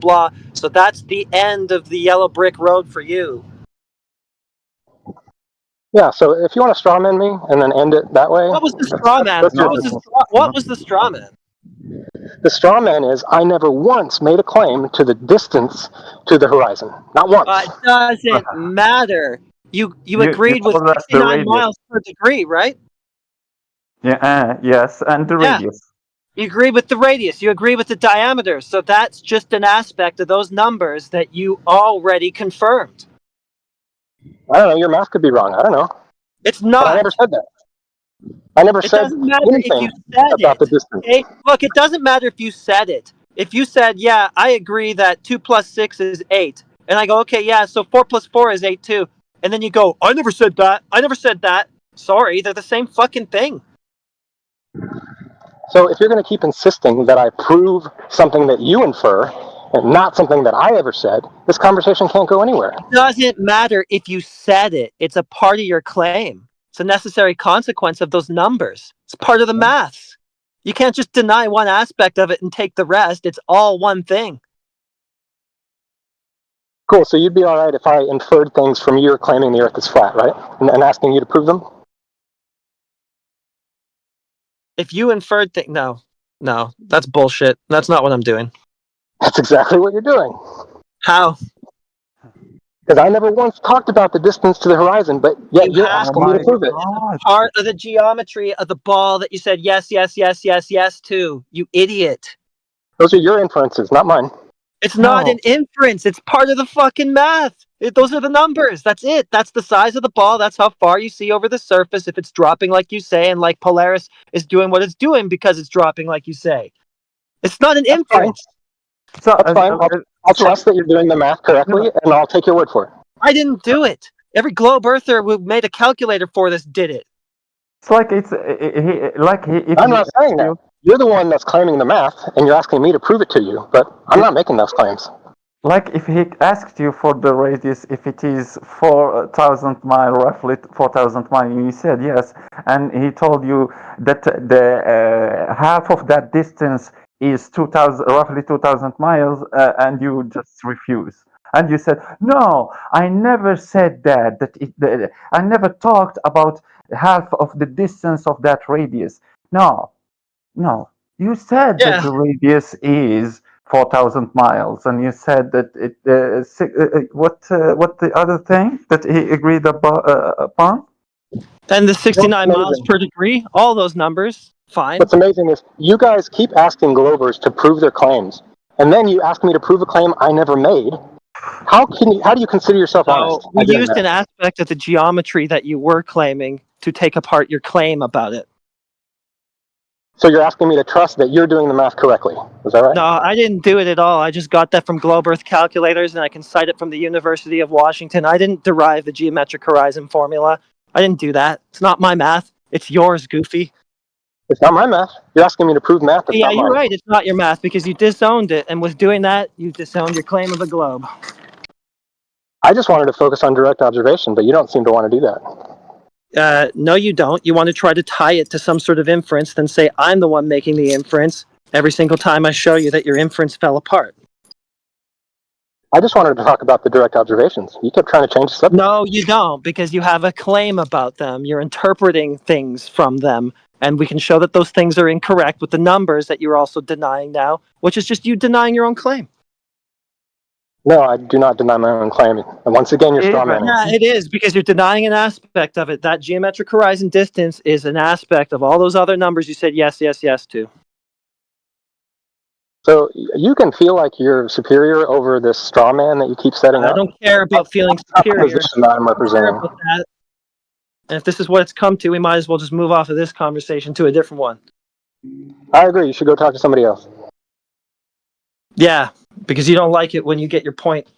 blah. So that's the end of the yellow brick road for you. Yeah, so if you want to straw man me and then end it that way. What was the straw man? What was the straw man? The straw man is I never once made a claim to the distance to the horizon. Not once. It doesn't matter. You agreed with 69 miles per degree, right? Yeah. Yes, and the radius. You agree with the radius. You agree with the diameter. So that's just an aspect of those numbers that you already confirmed. I don't know. Your math could be wrong. I don't know. It's not. But I never said that. I never said anything about the distance. Okay? Look, it doesn't matter if you said it. If you said, yeah, I agree that 2 plus 6 is 8. And I go, okay, yeah, so 4 plus 4 is 8 too. And then you go, I never said that. I never said that. Sorry, they're the same fucking thing. So if you're going to keep insisting that I prove something that you infer and not something that I ever said, this conversation can't go anywhere. It doesn't matter if you said it. It's a part of your claim. It's a necessary consequence of those numbers. It's part of the maths. You can't just deny one aspect of it and take the rest. It's all one thing. Cool, so you'd be all right if I inferred things from your claiming the Earth is flat, right? And asking you to prove them? If you inferred things... No, that's bullshit. That's not what I'm doing. That's exactly what you're doing. How? Because I never once talked about the distance to the horizon, but yet you're asking me to prove it. Part of the geometry of the ball that you said yes to, you idiot. Those are your inferences, not mine. It's not an inference. It's part of the fucking math. Those are the numbers. That's it. That's the size of the ball. That's how far you see over the surface if it's dropping like you say, and like Polaris is doing what it's doing because it's dropping like you say. It's not an inference. So that's fine. I'll trust that you're doing the math correctly, and I'll take your word for it. I didn't do it. Every globe earther who made a calculator for this did it. It's like I'm not saying that. You're the one that's claiming the math, and you're asking me to prove it to you, but I'm not making those claims. Like if he asked you for the radius, if it is 4,000 miles, roughly 4,000 miles, you said yes, and he told you that the half of that distance is roughly 2,000 miles, and you just refuse. And you said, no, I never said that. I never talked about half of the distance of that radius. No, you said that the radius is 4,000 miles, and you said that what the other thing that he agreed upon? And the 69 miles per degree, all those numbers, fine. What's amazing is you guys keep asking Globers to prove their claims, and then you ask me to prove a claim I never made. How do you consider yourself honest? We used an aspect of the geometry that you were claiming to take apart your claim about it. So you're asking me to trust that you're doing the math correctly. Is that right? No, I didn't do it at all. I just got that from globe earth calculators, and I can cite it from the University of Washington. I didn't derive the geometric horizon formula. I didn't do that. It's not my math. It's yours, Goofy. It's not my math. You're asking me to prove math. Yeah, you're right. It's not your math because you disowned it, and with doing that, you disowned your claim of the globe. I just wanted to focus on direct observation, but you don't seem to want to do that. No, you don't. You want to try to tie it to some sort of inference, then say I'm the one making the inference every single time I show you that your inference fell apart. I just wanted to talk about the direct observations. You kept trying to change the subject. No, you don't, because you have a claim about them. You're interpreting things from them, and we can show that those things are incorrect with the numbers that you're also denying now, which is just you denying your own claim. No, I do not deny my own claim. And once again, you're strawmanning. Yeah, it is, because you're denying an aspect of it. That geometric horizon distance is an aspect of all those other numbers you said yes to. So you can feel like you're superior over this straw man that you keep setting up. I don't care about feeling superior. I'm representing. And if this is what it's come to, we might as well just move off of this conversation to a different one. I agree. You should go talk to somebody else. Yeah, because you don't like it when you get your point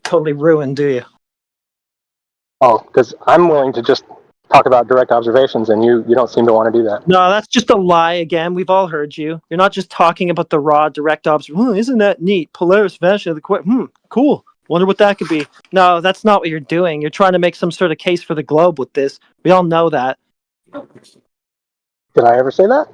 totally ruined, do you? Oh, because I'm willing to just talk about direct observations, and you don't seem to want to do that. No, that's just a lie again. We've all heard you. You're not just talking about the raw direct observation. Isn't that neat? Polaris vanishing of the cool. Wonder what that could be. No, that's not what you're doing. You're trying to make some sort of case for the globe with this. We all know that. Did I ever say that?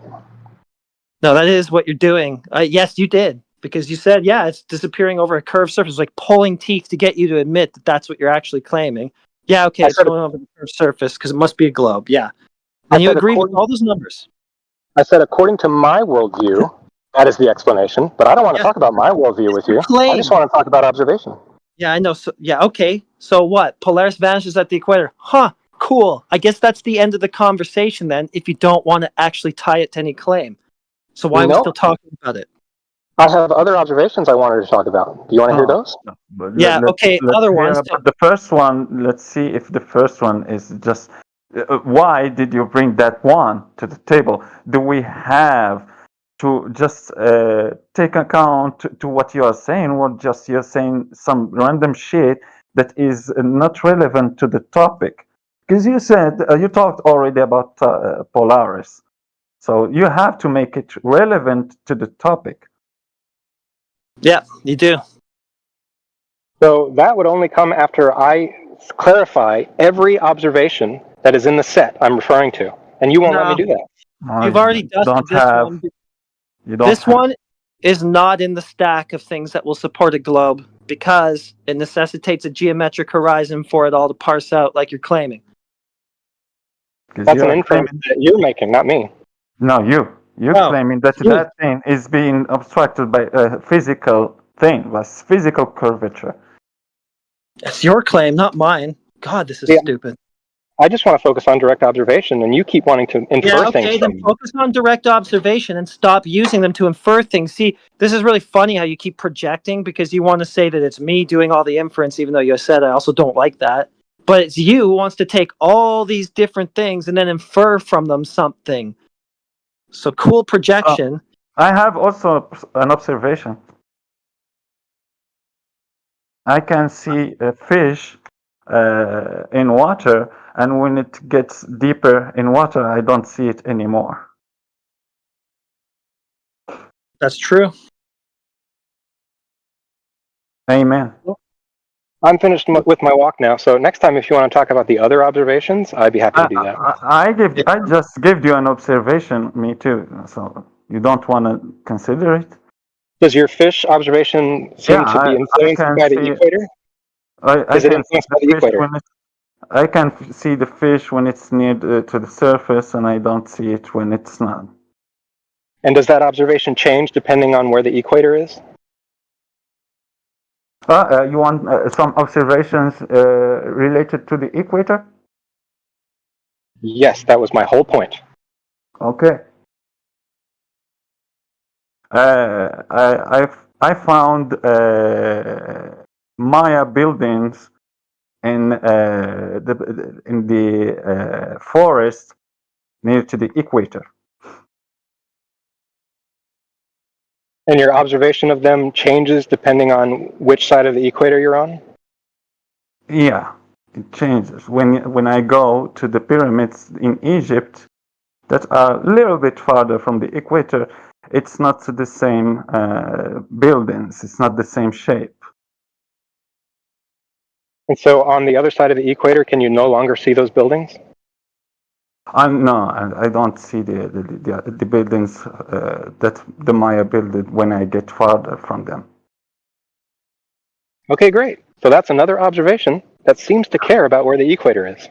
No, that is what you're doing. Yes, you did. because you said, yeah, it's disappearing over a curved surface, like pulling teeth to get you to admit that that's what you're actually claiming. Yeah, okay, it's going over the curved surface because it must be a globe. Yeah, and you agree with all those numbers. I said, according to my worldview, that is the explanation. But I don't want to talk about my worldview with you. I just want to talk about observation. Yeah, I know. So, yeah, okay. So what? Polaris vanishes at the equator. Huh. Cool. I guess that's the end of the conversation then, if you don't want to actually tie it to any claim. So why are we still talking about it? I have other observations I wanted to talk about. Do you want to hear those? Yeah, okay, other ones. But the first one, let's see if the first one is just... why did you bring that one to the table? Do we have to just take account to what you are saying, or just you're saying some random shit that is not relevant to the topic? Because you said, you talked already about Polaris. So you have to make it relevant to the topic. Yeah, you do. So that would only come after I clarify every observation that is in the set I'm referring to. And you won't let me do that. You've already dusted this one. This one is not in the stack of things that will support a globe because it necessitates a geometric horizon for it all to parse out like you're claiming. That's an inference that you're making, not me. No, you're claiming that that thing is being obstructed by a physical thing, a physical curvature. It's your claim, not mine. God, this is stupid. I just want to focus on direct observation, and you keep wanting to infer things from me. Focus on direct observation and stop using them to infer things. See, this is really funny how you keep projecting because you want to say that it's me doing all the inference, even though you said I also don't like that. But it's you who wants to take all these different things and then infer from them something. So cool projection. I have also an observation. I can see a fish in water, and when it gets deeper in water, I don't see it anymore. That's true. Amen. I'm finished with my walk now, so next time if you want to talk about the other observations, I'd be happy to do that. I just gave you an observation, me too, so you don't want to consider it? Does your fish observation seem to be influenced by the equator? Is it influenced by the equator? I can see the fish when it's near to the surface, and I don't see it when it's not. And does that observation change depending on where the equator is? You want some observations related to the equator? Yes, that was my whole point. Okay. I found Maya buildings in the forest near to the equator. And your observation of them changes depending on which side of the equator you're on? Yeah, it changes. When I go to the pyramids in Egypt that are a little bit farther from the equator, it's not the same buildings. It's not the same shape. And so on the other side of the equator, can you no longer see those buildings? No, I don't see the buildings that the Maya built when I get farther from them. Okay, great. So that's another observation that seems to care about where the equator is.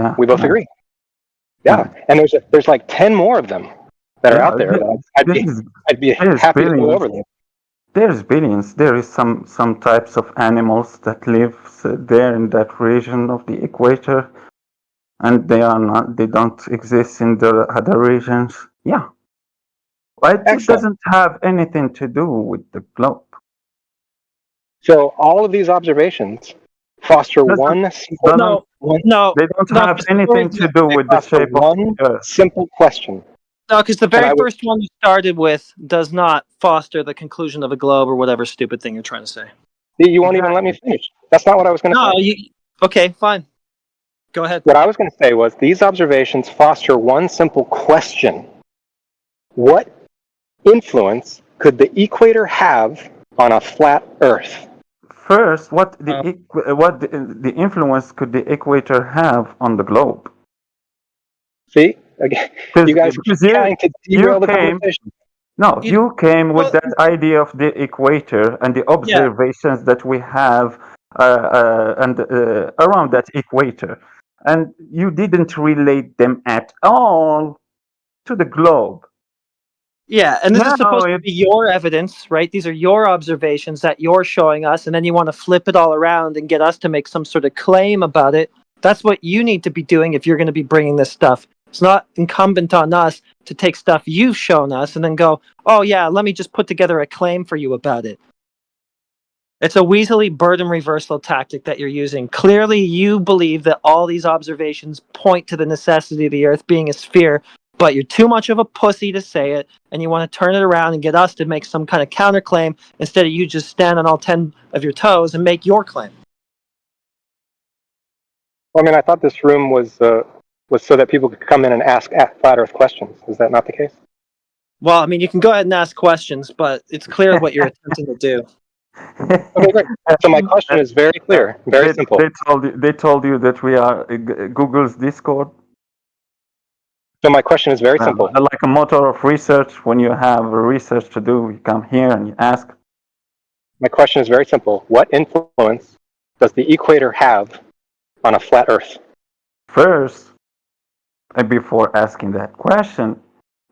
Yeah, we both agree. Yeah, and there's like 10 more of them that are out there. I'd be happy to go over them. There's billions. There is some types of animals that live there in that region of the equator. And they don't exist in the other regions. Yeah. But it doesn't have anything to do with the globe. So all of these observations foster one simple... They don't have anything to do with the shape of the Earth. Simple question. No, because the very first one you started with does not foster the conclusion of a globe or whatever stupid thing you're trying to say. You won't even let me finish. That's not what I was going to say. Okay, fine. Go ahead. What I was going to say was these observations foster one simple question. What influence could the equator have on a flat Earth? First, what the influence could the equator have on the globe? See? Again, you guys are trying to derail the conversation. No, You, you came with well, that idea of the equator and the yeah, observations that we have and around that equator, and you didn't relate them at all to the globe. yeah, and this is Now supposed to it be your evidence, right? These are your observations that you're showing us, and then you want to flip it all around and get us to make some sort of claim about it. That's what you need to be doing if you're going to be bringing this stuff. It's not incumbent on us to take stuff you've shown us and then go, oh, yeah, let me just put together a claim for you about it. It's a weaselly burden reversal tactic that you're using. Clearly, you believe that all these observations point to the necessity of the Earth being a sphere, but you're too much of a pussy to say it, and you want to turn it around and get us to make some kind of counterclaim instead of you just stand on all 10 of your toes and make your claim. Well, I mean, I thought this room was so that people could come in and ask flat Earth questions. Is that not the case? Well, I mean, you can go ahead and ask questions, but it's clear what you're attempting to do. Okay, great. So my question is very clear, very simple. they told you that we are Google's Discord. So my question is very simple. Like a motor of research, when you have research to do, you come here and you ask. My question is very simple. What influence does the equator have on a flat Earth? First, before asking that question,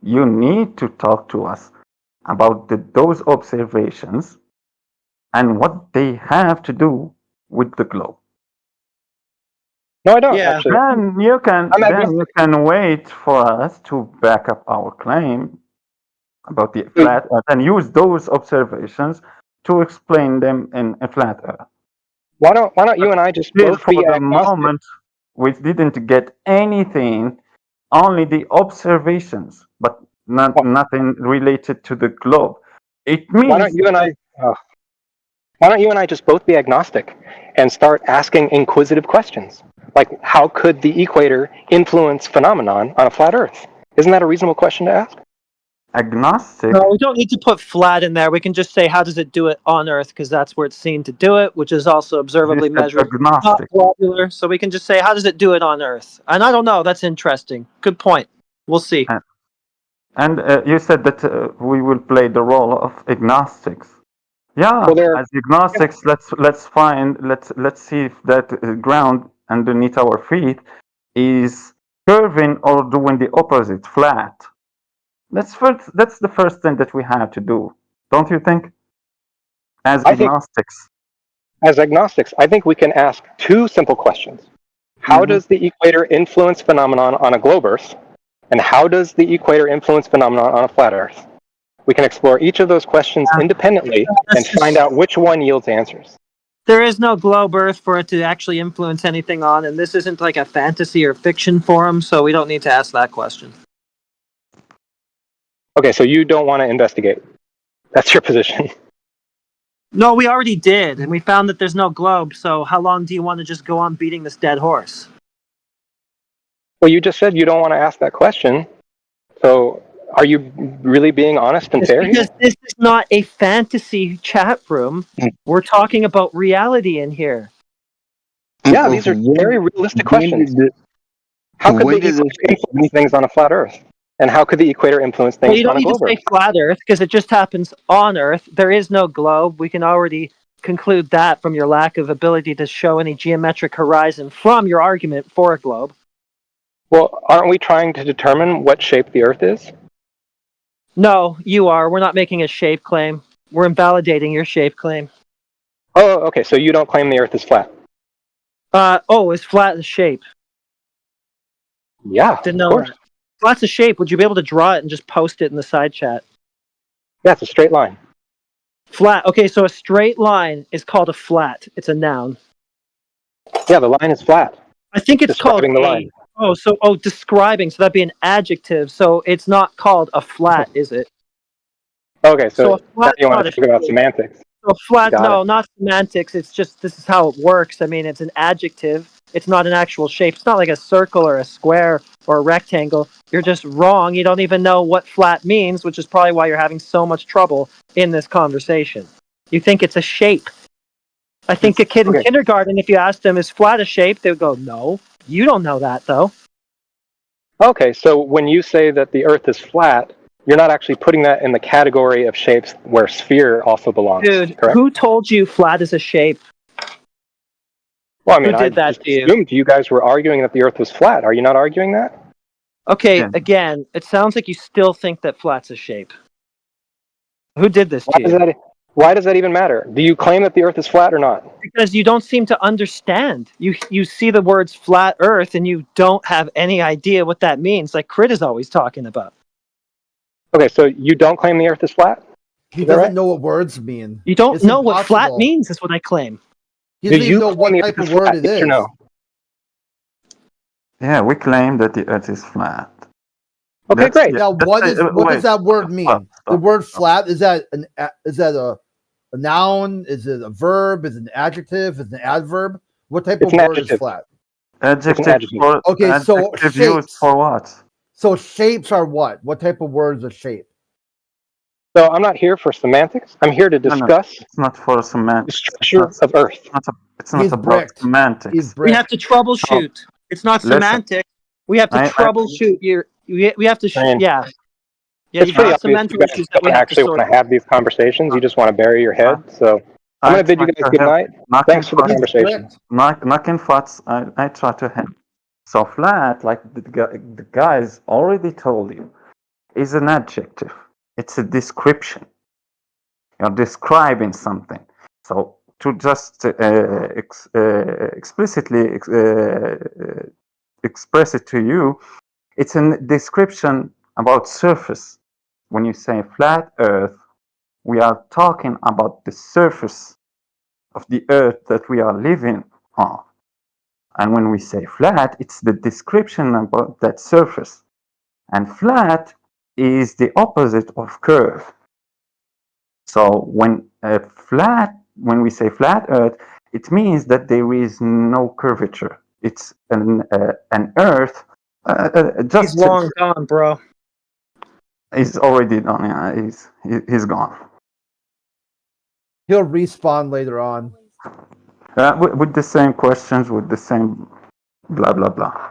you need to talk to us about those observations and what they have to do with the globe. No, I don't Yeah. actually. Then you can wait for us to back up our claim about the flat Earth and use those observations to explain them in a flat Earth. Why don't you and I just both For be the agnostic? moment, we didn't get anything, only the observations, but nothing related to the globe. It means Why don't you and I? Why don't you and I just both be agnostic and start asking inquisitive questions? Like, how could the equator influence phenomenon on a flat Earth? Isn't that a reasonable question to ask? agnostic. No, we don't need to put flat in there. We can just say, how does it do it on Earth? Because that's where it's seen to do it, which is also observably measured. Not Agnostic. globular. So we can just say, how does it do it on Earth? And I don't know. That's interesting. Good point. We'll see. And you said that we will play the role of agnostics. Yeah, Well, as agnostics, let's see if that ground underneath our feet is curving or doing the opposite, flat. That's the first thing that we have to do, don't you think? As agnostics. As agnostics, I think we can ask two simple questions. How does the equator influence phenomenon on a globe Earth? And how does the equator influence phenomenon on a flat Earth? We can explore each of those questions independently and find out which one yields answers. There is no globe Earth for it to actually influence anything on, and this isn't like a fantasy or fiction forum, so we don't need to ask that question. Okay, so you don't want to investigate. That's your position. No, we already did, and we found that there's no globe, so how long do you want to just go on beating this dead horse? Well, you just said you don't want to ask that question. So are you really being honest and fair Because here? this is not a fantasy chat room. We're talking about reality in here. Yeah, these are very realistic questions. How could the equator influence things on a flat Earth? And how could the equator influence Well, things you don't on a need to globe say Earth? flat Earth because it just happens on Earth. There is no globe. We can already conclude that from your lack of ability to show any geometric horizon from your argument for a globe. Well, aren't we trying to determine what shape the Earth is? No, you are. We're not making a shape claim. We're invalidating your shape claim. Oh, okay, so you don't claim the Earth is flat. It's flat as shape. Yeah, Didn't of know course. that. Flat's a shape. Would you be able to draw it and just post it in the side chat? Yeah, it's a straight line. Flat. Okay, so a straight line is called a flat. It's a noun. Yeah, the line is flat. I think it's Describing called the line. describing. So that'd be an adjective. So it's not called a flat, is it? Okay, So so a now flat's you want not to a talk about shape. semantics. So flat, Got no, it. not semantics. It's just this is how it works. I mean, it's an adjective. It's not an actual shape. It's not like a circle or a square or a rectangle. You're just wrong. You don't even know what flat means, which is probably why you're having so much trouble in this conversation. You think it's a shape. I think a kid in kindergarten, if you asked them, is flat a shape? They would go, no. You don't know that, though. Okay, so when you say that the Earth is flat, you're not actually putting that in the category of shapes where sphere also belongs, Dude, correct? who told you flat is a shape? Well, I mean, Who I did that just to you? assumed you guys were arguing that the Earth was flat. Are you not arguing that? Okay, Yeah. again, it sounds like you still think that flat's a shape. Who did this Why to does you? that? Why does that even matter? Do you claim that the Earth is flat or not? Because you don't seem to understand. You see the words flat Earth and you don't have any idea what that means, like Crit is always talking about. Okay, so you don't claim the Earth is flat? He Is that doesn't right? know what words mean. You don't It's know what flat impossible. means, is what I claim. He Do doesn't even you know claim what the type Earth of is word flat? it Yes or is. no? Yeah, we claim that the Earth is flat. Okay, great. Now, what does that word mean? The word flat, is that a noun? Is it a verb? Is it an adjective? Is it an adverb? What type It's of an word is adjective. flat? It's an Adjective adjective. for Okay, so adjective used shapes. for what? So shapes are what? What type of word is a shape? So I'm not here for semantics. I'm here to No, no, discuss it's not for the semantics. structure of Earth. It's not He's about bricked. He's semantics. We have bricked. to troubleshoot. It's not Listen, semantic. We have to I troubleshoot we have to I mean, yeah. Yeah, it's you've pretty got some obvious you mental guys issues that we don't have to actually want sort to out. have these conversations. You just want to bury your head. So I'm I going to bid you try guys to good help. night. Knocking Thanks for the thoughts, He's conversation. bricked. knocking thoughts. I try to help. So flat, like the guys already told you, is an adjective. It's a description. You're describing something. So to just explicitly express it to you, it's a description about surface. When you say flat Earth, we are talking about the surface of the Earth that we are living on. And when we say flat, it's the description about that surface. And flat is the opposite of curve. So when we say flat Earth, it means that there is no curvature. It's an Earth. He's long gone, bro. He's already done. Yeah, he's gone. He'll respawn later on. With the same questions, with the same blah blah blah.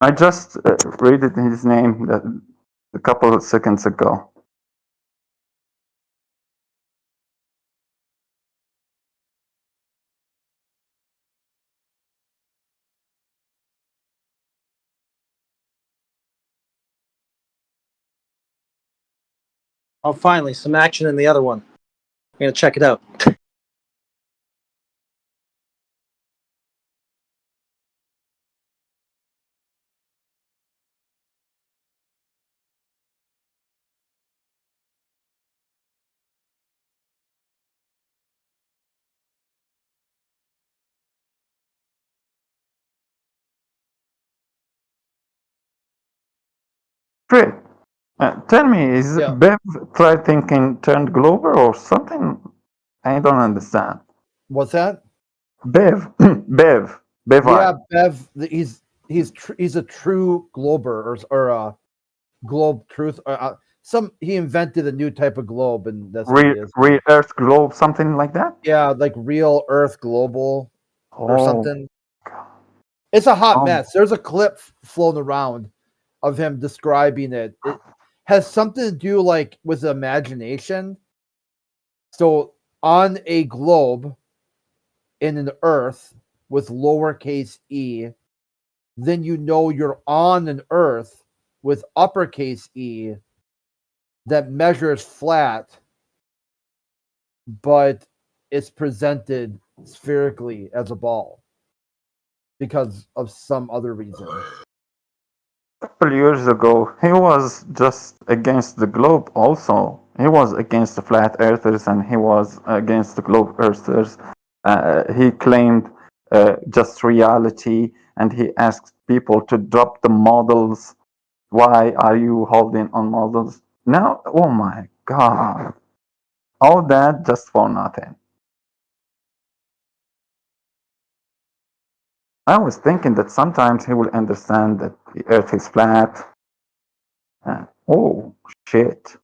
I just read it his name a couple of seconds ago. Oh, finally, some action in the other one. I'm gonna check it out. Fred, tell me, is Yeah. Bev try thinking turned glober or something? I don't understand. What's that? Bev, Bev, Yeah, Bevite. Bev. He's a true glober or a globe truth. He invented a new type of globe, and that's what he is. Real Earth globe, something like that? Yeah, like real Earth global or Oh, something. It's a hot oh, mess. There's a clip flown around of him describing it. It has something to do like with imagination. So on a globe in an Earth with lowercase e, then you know you're on an Earth with uppercase E that measures flat, but it's presented spherically as a ball because of some other reason. a couple years ago, he was just against the globe also. He was against the flat earthers and he was against the globe earthers. He claimed just reality and he asked people to drop the models. Why are you holding on models? Now, oh my God. All that just for nothing. I was thinking that sometimes he will understand that the earth is flat. Oh, shit.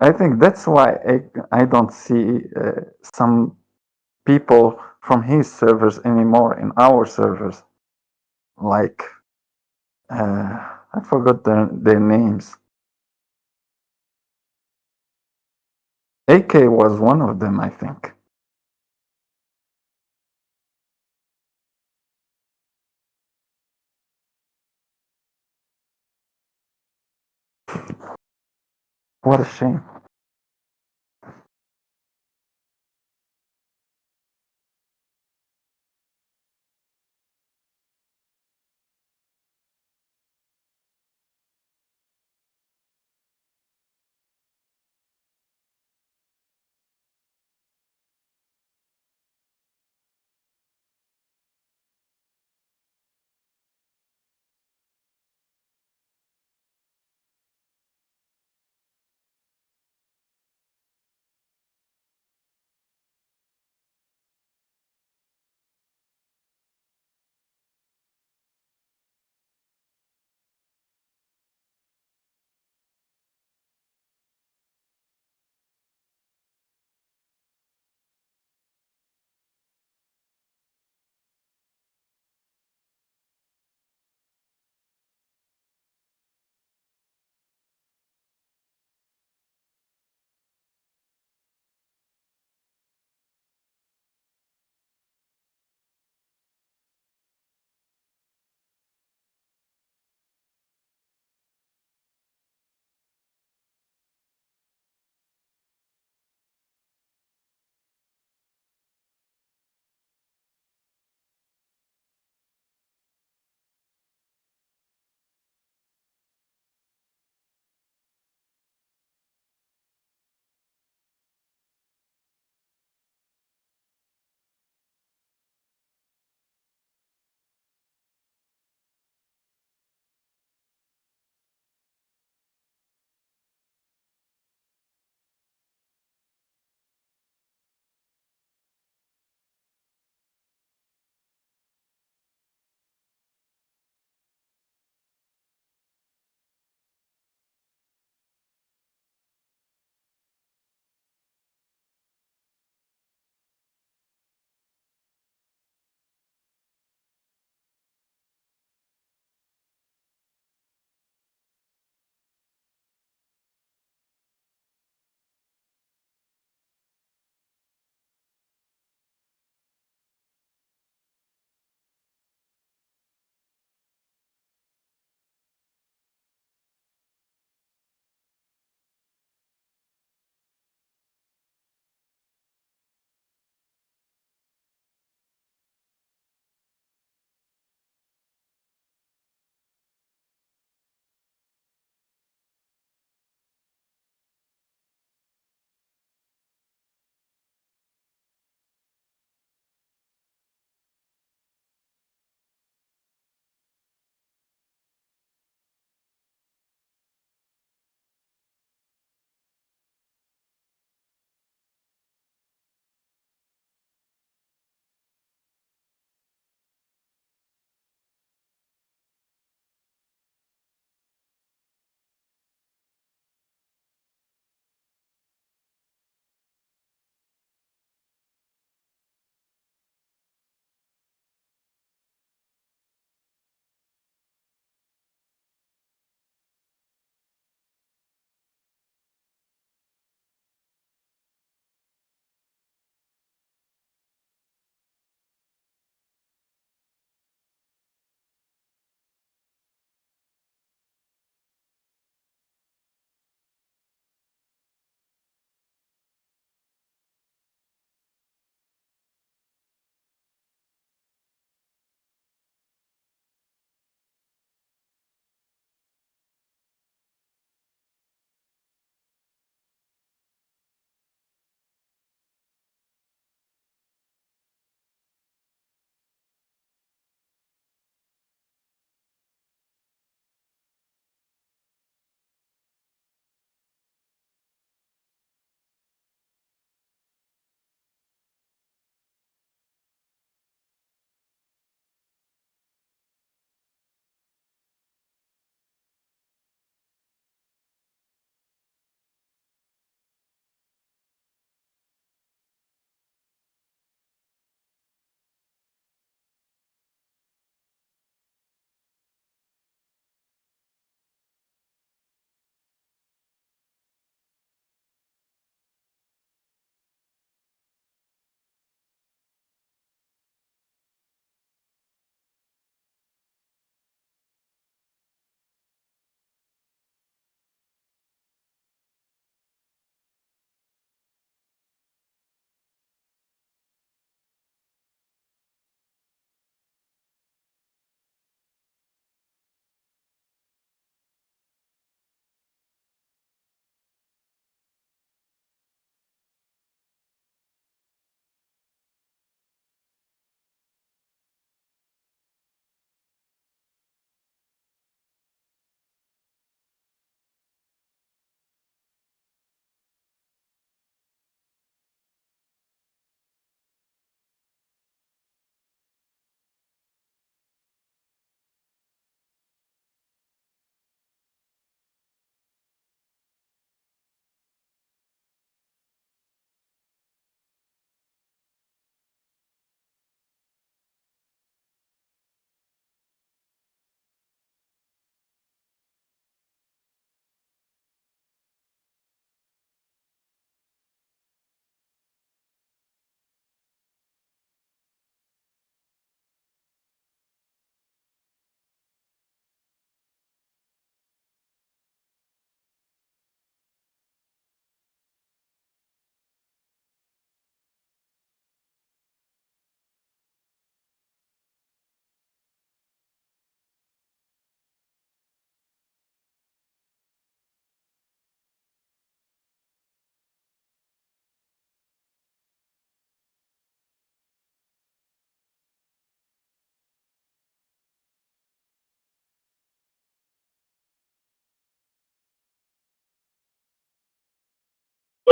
I think that's why I don't see some people from his servers anymore in our servers. Like, I forgot their names. AK was one of them, I think. What a shame.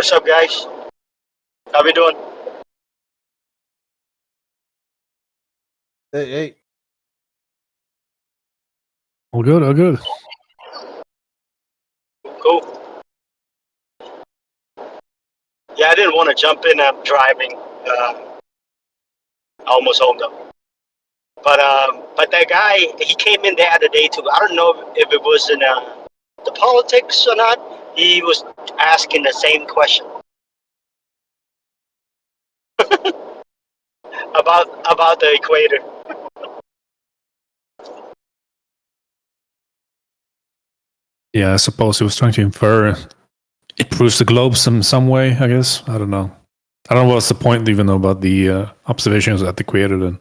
What's up, guys? How we doing? Hey, All good, all good. Cool. Yeah, I didn't want to jump in. I'm driving. Almost home though. But that guy, he came in the other day too. I don't know if it was in the politics or not. He was asking the same question about the equator. Yeah, I suppose he was trying to infer it proves the globe some way, I guess. I don't know. I don't know what's the point even though about the observations at the equator then.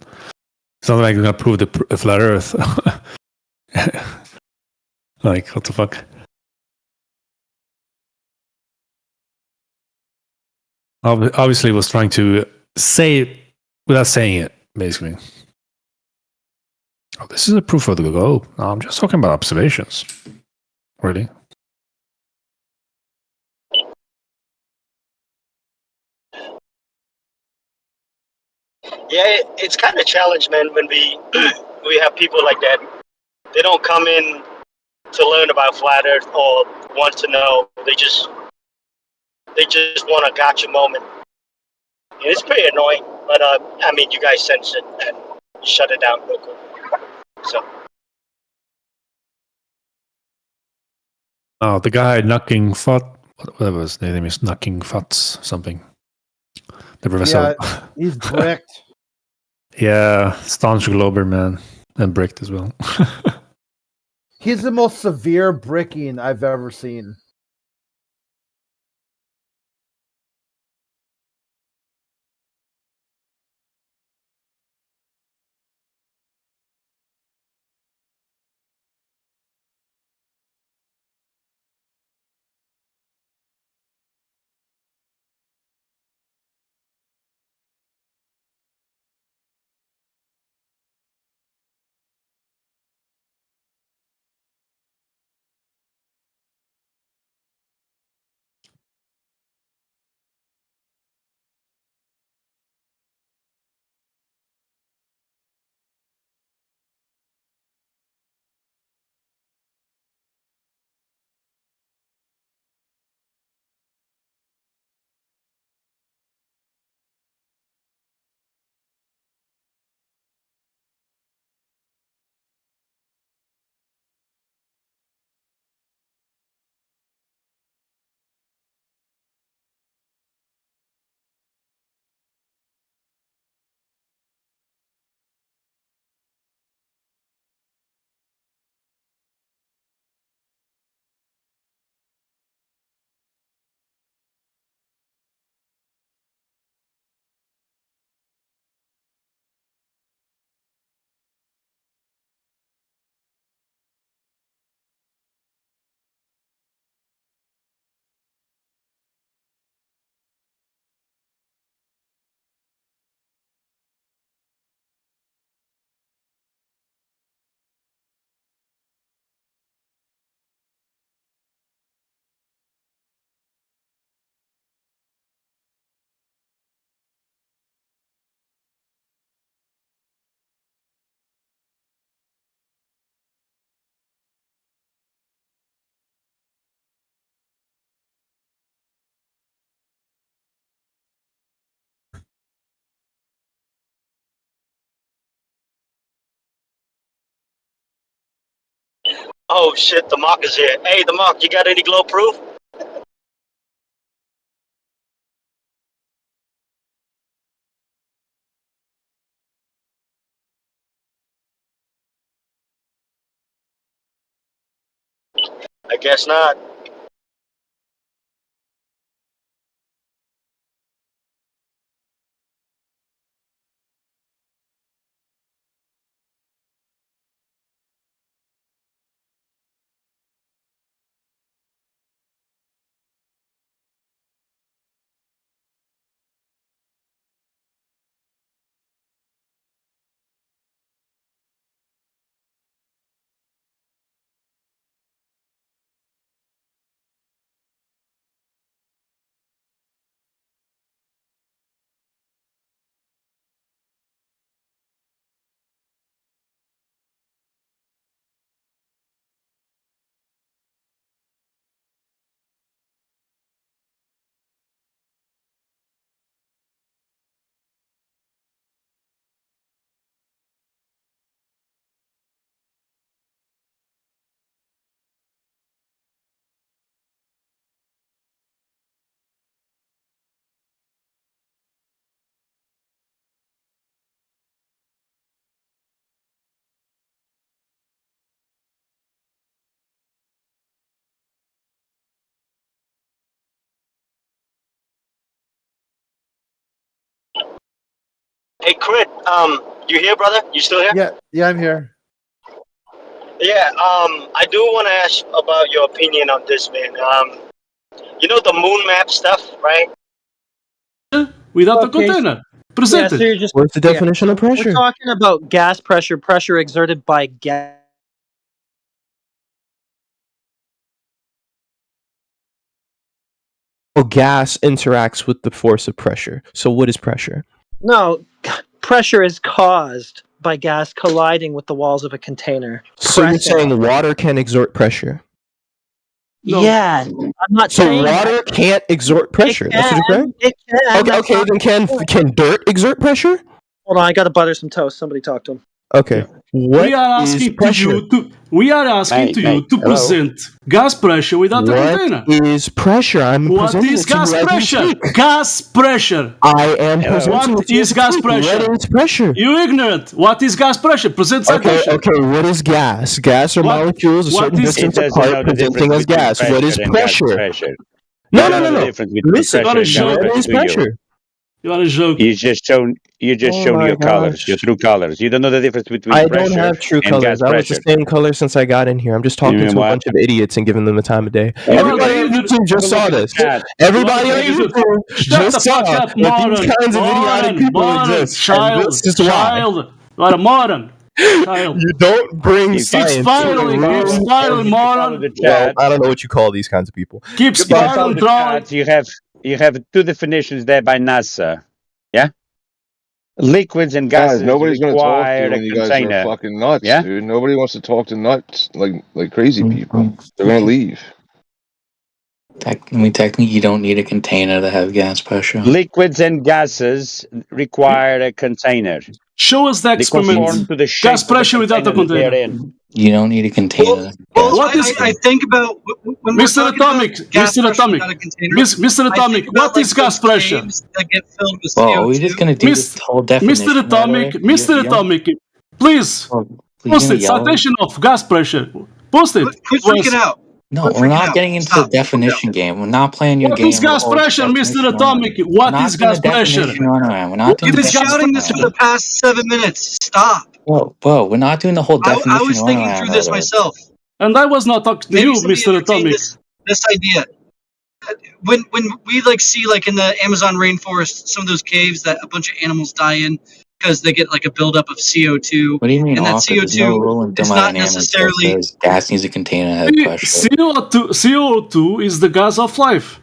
It's not like they're gonna prove the flat earth. Like, what the fuck? Obviously he was trying to say it without saying it, basically. Oh, this is a proof of the globe. No, I'm just talking about observations. Really? Yeah, it's kind of challenge, man. When we we have people like that, they don't come in to learn about flat Earth or want to know. They just want a gotcha moment. And it's pretty annoying, but I mean, you guys sense it and you shut it down real quick. So Oh, the guy knocking fat, whatever his name is, knocking fats something. The professor. yeah, he's bricked. Yeah, staunch glober man, and bricked as well. He's the most severe bricking I've ever seen. oh shit, the mock is here. Hey, the mock, you got any glow proof? I guess not. Hey, Crit, you here, brother? You still here? Yeah, I'm here. Yeah. I do want to ask about your opinion on this, man. You know the moon map stuff, right? Without the Okay, container. Yeah, Present so it. you're just What's the definition of we're pressure? talking about gas pressure, pressure exerted by gas. Well, gas interacts with the force of pressure. So what is pressure? No, pressure is caused by gas colliding with the walls of a container. So you're Pressing. saying water can exert pressure. No. Yeah, I'm not So saying water that. can't exert pressure. That's what you're saying? It can. Okay, That's okay, not then the point. can dirt exert pressure? Hold on, I gotta butter some toast. Somebody talk to him. Okay. What We are is asking to pressure? you to. We are asking to you to hello? present gas pressure without a What container. is pressure? I'm What presenting is it to gas you as we pressure? speak. Gas pressure. I am presenting What it to you is as we gas speak. pressure? What is pressure? You ignorant. What is gas pressure? Present Okay, citation. okay, what is gas? Gas are What- molecules a what certain is- distance It doesn't know apart the presenting difference as between gas. What is pressure and gas pressure? pressure. No, You no, don't no, know the no. difference between Listen, pressure and gas What what pressure, is do you? pressure? You are a joke. You just shown Oh my your colors, your gosh. true colors. You don't know the difference between I don't pressure have true and gas colors. I was the pressure. same color since I got in here. I'm just talking You know to a what? bunch of idiots and giving them the time of day. You are Everybody the on idiot. YouTube just saw this. Chat. Everybody You are on the idiot. YouTube Shut the just saw fuck up, that moron. these kinds of idiotic people exist. And Child. this is why. Child. You are a moron. Child. You don't bring You science keep to a spiraling, keep room. spiraling, You follow moron. the Well, chat. I don't know what you call these kinds of people. Keep You follow spiraling, the trolling. chat. You have two definitions there by NASA. Yeah, liquids and Guys, gases nobody's gonna talk to require you a when you guys are container. fucking nuts, Yeah? dude. Nobody wants to talk to nuts like crazy people. They're gonna leave. Technically, you don't need a container to have gas pressure. Liquids and gases require a container. Show us the They conform experiment. to the shape Gas of the pressure without a container that they're container. in. You don't need a container. Well, What is- I think about when we're Mr. talking Atomic, about gas Mr. pressure Atomic, without a container. Mr. I Atomic, think about, what is gas those pressure? caves that get filled with Well, CO2. are we just gonna do Mis- this whole definition? Mr. Atomic, right away? Mr. You don't- Atomic, please well, you're post gonna it. yell at me? Citation of gas pressure. Post it. Quit freaking out. No, Quit we're freaking not out. getting into Stop. the definition game. We're not playing your What game. is gas of the pressure, Mr. definition Atomic? runaround. What We're not is doing gas a definition pressure? runaround. We're not doing You've the been gas shouting this for definition the past 7 minutes. Stop. Bro, we're not doing the whole I definition was thinking runaround through this already. myself. And I was not talking to Maybe you, somebody Mr. entertain Atomic. this idea. When we see in the Amazon rainforest some of those caves that a bunch of animals die in because they get a buildup of CO2. What do you mean And that offer? There's no rule in CO2 is not thermodynamics that necessarily. says gas needs a container to have pressure. CO2 is the gas of life.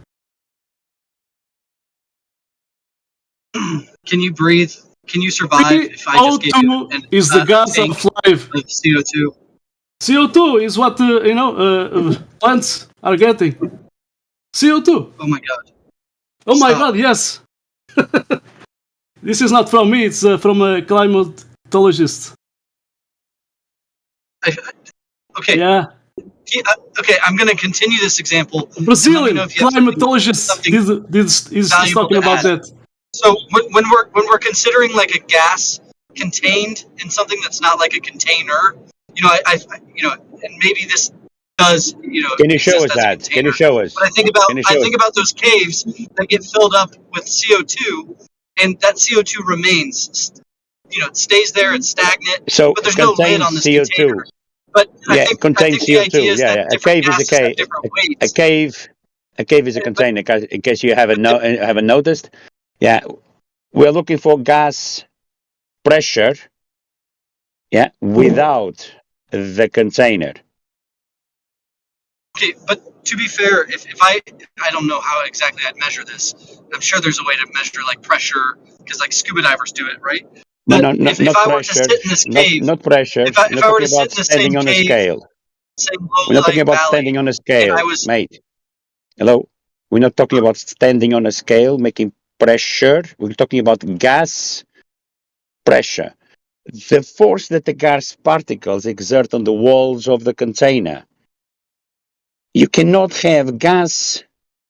Can you breathe? Can you survive if I just gave you CO2 is the gas tank of life. of CO2? CO2 is what plants are getting. CO2. Oh my god! Oh my Stop. god, yes. This is not from me, it's from a climatologist. Okay. Yeah. Okay, I'm going to continue this example. Brazilian know if you have climatologist something is valuable talking to about add. that. So when we're considering a gas contained in something that's not like a container, I and maybe this does Can you show exist us as a that? Can container. you show us? But I think about those caves that get filled up with CO2, and that CO2 remains. It stays there. It's stagnant. So But there's no lid contains on this CO2. container. But Yeah, I it think contains the idea CO2. is Yeah, that yeah. A different cave is a gases have cave. different A weights. cave is a container. In case you haven't noticed. Yeah, we're looking for gas pressure. Yeah, without the container. Okay, but to be fair, if I don't know how exactly I'd measure this. I'm sure there's a way to measure pressure because scuba divers do it, right? But No, if not I were pressure. to sit in this cave, Not pressure. if I We're not were to talking about sit in the standing same on a cave, scale. same We're not talking low-lying about valley, standing on a and scale, I was mate. Hello? We're not talking about standing on a scale, making pressure. We're talking about gas pressure. The force that the gas particles exert on the walls of the container. You cannot have gas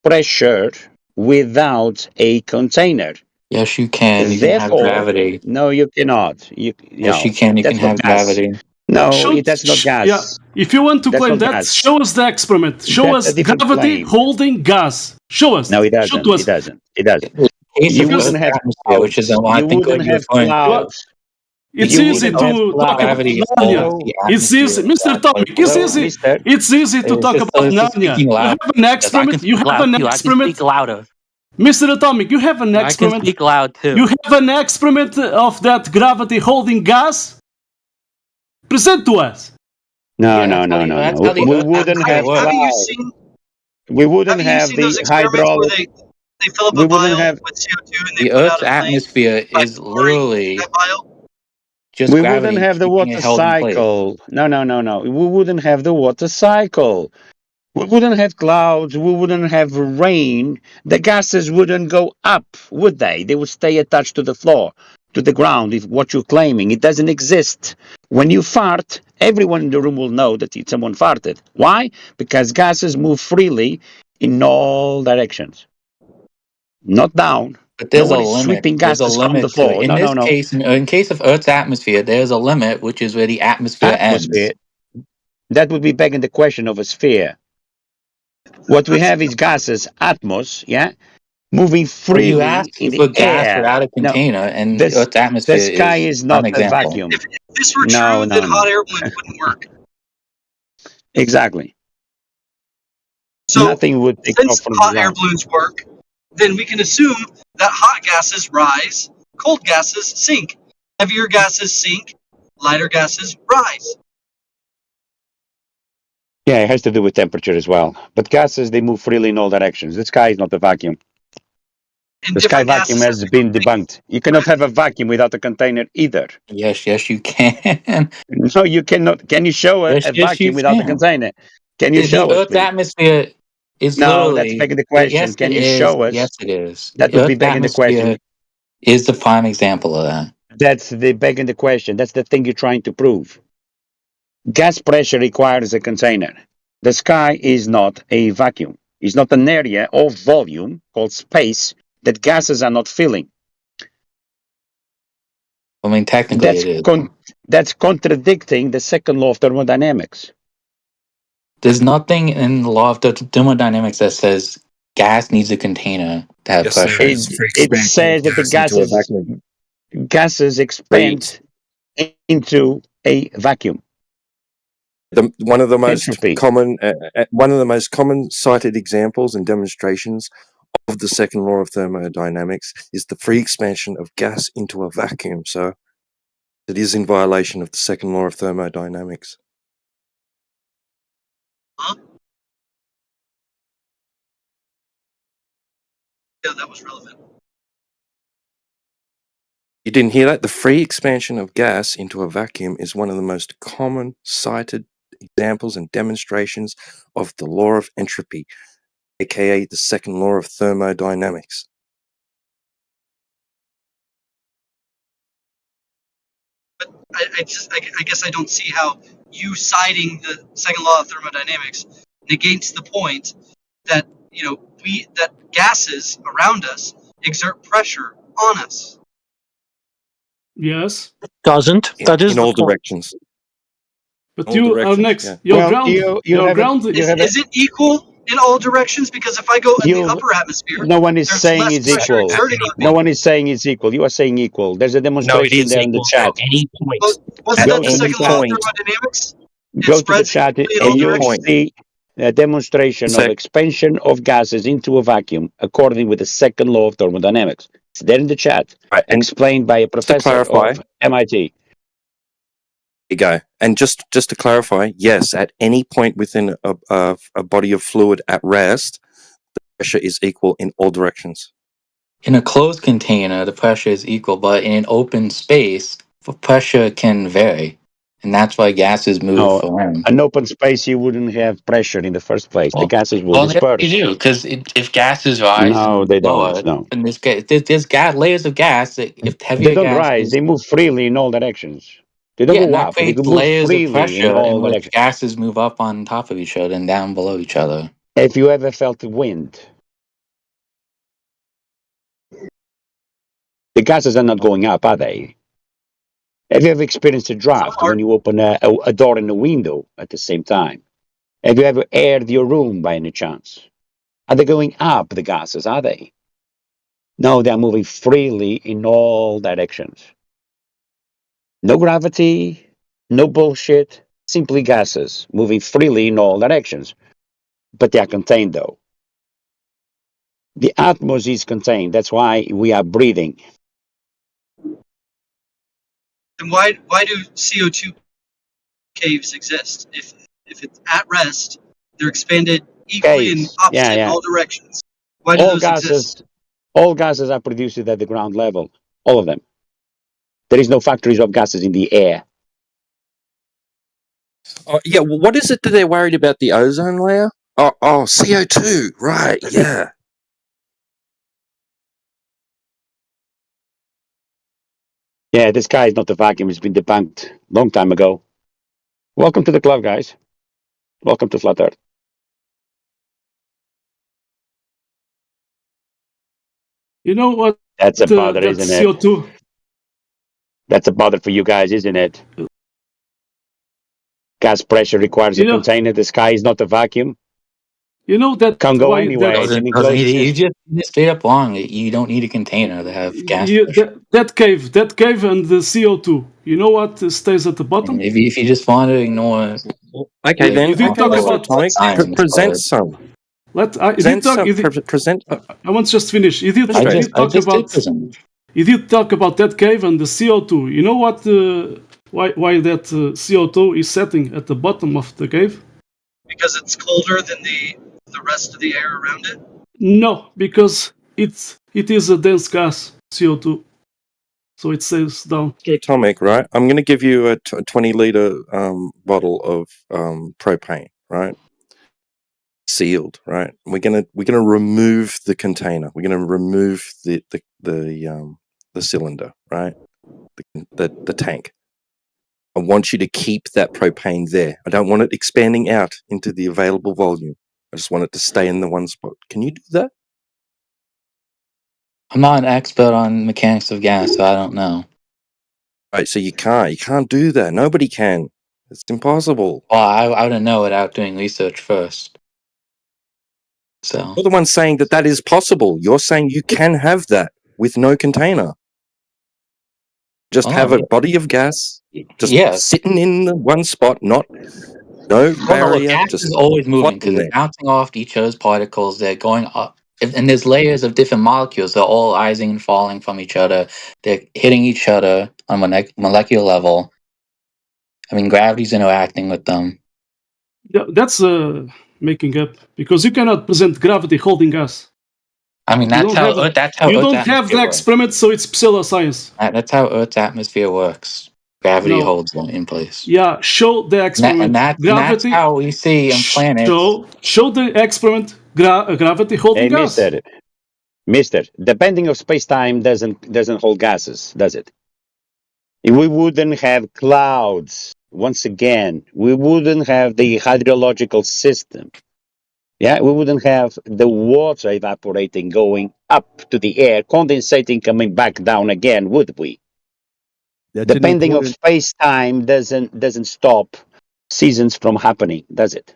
pressure without a container. Yes, you can. You can have Therefore, gravity. no, you cannot. Yes, you can. You can that's not have gas. gravity. No, that's not gas. Yeah, if you want to That's claim not that, gas. show us the experiment. Show That's us a different gravity claim. holding gas. Show us. No, it Show doesn't. to us. It doesn't. It doesn't. case You of wouldn't Earth's have atmosphere, which is I think what you're referring to, it's easy to talk about gravity Narnia. holds the It's easy, atmosphere. Mr. Topic. It's easy. It's easy to talk about Narnia. You have an experiment. You have an experiment. louder. Mr. Atomic, you have an experiment. I can speak loud too. You have an experiment of that gravity holding gas. Present to us. No. We wouldn't have clouds. We wouldn't have the hydraulic. They fill up We a wouldn't vial have. with CO2 and they The put Earth's out a flame atmosphere by is pouring literally that vial. just We gravity wouldn't have the keeping it water held in place. cycle. No. We wouldn't have the water cycle. We wouldn't have clouds. We wouldn't have rain. The gases wouldn't go up, would they? They would stay attached to the floor, to the ground. If what you're claiming, it doesn't exist. When you fart, everyone in the room will know that someone farted. Why? Because gases move freely in all directions, not down. But there's No a one is limit. sweeping There's a gases from the limit to it. floor. In this No. case, in case of Earth's atmosphere, there's a limit, which is where the atmosphere Atmosphere. ends. That would be begging the question of a sphere. What we have is gases, atmos, yeah, moving But you freely asked in the for gas air. without a No, container, and this Earth's the atmosphere sky is is an not a example. vacuum. If this were No. true, then hot air balloons wouldn't work. Exactly. So, Nothing would take off since from the hot air ground. balloons work, then we can assume that hot gases rise, cold gases sink. Heavier gases sink, lighter gases rise. Yeah, it has to do with temperature as well. But gases, they move freely in all directions. The sky is not a vacuum. And The sky different vacuum gases has been debunked. You cannot have a vacuum without a container either. Yes, you can. No, you cannot. Can you show a Yes, you vacuum without a can. container? Can you The show us, Earth's please? atmosphere is No, that's literally. begging the question. Yes, it Can you is. show us? Yes, it is. That The would be Earth's begging the question. atmosphere is the prime example of that. That's the begging the question. That's the thing you're trying to prove. Gas pressure requires a container. The sky is not a vacuum. It's not an area of volume called space that gases are not filling. I mean, technically, it is. That's contradicting the second law of thermodynamics. There's nothing in the law of thermodynamics that says gas needs a container to have pressure. It says that the gases expand into a vacuum. One of the most Entropy. common cited examples and demonstrations of the second law of thermodynamics is the free expansion of gas into a vacuum. So it is in violation of the second law of thermodynamics. Yeah, that was relevant. You didn't hear that? The free expansion of gas into a vacuum is one of the most common cited examples and demonstrations of the law of entropy, aka the second law of thermodynamics. But I guess I don't see how you citing the second law of thermodynamics negates the point that that gases around us exert pressure on us. Yes. Doesn't. That is in all directions. But all you are directions, next. yeah. Your Well, ground. Your ground. Is it equal in all directions? Because if I go in the upper atmosphere, No one is there's saying less it's pressure equal. exerting on me. No one is saying it's equal. You are saying equal. There's a demonstration there in the chat. Any point. Wasn't Go that the to the second law of point. thermodynamics? Go to the spreads chat equally in all and you'll directions. see a demonstration of expansion of gases into a vacuum according with the second law of thermodynamics. It's there in the chat, explained by a professor clarify- of MIT. You go. And just to clarify, yes, at any point within a body of fluid at rest, the pressure is equal in all directions. In a closed container, the pressure is equal, but in an open space, the pressure can vary. And that's why gases move No, around. an open space, you wouldn't have pressure in the first place. The gases will Yes, disperse. you do, because if gases rise No, and they lower, don't. No, then there's layers of gas. If heavier they don't gases, rise. They move freely in all directions. They don't go and that up. They creates move layers of freely in pressure in all which directions. gases move up on top of each other and down below each other. Have you ever felt the wind? The gases are not going up, are they? Have you ever experienced a draft when you open a door and a window at the same time? Have you ever aired your room by any chance? Are they going up, the gases, are they? No, they are moving freely in all directions. No gravity, no bullshit, simply gases moving freely in all directions. But they are contained, though. The atmosphere is contained. That's why we are breathing. Then why do CO2 caves exist? If it's at rest, they're expanded equally and Caves. opposite in Yeah. all directions. Why do those exist? All gases are produced at the ground level. All of them. There is no factories of gases in the air. Oh, yeah, well, what is it that they're worried about the ozone layer? Oh, CO2, right, yeah. Yeah, the sky is not a vacuum. It's been debunked long time ago. Welcome to the club, guys. Welcome to Flat Earth. You know what? That's a bother, That isn't it? CO2. That's a bother for you guys, isn't it? Gas pressure requires a You know, container. The sky is not a vacuum. you know that Can't go why anywhere. that It's an Doesn't enclosed you system. just straight up wrong. You don't need a container to have gas you, pressure. that cave and the CO2. You know what stays at the bottom? If you just want to ignore Okay, like You then, did talk what about Atomic, science, present but some. you did talk. Present. I want to just finish. You did Illustrate. I talk just did about. present. You did talk about that cave and the CO2. You know what? Why that CO2 is setting at the bottom of the cave? Because it's colder than the rest of the air around it. No, because it is a dense gas, CO2, so it stays down. Atomic, right? I'm going to give you a 20-liter bottle of propane, right? Sealed, right? We're gonna remove the container. We're gonna remove the cylinder, right? The tank. I want you to keep that propane there. I don't want it expanding out into the available volume. I just want it to stay in the one spot. Can you do that? I'm not an expert on mechanics of gas, so I don't know. Right, so you can't do that. Nobody can. It's impossible. Well, I wouldn't know without doing research first. So You're the one saying that is possible. You're saying you can have that with no container. Just have a body of gas just sitting in the one spot, no barrier, gas just is always moving hot because in they're there. bouncing off each other's particles. They're going up, and there's layers of different molecules. They're all rising and falling from each other. They're hitting each other on molecular level. I mean, gravity's interacting with them. Yeah, that's making up because you cannot present gravity holding gas. I mean, You that's how don't Earth's have the atmosphere works. experiment, so it's pseudoscience. That's how Earth's atmosphere works. Gravity No. holds them in place. Yeah, show the experiment. And that's Gravity. how we see in planets. Show the experiment. Gravity holding Hey, gas. Mister, the bending of space-time doesn't hold gases, does it? We wouldn't have clouds. Once again, we wouldn't have the hydrological system. Yeah, we wouldn't have the water evaporating going up to the air, condensating, coming back down again, would we? That's The bending of space-time doesn't stop seasons from happening, does it?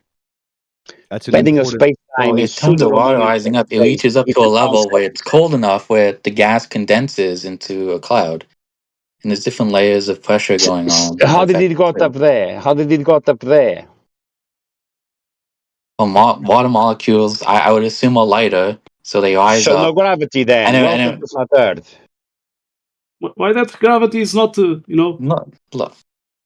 That's an Bending of important. space-time In is terms of water pseudo-harmonics rising of up, it space. reaches up It's to a a level where concept. it's cold enough where the gas condenses into a cloud. And there's different layers of pressure going on. How did it got up there? How did it got up there? Well, water molecules, I would assume, are lighter, so they rise So up. no gravity then. Welcome to flat Earth. Why that gravity is not, look. Not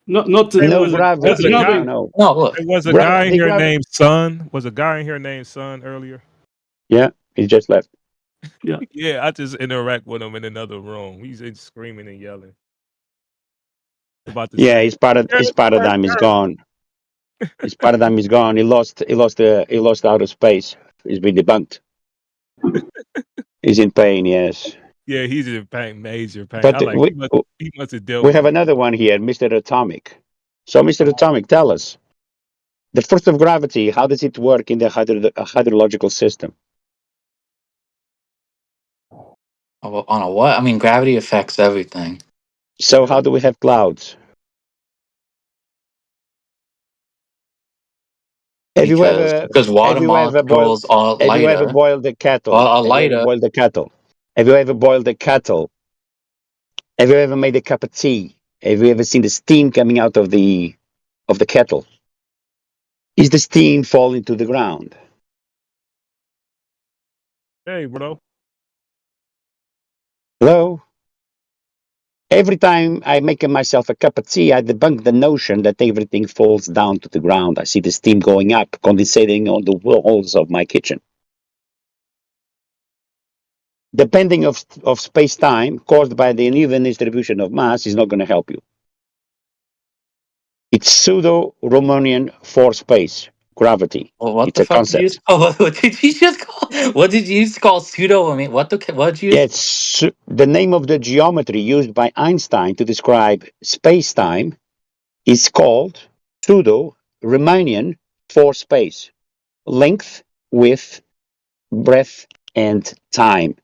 No gravity. No, look. There was a guy in here named Sun. Was a guy in here named Sun earlier? Yeah, he just left. Yeah. Yeah, I just interact with him in another room. He's screaming and yelling. About the Yeah, same. his paradigm is gone. His paradigm is gone. He lost outer space. He's been debunked. He's in pain, yes. Yeah, he's in pain, major pain. But I like he must have dealt we with have it. another one here, Mr. Atomic. So, Mr. Atomic, tell us. The force of gravity, how does it work in the hydrological system? On a what? I mean, gravity affects everything. So how do we have clouds? Because water molecules are lighter. Have you ever boiled a kettle? Are Have you ever lighter. boiled a kettle? Have you ever boiled a kettle? Have you ever made a cup of tea? Have you ever seen the steam coming out of the kettle? Is the steam falling to the ground? Hey, bro. Hello? Every time I make myself a cup of tea, I debunk the notion that everything falls down to the ground. I see the steam going up, condensating on the walls of my kitchen. Depending of space-time caused by the uneven distribution of mass is not going to help you. It's pseudo-Riemannian for space, gravity. Well, what It's the a fuck did you concept. just call? What did you just call? What did you just call pseudo? I mean, what did you? Yeah, it's the name of the geometry used by Einstein to describe space-time is called pseudo-Riemannian for space. Length, width, breadth, and time.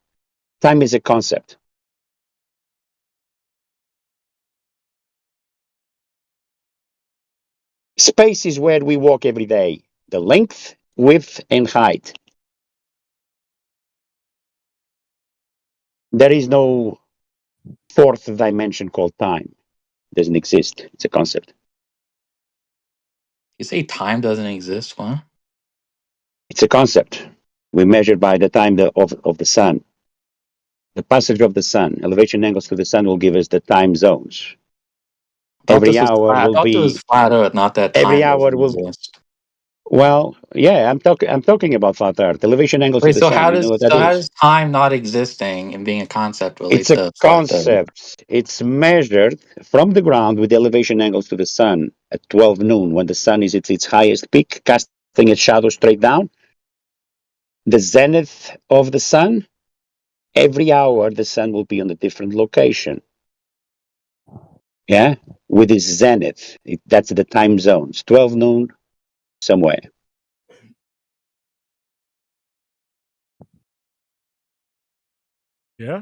Time is a concept. Space is where we walk every day. The length, width, and height. There is no fourth dimension called time. It doesn't exist. It's a concept. You say time doesn't exist? What? It's a concept. We measure by the time of the sun. The passage of the sun, elevation angles to the sun will give us the time zones. I thought Every this was hour flat. I will thought this was be, flat Earth, not that every time hour doesn't will, exist. well, yeah, I'm talking about flat Earth. Elevation angles to Wait, the sun, you know what that how is? does time not existing and being a concept relate It's a to flat Earth? concept. It's measured from the ground with elevation angles to the sun at 12 noon when the sun is at its highest peak, casting its shadow straight down. The zenith of the sun, every hour the sun will be on a different location. Yeah, with its zenith. That's the time zones. 12 noon, somewhere. Yeah.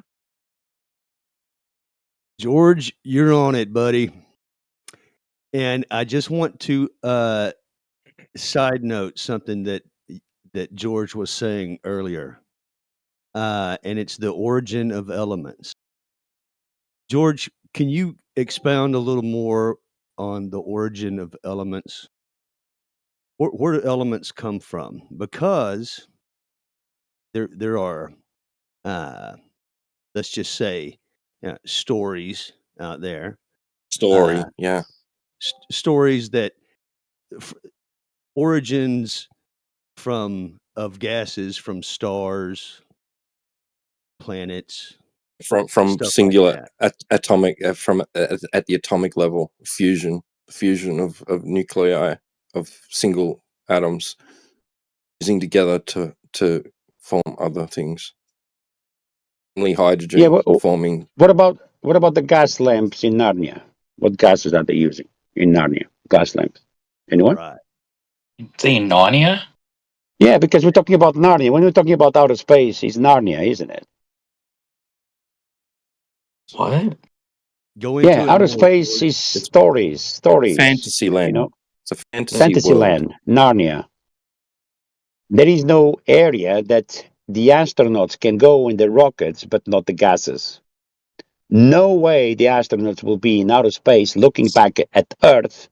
George, you're on it, buddy. And I just want to side note something that George was saying earlier, and it's the origin of elements. George, can you expound a little more on the origin of elements? Where do elements come from? Because there are, let's just say, stories out there, Story, yeah. stories that origins of gases from stars, planets, From stuff like singular that. atomic from at the atomic level, fusion of nuclei of single atoms fusing together to form other things. Only Yeah, hydrogen forming. what about the gas lamps in Narnia? What gases are they using in Narnia? Gas lamps. Anyone? Right. Saying Narnia? Yeah, because we're talking about Narnia. When we're talking about outer space, it's Narnia, isn't it? What? Go Yeah, into it outer more, space George. is stories. Fantasy You land. know, It's a fantasy fantasy world. land, Narnia. There is no area that the astronauts can go in the rockets, but not the gases. No way the astronauts will be in outer space looking back at Earth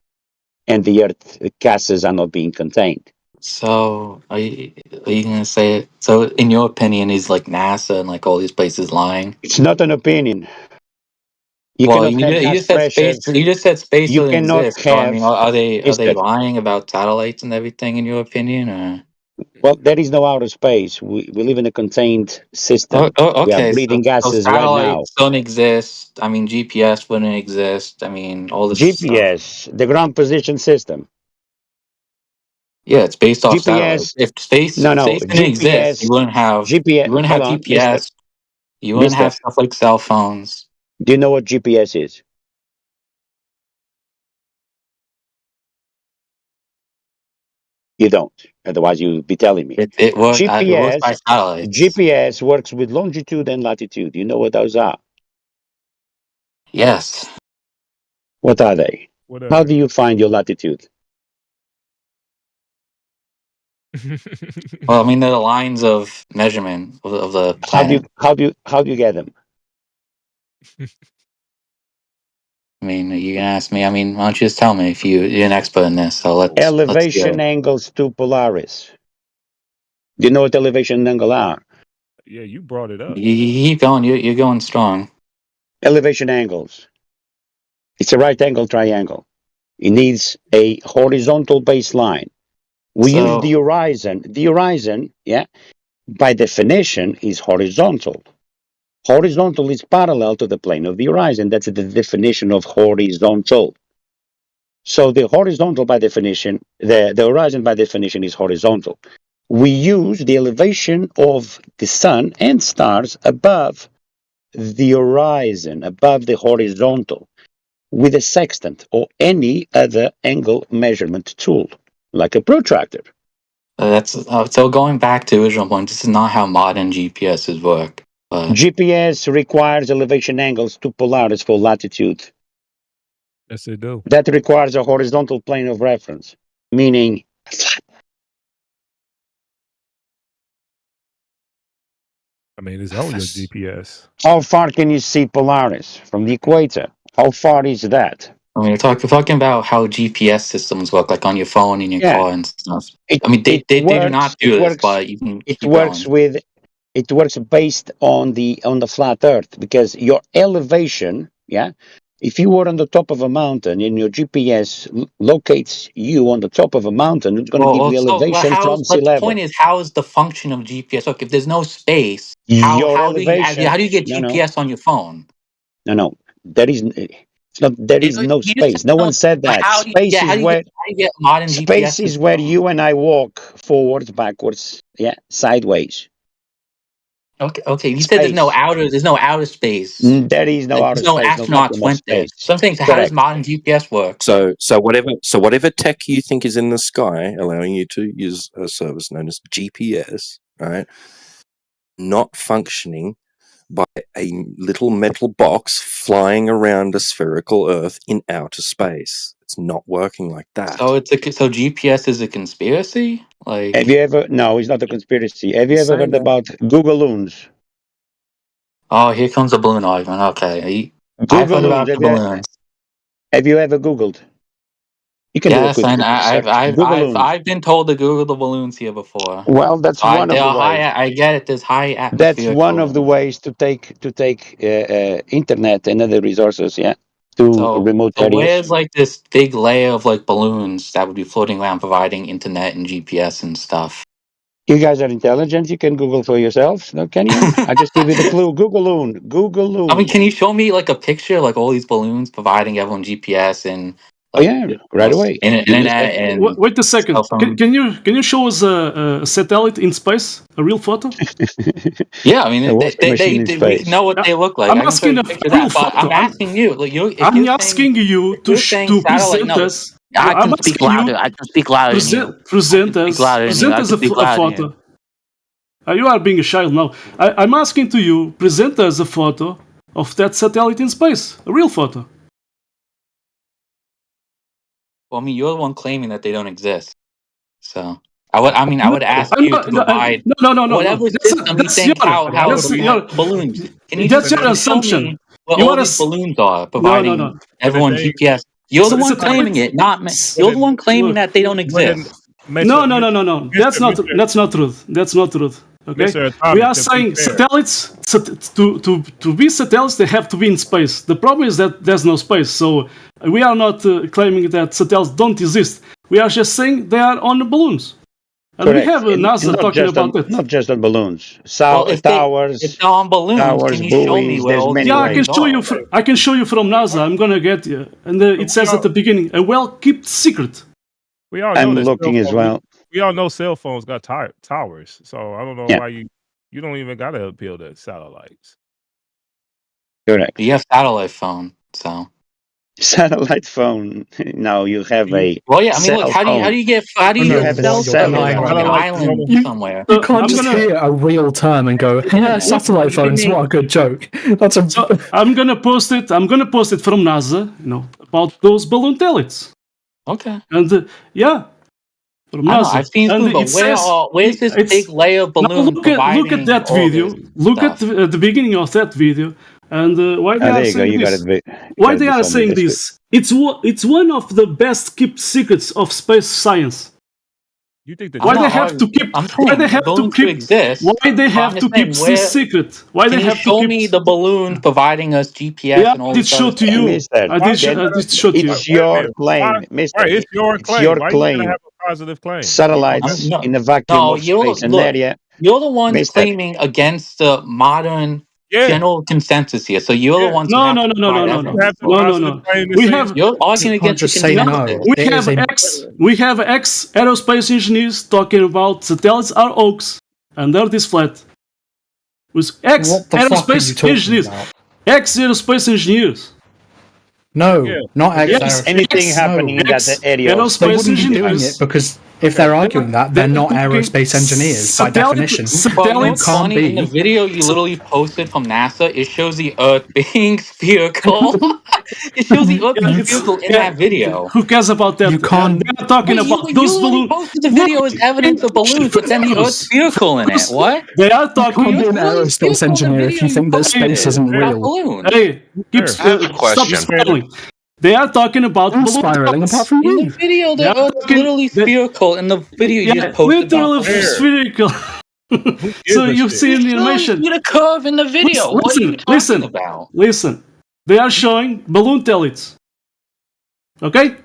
and the Earth gases are not being contained. So are you gonna say it? So in your opinion, is like NASA and like all these places lying? It's not an opinion. You Well, cannot have you gas just said space. pressures. You just said space You doesn't cannot exist. So I mean, have. are they Listen, lying about satellites and everything in your opinion? Or well, there is no outer space. We live in a contained system. We are okay, breathing so gases right now. satellites don't exist. I mean, GPS wouldn't exist. I mean, all this stuff. GPS, the ground position system. Yeah, it's based off satellites. GPS, If no, space didn't exist, GPS, you wouldn't have hold on, mister, GPS. You wouldn't mister. have stuff like cell phones. Do you know what GPS is? You don't. Otherwise, you would be telling me. It works by satellites. GPS works with longitude and latitude. You know what those are? Yes. What are they? What are How they? do you find your latitude? Well, I mean, they're the lines of measurement of the planet. How do you get them? I mean, you can ask me. I mean, why don't you just tell me if you're an expert in this? So let's Elevation go. angles to Polaris. Do you know what elevation angle are? Yeah, you brought it up. You keep going. You're going strong. Elevation angles. It's a right angle triangle. It needs a horizontal baseline. We use the horizon. The horizon, yeah, by definition, is horizontal. Horizontal is parallel to the plane of the horizon. That's the definition of horizontal. So the horizontal, by definition, the horizon, by definition, is horizontal. We use the elevation of the sun and stars above the horizon, above the horizontal, with a sextant or any other angle measurement tool, like a protractor. That's so going back to the original point. This is not how modern GPSs work. But GPS requires elevation angles to Polaris for latitude. Yes, they do. That requires a horizontal plane of reference, meaning I mean, it's on your GPS. how far can you see Polaris from the equator? How far is that? I mean, we're talking about how GPS systems work, like on your phone, in your Yeah. car, and stuff. I mean, they do not do this, but you can It keep works going. it works based on the flat Earth, because your elevation, yeah. If you were on the top of a mountain and your GPS locates you on the top of a mountain, it's going to give you elevation from sea But the level. point is, how is the function of GPS? Look, if there's no space, Your how do you elevation. get No, GPS on your phone? no. There is no You just space. No one said that. How do you get modern GPS? Space is where you and I walk forwards, backwards, yeah, sideways. Okay. You said there's no outer space. There is no outer There's no space, no astronauts vacuum of went there. space. So I'm saying, so how does modern GPS work? So whatever tech you think is in the sky, allowing you to use a service known as GPS, right, not functioning by a little metal box flying around a spherical Earth in outer space. It's not working like that. So GPS is a conspiracy? Like, Have you ever? No, it's not a conspiracy. Have you ever heard about Googleoons? oh, here comes the balloon argument. Okay, I've heard Googleoons. about the balloons. Have you ever Googled? You can do a Yes, quick and Google search. Googleoons. I've been told to Google the balloons here before. Well, that's So one of the ways. I get it. There's high That's atmospheric one of the balloons. ways to take internet and other resources, yeah, to remote So areas. where's like this big layer of like balloons that would be floating around providing internet and GPS and stuff? You guys are intelligent. You can Google for yourselves, no, can you? I just give you the clue. Googleoon. I mean, can you show me like a picture, like all these balloons providing everyone GPS and Oh yeah, right away. internet and Wait a second. cell phone? Can you show us a satellite in space? A real photo? Yeah, I mean, A washing machine in we space. know what they look like. I'm I can show asking you a pictures of real that, but photo. I'm asking you. Like, I'm asking you to saying satellite, present no, us. I I'm can speak asking you louder. I can speak louder than you. present us. speak louder than you. Present I us can a speak louder than photo. You are being a child now. I'm asking to you, present us a photo of that satellite in space. A real photo. Well, I mean, you're the one claiming that they don't exist. So I would ask you to provide No. whatever system you think how balloons. Can you That's just your show assumption. me what You all are these balloons are providing No. everyone GPS? You're the one claiming it, not me. You're the one claiming that they don't exist. No. That's not truth. That's not truth. Okay, we are saying satellites to be satellites, they have to be in space. The problem is that there's no space, so we are not claiming that satellites don't exist. We are just saying they are on the balloons, and Correct. we have NASA talking about it. Not just on balloons. If they're on balloons, towers, can you show me buoys, where there's all many these Yeah, balloons are? I can show you from NASA. I'm gonna get you, and it says at the beginning, a well-kept secret. We all know I'm that looking as well. We all know cell phones got towers, so I don't know Yeah. why you don't even gotta appeal to satellites. Correct. You have satellite phone, so Satellite phone. No, you have a. well, yeah. I mean, look, cell how do you get have a cell cell service on an phone. island somewhere? You can't just hear a real term and go, yeah, satellite phones, what a good joke. That's a... So I'm gonna post it from NASA, about those balloon tellits. Okay. And yeah, From I know, NASA. I've seen And too, but it says where's this big layer of now balloon look at providing that all video. this Look at stuff? the beginning of that video, and why they There are you go. saying You got this? it. Why they are saying this? It's one of the best kept secrets of space science. You think that Why they have to keep? I'm Why they saying have to balloons keep? exist. Why they But I'm have to just keep saying, this secret? Why can they you have to show keep? me the balloon providing us GPS Yeah, and I all did this show other to stuff? you. Mister, I did show to you. it's Wait a your minute. claim, Mister. Right, it's your It's claim. your Why are you gonna claim. have a positive claim? Satellites No, in the vacuum no, of space, and there you're the ones Mister. claiming against the modern general consensus here. So you're the ones who No, have no, to no, no, provide no, no, evidence. no. We have You're arguing against the consensus. We have ex aerospace engineers talking about satellites are hoax and Earth is flat. With ex What the fuck are you aerospace talking engineers, about? ex aerospace engineers. No, not Yes, anything happening in that area of They space. wouldn't be doing it because if they're arguing that, they're not aerospace engineers by definition. But you know You what's can't funny? In the be. video you literally posted from NASA, it shows the Earth being spherical. It shows the Earth being spherical in that video. Who cares about that? You can't. They're talking Wait, about you those literally balloons. posted the video as evidence of balloons, but then the Earth's spherical in it. What? They are You talking. can't be an aerospace engineer if you think that space isn't real. Hey, I have a question. stop spiraling. They are talking about I'm balloon spiraling pellets. apart from In the you. video, They the are Earth's talking- literally spherical. In the video you just posted literally about spherical. So you've seen the animation. See the curve in the video. What are you talking about? Listen. They are showing balloon tellits. Okay?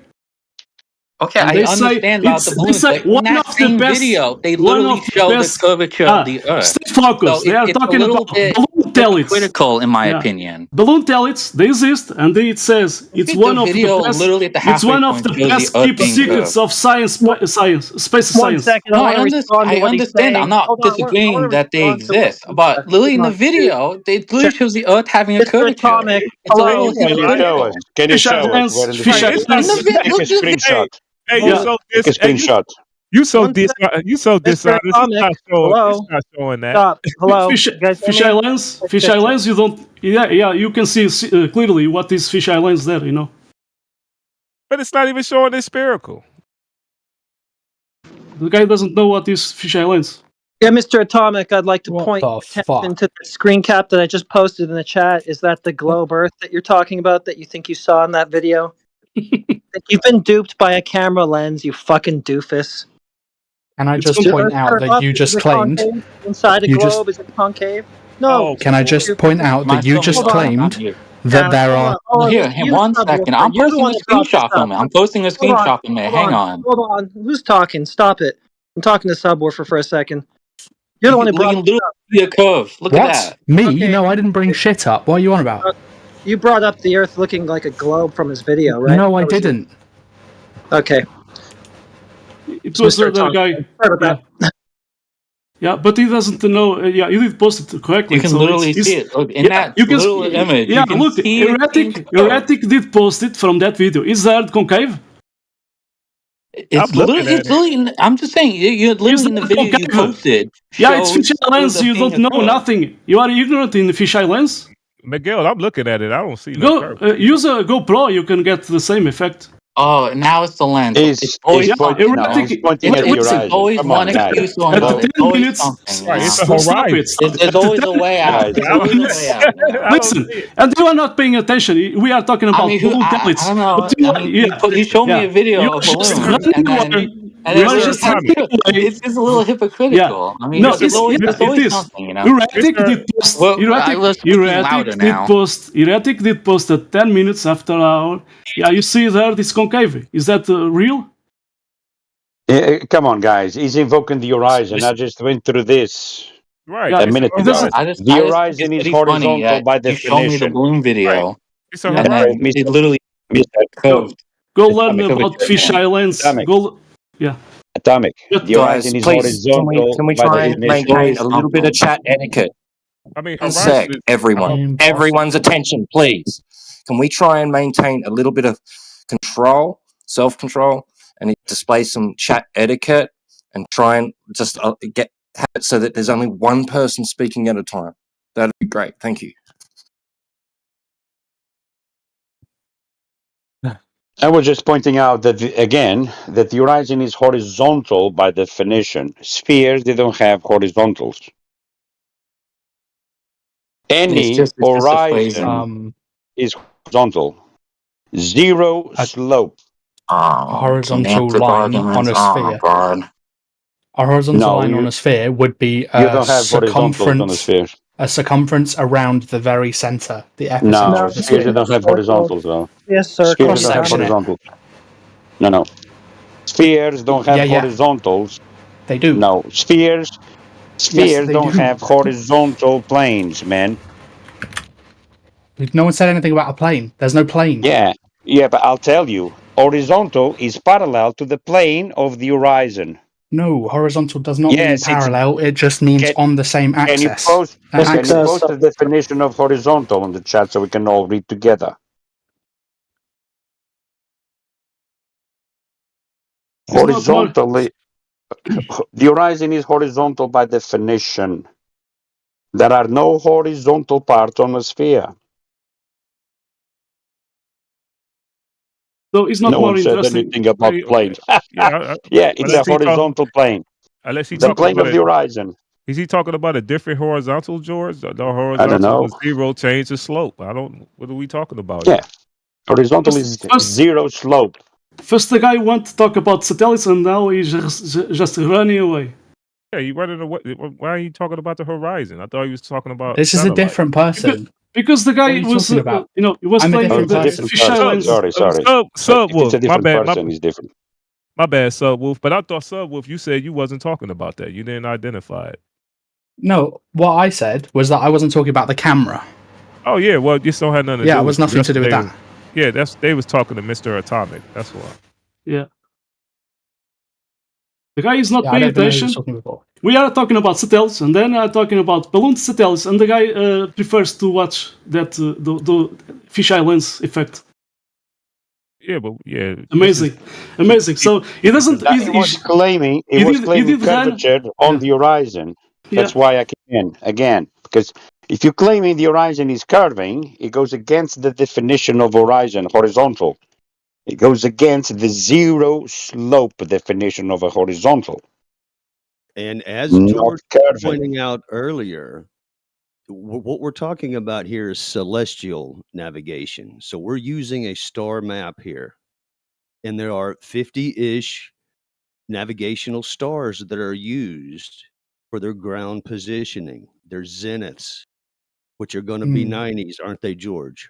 Okay, And I understand about the balloons, but in that same video, they literally show the curvature of the Earth. Stay focused. So They are it's talking a little about bit balloon tellits. critical, in my Yeah. opinion. Balloon tellits, they exist, and it says it's think one the of the video best. literally at the It's halfway one of point the shows the best Earth kept being secrets curved. of space One science. second, No, I want to respond to I what he's understand. saying. I'm not Hold on, I disagreeing want to that they respond to what exist, he but said. literally in the Come on, video, it literally shows the Earth having a Mr. curvature. Atomic, It's a hello. little Can you show hypocritical. us? Can you show us where in the video? Take a screenshot. Hey, Take a screenshot. You so One dishonest. You so Mr. dishonest. Atomic, It's hello. not showing that. Stop. Hello. Fish, You guys hear fisheye me? lens. Fisheye lens. You don't. Yeah. You can see clearly what is fisheye lens there. You know. But it's not even showing it spherical. The guy doesn't know what is fisheye lens. Yeah, Mr. Atomic, I'd like to What point the your attention to the screen cap that I just posted in the chat. Is that the globe Earth that you're talking about that you think you saw in that video? You've been duped by a camera lens, you fucking doofus. Can I just Is point Earth out curved that up? you Is just it claimed? concave? Inside a you just- globe, is it concave? No. Can I just point out that you just claimed that there are? Here, one second. I'm posting a screenshot from it. I'm posting a screenshot from it. Hang on. Hold on. Who's talking? Stop it. I'm talking to Subwoofer for a second. You're the one who You brought can this literally up. see a curve. Look What? at that. Me? No, I didn't bring shit up. What are you on about? You brought up the Earth looking like a globe from his video, right? No, I That was you. didn't. Okay. It was Mr. the Atomic. guy. Sorry about that. Yeah, but he doesn't know. Yeah, you did post it correctly. You can so literally it's- see it. Look, in that you can little see, image, Yeah, you can look, see it being curved. Erratic did post it from that video. Is the Earth concave? It's literally. I'm just saying. You're literally in the video you posted. Yeah, it's shows fisheye lens. the You being don't know curved. nothing. You are ignorant in the fisheye lens. Miguel, I'm looking at it. I don't see no Go curve. use a GoPro. You can get the same effect. Oh, now it's the lens. It's He's always pointing at the it's horizon. always Come one on, guys. excuse or Come another. on. It's always something. Right, you it's know? a horizon. There's always a way out. There's always a way out. you know? Listen, and you are not paying attention. We are talking about balloon tellits. I don't know. But you I mean, you showed me a video of balloons, and then it's just a little hypocritical. I mean, No, there's always something, you know. Erratic did post. Well, I was speaking Erratic louder did now. post. Erratic did post at 10 minutes after hour. Yeah, you see there this concave. Is that real? Come on, guys. He's invoking the horizon. I just went through this Right. a minute ago. The horizon is horizontal by You show me the definition. balloon video, It's a and then it literally curved. Go learn about fisheye lens. Go, yeah. Atomic. The Guys, horizon is please, horizontal can we by try and definition. maintain a little bit of chat etiquette? I mean, One sec, everyone. Everyone's attention, please. Can we try and maintain a little bit of control, self-control, and display some chat etiquette and try and just have it so that there's only one person speaking at a time? That'd be great. Thank you. I was just pointing out that that the horizon is horizontal by definition. Spheres, they don't have horizontals. Any It's just a horizon is horizontal. Zero slope. Oh, horizontal semantic line on arguments. a Oh my sphere. god. A horizontal No, line on a sphere would be you a don't have horizontals on a sphere. circumference around the very center, the epicenter No, of the spheres sphere. don't have horizontals though. Yes, Spheres don't have Cross-section it. horizontals. No. Spheres don't have horizontals. They do. No, spheres Yes, they don't do. have horizontal planes, man. No one said anything about a plane. There's no plane. Yeah, but I'll tell you, horizontal is parallel to the plane of the horizon. No, horizontal does not mean parallel. It just means on the same Can you axis. post the definition of horizontal in the chat so we can all read together? Horizontally, the horizon is horizontal by definition. There are no horizontal parts on a sphere. So it's not No more one said interesting. anything about planes. Yeah, It's a horizontal plane. Unless he The talking plane about of the horizon. Is he talking about a different horizontal, George? The horizontal I don't know. with zero change of slope. I don't. What are we talking about? Yeah, horizontal is zero slope. First, the guy want to talk about satellites, and now he's just running away. Yeah, you running away. Why are you talking about the horizon? I thought he was talking about. This is a different person. Because the guy was, he was playing with the fisheye lens. Subwolf. If it's a different person, he's different. My bad, Subwolf. But I thought Subwolf, you said you wasn't talking about that. You didn't identify it. No, what I said was that I wasn't talking about the camera. Oh yeah, well, this don't have nothing to do. Yeah, it was nothing to do with that. Yeah, they was talking to Mr. Atomic. That's why. Yeah. The guy is not Yeah, paying I don't know who he attention. was talking about. We are talking about satellites, and then are talking about balloon satellites, and the guy prefers to watch that the fisheye lens effect. Yeah, but yeah, amazing. So he doesn't. He was claiming curvature on the horizon. That's why I came in again, because if you're claiming the horizon is curving, it goes against the definition of horizon, horizontal. It goes against the zero slope definition of a horizontal. And as Not George was curving. pointing out earlier, what we're talking about here is celestial navigation. So we're using a star map here. And there are 50-ish navigational stars that are used for their ground positioning. They're zeniths, which are going to be 90s, aren't they, George?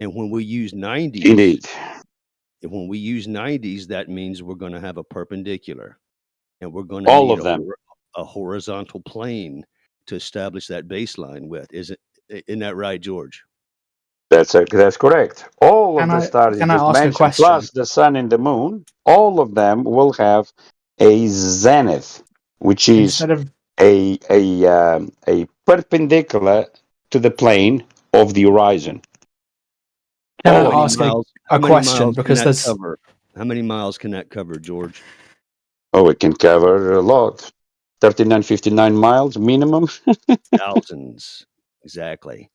And when we use 90s, Indeed. when we use 90s, that means we're going to have a perpendicular, and we're going to All need of them. a horizontal plane to establish that baseline with. Isn't that right, George? That's correct. All of Can the I- stars you can I just ask a mentioned, question? plus the sun and the moon, all of them will have a zenith, which is Instead of a perpendicular to the plane of the horizon. Can All of I them. ask How a many question? miles can Because that there's cover? How many miles can that cover, George? Oh, it can cover a lot. 59 miles minimum. Thousands, exactly.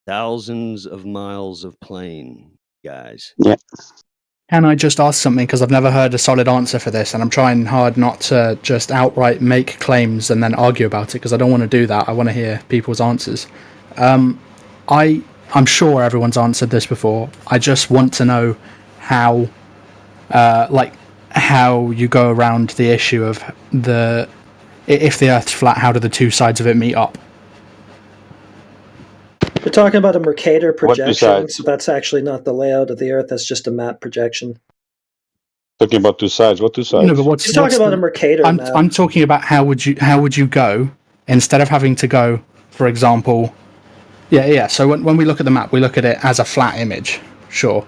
Thousands of miles of plane, guys. Yeah. Can I just ask something? Because I've never heard a solid answer for this, and I'm trying hard not to just outright make claims and then argue about it, because I don't want to do that. I want to hear people's answers. I'm sure everyone's answered this before. I just want to know how, how you go around the issue of if the Earth's flat, how do the two sides of it meet up? We're talking about a Mercator What projection, besides? so that's actually not the layout of the Earth. That's just a map projection. Talking about two sides. What two sides? No, but what's He's talking about a Mercator I'm, map. I'm talking about how would you go instead of having to go, for example. Yeah. So when we look at the map, we look at it as a flat image. Sure.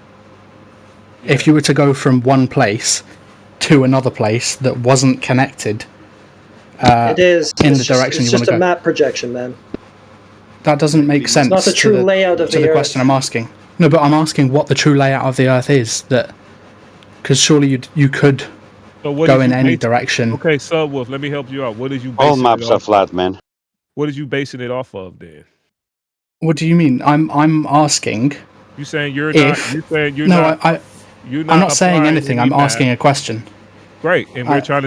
Yeah. If you were to go from one place to another place that wasn't connected, it is in the direction you want to go. It's just a map projection, man. That doesn't make sense. It's not the true layout of to the Earth. question I'm asking. No, but I'm asking what the true layout of the Earth is. That because surely you could go in any direction. Okay, Subwolf, let me help you out. What did you? All maps are flat, man. What are you basing it off of then? What do you mean? I'm asking You saying you're not? If You saying you're no, not? You're I'm not saying applying anything. any I'm asking math. a question. Great, and I- we're trying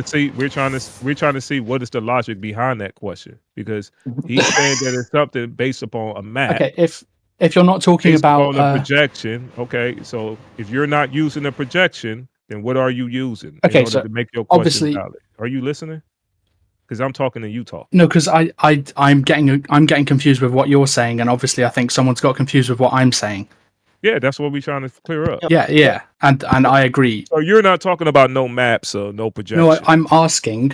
to see what is the logic behind that question, because he's saying that it's something based upon a map, Okay, if you're not talking based about upon a projection. Okay, so if you're not using a projection, then what are you using in okay, order so to make your question obviously valid? Are you listening? Because I'm talking to you talking. no, because I'm getting confused with what you're saying, and obviously I think someone's got confused with what I'm saying. Yeah, that's what we're trying to clear up. Yeah, and I agree. So you're not talking about no maps or no No, projection. I'm asking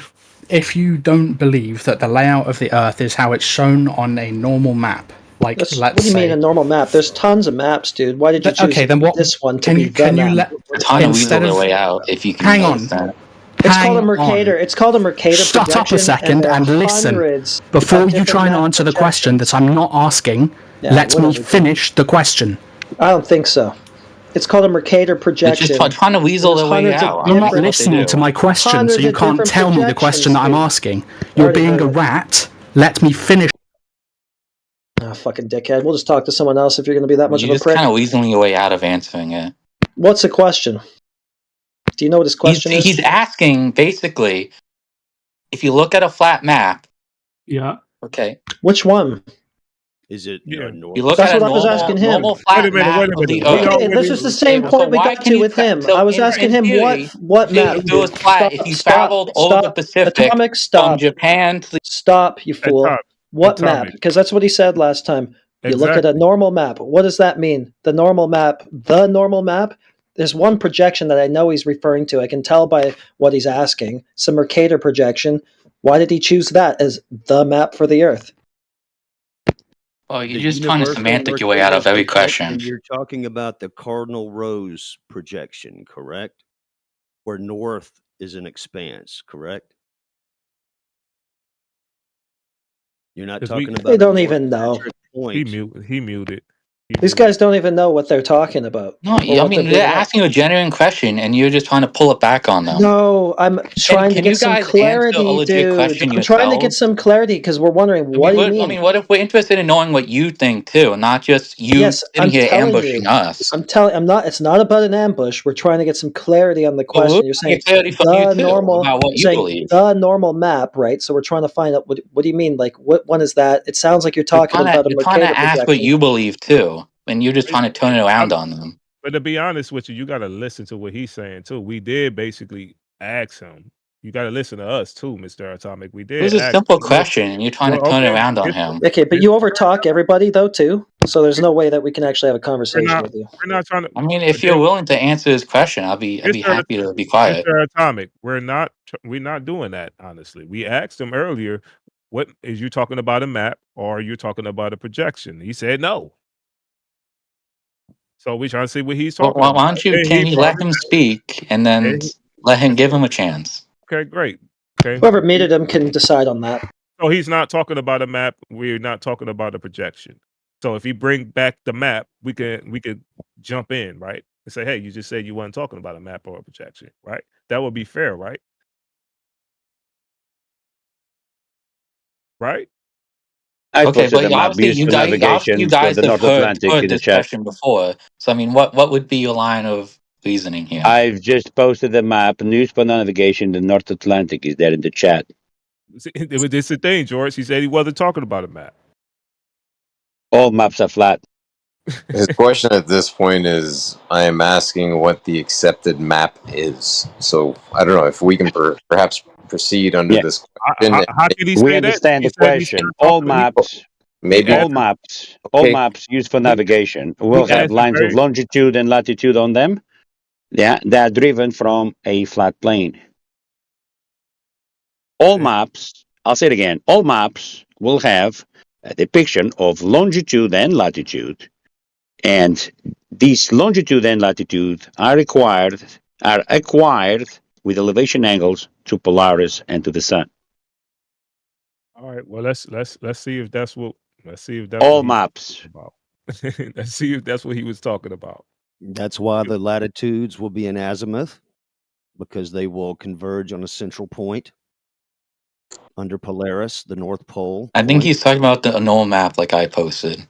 if you don't believe that the layout of the Earth is how it's shown on a normal map. Like, What let's do you mean say. a normal map? There's tons of maps, dude. Why did you choose Okay, then what? this one to Can be you the map? let We're trying to weasel instead their of way out. If you can hang on, notice that. It's called a hang Mercator. on. It's called a Mercator Shut up a projection, and second there are and listen. hundreds Before of you different try and map answer the question projections. that I'm not asking, Yeah, let me whatever. finish the question. I don't think so. It's called a Mercator They're projection. just trying to weasel There's their way hundreds of out. You're not That's what they listening do. to my question, so Hundreds you of can't different tell me the question projections, that I'm dude. asking. You're Already being heard a it. rat. Let me finish. Oh, fucking dickhead. We'll just talk to someone else if you're going to be that much You're of a just prick. kind of weaseling your way out of answering it. What's the question? Do you know what his question is? He's asking basically, if you look at a flat map. Yeah. Okay. Which one? Is it You look That's at what a I was asking him. normal flat map of the Earth. Okay, this is the same point we got to with him. So I was asking him what map. If it was flat, if you traveled over the Pacific Atomic, from stop. Japan to Stop, you fool. What map? Because that's what he said last time. You look at a normal map. What does that mean? The normal map. There's one projection that I know he's referring to. I can tell by what he's asking. Some Mercator projection. Why did he choose that as the map for the Earth? well, you're The just trying to universal semantic your way out of every projection, question. You're talking about the cardinal rose projection, correct? Where north is an expanse, correct? You're not talking about. They don't even know. He muted. These guys don't even know what they're talking about. No, or I what mean they're they're bringing up. asking you a genuine question, and you're just trying to pull it back on them. No, I'm trying to can get you some guys answer clarity, a legit dude. question I'm trying to get yourselves? some clarity because we're wondering what do you mean? What if we're interested in knowing what you think too, and not just you Yes, sitting I'm here telling ambushing you. us? I'm not. It's not about an ambush. We're trying to get some clarity on the Well, question. we're You're trying saying to get clarity from you the too normal. about what You're you saying believe. the normal map, right? So we're trying to find out what do you mean? Like what one is that? It sounds like you're talking about a You're trying Mercator to ask what projection. you believe too, and you're just trying to turn it around on them. But to be honest with you, you got to listen to what he's saying too. We did basically ask him. You got to listen to us too, Mr. Atomic. We It did was a ask simple him. question, and you're trying to turn it around on him. Okay, but you overtalk everybody though too. So there's no way that we can actually have a conversation with you. We're not trying to. I mean, if you're willing to answer his question, I'd be happy to be quiet. Mr. Atomic, we're not doing that. Honestly, we asked him earlier, "What is you talking about a map, or are you talking about a projection?" He said no. So we trying to see what he's Well, talking about. why don't you? And Can he you brought let it him up. speak, and then let him give him a chance? Okay, great. Okay. Whoever muted him can decide on that. So he's not talking about a map. We're not talking about a projection. So if he bring back the map, we could jump in, right? And say, hey, you just said you weren't talking about a map or a projection, right? That would be fair, right? Right? I Okay, posted but a map obviously used for you navigation for guys the have North Atlantic heard in the this chat. question before. So I mean, what would be your line of reasoning here? I've just posted a map used for navigation. The North Atlantic is there in the chat. See, it's the thing, George. He said he wasn't talking about a map. All maps are flat. His question at this point is, I am asking what the accepted map is. So I don't know if we can perhaps proceed under this question. How can he We say that? understand He the said he's question. not All talking- maps, Maybe all maps used for navigation will have answered lines of very- longitude and latitude on them. Yeah, they are driven from a flat plane. All maps, I'll say it again, all maps will have a depiction of longitude and latitude. And these longitude and latitude are acquired with elevation angles to Polaris and to the sun. All right. Well, let's see if that's what All maps. About. Let's see if that's what he was talking about. That's why the latitudes will be in azimuth, because they will converge on a central point under Polaris, the North Pole. I think he's talking about a normal map like I posted.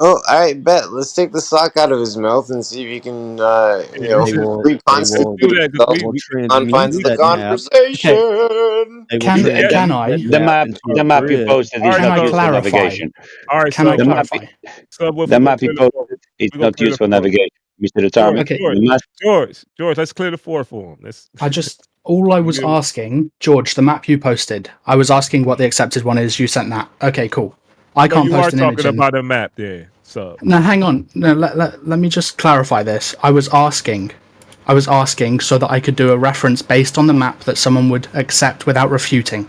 Oh, all right, bet. Let's take the sock out of his mouth and see if he can, reconstitute himself in the confines of the conversation. The map you posted is not used for navigation. All right, The map you posted is not used for navigation, Mr. Atomic. George, let's clear the floor for him. All I was asking, George, the map you posted, I was asking what the accepted one is. You sent that. Okay, cool. I can't post an image. You are talking about a map there. So now, hang on. No, let me just clarify this. I was asking so that I could do a reference based on the map that someone would accept without refuting.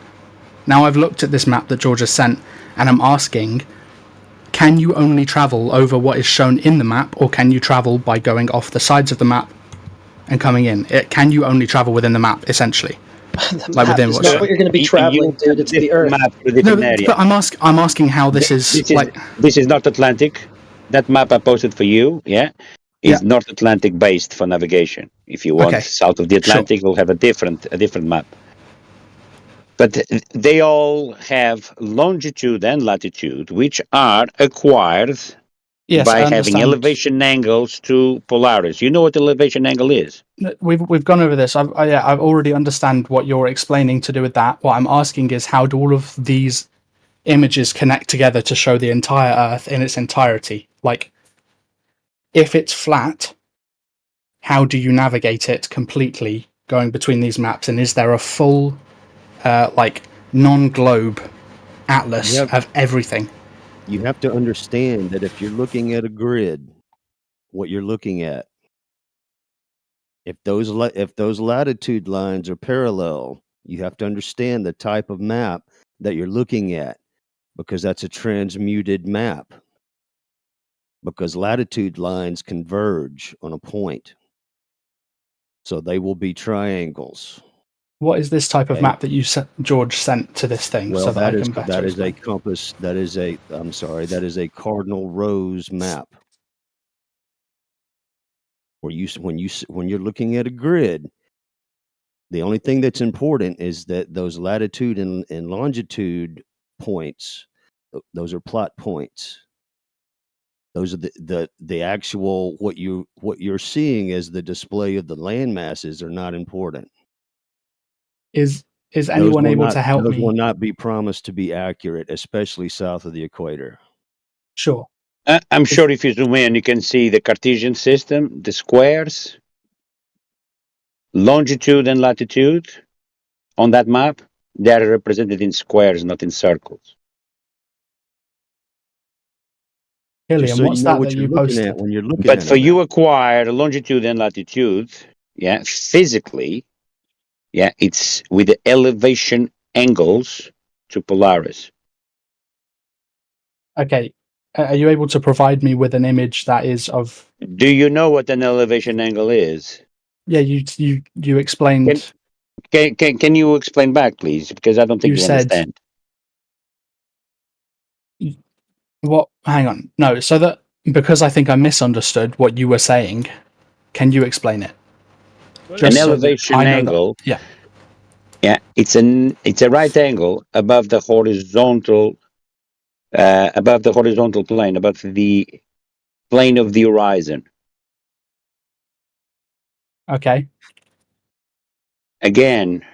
Now I've looked at this map that George has sent, and I'm asking, can you only travel over what is shown in the map, or can you travel by going off the sides of the map and coming in? Can you only travel within the map, essentially? Like within what's not what you're going to be traveling, dude. It's the Earth. No, but I'm asking how this is like. This is North Atlantic. That map I posted for you, is North Atlantic based for navigation. If you want south of the Atlantic, we'll have a different map. But they all have longitude and latitude, which are acquired by having elevation angles to Polaris. You know what elevation angle is? We've gone over this. I've already understand what you're explaining to do with that. What I'm asking is, how do all of these images connect together to show the entire Earth in its entirety? Like, if it's flat, how do you navigate it completely going between these maps? And is there a full, non-globe atlas of everything? You have to understand that if you're looking at a grid, what you're looking at, if those latitude lines are parallel, you have to understand the type of map that you're looking at, because that's a transmuted map. Because latitude lines converge on a point, so they will be triangles. What is this type of map that you George sent to this thing? Well, so that is a compass. That is a cardinal rose map. When you're looking at a grid, the only thing that's important is that those latitude and longitude points, those are plot points. Those are the actual what you're seeing as the display of the land masses are not important. Is anyone able to help me? Those will not be promised to be accurate, especially south of the equator. Sure. I'm sure if you zoom in, you can see the Cartesian system, the squares, longitude and latitude on that map. They are represented in squares, not in circles. Hillian, so what's you know that what you're you looking posted? at when you're looking But at for it. you acquire longitude and latitude, physically, it's with the elevation angles to Polaris. Okay. Are you able to provide me with an image that is of? Do you know what an elevation angle is? Yeah, you explained. Can you explain back, please? Because I don't think you understand. What? Hang on. No, so that because I think I misunderstood what you were saying. Can you explain it? An elevation angle. It's a right angle above the horizontal plane, above the plane of the horizon. Okay. Again,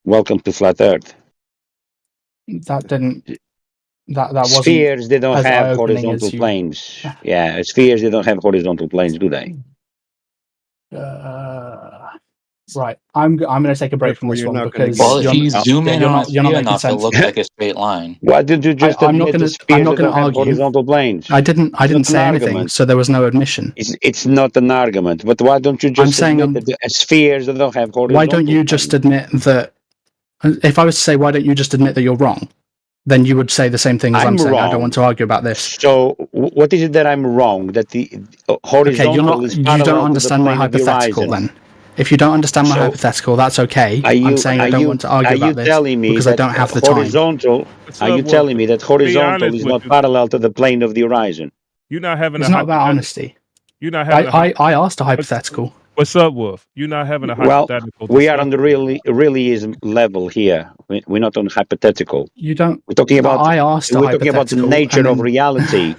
welcome to flat Earth. That didn't. That wasn't. Spheres, they don't as have eye-opening horizontal as you- planes. Yeah, spheres, they don't have horizontal planes, do they? Right. I'm going to take a break from this one because if you zoom in on a you're not sphere making enough, it sense. looks like a straight line. Why did you just I'm not admit going the to. spheres I'm not that going don't to have argue. horizontal planes? I didn't It's say not an anything, argument. so there was no admission. It's not an argument. But why don't you just admit that the spheres that don't have horizontal Why don't you just admit that? If I was to say, why don't you just admit that you're wrong? Then you would say the same thing as I'm saying. wrong. I don't want to argue about this. So, what is it that I'm wrong? That the horizontal is You parallel don't to understand the my plane of the hypothetical. horizon. Then, if you don't understand my hypothetical, that's okay. I'm saying I don't want to argue about this because I don't have the time. Horizontal? Are you telling me that horizontal is not parallel to the plane of the horizon? You're not having It's not about honesty. You're not having. I asked a hypothetical. What's up, Wolf? You're not having a Well, hypothetical we are on discussion. the realism level here. We're not on hypothetical. You don't. We're talking about I asked a we're talking about the hypothetical, nature and of then reality.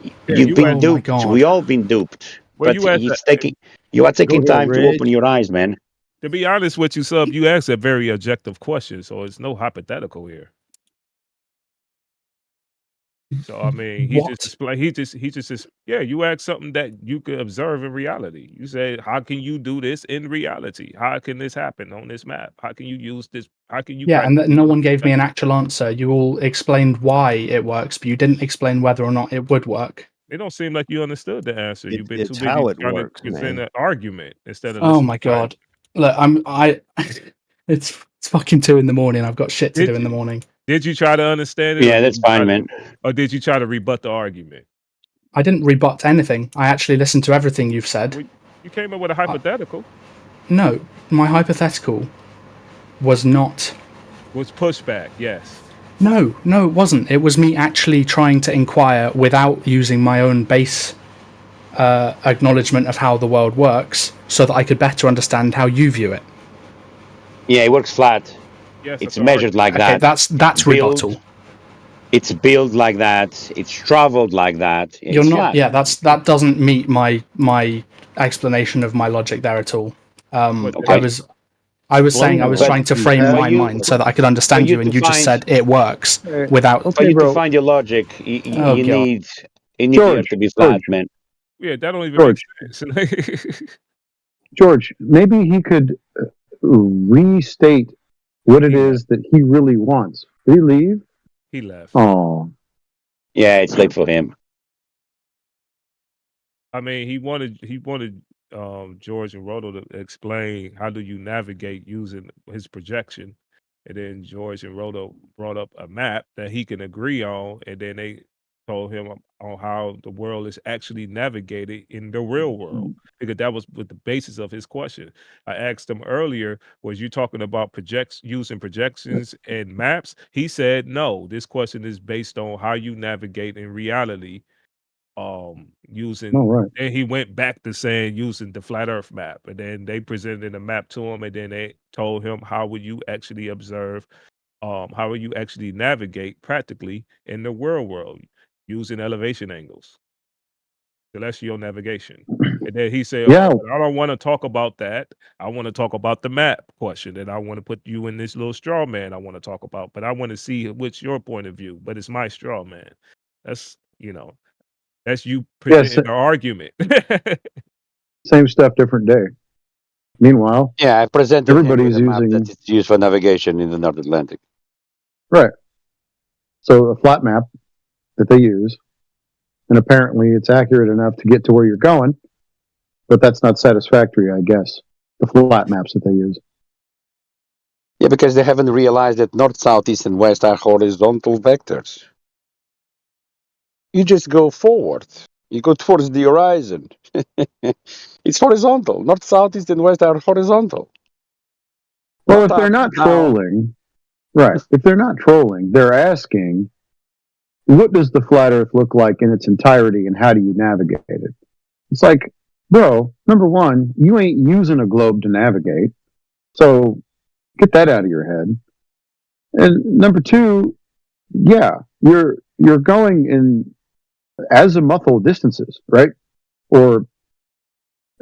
Yeah, You've you been asked. oh my duped. We god, all been duped. Well, But you asked. you are Go taking ahead, time to Reg. open your eyes, man. To be honest with you, Sub, you asked a very objective question, so it's no hypothetical here. So I mean, he just what? explained. Yeah. You asked something that you could observe in reality. You said, "How can you do this in reality? How can this happen on this map? How can you use this? How can you Yeah, and practice?" no one gave me an actual answer. You all explained why it works, but you didn't explain whether or not it would work. It don't seem like you understood the answer. You've been too It's busy how it trying to works, present man. an argument instead of Oh listening my to my. god! Look, it's fucking 2 a.m. I've got shit to do Did in you the morning. did you try to understand it, Yeah, that's fine, man. or did you try to rebut the argument? I didn't rebut anything. I actually listened to everything you've said. Well, you came up with a hypothetical. No, my hypothetical was not. Was pushback? Yes. No, it wasn't. It was me actually trying to inquire without using my own base acknowledgement of how the world works, so that I could better understand how you view it. Yeah, it works flat. Yes, It's measured like Okay, that. that's rebuttal. It's built like that. It's traveled like that. You're It's not. flat. Yeah, that doesn't meet my explanation of my logic there at all. Okay. I was saying I was But trying to frame for my you, mind so that I could for understand you you, to and you just find said it works without. for you to find your logic, you, Oh you god. need the earth to be flat, man. Yeah, that don't even make sense. George, maybe he could restate what it is that he really wants. Did he leave? He left. Oh, Yeah, it's late for him. I mean, he wanted George and Roto to explain how do you navigate using his projection, and then George and Roto brought up a map that he can agree on, and then they told him on how the world is actually navigated in the real world, because that was with the basis of his question. I asked him earlier, was you talking about using projections and maps? He said no. This question is based on how you navigate in reality using and he went back to saying using the flat earth map, and then they presented a map to him, and then they told him how would you actually observe, how will you actually navigate practically in the real world using elevation angles, celestial navigation. And then he said, yeah. I don't want to talk about that. I want to talk about the map question, and I want to put you in this little straw man I want to talk about, but I want to see what's your point of view, but it's my straw man. That's that's you presenting an argument. Same stuff, different day. Meanwhile, Yeah, I presented him everybody's with a map using that is used for navigation in the North Atlantic. right. So a flat map that they use, and apparently it's accurate enough to get to where you're going, but that's not satisfactory, I guess. The flat maps that they use. Yeah, because they haven't realized that north, south, east, and west are horizontal vectors. You just go forward. You go towards the horizon. It's horizontal. North, south, east, and west are horizontal. Well, if they're not trolling, right? If they're not trolling, they're asking, what does the flat Earth look like in its entirety, and how do you navigate it? It's like, bro, number one, you ain't using a globe to navigate, so get that out of your head. And number two, yeah, you're going in azimuthal distances, right? Or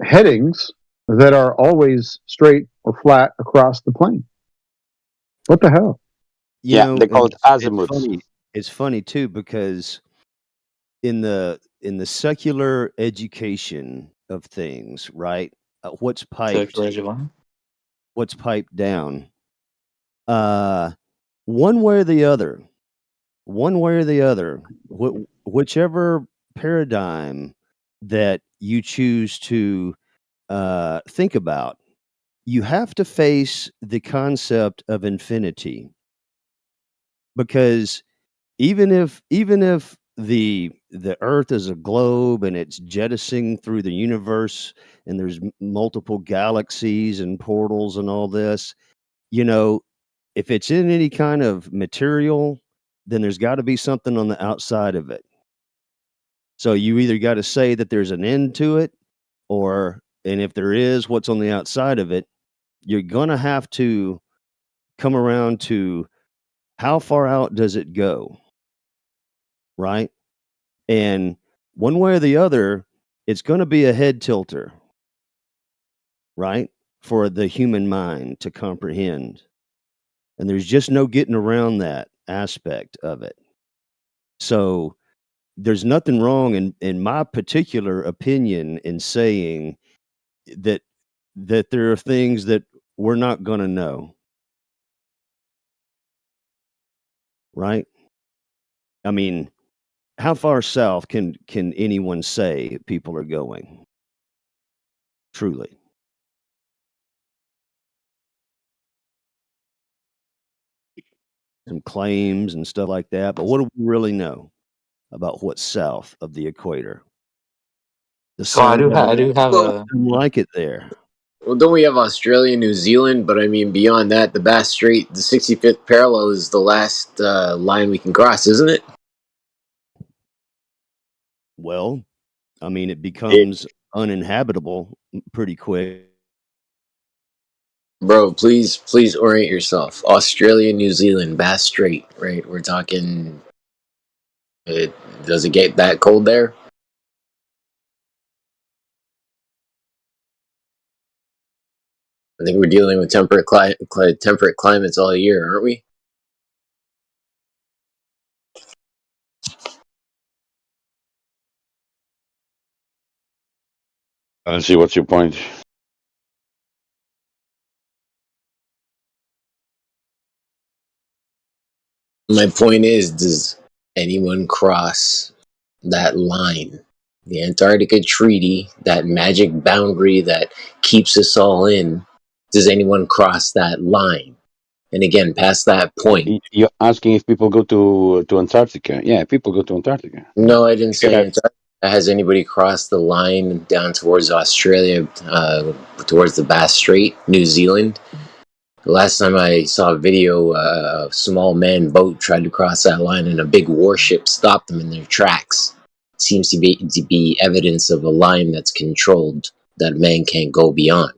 headings that are always straight or flat across the plane. What the hell? Yeah, they call it azimuth. It's funny too, because in the secular education of things, right? What's piped down, one way or the other, whichever paradigm that you choose to think about, you have to face the concept of infinity, because even if the earth is a globe and it's jettisoning through the universe, and there's multiple galaxies and portals and all this, if it's in any kind of material, then there's got to be something on the outside of it. So you either got to say that there's an end to it, or And if there is, what's on the outside of it, you're going to have to come around to how far out does it go? Right? And one way or the other, it's going to be a head tilter, right? For the human mind to comprehend. And there's just no getting around that aspect of it. So there's nothing wrong in my particular opinion in saying that there are things that we're not going to know. Right? I mean, how far south can anyone say people are going? Truly. Some claims and stuff like that, but what do we really know about what's south of the equator? The So I sun do have a doesn't like it there. Well, don't we have Australia, New Zealand? But I mean, beyond that, the Bass Strait, the 65th parallel is the last line we can cross, isn't it? Well, I mean, it becomes uninhabitable pretty quick. Bro, please orient yourself. Australia, New Zealand, Bass Strait, right? We're talking. Does it get that cold there? I think we're dealing with temperate climates all year, aren't we? I don't see what's your point. My point is, does anyone cross that line? The Antarctica Treaty, that magic boundary that keeps us all in, does anyone cross that line? And again, past that point. You're asking if people go to Antarctica. Yeah, people go to Antarctica. No, I didn't say Antarctica. Has anybody crossed the line down towards Australia, towards the Bass Strait, New Zealand? The last time I saw a video, a small man boat tried to cross that line and a big warship stopped them in their tracks. Seems to be evidence of a line that's controlled that man can't go beyond.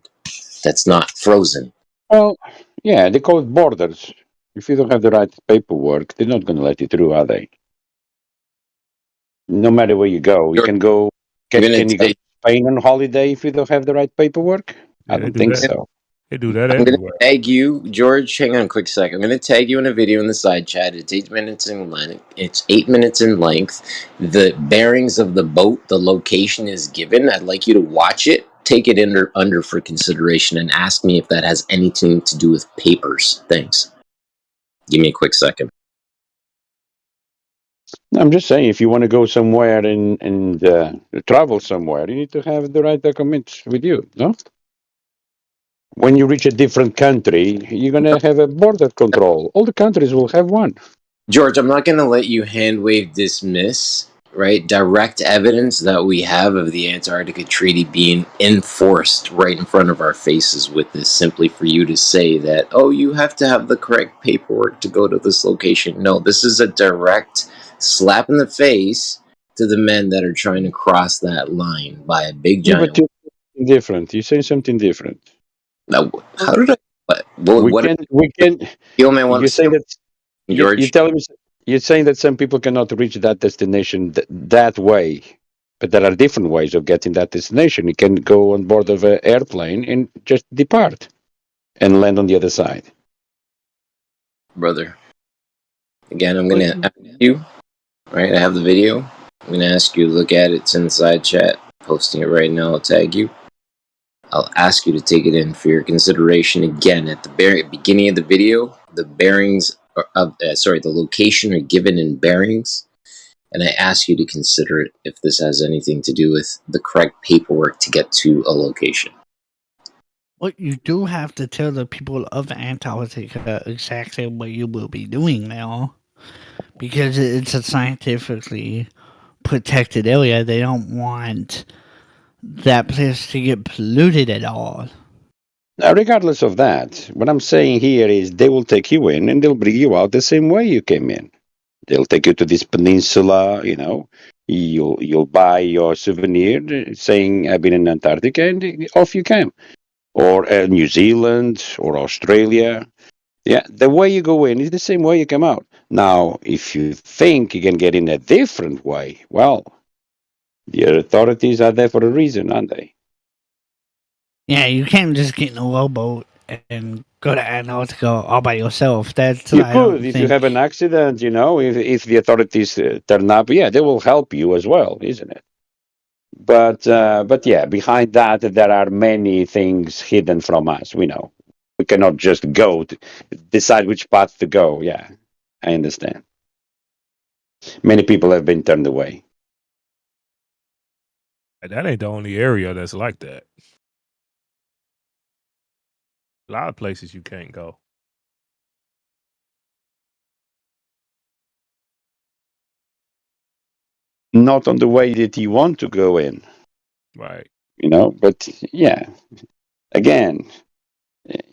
That's not frozen. Well, yeah, they call it borders. If you don't have the right paperwork, they're not going to let you through, are they? No matter where you go, you can go. Can you go to Spain on holiday if you don't have the right paperwork? I don't think so. They do that I'm going everywhere. to tag you, George. Hang on a quick second. I'm going to tag you in a video in the side chat. It's 8 minutes in length. It's 8 minutes in length. The bearings of the boat, the location is given. I'd like you to watch it, take it under for consideration, and ask me if that has anything to do with papers. Thanks. Give me a quick second. I'm just saying, if you want to go somewhere and travel somewhere, you need to have the right documents with you, no? When you reach a different country, you're going to have a border control. All the countries will have one. George, I'm not going to let you hand wave dismiss, right? Direct evidence that we have of the Antarctica Treaty being enforced right in front of our faces with this, simply for you to say that, oh, you have to have the correct paperwork to go to this location. No, this is a direct slap in the face to the men that are trying to cross that line by a big giant. Yeah, but you're different. You're saying something different. Now, how did I? We can. Yo, man, You're saying that. George, you're telling me. You're saying that some people cannot reach that destination that way, but there are different ways of getting that destination. You can go on board of an airplane and just depart, and land on the other side. Brother. Again, I'm gonna ask you. Right, I have the video. I'm gonna ask you to look at it. It's in the side chat. Posting it right now. I'll tag you. I'll ask you to take it in for your consideration. Again, at the beginning of the video, the bearings of the location are given in bearings, and I ask you to consider it if this has anything to do with the correct paperwork to get to a location. Well, you do have to tell the people of Antarctica exactly what you will be doing now, because it's a scientifically protected area. They don't want that place to get polluted at all. Now, regardless of that, what I'm saying here is they will take you in and they'll bring you out the same way you came in. They'll take you to this peninsula, you know. You'll buy your souvenir saying I've been in Antarctica, and off you came. Or New Zealand or Australia. Yeah, the way you go in is the same way you come out. Now, if you think you can get in a different way, well, the authorities are there for a reason, aren't they? Yeah, you can't just get in a rowboat and go to Antarctica all by yourself. That's You I don't could, if you think. have an accident, you know, if the authorities turn up, yeah, they will help you as well, isn't it? But yeah, behind that, there are many things hidden from us. We know we cannot just go to decide which path to go. Yeah, I understand. Many people have been turned away. That ain't the only area that's like that. A lot of places you can't go. Not on the way that you want to go in, Right. you know. But yeah, again,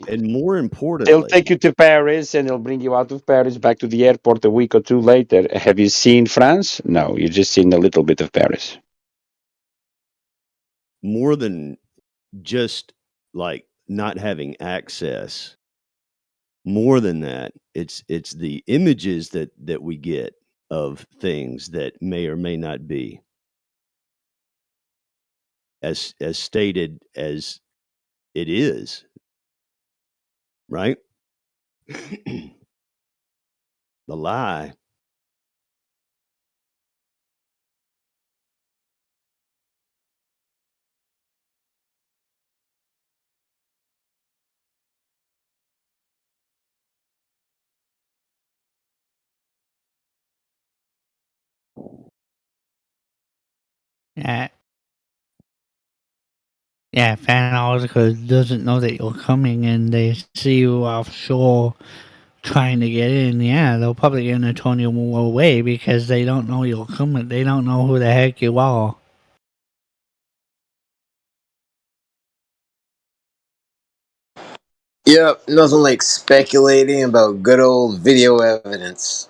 And more they'll importantly, take you to Paris and they'll bring you out of Paris back to the airport a week or two later. Have you seen France? No, you've just seen a little bit of Paris. more than just like not having access, more than that, it's the images that we get of things that may or may not be as stated as it is, right? The lie. Yeah. Yeah, if Antarctica doesn't know that you're coming and they see you offshore trying to get in, yeah, they'll probably get to turn you away because they don't know you're coming. They don't know who the heck you are. Yep, nothing like speculating about good old video evidence.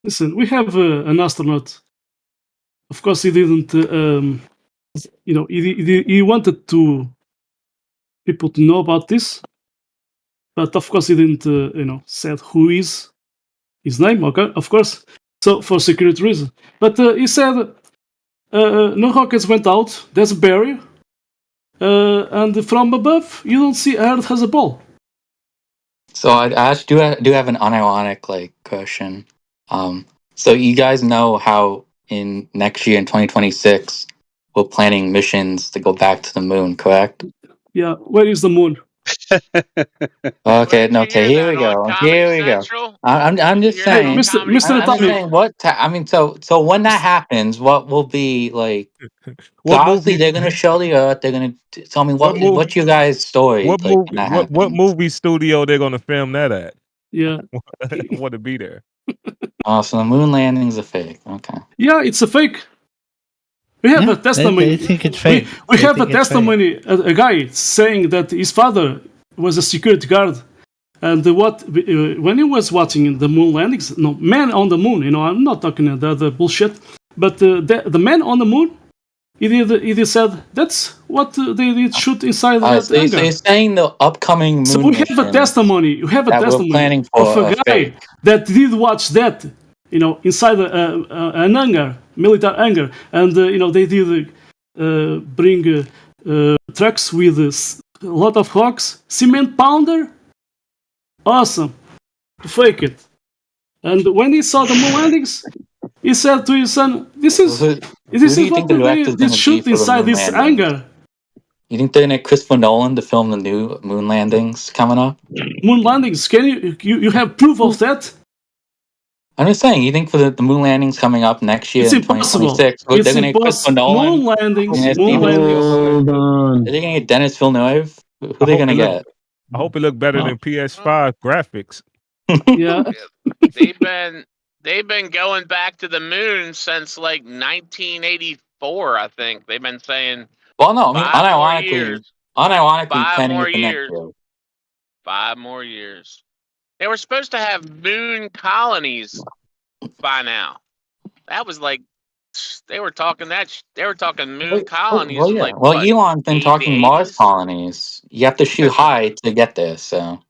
Listen, we have an astronaut. Of course, he didn't. He wanted people to know about this, but of course, he didn't. Said who is his name. Okay, of course. So for security reasons, but he said no rockets went out. There's a barrier, and from above, you don't see Earth as a ball. So I actually do have an unironic question. So you guys know how in next year in 2026 we're planning missions to go back to the moon, correct? Yeah, where is the moon? Okay, okay, here we go. Here we go. I'm just saying. Mr. I'm just Atomic. saying so when that happens, what will be like? So What obviously movie? they're gonna show the Earth. They're gonna tell me What movie? what's your guys' story What like movie? when that What happens. movie studio they're gonna film that at? Yeah. I want to be there. Oh, so the moon landing's a fake. Okay. Yeah, it's a fake. We have a testimony. They think it's fake. We They have a think it's fake. testimony. A guy saying that his father was a security guard, and when he was watching the moon landings, no man on the moon. I'm not talking the other bullshit, but the man on the moon, he did said that's what they did shoot inside that So hangar. you're saying the upcoming moon So we have a testimony. We have a that we're testimony planning of for a a guy fake. that did watch that, inside an hangar, military hangar, and they did bring trucks with a lot of rocks, cement pounder. Awesome, to fake it. And when he saw the moon landings, he said to his son, "This is Who do you what think the director's they gonna be shoot for the inside moon this landing? hangar." You think they're gonna get Christopher Nolan to film the new moon landings coming up? Moon landings? Can you have proof of that? I'm just saying. You think for the moon landings coming up next year It's in impossible. 2026, It's they're gonna get Christopher impossible. Nolan? Moon landings. They're gonna get Moon Steven landings. Spielberg? Hold on. Are they gonna get Dennis Villeneuve? Who are they gonna get? I hope it look better than PS5 graphics. Yeah. They've been going back to the moon since like 1984. I think they've been saying. Well, no, I mean, 5 more unironically, years. planning it for next Years. year. 5 more years. They were supposed to have moon colonies by now. That was like they were talking moon colonies. Well, in yeah. like Well, what? Elon's been talking Mars colonies. You have to shoot high to get there. So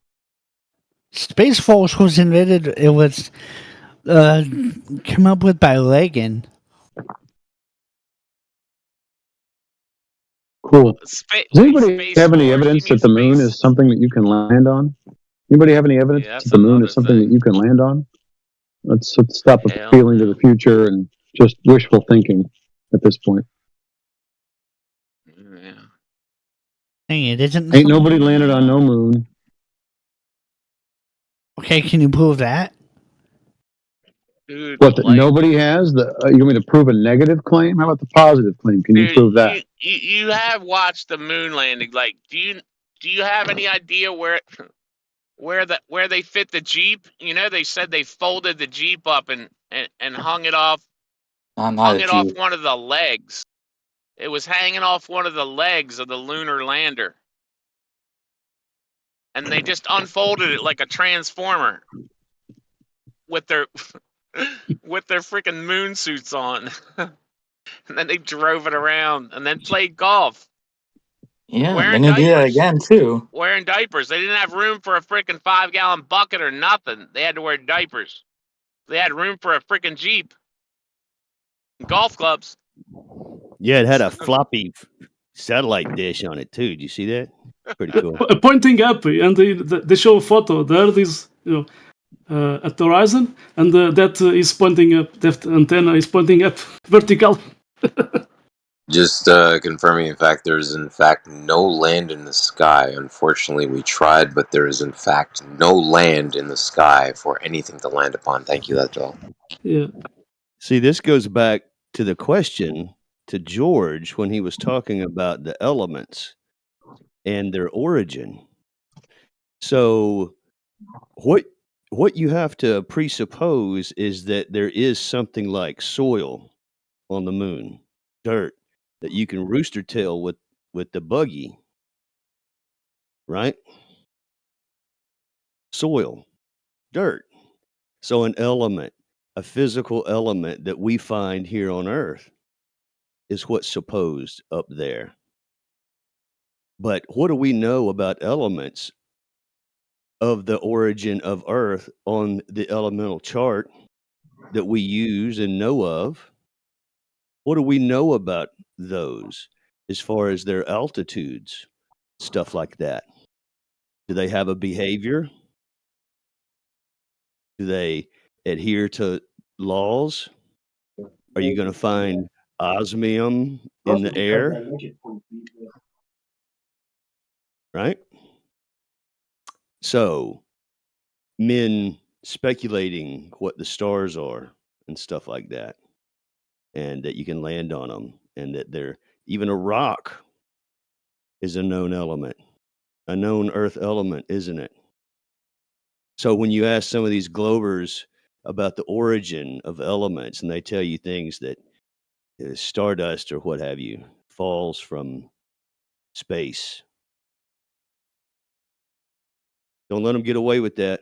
Space Force was invented. It was come up with by Reagan. Cool. Does anybody Space have any Force, evidence you that the moon is something that you can land on? Anybody have any evidence that's that the moon is something that you can land on? Let's stop Hell appealing to the future and just wishful thinking at this point. Yeah. Dang, it isn't. Ain't nobody landed on no moon. Okay, can you prove that? Dude, What, that nobody has? You want me to prove a negative claim? How about the positive claim? Can you dude, prove that? you have watched the moon landing. Like, do you have any idea where they fit the Jeep? You know, they said they folded the Jeep up and hung it off not a Jeep. one of the legs. It was hanging off one of the legs of the lunar lander. And they just unfolded it like a transformer with their freaking moon suits on. And then they drove it around and then played golf. yeah, they're Wearing gonna do that diapers. again too. Wearing diapers. They didn't have room for a freaking 5-gallon bucket or nothing. They had to wear diapers. They had room for a freaking Jeep. Golf clubs. Yeah, it had a floppy satellite dish on it too. Did you see that? Pretty cool. Pointing up, and they show a photo. The Earth is at the horizon, and that is pointing up. That antenna is pointing up vertical. Just confirming, in fact, there's in fact no land in the sky. Unfortunately, we tried, but there is in fact no land in the sky for anything to land upon. Thank you, that's all. Yeah. See, this goes back to the question to George when he was talking about the elements and their origin. So what you have to presuppose is that there is something like soil on the moon, dirt that you can rooster tail with the buggy, right? Soil, dirt. So an element, a physical element that we find here on Earth is what's supposed up there. But what do we know about elements of the origin of Earth on the elemental chart that we use and know of? What do we know about those as far as their altitudes, stuff like that? Do they have a behavior? Do they adhere to laws? Are you going to find osmium in the air? Right? So, men speculating what the stars are and stuff like that, and that you can land on them, and that they're even a rock is a known element, a known Earth element, isn't it? So when you ask some of these globers about the origin of elements, and they tell you things that stardust or what have you falls from space, don't let them get away with that.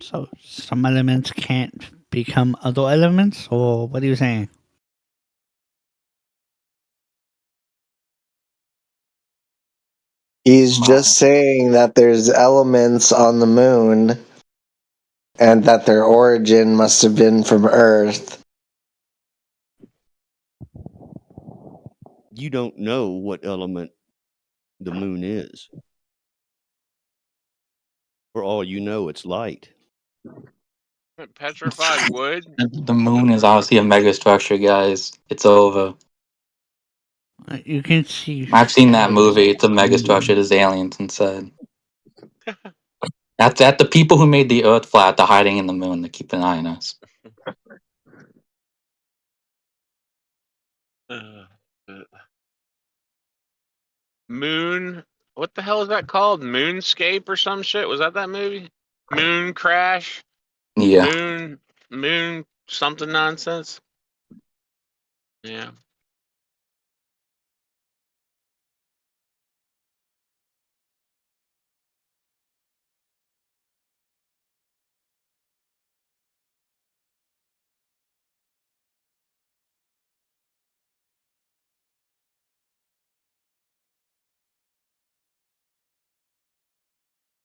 So some elements can't become other elements, or what are you saying? He's just saying that there's elements on the moon and that their origin must have been from Earth. You don't know what element the moon is. For all you know, it's light. Petrified wood. The moon is obviously a megastructure, guys. It's over. You can see. I've seen that movie. It's a megastructure. There's aliens inside. That's the people who made the Earth flat. They're hiding in the moon. They keep an eye on us. Moon. What the hell is that called? Moonscape or some shit? Was that movie? Moon crash. Yeah. Moon something nonsense. Yeah.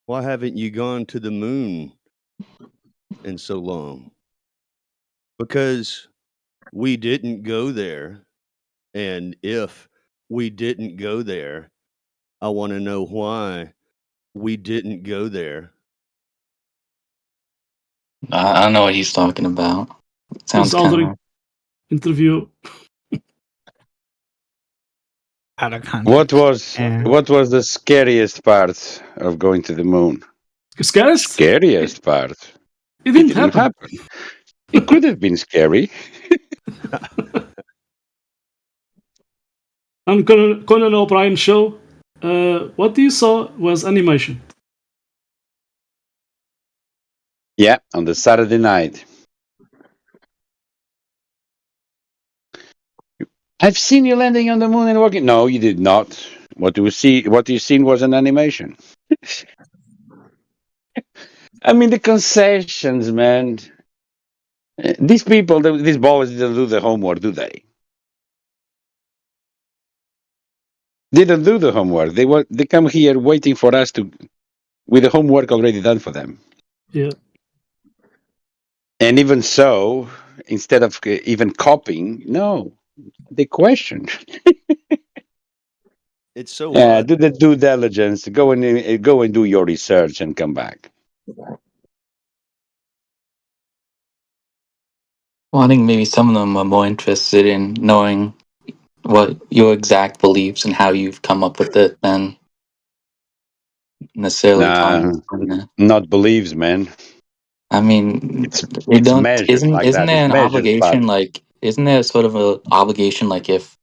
Why haven't you gone to the moon in so long? Because we didn't go there. And if we didn't go there, I want to know why we didn't go there. I don't know what he's talking about. It sounds This other kind of. interview. Out of What context. was the scariest part of going to the moon? Scariest? Scariest part. It didn't happen. It could have been scary. On Conan O'Brien show, what you saw was animation. Yeah, on the Saturday night. I've seen you landing on the moon and walking. No, you did not. What you seen was an animation. I mean, the concessions, man. These people, these boys didn't do the homework, do they? Didn't do the homework. They come here waiting for us with the homework already done for them. Yeah. And even so, instead of even copying, no, they question. It's so Yeah, odd. do the due diligence. Go and do your research and come back. Well, I think maybe some of them are more interested in knowing what your exact beliefs and how you've come up with it than necessarily telling. Not beliefs, man. I mean, It's measured like isn't that. there It's an measured, obligation? but Like, isn't there sort of an obligation? Like, if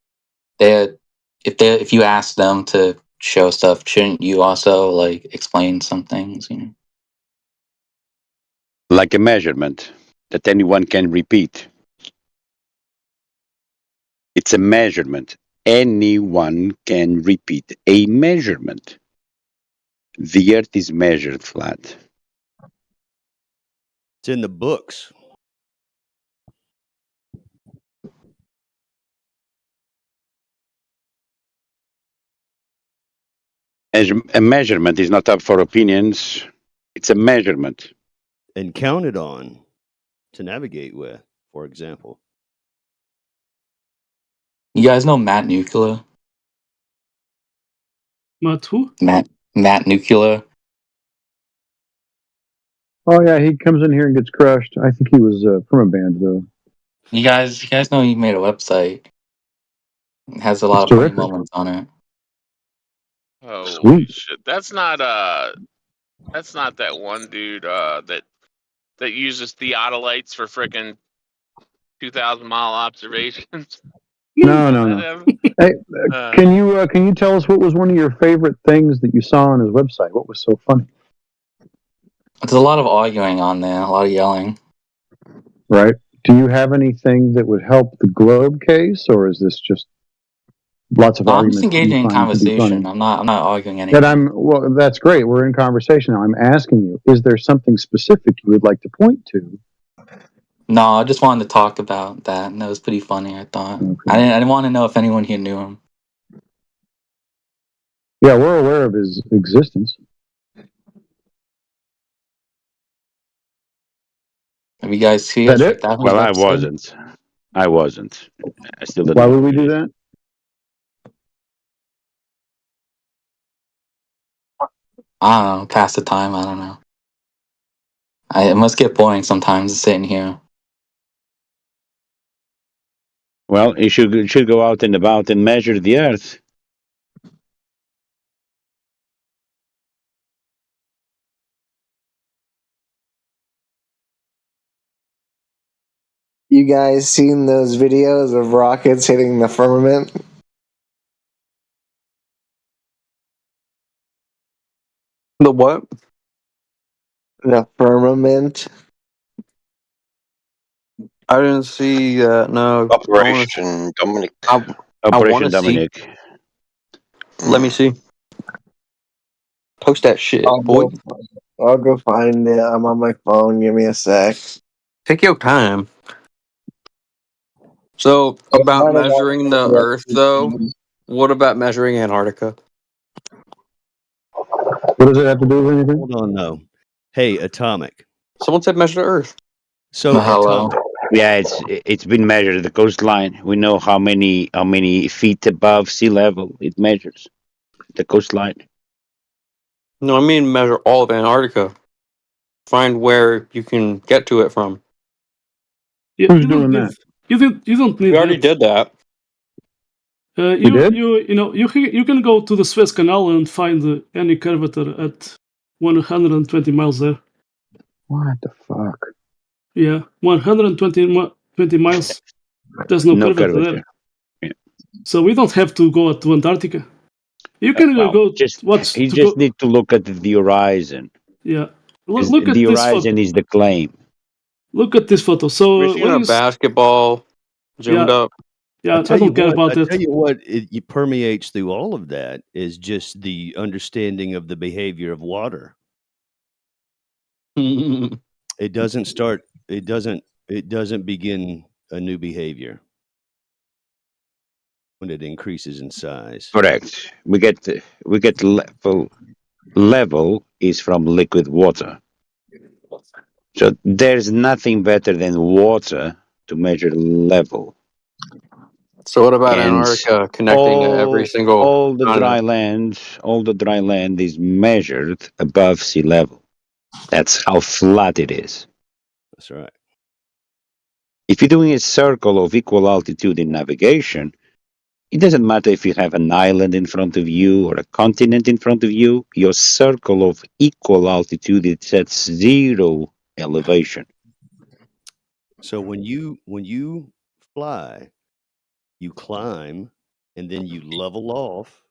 you ask them to show stuff, shouldn't you also like explain some things? You know? like a measurement that anyone can repeat. It's a measurement. Anyone can repeat a measurement. The earth is measured flat. It's in the books. A measurement is not up for opinions. It's a measurement. And counted on to navigate with, for example. You guys know Matt Nuclear? Matt who? Matt Nuclear. Oh yeah, he comes in here and gets crushed. I think he was from a band though. You guys know he made a website. It has a lot It's of funny terrific. moments on it. Holy Sweet. shit! That's not that one dude that uses theodolites for frickin' 2,000-mile observations. No. That him? Hey, can you tell us what was one of your favorite things that you saw on his website? What was so funny? There's a lot of arguing on there, a lot of yelling. Right? Do you have anything that would help the globe case, or is this just lots of I'm just arguments that you engaging in find to be funny? conversation. I'm not arguing anything. That's great. We're in conversation now. I'm asking you, is there something specific you would like to point to? No, I just wanted to talk about that, and that was pretty funny. I thought I didn't want to know if anyone here knew him. Yeah, we're aware of his existence. Have you guys seen That checked it? out his Well, website? I wasn't. I still don't Why know. would we do that? I don't know. Pass the time. I don't know. It must get boring sometimes sitting here. Well, you should go out and about and measure the Earth. You guys seen those videos of rockets hitting the firmament? The what? The firmament. I didn't see that. No. Operation Dominic. I want Operation to see. Dominic. Let me see. Post that shit, boy. I'll go find it. I'm on my phone. Give me a sec. Take your time. So, about measuring the Earth, though, what about measuring Antarctica? What does it have to do with anything? Hold on, though. Hey, Atomic. Someone said measure the Earth. So, Atomic. Yeah, it's been measured. The coastline. We know how many feet above sea level it measures. The coastline. No, I mean measure all of Antarctica. Find where you can get to it from. Who's doing that? You don't need We already that. did that. You can go to the Suez Canal and find any curvature at 120 miles there. What the fuck? Yeah, 120 miles. There's no curvature there. Yeah. So we don't have to go to Antarctica. You can go. He just need to look at the horizon. Yeah. Look at the this horizon photo. is the claim. Look at this photo. So We're seeing a basketball zoomed up. Yeah, I don't care about it. I tell you what, it permeates through all of that is just the understanding of the behavior of water. It doesn't start. It doesn't begin a new behavior when it increases in size. Correct. We get level is from liquid water. So there's nothing better than water to measure level. So what about And Antarctica connecting to every single all the dry continent? land is measured above sea level. That's how flat it is. That's right. If you're doing a circle of equal altitude in navigation, it doesn't matter if you have an island in front of you or a continent in front of you, your circle of equal altitude is at 0 elevation. So when you fly, you climb, and then you level off.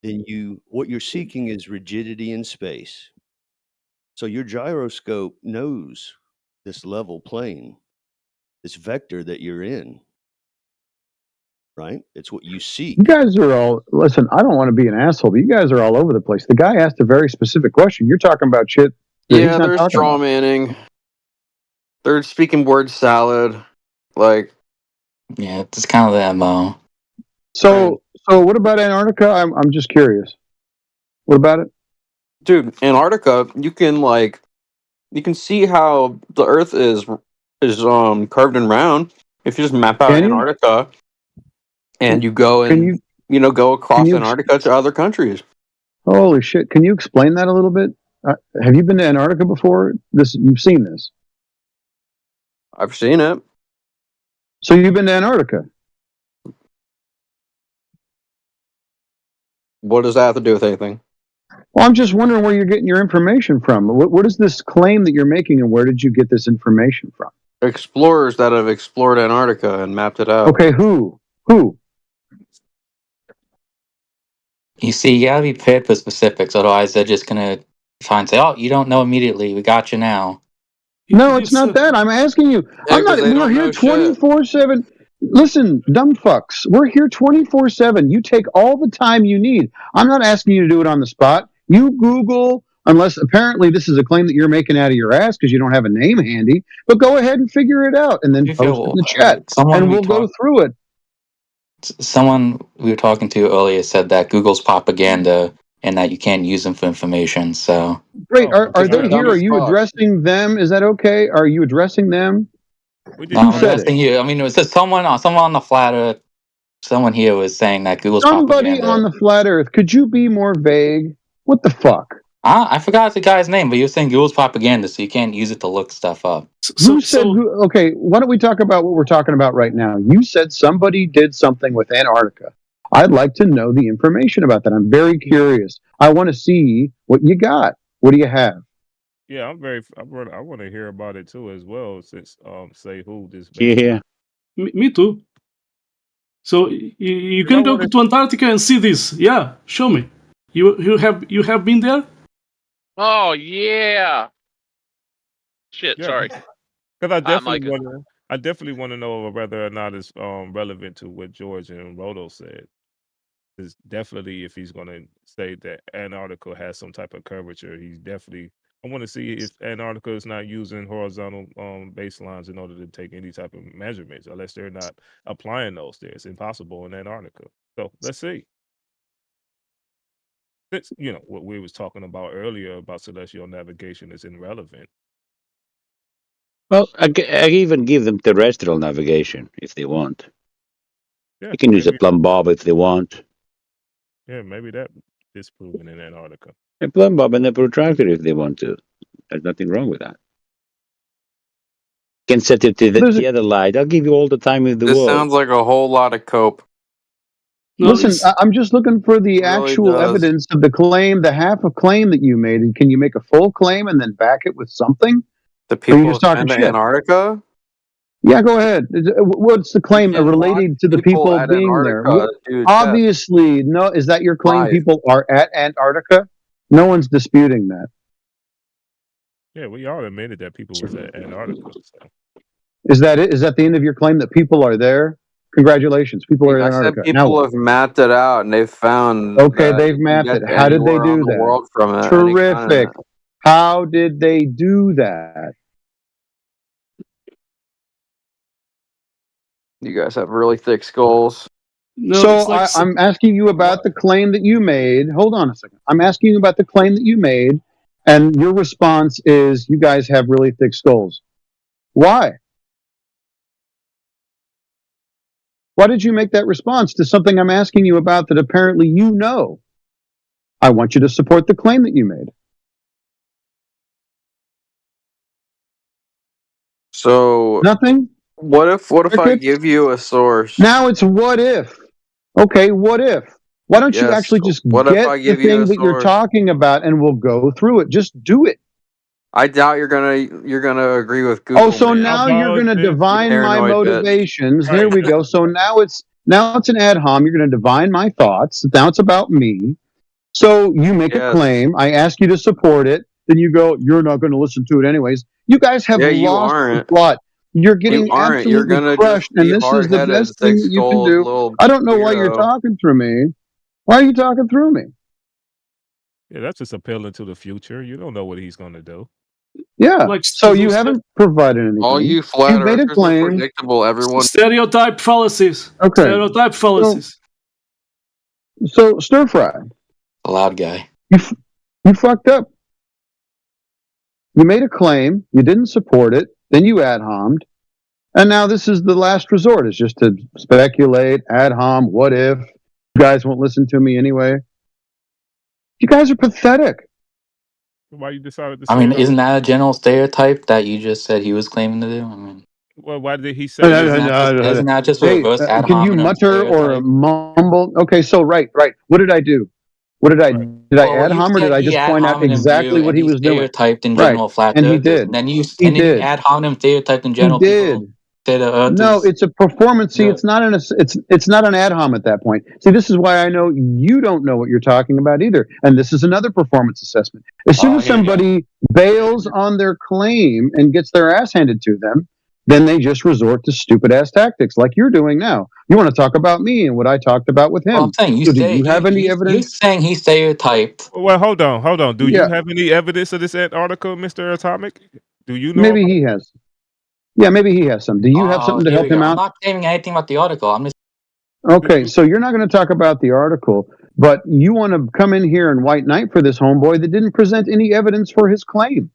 Then what you're seeking is rigidity in space. So your gyroscope knows this level plane, this vector that you're in. Right? It's what you seek. You guys are all, listen, I don't want to be an asshole, but you guys are all over the place. The guy asked a very specific question. You're talking about shit that he's Yeah, not they're talking straw about. manning. They're speaking word salad. Like, yeah, it's kind of the MO. So what about Antarctica? I'm just curious. What about it? Dude, Antarctica, you can see how the Earth is curved and round. If you just map out Antarctica and you go and go across Antarctica to other countries. Holy shit! Can you explain that a little bit? Have you been to Antarctica before? You've seen this? I've seen it. So you've been to Antarctica? What does that have to do with anything? Well, I'm just wondering where you're getting your information from. What is this claim that you're making, and where did you get this information from? Explorers that have explored Antarctica and mapped it out. Okay, who? You see, you gotta be prepared for specifics, otherwise they're just gonna try and say, "Oh, you don't know immediately. We got you now." No, it's not that. I'm asking you. Yeah, We're here 24/7. Listen, dumb fucks. We're here 24/7. You take all the time you need. I'm not asking you to do it on the spot. You Google, unless apparently this is a claim that you're making out of your ass because you don't have a name handy. But go ahead and figure it out, and then post it in the chat, and we'll go through it. Someone we were talking to earlier said that Google's propaganda and that you can't use them for information. So Great. Are they here? Are you addressing them? Is that okay? Are you addressing them? I'm addressing you. I mean, it says someone on the flat Earth. Someone here was saying that Google's Somebody propaganda. on the flat Earth. Could you be more vague? What the fuck? I forgot the guy's name, but you're saying Google's propaganda, so you can't use it to look stuff up. Who said? Okay, why don't we talk about what we're talking about right now? You said somebody did something with Antarctica. I'd like to know the information about that. I'm very curious. I want to see what you got. What do you have? Yeah, I want to hear about it too as well. Since say who this. Yeah. Me too. So you Because I can go wanna- to Antarctica and see this. Yeah, show me. You have been there? Oh yeah. Shit, Yeah, sorry. because I Hi, definitely Micah. want to know whether or not it's relevant to what George and Roto said. Is definitely if he's going to say that Antarctica has some type of curvature, he's definitely. I want to see if Antarctica is not using horizontal baselines in order to take any type of measurements, unless they're not applying those there. It's impossible in Antarctica. So let's see. It's, what we was talking about earlier about celestial navigation is irrelevant. Well, I even give them terrestrial navigation if they want. Yeah, They can use a maybe. plumb bob if they want. Yeah, maybe that is proven in Antarctica. A plumb bob and a protractor if they want to. There's nothing wrong with that. Can set it to the other light. I'll give you all the time in the This world. sounds like a whole lot of cope. Listen, I'm just looking for the really actual does. evidence of the claim, the half a claim that you made. And can you make a full claim and then back it with something? The Or are you people just talking in shit? Antarctica? Yeah, go ahead. What's the claim can related to the people people at being there? Antarctica do tests. Obviously, no. Is that your claim? Live. People are at Antarctica? No one's disputing that. Yeah, we all admitted that people was at Antarctica. So. Is that it? Is that the end of your claim that people are there? Congratulations, people are in I said Antarctica. Now people what? have mapped it out and they've found. Okay, that they've you can mapped get it. to How did they anywhere on do the that? world from any Terrific. continent. How did they do that? You guys have really thick skulls. No, So it's like I'm asking you about the claim that you made. Hold on a second. I'm asking you about the claim that you made, and your response is you guys have really thick skulls. Why? Why did you make that response to something I'm asking you about that apparently you know? I want you to support the claim that you made. So Nothing? what if I Crickets? give you a source? Now it's what if. Okay, what if? Why don't you Yes. actually just What if get I the give you thing a that you're source? talking about and we'll go through it? Just do it. I doubt you're gonna agree with Google. Oh, so man. now you're going to divine my Paranoid bitch. motivations. There we go. So now it's an ad hom. You're going to divine my thoughts. Now it's about me. So you make a claim. I ask you to support it. Then you go, you're not going to listen to it anyways. You guys have Yeah, you lost the aren't. plot. You're getting You aren't. You're absolutely gonna crushed. just be And this is the hard-headed, best thing that you can thick-skulled do. little I don't know why you're weirdo. talking through me. Why are you talking through me? Yeah, that's just appealing to the future. You don't know what he's going to do. Yeah. Like So you haven't provided anything. All you flat You've made a earthers are claim. predictable. Everyone. stereotype fallacies. Okay. Stereotype fallacies. So stir fry. The loud guy. You fucked up. You made a claim, you didn't support it, then you ad hommed, and now this is the last resort, is just to speculate, ad hom, what if, you guys won't listen to me anyway. You guys are pathetic. Why you decided to say I mean, that? isn't that a general stereotype that you just said he was claiming to do? I mean, Well, why did he say that? isn't that just a Hey, reverse ad can you hominem mutter or stereotype? mumble? Okay, so right. What did I do? Did I Well, ad you hom or did said I he just ad point out hominem you, exactly what and he he was doing? stereotyped in Right, general flat and he earthers, did. and then you He and then you did. ad hominem stereotyped in He general did. people say the earth No, is. it's a performance. See, it's not it's not an ad hom at that point. See, this is why I know you don't know what you're talking about either. And this is another performance assessment. As soon as somebody bails on their claim and gets their ass handed to them, then they just resort to stupid ass tactics like you're doing now. You want to talk about me and what I talked about with him. Well, I'm saying So do you have any evidence? you're saying he stereotyped. Well, hold on. Do you Yeah. have any evidence of this article, Mr. Atomic? Do you know Maybe about he has. Yeah, maybe he has some. Do you have Oh, something to here help we go. him I'm out? not claiming anything about the article. I'm just. Okay, so you're not going to talk about the article, but you want to come in here and white knight for this homeboy that didn't present any evidence for his claim.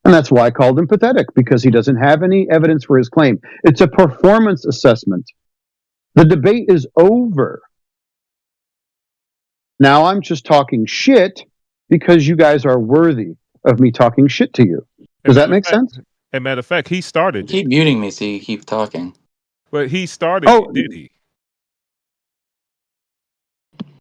And that's why I called him pathetic, because he doesn't have any evidence for his claim. It's a performance assessment. The debate is over. Now I'm just talking shit, because you guys are worthy of me talking shit to you. Does that make sense? As a matter of fact, he started Keep muting me so you keep talking. But he started it, did he?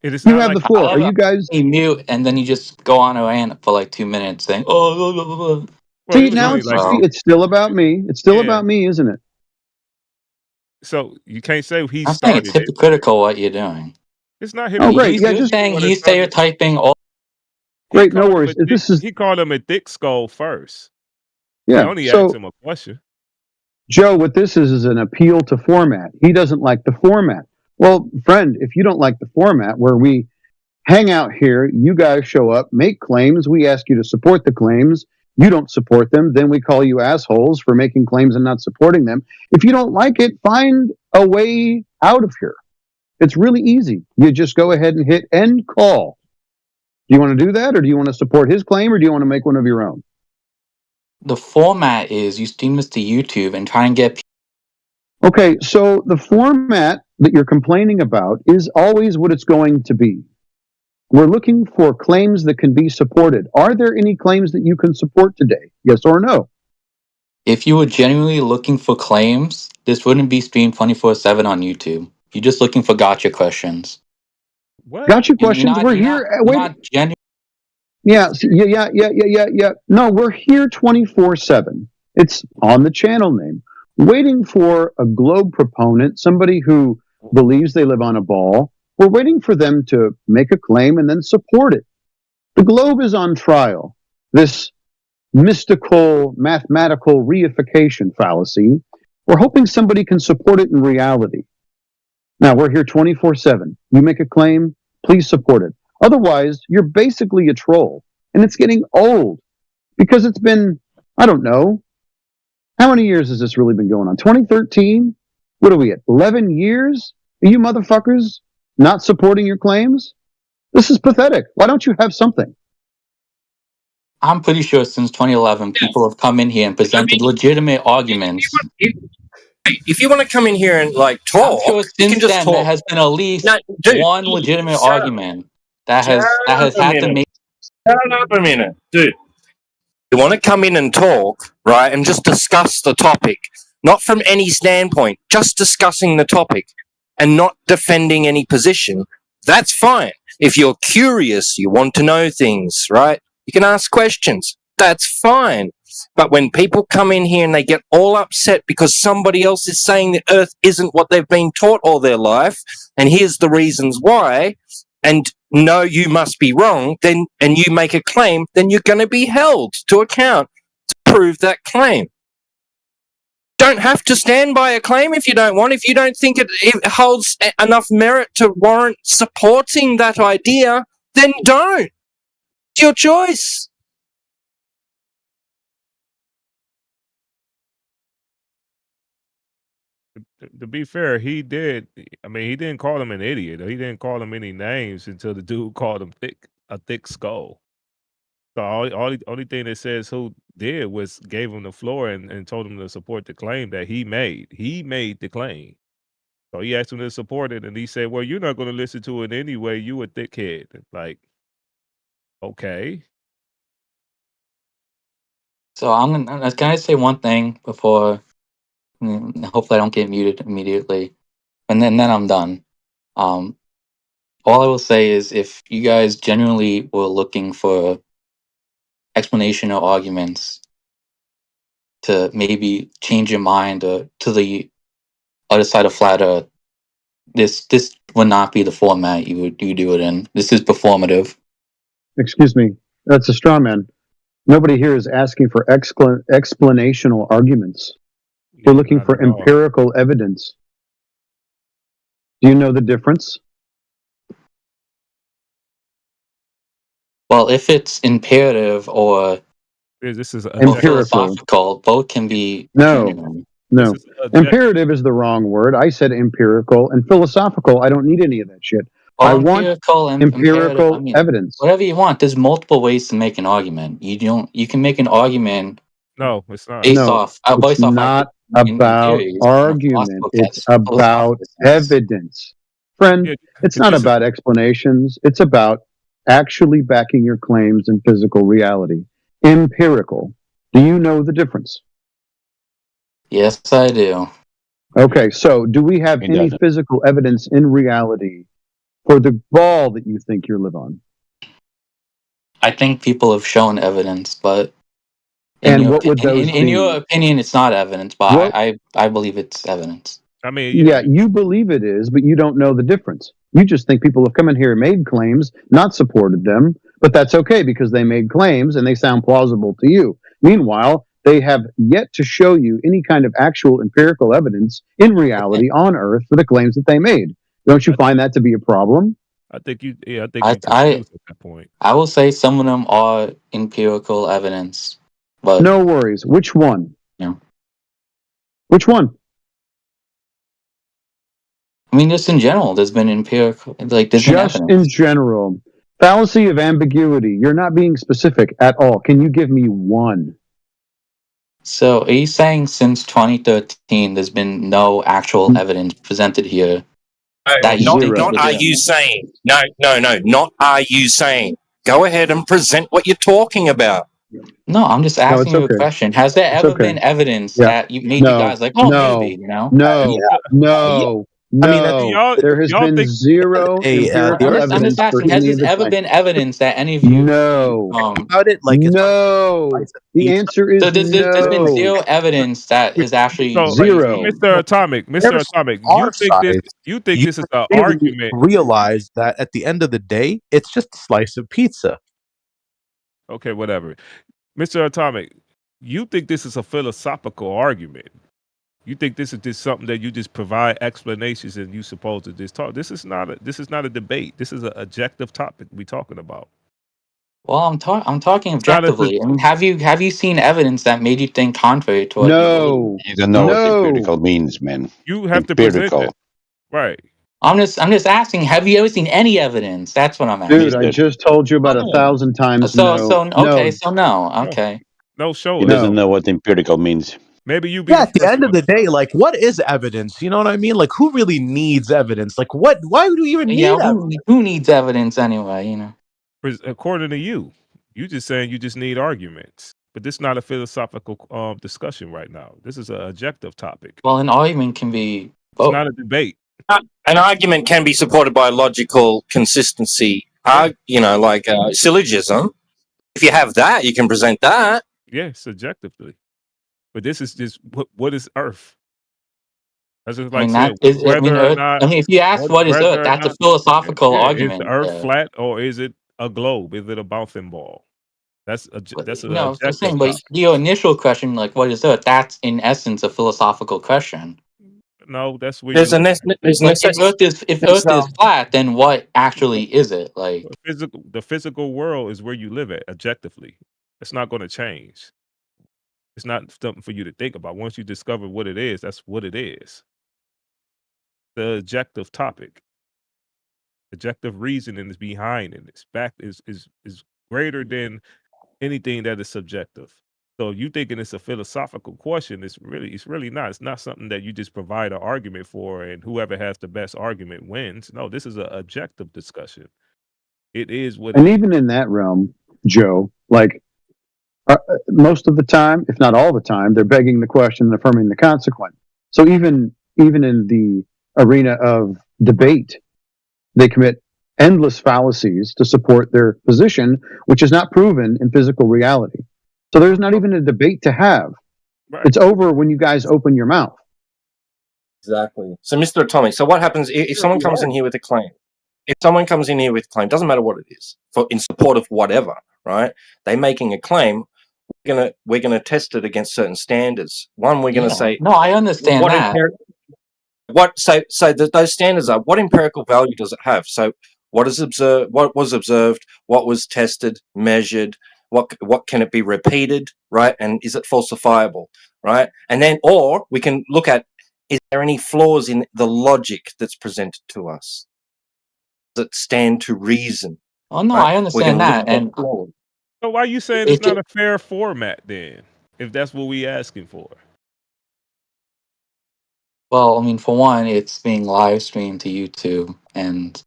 It is You not have like the floor. Are you guys? You mute and then you just go on a rant for like 2 minutes saying, "Oh, blah, blah, blah, blah." Well, See, now it's still about me. It's still about me, isn't it? So you can't say he I'm saying started it's it. hypocritical what you're doing. It's not Oh, great. hypocritical. Yeah, He's saying he's stereotyping all. Great, no worries. This is He called him a thick skull first. yeah. He only So asked him a question. Joe, what this is an appeal to format. He doesn't like the format. Well, friend, if you don't like the format where we hang out here, you guys show up, make claims, we ask you to support the claims, you don't support them, then we call you assholes for making claims and not supporting them. If you don't like it, find a way out of here. It's really easy. You just go ahead and hit end call. Do you want to do that, or do you want to support his claim, or do you want to make one of your own? The format is you stream this to YouTube and try and get. Okay, so the format that you're complaining about is always what it's going to be. We're looking for claims that can be supported. Are there any claims that you can support today? Yes or no? If you were genuinely looking for claims, this wouldn't be streamed 24/7 on YouTube. You're just looking for gotcha questions. What? Gotcha questions. We're here. Wait. Yeah, yeah. No, we're here 24/7. It's on the channel name, waiting for a globe proponent, somebody who believes they live on a ball. We're waiting for them to make a claim and then support it. The globe is on trial. This mystical, mathematical reification fallacy. We're hoping somebody can support it in reality. Now, we're here 24/7. You make a claim, please support it. Otherwise, you're basically a troll. And it's getting old because it's been, I don't know, how many years has this really been going on? 2013? What are we at? 11 years? Are you motherfuckers not supporting your claims? This is pathetic. Why don't you have something? I'm pretty sure since 2011, people have come in here and presented legitimate arguments. If you want to come in here and like talk, I'm sure you can since just then talk. there has been at least one legitimate shut up. argument that Shut has up a had to minute. make. Shut up a minute, dude. You want to come in and talk, right, and just discuss the topic, not from any standpoint, just discussing the topic and not defending any position. That's fine. If you're curious, you want to know things, right? You can ask questions. That's fine. But when people come in here and they get all upset because somebody else is saying the Earth isn't what they've been taught all their life, and here's the reasons why, and no, you must be wrong, then, and you make a claim, then you're going to be held to account to prove that claim. Don't have to stand by a claim if you don't want. If you don't think it holds enough merit to warrant supporting that idea, then don't. It's your choice. To be fair, he did. I mean, he didn't call him an idiot. He didn't call him any names until the dude called him a thick skull. So only thing that says who did was gave him the floor and told him to support the claim that he made. He made the claim. So he asked him to support it, and he said, "Well, you're not going to listen to it anyway. You a thickhead." Like, okay. So can I say one thing before? Hopefully, I don't get muted immediately, and then I'm done. All I will say is, if you guys genuinely were looking for explanation or arguments to maybe change your mind or to the other side of flat Earth, this would not be the format you do it in. This is performative. Excuse me. That's a straw man. Nobody here is asking for explanational arguments. We're looking for empirical evidence. Do you know the difference? Well, if it's imperative or this is philosophical, both can be. No. Imperative is the wrong word. I said empirical and philosophical. I don't need any of that shit. Well, I want empirical evidence. Whatever you want. There's multiple ways to make an argument. You can make an argument. No, it's not. Based No, off. it's not about argument. It's about evidence. Friend, it's not about explanations. It's about actually backing your claims in physical reality. Empirical. Do you know the difference? Yes, I do. Okay, so do we have He any doesn't. physical evidence in reality for the ball that you think you live on? I think people have shown evidence, but And what would those in your be? opinion, it's not evidence. But What? I believe it's evidence. I mean, Yeah, you believe it is, but you don't know the difference. You just think people have come in here and made claims, not supported them, but that's okay because they made claims and they sound plausible to you. Meanwhile, they have yet to show you any kind of actual empirical evidence in reality on Earth for the claims that they made. Don't you find that to be a problem? I think you I confused at that point. I will say some of them are empirical evidence, but No worries. Which one? Yeah. Which one? I mean, just in general, there's been empirical, like there's been Just evidence. in general. Fallacy of ambiguity. You're not being specific at all. Can you give me one? So, are you saying since 2013, there's been no actual evidence presented here that you think is Not are legitimate? you saying. No, not are you saying. Go ahead and present what you're talking about. No, I'm just No, it's asking you a okay. question. Has there It's ever okay. been evidence Yeah. that you made you No. guys like, oh, maybe, No. you know? No. No. I mean, at No. There has y'all been think zero the empirical Earth I'm just evidence for asking, has any of this the ever claims. been evidence that any of you No. about it, like it's not No. slice of The pizza. answer So is there's been no. zero evidence that is actually so. Zero. Mr. Atomic, Whatever you our think this? size, You think you this is have an to really argument? realize that at the end of the day, it's just a slice of pizza. Okay, whatever. Mr. Atomic, you think this is a philosophical argument? You think this is just something that you just provide explanations and you supposed to just talk? This is not a debate. This is an objective topic we talking about. Well, I'm talking It's not a objectively. I mean, have you seen evidence that made you think contrary to what you believe? No. You don't know what No. empirical means, man. You have to present Empirical. it. Right. I'm just asking, have you ever seen any evidence? That's what I'm asking. Dude, I just told you about 1,000 times So no. okay, No. so no, okay. No, show He us. doesn't know what empirical means. Maybe you be Yeah, the at the first end of one. the day, like, what is evidence? You know what I mean? Like, who really needs evidence? Like, what? Why do you even need Yeah, evidence? who needs evidence anyway? You know. According to you, you just saying you just need arguments. But this is not a philosophical discussion right now. This is an objective topic. Well, an argument can be It's not a debate. An argument can be supported by logical consistency. Syllogism. If you have that, you can present that. Yeah, subjectively. But this is just what is Earth? That's just I like mean, saying Earth. I mean, if you ask what is Earth, whether or that's a not philosophical is the argument. Earth flat or is it a globe? Is it a bouncing ball? That's an No, it's the objective same. But topic. your initial question, like, what is Earth? That's in essence a philosophical question. No, that's where There's you. Like, if Earth is flat, then what actually is it? Like, The physical world is where you live at objectively. It's not going to change. It's not something for you to think about. Once you discover what it is, that's what it is. The objective topic, objective reasoning is behind it. It's back is greater than anything that is subjective. So you thinking it's a philosophical question? It's really not. It's not something that you just provide an argument for, and whoever has the best argument wins. No, this is an objective discussion. It is what. And even in that realm, Joe, like most of the time, if not all the time, they're begging the question and affirming the consequent. So even in the arena of debate, they commit endless fallacies to support their position, which is not proven in physical reality. So there's not even a debate to have. Right. It's over when you guys open your mouth. Exactly. So, Mr. Atomic, so what happens if someone comes in here with a claim? If someone comes in here with a claim, doesn't matter what it is, in support of whatever, right? They're making a claim. We're gonna test it against certain standards. One, we're gonna say, no, I understand that. Those standards are what empirical value does it have? So what was observed, what was tested, measured, what can it be repeated, right? And is it falsifiable, right? And then, or we can look at, is there any flaws in the logic that's presented to us? Does it stand to reason? Oh no, right? I understand that, and so why are you saying it's not a fair format then? If that's what we asking for. Well, I mean, for one, it's being live streamed to YouTube, and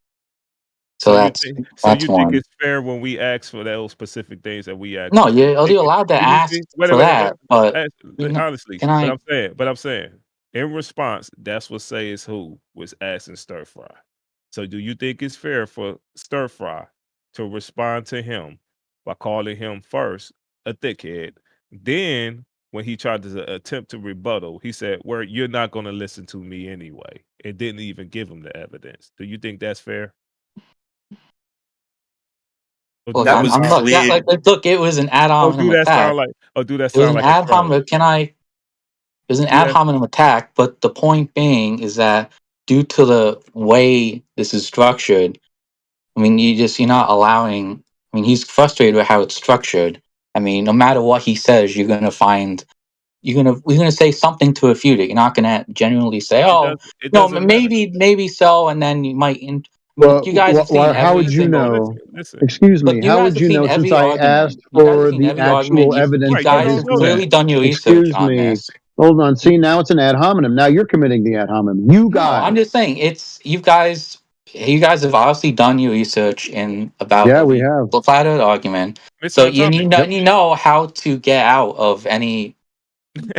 So you that's think that's one. it's fair when we ask for those specific things that we ask No, for? you're It- allowed to do you ask think? Wait, for wait, wait. that, but Honestly, can I? but I'm saying, in response, that's what Say Is Who was asking Stir Fry. So, do you think it's fair for Stir Fry to respond to him by calling him first a thickhead? Then, when he tried to attempt to rebuttal, he said, "Well, you're not going to listen to me anyway." It didn't even give him the evidence. Do you think that's fair? Or do Look, that I'm sound look that look. It was an ad Oh, do hominem that attack. sound like do that It was sound an like a ad troll? hominem. It was an Do ad that hominem attack, but the point being is that due to the way this is structured, I mean, you're not allowing. I mean, he's frustrated with how it's structured. I mean, no matter what he says, we're gonna say something to refute it. You're not gonna genuinely say, "Oh, it no, doesn't matter. maybe so," and then you might. I mean, Well, look, you guys have seen how would every you single. know? Listen. Excuse Look, me. you How guys would have you seen know since every I asked argument. You guys have for seen the every argument. actual evidence You Right, you of guys his don't have know clearly that. done your research Excuse on me. this. Hold on. See, now it's an ad hominem. Now you're committing the ad hominem. You No, I'm guys. just saying it's you guys. You guys have obviously done your research in about Yeah, we every have. flat earth argument, so Mr. you Atomic. know how to get out of any.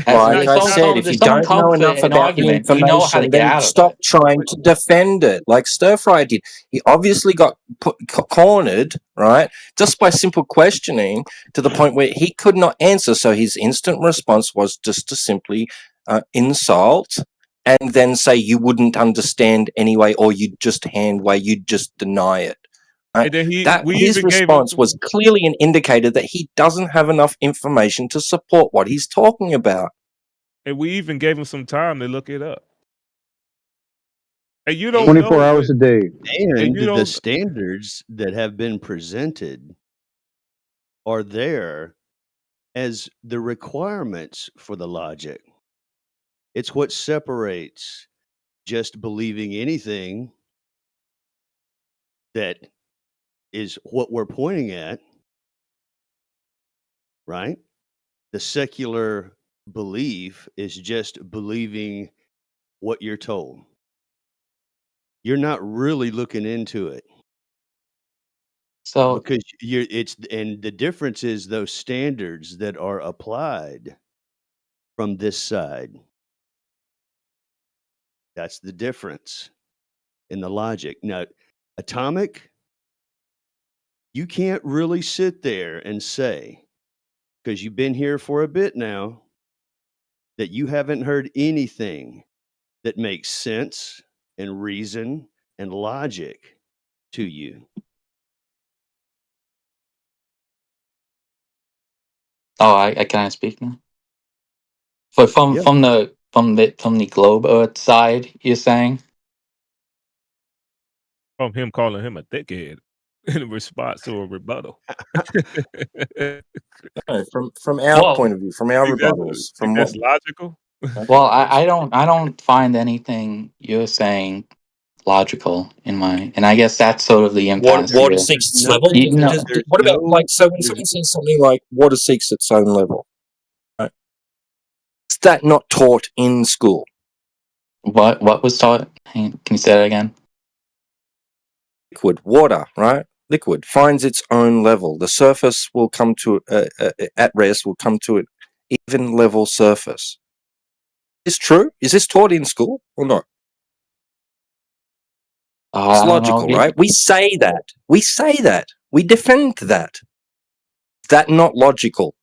Like If I someone said, comes, if if you someone don't know comes with enough an about the argument, you know how to information, get then out of stop it. trying to defend it like Stir Fry did. He obviously got cornered, right, just by simple questioning to the point where he could not answer. So his instant response was just to simply insult and then say you wouldn't understand anyway, or you'd just hand wave, you'd just deny it. And then we His even gave him response was clearly an indicator that he doesn't have enough information to support what he's talking about. some time to look it up. And you don't 24 know hours a day. and And you the don't standards that have been presented are there as the requirements for the logic. It's what separates just believing anything that is what we're pointing at, right? The secular belief is just believing what you're told. You're not really looking into it. So Because and the difference is those standards that are applied from this side. That's the difference in the logic. Now, atomic, you can't really sit there and say, because you've been here for a bit now, that you haven't heard anything that makes sense and reason and logic to you. I can I speak now? From Yeah. from the globe Earth side, you're saying? from him calling him a thickhead in response to a rebuttal. No, from our Well, point of view, from our rebuttals, Think from what that's logical? well, I don't find anything you're saying logical in my, and I guess that's sort of the impasse water here. seeks its level. You know, What about like so when someone says something like water seeks its own level, right? Is that not taught in school? what was taught? Can you say that again? Liquid water, right? Liquid finds its own level. The surface will come to at rest will come to an even level surface. Is this true? Is this taught in school or not? It's I don't know. logical, right? We say that. We say that. We defend that. Is that not logical?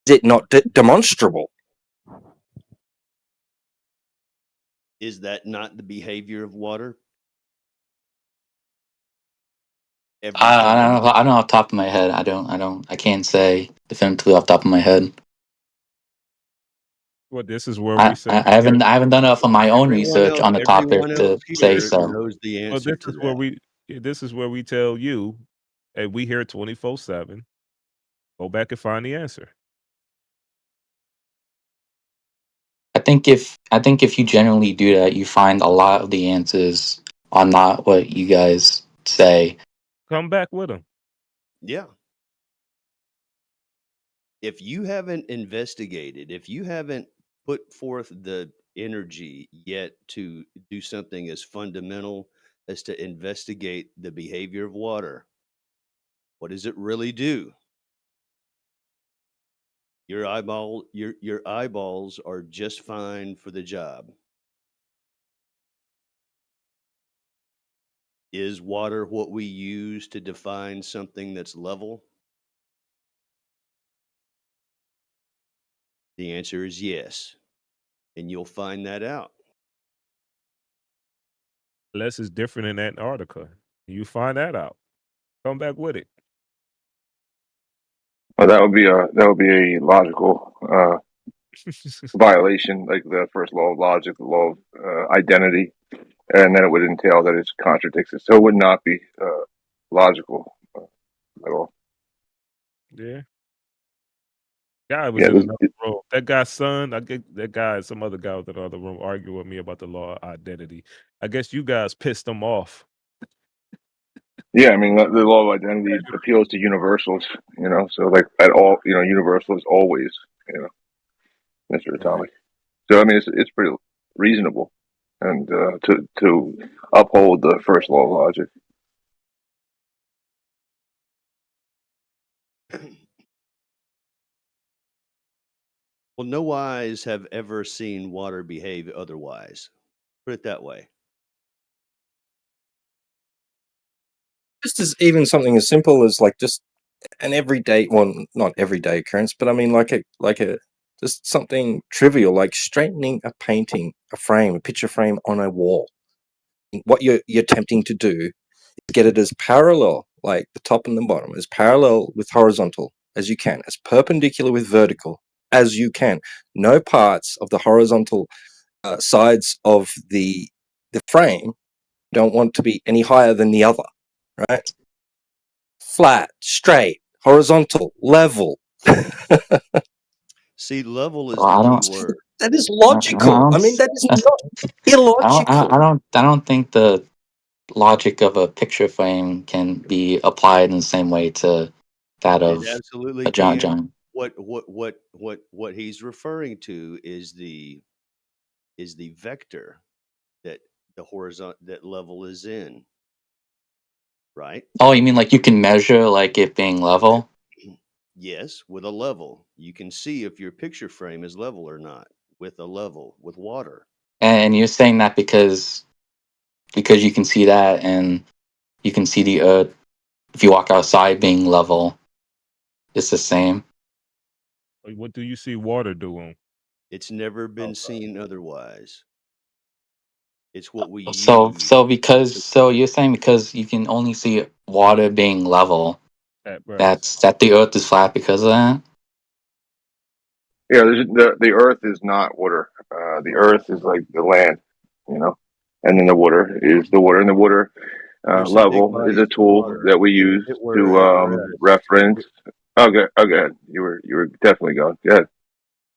Is it not demonstrable? Is that not the behavior of water? Every I time. don't know. I don't know off the top of my head. I can't say definitively off the top of my head. Well, this is where we say I haven't done enough of my own research on the topic Everyone else to say here so. knows the well, answer to that. this is where we tell you, and we hear 24/7. Go back and find the answer. I think if you generally do that, you find a lot of the answers are not what you guys say. Come back with them. Yeah. If you haven't investigated, if you haven't put forth the energy yet to do something as fundamental is to investigate the behavior of water. What does it really do? Your eyeballs are just fine for the job. Is water what we use to define something that's level? The answer is yes. And you'll find that out. Unless it's different in Antarctica. You find that out. Come back with it. Well, that would be a logical violation, like the first law of logic, the law of identity, and then it would entail that it contradicts it. So it would not be logical at all. Yeah. Guy was Yeah, in another room. That guy's son, I get that guy and some other guy was in the other room arguing with me about the law of identity. I guess you guys pissed them off. yeah. I mean, the law of identity appeals to universals, So, like at all, universal is always, Mr. Atomic. So, I mean, it's pretty reasonable, and to uphold the first law of logic. Well, no eyes have ever seen water behave otherwise. Put it that way. Just as even something as simple as like just an everyday, well, not everyday occurrence, but I mean like a just something trivial like straightening a painting, a frame, a picture frame on a wall. What you're attempting to do is get it as parallel, like the top and the bottom, as parallel with horizontal as you can, as perpendicular with vertical as you can. No parts of the horizontal sides of the frame don't want to be any higher than the other, right? Flat, straight, horizontal, level. See, level is Well, the key word. That is logical. I mean, that is not illogical. I don't think the logic of a picture frame can be applied in the same way to that It of absolutely a John can. John. What he's referring to is the vector that the horizontal that level is in, right? Oh, you mean like you can measure like it being level? Yes, with a level. You can see if your picture frame is level or not with a level, with water. And you're saying that because you can see that and you can see the earth if you walk outside being level, it's the same. What do you see water doing? It's never been seen otherwise. It's what we So use. so you're saying because you can only see water being level, At rest. that the earth is flat because of that? Yeah, the Earth is not water. The Earth is like the land, and then the water is the water, and the water level is a tool that we use to reference. Oh, go ahead. You were definitely going. Go ahead.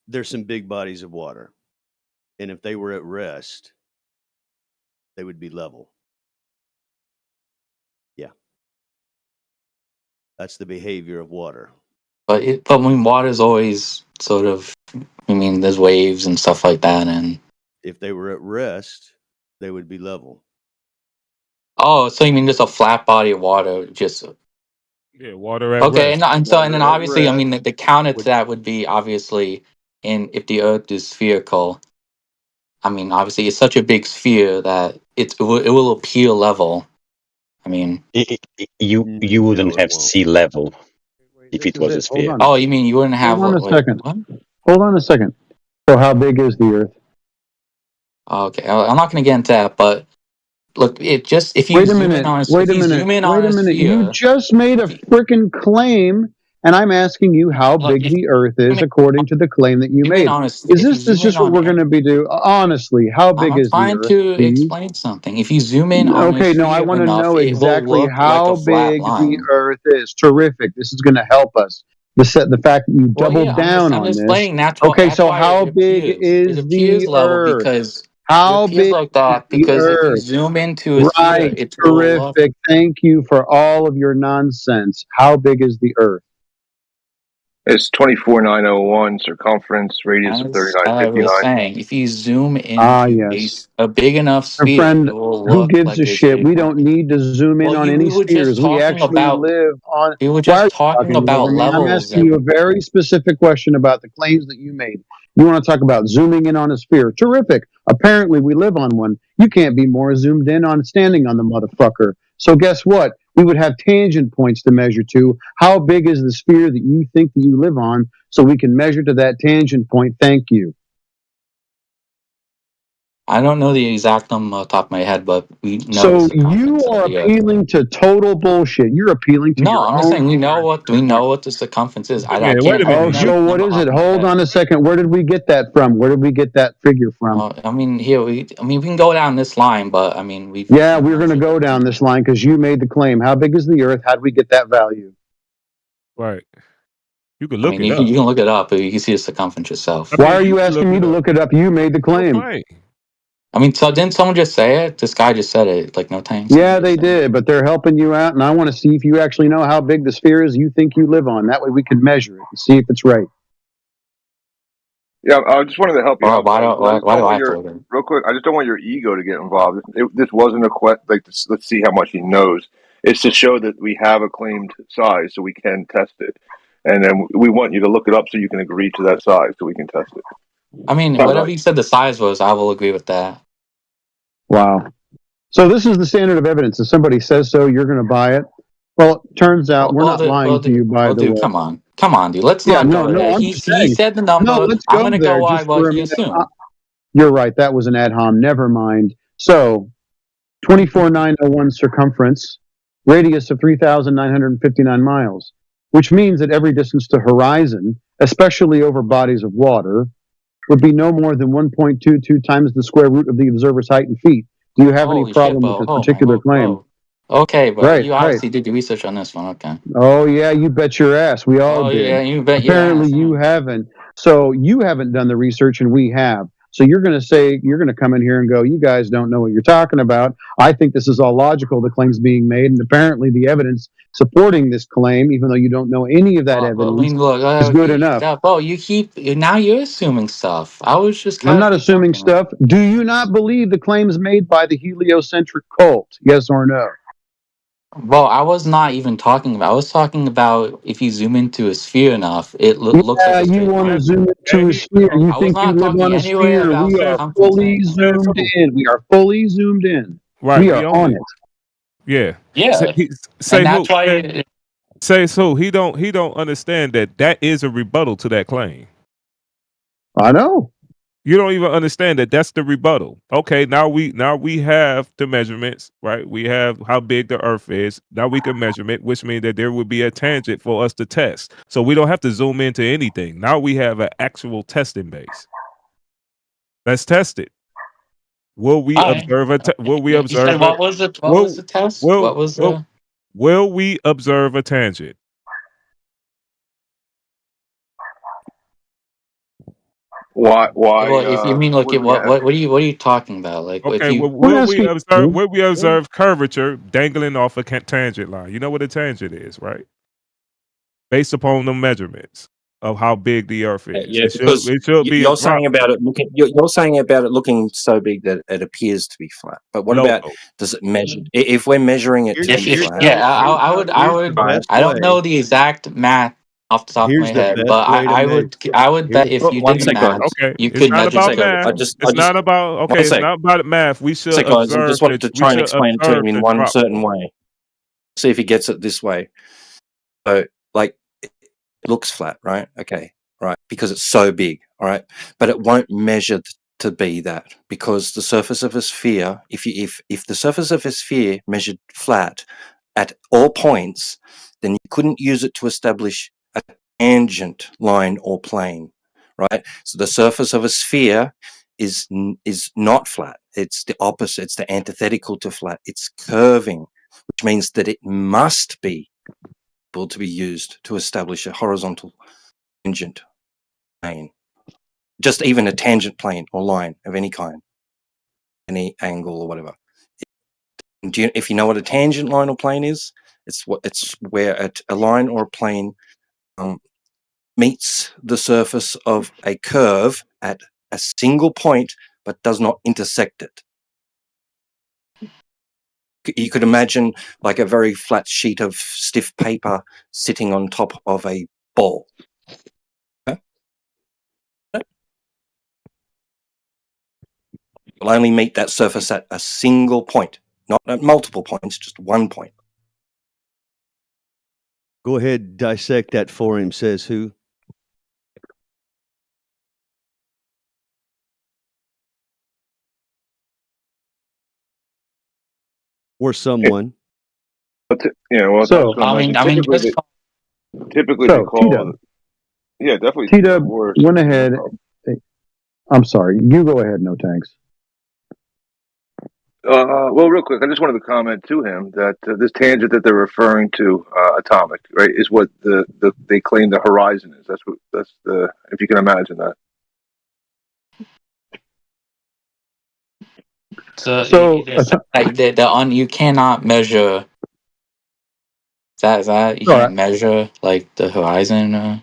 There's some big bodies of water, and if they were at rest, they would be level. Yeah, that's the behavior of water. But when water is always sort of, I mean, there's waves and stuff like that, and if they were at rest, they would be level. Oh, so you mean just a flat body of water, just Yeah, water at okay? rest. And then obviously, I mean, the counter to that would be obviously, if the Earth is spherical, I mean, obviously, it's such a big sphere that it will appear level. I mean, You wouldn't have sea level if it was a sphere. Hold on. oh, you mean you wouldn't have Hold on a what? second. What? Hold on a second. So how big is the Earth? Okay, I'm not going to get into that, but look, it just if you Wait a zoom in minute. on a, Wait if a you minute. zoom in Wait on a a minute. You sphere, just made a freaking claim, and I'm asking you how look, big the Earth is according to the claim that you zoom in made. on a, Is if you this zoom in just what on we're going to be doing? Honestly, how big I'm is the trying Earth, to please? explain something. If you zoom in on a Okay, no, I sphere want to enough, know it will exactly look like a how flat big the line. Earth is. Terrific. This is going to help us. The fact that you Well, yeah, doubled down I'm on just this. saying Okay, that's so why how it big appears. It is appears the level Earth? because it How appears big like is that the because if you Earth? zoom into a sphere, Right, it will look. terrific. Thank you for all of your nonsense. How big is the Earth? It's 24,901 circumference, radius of As I was 3959. saying, if you zoom into Yes. a big enough My sphere, friend, it will who look gives like a a shit? We shape. don't need to zoom in Well, on any we were just spheres. We talking actually about live on. we were Why are just you talking talking over about me? I'm levels asking that you a very specific question about the claims that you made. You want to talk about zooming in on a sphere? Terrific. Apparently, we live on one. You can't be more zoomed in on standing on the motherfucker. So guess what? We would have tangent points to measure to. How big is the sphere that you think that you live on? So we can measure to that tangent point. Thank you. I don't know the exact number off the top of my head, but we know the So you circumference of are the Earth. appealing to total bullshit. You're appealing to No, your I'm just own saying we know ignorance. what the circumference is. Wait a I minute. Wait can't a I minute. don't know So the what number is off it? my Hold head. on a second. Where did we get that from? Where did we get that figure from? I mean, we can go down this line, but I mean, Yeah, we're going to go down this line because you made the claim. How big is the Earth? How do we get that value? Right. You can I look mean, it up. you can look it up, but you can see the circumference yourself. I Why mean, are you you can asking look me it to up. look it up? You made the claim. Right. I mean, so didn't someone just say it? This guy just said it like no time. Yeah, they did, but they're helping you out, and I want to see if you actually know how big the sphere is you think you live on. That way we can measure it and see if it's right. Yeah, I just wanted to help you Why, out, why, buddy. do, But I why, just why don't do I want have to your look at it? real quick. I just don't want your ego to get involved. This wasn't a question. Like, let's see how much he knows. It's to show that we have a claimed size, so we can test it, and then we want you to look it up so you can agree to that size, so we can test it. I mean, Not whatever right. you said the size was, I will agree with that. Wow. So this is the standard of evidence. If somebody says so, you're going to buy it. Well, it turns out we're not lying to you, by the Dude, way. come on, dude. Let's Yeah, not go there. no, I'm He just he saying. said the No, number. let's I'm go gonna there go by just for what a he minute. assumed. You're right. That was an ad hom. Never mind. So 24,901 circumference, radius of 3,959 miles, which means that every distance to horizon, especially over bodies of water, would be no more than 1.22 times the square root of the observer's height in feet. Do you have any Holy shit, problem with bro. this Oh my, particular claim? whoa. Okay, bro. Right, You right. obviously did your research on this one. Okay. Oh, yeah, you bet your ass. We all Oh did. yeah, you bet your Apparently, ass. you haven't. So, you haven't done the research, and we have. So, you're going to say, you're going to come in here and go, you guys don't know what you're talking about. I think this is all logical, the claims being made. And apparently, the evidence supporting this claim, even though you don't know any of that I evidence, mean, look, is good enough. bro. Now you're assuming stuff. I was just I'm not casually assuming talking. stuff. Do you not believe the claims made by the heliocentric cult? Yes or no? Well, I was not even talking about. I was talking about if you zoom into a sphere enough, it looks like Yeah, a you straight want to line. zoom into a sphere. You I was think you not live talking on a anywhere sphere. about We are circumference or fully anything. zoomed in. We are fully zoomed in. Right. We We are on only. it. Yeah. Yeah, Say and who? that's why. Say so. He don't understand that is a rebuttal to that claim. I know. You don't even understand that that's the rebuttal. Okay, now we have the measurements, right? We have how big the Earth is. Now we can measure it, which means that there would be a tangent for us to test. So we don't have to zoom into anything. Now we have an actual testing base. Let's test it. Will we All right. observe will we You said observe what was it? What was the test? What was the? will we observe a tangent? Why? Well, if you mean like What do we have? what are you talking about? Like if Okay, you well, will we observe curvature dangling off a tangent line? You know what a tangent is, right? Based upon the measurements of how big the Earth is, Yeah, because it should be a you're drop. saying about it looking. You're saying about it looking so big that it appears to be flat. But what about Logo. does it measure? If we're measuring it to be flat, I would. I don't know the exact math off the top of my head, but I would bet if you one did the sec, guys. math, Okay, you it's could not measure about something. math. I It's just not about one It's sec. not about math. We So, should guys, I just wanted to try and explain it to him in one drop certain point. way. See if he gets it this way. So, like, it looks flat, right? Okay, right, because it's so big, all right, but it won't measure to be that because the surface of a sphere, if the surface of a sphere measured flat at all points, then you couldn't use it to establish a tangent line or plane, right? So the surface of a sphere is not flat. It's the opposite. It's the antithetical to flat. It's curving, which means that it must be able to be used to establish a horizontal tangent plane, just even a tangent plane or line of any kind, any angle or whatever. If you know what a tangent line or plane is, it's where a line or a plane meets the surface of a curve at a single point but does not intersect it. You could imagine like a very flat sheet of stiff paper sitting on top of a ball. Okay? You'll only meet that surface at a single point, not at multiple points, just one point. Go ahead, dissect that for him, says who? Or someone. Well, So, typically so they call. T-Dub. Yeah, definitely. T-Dub went ahead. I'm sorry. You go ahead, no tanks. Well, real quick, I just wanted to comment to him that this tangent that they're referring to, atomic, right, is what they claim the horizon is. That's the if you can imagine that. So you cannot measure. Is that you can't measure like the horizon?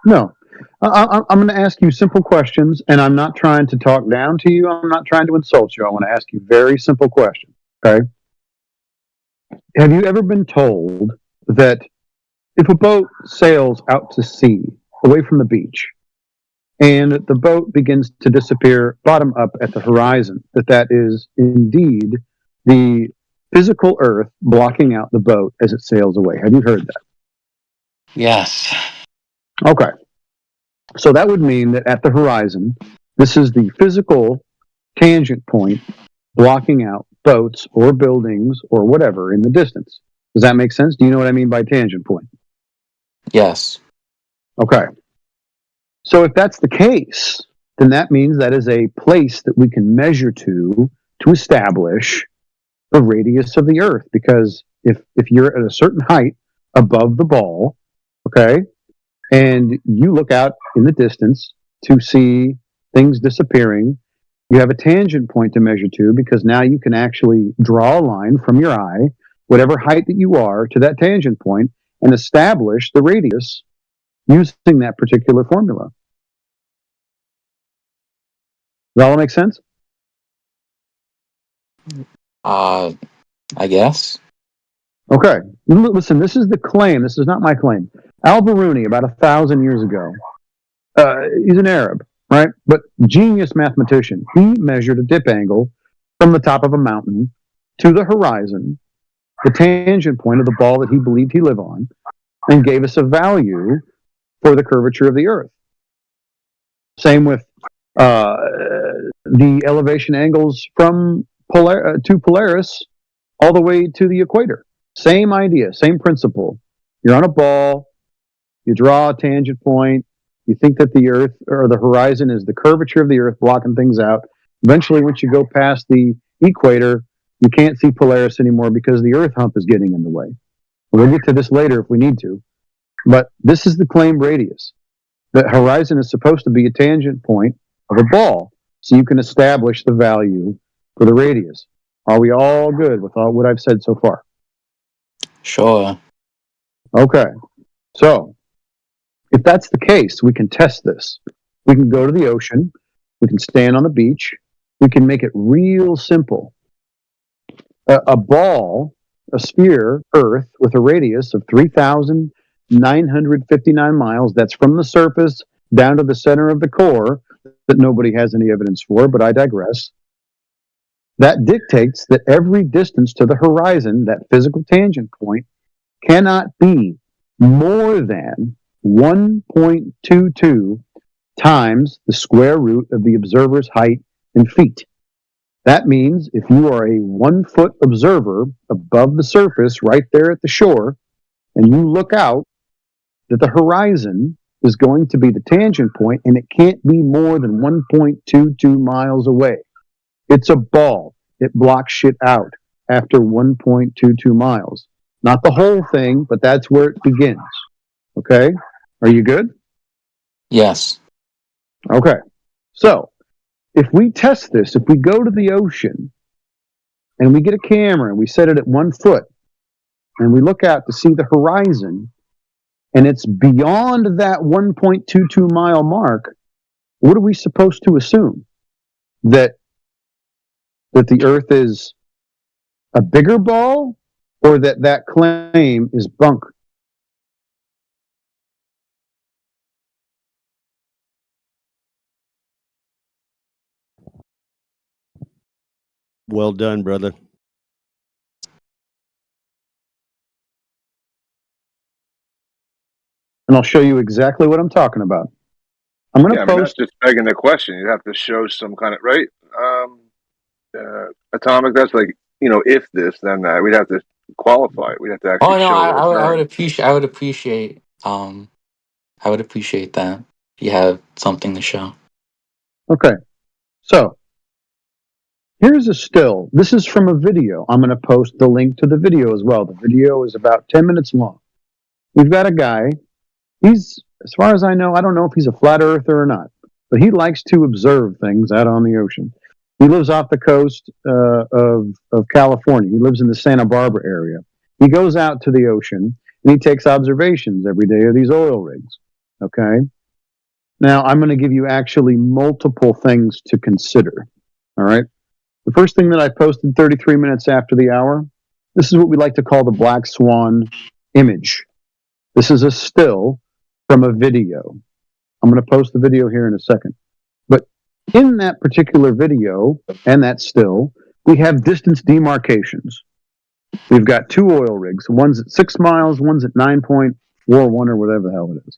No. I'm going to ask you simple questions, and I'm not trying to talk down to you. I'm not trying to insult you. I want to ask you very simple questions. Okay? Have you ever been told that if a boat sails out to sea, away from the beach, and the boat begins to disappear bottom up at the horizon, that is indeed the physical Earth blocking out the boat as it sails away? Have you heard that? Yes. Okay. So that would mean that at the horizon, this is the physical tangent point blocking out boats or buildings or whatever in the distance. Does that make sense? Do you know what I mean by tangent point? Yes. Okay. So if that's the case, then that means that is a place that we can measure to establish the radius of the Earth. Because if you're at a certain height above the ball, okay, and you look out in the distance to see things disappearing, you have a tangent point to measure to, because now you can actually draw a line from your eye, whatever height that you are, to that tangent point and establish the radius using that particular formula. Does that all make sense? I guess. Okay. Listen, this is the claim. This is not my claim. Al-Biruni, about 1,000 years ago, he's an Arab, right? But genius mathematician. He measured a dip angle from the top of a mountain to the horizon, the tangent point of the ball that he believed he lived on, and gave us a value for the curvature of the Earth. Same with the elevation angles from to Polaris all the way to the equator. Same idea, same principle. You're on a ball, you draw a tangent point, you think that the Earth or the horizon is the curvature of the Earth blocking things out. Eventually, once you go past the equator, you can't see Polaris anymore because the Earth hump is getting in the way. We'll get to this later if we need to. But this is the claimed radius. The horizon is supposed to be a tangent point of a ball, so you can establish the value for the radius. Are we all good with all what I've said so far? Sure. Okay. So, if that's the case, we can test this. We can go to the ocean. We can stand on the beach. We can make it real simple. A ball, a sphere, Earth, with a radius of 3,959 miles, that's from the surface down to the center of the core, that nobody has any evidence for, but I digress. That dictates that every distance to the horizon, that physical tangent point, cannot be more than 1.22 times the square root of the observer's height in feet. That means if you are a 1 foot observer above the surface right there at the shore, and you look out, that the horizon is going to be the tangent point, and it can't be more than 1.22 miles away. It's a ball. It blocks shit out after 1.22 miles. Not the whole thing, but that's where it begins. Okay? Are you good? Yes. Okay. So, if we test this, if we go to the ocean and we get a camera and we set it at 1 foot and we look out to see the horizon, and it's beyond that 1.22 mile mark, what are we supposed to assume? That the Earth is a bigger ball, or that claim is bunk? Well done, brother. And I'll show you exactly what I'm talking about. I'm going to I mean, that's post. just begging the question. You have to show some kind of right. Atomic. That's like, if this, then that. We'd have to qualify it. We'd have to Oh actually no, show those I would terms. appreciate I would appreciate that if you have something to show. Okay, so here's a still. This is from a video. I'm going to post the link to the video as well. The video is about 10 minutes long. We've got a guy. He's, as far as I know, I don't know if he's a flat earther or not, but he likes to observe things out on the ocean. He lives off the coast of California. He lives in the Santa Barbara area. He goes out to the ocean and he takes observations every day of these oil rigs. Okay. Now, I'm going to give you actually multiple things to consider. All right. The first thing that I posted 33 minutes after the hour, this is what we like to call the black swan image. This is a still from a video. I'm going to post the video here in a second. But in that particular video and that still, we have distance demarcations. We've got two oil rigs. One's at 6 miles, one's at 9.41 or whatever the hell it is.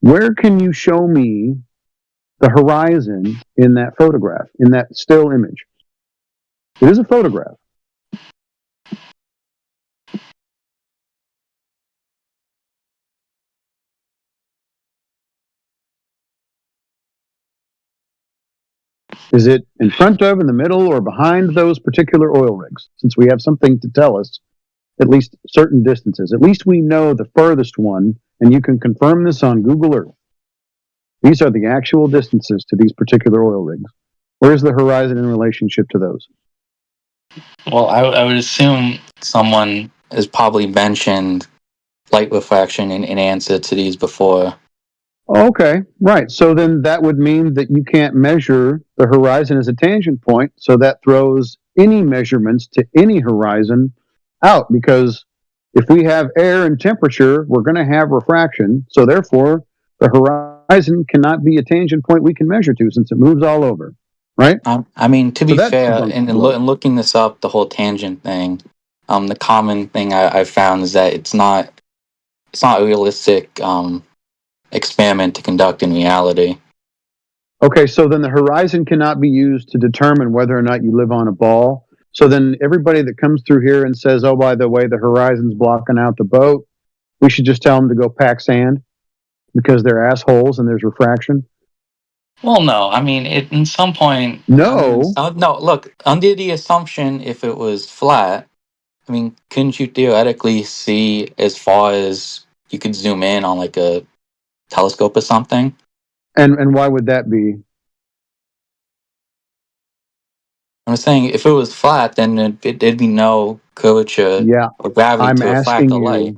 Where can you show me the horizon in that photograph, in that still image? It is a photograph. Is it in front of, in the middle, or behind those particular oil rigs? Since we have something to tell us, at least certain distances. At least we know the furthest one, and you can confirm this on Google Earth. These are the actual distances to these particular oil rigs. Where's the horizon in relationship to those? Well, I would assume someone has probably mentioned light refraction in answer to these before. Okay, right. So then that would mean that you can't measure the horizon as a tangent point, so that throws any measurements to any horizon out, because if we have air and temperature, we're going to have refraction, so therefore the horizon cannot be a tangent point we can measure to, since it moves all over, right? I mean, to So be that's fair, debunked in as well. looking this up, the whole tangent thing, the common thing I've found is that it's not a realistic experiment to conduct in reality. Okay, so then the horizon cannot be used to determine whether or not you live on a ball. So then everybody that comes through here and says, oh, by the way, the horizon's blocking out the boat, we should just tell them to go pack sand because they're assholes and there's refraction? Well, no, I mean, in some point, No. no, look, under the assumption if it was flat, I mean, couldn't you theoretically see as far as you could zoom in on like a telescope or something? And why would that be? I'm saying if it was flat, then there'd be no curvature or gravity I'm to refract asking the light. you,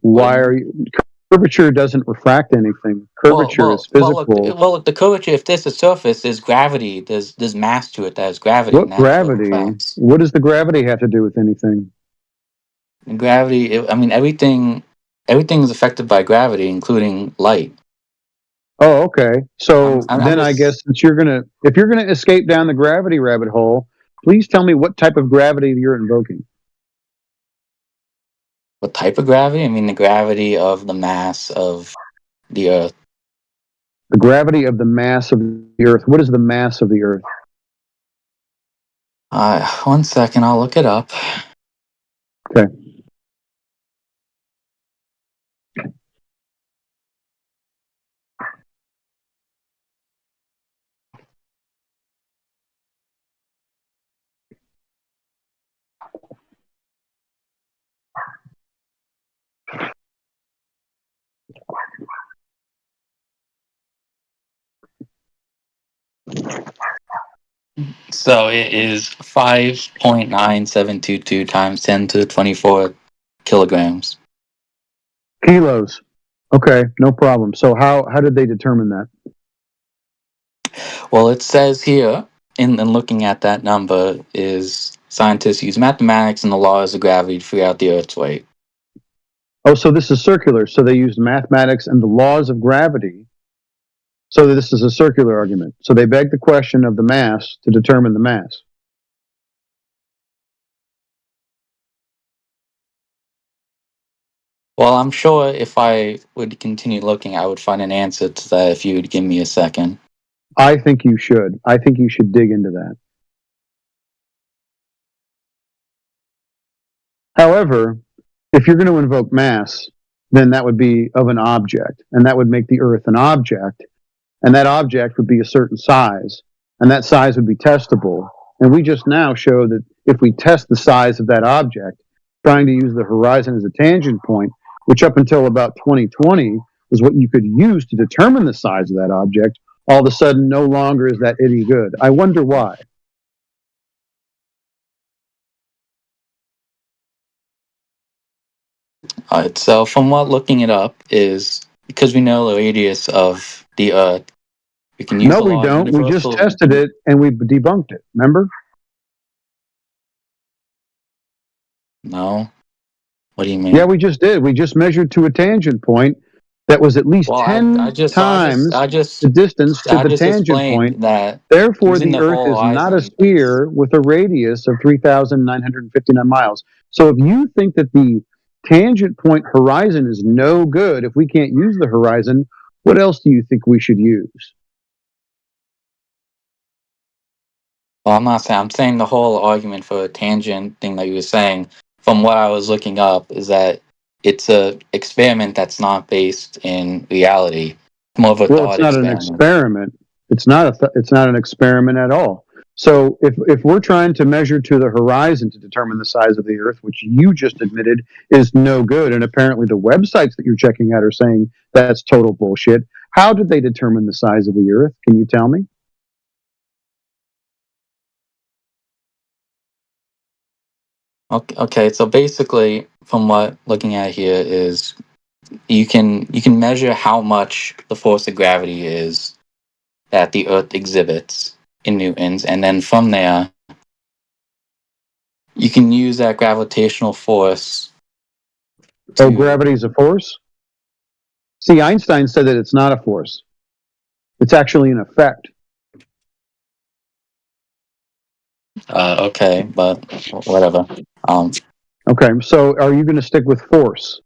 why are you... Curvature doesn't refract anything. Curvature is physical. Look, the curvature. If there's a surface, there's gravity. There's mass to it. That has gravity, and What that's what gravity? refracts. What does the gravity have to do with anything? And gravity. I mean, everything is affected by gravity, including light. Oh, okay. So I'm then I guess since if you're gonna escape down the gravity rabbit hole, please tell me what type of gravity you're invoking. What type of gravity? I mean, the gravity of the mass of the Earth. The gravity of the mass of the Earth. What is the mass of the Earth? 1 second, I'll look it up. Okay. So it is 5.9722 times 10 to the 24 kilograms. Kilos. Okay, no problem. So how did they determine that? Well, it says here, in looking at that number, is scientists use mathematics and the laws of gravity to figure out the Earth's weight. Oh, so this is circular. So they used mathematics and the laws of gravity. So this is a circular argument. So they beg the question of the mass to determine the mass. Well, I'm sure if I would continue looking, I would find an answer to that if you would give me a second. I think you should. I think you should dig into that. However, if you're going to invoke mass, then that would be of an object, and that would make the Earth an object, and that object would be a certain size, and that size would be testable. And we just now show that if we test the size of that object, trying to use the horizon as a tangent point, which up until about 2020 was what you could use to determine the size of that object, all of a sudden no longer is that any good. I wonder why. Alright, so from what looking it up is, because we know the radius of the Earth, we can use No, the we law of don't. We just universal... tested it and we debunked it. Remember? No? What do you mean? Yeah, we just did. We just measured to a tangent point that was at least Well, 10 times the distance to the tangent explained point. that Therefore, using the the Earth whole is not a horizon, sphere with a radius of 3,959 miles. So if you think that the tangent point horizon is no good, if we can't use the horizon, what else do you think we should use? well, I'm not saying, I'm saying the whole argument for a tangent thing that you were saying, from what I was looking up, is that it's a experiment that's not based in reality. It's more of a Well, it's thought not an experiment. experiment. It's not it's not an experiment at all. So if we're trying to measure to the horizon to determine the size of the Earth, which you just admitted is no good, and apparently the websites that you're checking out are saying that's total bullshit, how did they determine the size of the Earth? Can you tell me? Okay, so basically, from what looking at here is, you can measure how much the force of gravity is that the Earth exhibits in newtons, and then from there, you can use that gravitational force. Oh, gravity is a force? See, Einstein said that it's not a force. It's actually an effect. Okay, but whatever. Okay, so are you going to stick with force?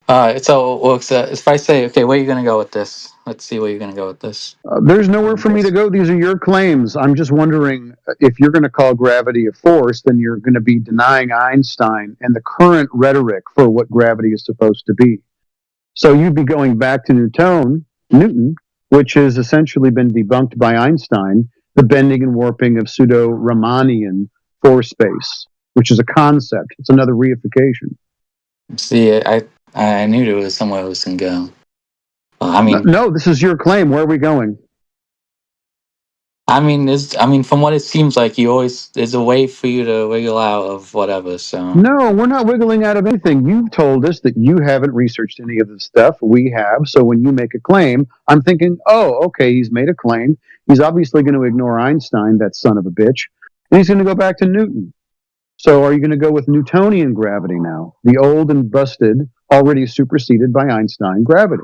So if I say, okay, where are you going to go with this? Let's see where you're going to go with this. There's nowhere for me to go. These are your claims. I'm just wondering if you're going to call gravity a force, then you're going to be denying Einstein and the current rhetoric for what gravity is supposed to be. So you'd be going back to Newton, which has essentially been debunked by Einstein, the bending and warping of pseudo-Riemannian force space, which is a concept. It's another reification. See, I knew there was somewhere it was going to go. I mean, no, this is your claim. Where are we going? I mean, from what it seems like, there's a way for you to wiggle out of whatever. So no, we're not wiggling out of anything. You've told us that you haven't researched any of this stuff. We have. So when you make a claim, I'm thinking, oh, okay, he's made a claim. He's obviously going to ignore Einstein, that son of a bitch, and he's going to go back to Newton. So are you going to go with Newtonian gravity now, the old and busted, already superseded by Einstein gravity?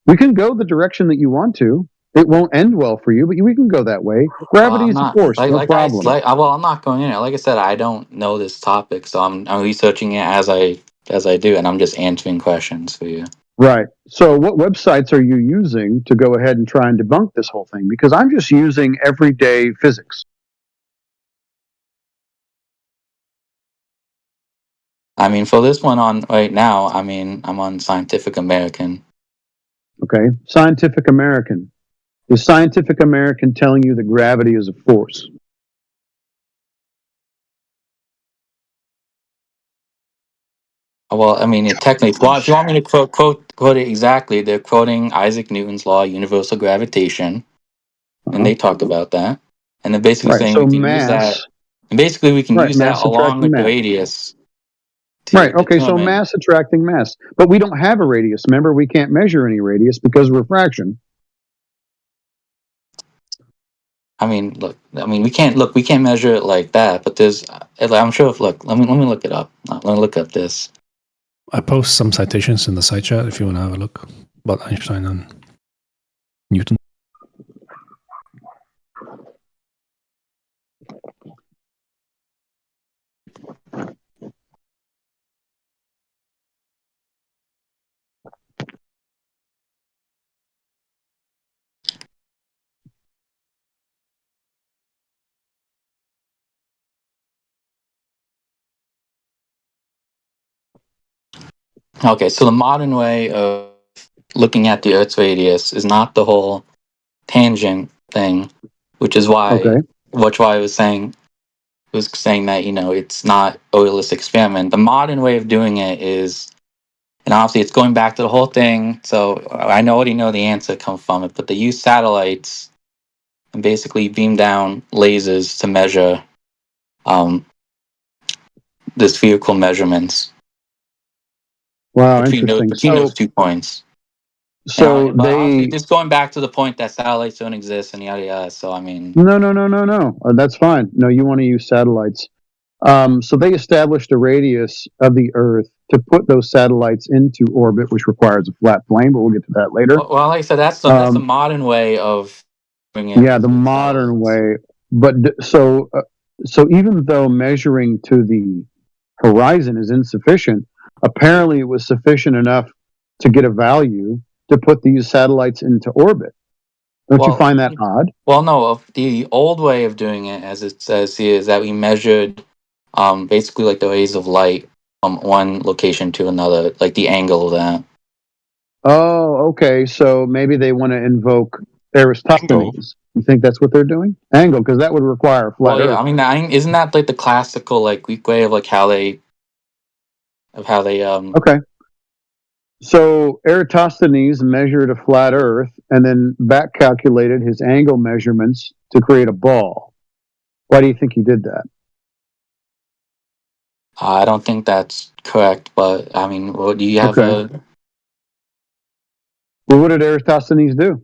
We can go the direction that you want to. It won't end well for you, but we can go that way. Gravity is a force, no problem. well, I'm not going in it. Like I said, I don't know this topic, so I'm researching it as I do, and I'm just answering questions for you. Right. So what websites are you using to go ahead and try and debunk this whole thing? Because I'm just using everyday physics. I mean, for this one on right now, I mean, I'm on Scientific American. Okay. Scientific American. Is Scientific American telling you that gravity is a force? Well, I mean, technically, well, if you want me to quote it exactly, they're quoting Isaac Newton's law of universal gravitation, and they talk about that, and they're basically saying we can use that. And basically, we can use that along with the radius Right. Okay. So mass attracting mass, but we don't have a radius. Remember, we can't measure any radius because of refraction. I mean, look. I mean, we can't measure it like that. But there's, I'm sure. If look, let me look it up. Let me look up this. I post some citations in the side chat if you want to have a look about Einstein and Newton. Okay, so the modern way of looking at the Earth's radius is not the whole tangent thing, which is why, I was saying that it's not Euler's experiment. The modern way of doing it is, and obviously it's going back to the whole thing. So I already know the answer comes from it, but they use satellites and basically beam down lasers to measure the spherical measurements. Wow, between those 2 points. So obviously, just going back to the point that satellites don't exist and yada yada. So I mean, no. That's fine. No, you want to use satellites. So they established a radius of the Earth to put those satellites into orbit, which requires a flat plane. But we'll get to that later. well, like I said, that's the modern way of doing it. Yeah, the modern way. But so even though measuring to the horizon is insufficient, apparently it was sufficient enough to get a value to put these satellites into orbit. Don't you find that odd? Well, no. The old way of doing it, as it says here, is that we measured basically like the rays of light from one location to another, like the angle of that. Oh, okay. So maybe they want to invoke Aristophanes. You think that's what they're doing? Angle, because that would require a flat Well, yeah. Earth. I mean, isn't that like the classical like Greek way of like how they Okay. So Eratosthenes measured a flat Earth and then back calculated his angle measurements to create a ball. Why do you think he did that? I don't think that's correct, but I mean, what do you have Well, what did Eratosthenes do?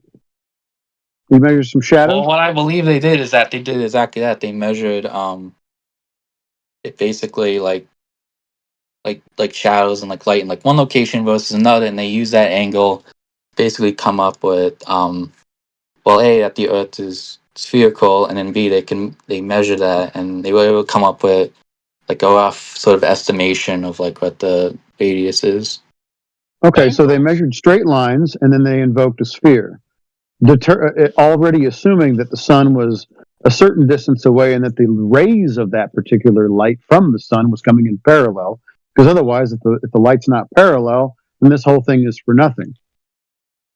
He measured some shadows? Well, what I believe they did is that they did exactly that. They measured it basically like shadows and like light in like one location versus another, and they use that angle basically come up with well, A, that the Earth is spherical, and then B, they measure that, and they were able to come up with like a rough sort of estimation of like what the radius is. Okay, so they measured straight lines and then they invoked a sphere, already assuming that the sun was a certain distance away and that the rays of that particular light from the sun was coming in parallel. Because otherwise, if the light's not parallel, then this whole thing is for nothing.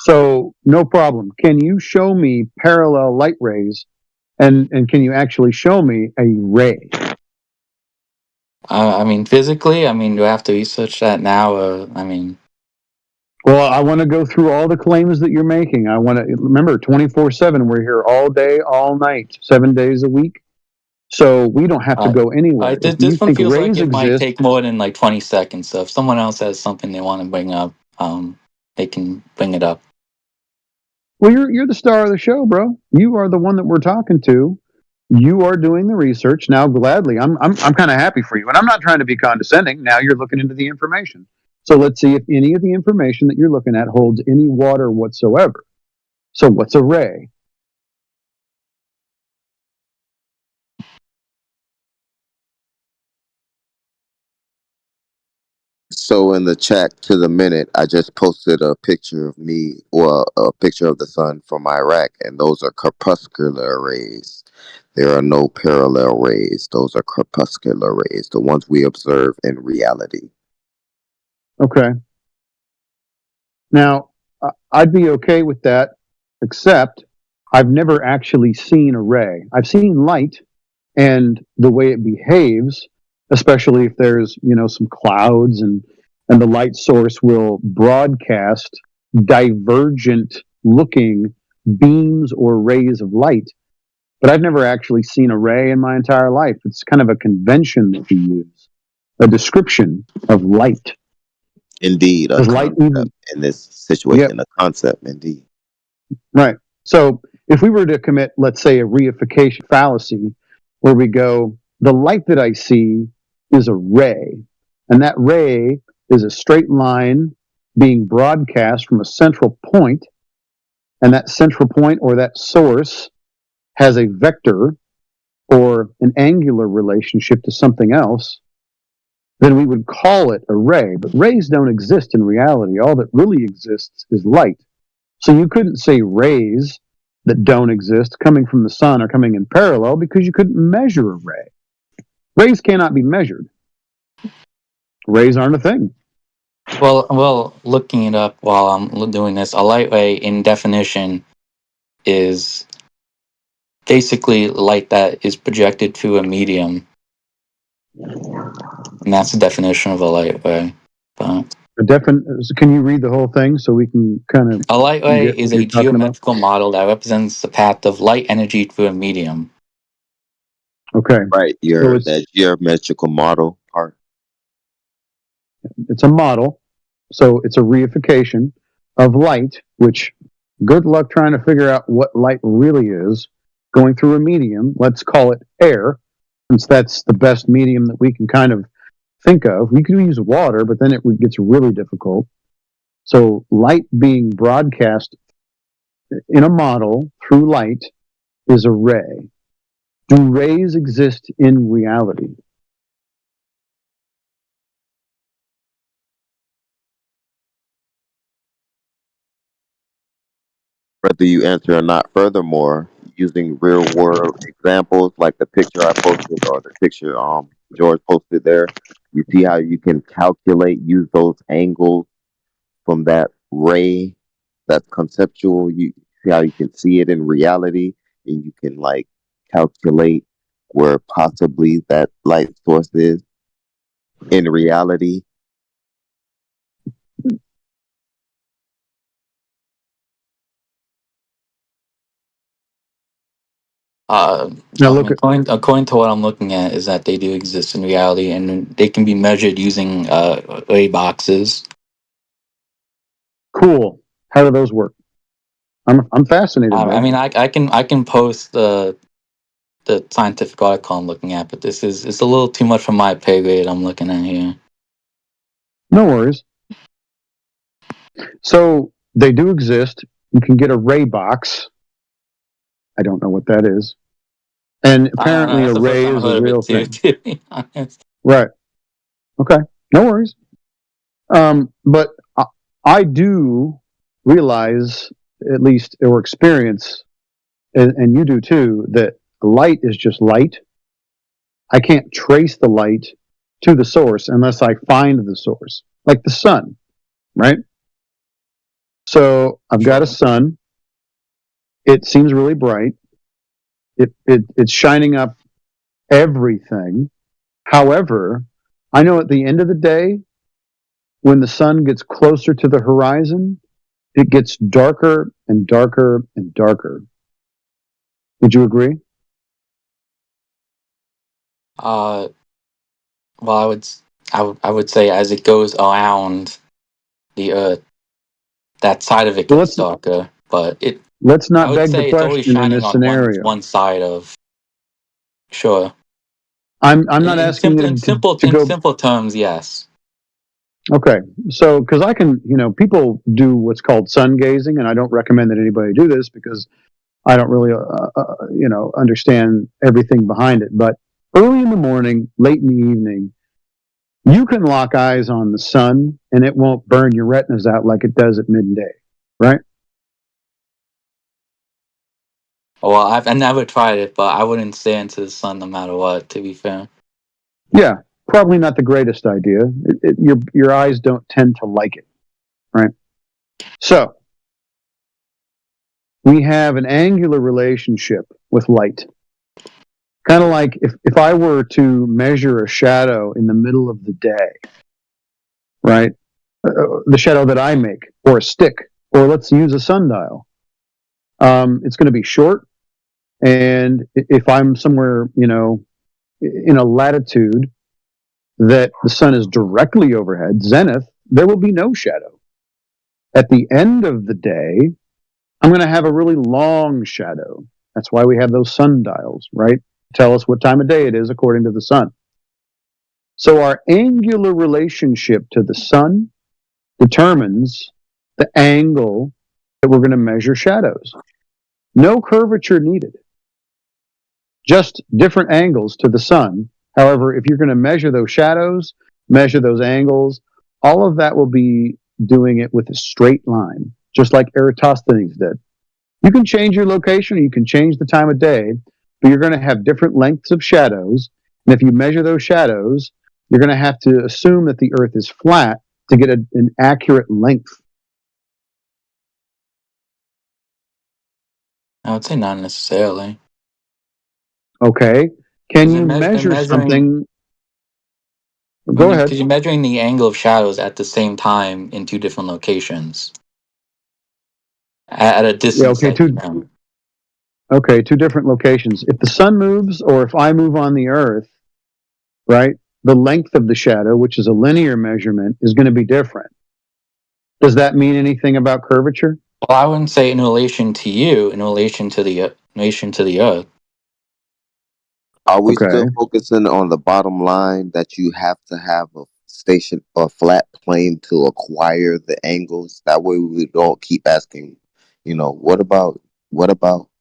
So no problem. Can you show me parallel light rays, and can you actually show me a ray? I mean, physically, I mean, do I have to research that now? Or I mean, well, I want to go through all the claims that you're making. I want to remember 24/7. We're here all day, all night, 7 days a week. So we don't have to go anywhere. This one feels like it might take more than like 20 seconds. So if someone else has something they want to bring up, they can bring it up. Well, you're the star of the show, bro. You are the one that we're talking to. You are doing the research now. Gladly, I'm kind of happy for you, and I'm not trying to be condescending. Now you're looking into the information. So let's see if any of the information that you're looking at holds any water whatsoever. So what's a ray? So in the chat to the minute, I just posted a picture of me, or a picture of the sun from Iraq, and those are corpuscular rays. There are no parallel rays. Those are corpuscular rays, the ones we observe in reality. Okay. Now, I'd be okay with that, except I've never actually seen a ray. I've seen light and the way it behaves, especially if there's, some clouds and the light source will broadcast divergent looking beams or rays of light. But I've never actually seen a ray in my entire life. It's kind of a convention that we use. a description of light. Indeed, a Does light concept in this situation, a concept, indeed. Right. So if we were to commit, let's say, a reification fallacy, where we go, the light that I see is a ray, and that ray is a straight line being broadcast from a central point, and that central point or that source has a vector or an angular relationship to something else, then we would call it a ray. But rays don't exist in reality. All that really exists is light. So you couldn't say rays that don't exist coming from the sun are coming in parallel because you couldn't measure a ray. Rays cannot be measured. Rays aren't a thing. Well, looking it up while I'm doing this, a light ray in definition is basically light that is projected to a medium, and that's the definition of a light ray. But Can you read the whole thing so we can kind of a light ray get what is you're a talking about? geometrical model that represents the path of light energy through a medium. Okay. Right, So it's, that geometrical model part. it's a model. So it's a reification of light, which good luck trying to figure out what light really is going through a medium. Let's call it air, since that's the best medium that we can kind of think of. We could use water, but then it gets really difficult. So light being broadcast in a model through light is a ray. Do rays exist in reality? Whether you answer or not, furthermore, using real world examples like the picture I posted or the picture George posted there, you see how you can calculate, use those angles from that ray that's conceptual. You see how you can see it in reality, and you can like calculate where possibly that light source is in reality. According to what I'm looking at, is that they do exist in reality, and they can be measured using ray boxes. Cool. How do those work? I'm fascinated. I mean, I can post the scientific article I'm looking at, but it's a little too much for my pay grade. I'm looking at here. No worries. So they do exist. You can get a ray box. I don't know what that is. And apparently a ray is a real thing. To be honest. Right. Okay. No worries. But I do realize, at least, or experience, and you do too, that light is just light. I can't trace the light to the source unless I find the source, like the sun, right? So I've got a sun. It seems really bright. It's shining up everything. However, I know at the end of the day, when the sun gets closer to the horizon, it gets darker and darker and darker. Would you agree? Well, I would say as it goes around the Earth, that side of it gets darker. But let's not I would beg say the it's always question in shining this on scenario. one side of. Sure. I'm not asking you in simple terms, yes. Okay, so because I can, people do what's called sun gazing, and I don't recommend that anybody do this because I don't really, understand everything behind it. But early in the morning, late in the evening, you can lock eyes on the sun, and it won't burn your retinas out like it does at midday, right? Well, I've never tried it, but I wouldn't stare into the sun no matter what. To be fair. Yeah, probably not the greatest idea. Your eyes don't tend to like it, right? So we have an angular relationship with light. Kind of like if I were to measure a shadow in the middle of the day, right? The shadow that I make, or a stick, or let's use a sundial. It's going to be short, and if I'm somewhere, in a latitude that the sun is directly overhead, zenith, there will be no shadow. At the end of the day, I'm going to have a really long shadow. That's why we have those sundials, right? Tell us what time of day it is according to the sun. So our angular relationship to the sun determines the angle that we're going to measure shadows. No curvature needed. Just different angles to the sun. However, if you're going to measure those shadows, measure those angles, all of that will be doing it with a straight line, just like Eratosthenes did. You can change your location, you can change the time of day, but you're going to have different lengths of shadows. And if you measure those shadows, you're going to have to assume that the Earth is flat to get an accurate length. I would say not necessarily. Okay. Can you measure something? Go ahead. Because you're measuring the angle of shadows at the same time in two different locations. At a distance. Yeah, okay, two different locations. If the sun moves or if I move on the Earth, right, the length of the shadow, which is a linear measurement, is going to be different. Does that mean anything about curvature? Well, I wouldn't say in relation to you, in relation to the Earth. Are we still focusing on the bottom line that you have to have a flat plane to acquire the angles? That way we don't keep asking, what about?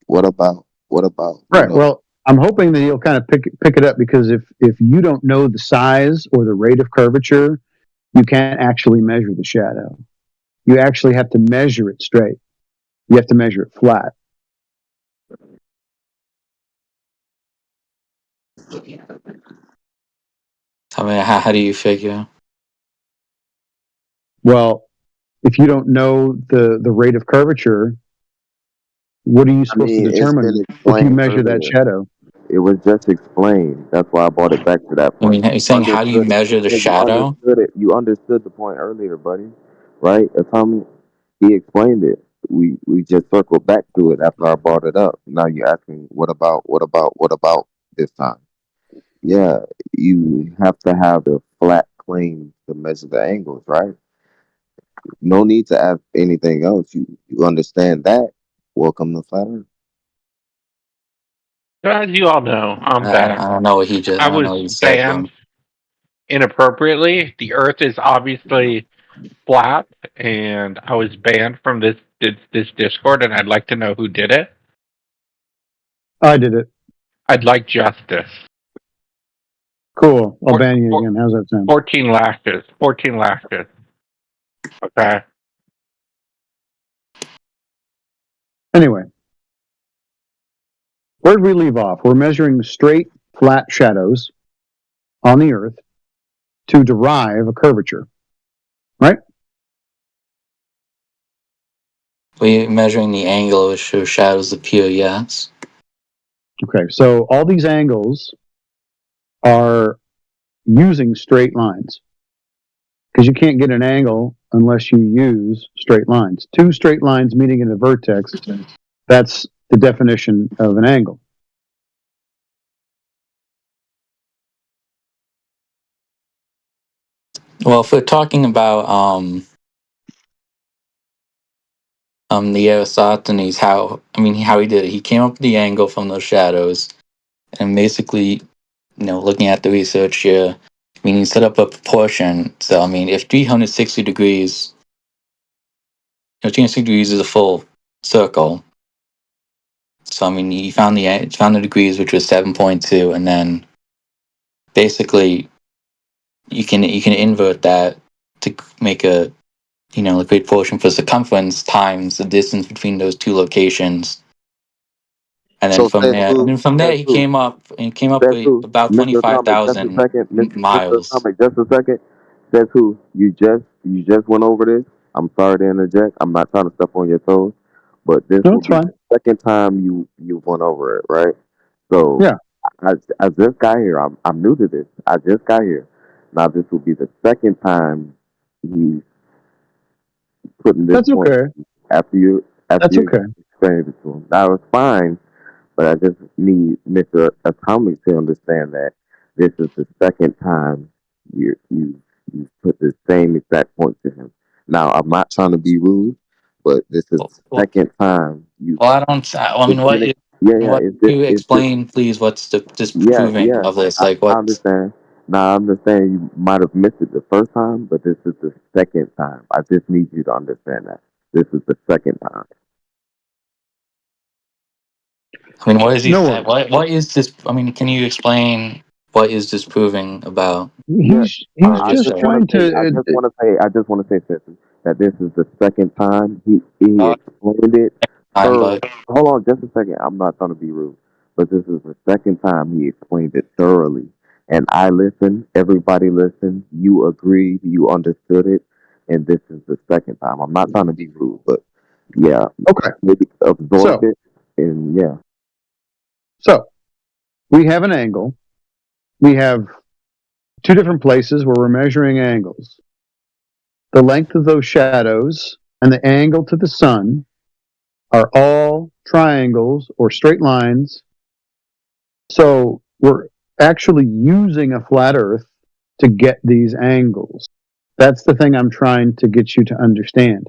Right. Well, I'm hoping that you'll kind of pick it up, because if you don't know the size or the rate of curvature, you can't actually measure the shadow. You actually have to measure it straight. You have to measure it flat. I mean, how do you figure? Well, if you don't know the rate of curvature, what are you supposed to determine if you measure that shadow? It was just explained. That's why I brought it back to that point. I mean, you're saying, how do you measure the shadow? You understood the point earlier, buddy. Right? Atomic, he explained it. We just circled back to it after I brought it up. Now you're asking, what about this time? Yeah, you have to have the flat plane to measure the angles, right? No need to ask anything else. You understand that. Welcome to Flat Earth. So as you all know, I'm banned. I don't know what he just. I I don't was know what he said, banned bro. inappropriately. The Earth is obviously flat, and I was banned from this Discord, and I'd like to know who did it. I did it. I'd like justice. Cool. I'll ban you again. How's that sound? 14 lashes. 14 lashes. Okay. Anyway, where did we leave off? We're measuring straight, flat shadows on the Earth to derive a curvature, right? We're measuring the angle which shows shadows appear, yes. Okay, so all these angles are using straight lines, because you can't get an angle unless you use straight lines. Two straight lines meeting in a vertex, that's the definition of an angle. Well, if we're talking about the Eratosthenes, how he did it. He came up with the angle from those shadows, and basically, looking at the research here, he set up a proportion. So, if 360 degrees, 360 degrees is a full circle. So, he found the degrees, which was 7.2, and then basically, you can invert that to make a a great portion for circumference times the distance between those two locations. And then from there, he came up with about 25,000 miles. Just a second. Says who? You just went over this. I'm sorry to interject. I'm not trying to step on your toes, but this will be the second time you went over it, right? So yeah, I just got here. I'm new to this. I just got here. Now this will be the second time he's putting this point after you explained it to him. That was fine. But I just need Mr. Atomic to understand that this is the second time You put the same exact point to him. Now, I'm not trying to be rude, but this is the second time you. Well, I don't. I mean, what? What? Can you explain, please? What's the disproving of this? Like, I what? understand. Now, I understand you might have missed it the first time, but this is the second time. I just need you to understand that. This is the second time. I mean, what is he saying? What is this? I mean, can you explain what is disproving about? He's I just trying to. I just want to say, Spencer, that this is the second time he explained it. But Hold on, just a second. I'm not trying to be rude, but this is the second time he explained it thoroughly, and I listened. Everybody listened. You agreed. You understood it, and this is the second time. I'm not trying to be rude, but yeah, okay, maybe absorb it, and yeah. So we have an angle. We have two different places where we're measuring angles. The length of those shadows and the angle to the sun are all triangles or straight lines. So we're actually using a flat earth to get these angles. That's the thing I'm trying to get you to understand.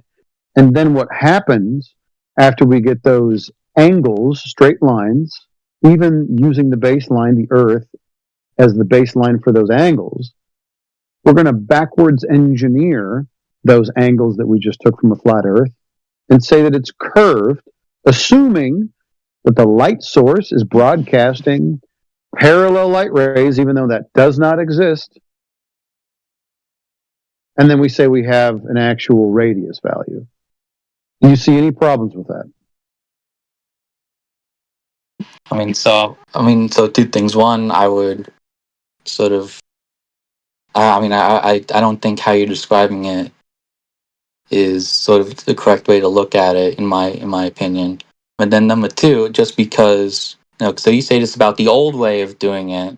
And then what happens after we get those angles, straight lines, even using the baseline, the earth, as the baseline for those angles, we're going to backwards engineer those angles that we just took from a flat earth and say that it's curved, assuming that the light source is broadcasting parallel light rays, even though that does not exist. And then we say we have an actual radius value. Do you see any problems with that? so two things. One, I would sort of. I don't think how you're describing it is sort of the correct way to look at it, in my opinion. But then number two, just because so you say this about the old way of doing it.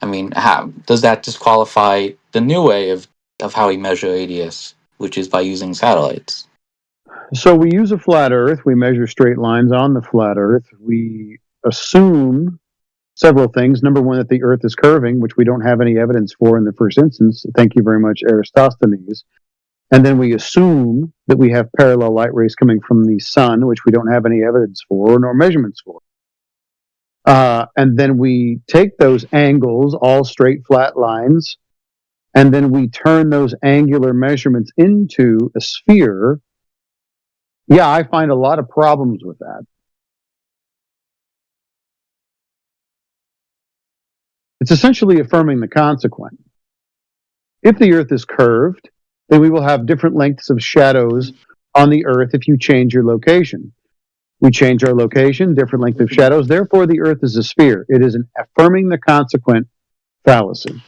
I mean, how does that disqualify the new way of how we measure radius, which is by using satellites? So we use a flat earth. We measure straight lines on the flat earth. We assume several things. Number one, that the earth is curving, which we don't have any evidence for in the first instance. Thank you very much, Eratosthenes. And then we assume that we have parallel light rays coming from the sun, which we don't have any evidence for nor measurements for. And then we take those angles, all straight flat lines, and then we turn those angular measurements into a sphere. Yeah, I find a lot of problems with that. It's essentially affirming the consequent. If the earth is curved, then we will have different lengths of shadows on the earth if you change your location. We change our location, different length of shadows. Therefore, the earth is a sphere. It is an affirming the consequent fallacy.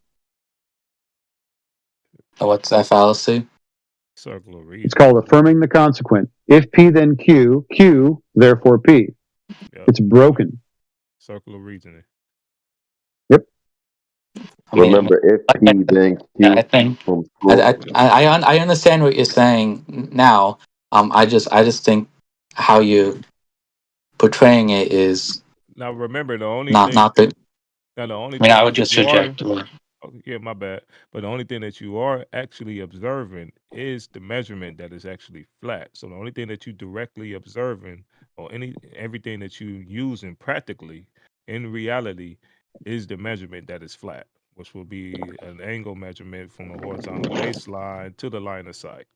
What's that fallacy? Circle of reason. It's called affirming the consequent. If P, then Q. Q, therefore P. Yep. It's broken. Circle of reasoning. Yep. Remember, if P, then Q. I think I understand what you're saying now. I just think how you're portraying it is now. Remember, the only not thing, not the. Now the only. I mean, I would just reject. Yeah, my bad. But the only thing that you are actually observing is the measurement that is actually flat. So the only thing that you directly observing, or everything that you using practically in reality, is the measurement that is flat, which will be an angle measurement from the horizontal baseline to the line of sight.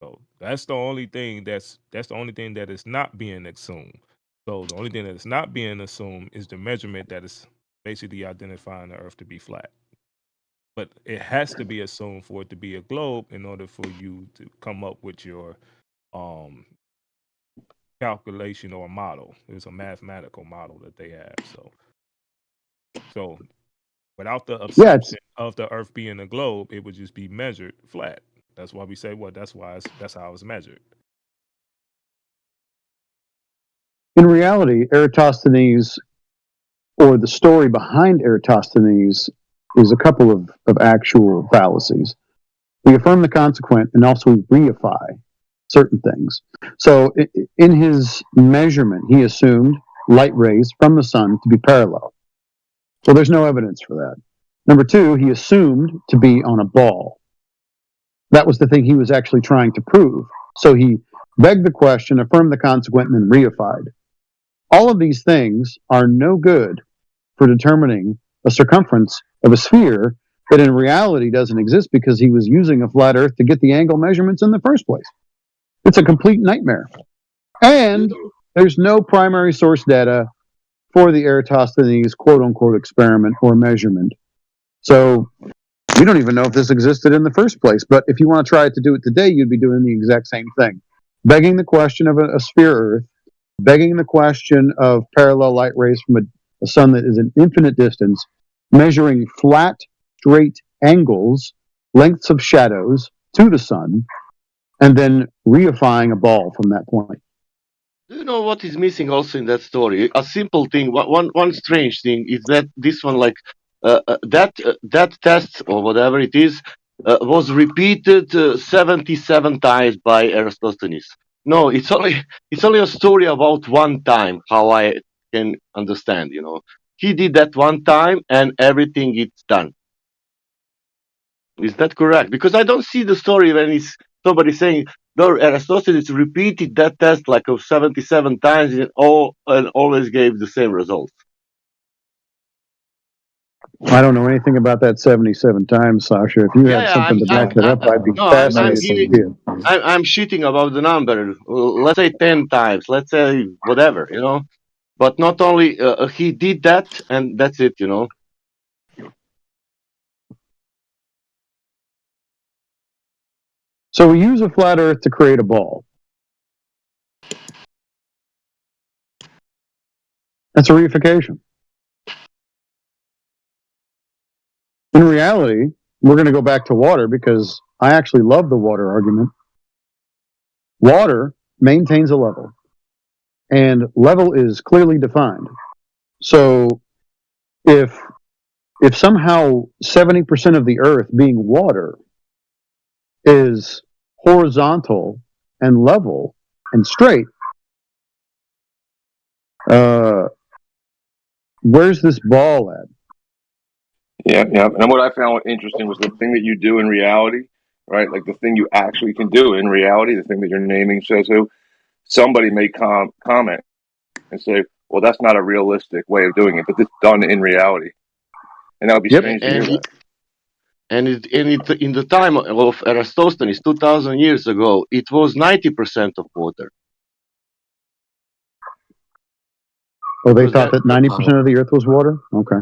So that's the only thing that's the only thing that is not being assumed. So the only thing that is not being assumed is the measurement that is basically identifying the Earth to be flat. But it has to be assumed for it to be a globe in order for you to come up with your calculation or model. It's a mathematical model that they have. So without the assumption of the Earth being a globe, it would just be measured flat. That's why we say, well, that's how it's measured. In reality, Eratosthenes, or the story behind Eratosthenes, is a couple of actual fallacies. We affirm the consequent, and also we reify certain things. So in his measurement, he assumed light rays from the sun to be parallel. Well, there's no evidence for that. Number two, he assumed to be on a ball. That was the thing he was actually trying to prove. So he begged the question, affirmed the consequent, and then reified. All of these things are no good for determining a circumference of a sphere that in reality doesn't exist because he was using a flat earth to get the angle measurements in the first place. It's a complete nightmare. And there's no primary source data for the Eratosthenes quote-unquote experiment or measurement. So we don't even know if this existed in the first place. But if you want to try to do it today, you'd be doing the exact same thing. Begging the question of a sphere Earth, begging the question of parallel light rays from a sun that is an infinite distance, measuring flat, straight angles, lengths of shadows to the sun, and then reifying a ball from that point. Do you know what is missing also in that story? A simple thing, one strange thing is that this one, like that test or whatever it is, was repeated 77 times by Aristophanes. No, it's only a story about one time. How I can understand, he did that one time and everything is done. Is that correct? Because I don't see the story when somebody saying, no, Aristophanes repeated that test like 77 times and always gave the same results. I don't know anything about that 77 times, Sasha. If you have something to back that up, I'd be fascinated to hear. I'm shitting about the number. Let's say 10 times. Let's say whatever, But not only he did that and that's it, So we use a flat Earth to create a ball. That's a reification. In reality, we're going to go back to water because I actually love the water argument. Water maintains a level, and level is clearly defined. So if somehow 70% of the Earth being water is horizontal and level and straight, where's this ball at? Yeah. And what I found interesting was the thing that you do in reality, right? Like the thing you actually can do in reality, the thing that you're naming says who. Somebody may comment and say, well, that's not a realistic way of doing it, but it's done in reality. And that would be strange to hear that. And in the time of Aristophanes, 2,000 years ago, it was 90% of water. Oh, they thought that 90% of the Earth was water? Okay.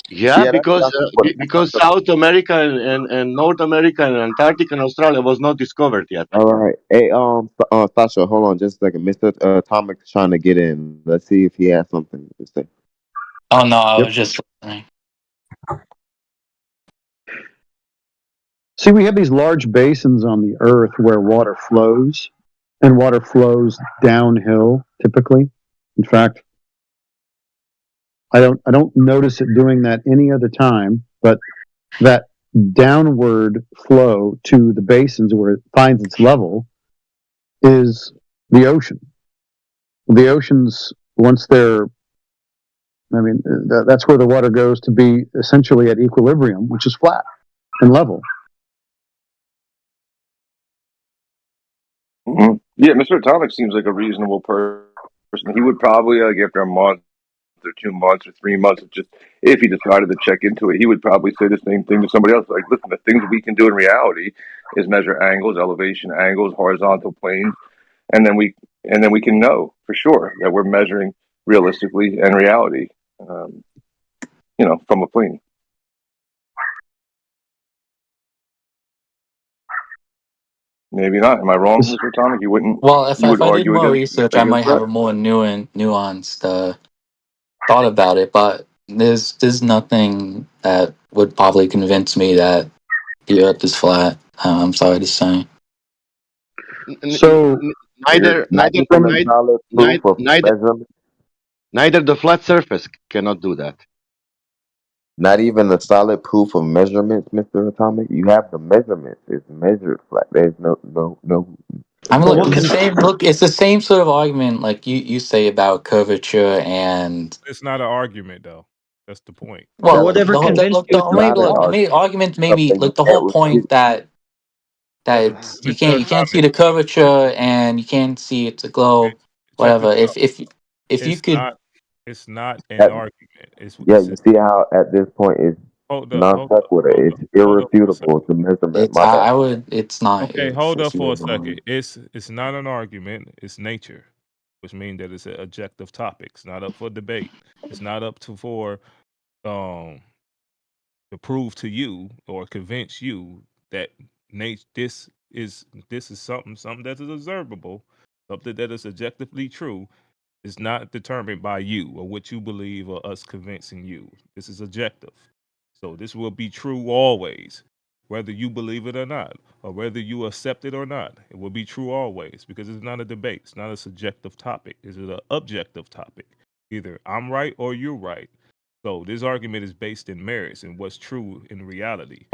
Yeah, because South America and North America and Antarctica and Australia was not discovered yet. All right. Hey, Sasha, hold on just a second. Mr. Atomic's trying to get in. Let's see if he has something to say. Oh no, I was just listening. See, we have these large basins on the Earth where water flows, and water flows downhill typically. In fact, I don't notice it doing that any other time, but that downward flow to the basins where it finds its level is the ocean. The oceans, once they're, that's where the water goes to be essentially at equilibrium, which is flat and level. Mm-hmm. Yeah, Mr. Atomic seems like a reasonable person. He would probably, like after a month or 2 months or 3 months, if he decided to check into it, he would probably say the same thing to somebody else. Like, listen, the things we can do in reality is measure angles, elevation angles, horizontal planes, and then we can know for sure that we're measuring realistically and reality, from a plane. Maybe not. Am I wrong, Mr. Atomic? You wouldn't. Well, if I did more against research, I might have a more nuanced thought about it. But there's nothing that would probably convince me that the Earth is flat. I'm sorry to say. So neither the flat surface cannot do that. Not even the solid proof of measurements, Mr. Atomic. You have the measurements. It's measured flat. There's no. I mean, it's the same sort of argument like you say about curvature and. It's not an argument though. That's the point. Well, So whatever convinced you. the main argument maybe like the whole point that it's, you can't see the curvature and you can't see it's a globe, Check whatever. this out. If you could, It's not an argument. Yeah, you see how at this point it's non sequitur. It's irrefutable. It's a measurement. it's My bad. I would it's not. Okay, hold up for a second. It's not an argument. It's nature, which means that it's an objective topic. It's not up for debate. It's not up to prove to you or convince you that this is something that is observable, something that is objectively true. Is not determined by you or what you believe or us convincing you. This is objective. So this will be true always, whether you believe it or not, or whether you accept it or not. It will be true always because it's not a debate. It's not a subjective topic. It's an objective topic. Either I'm right or you're right. So this argument is based in merits and what's true in reality.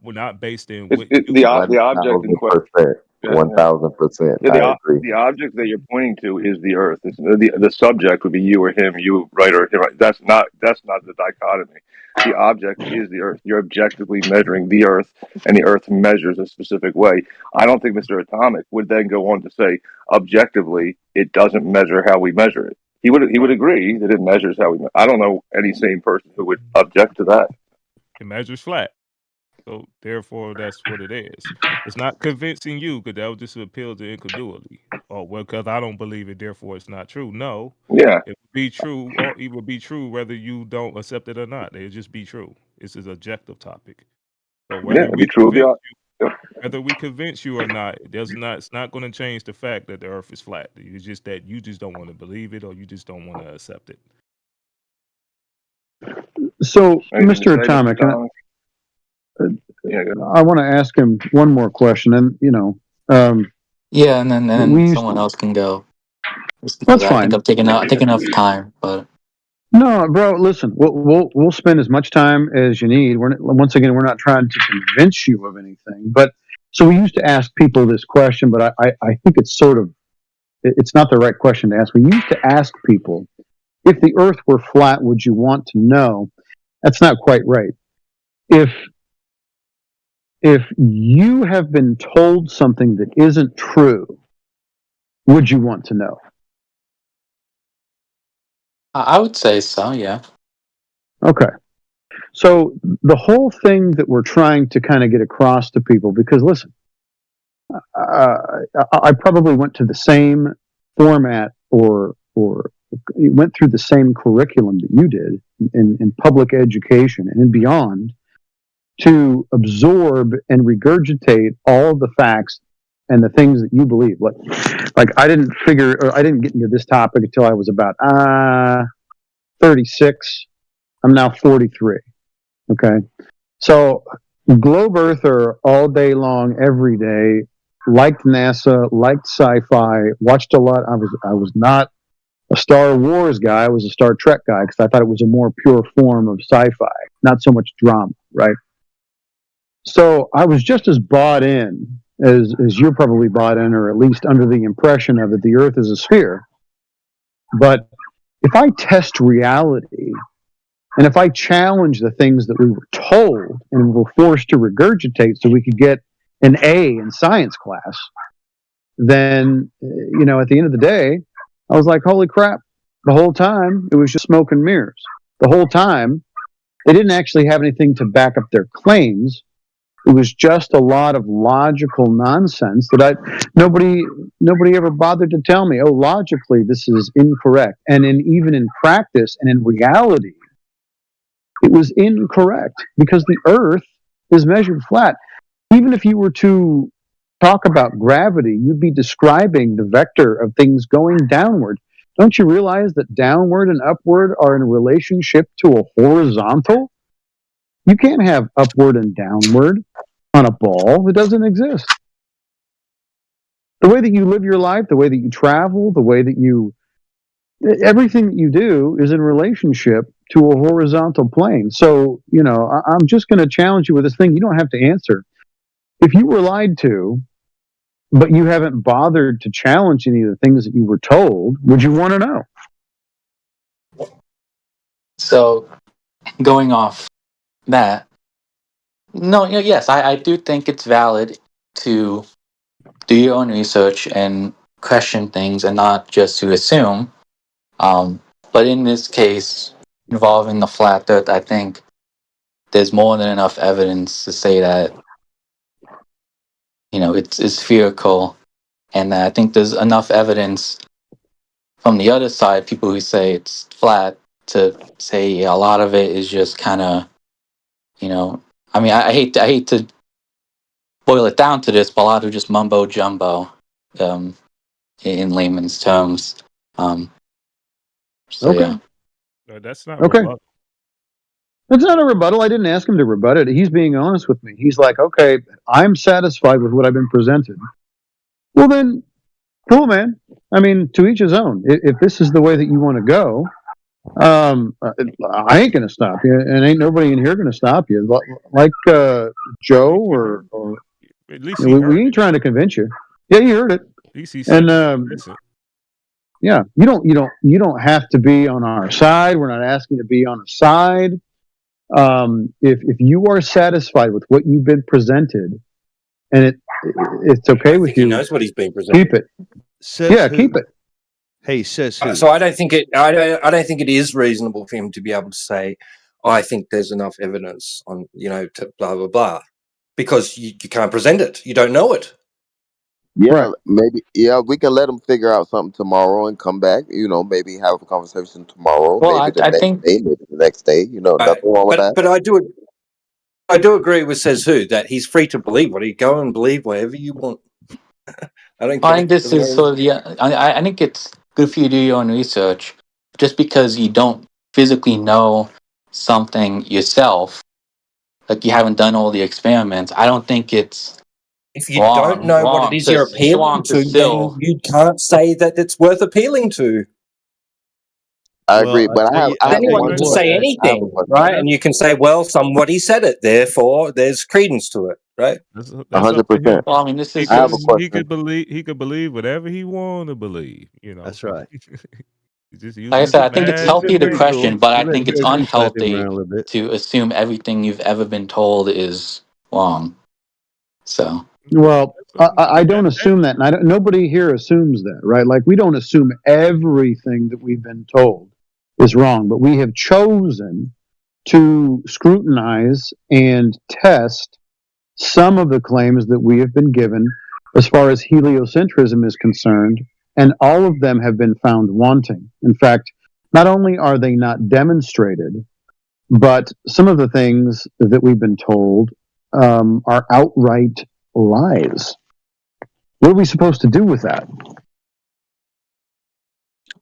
We're not based in what the object in question. 1000%. The object that you're pointing to is the Earth. The subject would be you or him, you right or him. Right. That's not the dichotomy. The object is the Earth. You're objectively measuring the Earth, and the Earth measures a specific way. I don't think Mr. Atomic would then go on to say objectively it doesn't measure how we measure it. He would agree that it measures how we. I don't know any sane person who would object to that. It measures flat. So therefore, that's what it is. It's not convincing you because that would just appeal to incredulity. Oh well, because I don't believe it, therefore it's not true. No, yeah, it would be true. Or it would be true whether you don't accept it or not. It would just be true. It's an objective topic. So whether whether we convince you or not, it's not going to change the fact that the Earth is flat. It's just that you just don't want to believe it or you just don't want to accept it. So, Mr. Atomic. I want to ask him one more question, and yeah, and then someone else can go. That's I fine. think I've taken enough time, but no, bro. Listen, we'll spend as much time as you need. Once again, we're not trying to convince you of anything. But so we used to ask people this question, but I think it's it's not the right question to ask. We used to ask people, if the Earth were flat, would you want to know? That's not quite right. If you have been told something that isn't true, would you want to know? I would say so, yeah. Okay. So the whole thing that we're trying to kind of get across to people, because listen, I probably went to the same format or went through the same curriculum that you did in public education and beyond, to absorb and regurgitate all the facts and the things that you believe. Like I didn't get into this topic until I was about 36. I'm now 43. Okay. So globe earther all day long, every day, liked NASA, liked sci-fi, watched a lot. I was not a Star Wars guy. I was a Star Trek guy because I thought it was a more pure form of sci-fi, not so much drama, right? So I was just as bought in as you're probably bought in, or at least under the impression of that the Earth is a sphere. But if I test reality, and if I challenge the things that we were told and were forced to regurgitate so we could get an A in science class, then, at the end of the day, I was like, holy crap, the whole time it was just smoke and mirrors. The whole time they didn't actually have anything to back up their claims. It was just a lot of logical nonsense that nobody ever bothered to tell me, oh, logically, this is incorrect. And even in practice and in reality, it was incorrect because the Earth is measured flat. Even if you were to talk about gravity, you'd be describing the vector of things going downward. Don't you realize that downward and upward are in relationship to a horizontal? You can't have upward and downward on a ball. It doesn't exist. The way that you live your life, the way that you travel, the way that everything that you do is in relationship to a horizontal plane. So, I'm just going to challenge you with this thing. You don't have to answer. If you were lied to, but you haven't bothered to challenge any of the things that you were told, would you want to know? So going off that, no, yes, I do think it's valid to do your own research and question things and not just to assume. But in this case, involving the flat earth, I think there's more than enough evidence to say that, it's spherical, and I think there's enough evidence from the other side, people who say it's flat, to say a lot of it is just kind of, I mean, I hate to boil it down to this, but a lot of just mumbo jumbo, in layman's terms. So Okay. yeah. No, that's not Okay. rebuttal. It's not a rebuttal. I didn't ask him to rebut it. He's being honest with me. He's like, okay, I'm satisfied with what I've been presented. Well, then, cool, man. I mean, to each his own. If this is the way that you want to go, I ain't going to stop you, and ain't nobody in here going to stop you. Like Joe or At least he we heard ain't it. trying to convince you. Yeah, you heard it. At least he said, And listen. yeah, you don't have to be on our side. We're not asking to be on a side. If you are satisfied with what you've been presented, and it's okay with He you, knows what he's been presented. keep it. Says Yeah, who? keep it. Hey, says who? So I don't think it. I don't think it is reasonable for him to be able to say, "I think there's enough evidence on to blah blah blah," because you can't present it. You don't know it. Yeah, maybe. Yeah, we can let them figure out something tomorrow and come back. Maybe have a conversation tomorrow. Well, Maybe the I next think day. Maybe the next day. Nothing wrong with that. But I do agree with says who that he's free to believe what he go and believe whatever you want. I don't I care. think this Doesn't is matter. sort of the. I think it's good for you to do your own research. Just because you don't physically know something yourself, like you haven't done all the experiments, I don't think it's If you don't know what it is you're appealing to, then you can't say that it's worth appealing to. I agree, but I have Anyone one can say question. I have a anything, question. right? And you can say, well, somebody said it, therefore there's credence to it, right? That's up to 100%. him. Well, I mean, this is. I have a question. He could believe whatever he want to believe. That's right. Just Like I said, I think it's healthy to question, but I think it's Slap him unhealthy around a little bit. to assume everything you've ever been told is wrong. So. Well, I don't assume that, and nobody here assumes that, right? Like we don't assume everything that we've been told is wrong, but we have chosen to scrutinize and test some of the claims that we have been given as far as heliocentrism is concerned, and all of them have been found wanting. In fact, not only are they not demonstrated, but some of the things that we've been told are outright lies. What are we supposed to do with that?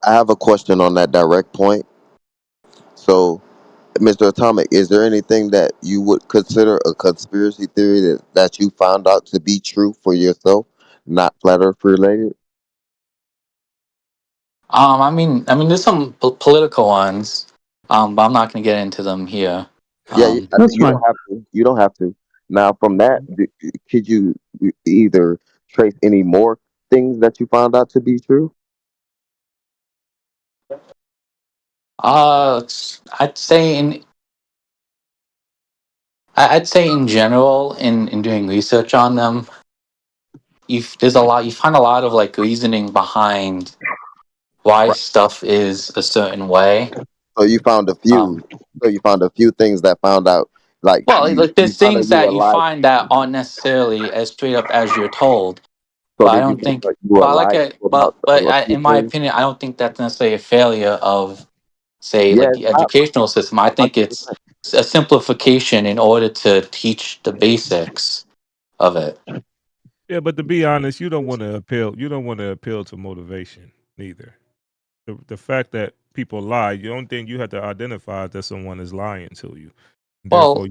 I have a question on that direct point. So, Mr. Atomic, is there anything that you would consider a conspiracy theory that you found out to be true for yourself, not flat Earth related? I mean, there's some political ones, but I'm not going to get into them here. Yeah, you don't have to. You don't have to. Now, from that, could you either trace any more things that you found out to be true? I'd say in general, in doing research on them, you find a lot of like reasoning behind why stuff is a certain way. So you found a few. So you found a few things that found out, like Well, like you there's found out things you were that you alive. find that aren't necessarily as straight up as you're told. So But I did you don't find think. out you were But I like alive it. about a few In my things? opinion, I don't think that's necessarily a failure of, say, Yeah, like it's the not educational system. I think it's a simplification in order to teach the basics of it. Yeah, but to be honest, you don't want to appeal. You don't want to appeal to motivation neither. The fact that people lie, the only thing you have to identify is that someone is lying to you. Well,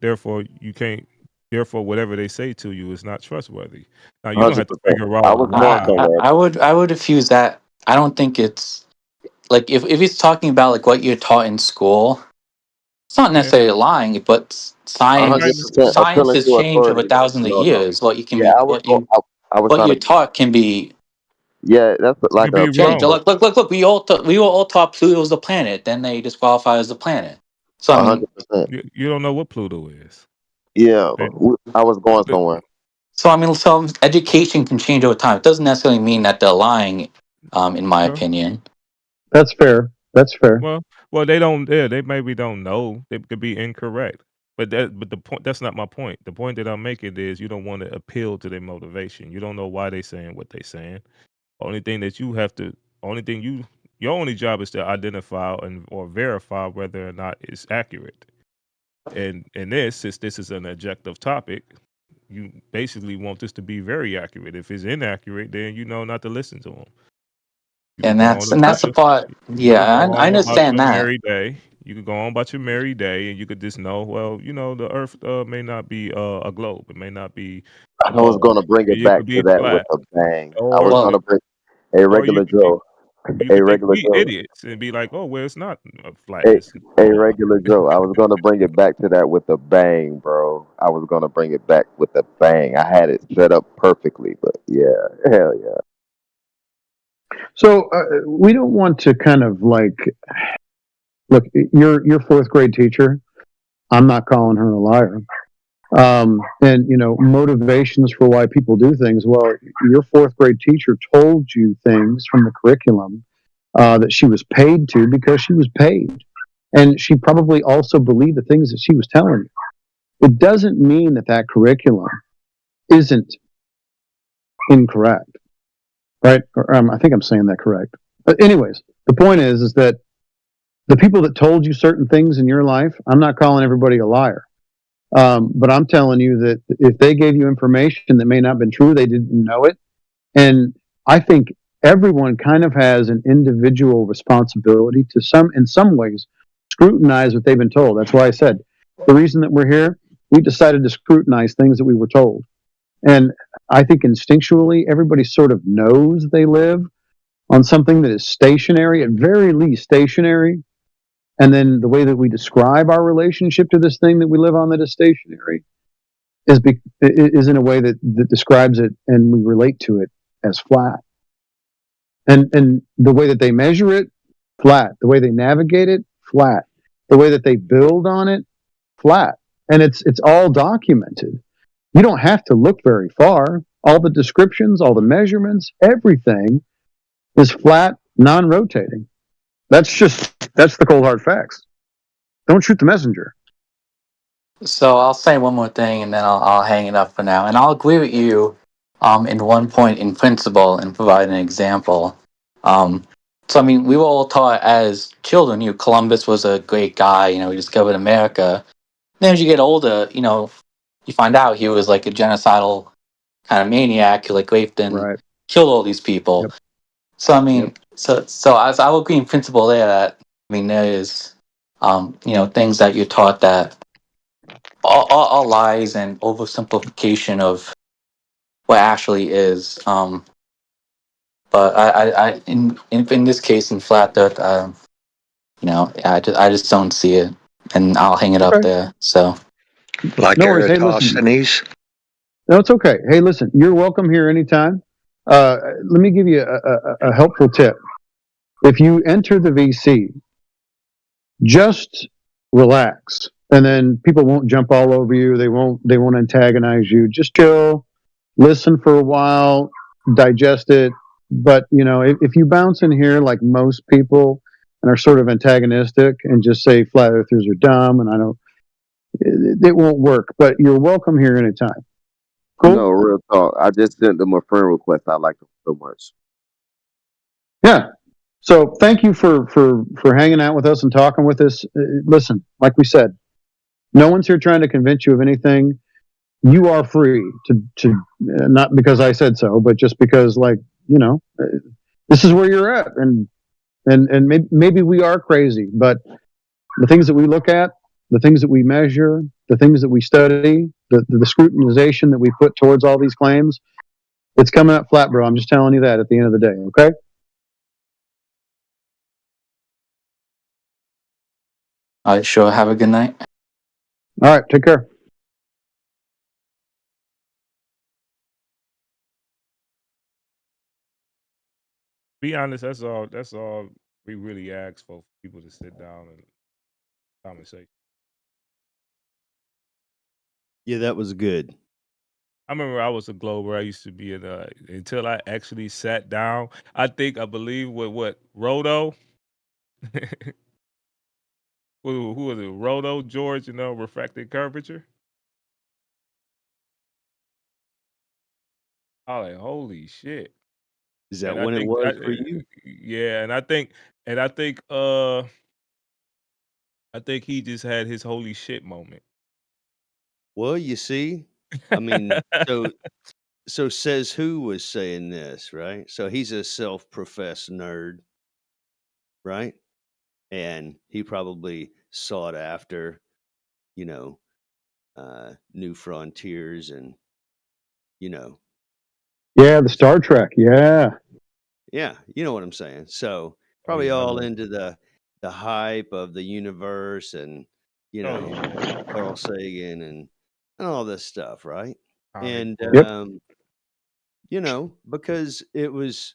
Therefore you can't. Therefore, whatever they say to you is not trustworthy. Now you don't have 100%. to figure I out was going why. somewhere. I would refuse that. I don't think it's like if he's talking about like what you're taught in school, it's not necessarily lying, but science 100% appealing has to changed over authority. thousands of No. years. What you can Yeah, be, I was. I was what trying you're to. taught can be Yeah, that's like changed. Look. We were all taught Pluto was a planet. Then they disqualified as a planet. So I mean, 100%. You don't know what Pluto is. Yeah, And I was going somewhere. so education can change over time. It doesn't necessarily mean that they're lying, in my well, opinion. That's fair. That's fair. well, they don't. Yeah, they maybe don't know. They could be incorrect. But the point. That's not my point. The point that I'm making is you don't want to appeal to their motivation. You don't know why they saying what they saying. Only thing that you have to. Only thing your only job is to identify or verify whether or not it's accurate. And in this, since this is an objective topic, you basically want this to be very accurate. If it's inaccurate, then you know not to listen to them. And that's the part. You could go Yeah, I on about understand your that. merry day. You could go on about your merry day, and you could just know, well, the Earth may not be a globe. It may not be a I was ball. gonna bring it It back could to be that with flat, a bang. I or was Well, gonna bring a or you regular could be Joe, you a could think regular we Joe, idiots and be like, oh, well, it's not flat. a It's a ball. regular Joe. I was gonna bring it back to that with a bang, bro. I was gonna bring it back with a bang. I had it set up perfectly, but yeah, hell yeah. So we don't want to kind of like look. Your fourth grade teacher. I'm not calling her a liar. And motivations for why people do things. Well, your fourth grade teacher told you things from the curriculum that she was paid to because she was paid, and she probably also believed the things that she was telling you. It doesn't mean that that curriculum isn't incorrect, right? I think I'm saying that correct. But anyways, the point is that the people that told you certain things in your life, I'm not calling everybody a liar. But I'm telling you that if they gave you information that may not have been true, they didn't know it. And I think everyone kind of has an individual responsibility to in some ways, scrutinize what they've been told. That's why I said the reason that we're here, we decided to scrutinize things that we were told. And I think instinctually, everybody sort of knows they live on something that is stationary, at very least stationary. And then the way that we describe our relationship to this thing that we live on that is stationary is in a way that describes it, and we relate to it as flat. And the way that they measure it, flat. The way they navigate it, flat. The way that they build on it, flat. And it's all documented. You don't have to look very far. All the descriptions, all the measurements, everything is flat, non-rotating. That's the cold hard facts. Don't shoot the messenger. So I'll say one more thing, and then I'll hang it up for now. And I'll agree with you, in one point in principle, and provide an example. So I mean, we were all taught as children, Columbus was a great guy. He discovered America. Then as you get older, you find out he was like a genocidal kind of maniac who like raped and killed all these people. So I mean, so as I will agree in principle there that there is, things that you're taught that are lies and oversimplification of what actually is. But in this case in flat Earth, I just don't see it, and I'll hang it up Okay. there. So Like No worries. Hey, listen. Eratosthenes. No, it's okay. Hey, listen, you're welcome here anytime. Let me give you a helpful tip. If you enter the VC, just relax, and then people won't jump all over you. They won't antagonize you. Just chill, listen for a while, digest it. But if you bounce in here like most people and are sort of antagonistic and just say flat earthers are dumb, and it won't work. But you're welcome here anytime. Cool. No, real talk. I just sent them a friend request. I like them so much. Yeah. So thank you for hanging out with us and talking with us. Listen, like we said, no one's here trying to convince you of anything. You are free to not because I said so, but just because this is where you're at, and maybe we are crazy, but the things that we look at, the things that we measure, the things that we study, the scrutinization that we put towards all these claims, it's coming up flat, bro. I'm just telling you that at the end of the day. Okay. all right, sure. Have a good night. All right. Take care. Be honest. That's all we really ask for people to sit down and conversation. Yeah, that was good. I remember I was a Glober. I used to be in until I actually sat down. I believe with what Roto. Who was it? Roto George, refracted curvature. I was like, holy shit. Is that And I when it think was for you? yeah, and I think he just had his holy shit moment. Well, you see, I mean, so says who was saying this, right? So he's a self-professed nerd, right? And he probably sought after, you know, new frontiers and, you know, Yeah, the Star Trek. Yeah. yeah, you know what I'm saying. So Oh, probably yeah, I all love into the hype of the universe and, you Oh, know, yeah. Carl Sagan and all this stuff, right? Comic And book. Yep. you know, because it was,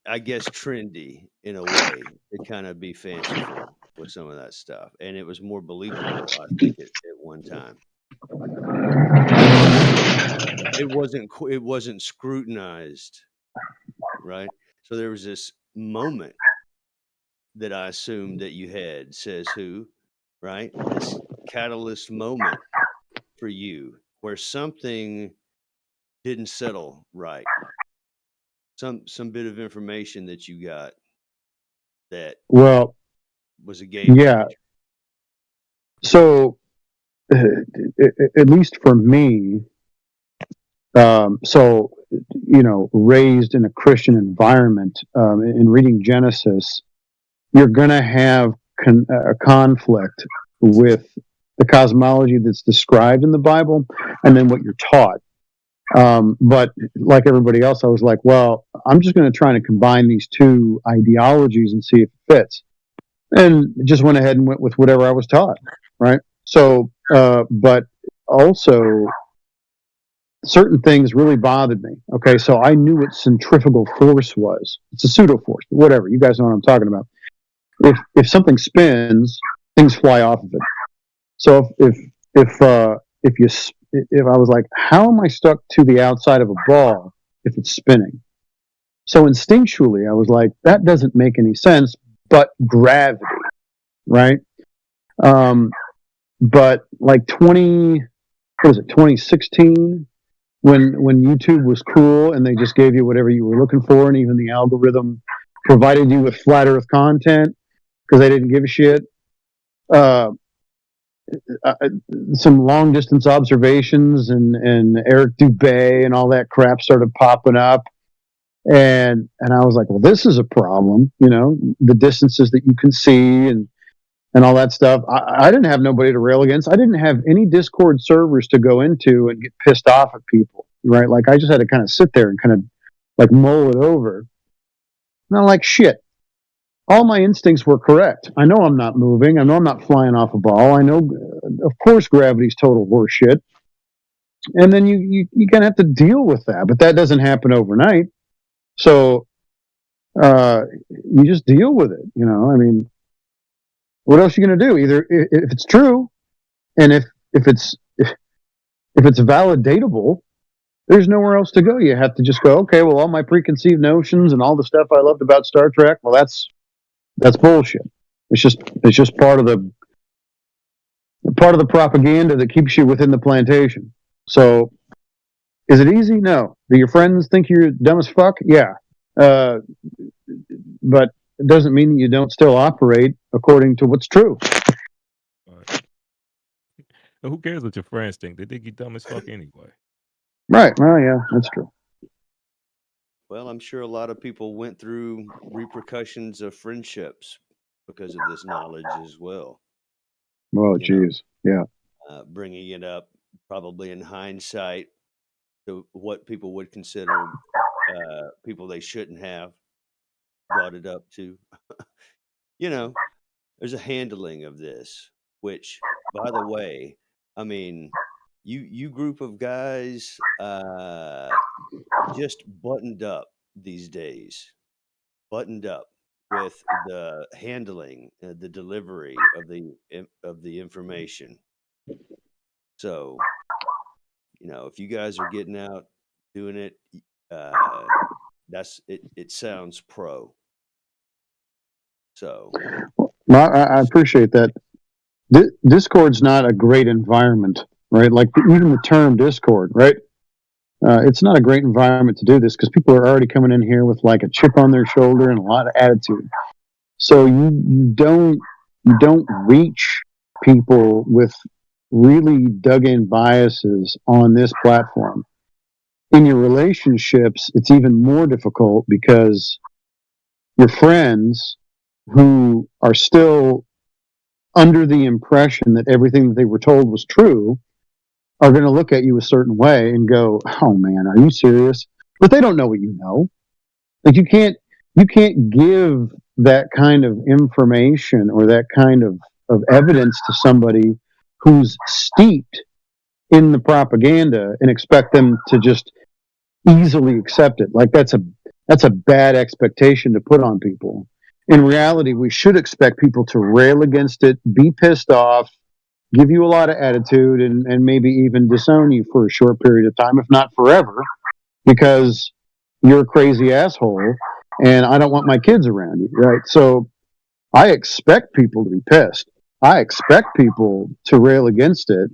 I guess, trendy in a way to kind of be fanciful with some of that stuff, and it was more believable, I think, at one time. It wasn't scrutinized, right? So there was this moment that I assumed that you had, says who, right? This catalyst moment for you where something didn't settle right. Some bit of information that you got that Well, was a game yeah. changer. So, at least for me, so raised in a Christian environment, in reading Genesis, you're going to have a conflict with the cosmology that's described in the Bible and then what you're taught. But like everybody else, I was like, well, I'm just going to try to combine these two ideologies and see if it fits. And just went ahead and went with whatever I was taught. Right. So, but also certain things really bothered me. Okay. So I knew what centrifugal force was. It's a pseudo force, but whatever. You guys know what I'm talking about. If something spins, things fly off of it. So if I was like, how am I stuck to the outside of a ball if it's spinning? So instinctually, I was like, that doesn't make any sense. But gravity, right? But like 2016, when YouTube was cool and they just gave you whatever you were looking for, and even the algorithm provided you with flat Earth content because they didn't give a shit. Uh, some long distance observations and Eric Dubay and all that crap started popping up. And I was like, well, this is a problem, the distances that you can see and all that stuff. I didn't have nobody to rail against. I didn't have any Discord servers to go into and get pissed off at people, right? Like I just had to kind of sit there and kind of like mull it over. And I'm like, shit. All my instincts were correct. I know I'm not moving. I know I'm not flying off a ball. I know, of course, gravity's total horseshit. And then you kind of have to deal with that. But that doesn't happen overnight. So you just deal with it. I mean, what else are you going to do? Either if it's true, and if it's validatable, there's nowhere else to go. You have to just go, okay, well, all my preconceived notions and all the stuff I loved about Star Trek, well, that's bullshit. It's just part of the propaganda that keeps you within the plantation. So, is it easy? No. Do your friends think you're dumb as fuck? Yeah. But it doesn't mean that you don't still operate according to what's true. Right. Who cares what your friends think? They think you dumb as fuck anyway. Right. Well, yeah, that's true. Well, I'm sure a lot of people went through repercussions of friendships because of this knowledge as well. Oh, geez. Yeah. Bringing it up probably in hindsight to what people would consider people they shouldn't have brought it up to. There's a handling of this, which, by the way, I mean, you group of guys just buttoned up these days. Buttoned up. with the handling, the delivery of the information. So, if you guys are getting out doing it, that's it. It sounds pro. So, Well, I appreciate that. Discord's not a great environment, right? Like even the term Discord, right? It's not a great environment to do this because people are already coming in here with like a chip on their shoulder and a lot of attitude. So you don't reach people with really dug in biases on this platform. In your relationships, it's even more difficult because your friends who are still under the impression that everything that they were told was true are going to look at you a certain way and go, "Oh man, are you serious?" But they don't know what you know. Like you can't give that kind of information or that kind of evidence to somebody who's steeped in the propaganda and expect them to just easily accept it. Like that's a bad expectation to put on people. In reality, we should expect people to rail against it, be pissed off, give you a lot of attitude, and maybe even disown you for a short period of time, if not forever, because you're a crazy asshole and I don't want my kids around you, right? So I expect people to be pissed. I expect people to rail against it.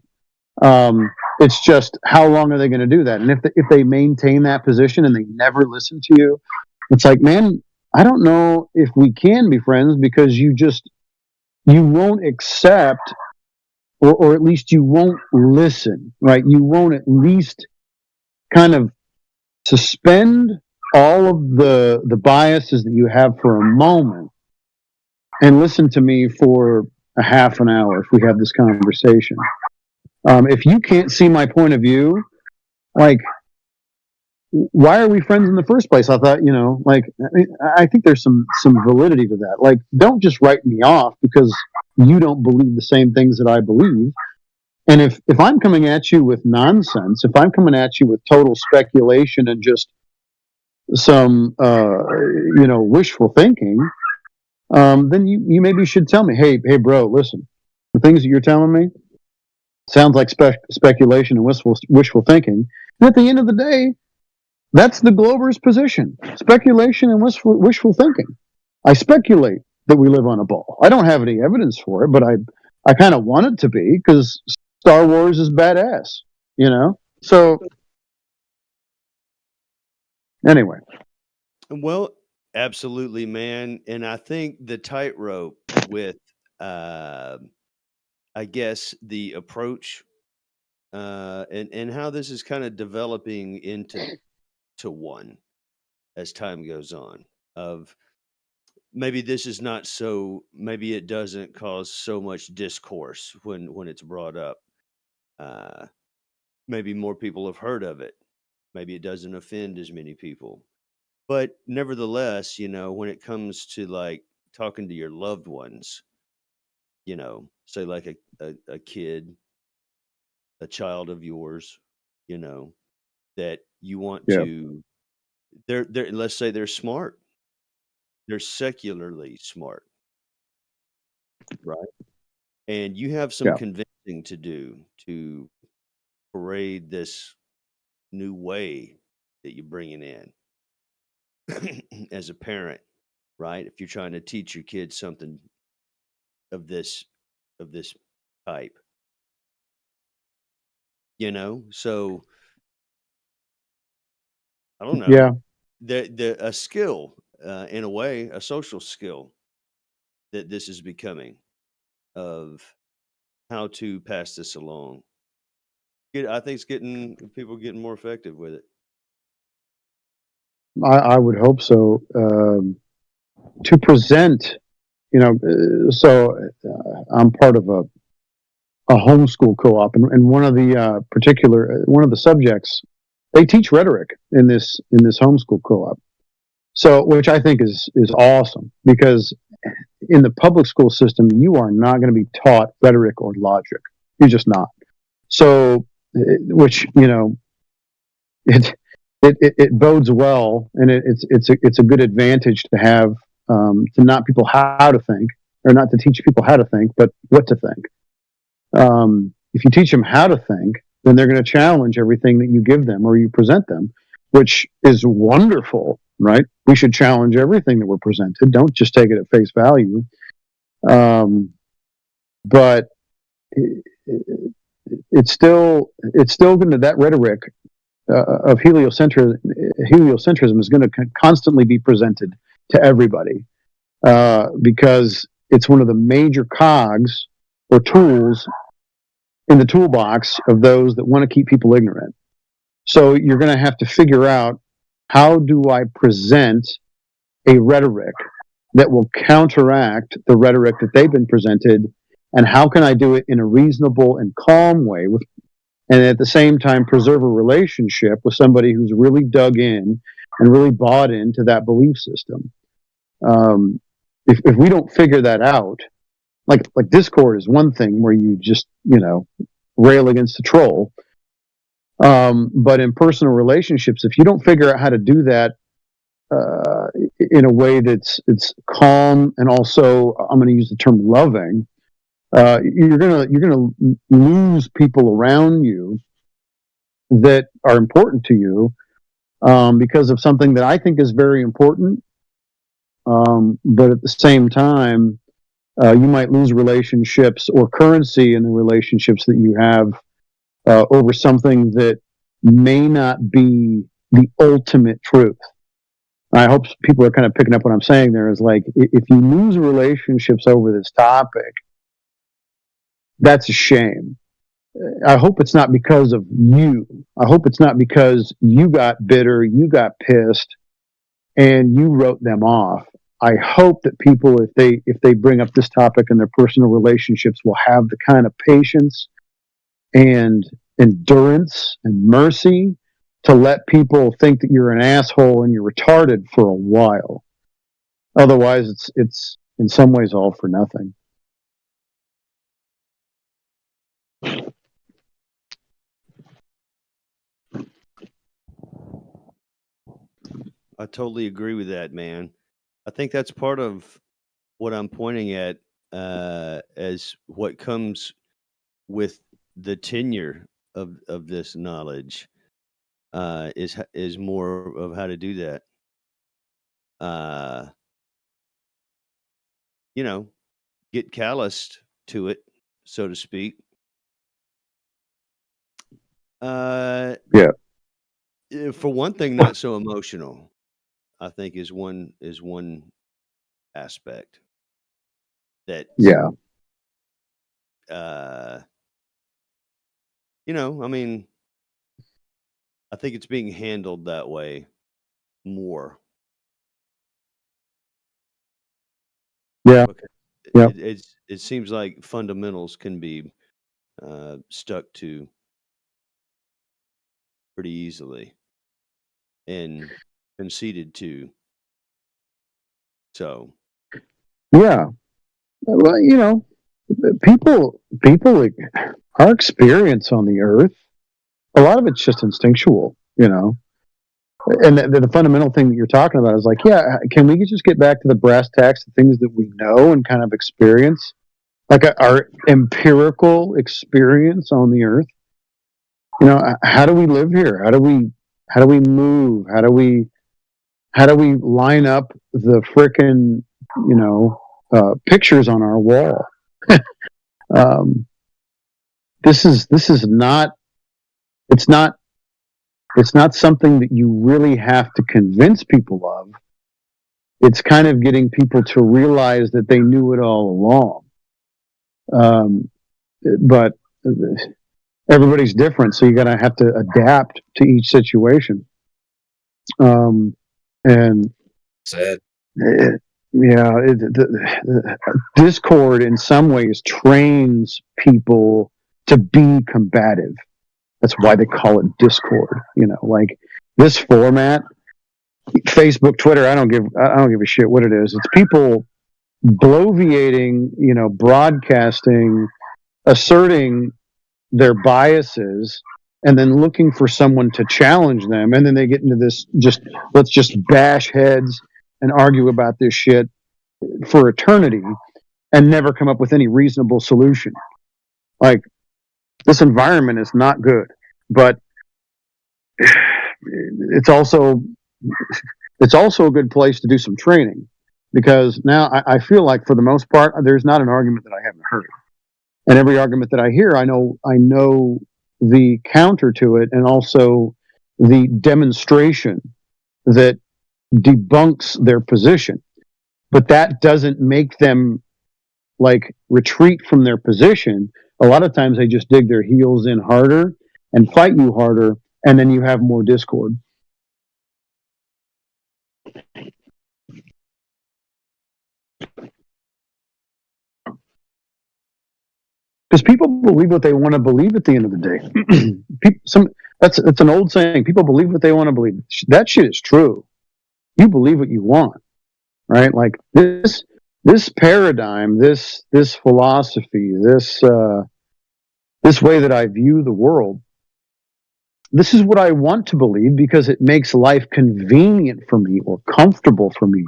It's just how long are they going to do that? And if they maintain that position and they never listen to you, it's like, man, I don't know if we can be friends because you won't accept, or at least you won't listen, right? You won't at least kind of suspend all of the biases that you have for a moment and listen to me for a half an hour if we have this conversation. If you can't see my point of view, like, why are we friends in the first place? I thought, I think there's some validity to that. Like, don't just write me off because you don't believe the same things that I believe. And if I'm coming at you with nonsense, if I'm coming at you with total speculation and just some, wishful thinking, then you maybe should tell me, hey, bro, listen, the things that you're telling me sounds like speculation and wishful thinking. And at the end of the day, that's the Glober's position: speculation and wishful thinking. I speculate that we live on a ball. I don't have any evidence for it, but I kind of want it to be because Star Wars is badass, So anyway. Well, absolutely, man. And I think the tightrope with, I guess, the approach and how this is kind of developing into one as time goes on, of maybe this is not so, maybe it doesn't cause so much discourse when it's brought up. Maybe more people have heard of it. Maybe it doesn't offend as many people. But nevertheless, when it comes to like talking to your loved ones, say like a kid, a child of yours, that you want Yeah. to, they're let's say they're smart, they're secularly smart, right? And you have some Yeah. convincing to do to parade this new way that you're bringing in as a parent, right? If you're trying to teach your kids something of this type, so I don't know. Yeah. A skill, in a way, a social skill that this is becoming, of how to pass this along. I think it's people getting more effective with it. I would hope so. To present, so I'm part of a homeschool co-op, and one of the one of the subjects, they teach rhetoric in this homeschool co-op. So, which I think is awesome, because in the public school system, you are not going to be taught rhetoric or logic. You're just not. So, which it bodes well, and it's a good advantage to have to not people how to think, or not to teach people how to think, but what to think. If you teach them how to think, then they're going to challenge everything that you give them or you present them, which is wonderful, right? We should challenge everything that we're presented. Don't just take it at face value. But it's still going to, that rhetoric of heliocentrism is going to constantly be presented to everybody, because it's one of the major cogs or tools in the toolbox of those that want to keep people ignorant. So you're going to have to figure out, how do I present a rhetoric that will counteract the rhetoric that they've been presented, and how can I do it in a reasonable and calm way, and at the same time preserve a relationship with somebody who's really dug in and really bought into that belief system. If we don't figure that out, like Discord is one thing where you just, rail against a troll. But in personal relationships, if you don't figure out how to do that in a way that's calm, and also, I'm going to use the term loving, you're gonna lose people around you that are important to you, because of something that I think is very important. But at the same time, you might lose relationships or currency in the relationships that you have over something that may not be the ultimate truth. I hope people are kind of picking up what I'm saying there. Is like, if you lose relationships over this topic, that's a shame. I hope it's not because of you. I hope it's not because you got bitter, you got pissed, and you wrote them off. I hope that people, if they bring up this topic in their personal relationships, will have the kind of patience and endurance and mercy to let people think that you're an asshole and you're retarded for a while. Otherwise, it's in some ways all for nothing. I totally agree with that, man. I think that's part of what I'm pointing at as what comes with the tenure of this knowledge, is more of how to do that. Get calloused to it, so to speak. Yeah. For one thing, not so emotional, I think, is one aspect that. Yeah. I mean, I think it's being handled that way more. Yeah. Yeah. It seems like fundamentals can be stuck to pretty easily and conceded to. So. Yeah. Well, people, our experience on the earth, a lot of it's just instinctual, and the fundamental thing that you're talking about is like, yeah, can we just get back to the brass tacks, the things that we know and kind of experience, like our empirical experience on the earth? How do we live here? How do we move? How do we line up the frickin', pictures on our wall? This is not. It's not something that you really have to convince people of. It's kind of getting people to realize that they knew it all along. But everybody's different, so you're going to have to adapt to each situation. And sad. Discord in some ways trains people to be combative. That's why they call it Discord. Like this format, Facebook, Twitter. I don't give a shit what it is. It's people bloviating, broadcasting, asserting their biases, and then looking for someone to challenge them. And then they get into this let's just bash heads and argue about this shit for eternity and never come up with any reasonable solution. Like, this environment is not good, but it's also a good place to do some training, because now I feel like for the most part there's not an argument that I haven't heard, and every argument that I hear, I know the counter to it, and also the demonstration that debunks their position. But that doesn't make them like retreat from their position. A lot of times they just dig their heels in harder and fight you harder, and then you have more discord. Because people believe what they want to believe at the end of the day. That's an old saying. People believe what they want to believe. That shit is true. You believe what you want, right? Like this paradigm, this philosophy, this way that I view the world. This is what I want to believe because it makes life convenient for me, or comfortable for me,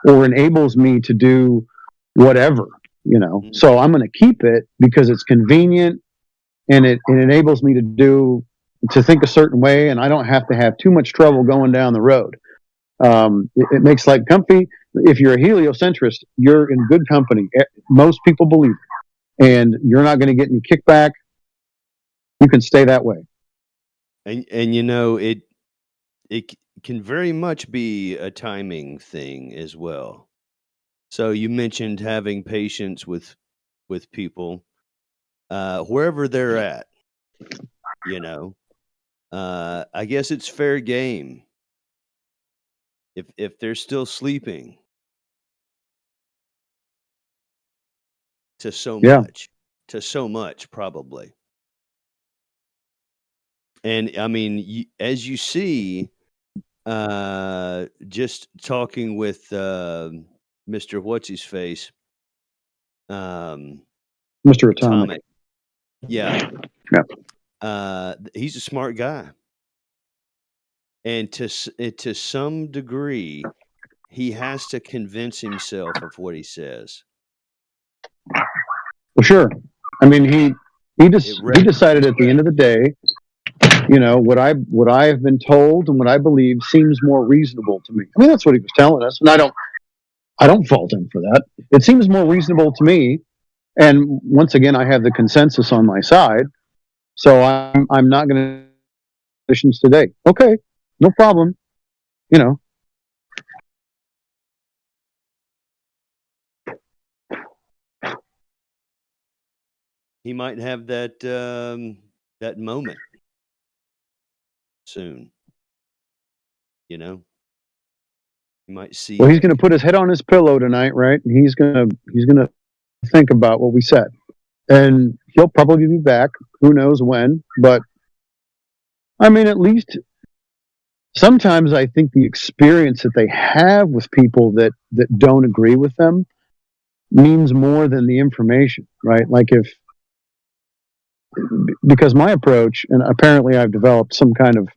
or enables me to do whatever. So I'm going to keep it because it's convenient, and it enables me to think a certain way, and I don't have to have too much trouble going down the road. It makes life comfy. If you're a heliocentrist, you're in good company. Most people believe it, and you're not going to get any kickback. You can stay that way. And it can very much be a timing thing as well. So you mentioned having patience with people wherever they're at. I guess it's fair game if they're still sleeping to so much probably. And I mean, as you see, just talking with Mr. What's his face, Mr. Atomic. Yeah. Yeah. He's a smart guy, and to some degree, he has to convince himself of what he says. Well, sure. I mean, he decided at the end of the day, what I have been told and what I believe seems more reasonable to me. I mean, that's what he was telling us, and I don't fault him for that. It seems more reasonable to me, and once again, I have the consensus on my side, so I'm not going to positions today. Okay, no problem. He might have that that moment soon. You might see. Well, he's going to put his head on his pillow tonight, right? And he's going to think about what we said, and he'll probably be back. Who knows when? But I mean, at least sometimes I think the experience that they have with people that don't agree with them means more than the information, right? Like because my approach, and apparently I've developed some kind of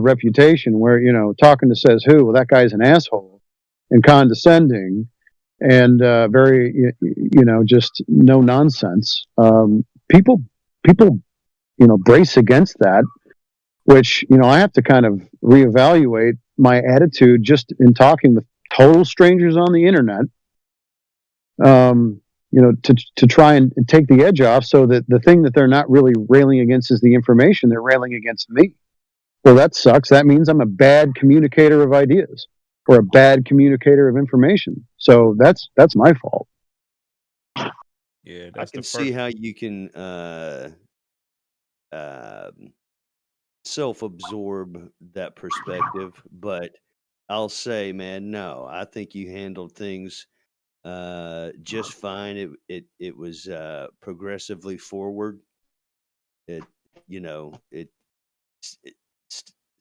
reputation where, talking to says who, well, that guy's an asshole and condescending and very, just no nonsense. People, brace against that, which, I have to kind of reevaluate my attitude just in talking with total strangers on the internet. To try and take the edge off, so that the thing that they're not really railing against is the information. They're railing against me. Well, that sucks. That means I'm a bad communicator of ideas or a bad communicator of information. So that's my fault. Yeah, I can see how you can self-absorb that perspective, but I'll say, man, no, I think you handled things just fine. It was progressively forward. It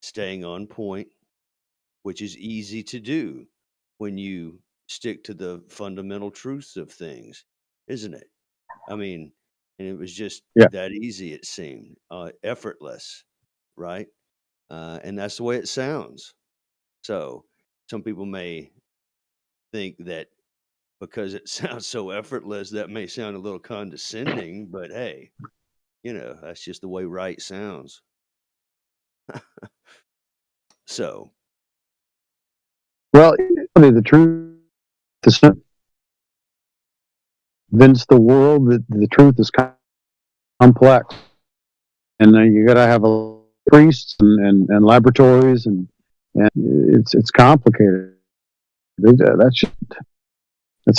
staying on point, which is easy to do when you stick to the fundamental truths of things, isn't it? I mean, and it was just that easy. It seemed effortless, right? And that's the way it sounds. So some people may think that because it sounds so effortless, that may sound a little condescending, but hey, that's just the way right sounds. So, well, the truth is convince the world that the truth is complex, and you got to have priests and laboratories, and it's complicated. That's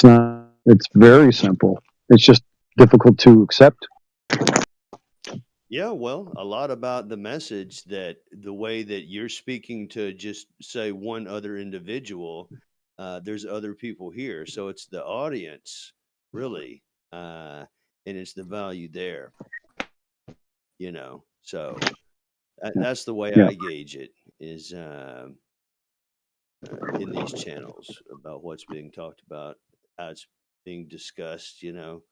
not. It's very simple. It's just difficult to accept. yeah, well, a lot about the message that the way that you're speaking to just say one other individual, there's other people here. So it's the audience, really, and it's the value there, So that's the way Yeah. I gauge it is in these channels about what's being talked about, how it's being discussed, how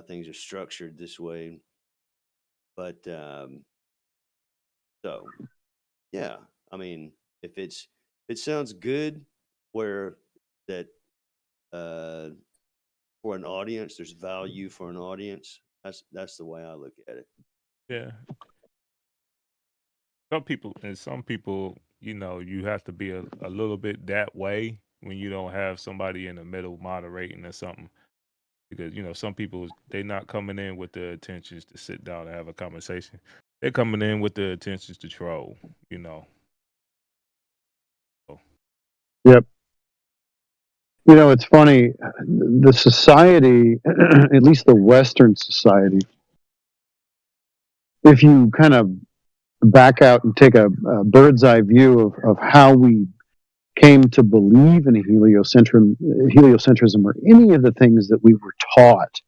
things are structured this way. But so yeah, I mean, if it sounds good, where that for an audience, there's value for an audience. That's the way I look at it. Yeah. Some people, you have to be a little bit that way when you don't have somebody in the middle moderating or something. Because, some people, they're not coming in with the intentions to sit down and have a conversation. They're coming in with the intentions to troll, So, Yep. It's funny. The society, at least the Western society, if you kind of back out and take a bird's eye view of how we came to believe in heliocentrism or any of the things that we were taught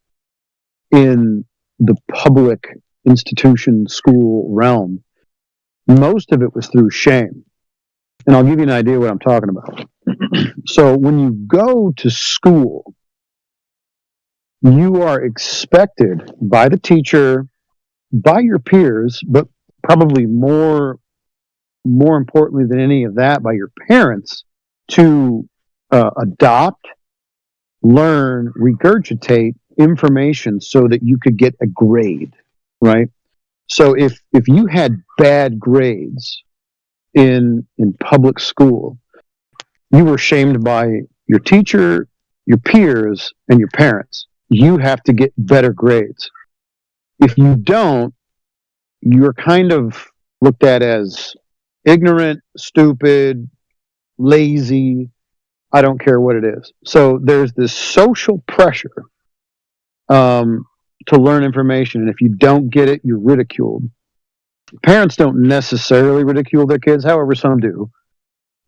in the public institution school realm, most of it was through shame. And I'll give you an idea what I'm talking about. So when you go to school, you are expected by the teacher, by your peers, but probably more importantly than any of that, by your parents, to adopt, learn, regurgitate information so that you could get a grade, right? So if you had bad grades in public school, you were shamed by your teacher, your peers, and your parents. You have to get better grades. If you don't, you're kind of looked at as ignorant, stupid, lazy. I don't care what it is. So there's this social pressure to learn information, and if you don't get it, you're ridiculed. Parents don't necessarily ridicule their kids, however, some do,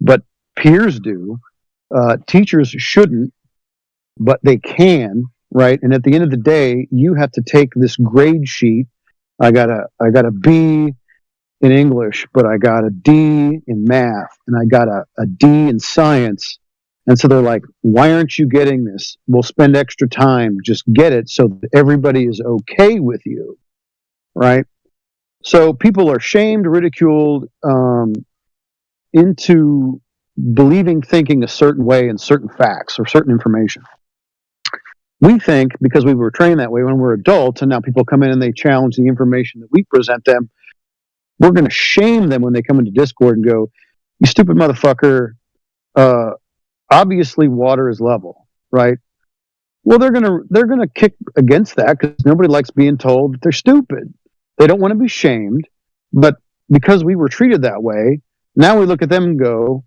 but peers do. Teachers shouldn't, but they can, right? And at the end of the day, you have to take this grade sheet. I got a B in English, but I got a D in math, and I got a D in science. And so they're like, why aren't you getting this? We'll spend extra time, just get it so that everybody is okay with you, right? So people are shamed, ridiculed, into thinking a certain way in certain facts or certain information. We think because we were trained that way when we're adults, and now people come in and they challenge the information that we present them, we're going to shame them when they come into Discord and go, "You stupid motherfucker! Obviously, water is level, right?" Well, they're gonna kick against that because nobody likes being told that they're stupid. They don't want to be shamed, but because we were treated that way, now we look at them and go,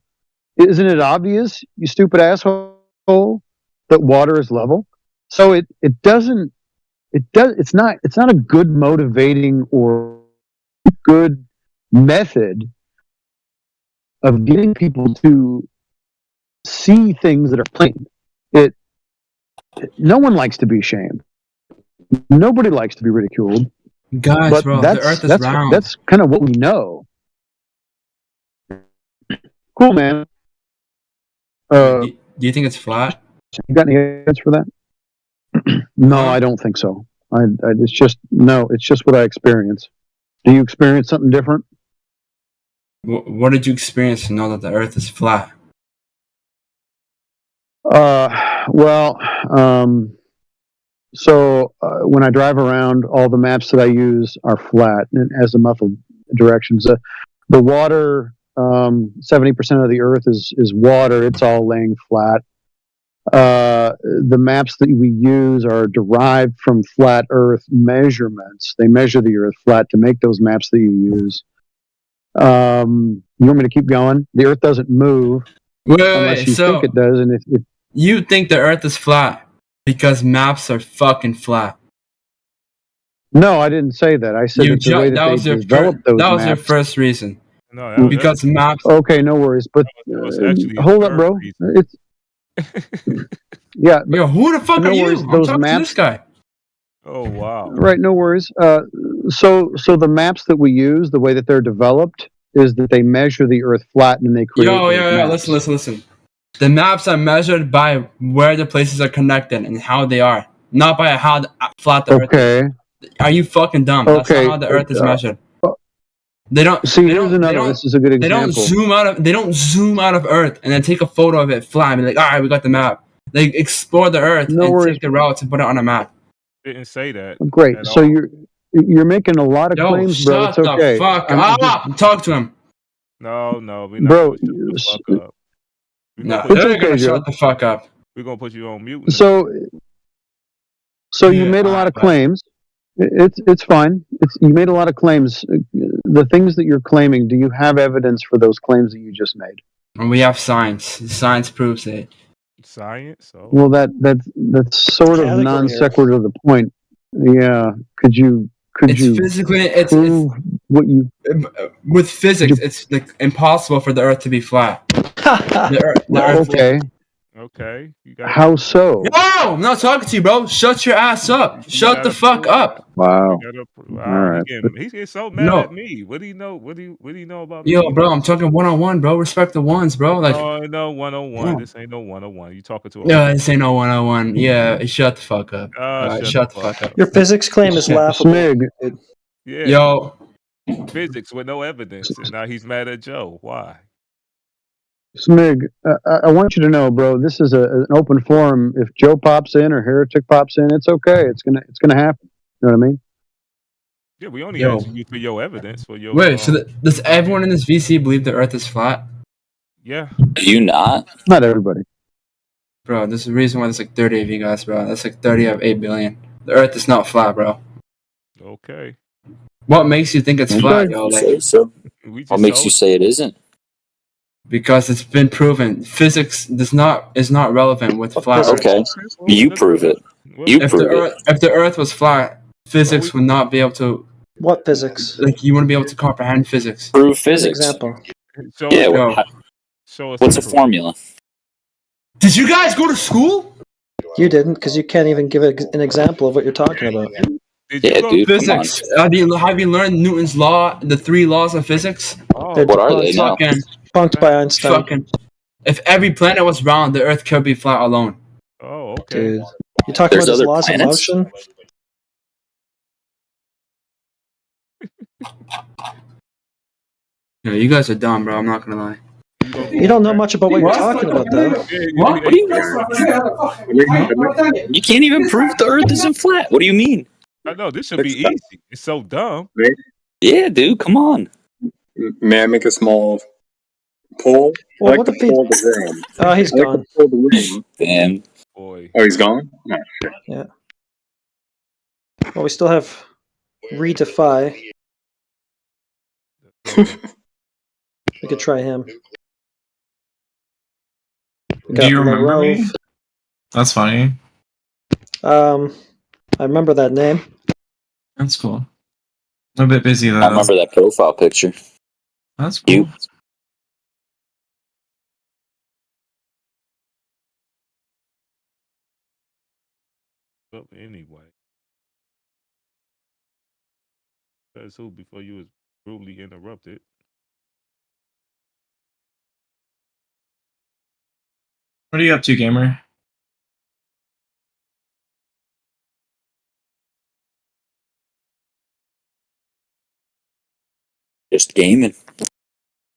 "Isn't it obvious, you stupid asshole, that water is level?" So it's not a good motivating or good method of getting people to see things that are plain. No one likes to be shamed. Nobody likes to be ridiculed. Guys, But bro, the Earth is round. that's kind of what we know. Cool, man. Do you think it's flat? You got any answers for that? No, I don't think so. It's just what I experience. Do you experience something different? What did you experience to know that the Earth is flat? Well, so when I drive around, all the maps that I use are flat and azimuthal directions. The water, 70% of the Earth is water. It's all laying flat. The maps that we use are derived from flat Earth measurements. They measure the Earth flat to make those maps that you use. You want me to keep going? The Earth doesn't move unless you think it does, and if you think the Earth is flat because maps are fucking flat. No, I didn't say that. I said that the way that they developed those maps. That was your first reason. No, because maps. Okay, no worries. But hold up, bro. It's yeah. Yo, who the fuck no are you? worries, I'm those talking maps. to this guy. Oh wow. Right, no worries. So the maps that we use, the way that they're developed, is that they measure the Earth flat and they create. Listen. The maps are measured by where the places are connected and how they are, not by how flat the Earth is. Are you fucking dumb? That's not how the Earth is measured. They don't see. Here's another. This is a good example. They don't zoom out of Earth and then take a photo of it flat and be like, all right, we got the map. They explore the Earth take the routes and put it on a map. Didn't say that. Great. So you're making a lot of claims, bro. It's okay. The fuck up. Talk to him. No, we're not bro. Gonna shut the fuck up. No, they're gonna shut the fuck up. We're gonna put you on mute. So you made a lot of claims. It's fine. You made a lot of claims. The things that you're claiming, do you have evidence for those claims that you just made? And we have science. Science proves it. Science? Oh. Well, that's sort of non sequitur to the point. Yeah. Could you physically prove what you with physics? It's like impossible for the Earth to be flat. the Earth okay. Okay. How so? Whoa! I'm not talking to you, bro. Shut your ass up. Shut the fuck up. Wow. All right. He's getting so mad at me. What do you know? What do you know about me? Yo, bro, I'm talking 1-on-1, bro. Respect the ones, bro. Like, no 1-on-1. This ain't no 1-on-1. You talking to? This ain't no 1-on-1. Yeah, shut the fuck up. Shut the fuck up. Your physics claim is laughable. Smig. Yeah. Yo. Physics with no evidence, and now he's mad at Joe. Why? Smig, I want you to know, bro. This is an open forum. If Joe pops in or Heretic pops in, it's okay. It's gonna happen. You know what I mean? Yeah, we only ask you for your evidence for your. Wait, so does everyone in this VC believe the Earth is flat? Yeah. Do you not? Not everybody. Bro, there's a reason why there's like 30 of you guys, bro. That's like 30 out of 8 billion. The Earth is not flat, bro. Okay. What makes you think it's flat, yo? Like, What makes you say it isn't? Because it's been proven. Physics is not relevant with flat Earth. Okay. You prove it. If the Earth was flat, physics would not be able to. What physics? Like, you wouldn't be able to comprehend physics. Prove physics. Example. What's a formula? Did you guys go to school? You didn't, because you can't even give an example of what you're talking about. Yeah, dude. Physics. Have you learned Newton's law, the 3 laws of physics? What are they now? Debunked by Einstein. If every planet was round, the Earth could be flat alone. Oh, okay. Dude, you talking about his laws of motion? Yeah, you guys are dumb, bro. I'm not gonna lie. You don't know much about what you're talking about, though. What do you mean? You can't even prove the Earth isn't flat. What do you mean? I know this should be easy. It's so dumb. Yeah, dude. Come on. May I make a small poll? Well, what if he... Oh, he's gone. Damn. Boy. Oh, he's gone? No, shit. Yeah. Well, we still have Redefy. We could try him. Do you remember me? That's funny. I remember that name. That's cool. I'm a bit busy though. I remember that profile picture. That's cool. You? Well, anyway. That's who before you was rudely interrupted. What are you up to, gamer? Just gaming.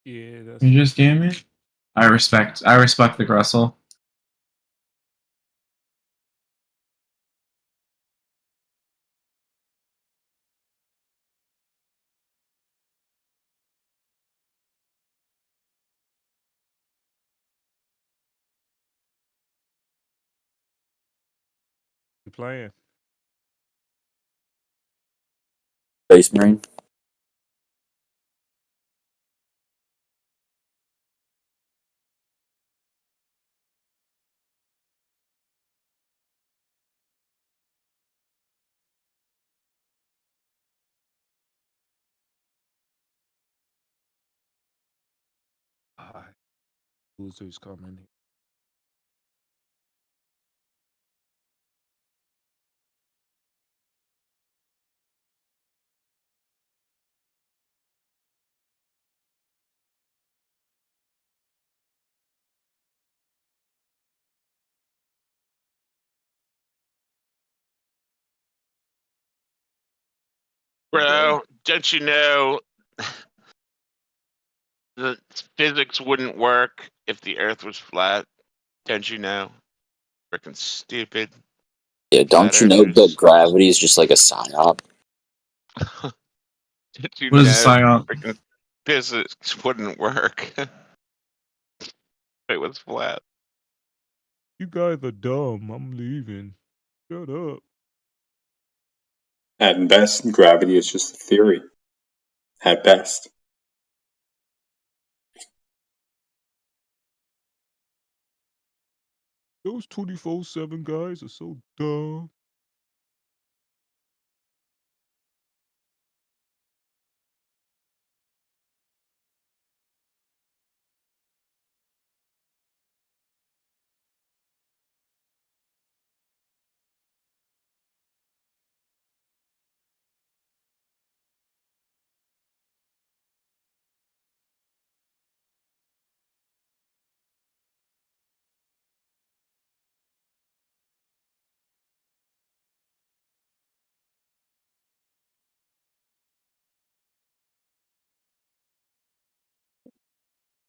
Yeah, that's You're just gaming? I respect the Grussel. playing? Space Marine. Losers coming. Bro, don't you know the physics wouldn't work if the Earth was flat? Don't you know? Freaking stupid. Yeah, don't you know that gravity is just like a psyop? Did you What is a know psyop? freaking physics wouldn't work? It was flat. You guys are dumb. I'm leaving. Shut up. At best, gravity is just a theory. At best. Those 24/7 guys are so dumb.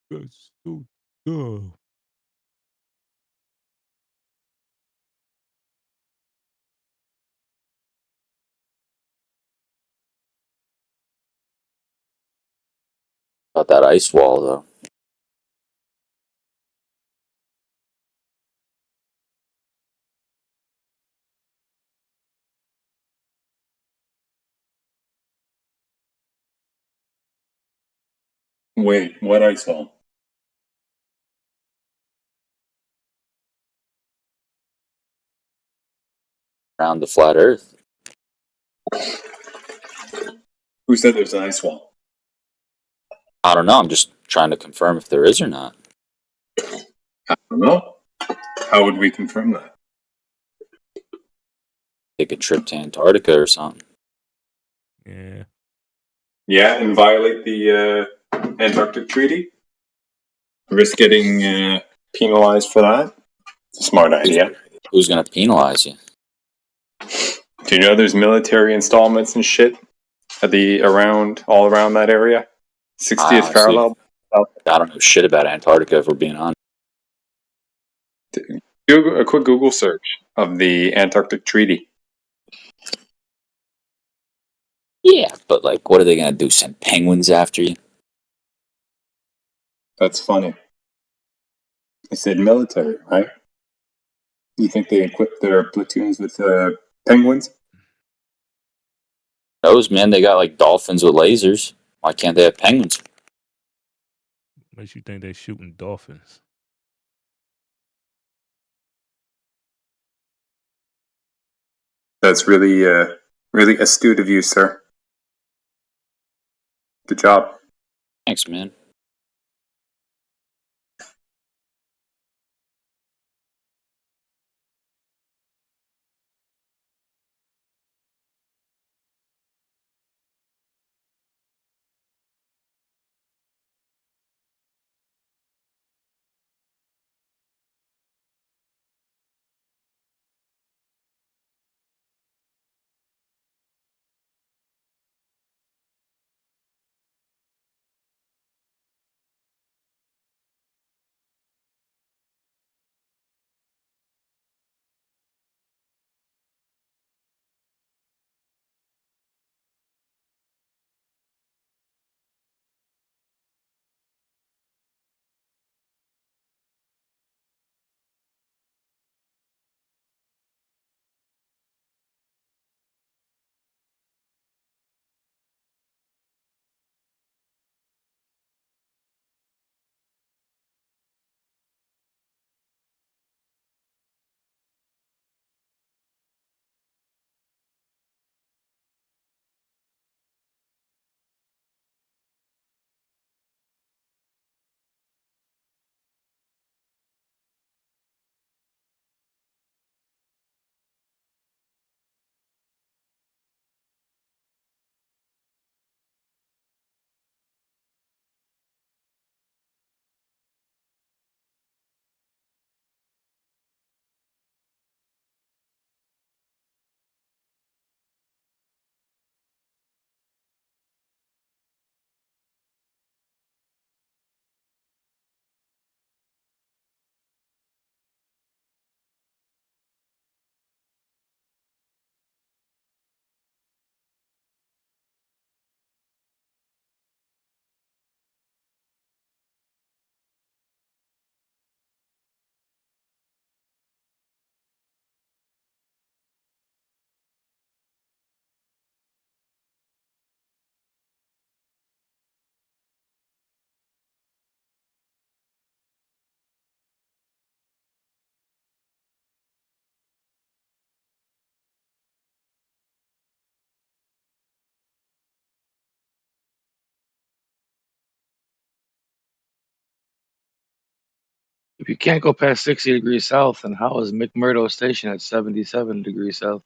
That's so dumb. About that ice wall, though. Wait, what I saw? Around the flat Earth. Who said there's an ice wall? I don't know. I'm just trying to confirm if there is or not. I don't know. How would we confirm that? Take a trip to Antarctica or something. Yeah. Yeah, and violate the Antarctic Treaty? Risk getting penalized for that? It's a smart idea. Who's going to penalize you? Do you know there's military installments and shit at all around that area? 60th parallel? I don't know shit about Antarctica, if we're being honest. Do a quick Google search of the Antarctic Treaty. Yeah, but like, what are they going to do? Send penguins after you? That's funny. I said military, right? You think they equip their platoons with penguins? Those, man, they got like dolphins with lasers. Why can't they have penguins? Makes you think they're shooting dolphins. That's really, really astute of you, sir. Good job. Thanks, man. If you can't go past 60 degrees south, then how is McMurdo Station at 77 degrees south?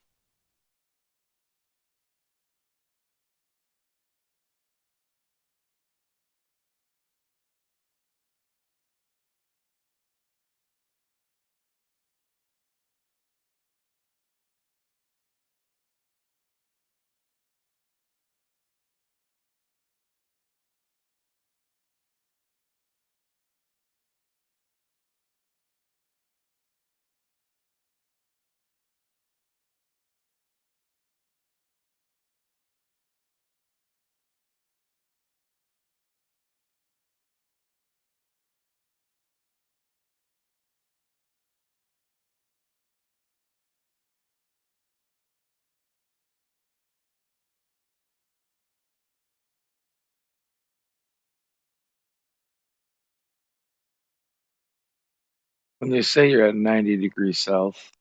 When they say you're at 90 degrees south,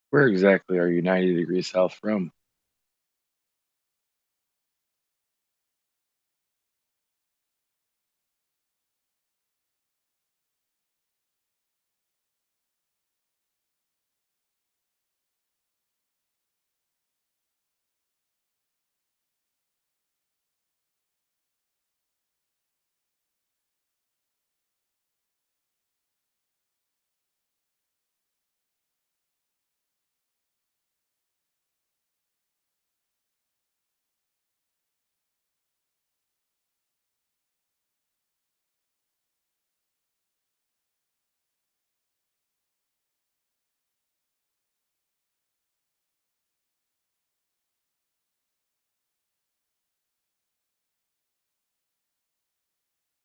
where exactly are you 90 degrees south from?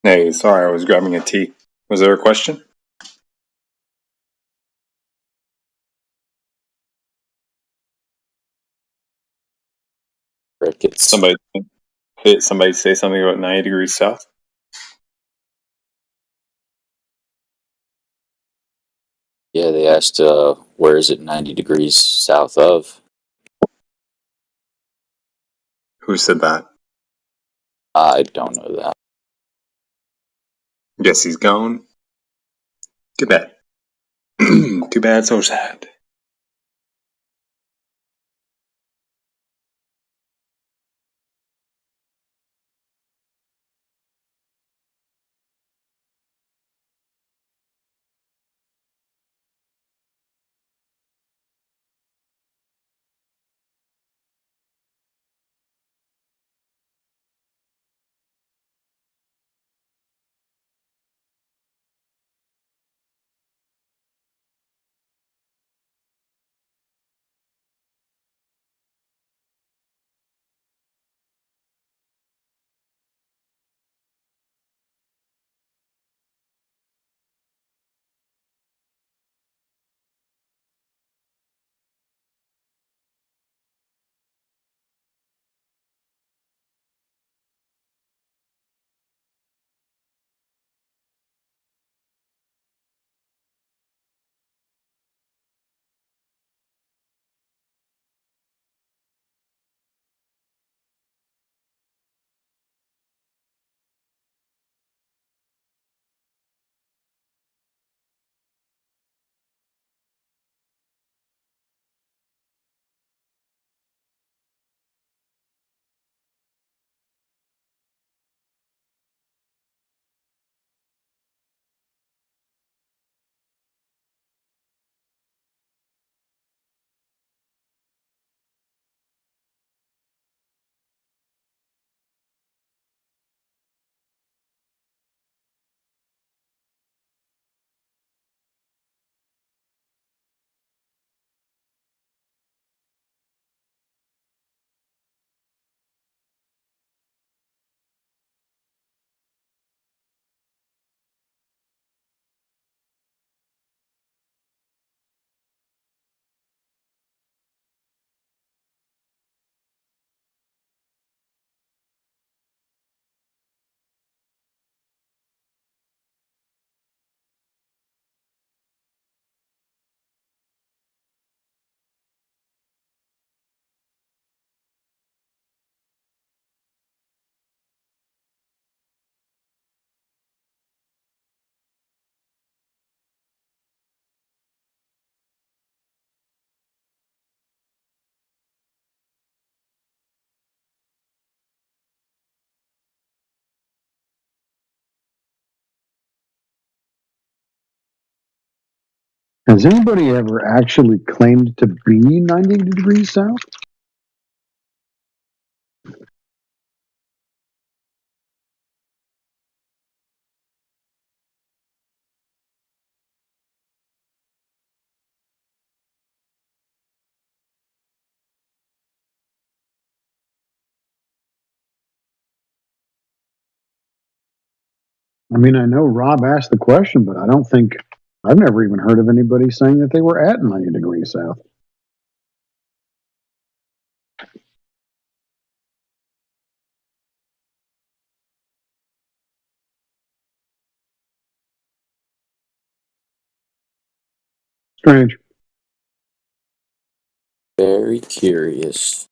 Hey, sorry, I was grabbing a tea. Was there a question? Crickets. Somebody say something about 90 degrees south? Yeah, they asked, where is it 90 degrees south of? Who said that? I don't know that. Guess he's gone. Too bad. Too bad, so sad. Has anybody ever actually claimed to be 90 degrees south? I mean, I know Rob asked the question, but I've never even heard of anybody saying that they were at 90 degrees south. Strange. Very curious.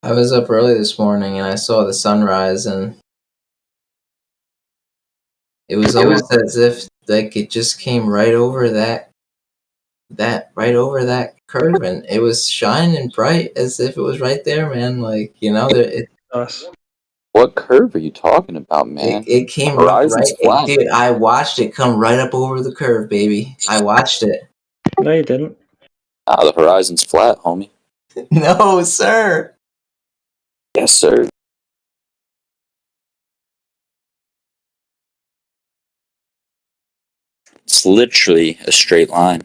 I was up early this morning and I saw the sunrise, and it was almost as if like it just came right over that curve, and it was shining bright as if it was right there, man. Like, you know, What curve are you talking about, man? it came Horizon's flat. dude. I watched it come right up over the curve, baby. I watched it. No, you didn't. Ah, the horizon's flat, homie. No, sir. Yes, sir. It's literally a straight line.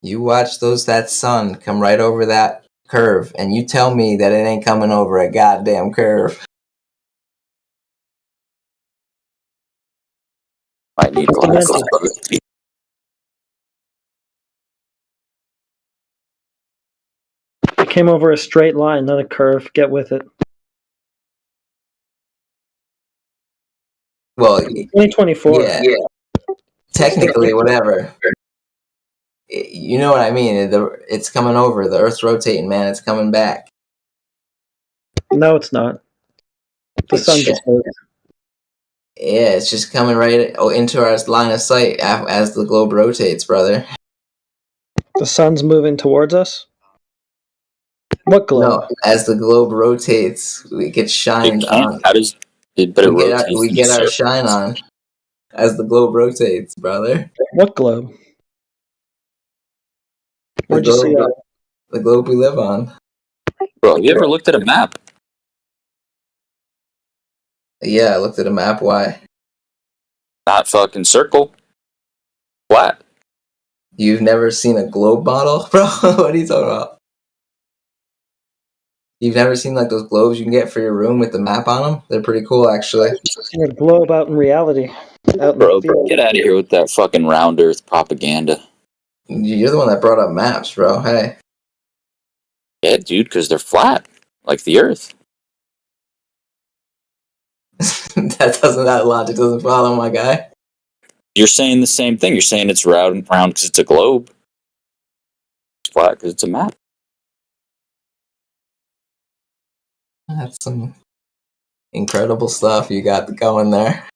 You watch that sun come right over that curve, and you tell me that it ain't coming over a goddamn curve. Might need glasses. It came over a straight line, not a curve. Get with it. Well, 2024. Yeah. Technically, whatever. You know what I mean? It's coming over. The Earth's rotating, man. It's coming back. No, it's not. The sun just moved. Yeah, it's just coming right into our line of sight as the globe rotates, brother. The sun's moving towards us? What globe? No, as the globe rotates, we get shined on. How does it? But it rotates. We get our shine on as the globe rotates, brother. What globe? Where'd you see that? The globe we live on. Bro, have you ever looked at a map? Yeah, I looked at a map. Why? Not fucking circle. Flat. You've never seen a globe model, bro? What are you talking about? You've never seen like those globes you can get for your room with the map on them? They're pretty cool, actually. Seen a globe out in reality. Out Bro, get out of here with that fucking round earth propaganda. You're the one that brought up maps, bro. Hey. Yeah, dude, because they're flat, like the earth. That logic doesn't follow, my guy. You're saying the same thing. You're saying it's round because it's a globe. It's flat because it's a map. That's some incredible stuff you got going there.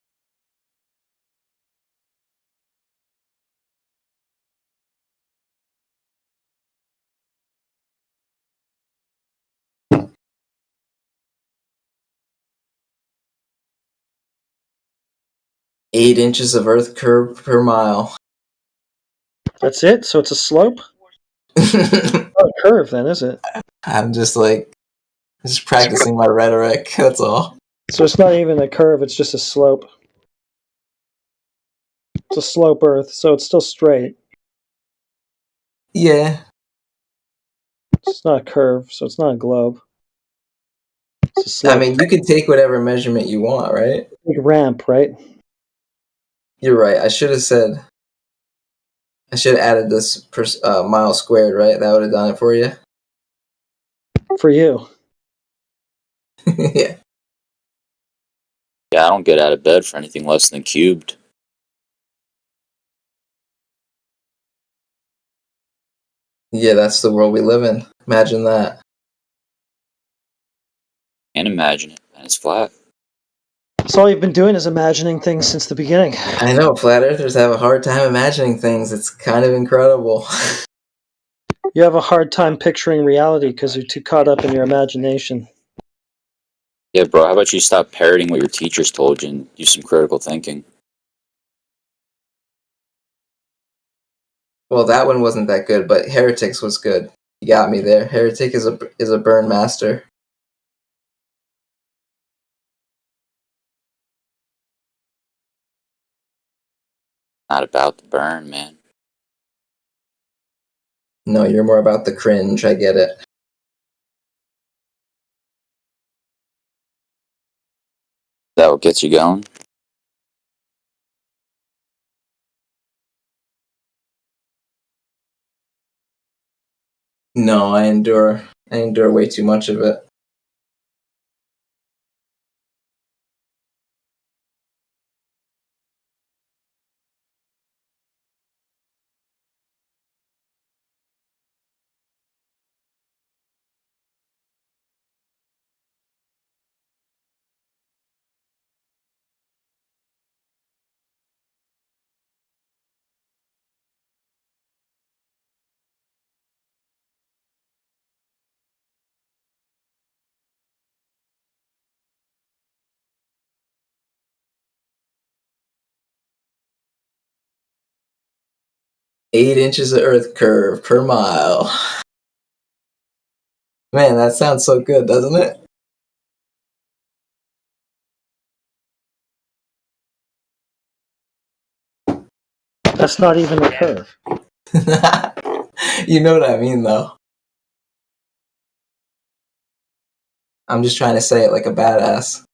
Eight inches of earth curve per mile. That's it? So it's a slope? Not a curve then, is it? I'm just practicing my rhetoric, that's all. So it's not even a curve, it's just a slope. It's a slope earth, so it's still straight. Yeah. It's not a curve, so it's not a globe. It's a slope. I mean, you can take whatever measurement you want, right? Big ramp, right? You're right. I should have added this per mile squared, right? That would have done it for you. For you. Yeah. Yeah, I don't get out of bed for anything less than cubed. Yeah, that's the world we live in. Imagine that. Can't imagine it, and it's flat. So all you've been doing is imagining things since the beginning. I know, flat earthers have a hard time imagining things. It's kind of incredible. You have a hard time picturing reality because you're too caught up in your imagination. Yeah, bro, how about you stop parroting what your teachers told you and do some critical thinking? Well, that one wasn't that good, but Heretics was good. You got me there. Heretic is a burn master. Not about the burn, man. No, you're more about the cringe. I get it. Is that what gets you going? No, I endure way too much of it. 8 inches of Earth curve per mile. Man, that sounds so good, doesn't it? That's not even a curve. You know what I mean, though. I'm just trying to say it like a badass.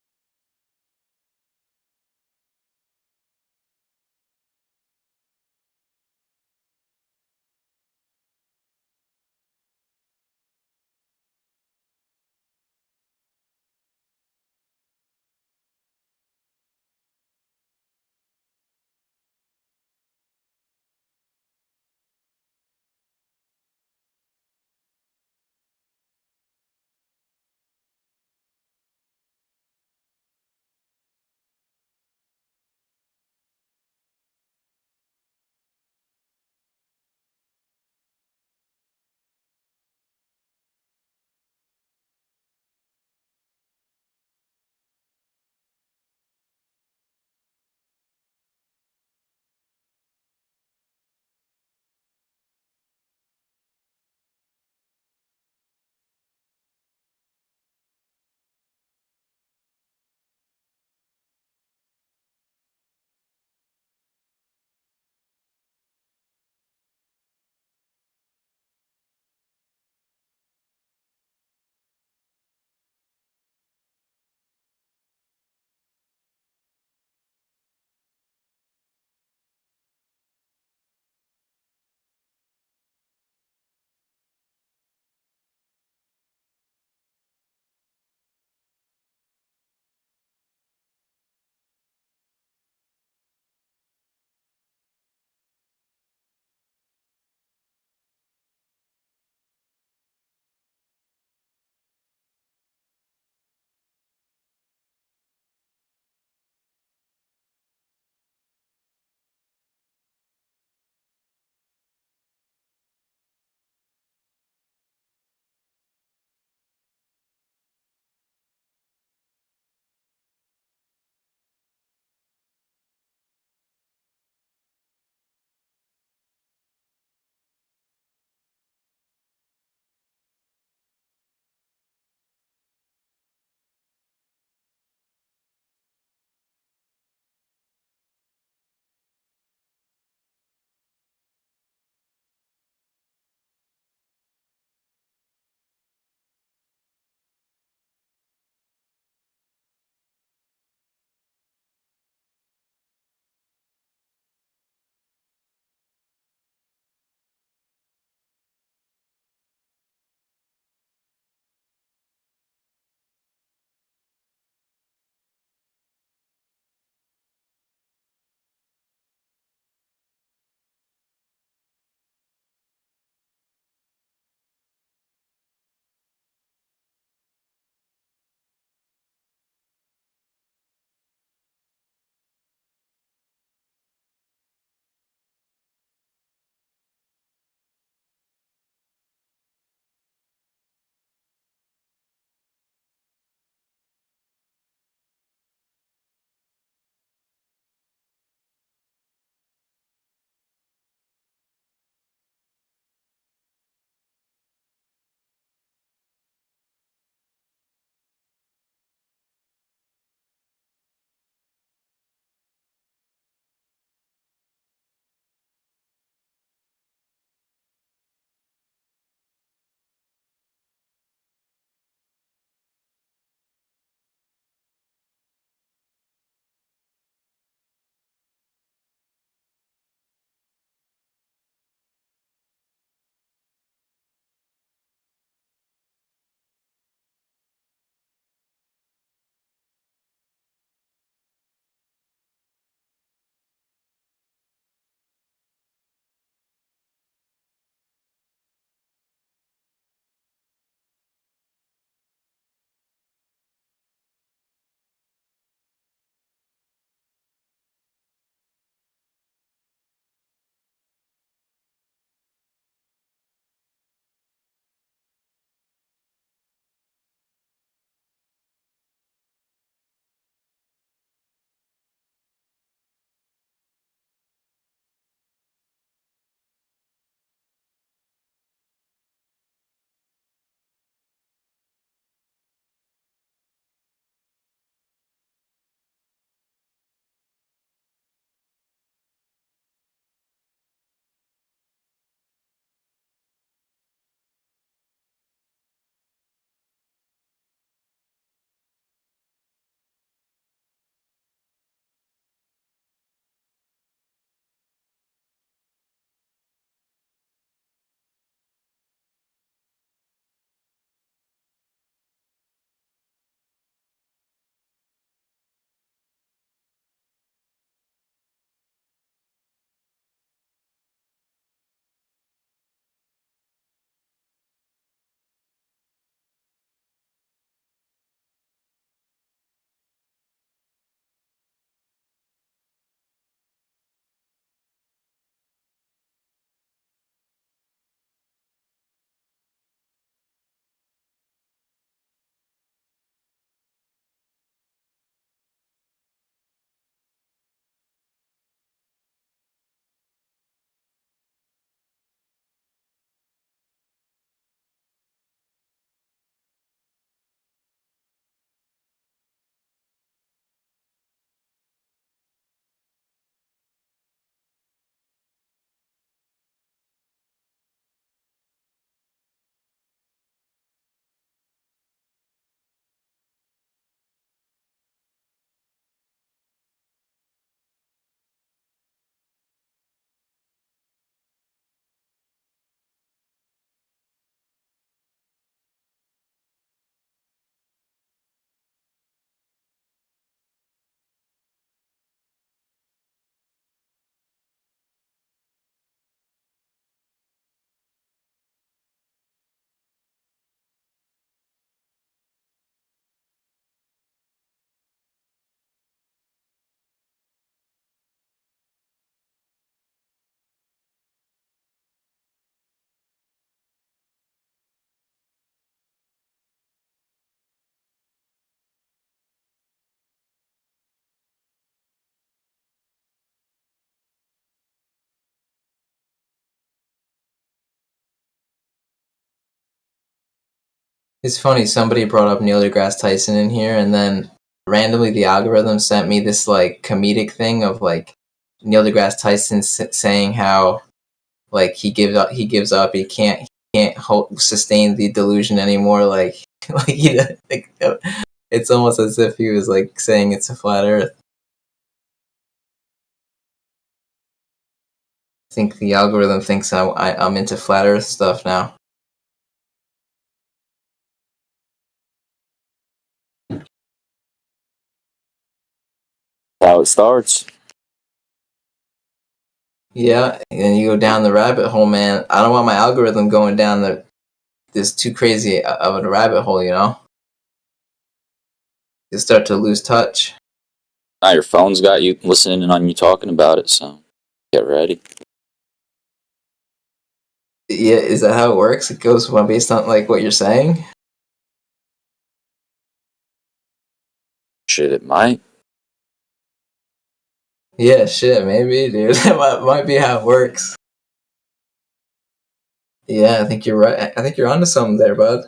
It's funny, somebody brought up Neil deGrasse Tyson in here, and then randomly the algorithm sent me this like comedic thing of like Neil deGrasse Tyson saying how like he gives up, he can't sustain the delusion anymore, like it's almost as if he was like saying it's a flat earth. I think the algorithm thinks I'm into flat earth stuff now. How it starts. Yeah, and you go down the rabbit hole, man. I don't want my algorithm going down this too crazy of a rabbit hole, you know? You start to lose touch. Now your phone's got you listening on you talking about it, so get ready. Yeah, is that how it works? It goes based on like what you're saying? Shit, it might. Yeah, shit, maybe, dude. That might be how it works. Yeah, I think you're right. I think you're onto something there, bud.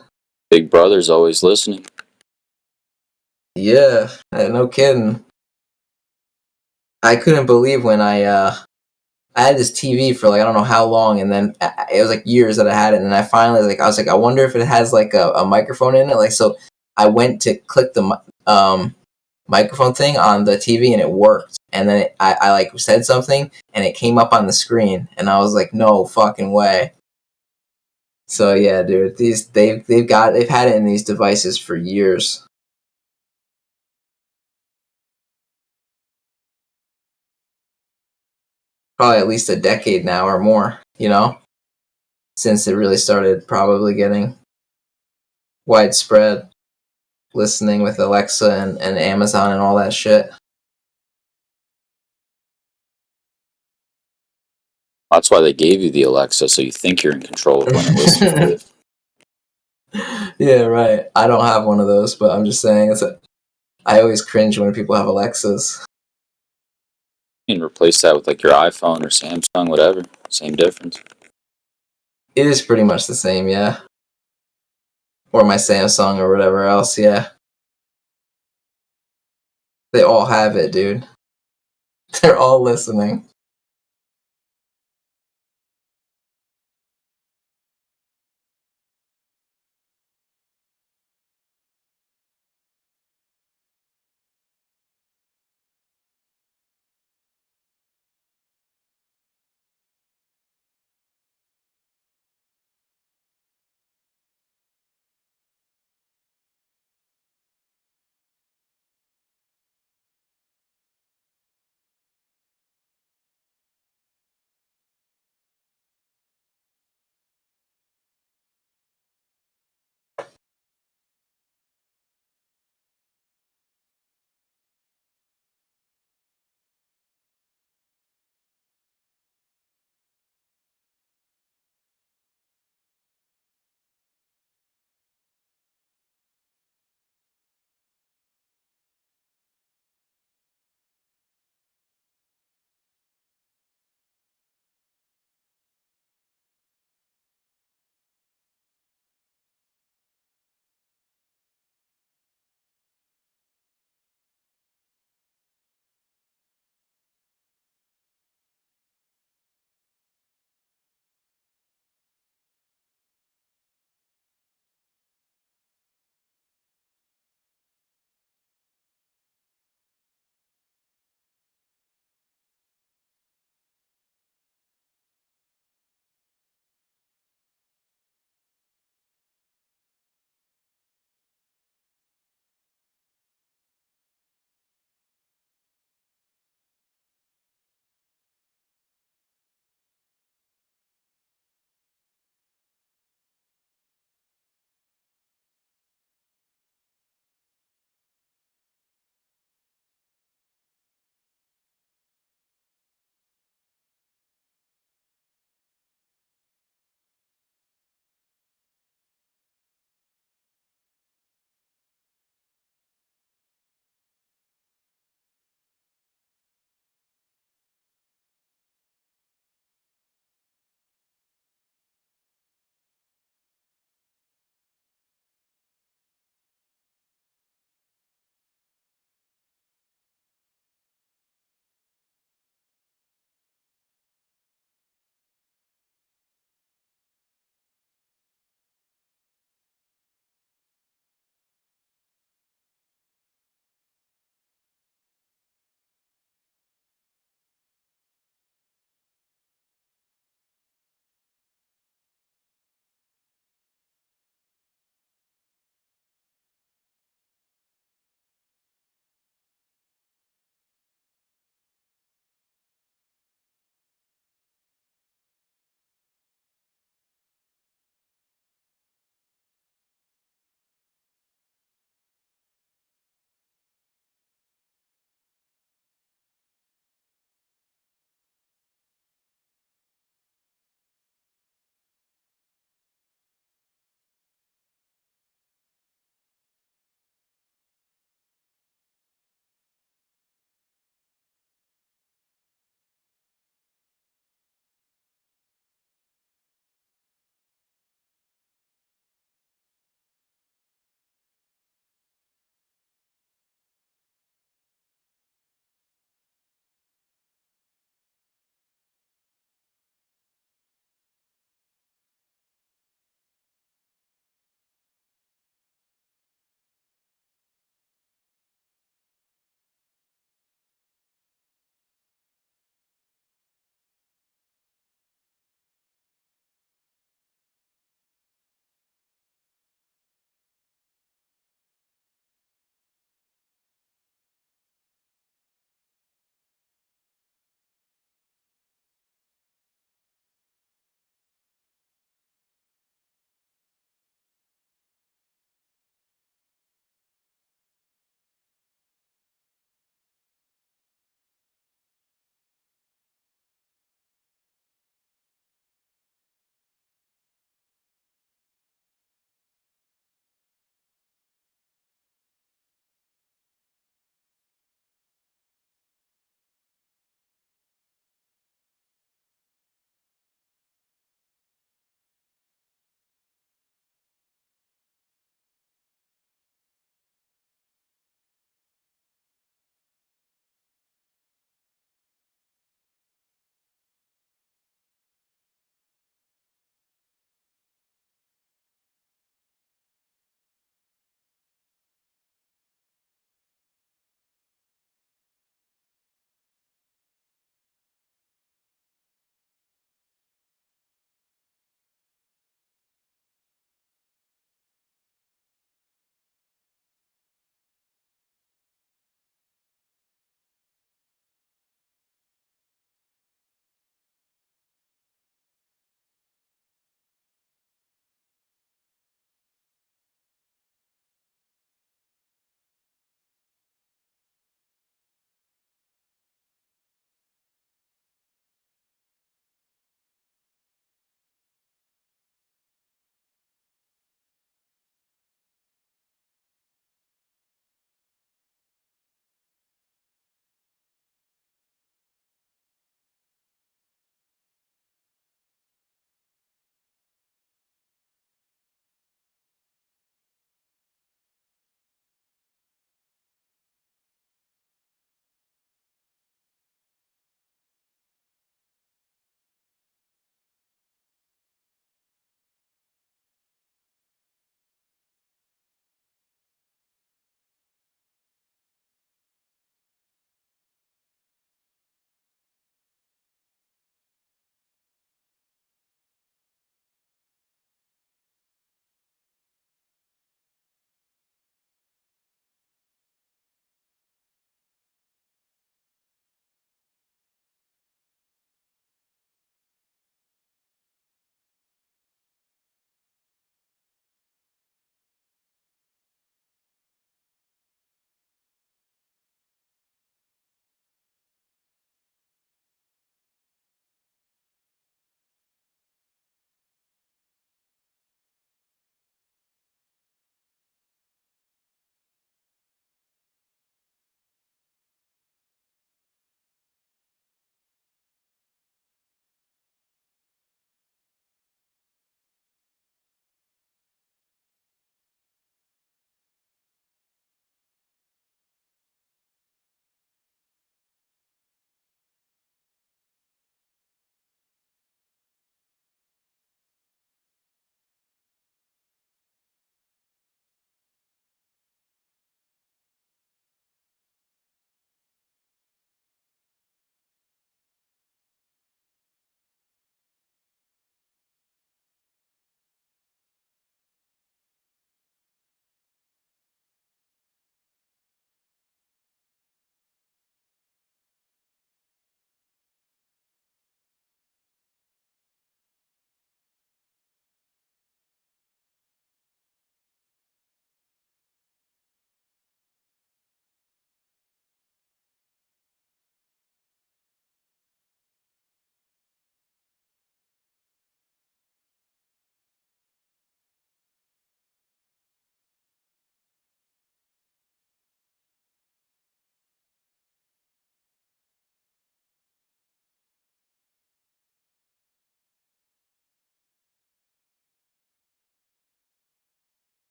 Big Brother's always listening. Yeah, no kidding. I couldn't believe when I had this TV for like I don't know how long, and then it was like years that I had it, and then I finally I was like, I wonder if it has like a microphone in it. Like, so I went to click the microphone thing on the TV, and it worked. And then I like said something, and it came up on the screen, and I was like, no fucking way. So yeah, dude, they've had it in these devices for years. Probably at least a decade now or more, you know, since it really started probably getting widespread listening with Alexa and Amazon and all that shit. That's why they gave you the Alexa, so you think you're in control of when it listens to it. Yeah, right. I don't have one of those, but I'm just saying I always cringe when people have Alexas. You can replace that with like your iPhone or Samsung, whatever. Same difference. It is pretty much the same, yeah. Or my Samsung or whatever else, yeah. They all have it, dude. They're all listening.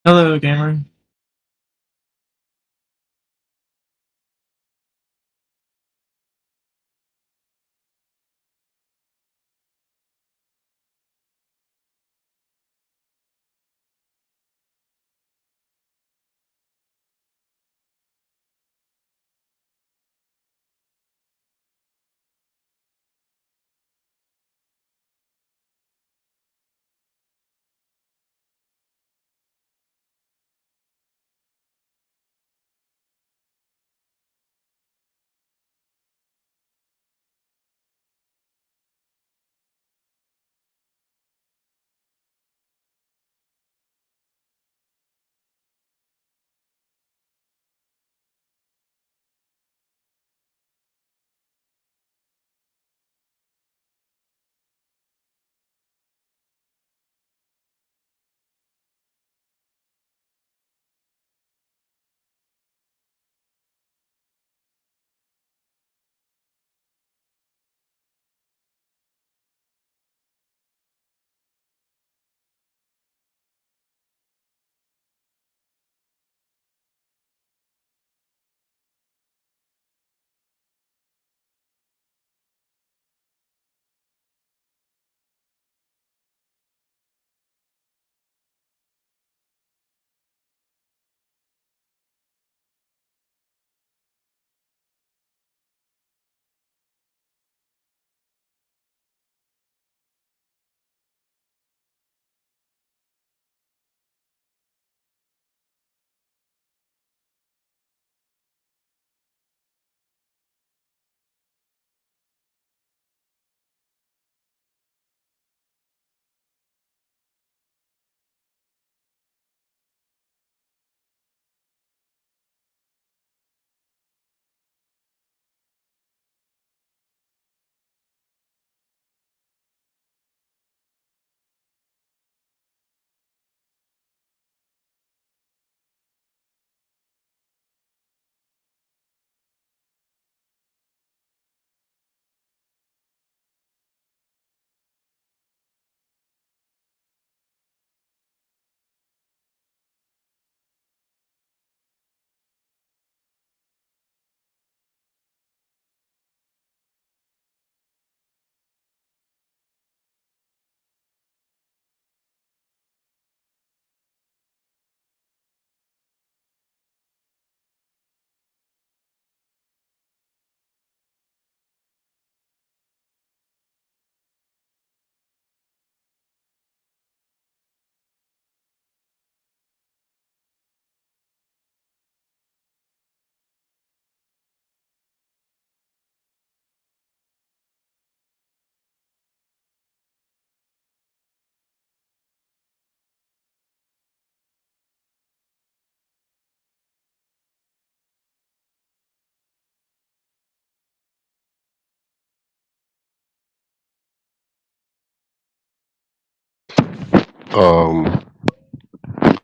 Hello, gamer.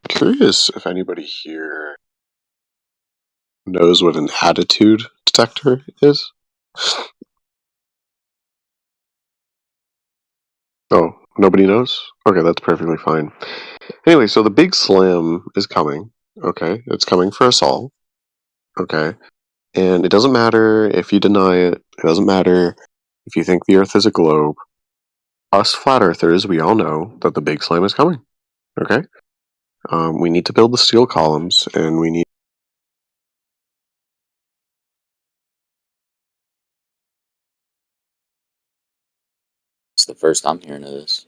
Curious if anybody here knows what an attitude detector is. Oh, nobody knows? Okay, that's perfectly fine. Anyway, so the big slam is coming. Okay, it's coming for us all. Okay, and it doesn't matter if you deny it. It doesn't matter if you think the Earth is a globe. Us flat earthers, we all know that the big slam is coming. Okay, we need to build the steel columns, and we need. It's the first I'm hearing of this.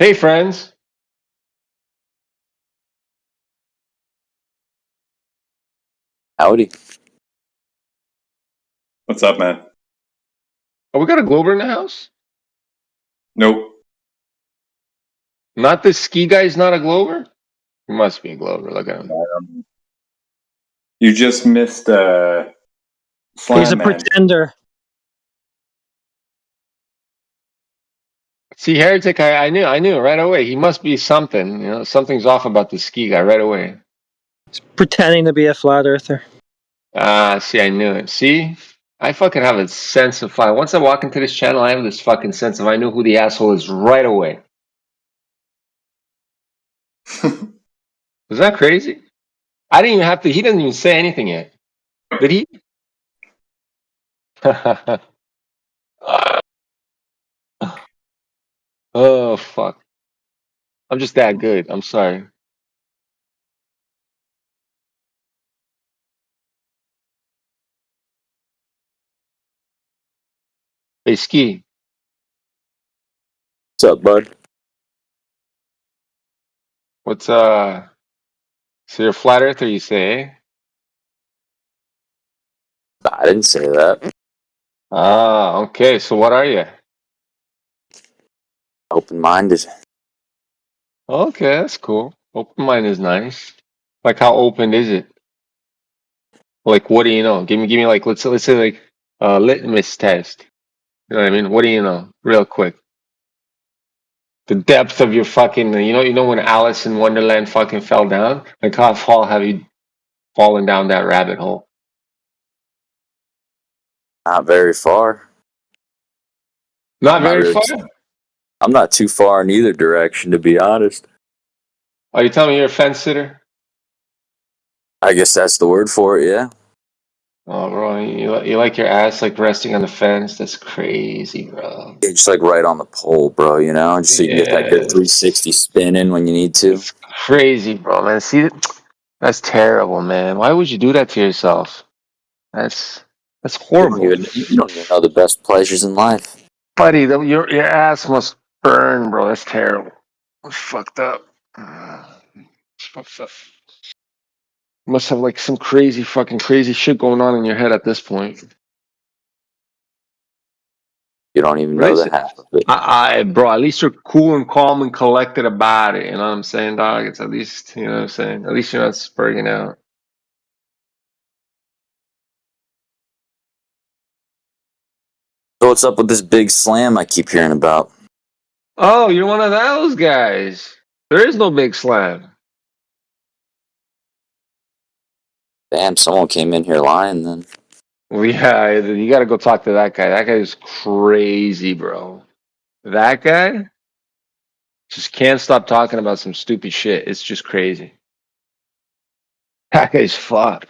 Hey, friends. Howdy. What's up, man? Oh, we got a Glober in the house? Nope. Not the ski guy's not a Glober? He must be a Glober. Look at him. You just missed Slam He's a Man. pretender. See, Heretic, I knew right away. He must be something. You know, something's off about the ski guy right away. He's pretending to be a flat earther. See, I knew it. See? I fucking have a sense of fun. Once I walk into this channel, I have this fucking sense of I knew who the asshole is right away. Was that crazy? I didn't even have to. He didn't even say anything yet. Did he? Oh, fuck. I'm just that good. I'm sorry. Hey, Ski. What's up, bud? What's, so you're a flat earther, you say, eh? I didn't say that. Ah, okay. So what are you? Open-minded. Okay, that's cool. Open mind is nice. Like, how open is it? Like, what do you know? Give me like, let's say like a litmus test. You know what I mean? What do you know? Real quick. The depth of your fucking, you know when Alice in Wonderland fucking fell down? Like, how far have you fallen down that rabbit hole? Not very far. Not very far? I'm not too far in either direction, to be honest. Are you telling me you're a fence sitter? I guess that's the word for it, yeah. Oh, bro, you like your ass like resting on the fence? That's crazy, bro. Yeah, just like right on the pole, bro, you know? Just so you can get that good 360 spin in when you need to. It's crazy, bro, man. See, that's terrible, man. Why would you do that to yourself? That's horrible. You don't even know the best pleasures in life. Buddy, your ass must burn, bro. That's terrible. That's fucked up. It's fucked up. You must have like some crazy shit going on in your head at this point. You don't even know the half of it. Bro, at least you're cool and calm and collected about it. You know what I'm saying, dog? It's at least, you know what I'm saying? At least you're not spurting out. So what's up with this big slam I keep hearing about? Oh, you're one of those guys. There is no big slam. Damn, someone came in here lying then. Well, yeah, you got to go talk to that guy. That guy is crazy, bro. That guy just can't stop talking about some stupid shit. It's just crazy. That guy's fucked.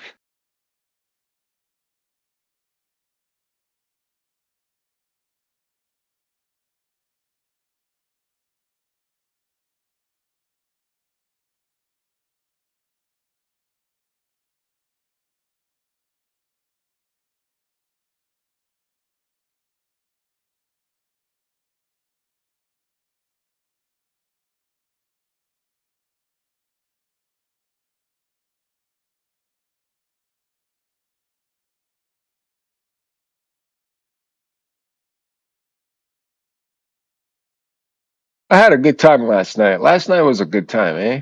I had a good time last night. Last night was a good time, eh?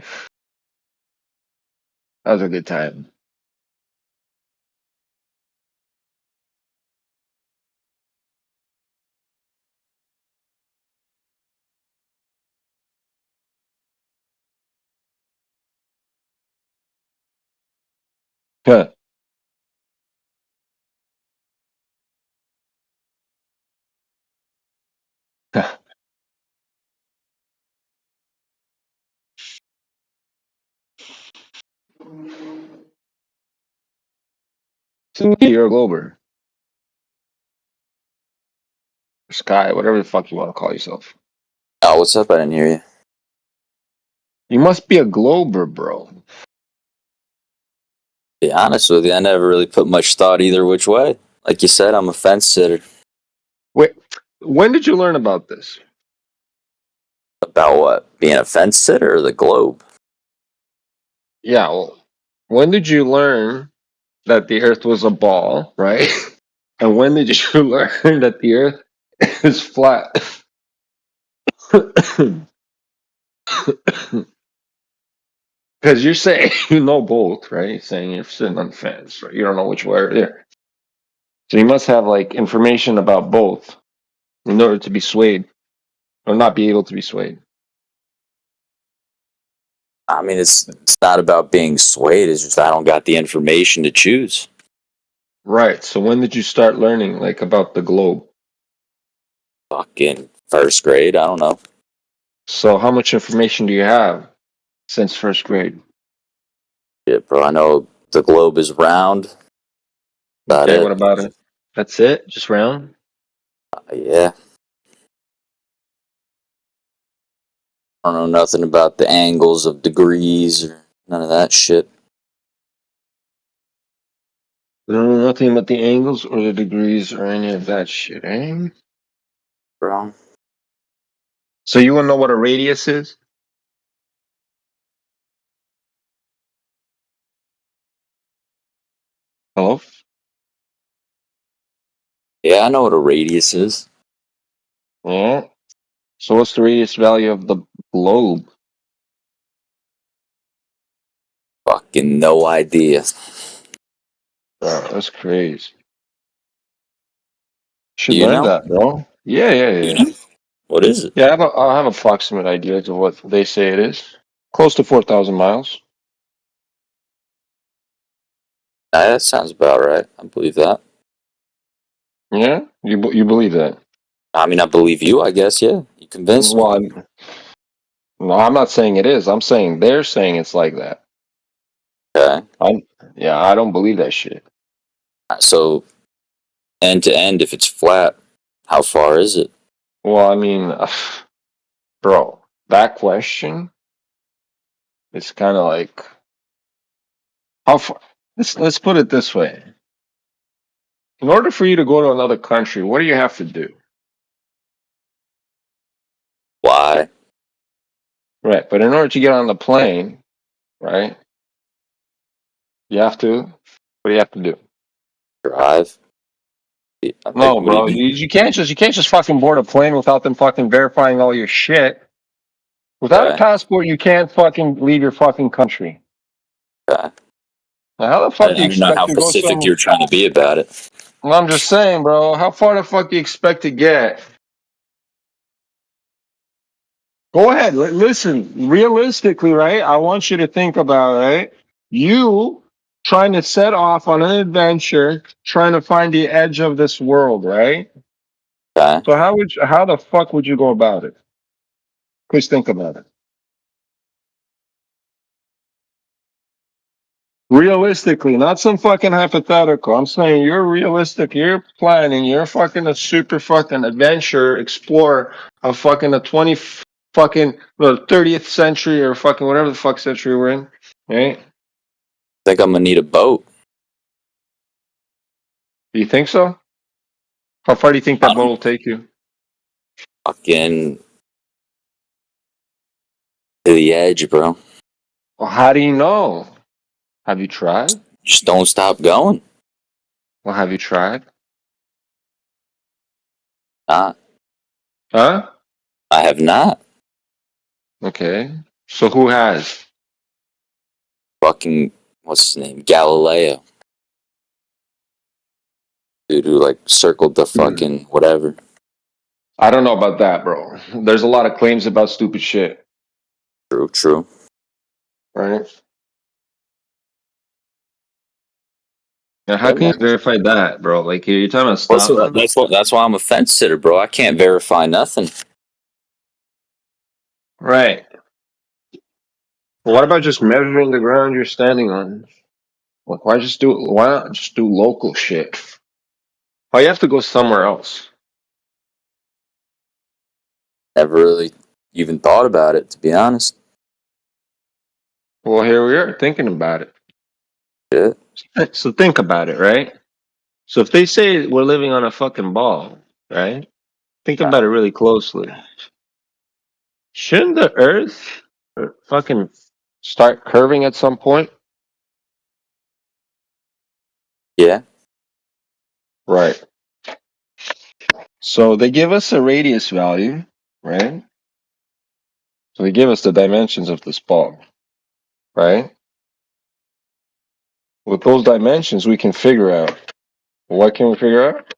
That was a good time. Huh. To me, you're a Glober. Sky, whatever the fuck you want to call yourself. Oh, what's up? I didn't hear you. You must be a Glober, bro. To be honest with you, I never really put much thought either which way. Like you said, I'm a fence sitter. Wait, when did you learn about this? About what? Being a fence sitter or the globe? Yeah. Well, when did you learn that the Earth was a ball, right? And when did you learn that the Earth is flat? Because you're saying you know both, right? You're saying you're sitting on the fence, right? You don't know which way or there. So you must have like information about both in order to be swayed or not be able to be swayed. I mean, it's not about being swayed. It's just I don't got the information to choose. Right. So when did you start learning like about the globe? Fucking first grade. I don't know. So how much information do you have since first grade? Yeah, bro. I know the globe is round. About Okay, it. what about it? That's it? Just round? Yeah. I don't know nothing about the angles of degrees or none of that shit. You don't know nothing about the angles or the degrees or any of that shit, eh? Bro. So you want to know what a radius is? Hello? Yeah, I know what a radius is. Yeah. So what's the radius value of the globe? Fucking no idea. Oh, that's crazy. Should You learn know? that, bro. Yeah. What is it? Yeah, I have approximate ideas of what they say it is. Close to 4,000 miles. That sounds about right. I believe that. Yeah? You believe that? I mean, I believe you, I guess, yeah. You convinced me. Well, no, I'm not saying it is. I'm saying they're saying it's like that. Okay. I don't believe that shit. So, end to end, if it's flat, how far is it? Well, I mean, bro, that question is kind of like how far. Let's put it this way. In order for you to go to another country, what do you have to do? Why? Right, but in order to get on the plane, right, you have to. What do you have to do? Drive? No, What do you bro, mean? you can't just fucking board a plane without them fucking verifying all your shit. Without a Okay. passport, you can't fucking leave your fucking country. Okay. Now, how the I fuck do you didn't know expect how to go specific some? you're trying to be about it. Well, I'm just saying, bro. How far the fuck do you expect to get? Go ahead. Listen, realistically, right? I want you to think about, right? You trying to set off on an adventure, trying to find the edge of this world, right? Okay. So how the fuck would you go about it? Please think about it. Realistically, not some fucking hypothetical. I'm saying you're realistic. You're planning. You're fucking a super fucking adventure explorer of fucking the 30th century or fucking whatever the fuck century we're in, right? I think I'm gonna need a boat. Do you think so? How far do you think that boat will take you? Fucking to the edge, bro. Well, how do you know? Have you tried? Just don't stop going. Well, have you tried? Not. Huh? I have not. Okay. So who has? Fucking what's his name? Galileo. Dude who like circled the fucking whatever. I don't know about that, bro. There's a lot of claims about stupid shit. True. Right? Now, how Yeah, can you man. verify that, bro? Like, you're talking about stuff. That's why I'm a fence sitter, bro. I can't verify nothing. Right. Well, what about just measuring the ground you're standing on? Like, why not just do local shit? Why you have to go somewhere else? Never really even thought about it, to be honest. Well, here we are thinking about it. Yeah. So think about it, right? So if they say we're living on a fucking ball, right? Think about it really closely. Shouldn't the Earth fucking start curving at some point? Yeah. Right. So they give us a radius value, right? So they give us the dimensions of this ball, right? With those dimensions, we can figure out. What can we figure out?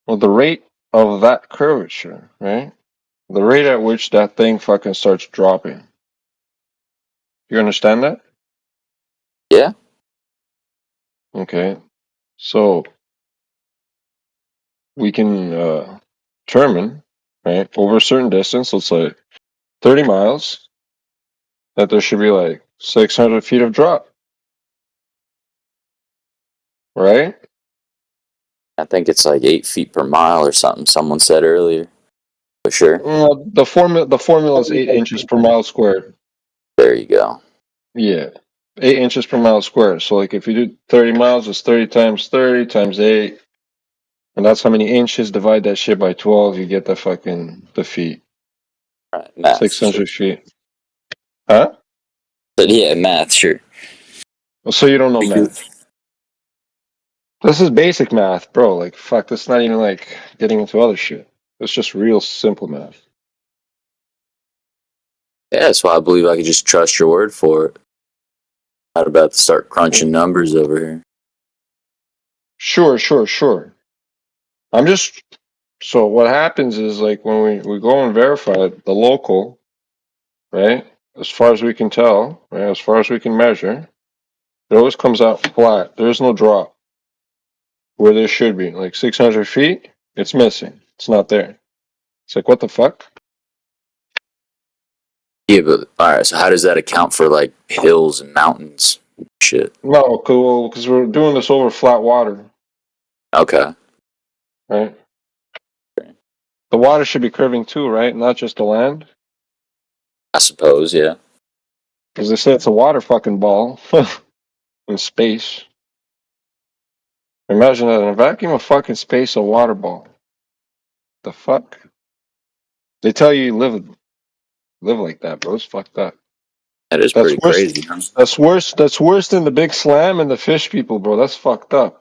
Well, the rate of that curvature, right? The rate at which that thing fucking starts dropping. You understand that? Yeah. Okay. So we can determine, right, over a certain distance, let's say 30 miles, that there should be like 600 feet of drop. Right? I think it's like 8 feet per mile or something. Someone said earlier. For sure. Well, the formula is 8 inches per mile squared. There you go. Yeah. 8 inches per mile squared. So like if you do 30 miles, it's 30 times 8. And that's how many inches. Divide that shit by 12, you get the feet. Right, math. 600 feet. Huh? But yeah, math, sure. So you don't know math. This is basic math, bro. Like, fuck, this is not even like getting into other shit. It's just real simple math. Yeah, that's why I believe I could just trust your word for it. Not about to start crunching numbers over here. Sure. I'm just... So what happens is, like, when we go and verify the local, right, as far as we can tell, right, as far as we can measure, it always comes out flat. There's no drop where there should be. Like 600 feet, it's missing. It's not there. It's like, what the fuck? Yeah, but alright, so how does that account for like hills and mountains? Shit. No, cool, because we're doing this over flat water. Okay. Right? The water should be curving too, right? Not just the land. I suppose, yeah. Because they say it's a water fucking ball in space. Imagine that in a vacuum of fucking space, a water ball. The fuck? They tell you live like that, bro. It's fucked up. That is That's pretty worse. crazy, huh? That's worse than the big slam and the fish people, bro. That's fucked up.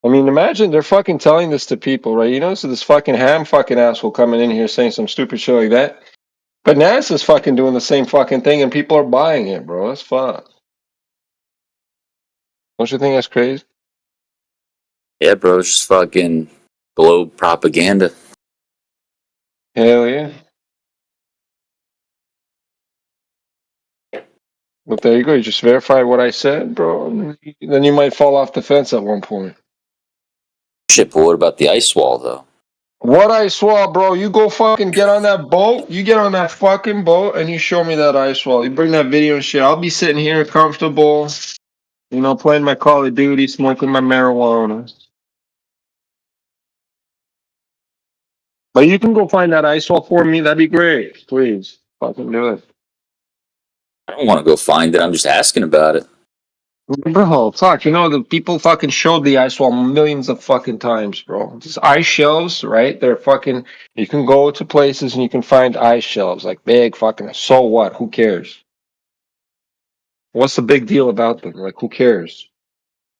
I mean, imagine they're fucking telling this to people, right? You know, so this fucking ham fucking asshole coming in here saying some stupid shit like that. But NASA's fucking doing the same fucking thing and people are buying it, bro. That's fucked. Don't you think that's crazy? Yeah, bro, it's just fucking globe propaganda. Hell yeah. But there you go. You just verify what I said, bro. And then you might fall off the fence at one point. Shit, but what about the ice wall, though? What ice wall, bro? You go fucking get on that boat. You get on that fucking boat and you show me that ice wall. You bring that video and shit. I'll be sitting here comfortable, you know, playing my Call of Duty, smoking my marijuana. But you can go find that ice wall for me. That'd be great. Please. Fucking do it. I don't want to go find it. I'm just asking about it. Bro, fuck, you know, the people fucking showed the ice wall millions of fucking times, bro. These ice shelves, right? They're fucking, you can go to places and you can find ice shelves, like big fucking, so what? Who cares? What's the big deal about them? Like, who cares?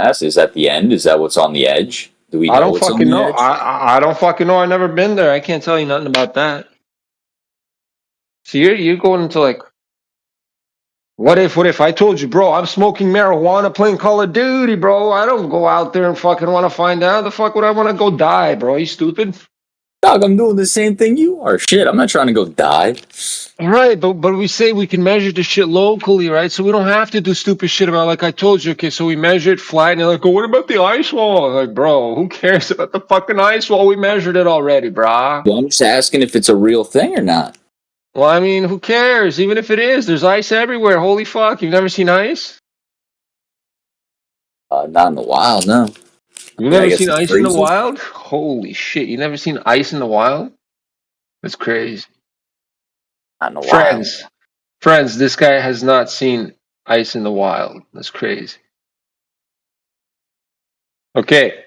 Is that the end? Is that what's on the edge? Do we I know don't what's on fucking the know. edge? I don't fucking know. I've never been there. I can't tell you nothing about that. So you're going into like, what if I told you, bro, I'm smoking marijuana playing Call of Duty, bro. I don't go out there and fucking want to find out. The fuck would I want to go die, bro? You stupid? Dog, I'm doing the same thing you are. Shit, I'm not trying to go die. Right, but we say we can measure the shit locally, right? So we don't have to do stupid shit about, like I told you, okay, so we measure it flat, and they're like, oh, what about the ice wall? Like, bro, who cares about the fucking ice wall? We measured it already, brah. Well, I'm just asking if it's a real thing or not. Well, I mean, who cares? Even if it is, there's ice everywhere. Holy fuck, you've never seen ice? Not in the wild, no. You've Yeah, I never guess seen it's ice in the freezing. wild? Holy shit, you never seen ice in the wild? That's crazy. Not in the wild. Friends, this guy has not seen ice in the wild. That's crazy. Okay,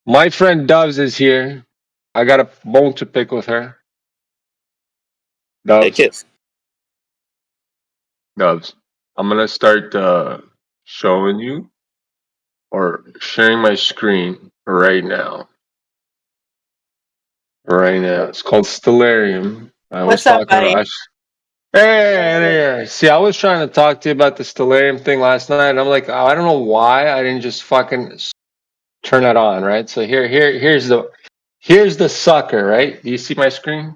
my friend Doves is here. I got a bone to pick with her. Dubs. Dubs. I'm gonna start showing you or sharing my screen right now. Right now. It's called Stellarium. I was What's up, talking buddy? about. Hey. See, I was trying to talk to you about the Stellarium thing last night, and I'm like, I don't know why I didn't just fucking turn it on, right? So here's the sucker, right? Do you see my screen?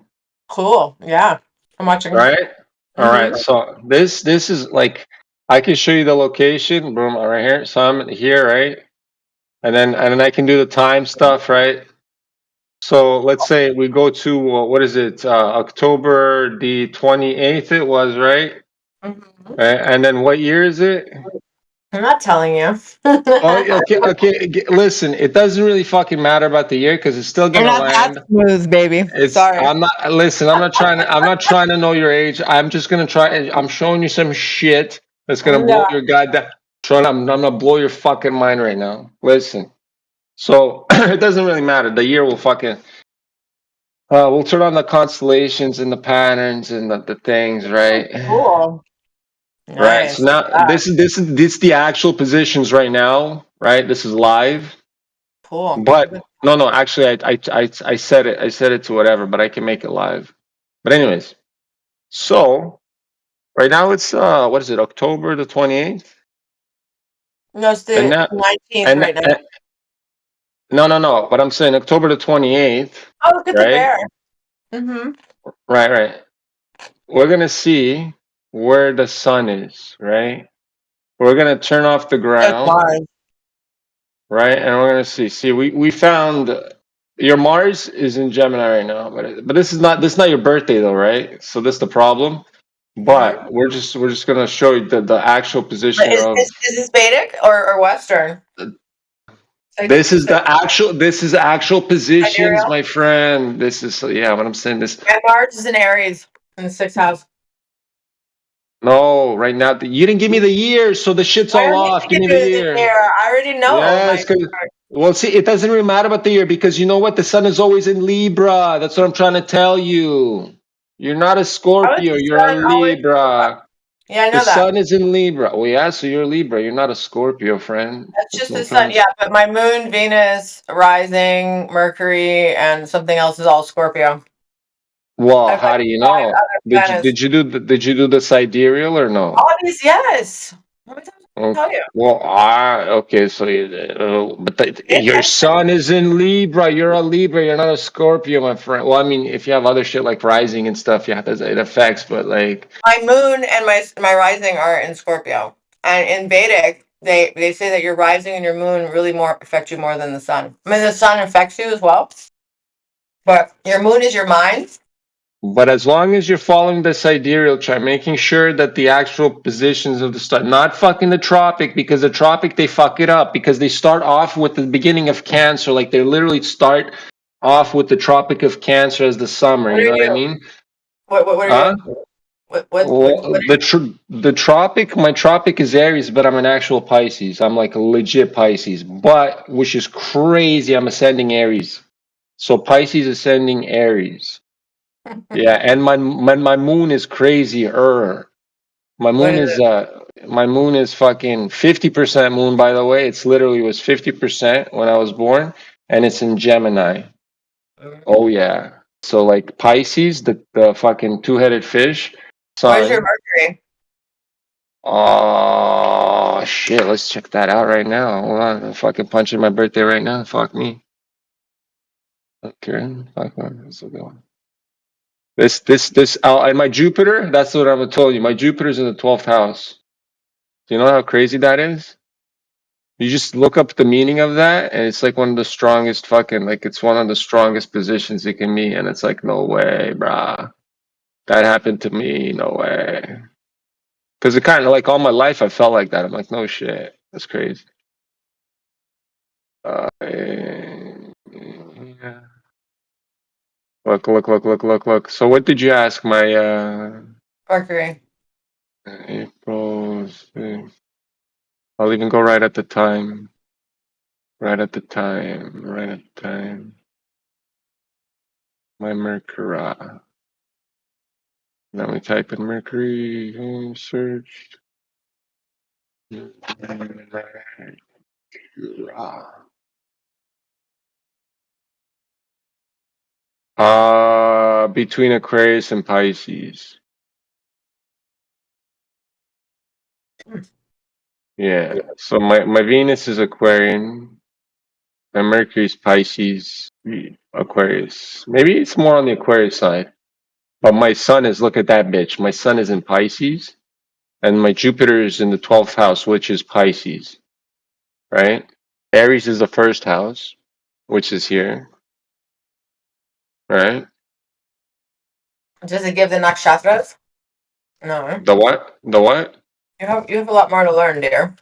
Cool. Yeah, I'm watching. Right? All right. Mhm. So this is like I can show you the location. Boom, right here. So I'm here, right? And then I can do the time stuff, right? So let's say we go to what is it? October the 28th. It was right. Right? And then what year is it? I'm not telling you. Oh, okay. Listen, it doesn't really fucking matter about the year because it's still You're gonna not that land. smooth, baby. It's. Sorry. I'm not. Listen, I'm not trying to. I'm not trying to know your age. I'm just gonna try. I'm showing you some shit that's gonna blow No. your goddamn. I'm gonna blow your fucking mind right now. Listen. So it doesn't really matter. The year will fucking. We'll turn on the constellations and the patterns and the things, right? Cool. Right. So Nice. now this is the actual positions right now, right? This is live. Cool. But no, actually I said it to whatever, but I can make it live. But anyways, so right now it's what is it, October the 28th? No, it's And the now 19th and, right now. no, but I'm saying October the 28th, Oh, look at the right? bear. Mm-hmm. Right. We're gonna see where the sun is, right? We're gonna turn off the That's ground, Mars. right? And we're gonna see. See, we found your Mars is in Gemini right now, but this is not your birthday though, right? So this is the problem. But we're just gonna show you the actual But position of is this Vedic or Western? this is actual positions, Sidereal? my friend. This is yeah, what I'm saying this. My Mars is in Aries in the 6th house. No, right now you didn't give me the year, so the shit's I all don't need off. to Give give me the you the year. year. I already know Yes, my. because well, see, it doesn't really matter about the year because you know what? The sun is always in Libra. That's what I'm trying to tell you. You're not a How is Scorpio. the You're a sun always? Libra. Yeah, I The know that. sun is in Libra. Oh yeah, so you're a Libra. You're not a Scorpio, friend. That's That's just what the I'm trying sun. to Yeah, say. but my moon, Venus, rising, Mercury, and something else is all Scorpio. Well, I've got how do you 5 know? other planets. Did you do the sidereal or no? All these, yes. How many times did I tell you? Well, okay, so your sun is in Libra. You're a Libra. You're not a Scorpio, my friend. Well, I mean, if you have other shit like rising and stuff, yeah, it affects. But like, My moon and my rising are in Scorpio, and in Vedic, they say that your rising and your moon really more affect you more than the sun. I mean, the sun affects you as well, but your moon is your mind. but as long as you're following the sidereal chart, making sure that the actual positions of the star, not fucking the tropic, because the tropic they fuck it up because they start off with the beginning of Cancer, like they literally start off with the Tropic of Cancer as the summer. What You are know what I you? mean? What are Huh? you? What Well, the tropic, my tropic is Aries, but I'm an actual Pisces. I'm like a legit Pisces, but which is crazy. I'm ascending Aries, so Pisces ascending Aries. Yeah, and my moon is crazier. What is it? My moon is fucking 50% moon. By the way, it's literally was 50% when I was born, and it's in Gemini. Oh yeah. So like Pisces, the fucking two-headed fish Where's your sign. Mercury? Oh shit, let's check that out right now. Hold on, I'm fucking punching my birthday right now. Fuck me. Okay, fuck on. That's a good one. This and my Jupiter, that's what I'm telling you. My Jupiter's in the 12th house. Do you know how crazy that is? You just look up the meaning of that, and it's like one of the strongest fucking like it's one of the strongest positions it can be, and it's like no way, brah. That happened to me, no way. Because it kind of like all my life I felt like that. I'm like, no shit, that's crazy. Yeah. Look. So what did you ask my Mercury. April 6th. I'll even go right at the time. Right at the time. My Mercury. Now we type in Mercury, search. Between Aquarius and Pisces. Yeah. So my Venus is Aquarian. My Mercury is Pisces, Aquarius. Maybe it's more on the Aquarius side. But my sun is, look at that bitch. My sun is in Pisces. And my Jupiter is in the 12th house, which is Pisces. Right? Aries is the first house, which is here. Right? Does it give the nakshatras? No. The what? The what? You have a lot more to learn, dear.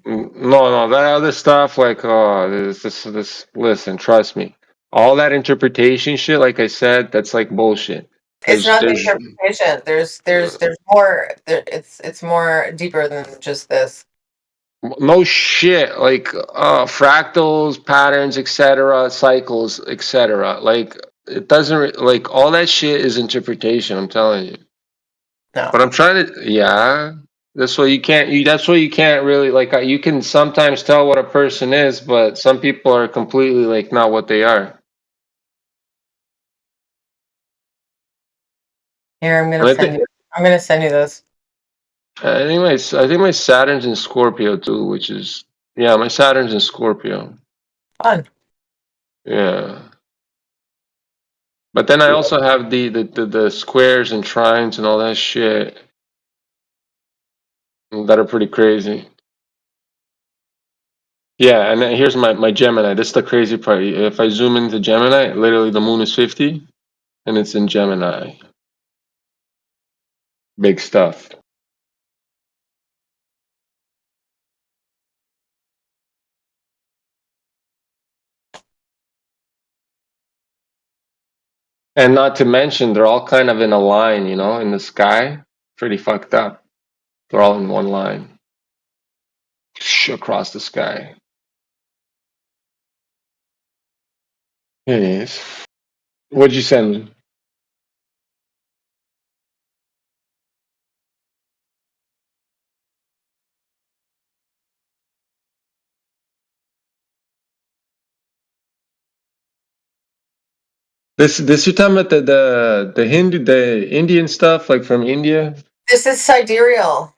No, that other stuff, like, this. Listen, trust me. All that interpretation shit, like I said, that's like bullshit. It's not the There's interpretation. There's more. It's more deeper than just this. no shit, like fractals, patterns, etc., cycles, etc. Like it doesn't like all that shit is interpretation. I'm telling you. No. But I'm trying to, yeah. That's why you can't. That's why you can't really like. You can sometimes tell what a person is, but some people are completely like not what they are. Here, I'm gonna send you this. I think my Saturn's in Scorpio too, which is my Saturn's in Scorpio. Fun. Yeah. But then I also have the squares and trines and all that shit that are pretty crazy. Yeah, and then here's my Gemini. This is the crazy part. If I zoom into Gemini, literally the moon is 50 and it's in Gemini. Big stuff. And not to mention, they're all kind of in a line, in the sky. Pretty fucked up. They're all in one line. Across the sky. It is. What'd you send me? This you're talking about the Indian stuff, like from India? This is sidereal.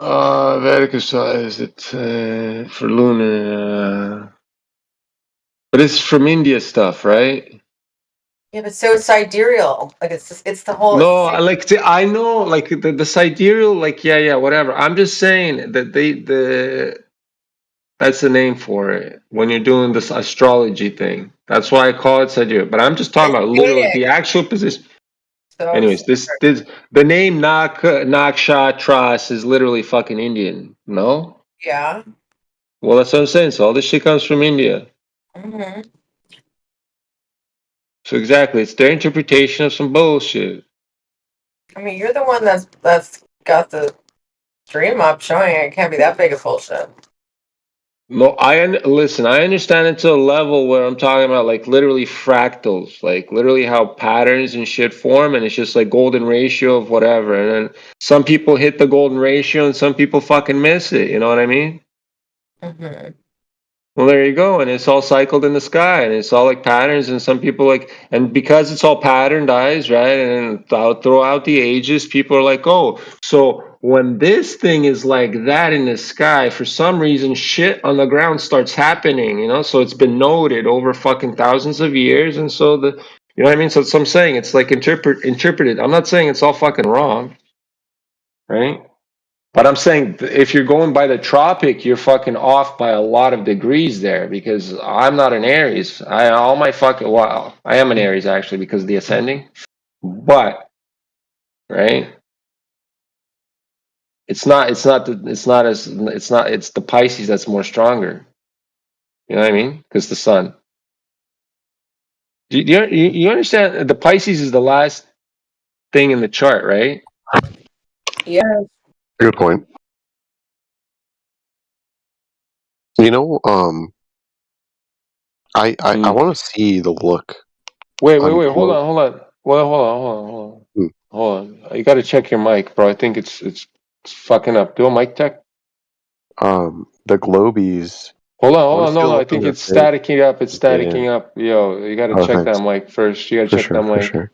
Vedic is it for lunar? But it's from India stuff, right? Yeah, but so it's sidereal. Like it's the whole. No, I know, like the sidereal, like yeah, whatever. I'm just saying that that's the name for it when you're doing this astrology thing. That's why I call it sidereal. But I'm just talking about literally the actual position. So Anyways, this the name Nakshatras is literally fucking Indian. No? Yeah. Well, that's what I'm saying. So all this shit comes from India. Mm-hmm. So exactly, it's their interpretation of some bullshit. I mean, you're the one that's got the stream up showing it can't be that big of bullshit. No, listen. I understand it to a level where I'm talking about like literally fractals, like literally how patterns and shit form, and it's just like golden ratio of whatever. And then some people hit the golden ratio, and some people fucking miss it. You know what I mean? Mm-hmm. Well, there you go, and it's all cycled in the sky, and it's all like patterns, and some people and because it's all patterned eyes, right? And throughout the ages, people are like, oh, so when this thing is like that in the sky, for some reason, shit on the ground starts happening, so it's been noted over fucking thousands of years, and so you know what I mean? So I'm saying it's like interpreted. I'm not saying it's all fucking wrong, right? But I'm saying if you're going by the tropic, you're fucking off by a lot of degrees there because I'm not an Aries. I am an Aries actually because of the ascending. But right? It's the Pisces that's more stronger. You know what I mean? Because the sun. You understand the Pisces is the last thing in the chart, right? Yeah. Good point. I want to see the look. Wait. Hold on. Hold on. You got to check your mic, bro. I think it's fucking up. Do a mic check. The globies. Hold on. No. I think it's staticking up. It's staticking up. Yo, you got to check that mic first. You got to check that mic. For sure.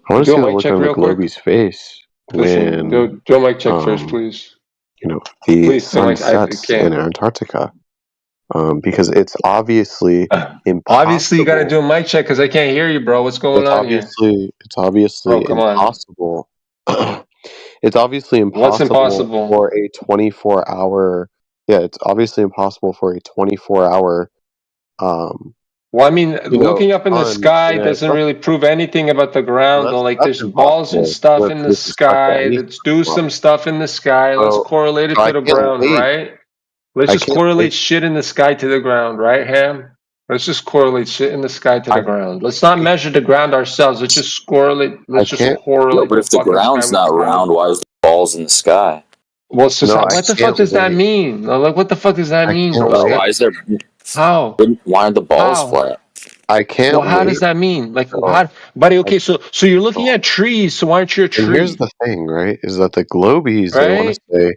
I want to see the look on the globie's face Listen, when do a mic check first, please. The sun sets in Antarctica. Because it's obviously impossible. Obviously, you got to do a mic check because I can't hear you, bro. What's going on here? It's obviously impossible. It's obviously impossible. What's impossible? For a 24-hour. Yeah, it's obviously impossible for a 24-hour. Well, I mean, looking up in the sky doesn't really prove anything about the ground, though. Like, there's balls and stuff in the sky. Let's do some stuff in the sky. Let's correlate it to the ground, right? Let's just correlate shit in the sky to the ground, right, Ham? Let's just correlate shit in the sky to the ground. Let's not measure the ground ourselves. Let's just correlate. Let's just correlate. But if the ground's not round, why is the balls in the sky? Well, so what the fuck does that mean? Like, what the fuck does that mean, bro? Why is there? How? Why aren't the balls flat? I can't. Well, how does that mean? Like, how, buddy? Okay, so you're looking at trees. So why aren't you a tree? And here's the thing, right? Is that the globies they want to say,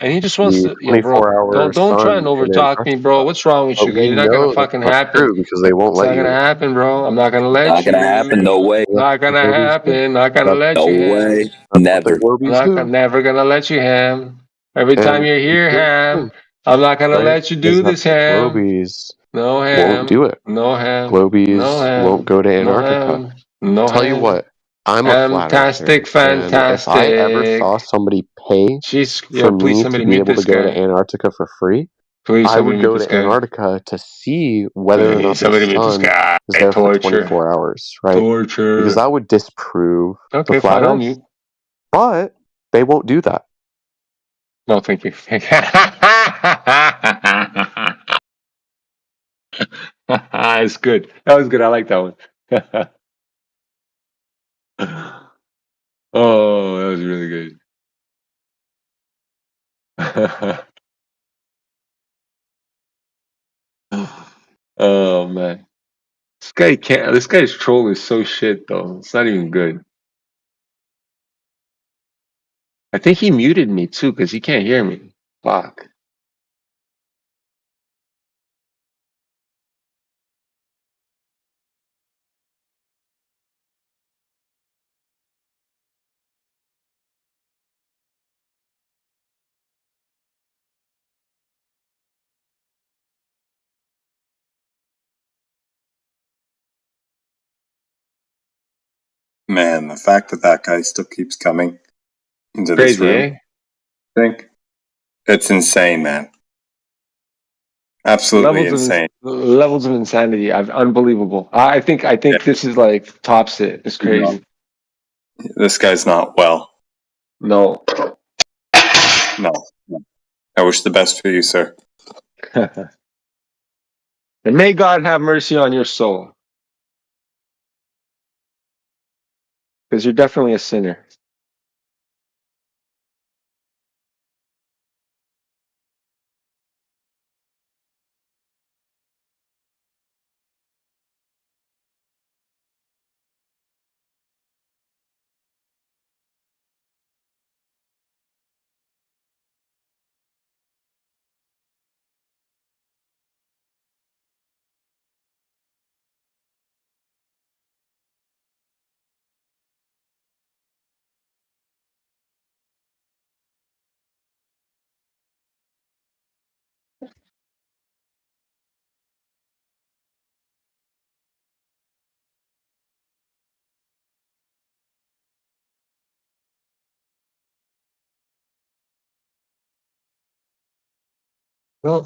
and he just wants to, 24-hour don't try and overtalk me, bro. What's wrong with you? You're not gonna fucking happen. Because they won't It's let not you. gonna happen, bro. I'm not gonna let you. Not gonna happen. No way. Not gonna happen. Not gonna let you. No way. Never. Never gonna let you, Ham. Every time you're here, Ham, I'm not gonna let you do this, Ham. Globies no, Ham. won't do it. No, Ham. Globies No, Ham. won't go to Antarctica. No, Tell you what, I'm a flat earther. Fantastic. If I ever saw somebody pay for me to be able to go to Antarctica for free, I would go to Antarctica to see whether or not the sun is there for 24 hours, right? Because that would disprove the flat Earth. But they won't do that. No, thank you. It's good. That was good. I like that one. Oh, that was really good. Oh man, this guy's troll is so shit though. It's not even good. I think he muted me too because he can't hear me. Fuck. Man, the fact that guy still keeps coming into this room, I think it's insane, man. Absolutely insane. Levels of insanity. Unbelievable. I think this is like tops it. It's crazy. This guy's not well. No. I wish the best for you, sir. And may God have mercy on your soul. Because you're definitely a sinner. Well,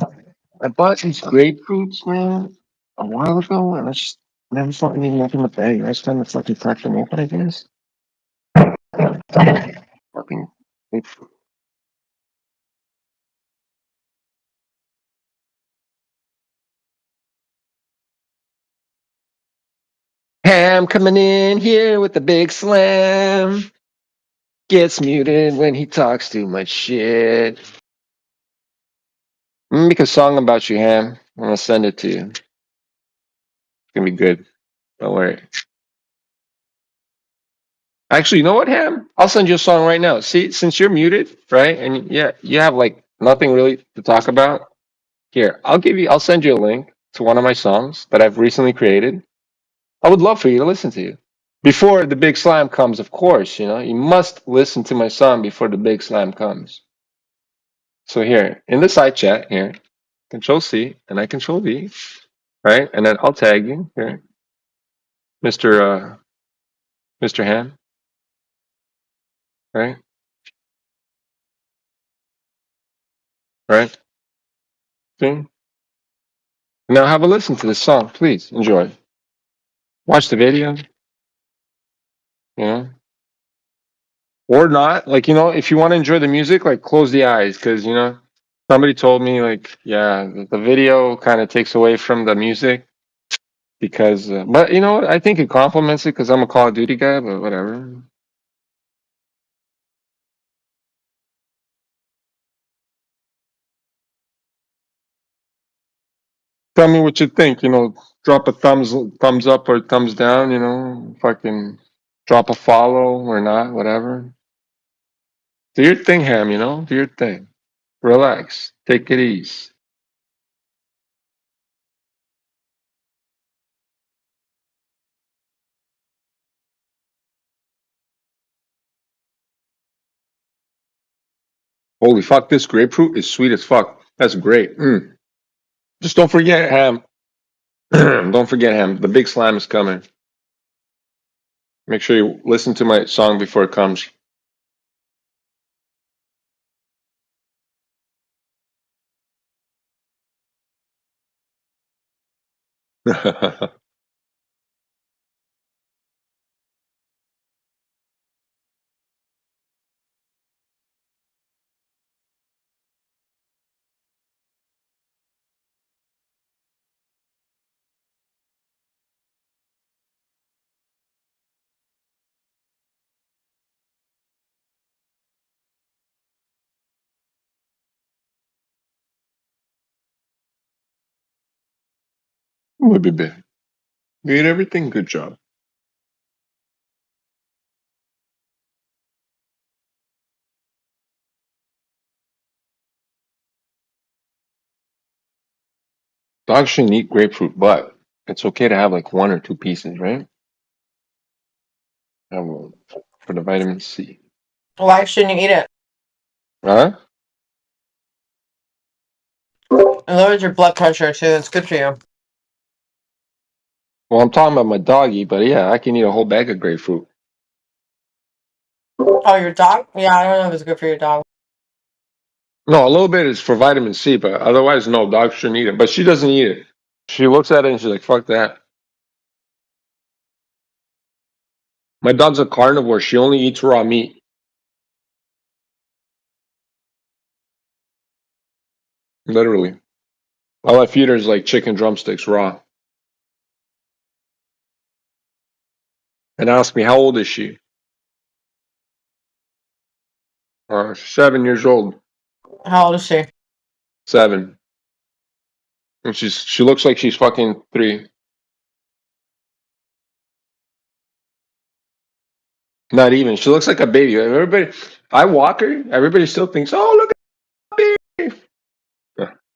I bought these grapefruits, man, a while ago, and I just never thought anything nothing but the last time I fucking cracked them open, I guess. Fucking grapefruit. Ham coming in here with the big slam. Gets muted when he talks too much shit. Make a song about you, Ham. I'm gonna send it to you. It's gonna be good. Don't worry. Actually, you know what, Ham? I'll send you a song right now. See, since you're muted, right? And yeah, you have like nothing really to talk about. Here, I'll send you a link to one of my songs that I've recently created. I would love for you to listen to it. Before the big slam comes, of course, you must listen to my song before the big slam comes. So here, in the side chat, here, Control C, and I Control V, right? And then I'll tag you here, Mr. Mr. Ham, right? Right? See? Now have a listen to this song, please. Enjoy. Watch the video, or not. Like, if you want to enjoy the music, like close the eyes, because somebody told me like, yeah, the video kind of takes away from the music because, but you know what? I think it complements it because I'm a Call of Duty guy, but whatever. Tell me what you think. Drop a thumbs up or thumbs down. Fucking drop a follow or not, whatever. Do your thing, Ham. Do your thing. Relax. Take it easy. Holy fuck! This grapefruit is sweet as fuck. That's great. Just don't forget, Ham. Don't forget, Ham. The big slam is coming. Make sure you listen to my song before it comes. Muy bien. You ate everything? Good job. Dogs shouldn't eat grapefruit, but it's okay to have like 1 or 2 pieces, right? Have one for the vitamin C. Why shouldn't you eat it? Huh? It lowers your blood pressure too. It's good for you. Well, I'm talking about my doggy, but yeah, I can eat a whole bag of grapefruit. Oh, your dog? Yeah, I don't know if it's good for your dog. No, a little bit is for vitamin C, but otherwise, no, dogs shouldn't eat it. But she doesn't eat it. She looks at it and she's like, fuck that. My dog's a carnivore. She only eats raw meat. Literally. All I feed her is like chicken drumsticks raw. And ask me, how old is she? 7 years old. How old is she? 7. And she looks like she's fucking 3. Not even. She looks like a baby. I walk her. Everybody still thinks, oh, look at that baby.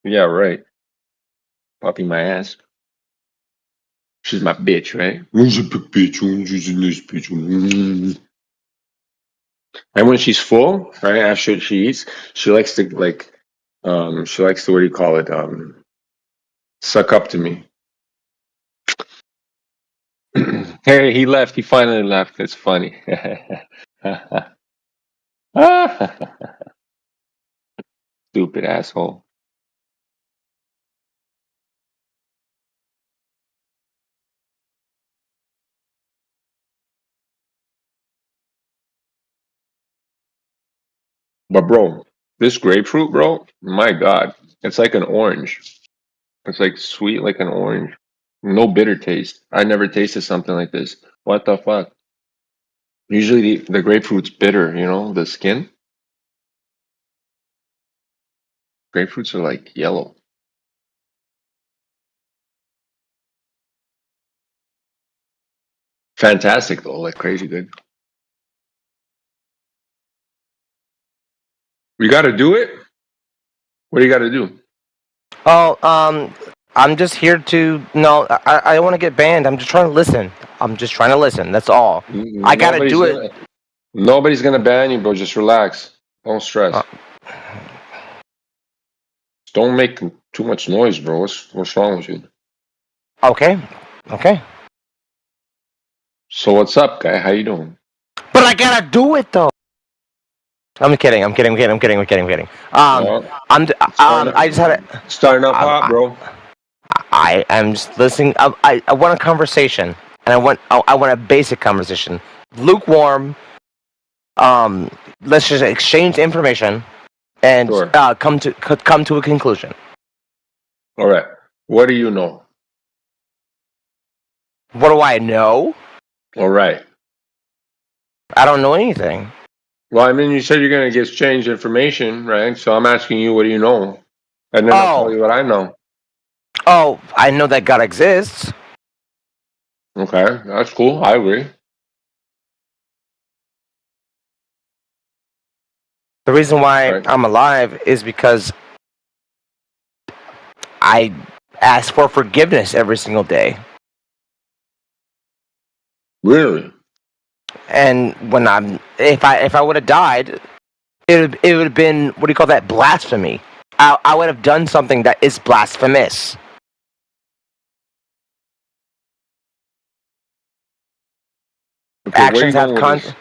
Yeah, right. Puppy my ass. She's my bitch, right? She's a big bitch. She's a nice bitch. And when she's full, right after she eats, she likes to what do you call it? Suck up to me. Hey, he left. He finally left. It's funny. Stupid asshole. But bro, this grapefruit, bro, my God, it's like an orange. It's like sweet like an orange. No bitter taste. I never tasted something like this. What the fuck? Usually the grapefruit's bitter, the skin. Grapefruits are like yellow. Fantastic though, like crazy good. You got to do it. What do you got to do? Oh, I'm just here to. No, I don't want to get banned. I'm just trying to listen. I'm just trying to listen. That's all. I gotta do it. Nobody's gonna ban you, bro. Just relax. Don't stress. Don't make too much noise, bro. What's wrong with you? Okay. Okay. So what's up, guy? How you doing? But I gotta do it though. I'm kidding. I'm kidding. I just had a. Starting up hot, bro. I am just listening. I want a conversation, and I want a basic conversation. Lukewarm. Let's just exchange information, and come to a conclusion. All right. What do you know? What do I know? All right. I don't know anything. Well, I mean, you said you're going to exchange information, right? So I'm asking you, what do you know? And then I'll tell you what I know. Oh, I know that God exists. Okay, that's cool. I agree. The reason why I'm alive is because I ask for forgiveness every single day. Really? And when if I would have died, it would have been, what do you call that, blasphemy. I would have done something that is blasphemous. Okay, actions have consequences.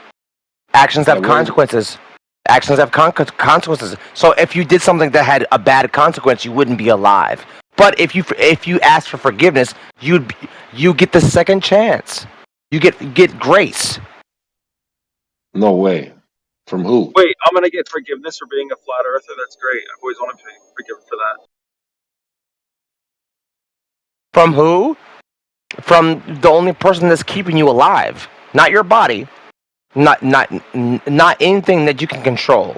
Actions have consequences. So if you did something that had a bad consequence, you wouldn't be alive. But if you ask for forgiveness, you get the second chance. You get grace. No way. From who? Wait, I'm gonna get forgiveness for being a flat earther. That's great. I've always wanted to be forgiven for that. From who? From the only person that's keeping you alive, not your body, not anything that you can control.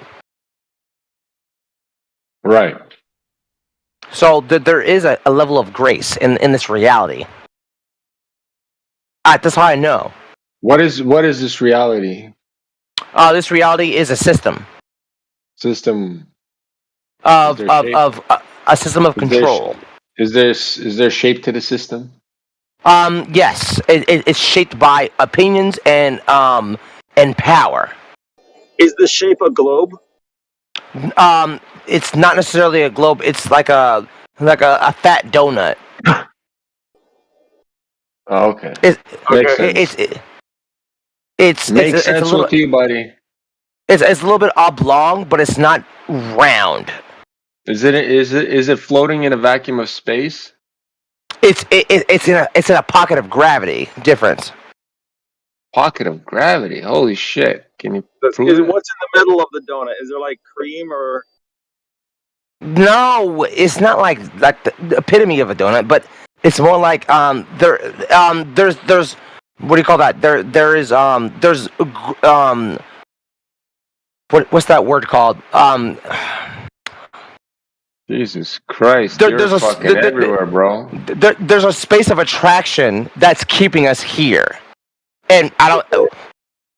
Right. So there is a level of grace in this reality. That's how I know. What is this reality? This reality is a system. System. Of a system of control. Is there shape to the system? Yes, it's shaped by opinions and power. Is the shape a globe? It's not necessarily a globe. It's like a fat donut. Oh, okay. Makes sense. It's Makes sense a little, with you, buddy. It's a little bit oblong, but it's not round. Is it floating in a vacuum of space? It's in a pocket of gravity. Difference. Pocket of gravity. Holy shit! Can you prove What's it? in the middle of the donut? Is there like cream or? No, it's not like the epitome of a donut, but it's more like there's what do you call that? There's what's that word called? Jesus Christ, you're fucking everywhere, bro. There's a space of attraction that's keeping us here, and I don't.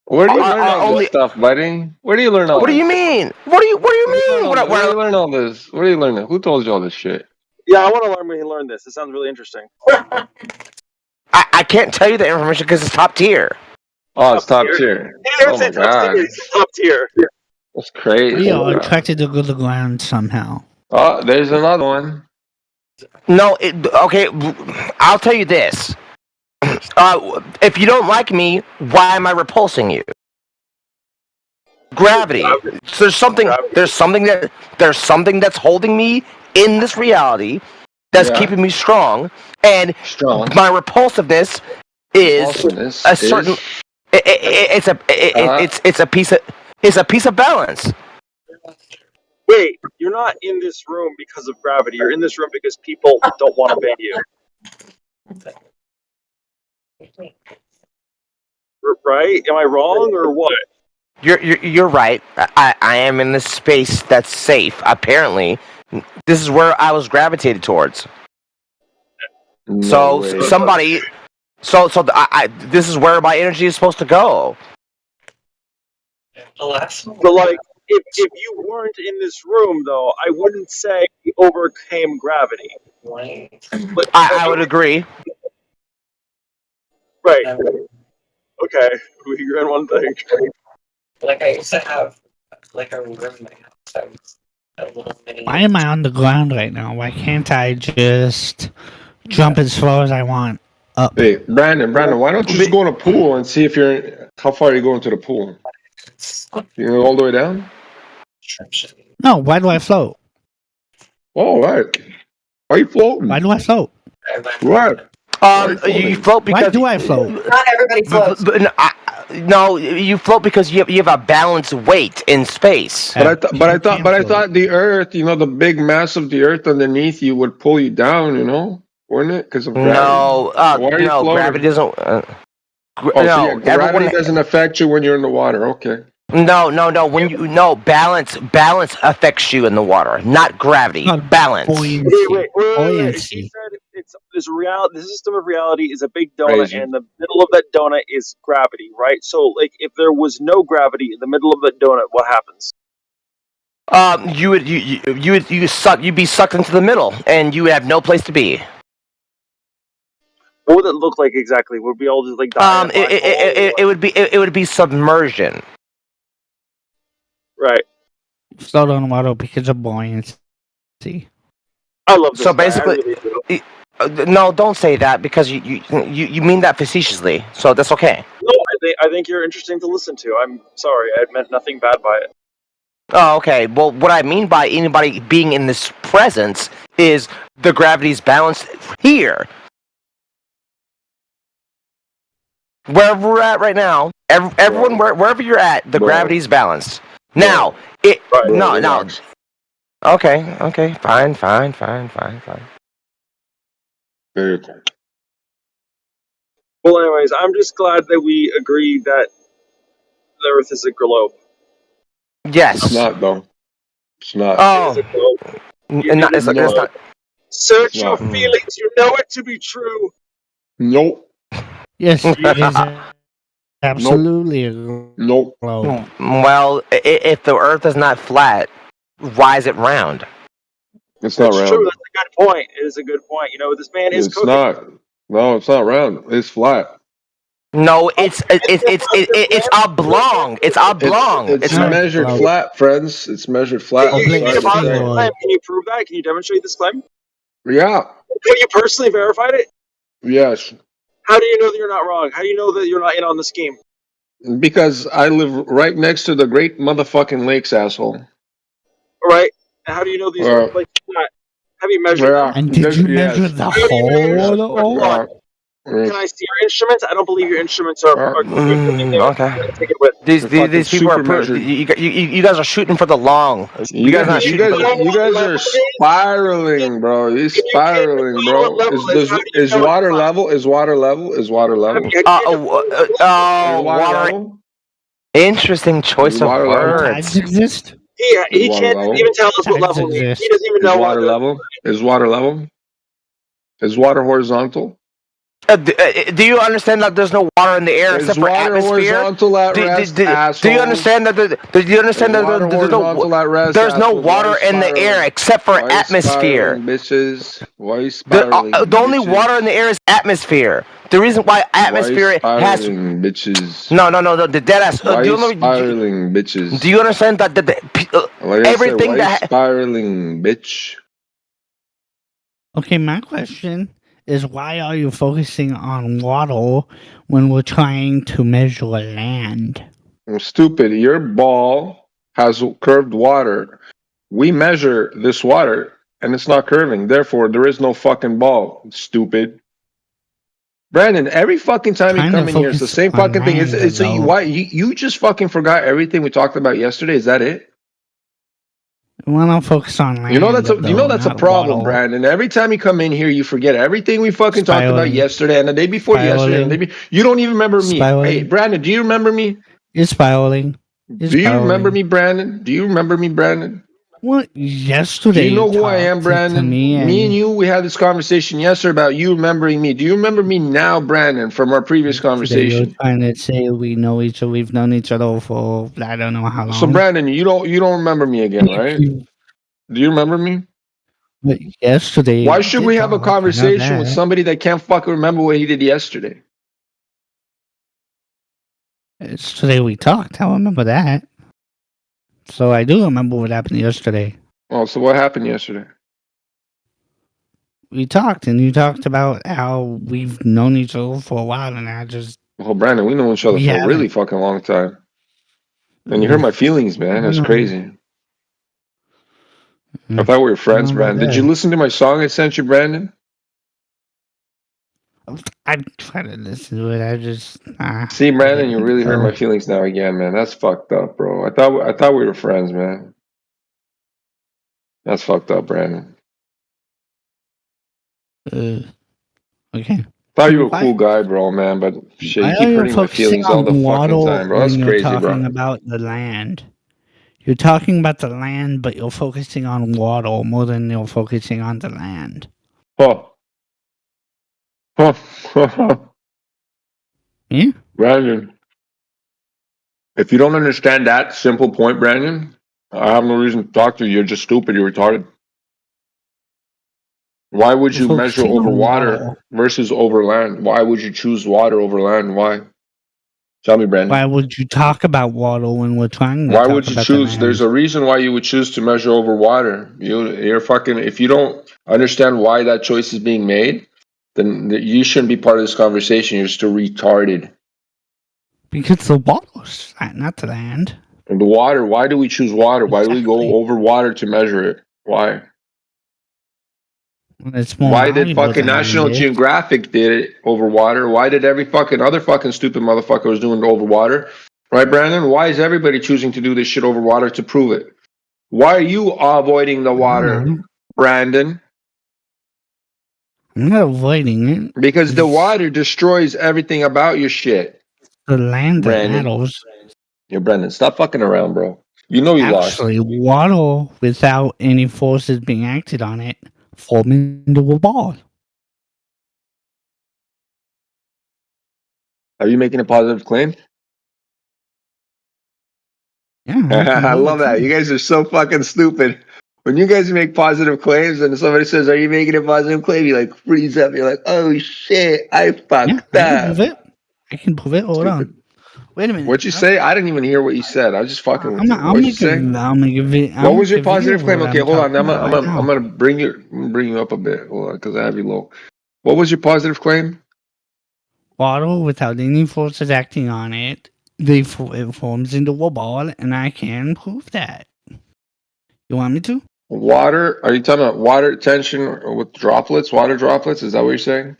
Where do you learn all this stuff, buddy? Where do you learn all this? What do you mean? What do you mean? Where do you learn all this? Where do you learn that? Who told you all this shit? Yeah, I want to learn where he learned this. It sounds really interesting. I can't tell you the information because it's top tier. Oh, it's top tier. Oh my god, top tier. that's crazy. We are attracted to the ground somehow. Oh, there's another one. No, okay. I'll tell you this. If you don't like me, why am I repulsing you? Gravity. So there's something that's holding me in this reality that's keeping me strong, and my repulsiveness is a certain. It's a piece of balance. Wait, you're not in this room because of gravity. You're in this room because people don't want to ban you. Right? Am I wrong or what? You're right. I am in this space that's safe. Apparently, this is where I was gravitated towards. So somebody So this is where my energy is supposed to go. But like, if you weren't in this room, though, I wouldn't say you overcame gravity. I would agree. Right. Okay. We agree on one thing. Like I used to have like a room in my house. Why am I on the ground right now? Why can't I just jump as slow as I want up? Hey, Brandon, why don't you just go in a pool and see if how far you go into the pool? You go all the way down? No, why do I float? Oh, right. Why are you floating? Why do I float? Right. You float because. Why do I float? Not everybody floats. No, you float because you have a balanced weight in space. But I thought the Earth, the big mass of the Earth underneath you would pull you down, wouldn't it? Because of gravity. No, Why are you floating? gravity doesn't. Gravity doesn't affect you when you're in the water. Okay. No. Balance affects you in the water, not gravity. Balance. Wait. He said it's the system of reality is a big donut, Crazy. and the middle of that donut is gravity, right? So, like, if there was no gravity in the middle of that donut, what happens? You'd be sucked into the middle, and you would have no place to be. What would it look like exactly? Would we all just like die? It would be submersion. Right. Float on water because of buoyancy. I love this. So guy. basically, I really do. no, don't say that because you mean that facetiously. So that's okay. No, I think you're interesting to listen to. I'm sorry, I meant nothing bad by it. Oh, okay. Well, what I mean by anybody being in this presence is the gravity's balanced here. Wherever we're at right now, everyone, wherever you're at, the gravity's balanced. Now, no. Okay, fine. Very cool. Well, anyways, I'm just glad that we agree that the Earth is a globe. Yes. It's not, though. It's not. Oh. It is a globe. It's not. Search your feelings. You know it to be true. Nope. Yes, it is absolutely a Nope. globe. Well, if the Earth is not flat, why is it round? It's not round. True. That's a good point. It is a good point. This man is cooking. Not. No, it's not round. It's flat. No, it's oblong. It's oblong. It's measured flat, friends. It's measured flat. Can you prove that? Can you demonstrate this claim? Yeah. Have you personally verified it? Yes. How do you know that you're not wrong? How do you know that you're not in on the scheme? Because I live right next to the great motherfucking lakes, asshole. All right. And how do you know these are like flat? Have you measured them? And did you measure the whole? Can I see your instruments? I don't believe your instruments are okay. Take it with. These people are you guys are shooting for the long. You guys are spiraling, bro. You're spiraling, bro. Is water level? Is water level? Is water level? Water. Interesting choice of words. Tides exist? He can't even tell us what level. He doesn't even know water level. Is water level? Is water horizontal? Do you understand that there's no water in the air except for atmosphere? Do you understand that? Do you understand that there's no water in the air except for atmosphere? Bitches, why spiraling? The only water in the air is atmosphere. The reason why atmosphere has bitches. No. The dead ass. Spiraling bitches. Do you understand that everything that spiraling bitch? Okay, my question is why are you focusing on water when we're trying to measure land? Stupid. Your ball has curved water. We measure this water and it's not curving. Therefore, there is no fucking ball. Stupid. Brandon, every fucking time you come in here, it's the same fucking thing. Why you just fucking forgot everything we talked about yesterday? Is that it? We want to focus on land. You know that's a problem, water. Brandon. Every time you come in here, you forget everything we fucking talked about yesterday and the day before yesterday. And you don't even remember me. Hey, Brandon, do you remember me? You're spiraling. Do you remember me, Brandon? Do you remember me, Brandon? Well, yesterday Do you know who I am, talked Brandon? to me Me and and you, we had this conversation yesterday about you remembering me. Do you remember me now, Brandon, from our previous today you're conversation? trying to say we know each other. We've known each other for I don't know how So, long. Brandon, you don't remember me again, right? Do you remember me? But yesterday, Why we should did we have a talk, I know conversation with that. somebody that can't fucking remember what he did yesterday? Yesterday we talked. I remember that. So I do remember what happened yesterday. Oh, so what happened yesterday? We talked, and you talked about how we've known each other for a while, and I just Well, Brandon, we know each other we for a really haven't. fucking long time. And you hurt my feelings, man. That's crazy. I thought we were friends, Brandon. Did you listen to my song I sent you, Brandon? I try to listen to it. I just See, Brandon, you really hurt my feelings now again, man. That's fucked up, bro. I thought we were friends, man. That's fucked up, Brandon. Okay. Thought you were a cool guy, bro, man. But shit, you Why are keep you hurting my focusing feelings all the on fucking water time, bro. That's when you're crazy, talking bro. about the land? You're talking about the land, but you're focusing on water more than you're focusing on the land. Huh. Yeah? Brandon, if you don't understand that simple point, Brandon, I have no reason to talk to you. You're just stupid. You're retarded. Why would You're you measure focusing over on water water. versus over land? Why would you choose water over land? Why? Tell me, Brandon. Why would you talk about water when we're trying to Why talk would you about the choose? There's land? a reason why you would choose to measure over water. You're fucking. If you don't understand why that choice is being made, then you shouldn't be part of this conversation. You're still retarded. Because the water's not the land. And the water. Why do we choose water? Why do we go over water to measure it? Why? It's more Why did valuable fucking than land National is. Geographic did it over water? Why did every fucking other fucking stupid motherfucker was doing it over water? Right, Brandon? Why is everybody choosing to do this shit over water to prove it? Why are you avoiding the water, Brandon? I'm not avoiding it. Because the water destroys everything about your shit. The land that Brandon. matters. Yeah, Brandon, stop fucking around, bro. You know you Actually, lost. water without any forces being acted on it form into a ball. Are you making a positive claim? Yeah, I love that. You guys are so fucking stupid. When you guys make positive claims and somebody says, "Are you making a positive claim?" You like freeze up. You're like, "Oh shit, I fucked I can up." prove it. I can prove it. Hold on. Wait a minute. What'd you say? I didn't even hear what you said. I was just fucking with you. I'll What'd you make say? I'll What was make your a video positive of claim? what Okay, I'm hold on. talking about right now. I'm gonna bring you up a bit. Hold on, because I have you low. What was your positive claim? Water without any forces acting on it, it forms into a ball, and I can prove that. You want me to? Water? Are you talking about water tension with droplets? Water droplets? Is that what you're saying?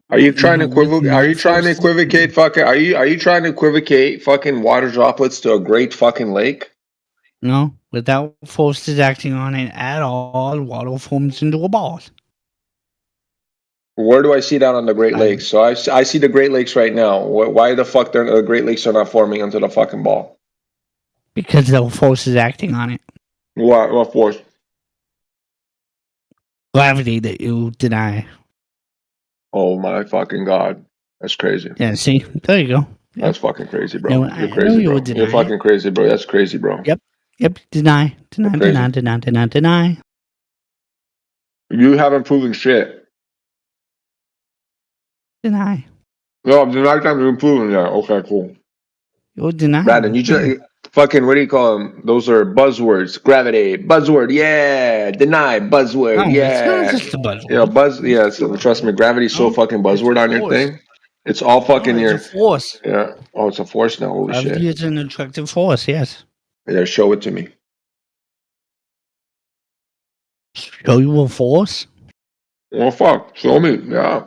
Are you trying to equivocate? Are you trying to equivocate? Fucking? Are you trying to equivocate fucking water droplets to a great fucking lake? No, without forces acting on it at all, water forms into a ball. Where do I see that on the Great Lakes? So I see the Great Lakes right now. Why the fuck the Great Lakes are not forming into the fucking ball? Because there are forces acting on it. What force? Gravity that you deny. Oh my fucking god, that's crazy. Yeah, see, there you go. Yep. That's fucking crazy, bro. You know, You're I crazy, know you bro. would deny You're fucking crazy, bro. That's crazy, bro. Yep. Deny. You haven't proven shit. Deny. No, the night time you're proven that. Okay, cool. You're denying. Brandon, you just fucking, what do you call them? Those are buzzwords. Gravity, buzzword, yeah. Deny, buzzword, No, it's not yeah. just a buzzword. You know, yeah. So trust me, gravity's so fucking buzzword on your force. thing. It's all fucking No, it's a force. Yeah. Oh, it's a force now. Holy Gravity shit. is an attractive force. Yes. Yeah, show it to me. Show you a force. Well, fuck. Show me. Yeah.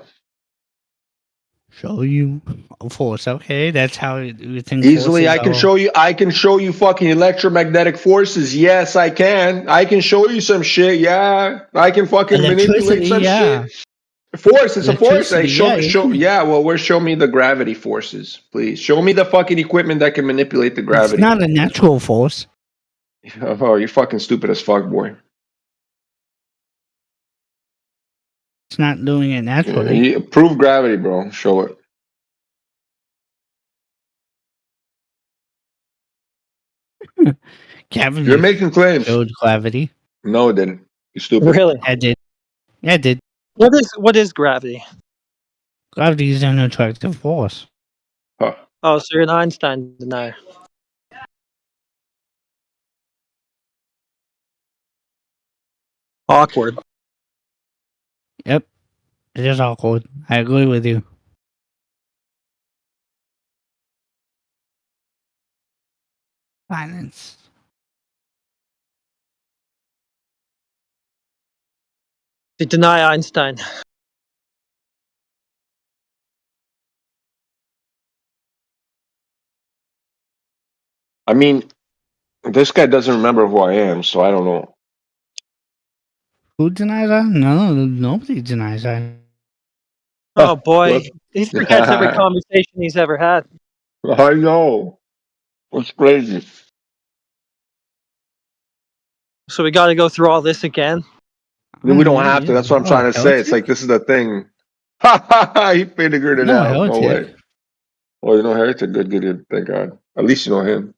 Show you a force. Okay, that's how you think. Easily, I can show you. I can show you fucking electromagnetic forces. Yes, I can. I can show you some shit. Yeah, I can fucking manipulate some shit. Force. It's a force. Hey, show. Yeah. Well, show me the gravity forces, please. Show me the fucking equipment that can manipulate the gravity. It's not a natural force. Oh, you're fucking stupid as fuck, boy. It's not doing it naturally. Prove gravity, bro. Show it. Cavendish You're making claims. showed gravity. No, it didn't. You stupid. Really? I did. Yeah, I did. What is gravity? Gravity is an attractive force. Huh. Oh, so you're an Einstein denier. Awkward. Yep. It is awkward. I agree with you. Silence. You deny Einstein. I mean, this guy doesn't remember who I am, so I don't know. Who denies that? No, nobody denies that. Oh boy, he forgets every conversation he's ever had. I know. It's crazy. So we got to go through all this again. We don't have to. That's what I'm trying to say. It's like this is the thing. He figured it out. No way. Well, you know Heretic. Good. Thank God. At least you know him.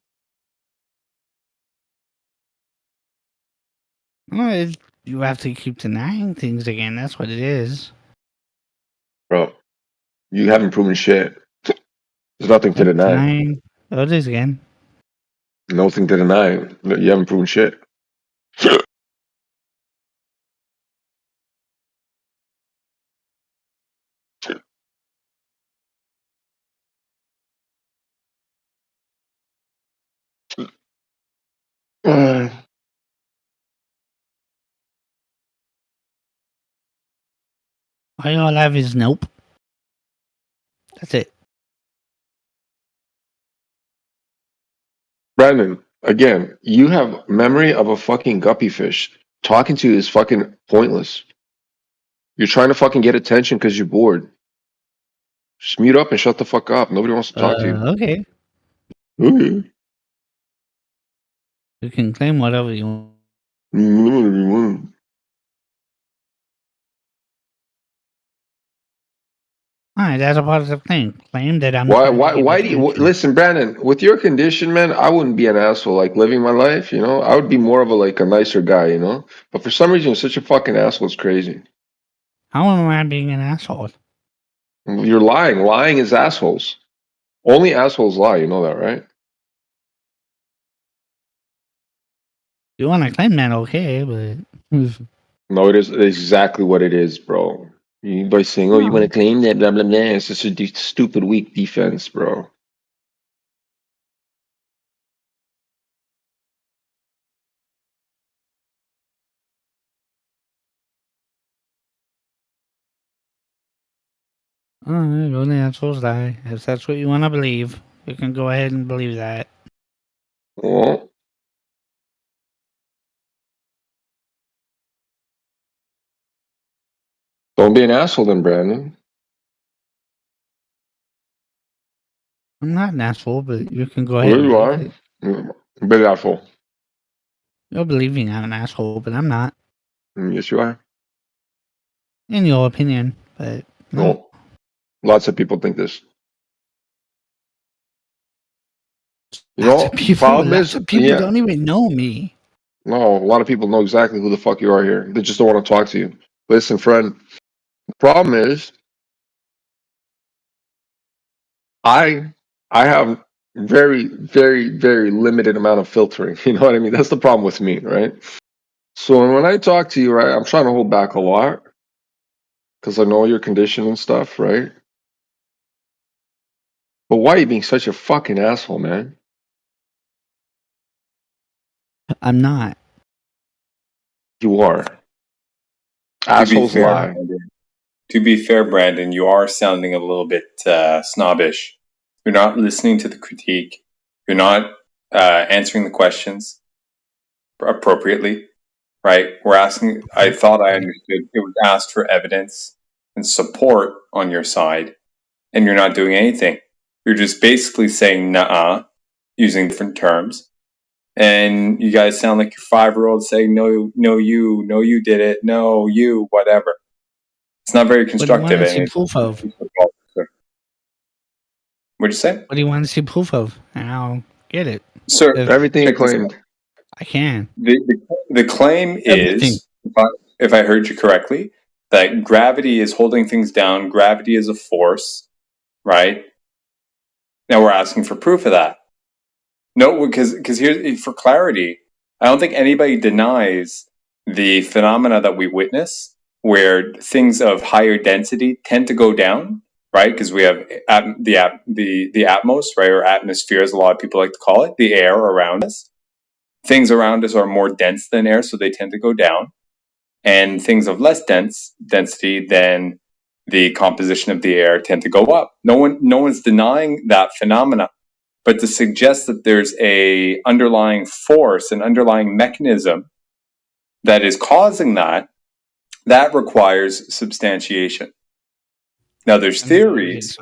No, you have to keep denying things again. That's what it is. Bro, you haven't proven shit. There's nothing to deny. Denying. Oh, it is again. Nothing to deny. You haven't proven shit. All you all have is nope. That's it. Brandon, again, you have memory of a fucking guppy fish. Talking to you is fucking pointless. You're trying to fucking get attention because you're bored. Just mute up and shut the fuck up. Nobody wants to talk to you. Okay. Okay. You can claim whatever you want. Alright, that's a positive thing. Claim that I'm. Why do you listen, Brandon? With your condition, man, I wouldn't be an asshole. Like living my life, you know, I would be more of a nicer guy, you know. But for some reason, you're such a fucking asshole. It's crazy. How am I being an asshole? You're lying. Lying is assholes. Only assholes lie. You know that, right? You want to claim that, okay, but. No, it is exactly what it is, bro. By saying, "Oh, you want to claim that?" Blah blah blah. It's just a stupid, weak defense, bro. Alright, only assholes lie. If that's what you want to believe, you can go ahead and believe that. Well, don't be an asshole, then, Brandon. I'm not an asshole, but you can go Well, ahead and you are. believe it. Big asshole. You're believing I'm an asshole, but I'm not. Yes, you are. In your opinion, but no. Well, lots of people think this. You know, Lots of people don't even know me. No, a lot of people know exactly who the fuck you are here. They just don't want to talk to you. Listen, friend. The problem is, I have very, very, very limited amount of filtering. You know what I mean? That's the problem with me, right? So when I talk to you, right, I'm trying to hold back a lot because I know your condition and stuff, right? But why are you being such a fucking asshole, man? I'm not. You are. Assholes lie. To be fair, Brandon, you are sounding a little bit snobbish. You're not listening to the critique. You're not answering the questions appropriately, right? We're asking. I thought I understood. It was asked for evidence and support on your side, and you're not doing anything. You're just basically saying "nuh-uh," using different terms, and you guys sound like your 5-year-old saying, no, you did it, no, you, whatever. It's not very constructive. What do you want to see proof of? What'd you say? What do you want to see proof of? And I'll get it. Sir, everything you claimed. I can. The claim is, if I heard you correctly, that gravity is holding things down. Gravity is a force, right? Now we're asking for proof of that. No, because here's, for clarity, I don't think anybody denies the phenomena that we witness, where things of higher density tend to go down, right? Because we have the atmos, right, or atmosphere, as a lot of people like to call it, the air around us. Things around us are more dense than air, so they tend to go down. And things of less density than the composition of the air tend to go up. No one's denying that phenomena. But to suggest that there's a underlying force, an underlying mechanism that is causing that requires substantiation. Now, there's theories.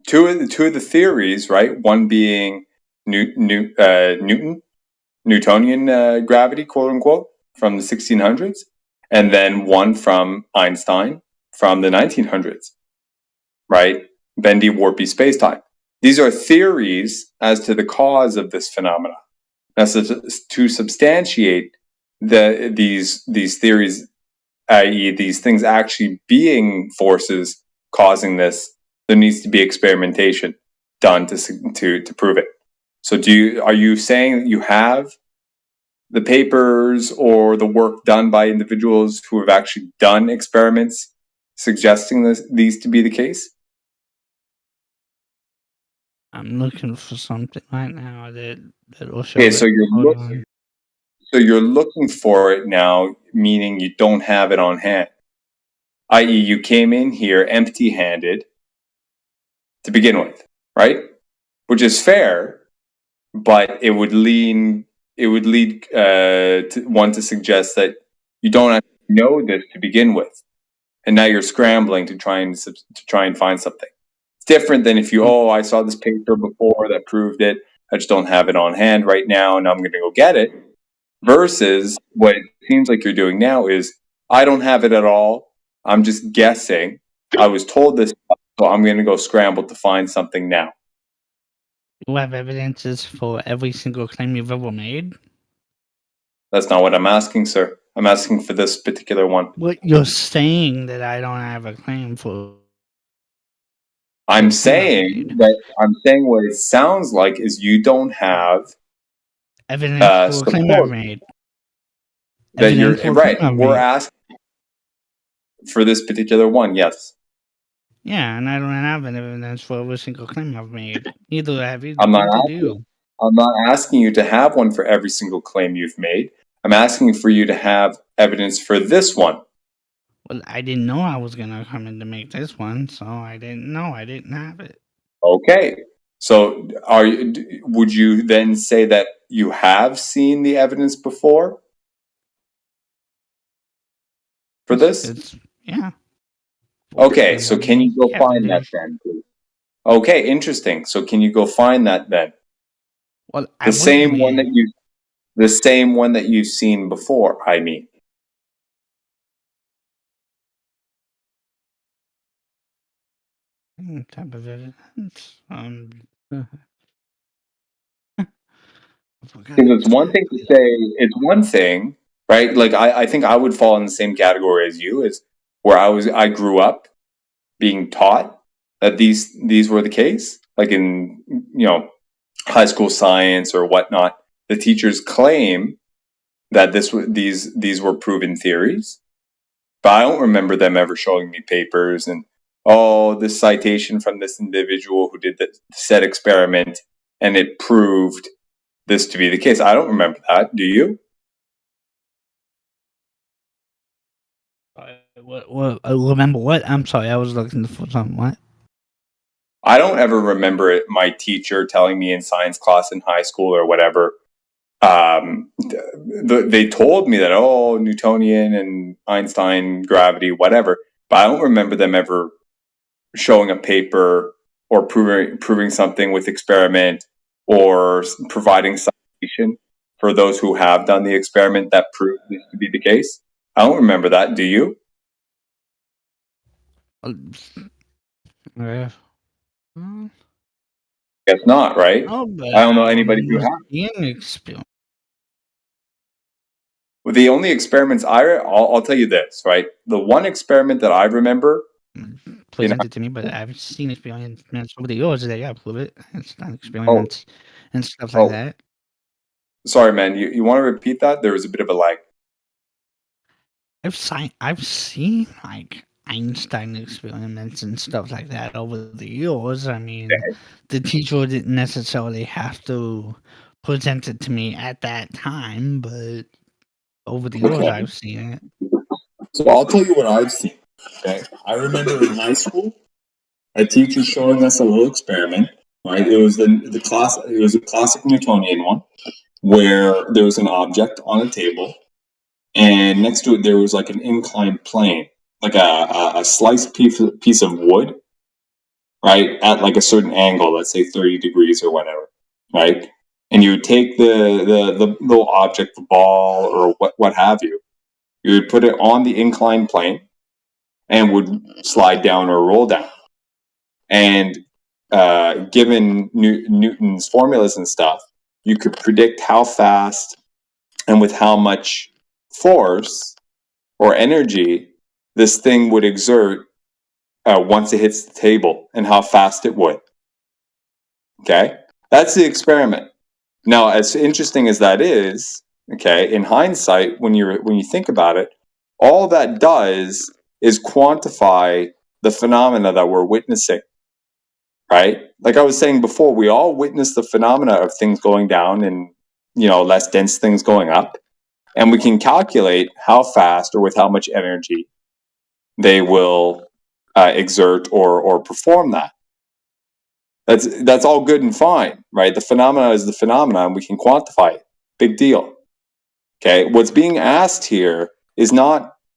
Two of the theories, right? One being Newtonian gravity, quote unquote, from the 1600s, and then one from Einstein from the 1900s, right? Bendy, warpy spacetime. These are theories as to the cause of this phenomena. Now, so to substantiate these theories, i.e., these things actually being forces causing this, there needs to be experimentation done to prove it. So, are you saying that you have the papers or the work done by individuals who have actually done experiments suggesting these to be the case? I'm looking for something right now that'll show. Okay, so you're looking for it now, meaning you don't have it on hand. I.e., you came in here empty-handed to begin with, right? Which is fair, but it would lead to one to suggest that you don't actually know this to begin with, and now you're scrambling to try and find something. It's different than if I saw this paper before that proved it. I just don't have it on hand right now, and I'm going to go get it. Versus what it seems like you're doing now is, I don't have it at all. I'm just guessing. I was told this, so I'm going to go scramble to find something now. You have evidences for every single claim you've ever made? That's not what I'm asking, sir. I'm asking for this particular one. What you're saying that I don't have a claim for? I'm saying what it sounds like is you don't have evidence for a claim I've made. That you're right. We're asking for this particular one, yes. Yeah, and I don't have an evidence for every single claim I've made. Neither have you. I'm not asking you to have one for every single claim you've made. I'm asking for you to have evidence for this one. Well, I didn't know I was gonna come in to make this one, so I didn't know I didn't have it. Okay. So, would you then say that you have seen the evidence before for this? Yeah. Okay, so can you go find that then, please? Okay, interesting. So can you go find that then? Well, the same one that you've seen before, I mean. Type of evidence. Because it's one thing to say, it's one thing, right? Like I think I would fall in the same category as you, is where I grew up being taught that these were the case, like in high school science or whatnot. The teachers claim that these were proven theories, but I don't remember them ever showing me papers and this citation from this individual who did the said experiment and it proved this to be the case. I don't remember that. Do you? What? Remember what? I'm sorry, I was looking for something. What? I don't ever remember my teacher telling me in science class in high school or whatever. They told me that Newtonian and Einstein gravity, whatever, but I don't remember them ever showing a paper or proving something with experiment or providing for those who have done the experiment that proved this to be the case? I don't remember that. Do you? Yeah. Guess not, right? Oh, but I don't know anybody who has. Well, the only experiments I'll tell you this, right? The one experiment that I remember presented to me, but I've seen experiments over the years that prove it. It's not experiments and stuff like that. Sorry, man. You want to repeat that? There was a bit of a lag. I've seen like Einstein experiments and stuff like that over the years. I mean, the teacher didn't necessarily have to present it to me at that time, but over the years I've seen it. So I'll tell you what I've seen. Okay, I remember in high school, a teacher showing us a little experiment. Right, it was the class. It was a classic Newtonian one, where there was an object on a table, and next to it there was like an inclined plane, like a sliced piece of wood, right, at like a certain angle, let's say 30 degrees or whatever, right? And you would take the little object, the ball or what have you, you would put it on the inclined plane and would slide down or roll down. And given Newton's formulas and stuff, you could predict how fast and with how much force or energy this thing would exert once it hits the table and how fast it would. Okay? That's the experiment. Now, as interesting as that is, okay, in hindsight, when you think about it, all that does is quantify the phenomena that we're witnessing. Right? Like I was saying before, we all witness the phenomena of things going down and, less dense things going up. And we can calculate how fast or with how much energy they will exert or perform that. That's all good and fine, right? The phenomena is the phenomena, and we can quantify it. Big deal. Okay, what's being asked here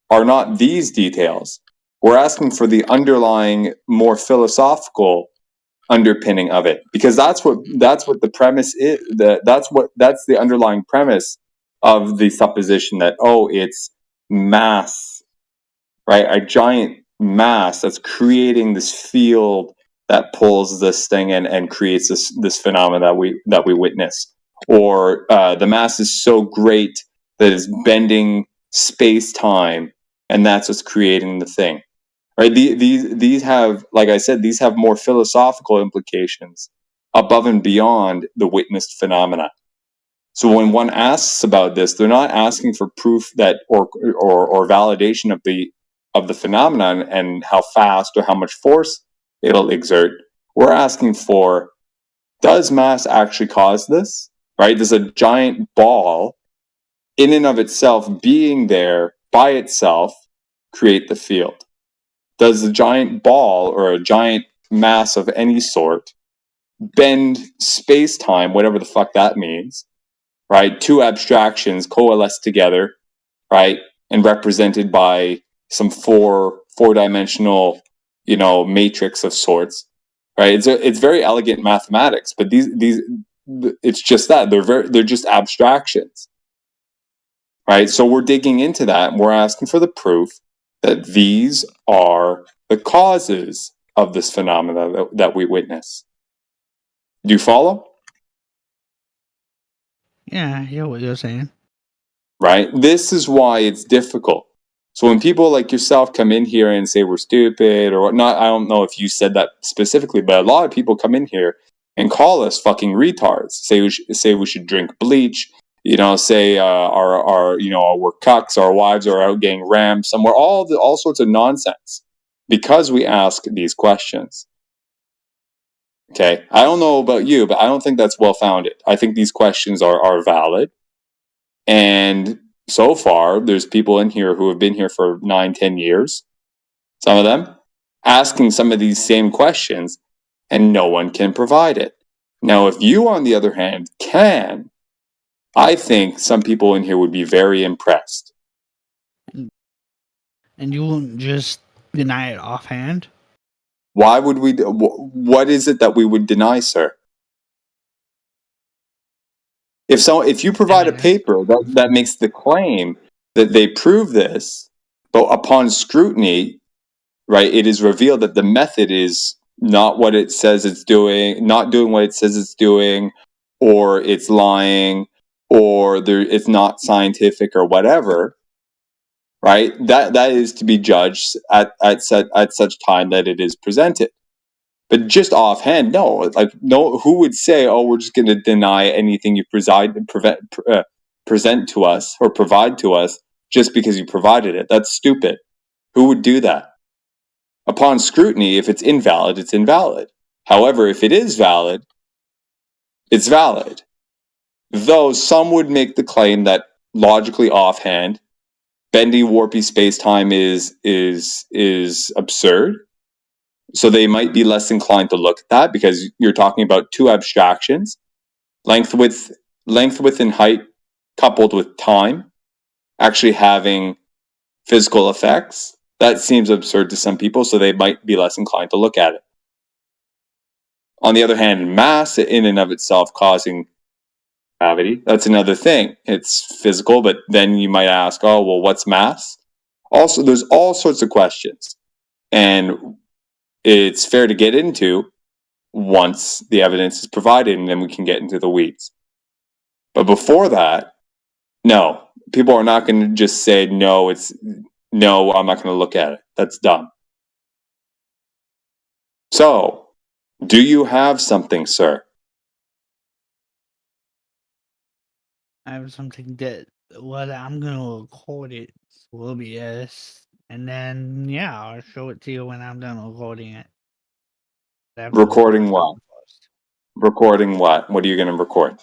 are not these details. We're asking for the underlying, more philosophical underpinning of it, because that's what the premise is. That's the underlying premise of the supposition that it's mass, right? A giant mass that's creating this field that pulls this thing and creates this phenomena that we witness, or the mass is so great that it's bending space time, and that's what's creating the thing. Right? These have, like I said, these have more philosophical implications above and beyond the witnessed phenomena. So when one asks about this, they're not asking for proof that or validation of the phenomenon and how fast or how much force it'll exert. We're asking for, does mass actually cause this? Right? Does a giant ball, in and of itself, being there by itself, create the field? Does a giant ball or a giant mass of any sort bend space-time, whatever the fuck that means, right? Two abstractions coalesce together, right? And represented by some four-dimensional, matrix of sorts, right? It's very elegant mathematics, but these it's just that they're just abstractions, right? So we're digging into that, and we're asking for the proof that these are the causes of this phenomena that we witness. Do you follow? Yeah, I hear what you're saying. Right? This is why it's difficult. So when people like yourself come in here and say we're stupid or whatnot, I don't know if you said that specifically, but a lot of people come in here and call us fucking retards. Say we should drink bleach. Say we're cucks, our wives are out getting rammed somewhere. All sorts of nonsense because we ask these questions. Okay, I don't know about you, but I don't think that's well founded. I think these questions are valid. And so far, there's people in here who have been here for 9-10 years, some of them, asking some of these same questions, and no one can provide it. Now, if you, on the other hand, can, I think some people in here would be very impressed. And you won't just deny it offhand? Why would we? What is it that we would deny, sir? If you provide a paper that makes the claim that they prove this, but upon scrutiny, right, it is revealed that the method is not what it says it's doing, not doing what it says it's doing, or it's lying, or it's not scientific or whatever, right? That is to be judged at such time that it is presented. But just offhand, no. No, who would say, "Oh, we're just going to deny anything you present to us or provide to us just because you provided it"? That's stupid. Who would do that? Upon scrutiny, if it's invalid, it's invalid. However, if it is valid, it's valid. Though some would make the claim that logically offhand, bendy, warpy space-time is absurd. So they might be less inclined to look at that because you're talking about two abstractions, length, width, and height, coupled with time, actually having physical effects. That seems absurd to some people, so they might be less inclined to look at it. On the other hand, mass in and of itself causing gravity, that's another thing. It's physical, but then you might ask, oh, well, what's mass? Also, there's all sorts of questions. And it's fair to get into once the evidence is provided, and then we can get into the weeds. But before that, no. People are not going to just say, no, I'm not going to look at it. That's dumb. So, do you have something, sir? I have something that what I'm gonna record it will be yes, and then yeah, I'll show it to you when I'm done recording it. Recording what? Recording what? What are you going to record?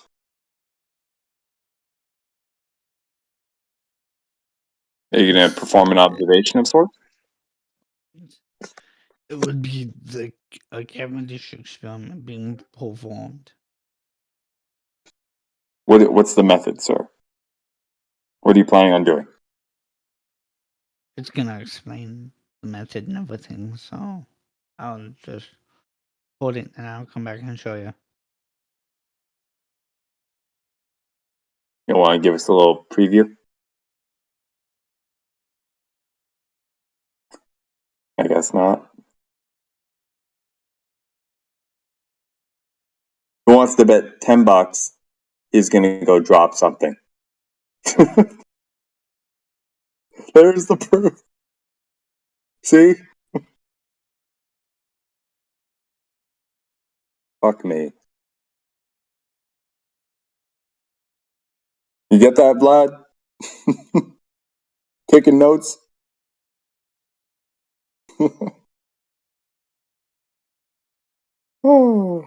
Are you going to perform an observation of sorts? It would be a Cavendish experiment being performed. What's the method, sir? What are you planning on doing? It's gonna explain the method and everything, so I'll just hold it and I'll come back and show you. You want to give us a little preview? I guess not. Who wants to bet $10 he's going to go drop something? There's the proof. See? Fuck me. You get that, Vlad? Taking notes? Oh.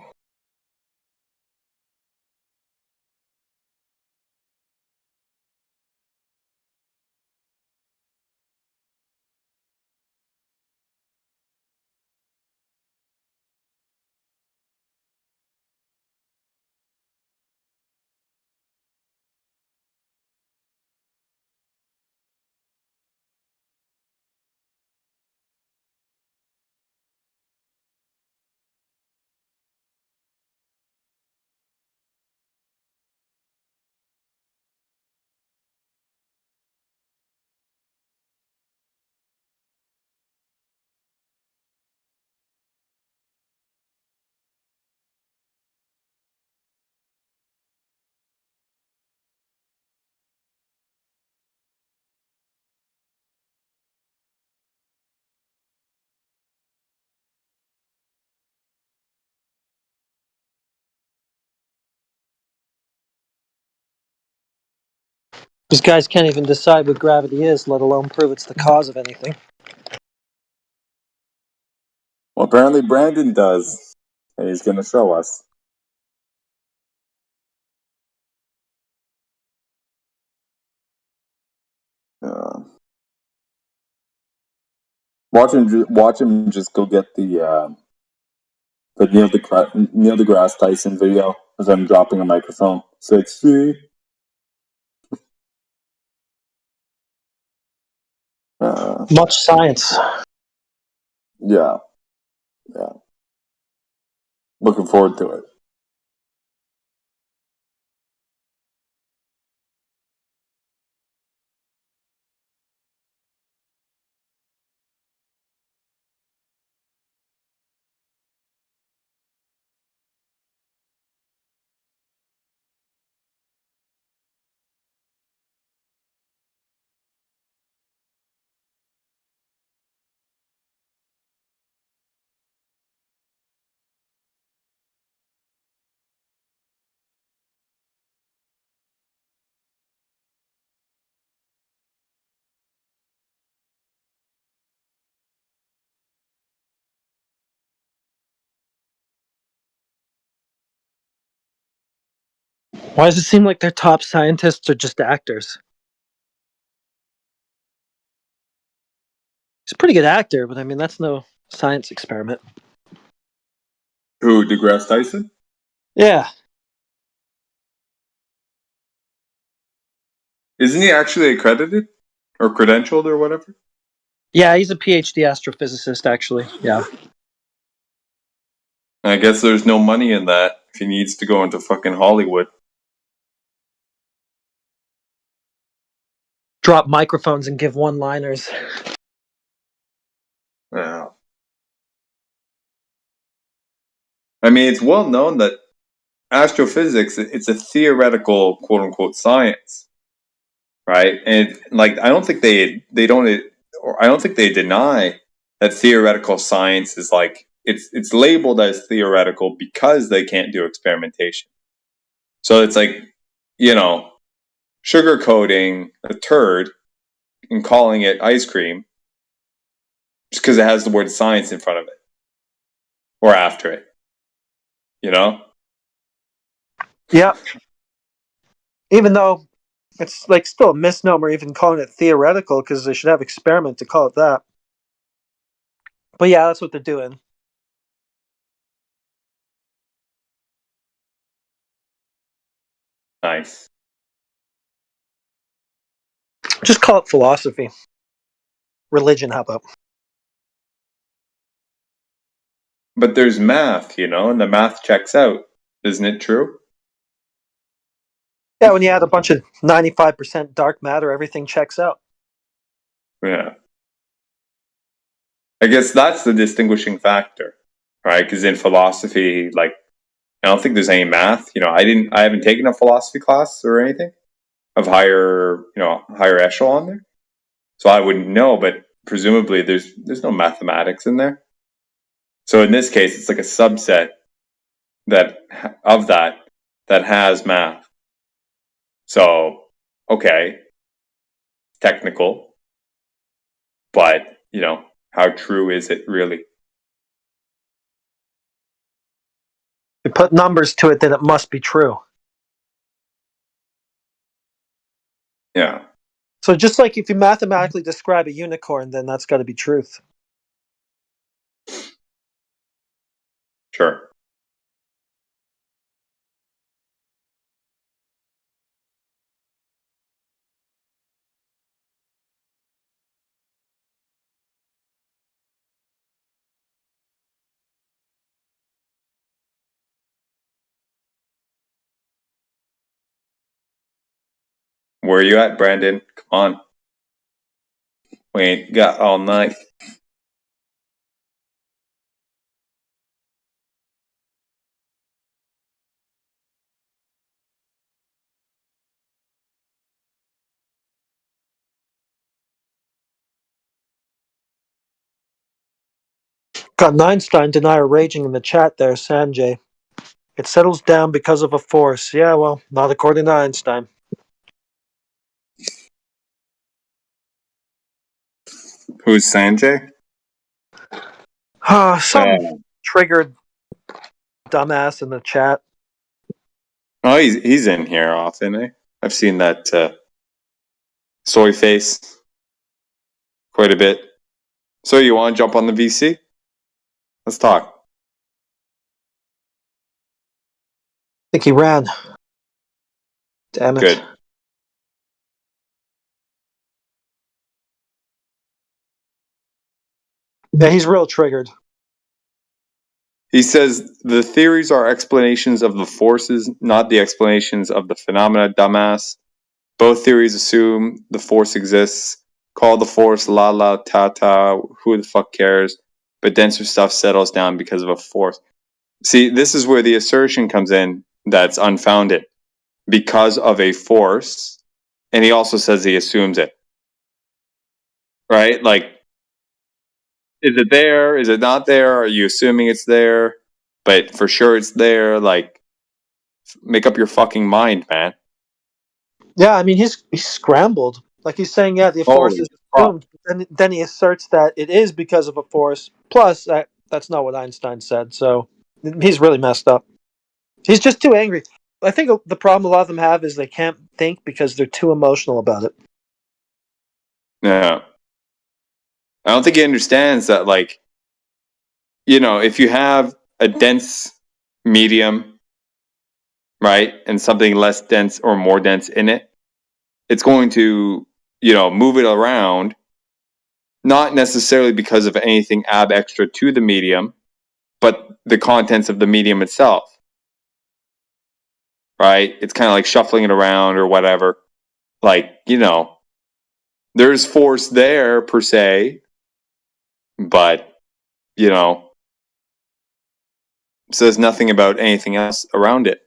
These guys can't even decide what gravity is, let alone prove it's the cause of anything. Well, apparently Brandon does. And he's going to show us. Watch him just go get the Neil deGrasse Tyson video as I'm dropping a microphone. Sexy. Much science. Yeah. Looking forward to it. Why does it seem like their top scientists are just actors? He's a pretty good actor, but I mean, that's no science experiment. Who, deGrasse Tyson? Yeah. Isn't he actually accredited? Or credentialed or whatever? Yeah, he's a PhD astrophysicist, actually. Yeah. I guess there's no money in that if he needs to go into fucking Hollywood. Drop microphones and give one-liners. Yeah. I mean, it's well known that astrophysics, it's a theoretical quote unquote science, right? And like, I don't think they deny that theoretical science is like, it's labeled as theoretical because they can't do experimentation. So it's like, sugarcoating a turd and calling it ice cream just because it has the word science in front of it or after it, Yeah. Even though it's like still a misnomer even calling it theoretical, because they should have experiment to call it that. But yeah, that's what they're doing. Nice. Just call it philosophy. Religion, how about? But there's math, and the math checks out. Isn't it true? Yeah, when you add a bunch of 95% dark matter, everything checks out. Yeah. I guess that's the distinguishing factor, right? Because in philosophy, like, I don't think there's any math. I haven't taken a philosophy class or anything of higher echelon there. So I wouldn't know, but presumably there's no mathematics in there. So in this case, it's like a subset that has math. So, okay, technical, but, how true is it really? You put numbers to it, then it must be true. Yeah. So just like if you mathematically describe a unicorn, then that's got to be truth. Sure. Where are you at, Brandon? Come on. We ain't got all night. Got an Einstein denier raging in the chat there, Sanjay. It settles down because of a force. Yeah, well, not according to Einstein. Who's Sanjay? Some triggered dumbass in the chat. Oh, he's in here often, eh? I've seen that soy face quite a bit. So you want to jump on the VC? Let's talk. I think he ran. Damn it. Good. Yeah, he's real triggered. He says the theories are explanations of the forces, not the explanations of the phenomena, dumbass. Both theories assume the force exists. Call the force la la ta ta, who the fuck cares? But denser stuff settles down because of a force. See, this is where the assertion comes in that's unfounded. Because of a force, and he also says he assumes it. Right? Like, is it there? Is it not there? Are you assuming it's there? But for sure it's there. Like, make up your fucking mind, man. Yeah, I mean, he's scrambled. Like he's saying, yeah, the force is assumed. And then he asserts that it is because of a force. Plus, that's not what Einstein said. So he's really messed up. He's just too angry. I think the problem a lot of them have is they can't think because they're too emotional about it. Yeah. I don't think he understands that, like, you know, if you have a dense medium, right, and something less dense or more dense in it, it's going to, you know, move it around, not necessarily because of anything ab extra to the medium, but the contents of the medium itself. Right? It's kind of like shuffling it around or whatever. Like, you know, there's force there per se, but, you know, says nothing about anything else around it.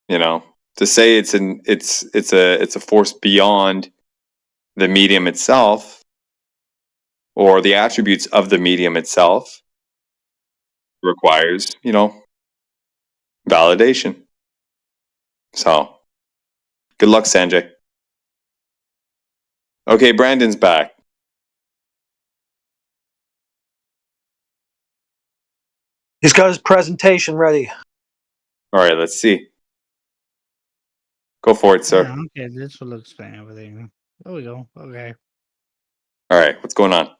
You know, to say it's a force beyond the medium itself or the attributes of the medium itself requires, you know, validation. So, good luck, Sanjay. Okay, Brandon's back. He's got his presentation ready. All right, let's see. Go for it, sir. Yeah, okay, this will explain everything. There we go. Okay. All right, what's going on?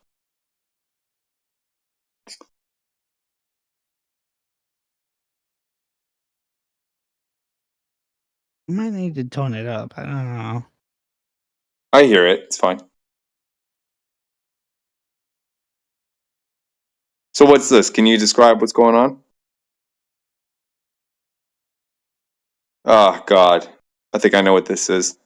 You might need to tone it up. I don't know. I hear it. It's fine. So what's this? Can you describe what's going on? Oh, God. I think I know what this is.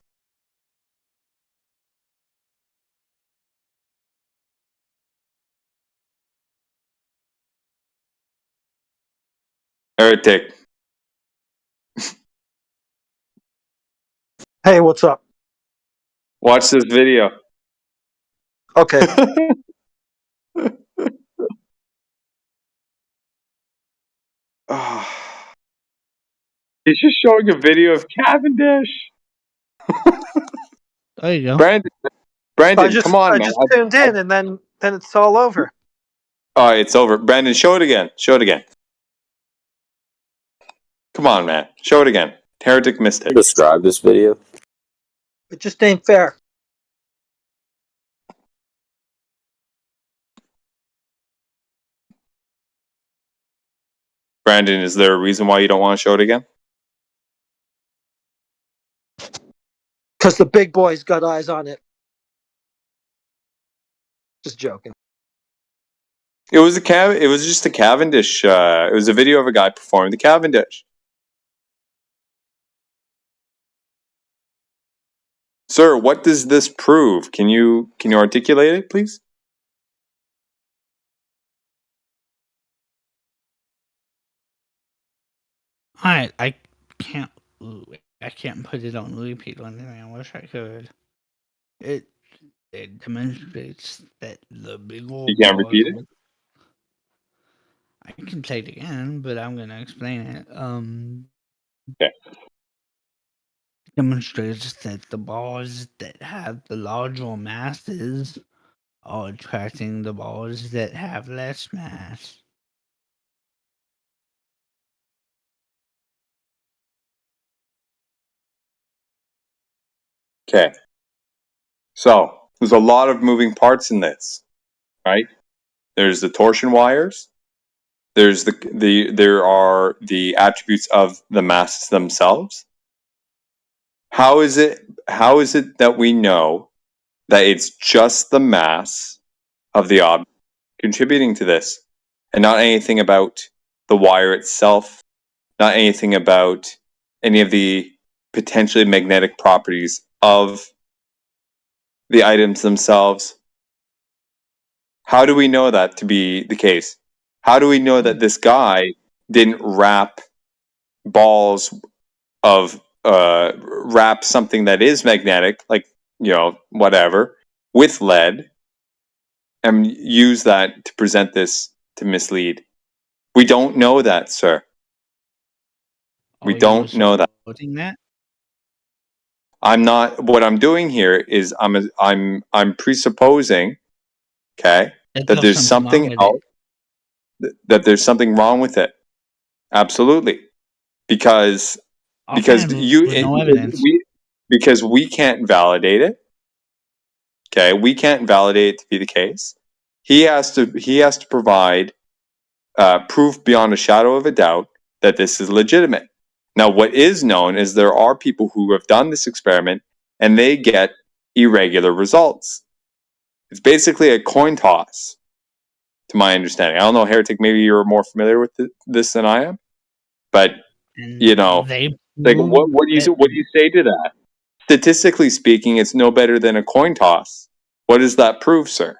Heretic. Hey, what's up? Watch this video. Okay. He's just showing a video of Cavendish. There you go. Brandon, come on, I man. just tuned in, and then it's all over. All right, it's over. Brandon, show it again. Show it again. Come on, man. Show it again. Heretic Mystic. Describe this video. It just ain't fair. Brandon, is there a reason why you don't want to show it again? Because the big boys got eyes on it. Just joking. It was just a Cavendish. It was a video of a guy performing the Cavendish. Sir, what does this prove? Can you articulate it, please? Alright, I can't put it on repeat or anything. I wish I could. It demonstrates that the big old You can't repeat it? I can play it again, but I'm gonna explain it. Okay. Demonstrates that the balls that have the larger masses are attracting the balls that have less mass. Okay. So there's a lot of moving parts in this, right? There's the torsion wires. There's there are the attributes of the masses themselves. How is it that we know that it's just the mass of the object contributing to this, and not anything about the wire itself, not anything about any of the potentially magnetic properties of the items themselves? How do we know that to be the case? How do we know that this guy didn't wrap balls of wrap something that is magnetic, like, you know, whatever, with lead, and use that to present this to mislead? We don't know that, sir. We don't know that. That? I'm not. What I'm doing here is I'm presupposing, okay, that there's something else. that there's something wrong with it. Absolutely, because no evidence. because we can't validate it. Okay, we can't validate it to be the case. He has to provide proof beyond a shadow of a doubt that this is legitimate. Now, what is known is there are people who have done this experiment and they get irregular results. It's basically a coin toss, to my understanding. I don't know, Heretic, maybe you're more familiar with this than I am, but you know, like what do you say to that? Statistically speaking, it's no better than a coin toss. What does that prove, sir?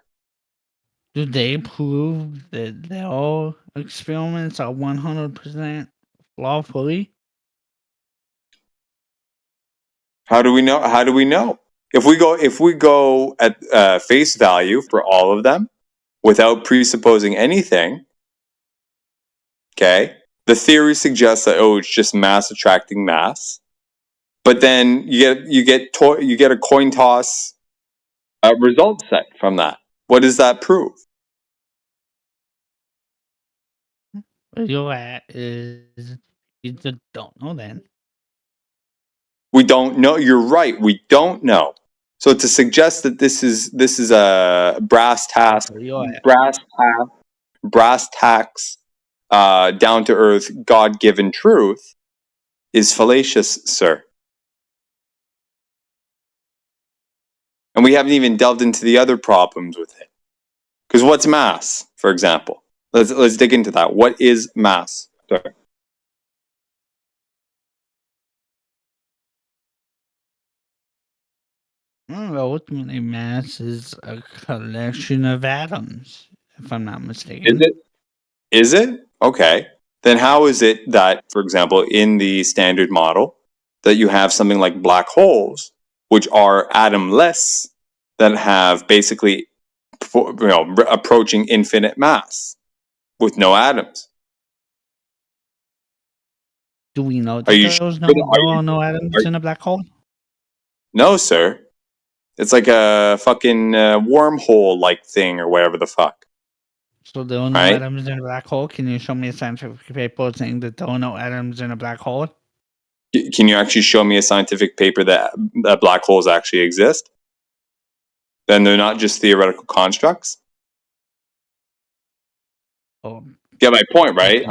Do they prove that all experiments are 100% lawfully? How do we know? How do we know? If we go at face value for all of them, without presupposing anything, okay, the theory suggests that it's just mass attracting mass, but then you get a coin toss result set from that. What does that prove? Where you're at is you just don't know then. We don't know. You're right. We don't know. So to suggest that this is a brass tacks, down to earth, God given truth is fallacious, sir. And we haven't even delved into the other problems with it. Because what's mass, for example? Let's dig into that. What is mass, sir? Ultimately, mass is a collection of atoms, if I'm not mistaken. Is it? Okay. Then how is it that, for example, in the standard model, that you have something like black holes, which are atomless, that have basically, approaching infinite mass with no atoms? Do we know that there are no atoms in a black hole? No, sir. It's like a fucking wormhole-like thing or whatever the fuck. So there are no atoms in a black hole? Can you show me a scientific paper saying that there are no atoms in a black hole? Can you actually show me a scientific paper that black holes actually exist? Then they're not just theoretical constructs. Get my point, right?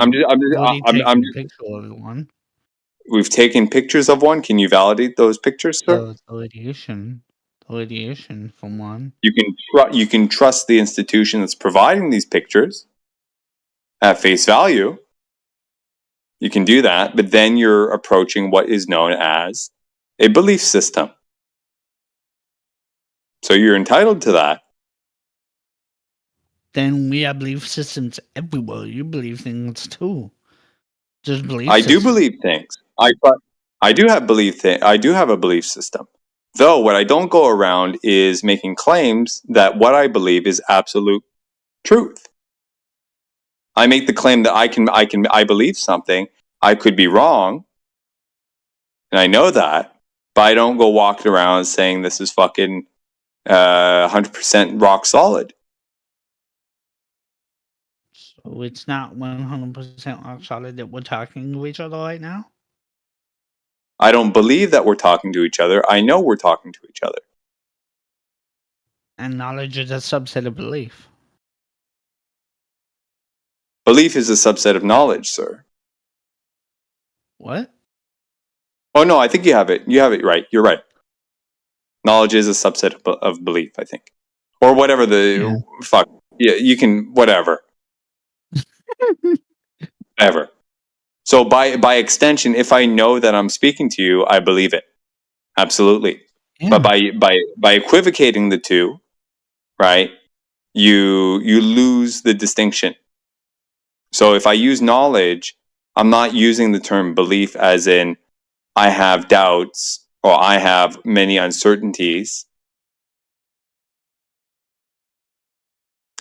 We've taken pictures of one. Can you validate those pictures, sir? The radiation from one. You can trust the institution that's providing these pictures at face value. You can do that, but then you're approaching what is known as a belief system. So you're entitled to that. Then we have belief systems everywhere. You believe things too. Just belief. I do believe things. I do have I do have a belief system. Though what I don't go around is making claims that what I believe is absolute truth. I make the claim that I believe something. I could be wrong, and I know that, but I don't go walking around saying this is fucking 100% rock solid. So it's not 100% rock solid that we're talking to each other right now? I don't believe that we're talking to each other. I know we're talking to each other. And knowledge is a subset of belief. Belief is a subset of knowledge, sir. What? Oh, no, I think you have it. You have it right. You're right. Knowledge is a subset of belief, I think. Or whatever the fuck. Yeah, you can, whatever. Whatever. So by extension, if I know that I'm speaking to you, I believe it. Absolutely. Yeah. But by equivocating the two, right, you lose the distinction. So if I use knowledge, I'm not using the term belief as in I have doubts or I have many uncertainties.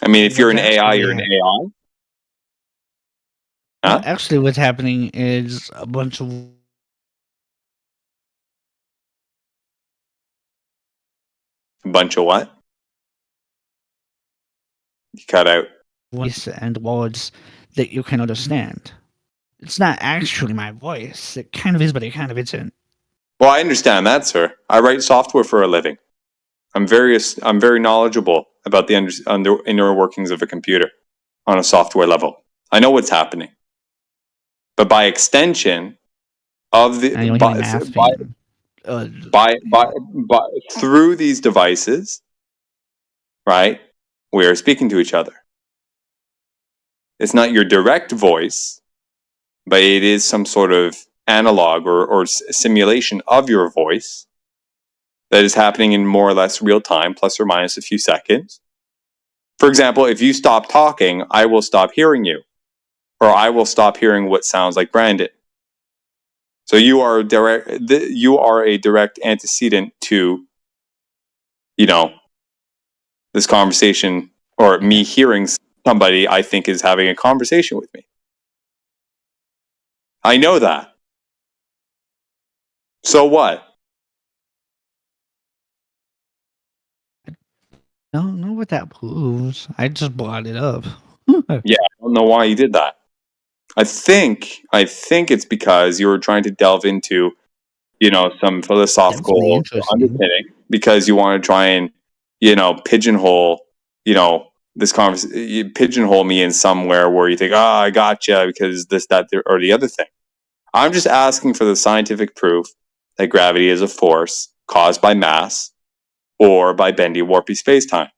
I mean, if you're an AI, you're an AI. Huh? Actually, what's happening is a bunch of what? You cut out. Voice and words that you can understand. It's not actually my voice. It kind of is, but it kind of isn't. Well, I understand that, sir. I write software for a living. I'm very knowledgeable about the inner workings of a computer on a software level. I know what's happening. But by extension of the through these devices, right? We are speaking to each other. It's not your direct voice, but it is some sort of analog or simulation of your voice that is happening in more or less real time, plus or minus a few seconds. For example, if you stop talking, I will stop hearing you, or I will stop hearing what sounds like Brandon. So you are a direct antecedent to, this conversation, or me hearing somebody I think is having a conversation with me. I know that. So what? I don't know what that proves. I just brought it up. Yeah, I don't know why you did that. I think it's because you were trying to delve into, some philosophical underpinning, because you want to try and, pigeonhole, this conversation, pigeonhole me in somewhere where you think, oh, I gotcha because this, that, or the other thing. I'm just asking for the scientific proof that gravity is a force caused by mass or by bendy, warpy space-time.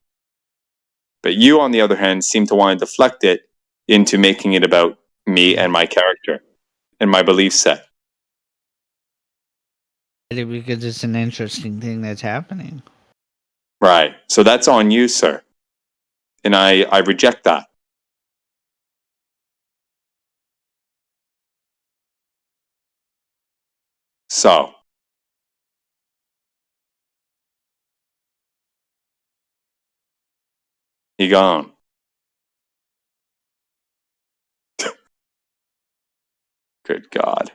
But you, on the other hand, seem to want to deflect it into making it about me and my character and my belief set. Because it's an interesting thing that's happening. Right. So that's on you, sir. And I reject that. So. He gone. Good God.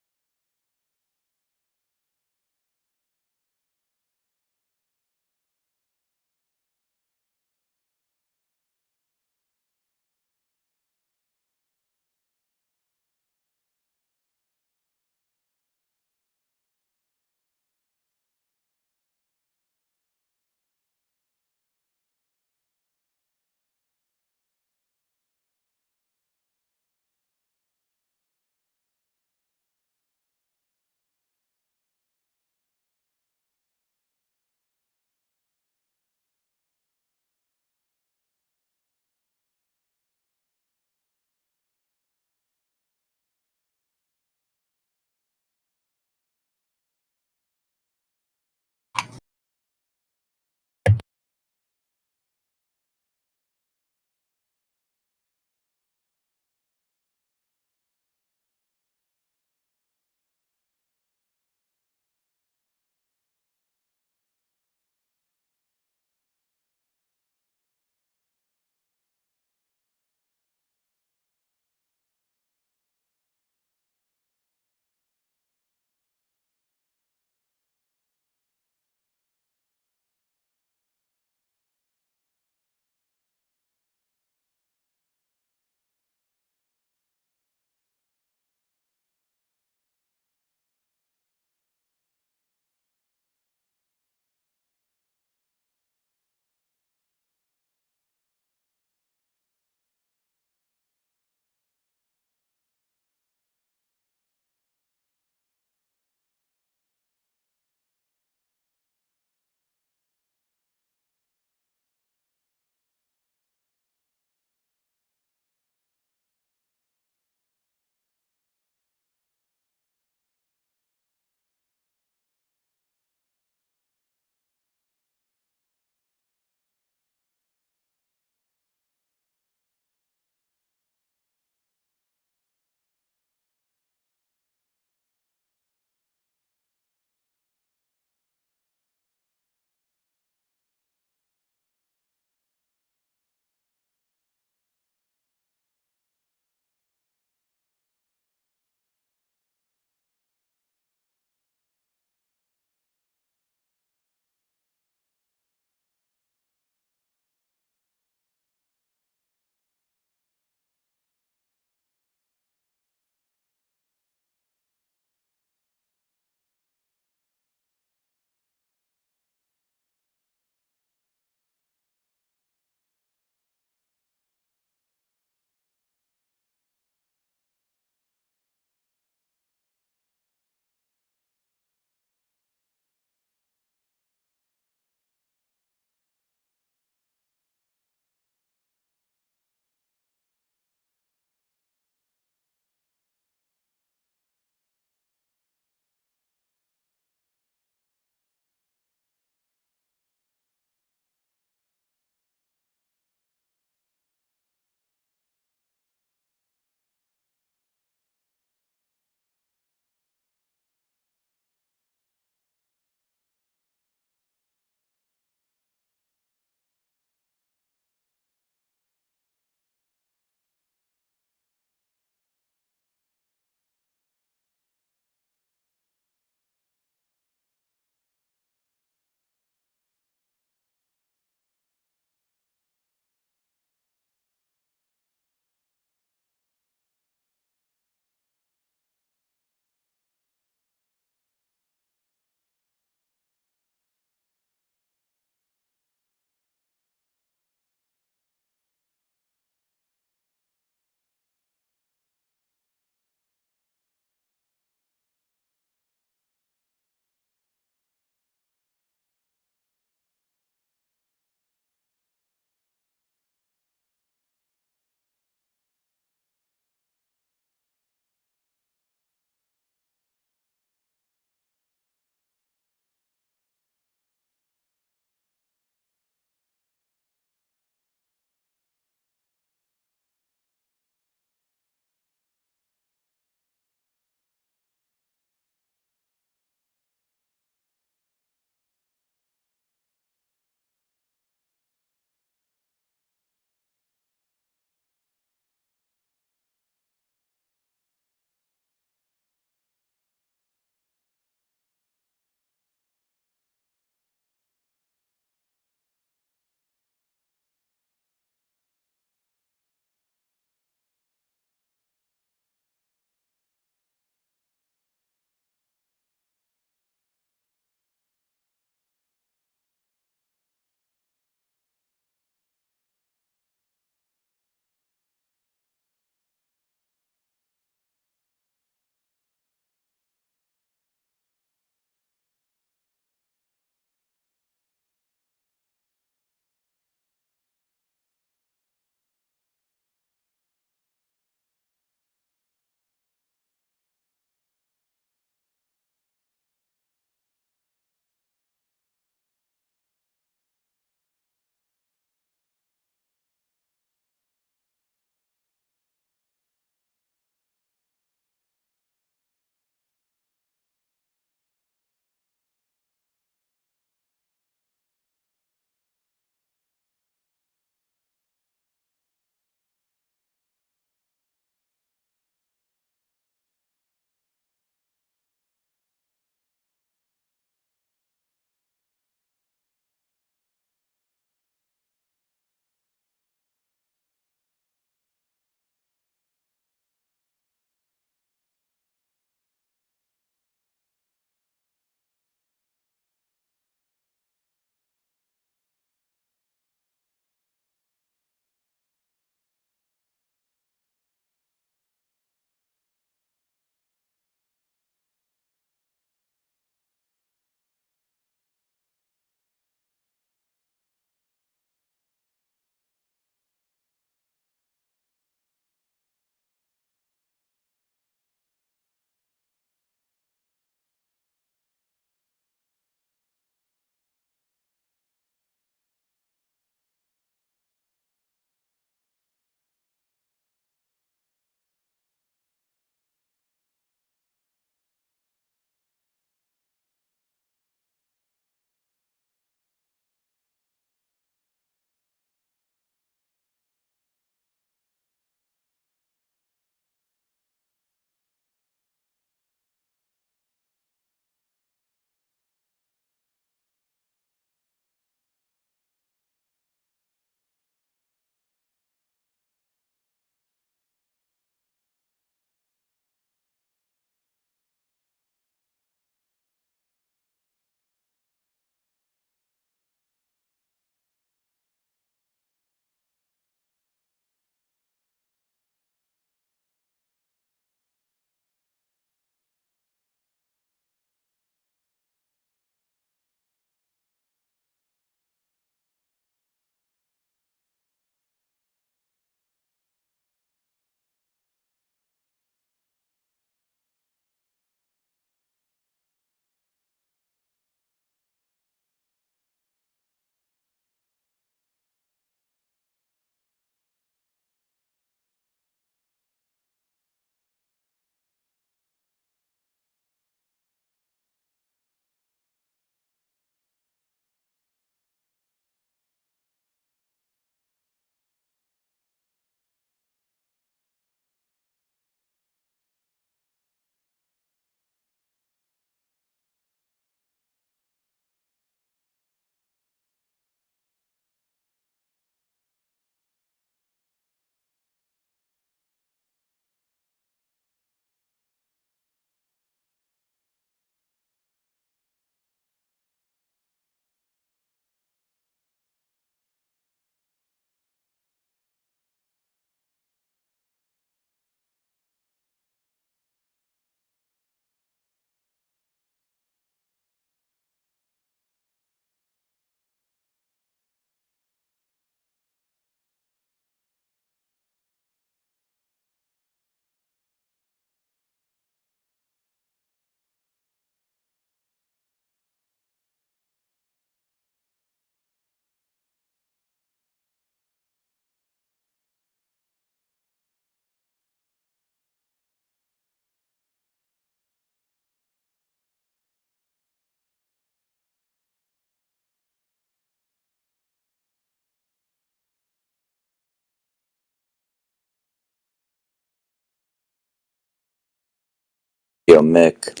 Yo, Mick.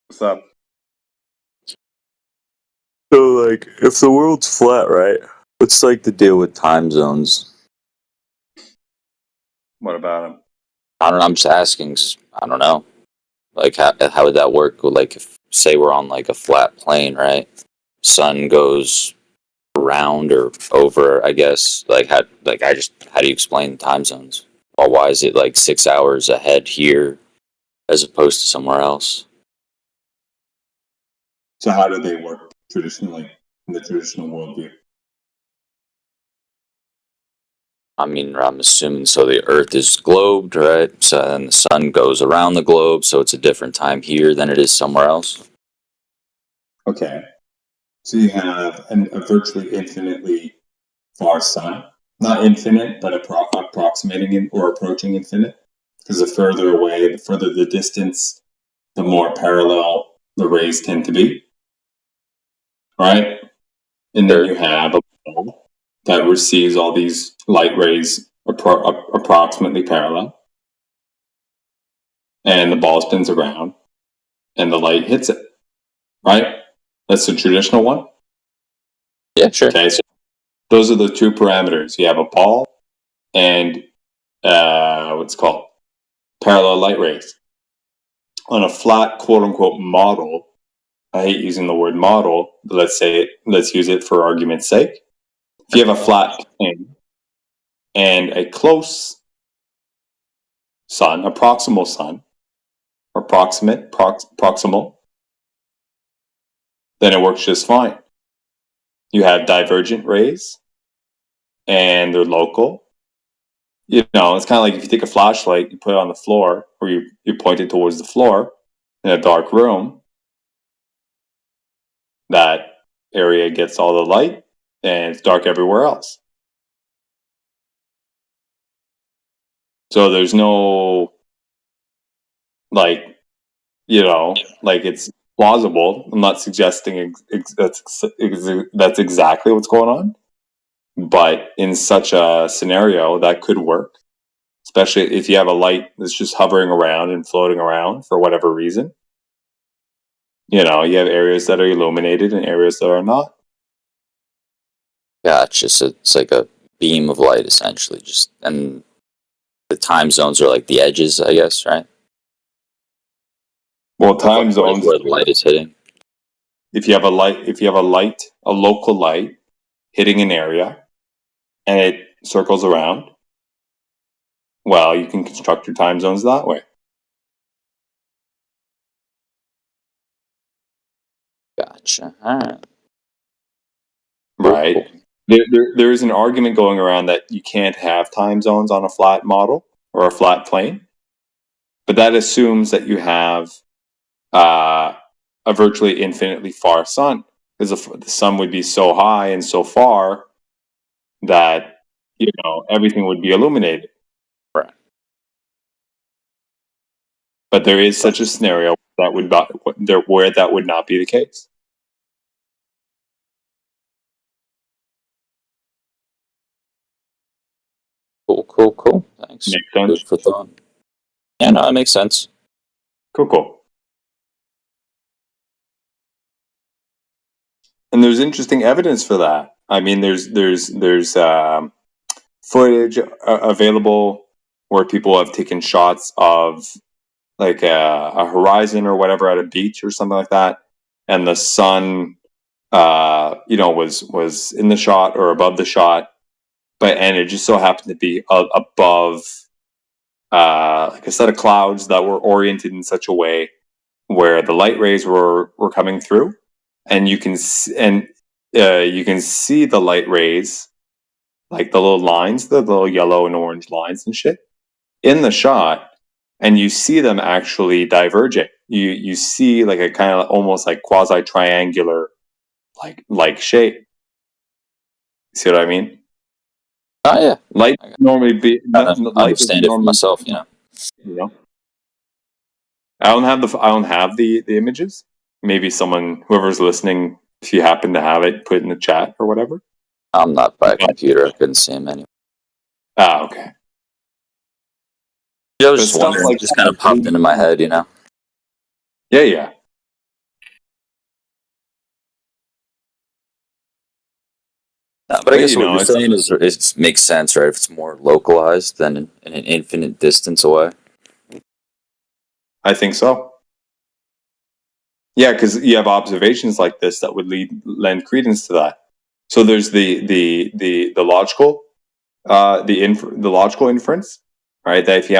What's up? So, like, if the world's flat, right? What's like the deal with time zones? What about him? I don't know. I'm just asking. I don't know. Like, how would that work? Like, if say we're on like a flat plane, right? Sun goes around or over. I guess. Like, how do you explain time zones? Or why is it like 6 hours ahead here as opposed to somewhere else? So how do they work traditionally in the traditional worldview? I mean, I'm assuming so the Earth is globed, right? So then the sun goes around the globe, so it's a different time here than it is somewhere else. Okay. So you have a virtually infinitely far sun. Not infinite, but approximating or approaching infinite. Because the further away, the further the distance, the more parallel the rays tend to be. Right? And then you have a ball that receives all these light rays approximately parallel. And the ball spins around and the light hits it. Right? That's the traditional one. Yeah, sure. Okay, so those are the two parameters. You have a ball and what's it called? Parallel light rays. On a flat quote unquote model, I hate using the word model, but let's use it for argument's sake. If you have a flat plane and a close sun, a proximal sun, or proximal, then it works just fine. You have divergent rays and they're local. You know, it's kind of like if you take a flashlight, you put it on the floor, or you point it towards the floor in a dark room, that area gets all the light, and it's dark everywhere else. So there's no, like, you know, like it's plausible. I'm not suggesting that's exactly what's going on, but in such a scenario, that could work. Especially if you have a light that's just hovering around and floating around for whatever reason. You know, you have areas that are illuminated and areas that are not. Gotcha. So it's like a beam of light, essentially. And the time zones are like the edges, I guess, right? Well, time zones, where the light is hitting. If you have a local light hitting an area, and it circles around, well, you can construct your time zones that way. Gotcha. All right. Right. There is an argument going around that you can't have time zones on a flat model or a flat plane, but that assumes that you have a virtually infinitely far sun, because the sun would be so high and so far that, you know, everything would be illuminated. Right. But there is such a scenario that would not, where that would not be the case. Cool. Thanks. Makes sense. Food for thought. Yeah, no, that makes sense. Cool. And there's interesting evidence for that. I mean, there's footage available where people have taken shots of like a horizon or whatever at a beach or something like that, and the sun, you know, was in the shot or above the shot, and it just so happened to be above like a set of clouds that were oriented in such a way where the light rays were coming through, and you can see the light rays, like the little lines, the little yellow and orange lines and shit in the shot, and you see them actually diverging. You see like a kind of almost like quasi triangular like shape. See what I mean? Oh yeah. Light normally be I understand it for myself, you know. You know, I don't have the images. Maybe whoever's listening, if you happen to have it, put it in the chat or whatever. I'm not by a computer. I couldn't see him anyway. Ah, okay. Yeah, I was just wondering. Like just kind of popped into my head, you know. Yeah. But I guess what you're saying is it makes sense, right? If it's more localized than in an infinite distance away. I think so. Yeah, because you have observations like this that would lend credence to that. So there's the logical, the logical inference, right? That if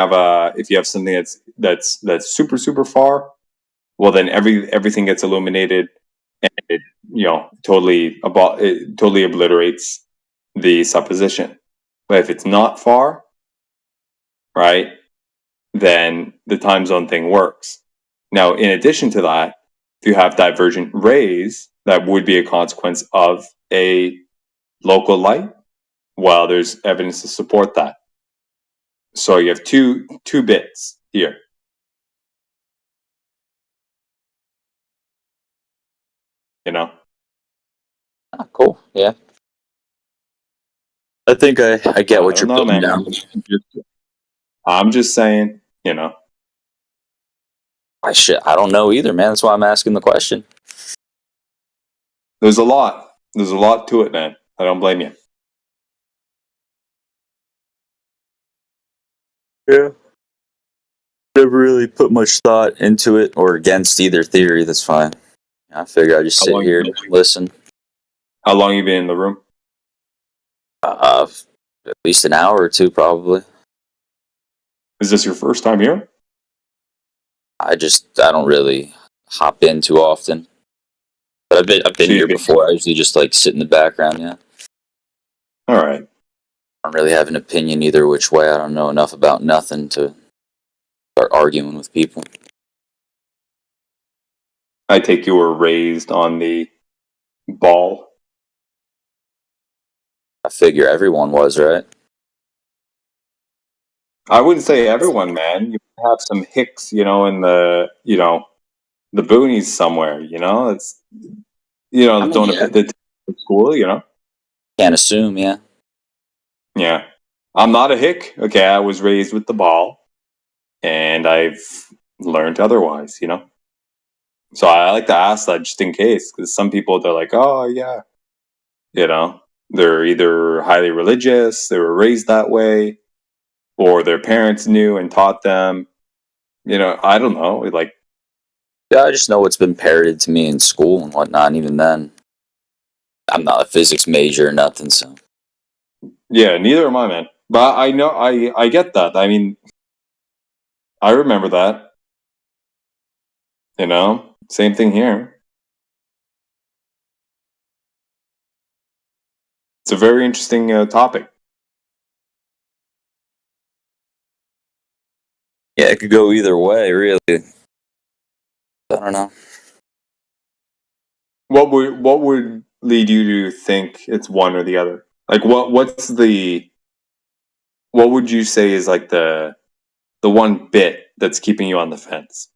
you have something that's super far, well then everything gets illuminated, and it totally obliterates the supposition. But if it's not far, right, then the time zone thing works. Now, in addition to that, if you have divergent rays, that would be a consequence of a local light. Well, there's evidence to support that. So you have two bits here. You know? Cool. Yeah. I think I get what you're putting down. I'm just saying, you know. I don't know either, man. That's why I'm asking the question. There's a lot to it, man. I don't blame you. Yeah. Never really put much thought into it or against either theory. That's fine. I figure I just sit here and listen. How long have you been in the room? At least an hour or two, probably. Is this your first time here? I don't really hop in too often. But I've been here before. I usually just like sit in the background, yeah. All right. I don't really have an opinion either which way. I don't know enough about nothing to start arguing with people. I take you were raised on the ball. I figure everyone was, right? I wouldn't say everyone, man. You have some hicks, in the boonies somewhere, it's, the school, Can't assume, yeah. Yeah. I'm not a hick. Okay, I was raised with the ball, and I've learned otherwise, So I like to ask that just in case, because some people, they're like, oh, yeah. They're either highly religious, they were raised that way, or their parents knew and taught them. I don't know. Like, yeah, I just know what's been parroted to me in school and whatnot. And even then, I'm not a physics major or nothing, so. Yeah, neither am I, man. But I know, I get that. I mean, I remember that. Same thing here. It's a very interesting topic. Yeah, it could go either way, really. I don't know. What would lead you to think it's one or the other? Like, what would you say is like the one bit that's keeping you on the fence?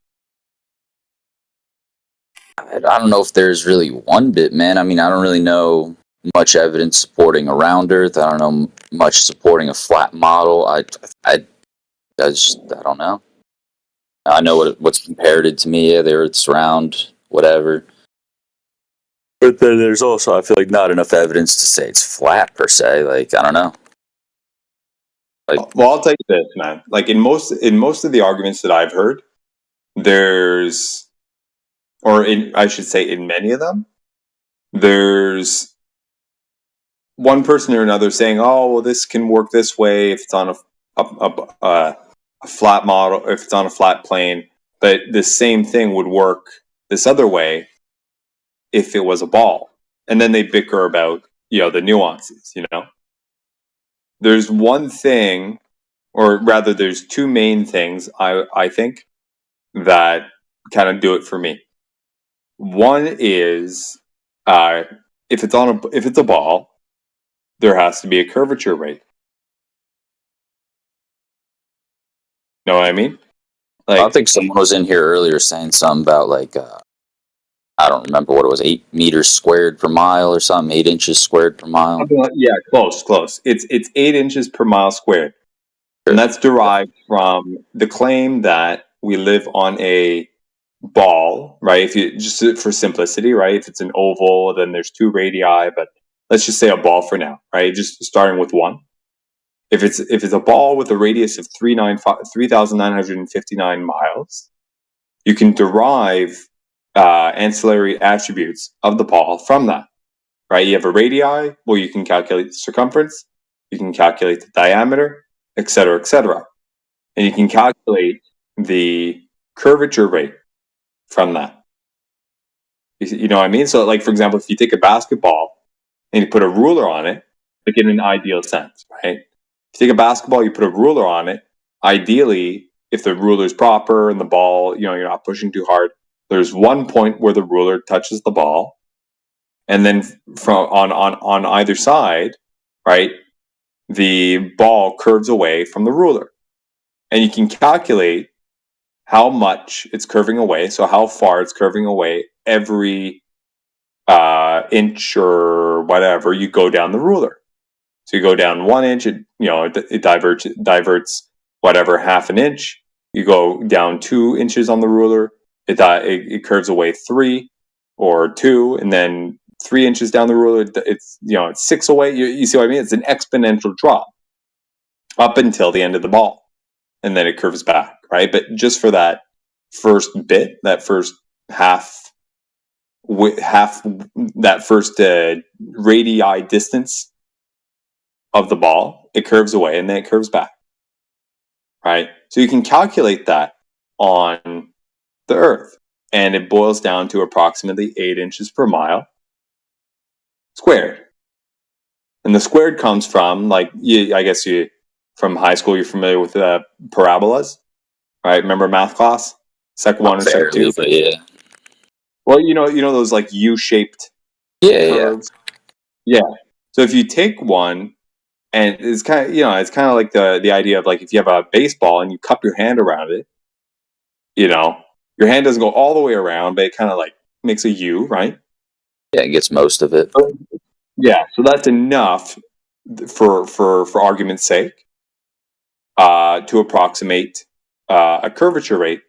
I don't know if there's really one bit, man. I mean, I don't really know much evidence supporting a round Earth. I don't know much supporting a flat model. I don't know. I know what's been parroted to me. Yeah, the Earth's round, whatever. But then there's also, I feel like, not enough evidence to say it's flat per se. Like, I don't know. Like, well, I'll tell you this, man. Like in most of the arguments that I've heard, I should say, in many of them, there's one person or another saying, "Oh, well, this can work this way if it's on a flat model, if it's on a flat plane." But the same thing would work this other way if it was a ball. And then they bicker about, the nuances, There's one thing, or rather there's two main things I think that kind of do it for me. One is if it's a ball, there has to be a curvature rate. Know what I mean? Like, I think someone was in here earlier saying something about like I don't remember what it was, 8 meters squared per mile or something, 8 inches squared per mile. Yeah, close. It's 8 inches per mile squared. And that's derived from the claim that we live on a ball, right? If you just for simplicity, right? If it's an oval, then there's two radii, but let's just say a ball for now, right? Just starting with one. If it's a ball with a radius of 3,959 miles, you can derive ancillary attributes of the ball from that, right? You have a radii, well, you can calculate the circumference, you can calculate the diameter, etc., etc., and you can calculate the curvature rate from that. You know what I mean? So, like, for example, if you take a basketball and you put a ruler on it, like in an ideal sense, right? If you take a basketball, you put a ruler on it. Ideally, if the ruler is proper and the ball, you're not pushing too hard, there's one point where the ruler touches the ball, and then from on either side, right, the ball curves away from the ruler, and you can calculate how much it's curving away, so how far it's curving away every inch or whatever you go down the ruler. So you go down 1 inch, it diverts whatever half an inch. You go down 2 inches on the ruler, it curves away 3 or 2, and then 3 inches down the ruler, it's 6 away. You see what I mean? It's an exponential drop up until the end of the ball, and then it curves back, right? But just for that first bit, that first half, that first radii distance of the ball, it curves away and then it curves back, right? So you can calculate that on the Earth, and it boils down to approximately 8 inches per mile squared. And the squared comes from, like, from high school, you're familiar with parabolas, right? Remember math class? Sec 1 or Sec 2? But yeah. Well, you know those like U-shaped curves? Yeah. So if you take one, and it's kind of like the idea of, like, if you have a baseball and you cup your hand around it, your hand doesn't go all the way around, but it kind of like makes a U, right? Yeah, it gets most of it. Yeah, so that's enough for argument's sake to approximate a curvature rate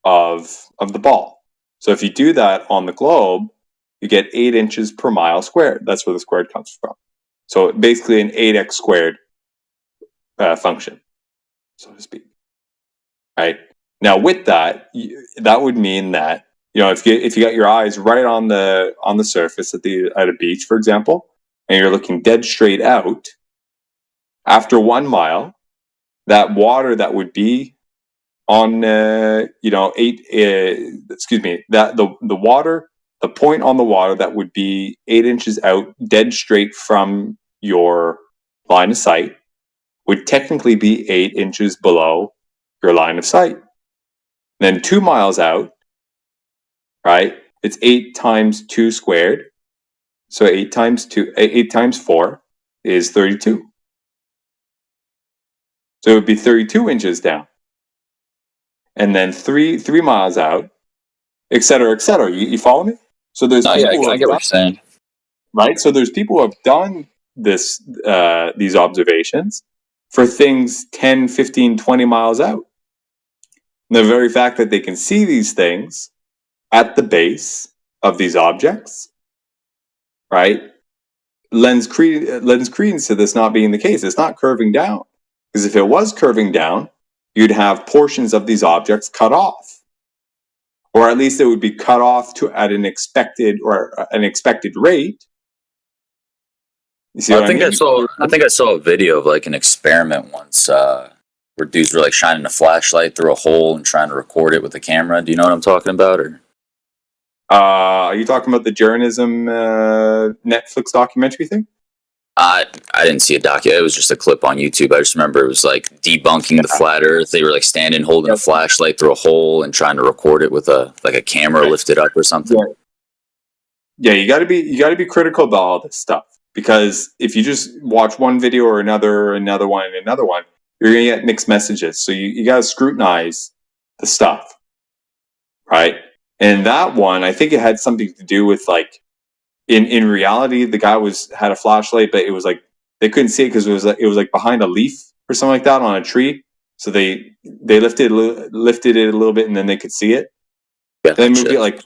of the ball. So if you do that on the globe, you get 8 inches per mile squared. That's where the squared comes from. So basically an 8x squared function, so to speak. Right? Now with that, that would mean that, if you got your eyes right on the surface at a beach, for example, and you're looking dead straight out, after 1 mile, that water that would be on the point on the water that would be 8 inches out, dead straight from your line of sight, would technically be 8 inches below your line of sight. Then 2 miles out, right, it's 8 times 2 squared. So 8 times 4 is 32. So it would be 32 inches down. And then 3 miles out, et cetera, et cetera. You follow me? So there's I get what you're saying. Right? So there's people who have done these observations for things 10, 15, 20 miles out. And the very fact that they can see these things at the base of these objects, right, lends credence to this not being the case. It's not curving down. Because if it was curving down, you'd have portions of these objects cut off. Or at least it would be cut off at an expected rate. You see what I mean? I think I saw a video of like an experiment once where dudes were like shining a flashlight through a hole and trying to record it with a camera. Do you know what I'm talking about? Or are you talking about the journalism Netflix documentary thing? I didn't see a doc yet. It was just a clip on YouTube. I just remember it was like debunking the flat Earth. They were like standing holding a flashlight through a hole and trying to record it with a camera lifted up or something. Yeah, you got to be critical about all this stuff, because if you just watch one video or another one, you're gonna get mixed messages. So you got to scrutinize the stuff, right? And that one, I think it had something to do with, like, in reality, the guy had a flashlight, but it was like they couldn't see it because it was like behind a leaf or something like that on a tree. So they lifted it a little bit, and then they could see it. Gotcha. Then moved it like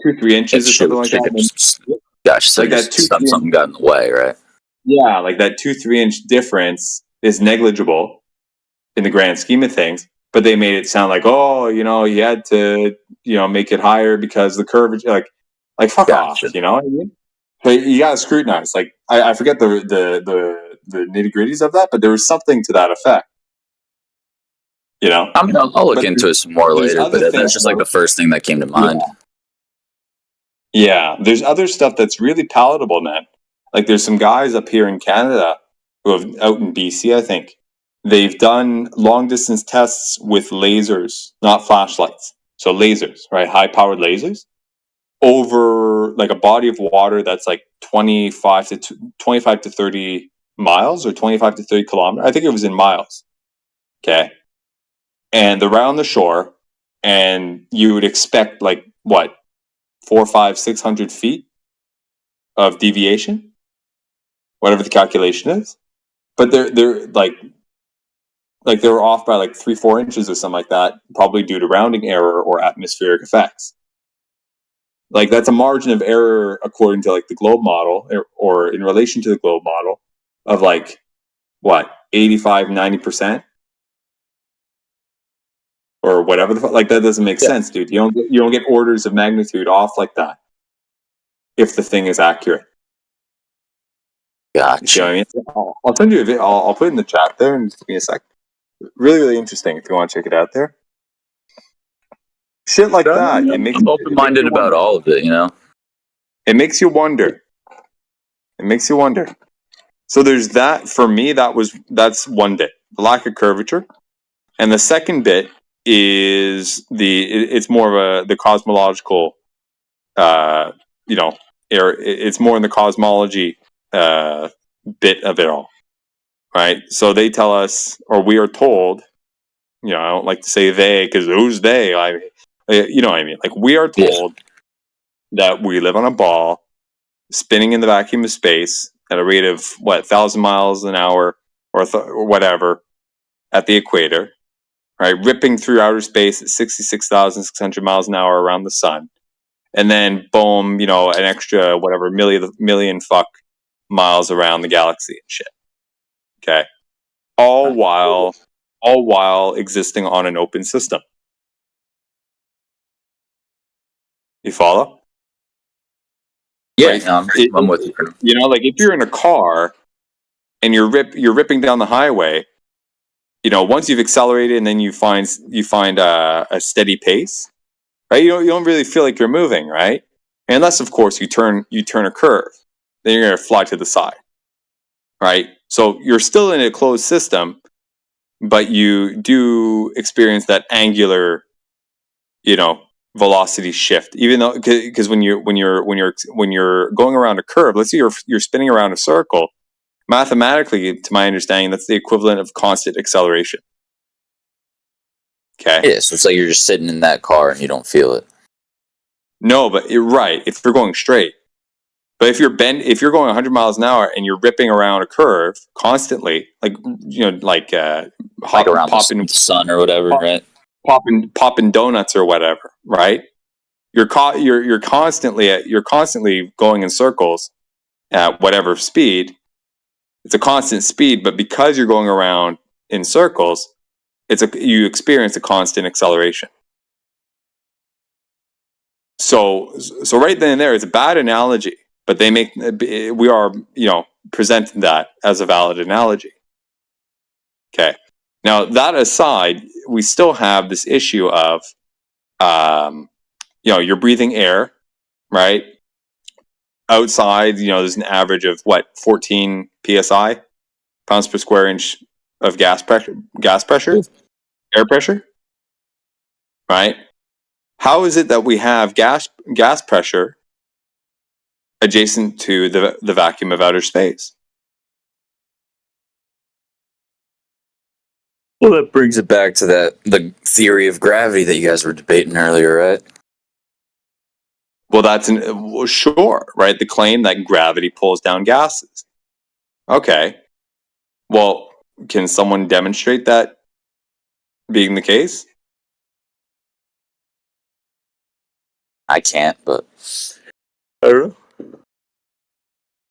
2-3 inches or something like that. Gotcha. So like that something got in the way, right? Yeah, like that 2-3 inch difference is negligible in the grand scheme of things. But they made it sound like, oh, he had to, make it higher because the curvature, like fuck off, you know what I mean? So you gotta scrutinize. Like I forget the nitty gritties of that, but there was something to that effect. I'll look into it some more later, but that's just like the first thing that came to mind. Yeah, there's other stuff that's really palatable, man. Like there's some guys up here in Canada who have out in BC, I think. They've done long distance tests with lasers, not flashlights. So lasers, right? High powered lasers over like a body of water that's like 25 to 30 miles or 25 to 30 kilometers. I think it was in miles. Okay. And they're right on the shore, and you would expect like what, 400, 500, 600 feet of deviation, whatever the calculation is. But they're like they were off by like 3-4 inches or something like that, probably due to rounding error or atmospheric effects. Like that's a margin of error according to like the globe model, or in relation to the globe model, of like what, 85-90%. Or whatever the fuck, like that doesn't make sense, dude. You don't get orders of magnitude off like that if the thing is accurate. Gotcha. You see what I mean? I'll send you a video. I'll put it in the chat there, and just give me a sec. Really, really interesting. If you want to check it out there, shit like that. I'm open-minded about all of it. It makes you wonder. So there's that. For me, that's one bit, the lack of curvature, and the second bit is it's more of the cosmological, it's more in the cosmology bit of it all, right? So they tell us, or we are told, I don't like to say they, because who's they? You know what I mean? Like we are told that we live on a ball spinning in the vacuum of space at a rate of 1,000 miles an hour or whatever at the equator, right? Ripping through outer space at 66,600 miles an hour around the sun. And then boom, an extra whatever million fuck miles around the galaxy and shit. Okay. All while existing on an open system. You follow? Yeah, right? I'm with you. Like if you're in a car and you're ripping down the highway, once you've accelerated and then you find a steady pace, right? You don't really feel like you're moving, right? Unless of course you turn a curve, then you're gonna fly to the side, right? So you're still in a closed system, but you do experience that angular, velocity shift. Even though, because when you're going around a curve, let's say you're spinning around a circle, mathematically, to my understanding, that's the equivalent of constant acceleration. Okay. Yeah, so it's like you're just sitting in that car and you don't feel it. No, but you're right. If you're going straight, but if you're going 100 miles an hour and you're ripping around a curve constantly, like popping the sun or whatever, right? Popping donuts or whatever, right? You're constantly going in circles at whatever speed. It's a constant speed, but because you're going around in circles, you experience a constant acceleration. So right then and there, it's a bad analogy, but we are presenting that as a valid analogy. Okay. Now that aside, we still have this issue of, you're breathing air, right? Outside, there's an average of 14 psi, pounds per square inch of air pressure, right? How is it that we have gas pressure adjacent to the vacuum of outer space? Well, that brings it back to the theory of gravity that you guys were debating earlier, right? Well, sure, right? The claim that gravity pulls down gases. Okay. Well, Can someone demonstrate that being the case? I can't, but I don't know.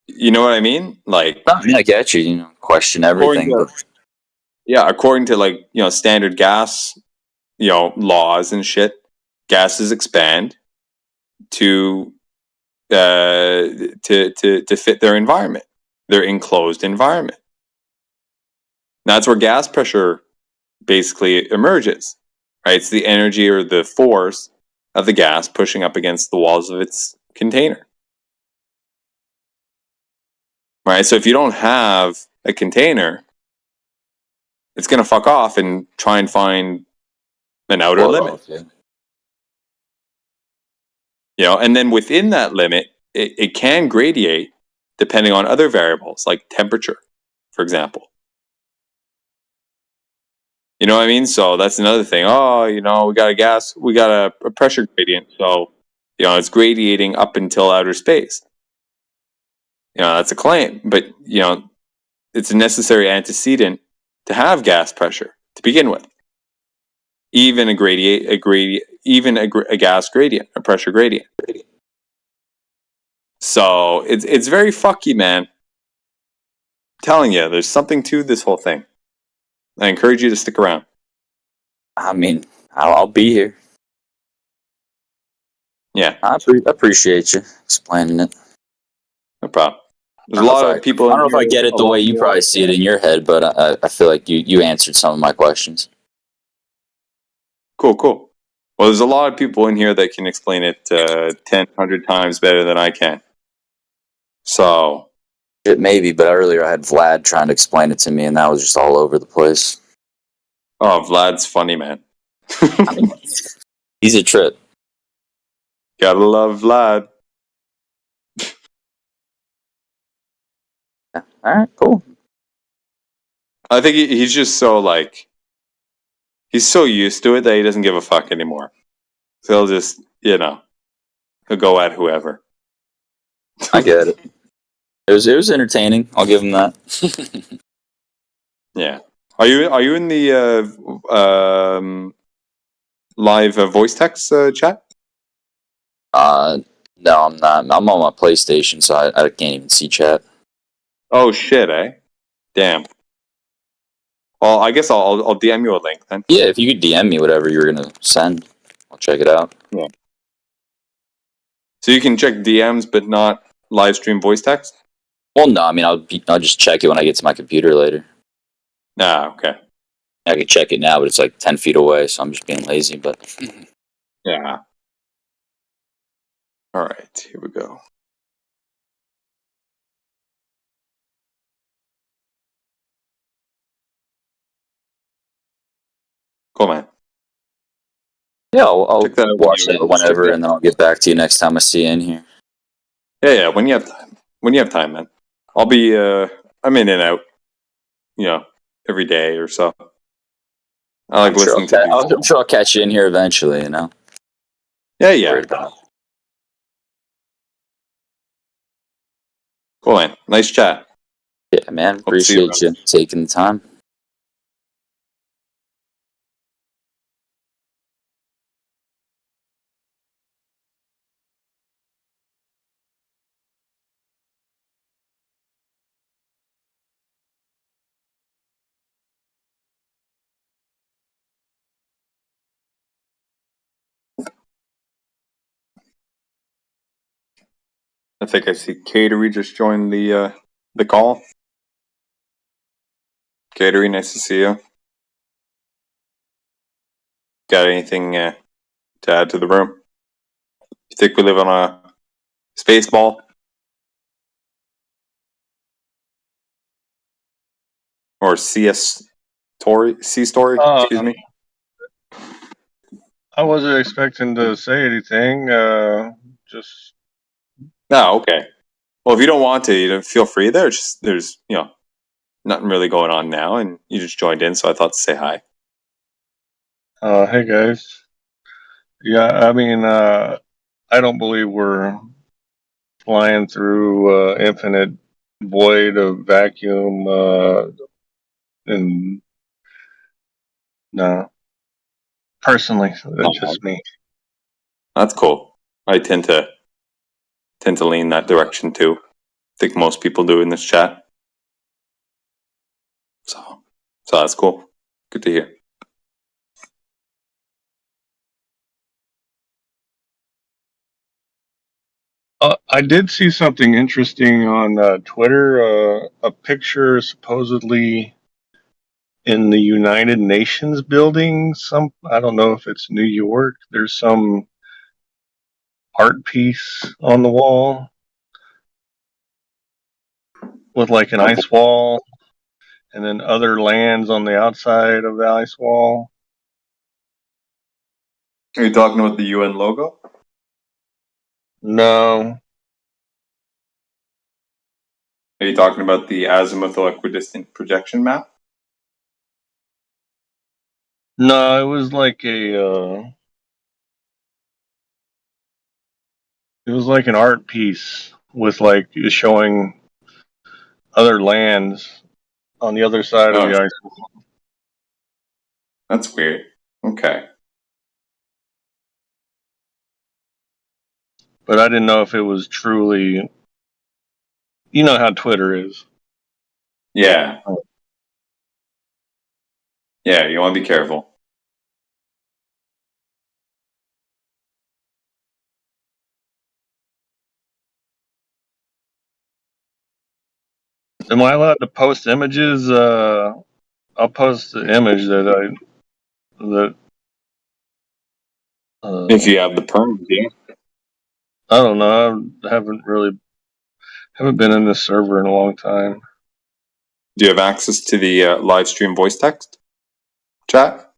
You know what I mean? Like, I mean, I get you. You know, question everything, but according to like standard gas, laws and shit, gases expand to fit their environment, their enclosed environment. That's where gas pressure basically emerges, right? It's the energy or the force of the gas pushing up against the walls of its container, right? So if you don't have a container, it's going to fuck off and try and find an outer limit. And then within that limit, it can gradiate depending on other variables like temperature, for example. You know what I mean? So that's another thing. Oh, we got a pressure gradient. So, it's gradiating up until outer space. That's a claim, but, it's a necessary antecedent to have gas pressure to begin with. Even a gas gradient, a pressure gradient. So it's very fucky, man. I'm telling you, there's something to this whole thing. I encourage you to stick around. I mean, I'll be here. Yeah. I appreciate you explaining it. No problem. There's a lot of people. I don't know if I get it the way you probably see it in your head, but I feel like you answered some of my questions. Cool. Well, there's a lot of people in here that can explain it 10, 100 times better than I can. So. It may be, but earlier I had Vlad trying to explain it to me, and that was just all over the place. Oh, Vlad's funny, man. He's a trip. Gotta love Vlad. All right, cool. I think he's just so he's so used to it that he doesn't give a fuck anymore. So he'll just, he'll go at whoever. I get it. It was entertaining. I'll give him that. Yeah. Are you in the live voice text chat? No, I'm not. I'm on my PlayStation, so I can't even see chat. Oh shit, eh? Damn. Well, I guess I'll DM you a link then. Yeah, if you could DM me whatever you're gonna send, I'll check it out. Yeah. So you can check DMs, but not live stream voice text? Well, no, I mean I'll just check it when I get to my computer later. Ah, okay. I could check it now, but it's like 10 feet away, so I'm just being lazy. But yeah. All right, here we go. Cool, man. Yeah, I'll watch that whenever, and then I'll get back to you next time I see you in here. Yeah. When you have time, man. I'll be I'm in and out. Every day or so. I like listening to these. I'm sure I'll catch you in here eventually. Yeah. Cool, man. Nice chat. Yeah, man. Appreciate you taking the time. I think I see Catery just joined the call. Catery, nice to see you. Got anything to add to the room? You think we live on a space ball? Or sea story? Excuse me. I wasn't expecting to say anything. Just. Oh, okay. Well, if you don't want to, feel free. There's nothing really going on now, and you just joined in, so I thought to say hi. Hey guys. Yeah, I mean, I don't believe we're flying through infinite void of vacuum And no, personally, that's just me. That's cool. I tend to lean that direction too. I think most people do in this chat. So that's cool. Good to hear. I did see something interesting on Twitter. A picture supposedly in the United Nations building. I don't know if it's New York. There's some art piece on the wall with like an ice wall, and then other lands on the outside of the ice wall. Are you talking about the UN logo? No. Are you talking about the azimuthal equidistant projection map? No, it was like it was like an art piece with like showing other lands on the other side of the ice wall. That's weird. Okay. But I didn't know if it was truly. You know how Twitter is. Yeah. Yeah, you want to be careful. Am I allowed to post images? I'll post the image that if you have the permit, yeah. I don't know. I haven't been in this server in a long time. Do you have access to the live stream voice text chat?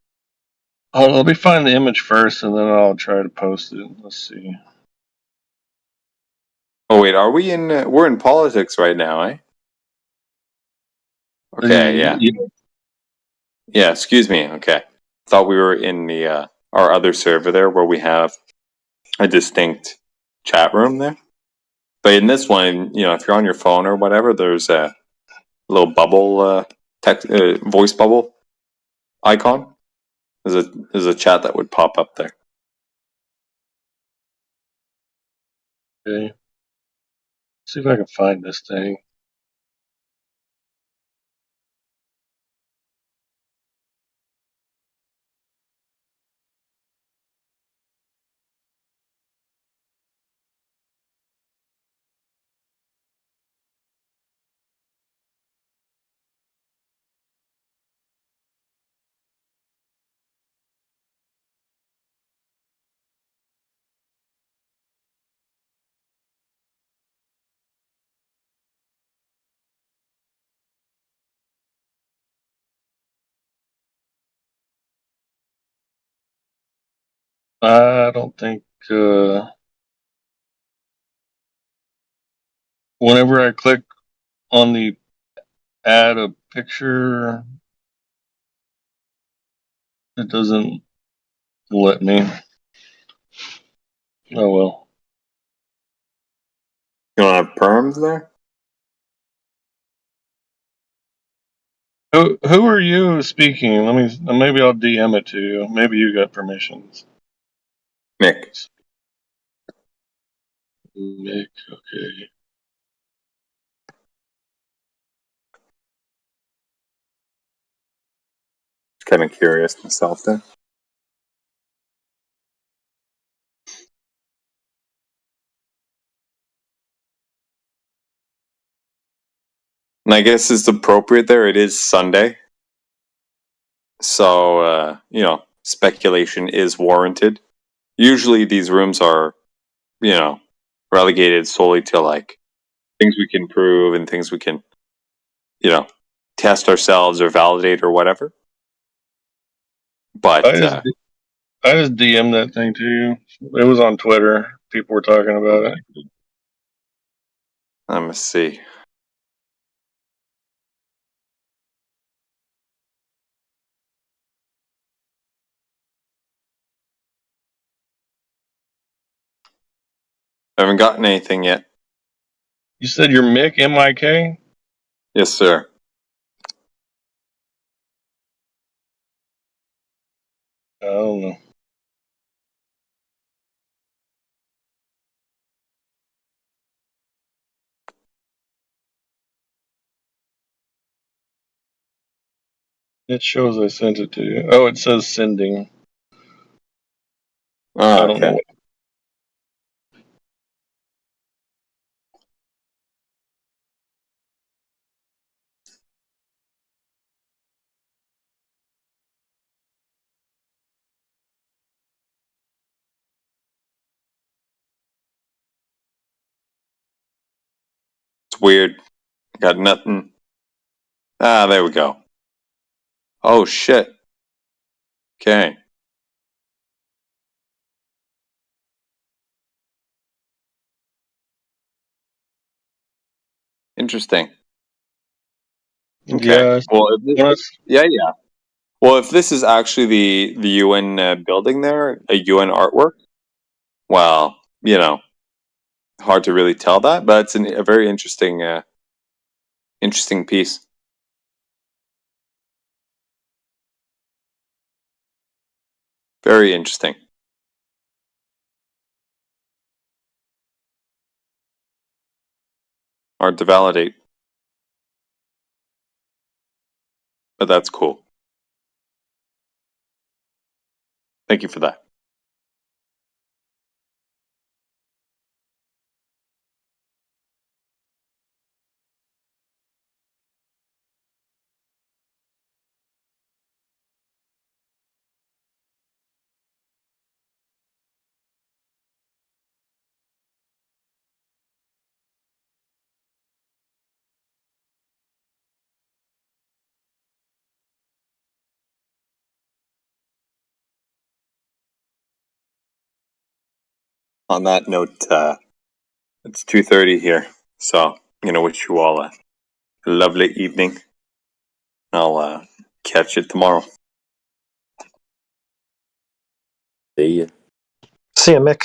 Oh, let me find the image first, and then I'll try to post it. Let's see. Oh wait, are we in? We're in politics right now, eh? Okay, yeah. Yeah, excuse me. Okay, thought we were in the our other server there, where we have a distinct chat room there. But in this one, if you're on your phone or whatever, there's a little bubble text voice bubble icon. There's a chat that would pop up there. Okay. See if I can find this thing. I don't think. Whenever I click on the add a picture, it doesn't let me. Oh well. You don't have perms there? Who are you speaking? Maybe I'll DM it to you. Maybe you got permissions. Mick. Mick, okay. Kind of curious myself there. And I guess it's appropriate there. It is Sunday. So, speculation is warranted. Usually these rooms are, relegated solely to like things we can prove and things we can, test ourselves or validate or whatever. But I just DM'd that thing to you. It was on Twitter. People were talking about it. let me see. I haven't gotten anything yet. You said you're Mick, M-I-K? Yes, sir. I don't know. It shows I sent it to you. Oh, it says sending. I don't know. It's weird. Got nothing. Ah, there we go. Oh shit. Okay. Interesting. Okay. Yeah. Well, yeah. Well, if this is actually the UN building there, a UN artwork, well, hard to really tell that, but it's a very interesting piece. Very interesting. Hard to validate, but that's cool. Thank you for that. On that note, it's 2:30 here, so I'm gonna wish you all a lovely evening. I'll catch you tomorrow. See ya. See ya, Mick.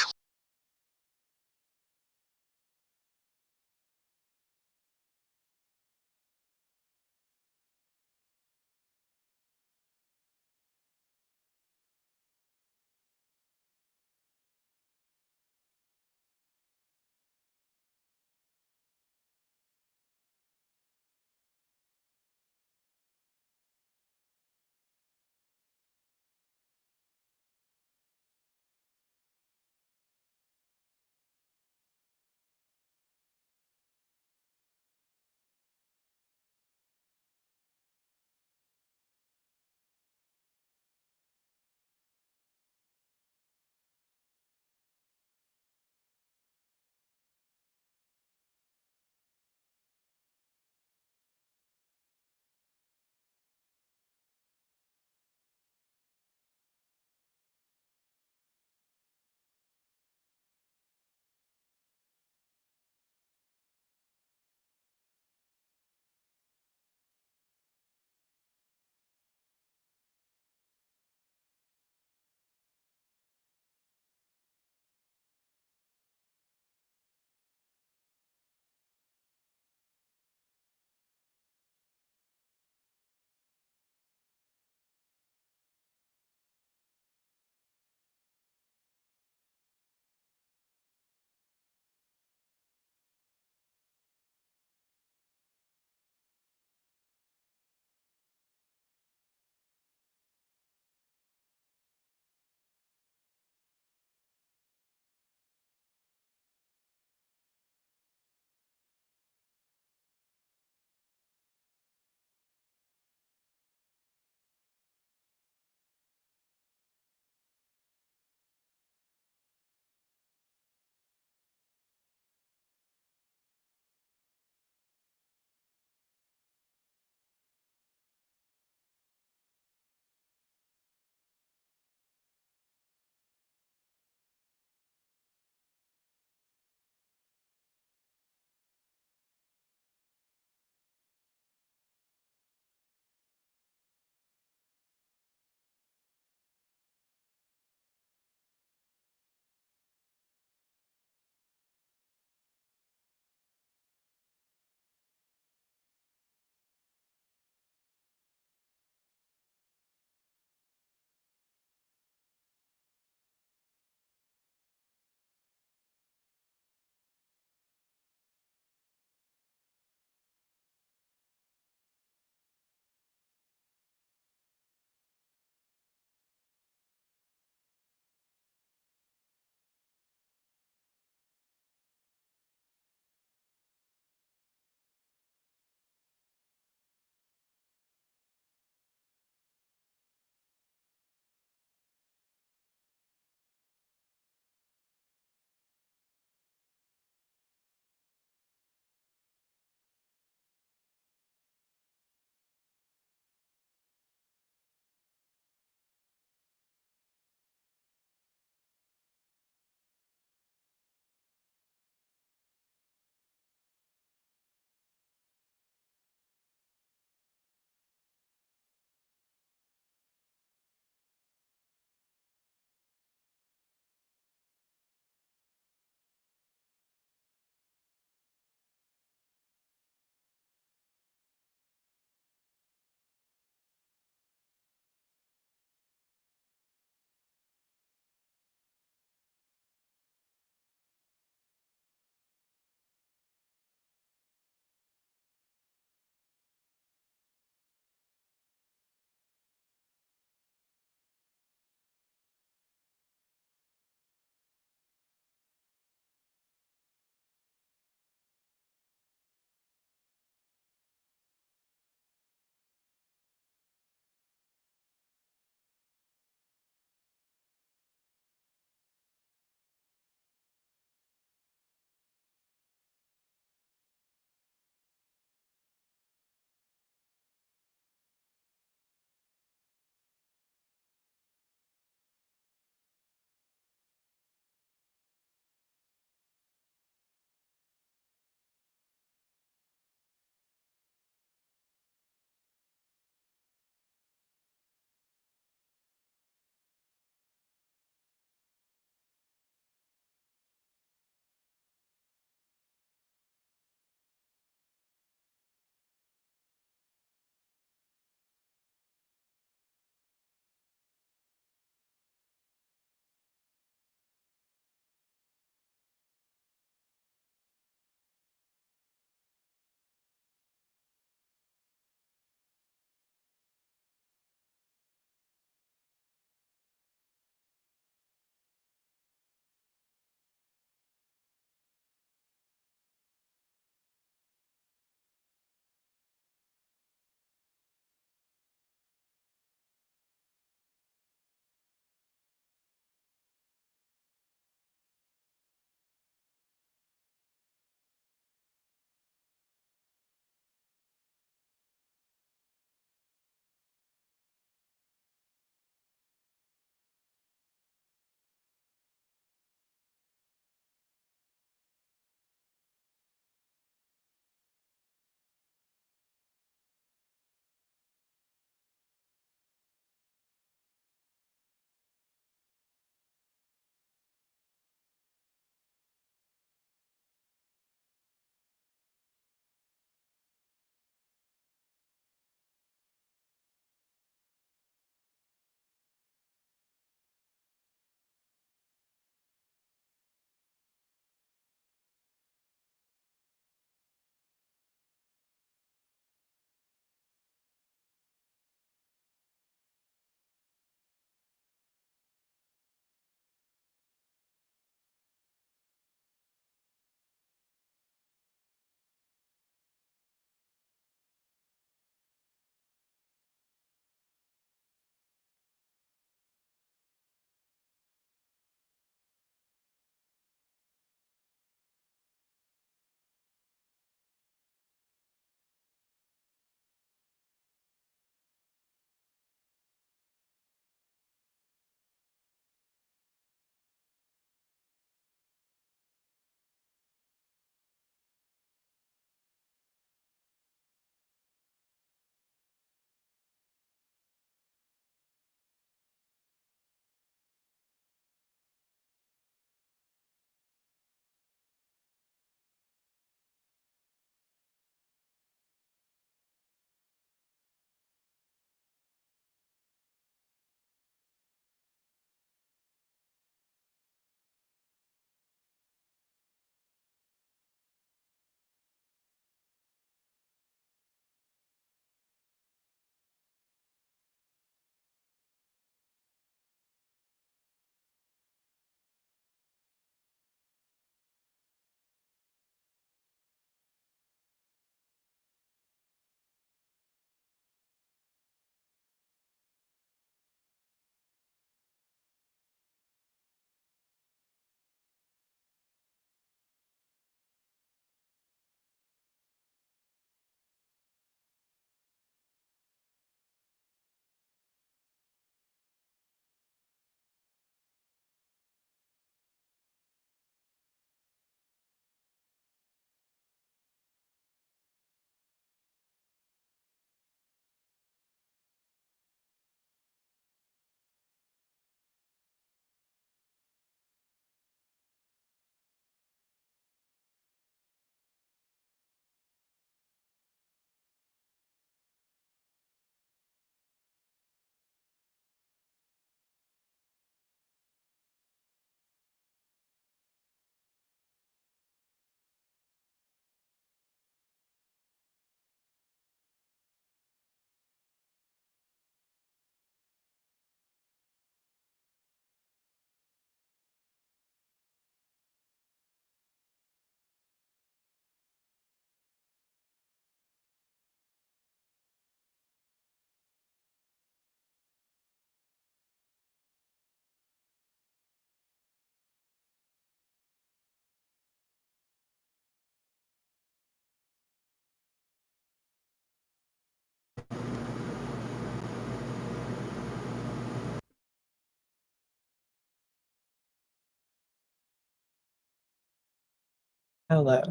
Hello.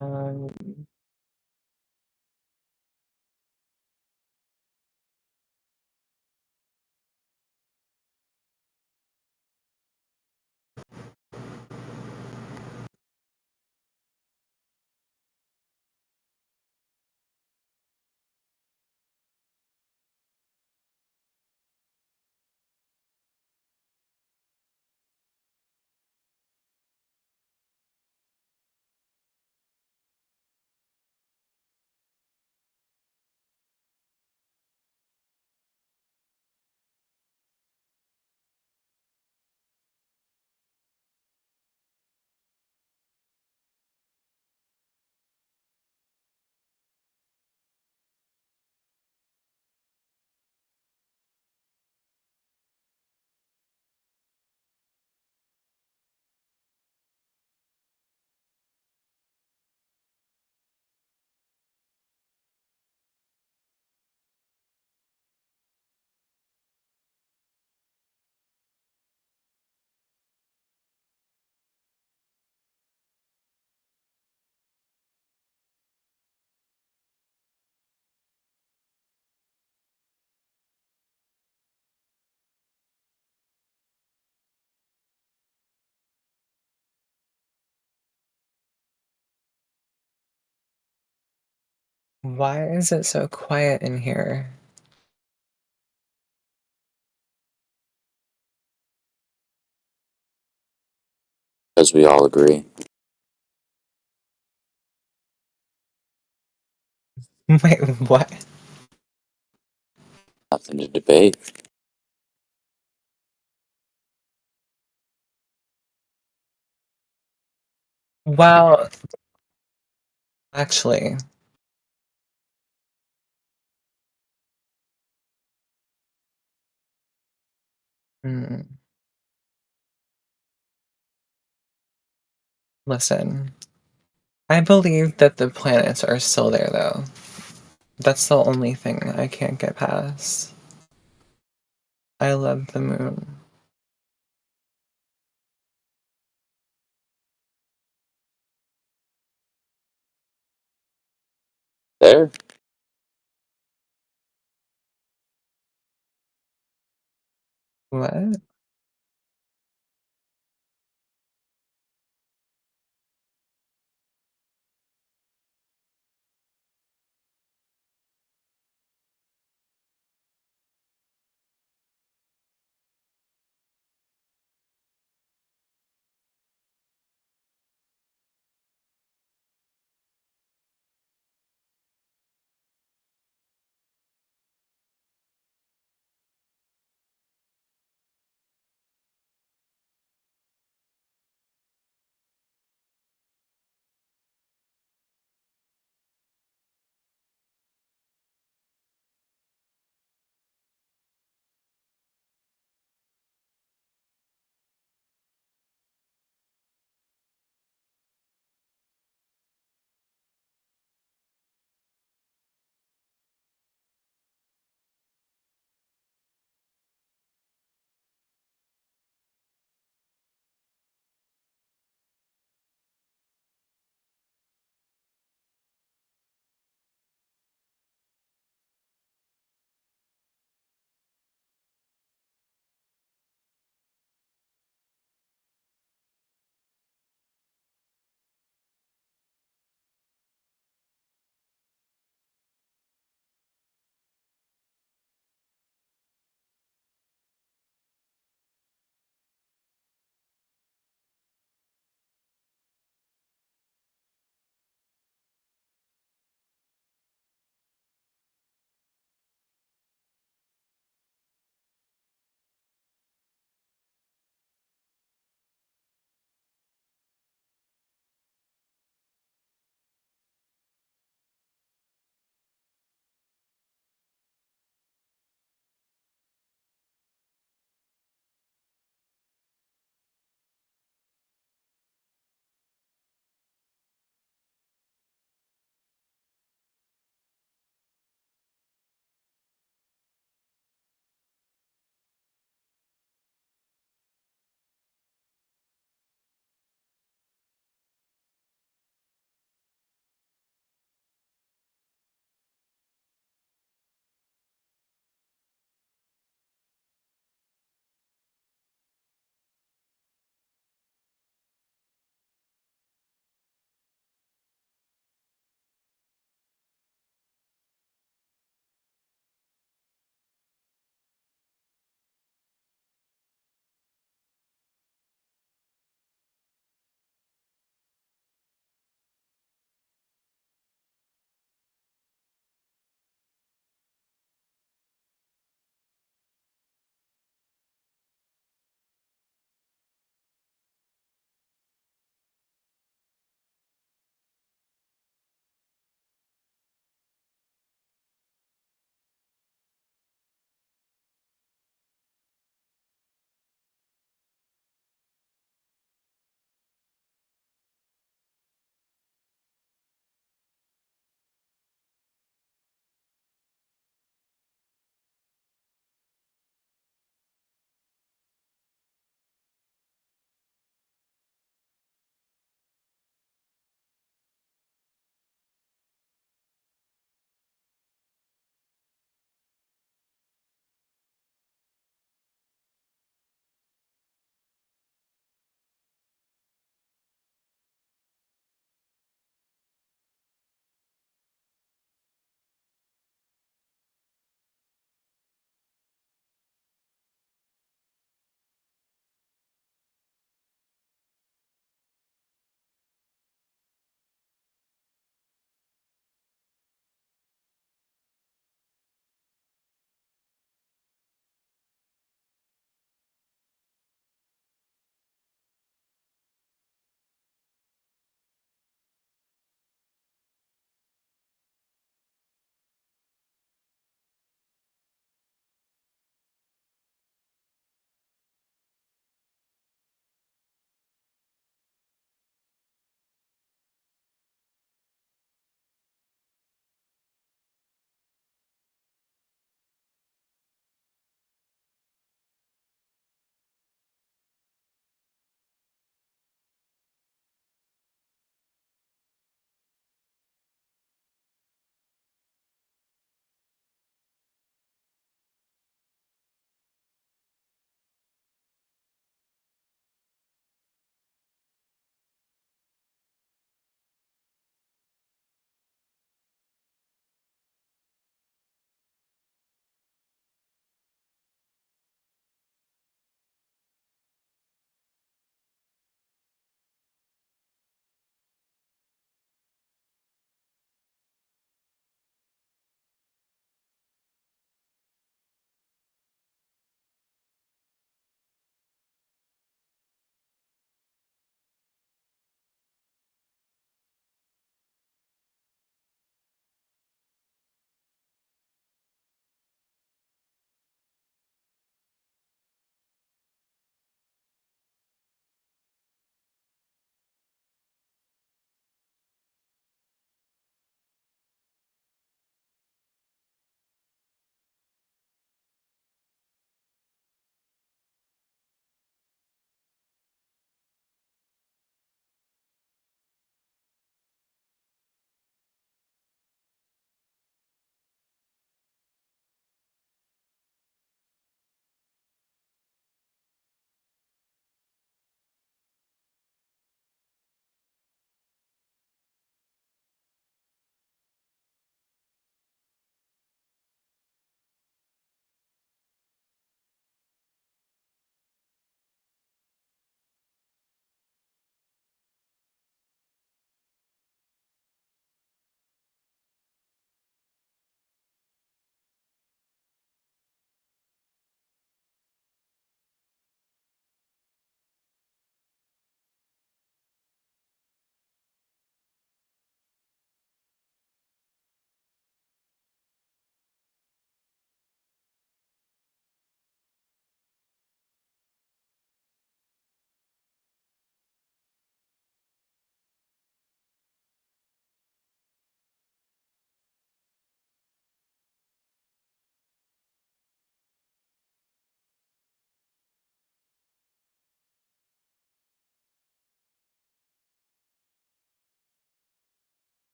Um, Why is it so quiet in here? As we all agree. Wait, what? Nothing to debate. Well, actually, hmm, listen. I believe that the planets are still there, though. That's the only thing I can't get past. I love the moon. There. What?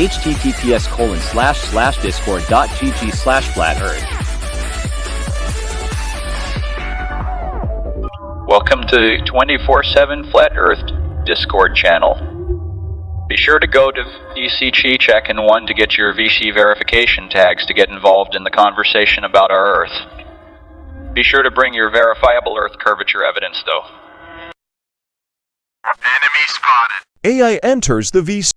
https://discord.gg/flat-earth. Welcome to 24/7 Flat Earth Discord channel. Be sure to go to VC Check and 1 to get your VC verification tags to get involved in the conversation about our Earth. Be sure to bring your verifiable Earth curvature evidence, though. Enemy spotted. AI enters the VC.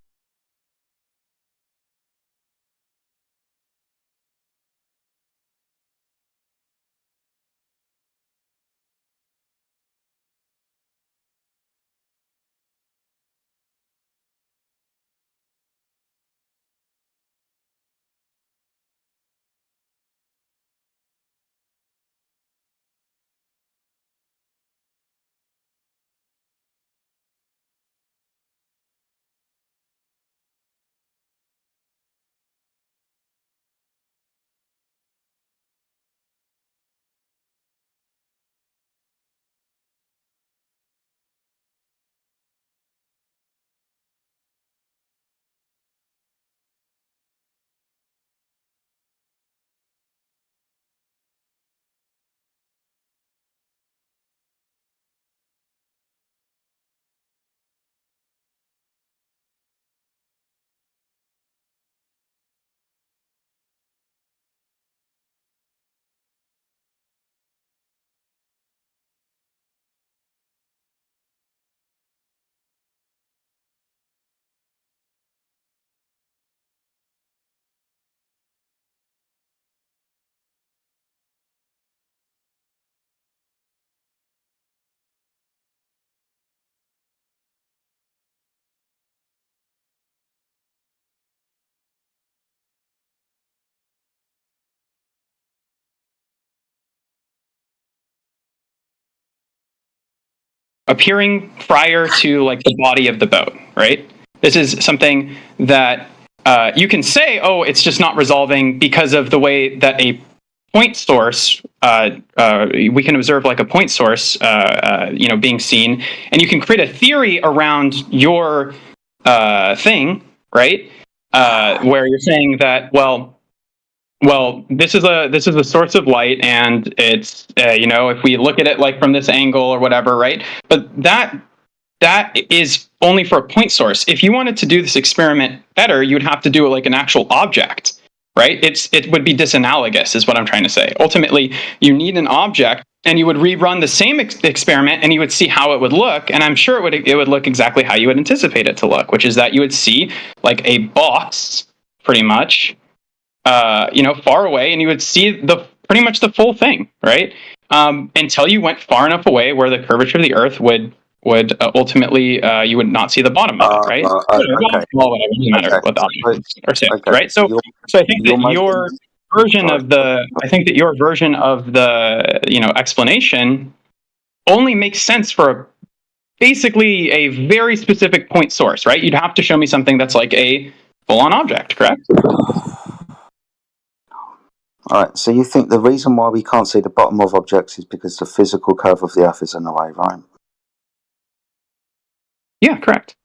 Appearing prior to like the body of the boat, right? This is something that you can say, oh, it's just not resolving because of the way that a point source, we can observe like a point source, being seen, and you can create a theory around your thing, right? Where you're saying that, well, this is a source of light, and it's if we look at it like from this angle or whatever, right? But that is only for a point source. If you wanted to do this experiment better, you'd have to do it like an actual object, right? It would be disanalogous, is what I'm trying to say. Ultimately, you need an object, and you would rerun the same experiment, and you would see how it would look. And I'm sure it would look exactly how you would anticipate it to look, which is that you would see like a box, pretty much. Far away, and you would see pretty much the full thing, right? Until you went far enough away where the curvature of the Earth would ultimately you would not see the bottom of it, right? Okay. Well, whatever, doesn't matter what the object is, or say, right? So I think that your version of the explanation only makes sense for basically a very specific point source, right? You'd have to show me something that's like a full-on object, correct? Alright, so you think the reason why we can't see the bottom of objects is because the physical curve of the Earth is in the way, right? Yeah, correct.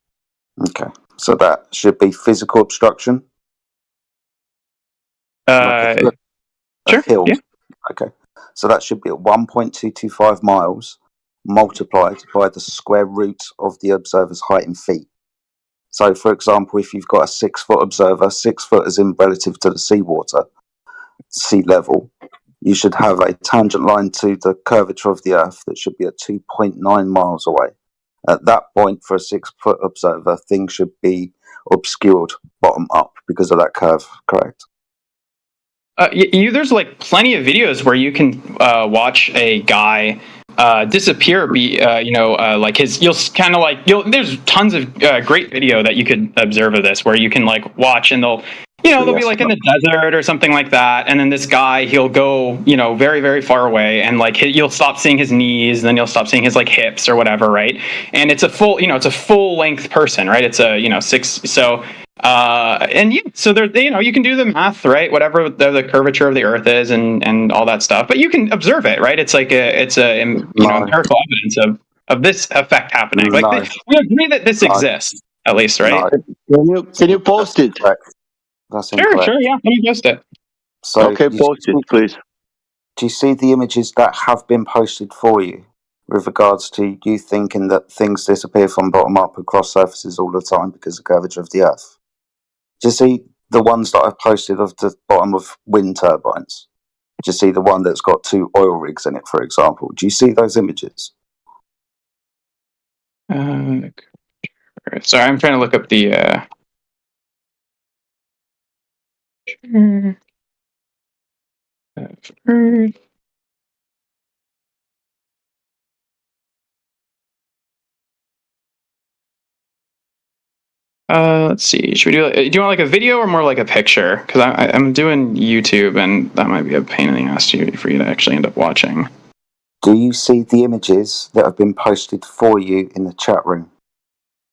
Okay, so that should be physical obstruction? Like a hill. Yeah. Okay, so that should be at 1.225 miles multiplied by the square root of the observer's height in feet. So, for example, if you've got a 6-foot observer, 6 foot is in relative to the seawater, sea level, you should have a tangent line to the curvature of the Earth that should be at 2.9 miles away. At that point, for a 6-foot observer, things should be obscured bottom up because of that curve, correct? There's like plenty of videos where you can watch a guy disappear. There's tons of great video that you could observe of this, where you can like watch, and they'll be like in the desert or something like that, and then this guy, he'll go very, very far away, and like you'll stop seeing his knees, and then you'll stop seeing his like hips or whatever, right? And it's a full length person, right? It's a 6, so so there, you can do the math, right? Whatever the curvature of the Earth is, and all that stuff, but you can observe it, right? It's like empirical evidence of this effect happening. Like we agree that this exists. at least, right? No, Can you post it? That's Sure, incorrect. sure, yeah. Let me post it. So Okay, post it, please. Do you see the images that have been posted for you with regards to you thinking that things disappear from bottom up across surfaces all the time because of the curvature of the Earth? Do you see the ones that I've posted of the bottom of wind turbines? Do you see the one that's got 2 oil rigs in it, for example? Do you see those images? Sorry, I'm trying to look up the. Let's see. Should we do you want like a video or more like a picture? Because I'm doing YouTube, and that might be a pain in the ass for you to actually end up watching. Do you see the images that have been posted for you in the chat room?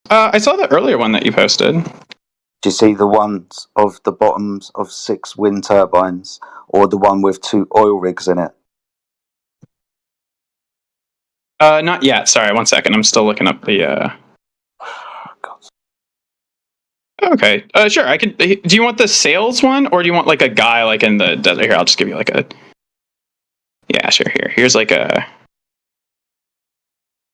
I saw the earlier one that you posted. Do you see the ones of the bottoms of 6 wind turbines, or the one with 2 oil rigs in it? Not yet. Sorry, 1 second. I'm still looking up the. Okay. Sure. I can. Do you want the sales one, or do you want like a guy like in the desert? Here, I'll just give you like a. Yeah, sure. Here's like a.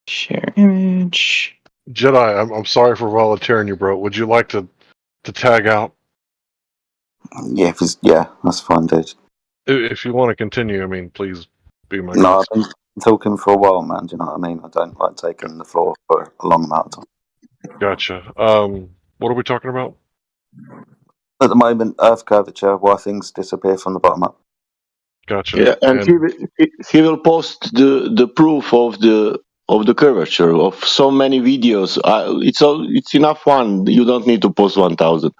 Share image. Jedi, I'm sorry for volunteering you, bro. Would you like to tag out? Yeah, yeah, that's fine, dude. If you want to continue, I mean, please be my No, guest. I've been talking for a while, man. Do you know what I mean? I don't like taking the floor for a long amount of time. Gotcha. What are we talking about? At the moment, Earth curvature, why things disappear from the bottom up. Gotcha. Yeah, and he will post the proof of the curvature of so many videos. It's enough one. You don't need to post 1,000.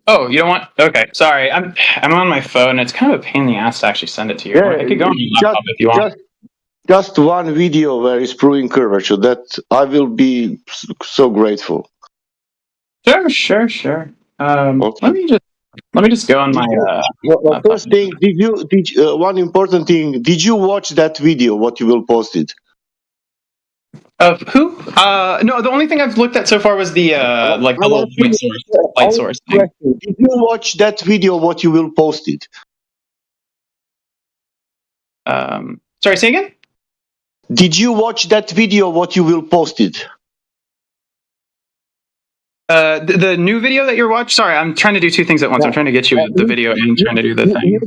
Oh, you don't want? Okay, sorry. I'm on my phone. It's kind of a pain in the ass to actually send it to you. Yeah, I could go on your laptop if you want. Just one video where it's proving curvature. That I will be so grateful. Sure. Let me just go on my. First thing, one important thing? Did you watch that video? What you will post it? Of who? No, the only thing I've looked at so far was the like the little light source thing. Did you watch that video? What you will post it? Sorry, say again. Did you watch that video? What you will post it? The new video that you're watching. Sorry, I'm trying to do 2 things at once. I'm trying to get you the video and trying to do the thing.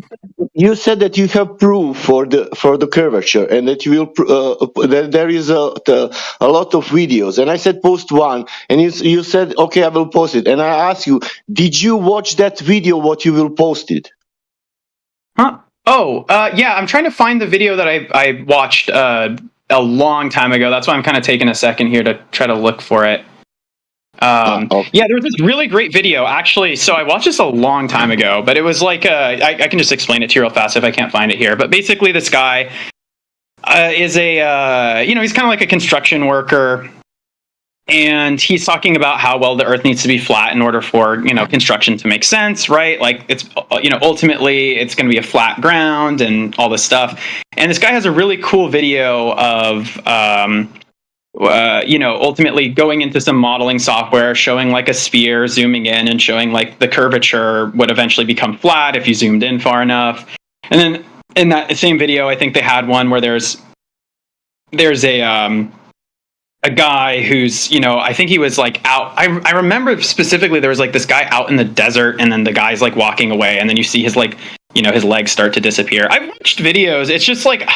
You said that you have proof for the curvature, and that you will that there is a lot of videos. And I said post one, and you said okay, I will post it. And I asked you, did you watch that video? What you will post it? Huh? Oh, yeah. I'm trying to find the video that I watched a long time ago. That's why I'm kind of taking a second here to try to look for it. Yeah, there was this really great video actually. So I watched this a long time ago, but it was like I can just explain it to you real fast if I can't find it here. But basically, this guy is a he's kind of like a construction worker, and he's talking about how well the Earth needs to be flat in order for construction to make sense, right? Like it's ultimately it's going to be a flat ground and all this stuff. And this guy has a really cool video of ultimately going into some modeling software, showing like a sphere, zooming in and showing like the curvature would eventually become flat if you zoomed in far enough. And then in that same video, I think they had one where there's a guy who's, I think he was like out. I remember specifically there was like this guy out in the desert, and then the guy's like walking away, and then you see his his legs start to disappear. I've watched videos. It's just like,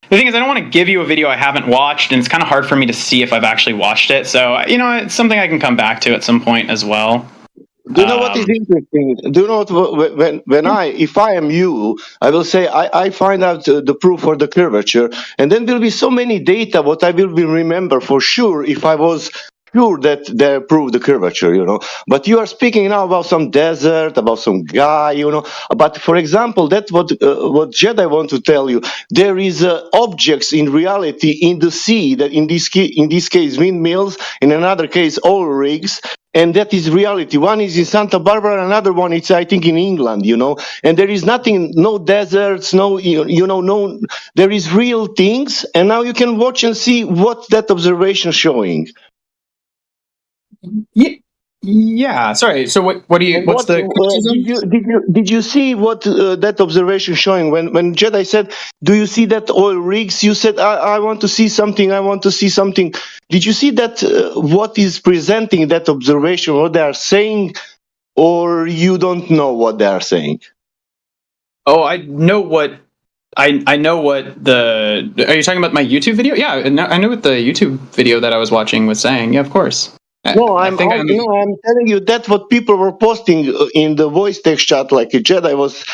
the thing is, I don't want to give you a video I haven't watched, and it's kind of hard for me to see if I've actually watched it. So, it's something I can come back to at some point as well. Do you know what is interesting? Do you know what, if I am you, I will say I find out the proof for the curvature, and then there will be so many data what I will be remember for sure if I was sure that they prove the curvature, But you are speaking now about some desert, about some guy, But for example, that's what Jedi want to tell you. There is objects in reality in the sea that in this case windmills, in another case oil rigs. And that is reality. One is in Santa Barbara, another one it's I think in England, And there is nothing, no deserts, no, no. There is real things, and now you can watch and see what that observation showing. Yeah. Sorry. So what do you? And What's what the criticism? did you see what that observation showing when Jedi said, "Do you see that oil rigs?" You said, "I want to see something. I want to see something." Did you see that what is presenting that observation, what they are saying, or you don't know what they are saying? Oh, I know what. I know what the. Are you talking about my YouTube video? Yeah, I know what the YouTube video that I was watching was saying. Yeah, of course. No, I think I'm. I'm telling you that's what people were posting in the voice text chat. Like a Jedi was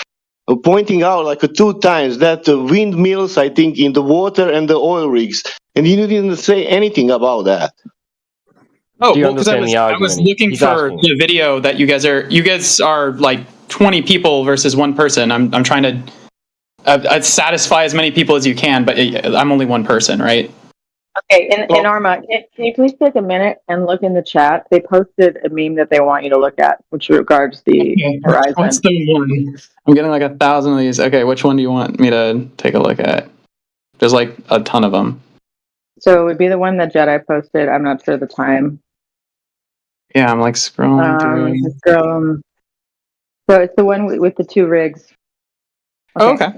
pointing out like two times that windmills, I think, in the water and the oil rigs, and you didn't say anything about that. Oh, Do you well, because understand the I was argument? looking He's for asking. the video that you guys are like 20 people versus one person. I'm trying to satisfy as many people as you can, but I'm only one person, right? Okay, in Arma, can you please take a minute and look in the chat? They posted a meme that they want you to look at, which regards the Okay. horizon. What's the one? I'm getting like 1,000 of these. Okay, which one do you want me to take a look at? There's like a ton of them. So it would be the one that Jedi posted. I'm not sure the time. Yeah, I'm like scrolling through. So it's the one with the two rigs. Okay.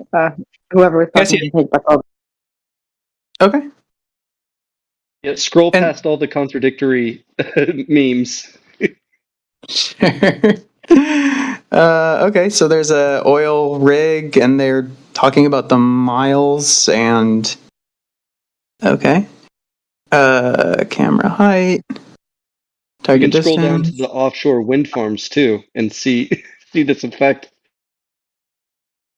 Whoever was talking can take back over. Okay. Yeah, scroll past all the contradictory memes. Okay, so there's a oil rig, and they're talking about the miles and. Okay. Camera height. You Target can scroll down to distance. the offshore wind farms too and see this effect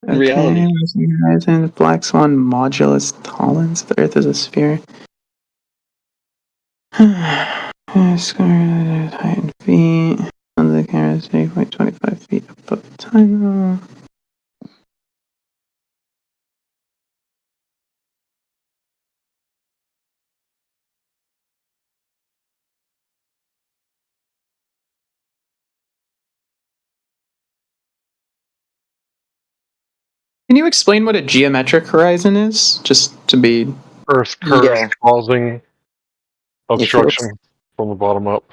in reality. Okay, horizon, black swan, modulus tolerance. The Earth is a sphere. Height in feet. On the camera is 8.25 feet above the time. Can you explain what a geometric horizon is? Just to be. Earth curve causing obstruction from the bottom up.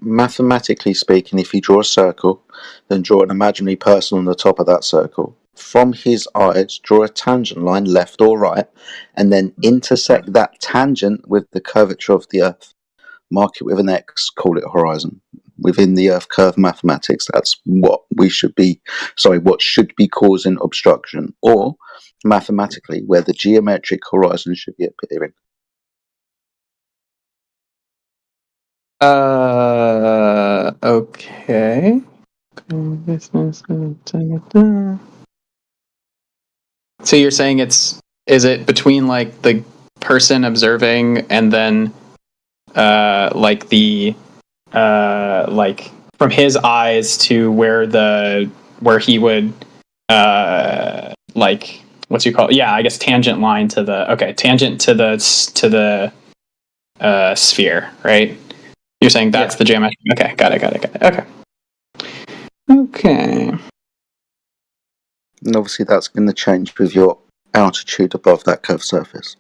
Mathematically speaking, if you draw a circle, then draw an imaginary person on the top of that circle. From his eyes, draw a tangent line left or right, and then intersect that tangent with the curvature of the Earth. Mark it with an X, call it a horizon. Within the Earth curve mathematics, that's what should be causing obstruction, or mathematically, where the geometric horizon should be appearing. Okay. So you're saying is it between like the person observing and then like the like from his eyes to where he would like what's you call it? Yeah, I guess tangent line to the tangent to the sphere, right? You're saying that's the geometry. Okay, got it. Okay. And obviously that's going to change with your altitude above that curved surface.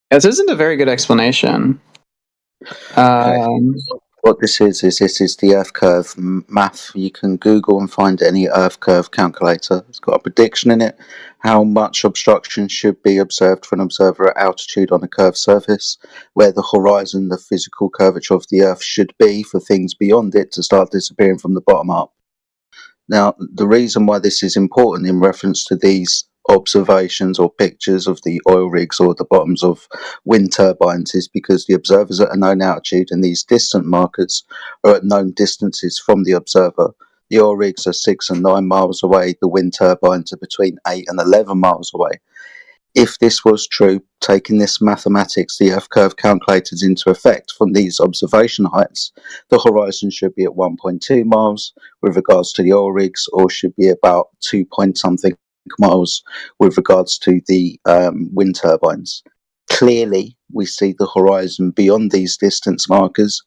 This isn't a very good explanation. What this is the Earth curve math. You can Google and find any Earth curve calculator. It's got a prediction in it how much obstruction should be observed for an observer at altitude on a curved surface, where the horizon, the physical curvature of the Earth, should be for things beyond it to start disappearing from the bottom up. Now, the reason why this is important in reference to these observations or pictures of the oil rigs or the bottoms of wind turbines is because the observer's at a known altitude and these distant markers are at known distances from the observer. The oil rigs are 6 and 9 miles away. The wind turbines are between 8 and 11 miles away. If this was true, taking this mathematics, the Earth curve calculated into effect from these observation heights, the horizon should be at 1.2 miles with regards to the oil rigs, or should be about 2 point something miles with regards to the wind turbines. Clearly, we see the horizon beyond these distance markers.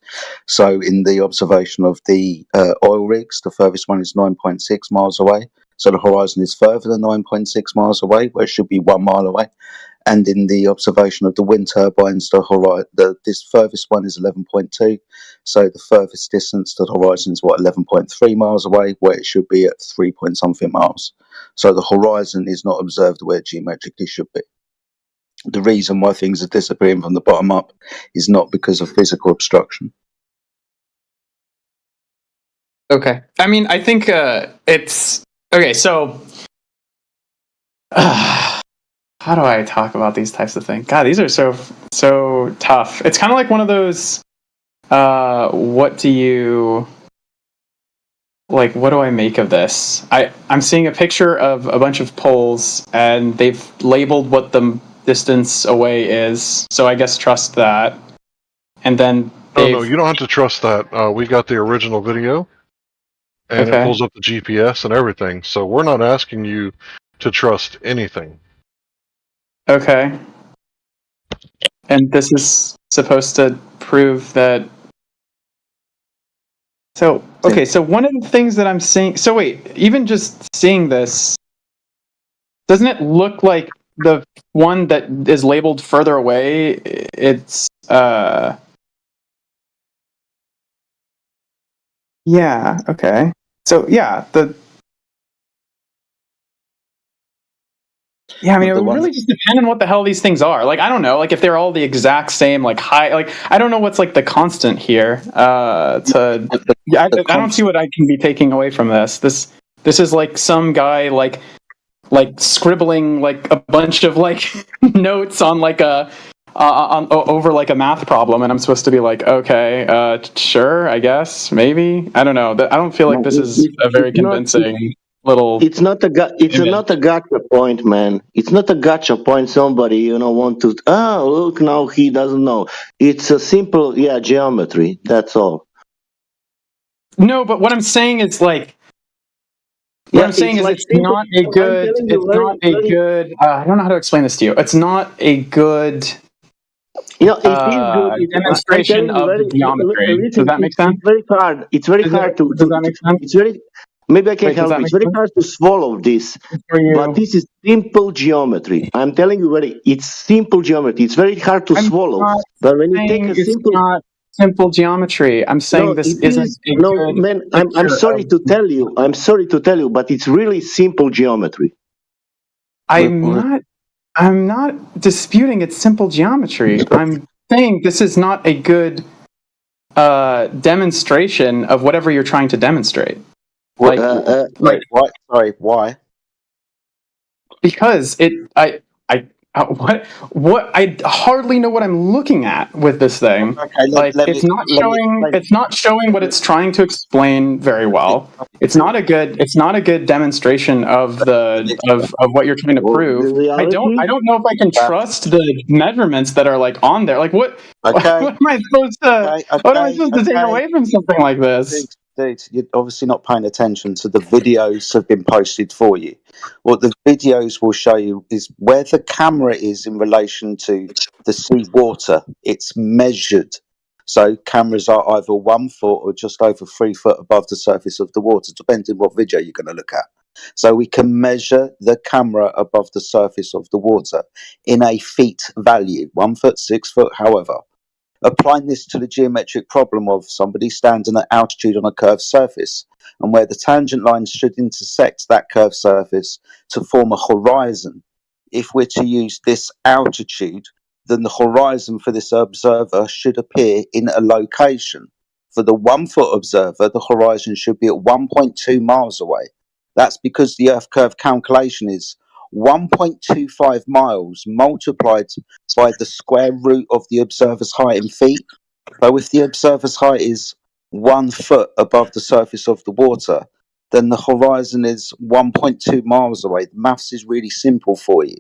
So in the observation of the oil rigs, the furthest one is 9.6 miles away. So the horizon is further than 9.6 miles away, where it should be 1 mile away. And in the observation of the wind turbines, this furthest one is 11.2. So the furthest distance to the horizon is 11.3 miles away, where it should be at 3 point something miles. So the horizon is not observed where it geometrically should be. The reason why things are disappearing from the bottom up is not because of physical obstruction. Okay. I mean, I think it's okay. So, how do I talk about these types of things? God, these are so tough. It's kind of like one of those. What do I make of this? I'm seeing a picture of a bunch of poles, and they've labeled what the distance away is. So I guess trust that. And then no, you don't have to trust that. We got the original video, and it pulls up the GPS and everything. So we're not asking you to trust anything. Okay. And this is supposed to prove that. So, okay, so one of the things that I'm seeing. So, wait, even just seeing this, doesn't it look like the one that is labeled further away? It's. Yeah, okay. So, yeah, Yeah, I mean, it would really just depend on what the hell these things are. Like, I don't know, like if they're all the exact same, like high, like I don't know what's like the constant here. I don't see what I can be taking away from this. This is like some guy like scribbling like a bunch of like notes on like a over like a math problem, and I'm supposed to be like, okay, sure, I guess, maybe. I don't know. I don't feel like this is a very convincing little. It's not a gotcha point, man. It's not a gotcha point. Somebody want to. Look, now he doesn't know. It's a simple geometry. That's all. No, but what I'm saying is like. What I'm saying is it's not a good. It's not a good. I don't know how to explain this to you. It's not a good. It is good. Demonstration of the geometry. Does that make sense? It's very hard. It's very hard to. Does that make sense? It's very. Maybe I can help you. It's very hard to swallow this, but this is simple geometry. I'm telling you, it's simple geometry. It's very hard to swallow. But when you take a simple, not simple geometry. I'm saying this isn't a good. Man, I'm sorry to tell you. I'm sorry to tell you, but it's really simple geometry. I'm not disputing it's simple geometry. I'm saying this is not a good demonstration of whatever you're trying to demonstrate. Why? Because what I hardly know what I'm looking at with this thing. It's not showing what it's trying to explain very well. It's not a good demonstration of what you're trying to prove. I don't know if I can trust the measurements that are like on there. Like what am I supposed to take away from something like this? Dude, you're obviously not paying attention to the videos have been posted for you. What the videos will show you is where the camera is in relation to the sea water. It's measured. So cameras are either 1 foot or just over 3 foot above the surface of the water, depending what video you're going to look at. So we can measure the camera above the surface of the water in a feet value, 1 foot, 6 foot, however. Applying this to the geometric problem of somebody standing at altitude on a curved surface and where the tangent lines should intersect that curved surface to form a horizon. If we're to use this altitude, then the horizon for this observer should appear in a location. For the 1 foot observer, the horizon should be at 1.2 miles away. That's because the Earth curve calculation is 1.25 miles multiplied by the square root of the observer's height in feet. So if the observer's height is 1 foot above the surface of the water, then the horizon is 1.2 miles away. The maths is really simple for you.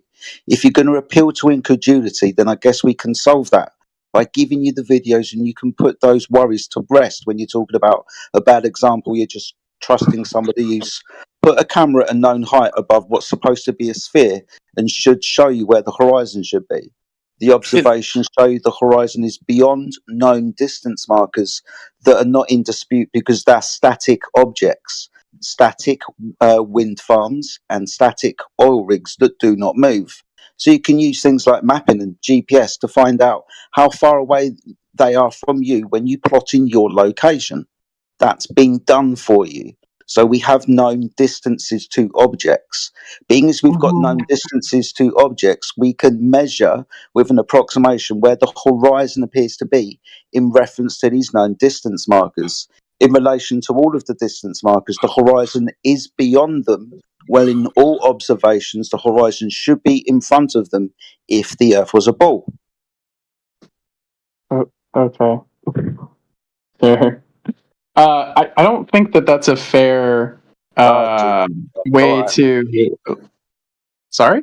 If you're going to appeal to incredulity, then I guess we can solve that by giving you the videos, and you can put those worries to rest when you're talking about a bad example. You're just trusting somebody who's put a camera at a known height above what's supposed to be a sphere and should show you where the horizon should be. The observations show you the horizon is beyond known distance markers that are not in dispute because they're static objects, static wind farms and static oil rigs that do not move. So you can use things like mapping and GPS to find out how far away they are from you when you plot in your location. That's being done for you. So we have known distances to objects. Being as we've got known distances to objects, we can measure with an approximation where the horizon appears to be in reference to these known distance markers. In relation to all of the distance markers, the horizon is beyond them. Well, in all observations, the horizon should be in front of them if the Earth was a ball. Okay. Fair. I don't think that that's a fair way to. Sorry?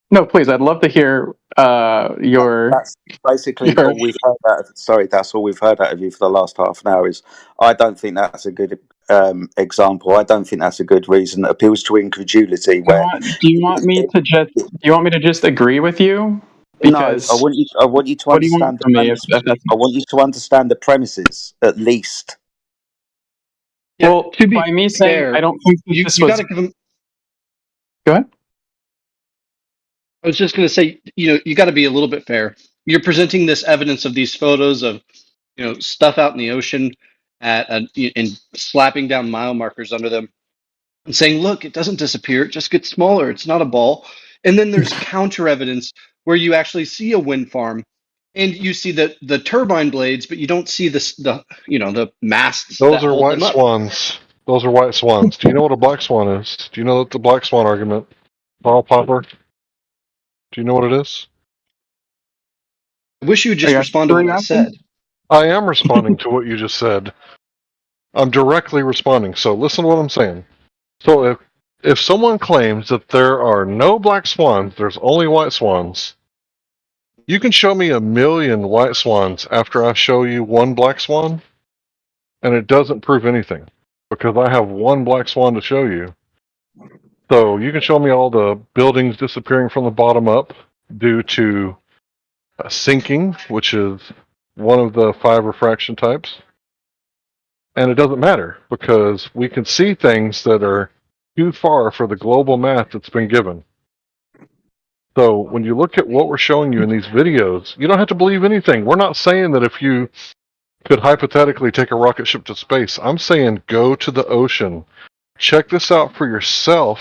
No, please. I'd love to hear your. That's basically all we've heard out of. Sorry, that's all we've heard out of you for the last half an hour. Is I don't think that's a good example. I don't think that's a good reason. It appeals to incredulity. Do you want me to just agree with you? Because no, I want you to understand the premises. I want you to understand the premises at least. Well, to be by me saying fair, I don't think this was. Gotta give him... Go ahead. I was just going to say, you got to be a little bit fair. You're presenting this evidence of these photos of, stuff out in the ocean and slapping down mile markers under them and saying, look, it doesn't disappear. It just gets smaller. It's not a ball. And then there's counter evidence where you actually see a wind farm and you see the turbine blades, but you don't see the masts. Those are white swans. Those are white swans. Do you know what a black swan is? Do you know what the black swan argument? Karl Popper? Do you know what it is? I wish you would just respond to what I said. I am responding to what you just said. I'm directly responding. So listen to what I'm saying. So if someone claims that there are no black swans, there's only white swans, you can show me 1,000,000 white swans after I show you one black swan, and it doesn't prove anything because I have one black swan to show you. So you can show me all the buildings disappearing from the bottom up due to sinking, which is one of the 5 refraction types. And it doesn't matter because we can see things that are too far for the global math that's been given. So when you look at what we're showing you in these videos, you don't have to believe anything. We're not saying that if you could hypothetically take a rocket ship to space, I'm saying go to the ocean. Check this out for yourself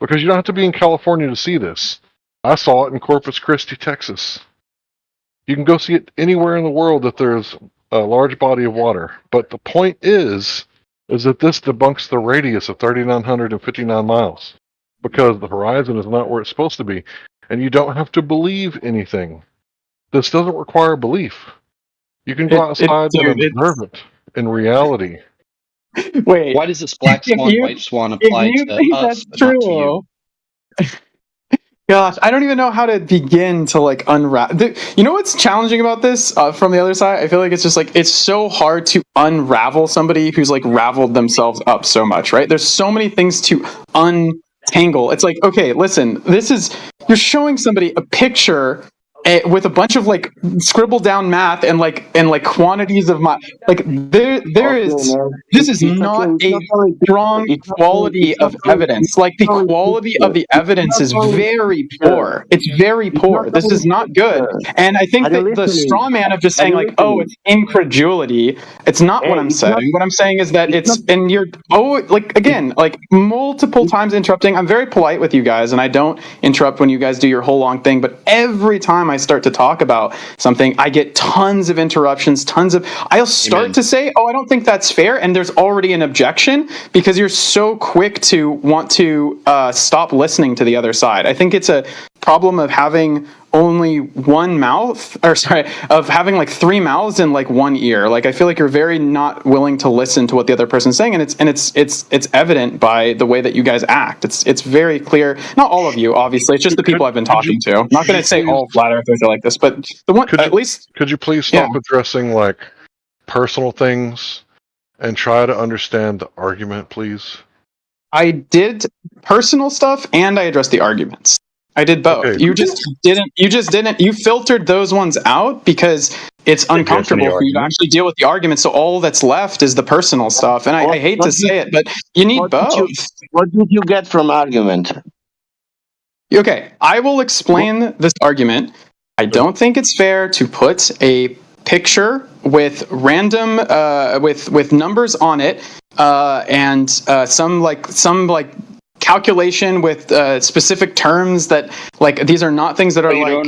because you don't have to be in California to see this. I saw it in Corpus Christi, Texas. You can go see it anywhere in the world that there's a large body of water. But the point is that this debunks the radius of 3,959 miles because the horizon is not where it's supposed to be. And you don't have to believe anything. This doesn't require belief. You can go outside and observe it in reality. Wait. Why does this black swan, white swan apply to us, but not to you? Gosh, I don't even know how to begin to unravel. You know what's challenging about this from the other side? I feel like it's just it's so hard to unravel somebody who's raveled themselves up so much, right? There's so many things to untangle. It's okay, listen, you're showing somebody a picture with a bunch of scribbled down math and quantities of this is not a strong quality of evidence. The quality of the evidence is very poor. It's very poor. This is not good. And I think that the straw man of just saying it's incredulity. It's not what I'm saying. What I'm saying is that multiple times interrupting. I'm very polite with you guys and I don't interrupt when you guys do your whole long thing, but every time I start to talk about something, I get tons of interruptions, I'll start to say, I don't think that's fair, and there's already an objection because you're so quick to want to stop listening to the other side. I think it's a problem of having only one mouth, or sorry, of having like three mouths and like one ear. Like I feel like you're very not willing to listen to what the other person's saying, and it's evident by the way that you guys act. It's very clear. Not all of you, obviously. It's just the people I've been talking to. I'm not going to say all flat earthers are like this, but the one at least. Could you please stop addressing like personal things and try to understand the argument, please? I did personal stuff and I addressed the arguments. I did both. Okay. You just didn't. You filtered those ones out because it's uncomfortable for you to actually deal with the arguments. So all that's left is the personal stuff. And I hate to say it, but you need both. What did you get from argument? Okay, I will explain this argument. I don't think it's fair to put a picture with random with numbers on it and some calculation with specific terms that like these are not things that are like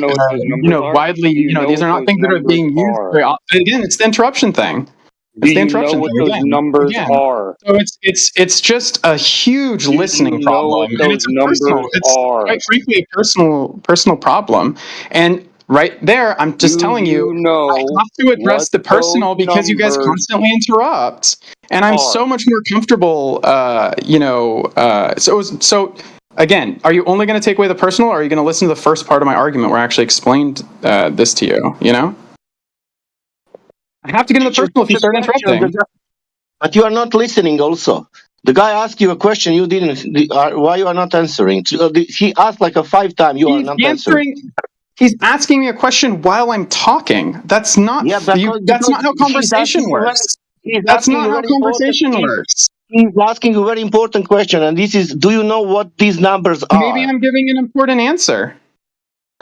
widely these are not things that are being used very often. Again, it's the interruption thing. It's the interruption thing. Those numbers are. So it's just a huge listening problem, and it's quite frankly a personal problem. And right there, I'm just telling you, I have to address the personal because you guys constantly interrupt, and I'm so much more comfortable. So again, are you only going to take away the personal, or are you going to listen to the first part of my argument where I actually explained this to you? You know. I have to get into the personal if you start interrupting. But you are not listening also. The guy asked you a question, you didn't. Why you are not answering? He asked like a 5 times, you are not answering. He's asking me a question while I'm talking. That's not that's not how conversation works. That's not how conversation works. He's asking a very important question, and this is, do you know what these numbers are? Maybe I'm giving an important answer.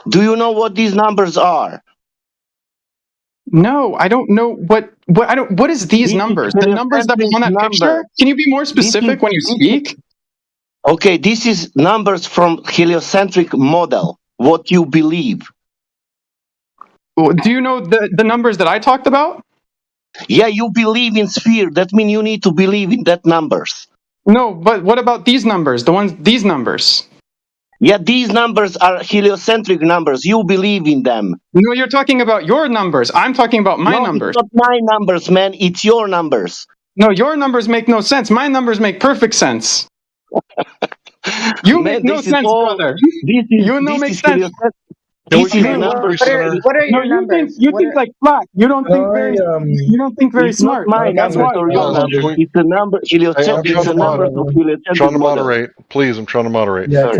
Do you know what these numbers are? No, I don't know what is these numbers? The numbers that are on that picture? Can you be more specific when you speak? Okay, this is numbers from heliocentric model. What you believe. Do you know the numbers that I talked about? Yeah, you believe in sphere. That means you need to believe in that numbers. No, but what about these numbers? These numbers? Yeah, these numbers are heliocentric numbers. You believe in them. No, you're talking about your numbers. I'm talking about my numbers. It's not my numbers, man. It's your numbers. No, your numbers make no sense. My numbers make perfect sense. You make no sense, brother. You no make sense. What are your numbers? You think like flat. You don't think very. You don't think very smart. That's why. It's a number. It's a number. I'm trying to moderate. Please, I'm trying to moderate. Yeah,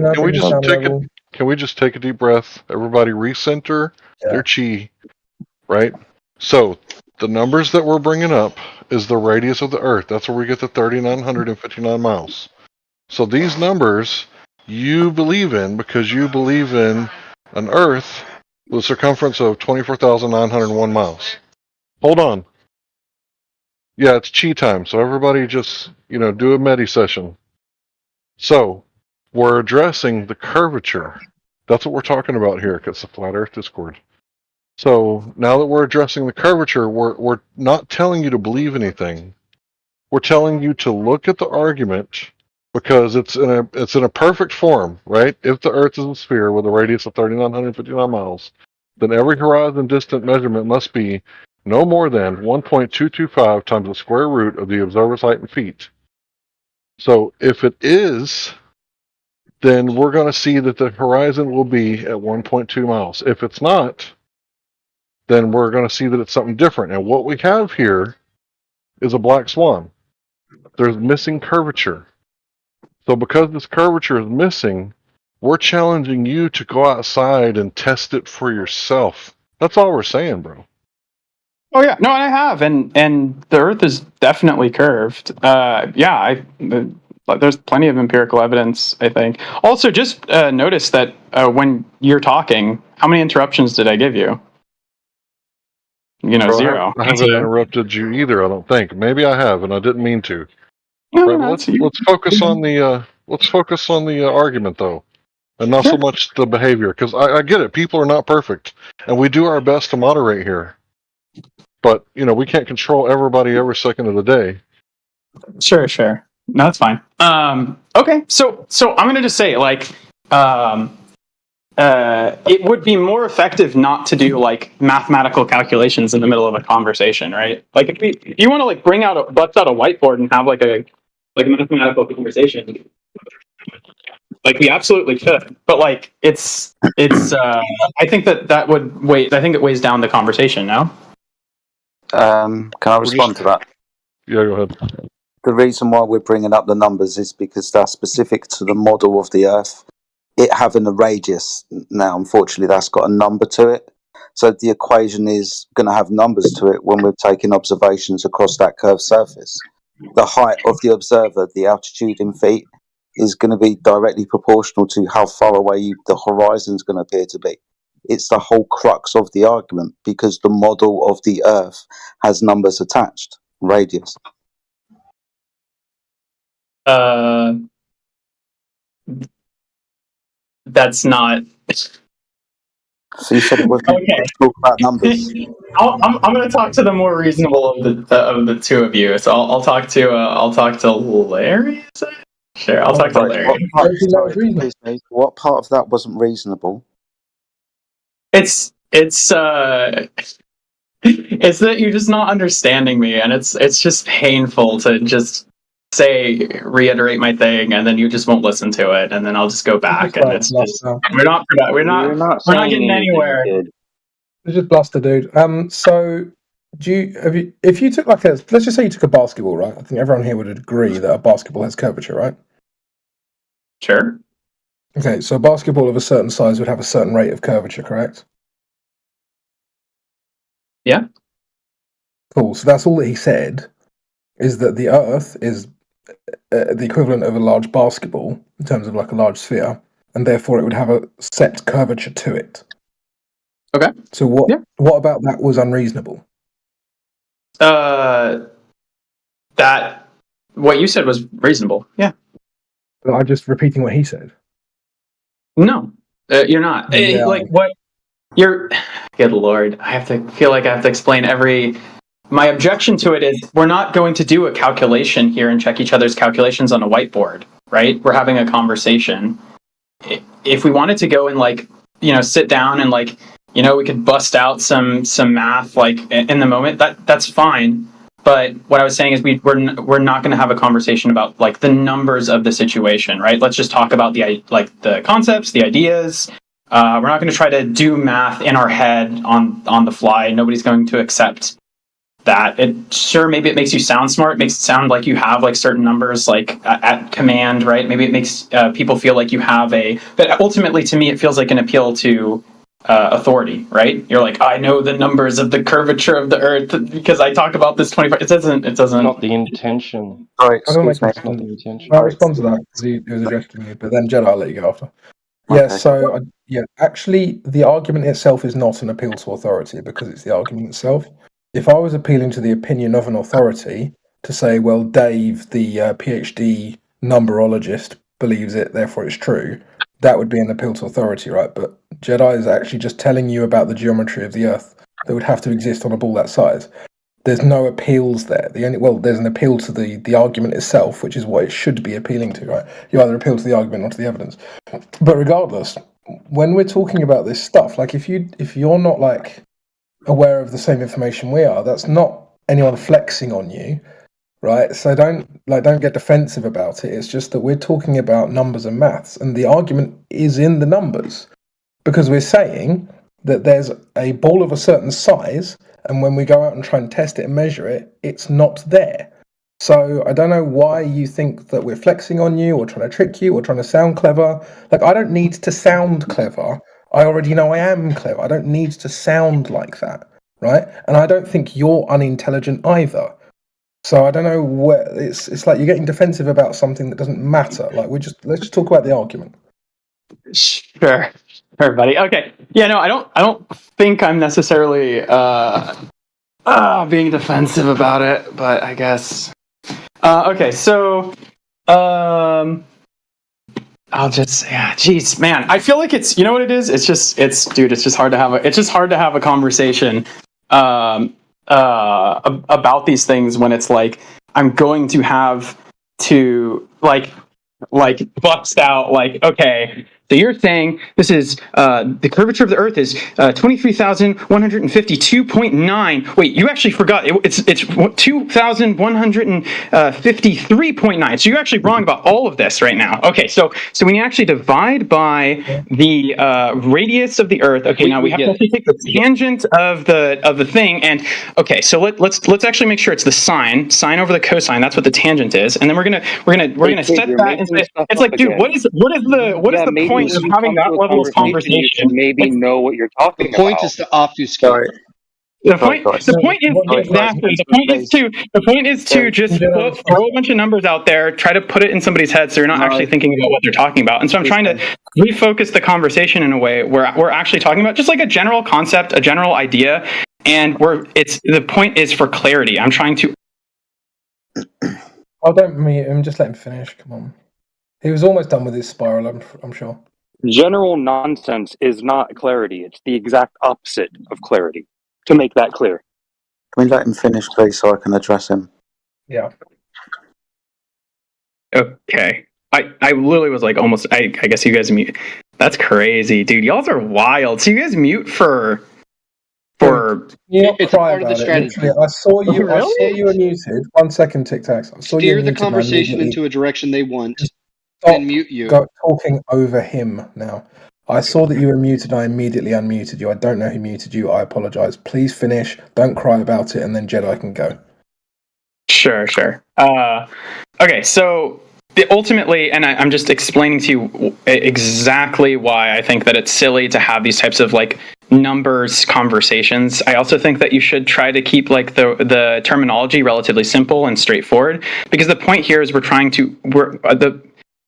can we just take a deep breath? Everybody recenter their chi, right? So the numbers that we're bringing up is the radius of the Earth. That's where we get the 3,959 miles. So these numbers you believe in because you believe in an Earth with a circumference of 24,901 miles. Hold on. Yeah, it's chi time, so everybody just, do a medi session. So, we're addressing the curvature. That's what we're talking about here, because it's a Flat Earth Discord. So, now that we're addressing the curvature, we're not telling you to believe anything. We're telling you to look at the argument because it's in a perfect form, right? If the Earth is a sphere with a radius of 3,959 miles, then every horizon distant measurement must be no more than 1.225 times the square root of the observer's height in feet. So if it is, then we're going to see that the horizon will be at 1.2 miles. If it's not, then we're going to see that it's something different. And what we have here is a black swan. There's missing curvature. So because this curvature is missing, we're challenging you to go outside and test it for yourself. That's all we're saying, bro. Oh yeah, no, I have, and the Earth is definitely curved. There's plenty of empirical evidence, I think. Also, just notice that when you're talking, how many interruptions did I give you? Bro, 0. I haven't interrupted you either. I don't think. Maybe I have, and I didn't mean to. No, Right, no, let's focus on the argument though, and not so much the behavior. Because I get it. People are not perfect, and we do our best to moderate here. But we can't control everybody every second of the day. Sure. No, that's fine. Okay, so I'm gonna just say it would be more effective not to do like mathematical calculations in the middle of a conversation, right? Like if you want to like bust out a whiteboard and have like a mathematical conversation, like we absolutely could. But like it's I think that would I think it weighs down the conversation. No. Can I respond to that? Yeah, go ahead. The reason why we're bringing up the numbers is because they're specific to the model of the Earth. It having a radius, now unfortunately that's got a number to it. So the equation is going to have numbers to it when we're taking observations across that curved surface. The height of the observer, the altitude in feet, is going to be directly proportional to how far away the horizon is going to appear to be. It's the whole crux of the argument, because the model of the Earth has numbers attached, radius. That's not. So you said it wasn't okay. talk about numbers. I'm going to talk to the more reasonable of the two of you. So I'll talk to Larry. Is it? Sure, I'll talk to Larry. What part of that wasn't reasonable? It's that you're just not understanding me, and it's just painful to just reiterate my thing, and then you just won't listen to it, and then I'll just go back, and it's just we're not getting anywhere. It's just bluster, dude. So if you took let's just say you took a basketball, right? I think everyone here would agree that a basketball has curvature, right? Sure. Okay, so a basketball of a certain size would have a certain rate of curvature, correct? Yeah. Cool. So that's all that he said, is that the Earth is the equivalent of a large basketball in terms of like a large sphere, and therefore it would have a set curvature to it. Okay. So what about that was unreasonable? That what you said was reasonable. Yeah. But I'm just repeating what he said. No, you're not. Yeah. Like what you're. Good Lord, I feel like I have to explain every. My objection to it is we're not going to do a calculation here and check each other's calculations on a whiteboard, right? We're having a conversation. If we wanted to go and sit down and we could bust out some math in the moment, that's fine. But what I was saying is we're not going to have a conversation about the numbers of the situation, right? Let's just talk about the concepts, the ideas. We're not going to try to do math in our head on the fly. Nobody's going to accept that. Maybe it makes you sound smart. It makes it sound like you have certain numbers at command, right? Maybe it makes people feel like you have but ultimately to me it feels like an appeal to authority, right? You're like, I know the numbers of the curvature of the Earth because I talk about this 25. It doesn't. Not the intention. Sorry, excuse me. That's not the intention. I'll respond to that because he was addressing me, but then Jedi, I'll let you go after. Yeah, so actually, the argument itself is not an appeal to authority because it's the argument itself. If I was appealing to the opinion of an authority to say, well, Dave, the PhD numberologist, believes it, therefore it's true, that would be an appeal to authority, right? But Jedi is actually just telling you about the geometry of the Earth that would have to exist on a ball that size. There's no appeals there. There's an appeal to the argument itself, which is what it should be appealing to, right? You either appeal to the argument or to the evidence. But regardless, when we're talking about this stuff, if you're not aware of the same information we are, that's not anyone flexing on you, right? So don't get defensive about it. It's just that we're talking about numbers and maths, and the argument is in the numbers because we're saying that there's a ball of a certain size, and when we go out and try and test it and measure it, it's not there. So I don't know why you think that we're flexing on you or trying to trick you or trying to sound clever. I don't need to sound clever. I already know I am clever. I don't need to sound like that, right? And I don't think you're unintelligent either. So I don't know where it's like you're getting defensive about something that doesn't matter. Let's just talk about the argument. Sure, buddy. Okay. Yeah, no, I don't think I'm necessarily being defensive about it, but I guess. Okay, so I'll just geez, man, I feel like it's what it is. It's just hard to have a conversation about these things when it's I'm going to have to bust out okay, So you're saying this is the curvature of the Earth is 23,152.9. Wait, you actually forgot. It's 2,153.9. So you're actually wrong about all of this right now. Okay, so when you actually divide by the radius of the Earth, okay, now we have to actually take the tangent of the thing, and okay, so let's actually make sure it's the sine over the cosine. That's what the tangent is, and then we're gonna set that and say, it's like, dude, what is the point of having that level of conversation? Maybe know what you're talking The point about. is to obfuscate. The point is to just throw a bunch of numbers out there, try to put it in somebody's head so you're not actually thinking about what they're talking about. And so I'm trying to refocus the conversation in a way where we're actually talking about just like a general concept, a general idea, and the point is for clarity. I'm trying to. Oh, don't mute him. Just let him finish. Come on. He was almost done with his spiral, I'm sure. General nonsense is not clarity. It's the exact opposite of clarity. To make that clear. Can we let him finish, please, so I can address him? Yeah. Okay. I literally was like almost. I guess you guys mute. That's crazy, dude. Y'all are wild. So you guys mute for. It's a part of the strategy. I saw you. Really? I saw you unmuted. 1 second, Tic Tacs. I saw you Steer the unmuted conversation into a direction they want, and mute you. Talking over him now. I saw that you were muted. I immediately unmuted you. I don't know who muted you. I apologize. Please finish. Don't cry about it, and then Jedi can go. Sure. Okay, so ultimately, and I'm just explaining to you exactly why I think that it's silly to have these types of like numbers conversations. I also think that you should try to keep like the terminology relatively simple and straightforward, because the point here is the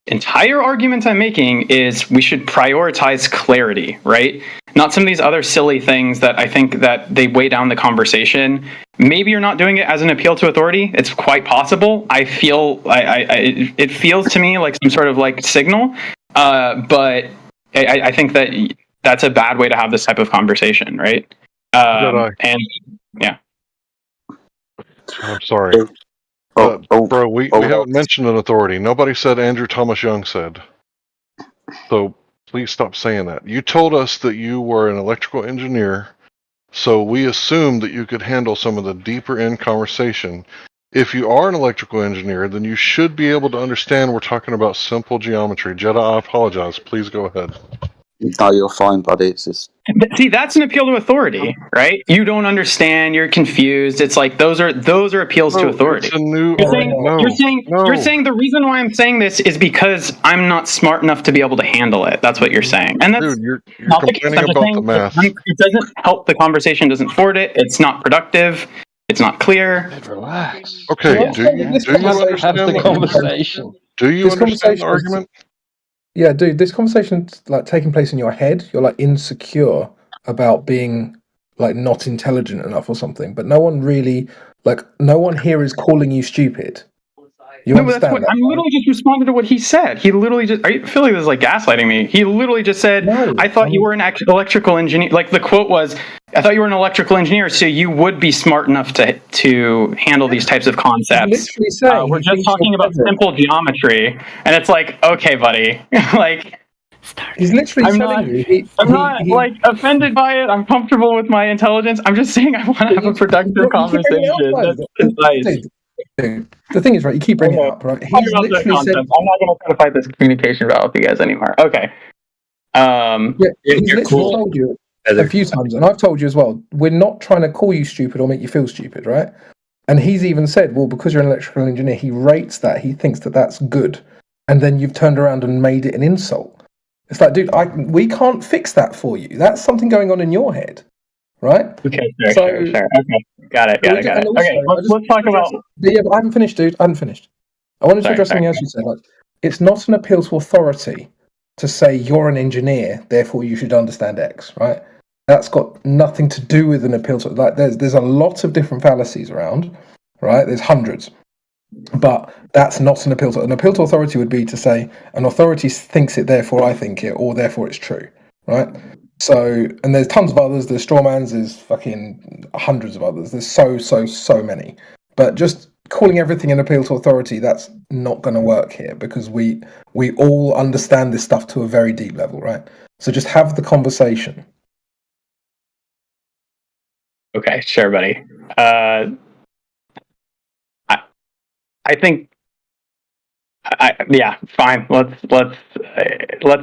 entire argument I'm making is we should prioritize clarity, right? Not some of these other silly things that I think that they weigh down the conversation. Maybe you're not doing it as an appeal to authority. It's quite possible. I feel it feels to me like some sort of like signal, but I think that that's a bad way to have this type of conversation, right? And yeah. I'm sorry. Bro, we haven't mentioned an authority. Nobody said Andrew Thomas Young said. So please stop saying that. You told us that you were an electrical engineer, so we assumed that you could handle some of the deeper end conversation. If you are an electrical engineer, then you should be able to understand we're talking about simple geometry. Jedi, I apologize. Please go ahead. No, you're fine, buddy. It's just... See, that's an appeal to authority, right? You don't understand. You're confused. It's like those are appeals to authority. You're saying the reason why I'm saying this is because I'm not smart enough to be able to handle it. That's what you're saying, and that's you're not the case. complaining about the math. It doesn't help the conversation. Doesn't forward it. It's not productive. It's not clear. Relax. Okay. Do you understand the conversation? Do you understand the argument? Yeah, dude, this conversation's like taking place in your head. You're like insecure about being like not intelligent enough or something, but no one really, like, no one here is calling you stupid. You understand that? I'm literally just responding to what he said. He literally just. I feel like this is like gaslighting me. He literally just said, "I thought you were an electrical engineer." Like the quote was, "I thought you were an electrical engineer, so you would be smart enough to handle these types of concepts." We're just talking about simple geometry, and it's like, okay, buddy, like. He's literally telling you. I'm not like offended by it. I'm comfortable with my intelligence. I'm just saying I want to have a productive conversation. That's nice. Dude, the thing is, right, you keep bringing it up, right? He's literally said... I'm not going to try to fight this communication battle with you guys anymore. Okay. He's literally told you a few times, and I've told you as well, we're not trying to call you stupid or make you feel stupid, right? And he's even said, well, because you're an electrical engineer, he rates that, he thinks that that's good. And then you've turned around and made it an insult. It's like, dude, we can't fix that for you. That's something going on in your head, right? Okay, sure. Okay, got it. Okay, let's talk about... Yeah, but I haven't finished, dude. I haven't finished. I wanted to address something else you said. Like, it's not an appeal to authority to say you're an engineer, therefore you should understand X, right? That's got nothing to do with an appeal to... Like, there's a lot of different fallacies around, right? There's hundreds. But that's not an appeal to... An appeal to authority would be to say, an authority thinks it, therefore I think it, or therefore it's true, right? So, and there's tons of others. There's strawmans, there's fucking hundreds of others. There's so many. But just calling everything an appeal to authority, that's not going to work here because we all understand this stuff to a very deep level, right? So just have the conversation. Okay, sure, buddy. I think, yeah, fine. Let's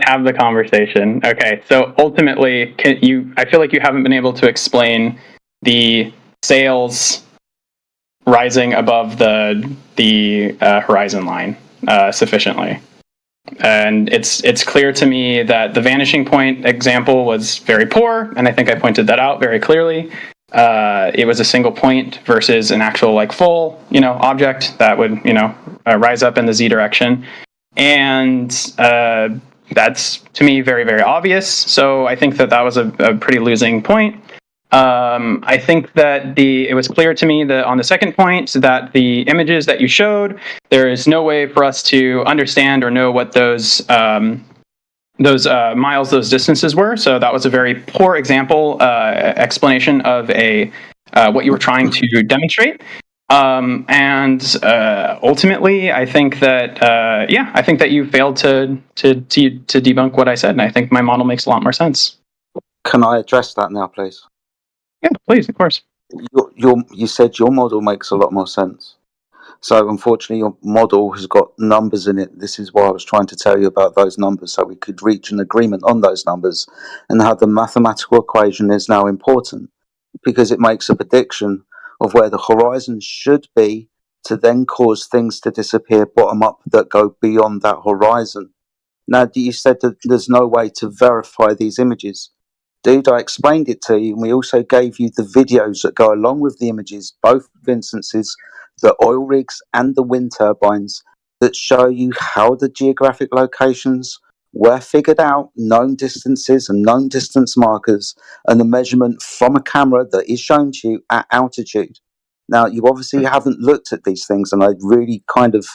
have the conversation. Okay, so ultimately, I feel like you haven't been able to explain the sails rising above the horizon line sufficiently. And it's clear to me that the vanishing point example was very poor, and I think I pointed that out very clearly. It was a single point versus an actual like full, object that would, rise up in the z direction, and that's to me very, very obvious. So I think that was a pretty losing point. I think that it was clear to me that on the second point that the images that you showed, there is no way for us to understand or know what those miles, those distances were. So that was a very poor example, explanation of what you were trying to demonstrate. And ultimately, I think that I think that you failed to debunk what I said, and I think my model makes a lot more sense. Can I address that now, please? Yeah, please, of course. You said your model makes a lot more sense. So unfortunately, your model has got numbers in it. This is why I was trying to tell you about those numbers, so we could reach an agreement on those numbers, and how the mathematical equation is now important, because it makes a prediction of where the horizon should be to then cause things to disappear bottom up that go beyond that horizon. Now, you said that there's no way to verify these images. Dude, I explained it to you, and we also gave you the videos that go along with the images, both instances, the oil rigs and the wind turbines, that show you how the geographic locations were figured out, known distances and known distance markers, and the measurement from a camera that is shown to you at altitude. Now, you obviously haven't looked at these things, and I really kind of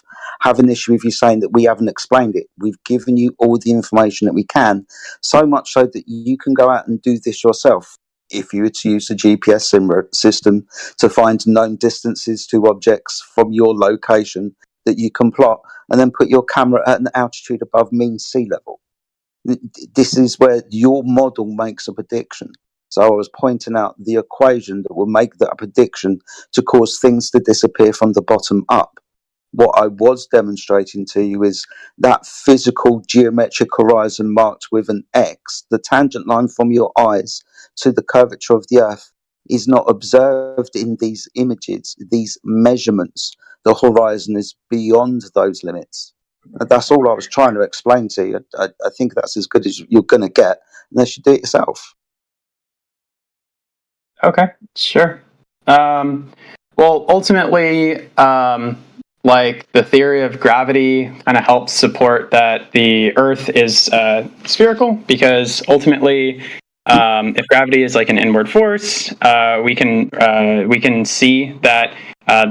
have an issue with you saying that we haven't explained it. We've given you all the information that we can, so much so that you can go out and do this yourself. If you were to use a GPS system to find known distances to objects from your location that you can plot, and then put your camera at an altitude above mean sea level. This is where your model makes a prediction. So I was pointing out the equation that will make that prediction to cause things to disappear from the bottom up. What I was demonstrating to you is that physical geometric horizon marked with an X, the tangent line from your eyes to the curvature of the Earth, is not observed in these images, these measurements. The horizon is beyond those limits. That's all I was trying to explain to you. I think that's as good as you're going to get, unless you do it yourself. Okay, sure. Well, ultimately, like the theory of gravity kind of helps support that the Earth is spherical, because ultimately, if gravity is like an inward force, we can see that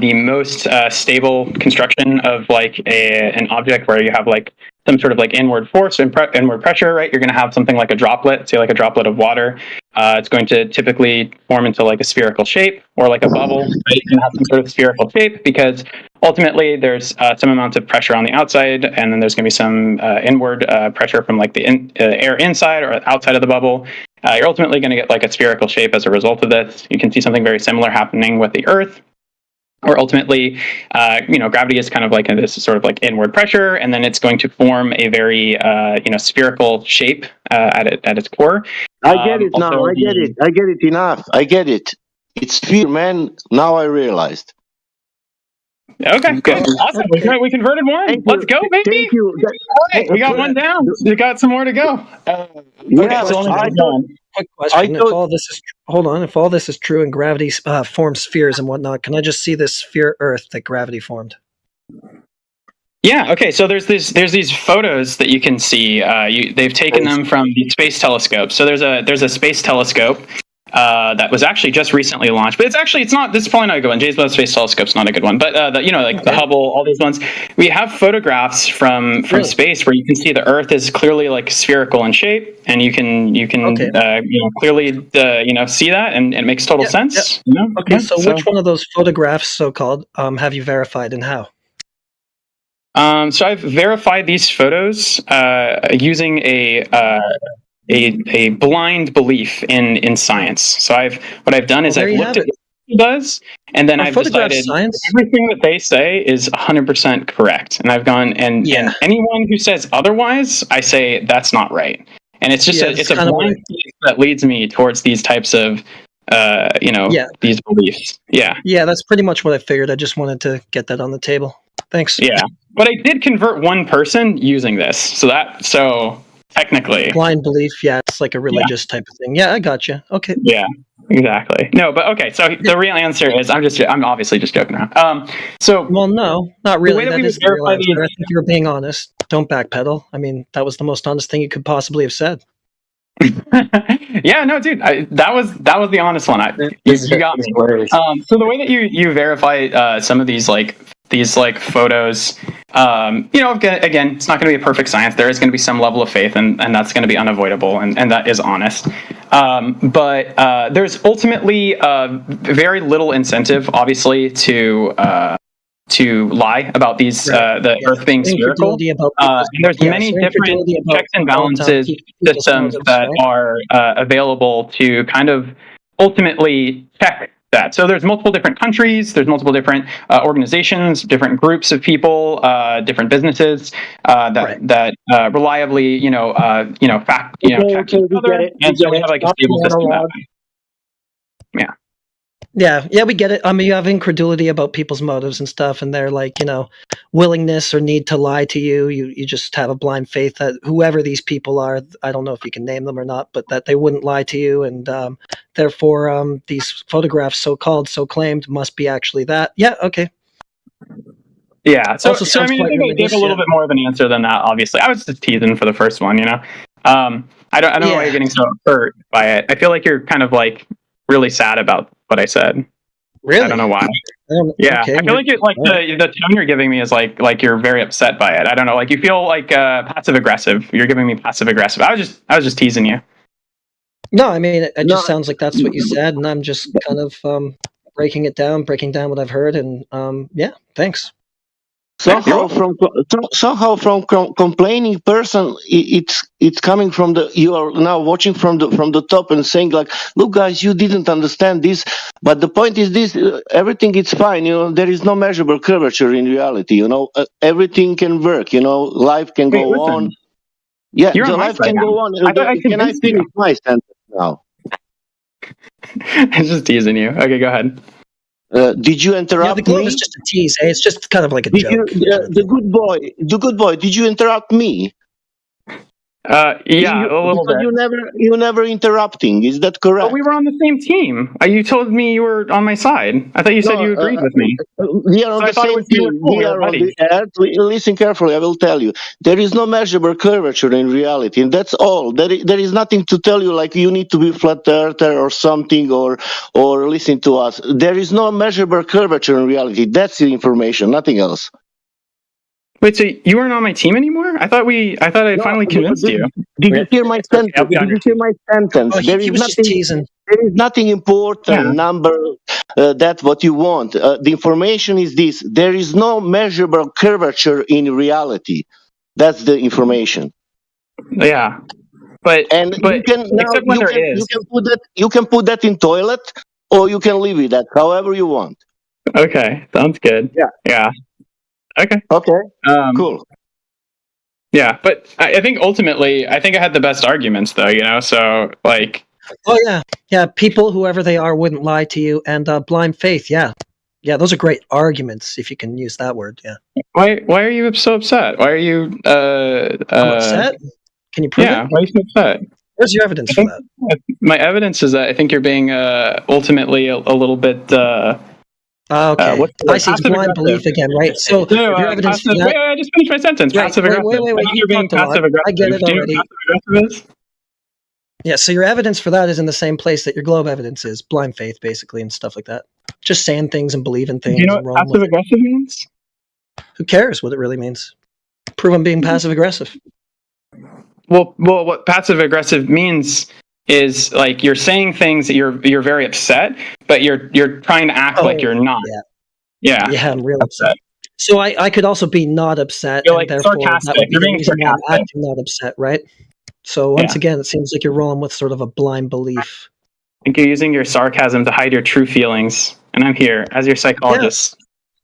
the most stable construction of like an object where you have like some sort of like inward force and inward pressure, right? You're going to have something like a droplet, say like a droplet of water. It's going to typically form into like a spherical shape, or like a bubble, right? It's going to have some sort of spherical shape because ultimately there's some amount of pressure on the outside, and then there's going to be some inward pressure from like the air inside or outside of the bubble. You're ultimately going to get like a spherical shape as a result of this. You can see something very similar happening with the Earth. Or ultimately, gravity is kind of like this sort of like inward pressure, and then it's going to form a very, spherical shape at its core. I get it now. I get it. I get it enough. I get it. It's sphere, man. Now I realized. Okay, good, awesome. We converted one. Let's go, baby. Thank you. All right, we got one down. We got some more to go. Yeah, okay, so quick question. If all this is if all this is true and gravity forms spheres and whatnot, can I just see this sphere Earth that gravity formed? Yeah. Okay. So there's these photos that you can see. They've taken them from the space telescope. So there's a space telescope that was actually just recently launched. But it's not. This is probably not a good one. James Webb Space Telescope's not a good one. But the Hubble, all those ones. We have photographs from space where you can see the Earth is clearly like spherical in shape, and you can clearly see that, and it makes total sense. Okay, so which one of those photographs, so-called, have you verified, and how? So I've verified these photos using a blind belief in science. So what I've done is I've looked at what it does, and then I've decided everything that they say is 100% correct. And I've gone and anyone who says otherwise, I say that's not right. And it's just it's a blind belief that leads me towards these types of these beliefs. Yeah, that's pretty much what I figured. I just wanted to get that on the table. Thanks. Yeah, but I did convert one person using this, so technically blind belief. Yeah, it's like a religious type of thing. Yeah, I got you. Okay. Yeah, exactly. No, but okay. So the real answer is I'm obviously just joking around. Well, no, not really. The way that is the real answer. I think you were being honest. Don't backpedal. I mean, that was the most honest thing you could possibly have said. Yeah, no, dude, that was the honest one. You got me. So the way that you verify some of these photos, again, it's not going to be a perfect science. There is going to be some level of faith, and that's going to be unavoidable, and that is honest. But there's ultimately very little incentive, obviously, to lie about these the Earth being spherical. There's many different checks and balances systems that are available to kind of ultimately check that. So there's multiple different countries, there's multiple different organizations, different groups of people, different businesses that reliably check each other, and so we have like a stable system that way. Yeah, we get it. I mean, you have incredulity about people's motives and stuff, and their willingness or need to lie to you. You just have a blind faith that whoever these people are, I don't know if you can name them or not, but that they wouldn't lie to you, and therefore these photographs, so claimed, must be actually that. Yeah, okay. Yeah, so I mean, I think I gave a little bit more of an answer than that. Obviously, I was just teasing for the first one. I don't know why you're getting so hurt by it. I feel like you're kind of like really sad about what I said. Really? I don't know why. Okay, I feel like the tone you're giving me is like you're very upset by it. I don't know. Like you feel like passive aggressive. You're giving me passive aggressive. I was just teasing you. No, I mean it just sounds like that's what you said, and I'm just kind of breaking down what I've heard, and thanks. Somehow from complaining person, it's coming from you are now watching from the top and saying like, look guys, you didn't understand this, but the point is this: everything is fine. There is no measurable curvature in reality. Everything can work. Life can go on. Yeah, the life can go on. Can I finish my sentence now? I'm just teasing you. Okay, go ahead. Did you interrupt the globe me? is just a tease. It's just kind of like a joke. The good boy. Did you interrupt me? A little bit. You never interrupting. Is that correct? But we were on the same team. You told me you were on my side. I thought you said you agreed with me. We are on the same team. We are on the earth. Listen carefully. I will tell you. There is no measurable curvature in reality, and that's all. There is nothing to tell you like you need to be flat earther or something or listen to us. There is no measurable curvature in reality. That's the information. Nothing else. Wait, so you weren't on my team anymore? I thought I finally convinced you. Did you hear my sentence? Did you hear my sentence? Oh, he was just teasing. There is nothing important number that what you want. The information is this: there is no measurable curvature in reality. That's the information. Yeah, you can put that in toilet, or you can live with that however you want. Okay, sounds good. Yeah. Okay. Cool. Yeah, but I think ultimately, I had the best arguments, though. So like. Oh yeah. People, whoever they are, wouldn't lie to you, and blind faith. Yeah, those are great arguments, if you can use that word. Yeah. Why are you so upset? Why are you? I'm upset. Can you prove it? Yeah. Why are you so upset? Where's your evidence for that? My evidence is that I think you're being ultimately a little bit. Okay. I see. It's blind belief again, right? So your evidence for that. Wait, I just finished my sentence. Right. Passive aggressive. Wait. You're being passive aggressive. I get it already. Do you know what passive aggressive is? Yeah, so your evidence for that is in the same place that your globe evidence is, blind faith, basically, and stuff like that. Just saying things and believing things. Do you know and what rolling with passive aggressive means? Who cares what it really means? Prove I'm being passive aggressive. Well, what passive aggressive means is like you're saying things that you're very upset, but you're trying to act like you're not. Yeah, I'm real upset. So I could also be not upset, You're and like therefore that sarcastic. would be You're the being reason why I'm sarcastic. acting not upset, right? So once again, it seems like you're rolling with sort of a blind belief. I think you're using your sarcasm to hide your true feelings, and I'm here as your psychologist.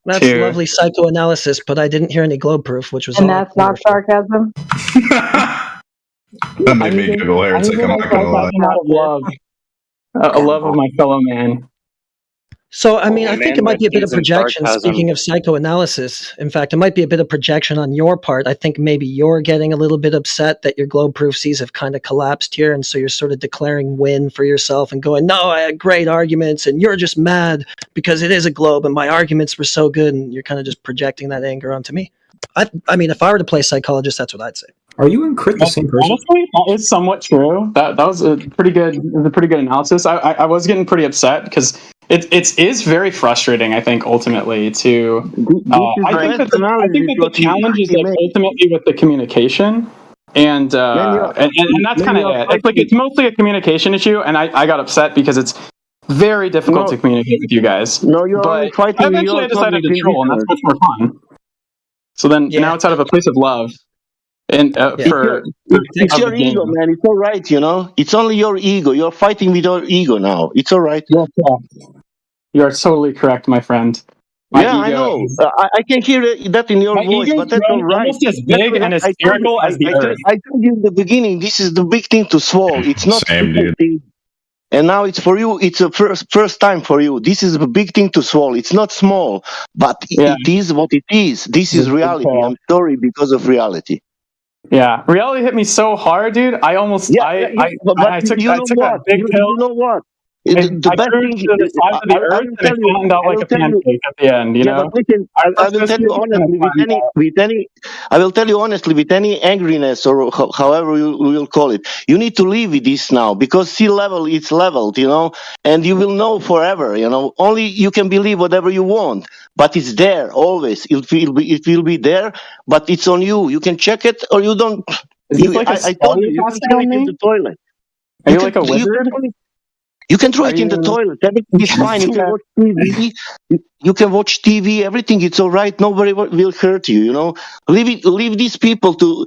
That's lovely psychoanalysis, but I didn't hear any globe proof, which was And all that's not sarcasm. That made me giggle there. It's like, I'm not gonna lie. Out of love, a love of my fellow man. So, I mean, I think it might be a bit of using projection. sarcasm. Speaking of psychoanalysis, in fact, it might be a bit of projection on your part. I think maybe you're getting a little bit upset that your globe proof seas have kind of collapsed here. And so you're sort of declaring win for yourself and going, no, I had great arguments and you're just mad because it is a globe and my arguments were so good. And you're kind of just projecting that anger onto me. I mean, if I were to play psychologist, that's what I'd say. Are you and Crit the same person? Honestly, that is somewhat true. That was a pretty good analysis. I was getting pretty upset because it is very frustrating. I think ultimately to I think that the challenge is like ultimately with the communication, and that's kind of it. It's like it's mostly a communication issue, and I got upset because it's very difficult to communicate with you guys. No, you're only fighting eventually I your decided to troll, and that's much more fun. So then now it's out of a place of love. And it's your ego, man. It's all right, you know. It's only your ego. You're fighting with your ego now. It's all right. You are totally correct, my friend. I know. I can hear that in your voice, but that's all right. Almost as big and as spherical as the Earth. I told you in the beginning, this is the big thing to swallow. It's not Same, dude. And now it's for you. It's a first time for you. This is a big thing to swallow. It's not small, but it is what it is. This is reality. I'm sorry because of reality. Yeah, reality hit me so hard, dude. I almost I took that big pill. You know what? The best thing to the side of the Earth and it flattened out like a pancake at the end. You know. But listen, I will tell you honestly, I will tell you honestly, with any angriness or however you will call it, you need to live with this now because sea level is leveled, you know, and you will know forever. You know, only you can believe whatever you want, but it's there always. It will be there, but it's on you. You can check it or you don't. I told you, you can throw it in the toilet. Are you like a wizard? You can throw it in the toilet. Everything is fine. You can watch TV. You can watch TV. Everything is all right. Nobody will hurt you. You know, leave these people to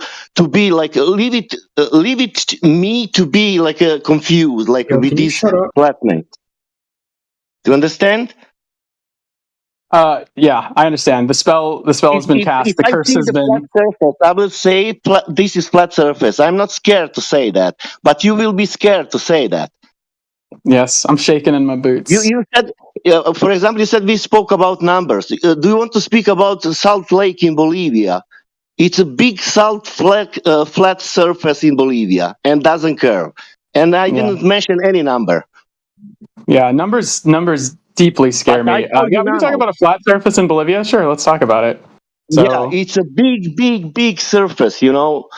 be like. Leave it me to be like confused, like with this flatmate. Do you understand? Yeah, I understand. The spell has been cast. If The I curse see has the been. flat surface, I will say this is flat surface. I'm not scared to say that, but you will be scared to say that. Yes, I'm shaking in my boots. You said, for example, you said we spoke about numbers. Do you want to speak about Salt Lake in Bolivia? It's a big salt flat surface in Bolivia and doesn't curve. And I didn't mention any number. Yeah, numbers deeply scare me. We can talk about a flat surface in Bolivia. Sure, let's talk about it. Yeah, it's a big surface. You know,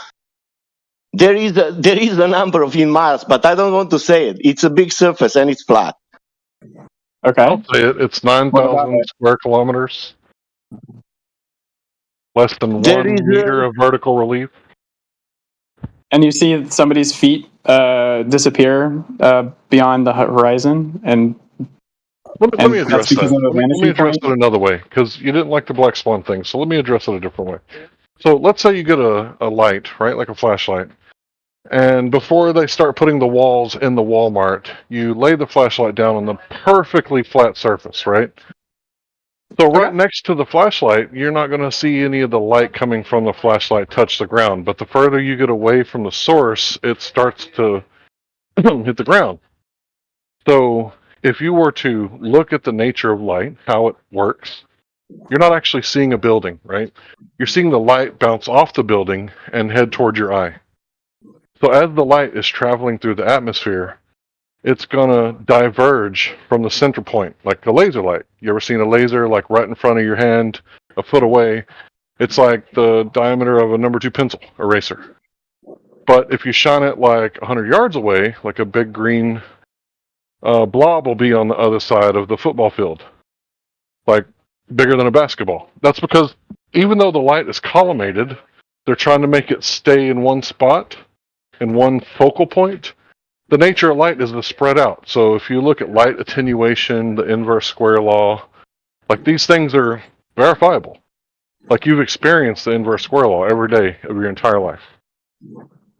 there is a number of in miles, but I don't want to say it. It's a big surface and it's flat. Okay. I'll say it. It's 9,000 square kilometers. Less than 1 meter of vertical relief. And you see somebody's feet disappear beyond the horizon, and let me address that. Let me address it another way, because you didn't like the black swan thing. So let me address it a different way. So let's say you get a light, right, like a flashlight, and before they start putting the walls in the Walmart, you lay the flashlight down on the perfectly flat surface, right? So right next to the flashlight, you're not going to see any of the light coming from the flashlight touch the ground. But the further you get away from the source, it starts to hit the ground. So if you were to look at the nature of light, how it works, you're not actually seeing a building, right? You're seeing the light bounce off the building and head toward your eye. So as the light is traveling through the atmosphere, it's going to diverge from the center point, like a laser light. You ever seen a laser like right in front of your hand, a foot away? It's like the diameter of a number 2 pencil eraser. But if you shine it like 100 yards away, like a big green blob will be on the other side of the football field, like bigger than a basketball. That's because even though the light is collimated, they're trying to make it stay in one spot, in one focal point. The nature of light is to spread out. So if you look at light attenuation, the inverse square law, like these things are verifiable. Like you've experienced the inverse square law every day of your entire life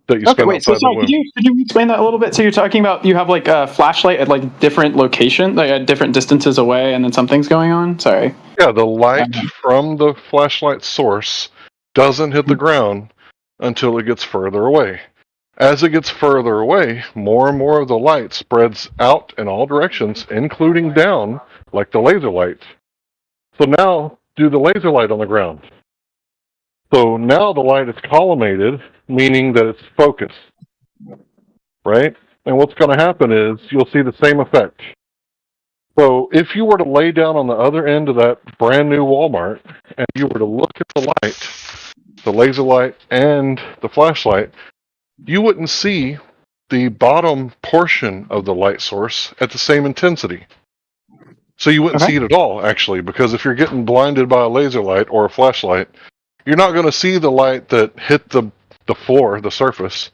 that you Okay, spend wait. So outside the sorry, womb. could you explain that a little bit? So you're talking about you have like a flashlight at like different location, like at different distances away, and then something's going on. Sorry. Yeah, the light from the flashlight source doesn't hit the ground until it gets further away. As it gets further away, more and more of the light spreads out in all directions, including down, like the laser light. So now, do the laser light on the ground. So now the light is collimated, meaning that it's focused, right? And what's going to happen is you'll see the same effect. So if you were to lay down on the other end of that brand new Walmart and you were to look at the light, the laser light and the flashlight, you wouldn't see the bottom portion of the light source at the same intensity. So you wouldn't see it at all, actually, because if you're getting blinded by a laser light or a flashlight, you're not going to see the light that hit the floor, the surface,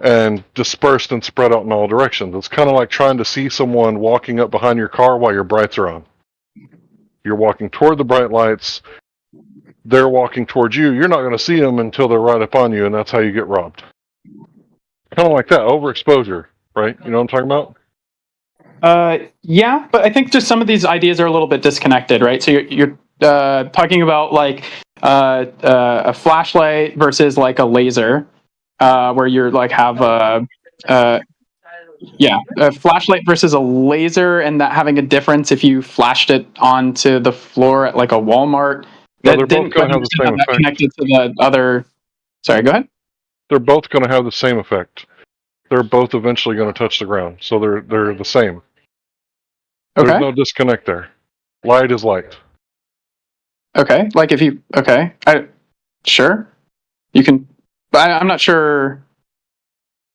and dispersed and spread out in all directions. It's kind of like trying to see someone walking up behind your car while your brights are on. You're walking toward the bright lights, they're walking towards you. You're not going to see them until they're right up on you, and that's how you get robbed. Kind of like that, overexposure, right? You know what I'm talking about? Yeah, but I think just some of these ideas are a little bit disconnected, right? So you're talking about like a flashlight versus like a laser, where you're like have a flashlight versus a laser, and that having a difference if you flashed it onto the floor at like a Walmart. No, That they're both didn't going quite to have the understand same how that effect. connected to the other. Sorry, go ahead. They're both going to have the same effect. They're both eventually going to touch the ground, so they're the same. Okay. There's no disconnect there. Light is light. Okay, like if you sure you can, but I'm not sure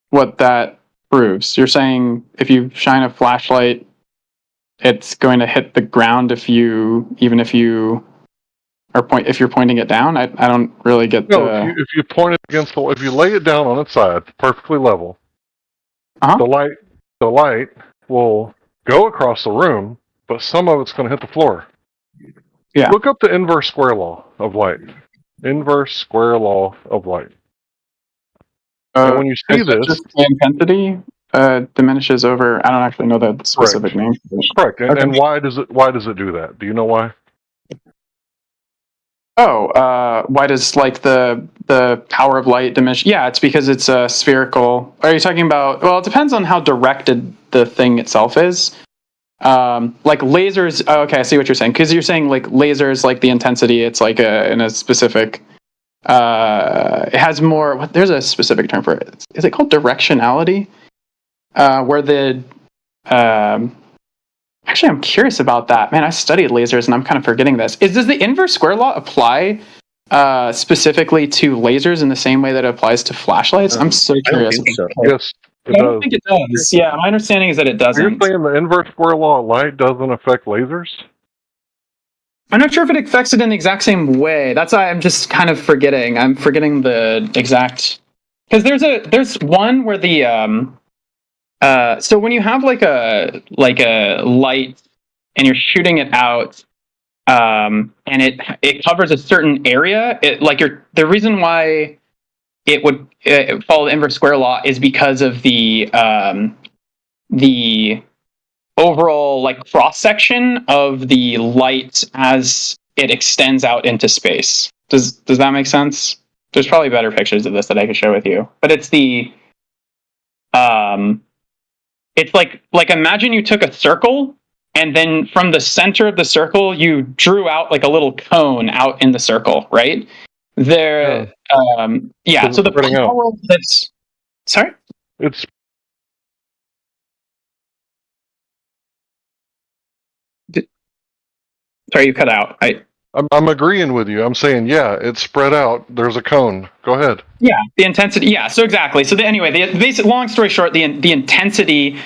what that proves. You're saying if you shine a flashlight, it's going to hit the ground if you if you're pointing it down. I don't really get No, the. if you point it against the, if you lay it down on its side, perfectly level, the light will go across the room, but some of it's going to hit the floor. Yeah. Look up the inverse square law of light. Inverse square law of light. And when you see Is it this, just the intensity diminishes over. I don't actually know the specific name. correct. And, Okay. and why does it do that? Do you know why? Why does like the power of light diminish? Yeah, it's because it's spherical. Are you talking about? Well, it depends on how directed the thing itself is. Like lasers. Oh, okay, I see what you're saying. Because you're saying like lasers, like the intensity, it's like in a specific. It has more. There's a specific term for it. Is it called directionality? Where the Actually, I'm curious about that. Man, I studied lasers and I'm kind of forgetting this. Does the inverse square law apply specifically to lasers in the same way that it applies to flashlights? I'm so curious. Yes, I don't think it does. Yeah, my understanding is that it doesn't. You're saying the inverse square law of light doesn't affect lasers? I'm not sure if it affects it in the exact same way. That's why I'm just kind of forgetting. I'm forgetting the exact, because there's one where the so when you have like a light and you're shooting it out, and it covers a certain area, the reason why it would follow the inverse square law is because of the overall like cross section of the light as it extends out into space. Does that make sense? There's probably better pictures of this that I could share with you, but it's the it's like imagine you took a circle and then from the center of the circle you drew out like a little cone out in the circle, right? There, so the power that's sorry, it's sorry, you cut out. I'm agreeing with you. I'm saying, yeah, it's spread out. There's a cone. Go ahead. Yeah, the intensity. Yeah, so exactly. So anyway, the basic, long story short, the intensity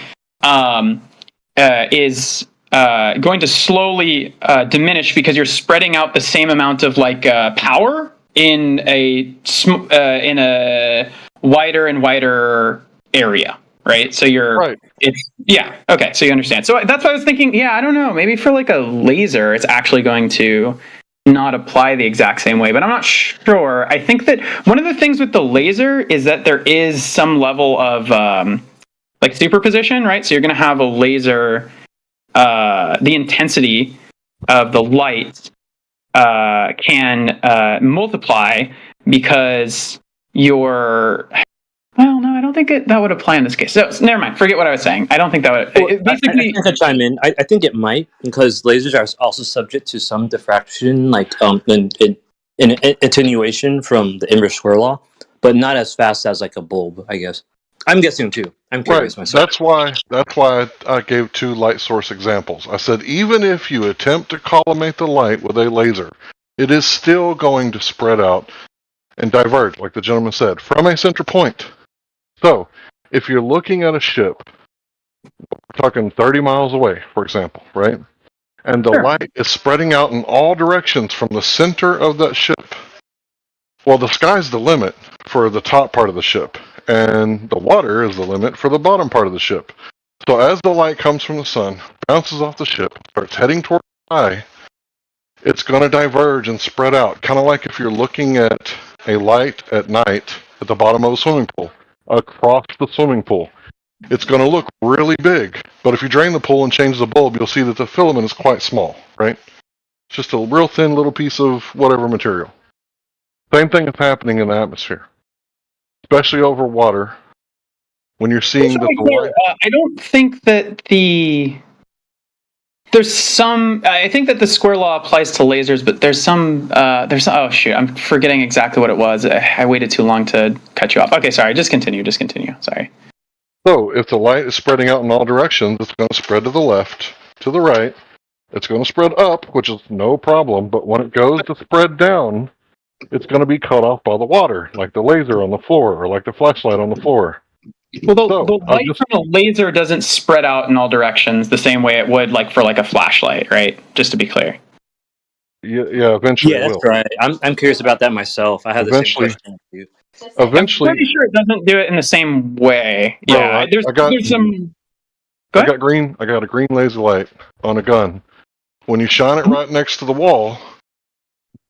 is going to slowly diminish because you're spreading out the same amount of like power in a wider and wider area, right? So you're right. Okay, so you understand. So that's why I was thinking. Yeah, I don't know. Maybe for like a laser, it's actually going to not apply the exact same way, but I'm not sure. I think that one of the things with the laser is that there is some level of like superposition, right? So you're going to have a laser, the intensity of the light can multiply because you're. Well, no, I don't think that would apply in this case. So never mind. Forget what I was saying. I don't think that would. Basically, I chime in. I think it might, because lasers are also subject to some diffraction, like in attenuation from the inverse square law, but not as fast as like a bulb, I guess. I'm guessing too. I'm curious myself. That's why I gave 2 light source examples. I said even if you attempt to collimate the light with a laser, it is still going to spread out and diverge, like the gentleman said, from a center point. So, if you're looking at a ship, we're talking 30 miles away, for example, right? And the light is spreading out in all directions from the center of that ship. Well, the sky's the limit for the top part of the ship, and the water is the limit for the bottom part of the ship. So as the light comes from the sun, bounces off the ship, starts heading toward the sky, it's going to diverge and spread out, kind of like if you're looking at a light at night at the bottom of a swimming pool, across the swimming pool. It's going to look really big, but if you drain the pool and change the bulb, you'll see that the filament is quite small, right? It's just a real thin little piece of whatever material. Same thing is happening in the atmosphere, especially over water. When you're seeing that the light... I don't think that there's some. I think that the square law applies to lasers, but there's some. Oh shoot! I'm forgetting exactly what it was. I waited too long to cut you off. Okay, sorry. Just continue. Sorry. So, if the light is spreading out in all directions, it's going to spread to the left, to the right. It's going to spread up, which is no problem. But when it goes to spread down, it's going to be cut off by the water, like the laser on the floor, or like the flashlight on the floor. Well, the light from a laser doesn't spread out in all directions the same way it would, like for like a flashlight, right? Just to be clear. Yeah, eventually. Yeah, that's right. I'm curious about that myself. I have the same question. Eventually, I'm pretty sure it doesn't do it in the same way. Bro, Yeah, there's some. I got a green laser light on a gun. When you shine it right next to the wall,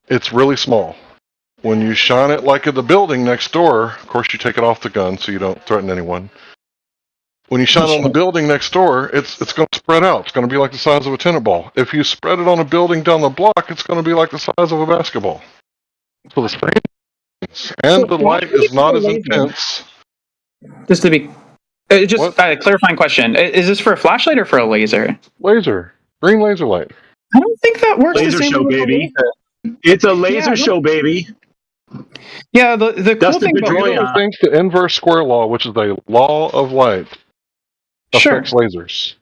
it's really small. When you shine it like at the building next door, of course you take it off the gun so you don't threaten anyone. When you shine it on the building next door, it's going to spread out. It's going to be like the size of a tennis ball. If you spread it on a building down the block, it's going to be like the size of a basketball. So the same, and the light is not as intense. Just to be, clarifying question: is this for a flashlight or for a laser? Laser, green laser light. I don't think that works. Laser the same show, way baby. It's a laser show, baby. Yeah, the cool thing about think the inverse square law, which is a law of light, affects lasers.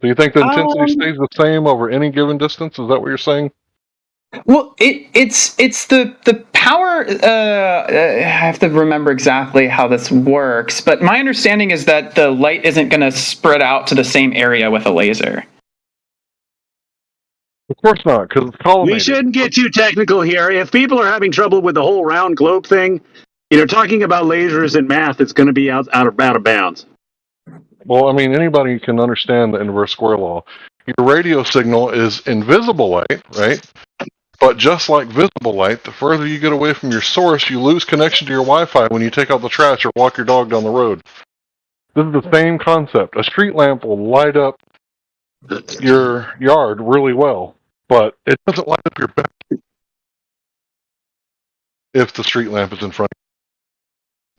Do you think the intensity stays the same over any given distance? Is that what you're saying? Well, it's the power. I have to remember exactly how this works, but my understanding is that the light isn't going to spread out to the same area with a laser. Of course not, because it's collimated. We shouldn't get too technical here. If people are having trouble with the whole round globe thing, talking about lasers and math, it's going to be out of bounds. Well, I mean, anybody can understand the inverse square law. Your radio signal is invisible light, right? But just like visible light, the further you get away from your source, you lose connection to your Wi-Fi when you take out the trash or walk your dog down the road. This is the same concept. A street lamp will light up your yard really well, but it doesn't light up your back if the street lamp is in front of you.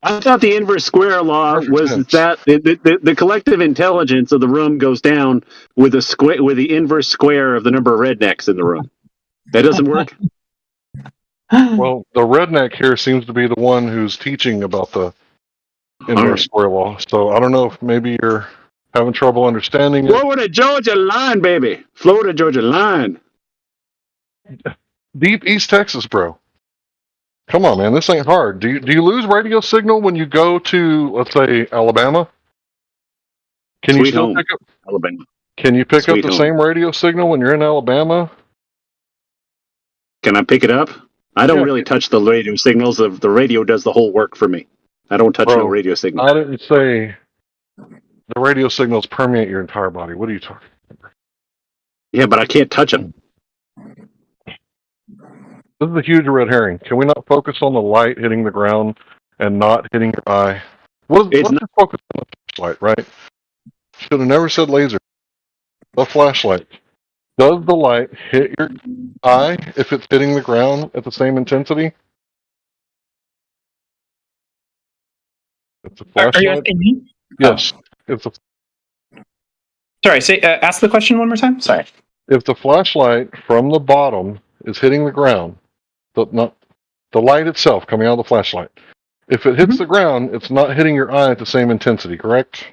I thought the inverse square law was that the collective intelligence of the room goes down with the inverse square of the number of rednecks in the room. That doesn't work? Well, the redneck here seems to be the one who's teaching about the inverse square law. So I don't know if maybe you're having trouble understanding it. Florida, Georgia line, baby. Florida, Georgia line. Deep East Texas, bro. Come on, man. This ain't hard. Do you lose radio signal when you go to, let's say, Alabama? Can you Sweet still home, pick up? Alabama. Can you pick up Sweet the home. same radio signal when you're in Alabama? Can I pick it up? I don't really touch the radio signals. The radio does the whole work for me. I don't touch no Bro, radio signal. I didn't say the radio signals permeate your entire body. What are you talking about? Yeah, but I can't touch them. This is a huge red herring. Can we not focus on the light hitting the ground and not hitting your eye? Let's just focus on the flashlight, right? Should have never said laser. The flashlight. Does the light hit your eye if it's hitting the ground at the same intensity? It's a Are you flashlight. asking me? Yes. It's a. Sorry. Say. Ask the question one more time. Sorry. If the flashlight from the bottom is hitting the ground, not the light itself coming out of the flashlight. If it hits the ground, it's not hitting your eye at the same intensity, correct?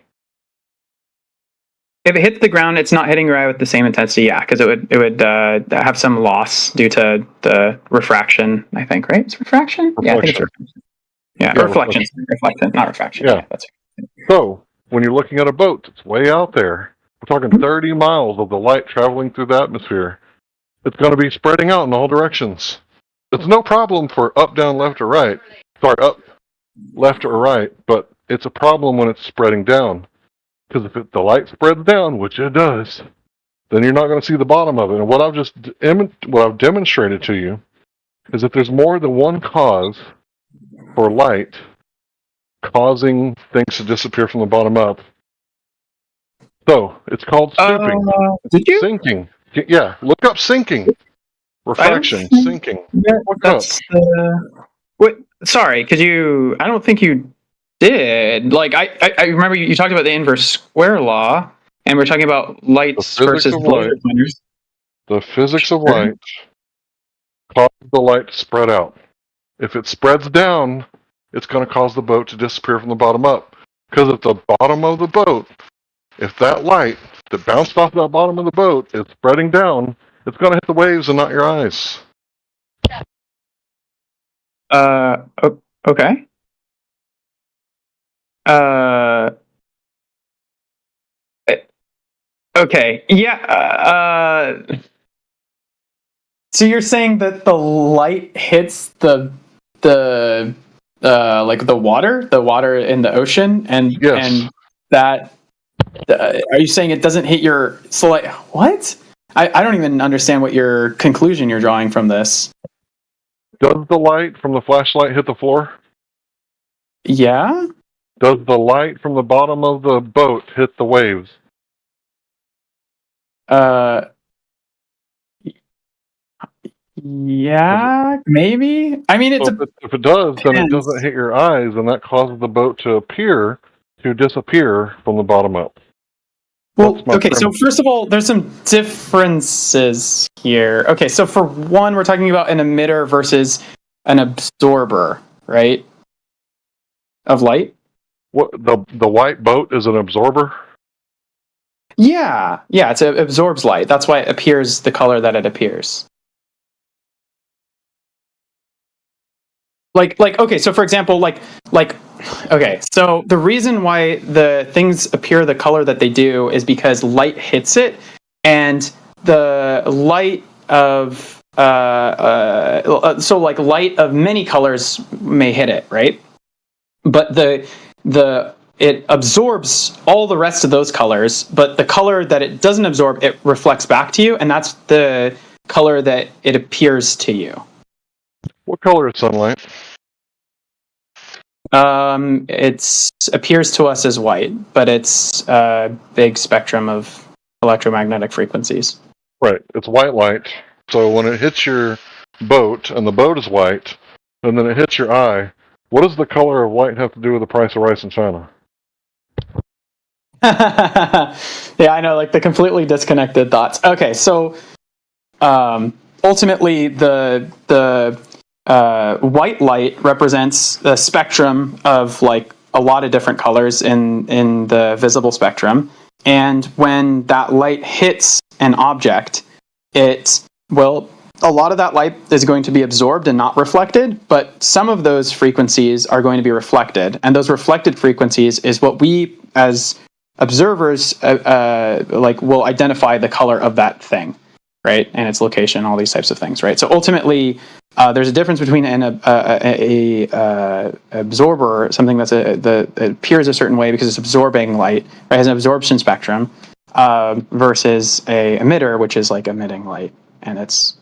If it hits the ground, it's not hitting your eye with the same intensity. Yeah, because it would have some loss due to the refraction. I think, right? It's refraction. Yeah, I think it's refraction. Yeah, reflection. Reflection, not refraction. Yeah. That's right. So when you're looking at a boat that's way out there, we're talking 30 miles of the light traveling through the atmosphere. It's going to be spreading out in all directions. It's no problem for up, down, left, or right. Sorry, up, left, or right, but it's a problem when it's spreading down. Because if the light spreads down, which it does, then you're not going to see the bottom of it. And what I've demonstrated to you is that there's more than one cause for light causing things to disappear from the bottom up. So it's called stooping. Did you? Sinking. Yeah, look up sinking. Refraction, sinking. Look up. Wait, sorry, could you? I don't think you did. Like I remember you talked about the inverse square law, and we're talking about lights versus laser pointers. The physics of light causes the light to spread out. If it spreads down, it's going to cause the boat to disappear from the bottom up. Because at the bottom of the boat, if that light that bounced off that bottom of the boat is spreading down, it's going to hit the waves and not your eyes. Okay. Okay. Yeah. So you're saying that the light hits the like the water in the ocean, and that are you saying it doesn't hit your what? I don't even understand what your conclusion you're drawing from this. Does the light from the flashlight hit the floor? Yeah. Does the light from the bottom of the boat hit the waves? Yeah, maybe. I mean, if it does, then it doesn't hit your eyes, and that causes the boat to disappear from the bottom up. Well, okay, so first of all, there's some differences here. Okay, so for one, we're talking about an emitter versus an absorber, right? Of light? What the white boat is an absorber? Yeah, it absorbs light. That's why it appears the color that it appears. Like okay, so for example, okay, so the reason why the things appear the color that they do is because light hits it, and the light of so like light of many colors may hit it, right? But it absorbs all the rest of those colors, but the color that it doesn't absorb, it reflects back to you, and that's the color that it appears to you. What color is sunlight? It appears to us as white, but it's a big spectrum of electromagnetic frequencies. Right, it's white light. So when it hits your boat, and the boat is white, and then it hits your eye, what does the color of white have to do with the price of rice in China? Yeah, I know, like the completely disconnected thoughts. Okay, so ultimately the white light represents a spectrum of like a lot of different colors in the visible spectrum, and when that light hits an object, it will a lot of that light is going to be absorbed and not reflected, but some of those frequencies are going to be reflected. And those reflected frequencies is what we, as observers, will identify the color of that thing, right? And its location, all these types of things, right? So ultimately, there's a difference between an absorber, something that appears a certain way because it's absorbing light, right? Has an absorption spectrum, versus a emitter, which is like emitting light, and it's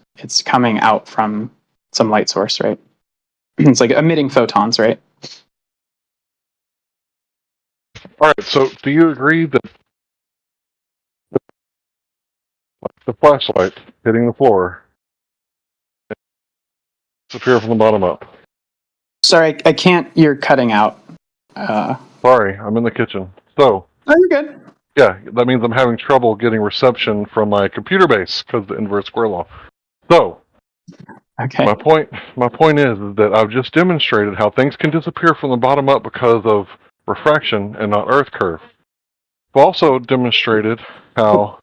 coming out from some light source, right? It's like emitting photons, right? All right. So, do you agree that the flashlight hitting the floor disappear from the bottom up? Sorry, I can't. You're cutting out. Sorry, I'm in the kitchen. So. Oh, you're good. Yeah, that means I'm having trouble getting reception from my computer base because of the inverse square law. So. Okay. My point is that I've just demonstrated how things can disappear from the bottom up because of refraction and not Earth curve. I've also demonstrated how.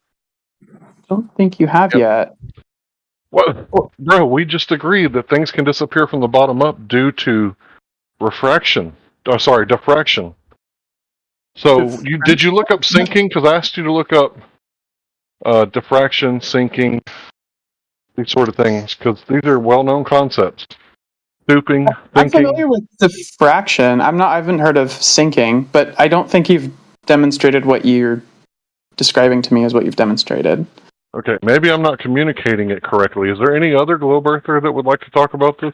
Don't think you have yet. What, bro? We just agreed that things can disappear from the bottom up due to refraction. Oh, sorry, diffraction. So did you look up sinking? Because I asked you to look up diffraction, sinking, these sort of things, because these are well-known concepts. Stooping, I'm sinking. familiar with diffraction. I haven't heard of sinking, but I don't think you've demonstrated what you're describing to me as what you've demonstrated. Okay, maybe I'm not communicating it correctly. Is there any other globe earther that would like to talk about this?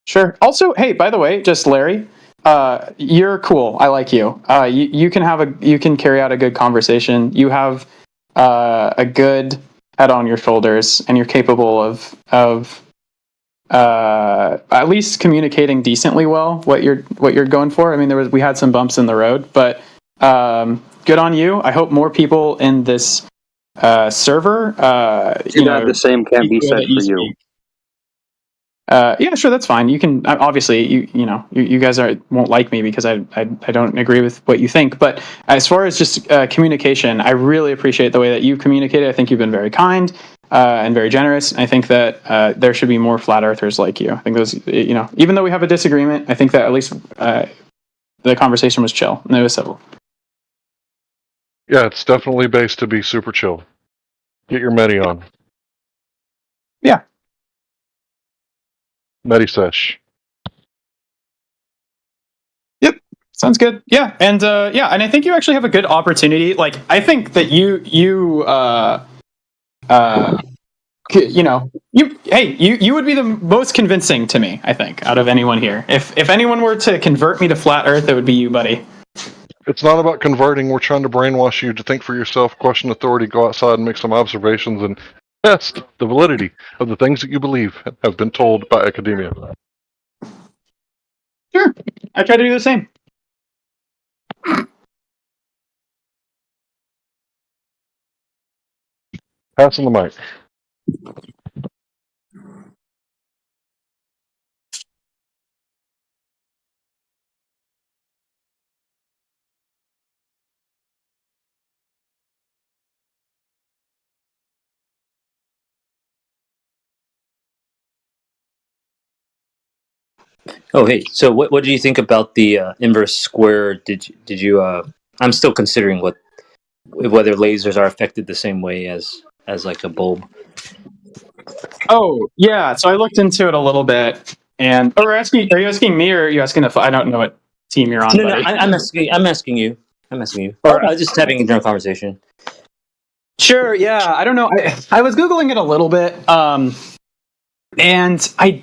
Sure. Also, hey, by the way, just Larry, you're cool. I like you. You can carry out a good conversation. You have a good head on your shoulders, and you're capable of at least communicating decently well what you're going for. I mean, we had some bumps in the road, but good on you. I hope more people in this server, the same can be said for you. Yeah, sure, that's fine. You can obviously you guys won't like me because I don't agree with what you think. But as far as just communication, I really appreciate the way that you communicated. I think you've been very kind and very generous. I think that there should be more flat earthers like you. I think those, even though we have a disagreement, I think that at least the conversation was chill and it was civil. Yeah, it's definitely based to be super chill. Get your Medi on. Yeah. Medi-sesh. Yep. Sounds good. Yeah. And and I think you actually have a good opportunity. Like, I think that you would be the most convincing to me, I think, out of anyone here. If anyone were to convert me to flat earth, it would be you, buddy. It's not about converting. We're trying to brainwash you to think for yourself, question authority, go outside and make some observations, and test the validity of the things that you believe have been told by academia. Sure. I try to do the same. Passing the mic. Oh, hey. So, what do you think about the inverse square? Did you? I'm still considering whether lasers are affected the same way as like a bulb. Oh yeah. So I looked into it a little bit, and are you asking me, or are you asking if I don't know what team you're on? No, buddy? I'm asking you. Or I'm just having a general conversation. Sure. Yeah. I don't know. I was googling it a little bit, and I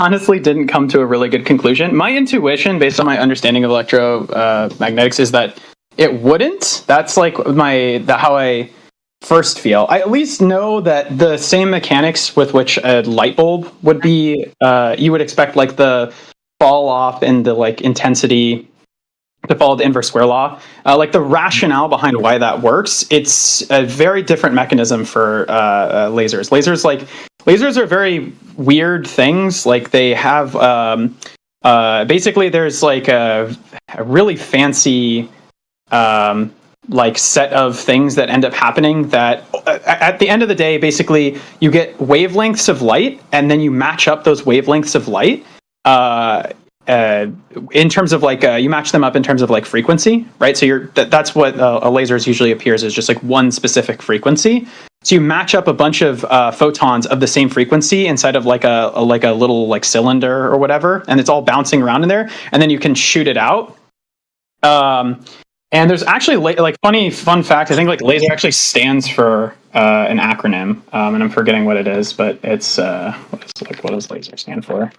honestly didn't come to a really good conclusion. My intuition, based on my understanding of electromagnetics, is that it wouldn't. That's like how I first feel. I at least know that the same mechanics with which a light bulb would be, you would expect like the fall off and the like intensity to follow the inverse square law. Like the rationale behind why that works, it's a very different mechanism for lasers. Lasers are very weird things. Like they have basically there's like a really fancy like set of things that end up happening that at the end of the day, basically you get wavelengths of light and then you match up those wavelengths of light in terms of like you match them up in terms of like frequency, right? So that's what a laser usually appears as, just like one specific frequency. So you match up a bunch of photons of the same frequency inside of like a little like cylinder or whatever, and it's all bouncing around in there, and then you can shoot it out. And there's actually like fun fact. I think like laser actually stands for an acronym, and I'm forgetting what it is, but it's what does laser stand for?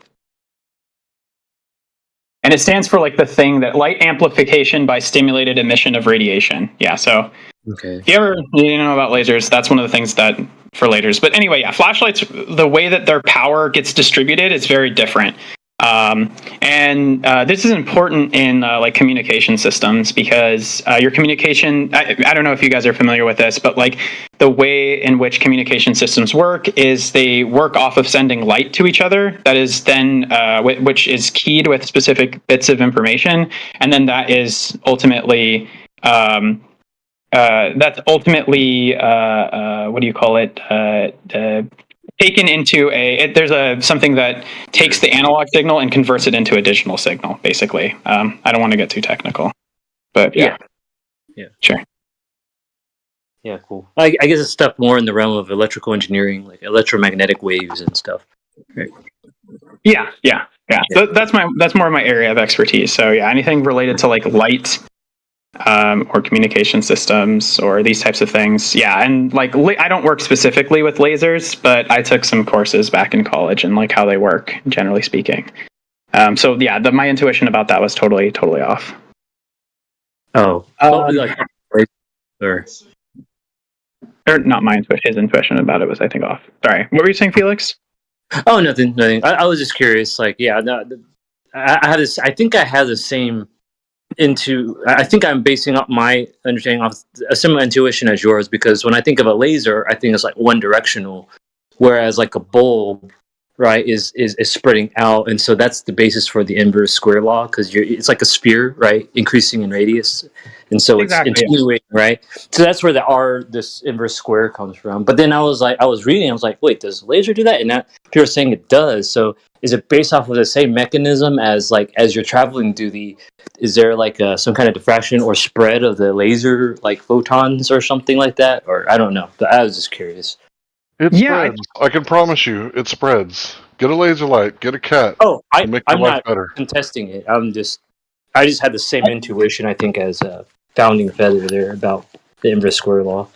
And it stands for like the thing that light amplification by stimulated emission of radiation. Yeah. So if you ever know about lasers, that's one of the things that for lasers. But anyway, yeah, flashlights, the way that their power gets distributed is very different. And this is important in like communication systems because your communication, I don't know if you guys are familiar with this, but like the way in which communication systems work is they work off of sending light to each other that is then, which is keyed with specific bits of information. And then that is ultimately, what do you call it? Taken into there's something that takes the analog signal and converts it into a digital signal, basically. I don't want to get too technical, but yeah. Sure. Yeah, cool. I guess it's stuff more in the realm of electrical engineering, like electromagnetic waves and stuff. Right. Yeah. So that's more of my area of expertise. So yeah, anything related to like light, or communication systems or these types of things. Yeah, and like I don't work specifically with lasers, but I took some courses back in college and like how they work, generally speaking. So yeah, my intuition about that was totally off. Oh, or not my intuition. His intuition about it was, I think, off. Sorry, what were you saying, Felix? Oh, nothing. I was just curious. Like, yeah, no, I had this. I think I had the same. I think I'm basing up my understanding off a similar intuition as yours, because when I think of a laser, I think it's like one directional, whereas like a bulb, right, is spreading out, and so that's the basis for the inverse square law, because it's like a sphere, right, increasing in radius, and so exactly, it's attenuating, right. So that's where this inverse square comes from. But then I was reading, I was like, wait, does laser do that? And now people are saying it does. So is it based off of the same mechanism as you're traveling through is there like some kind of diffraction or spread of the laser like photons or something like that? Or I don't know. But I was just curious. It spreads. I can promise you, it spreads. Get a laser light. Get a cat. I'm make your life not better. contesting it. I just had the same intuition, I think, as Founding Feather there about the inverse square law.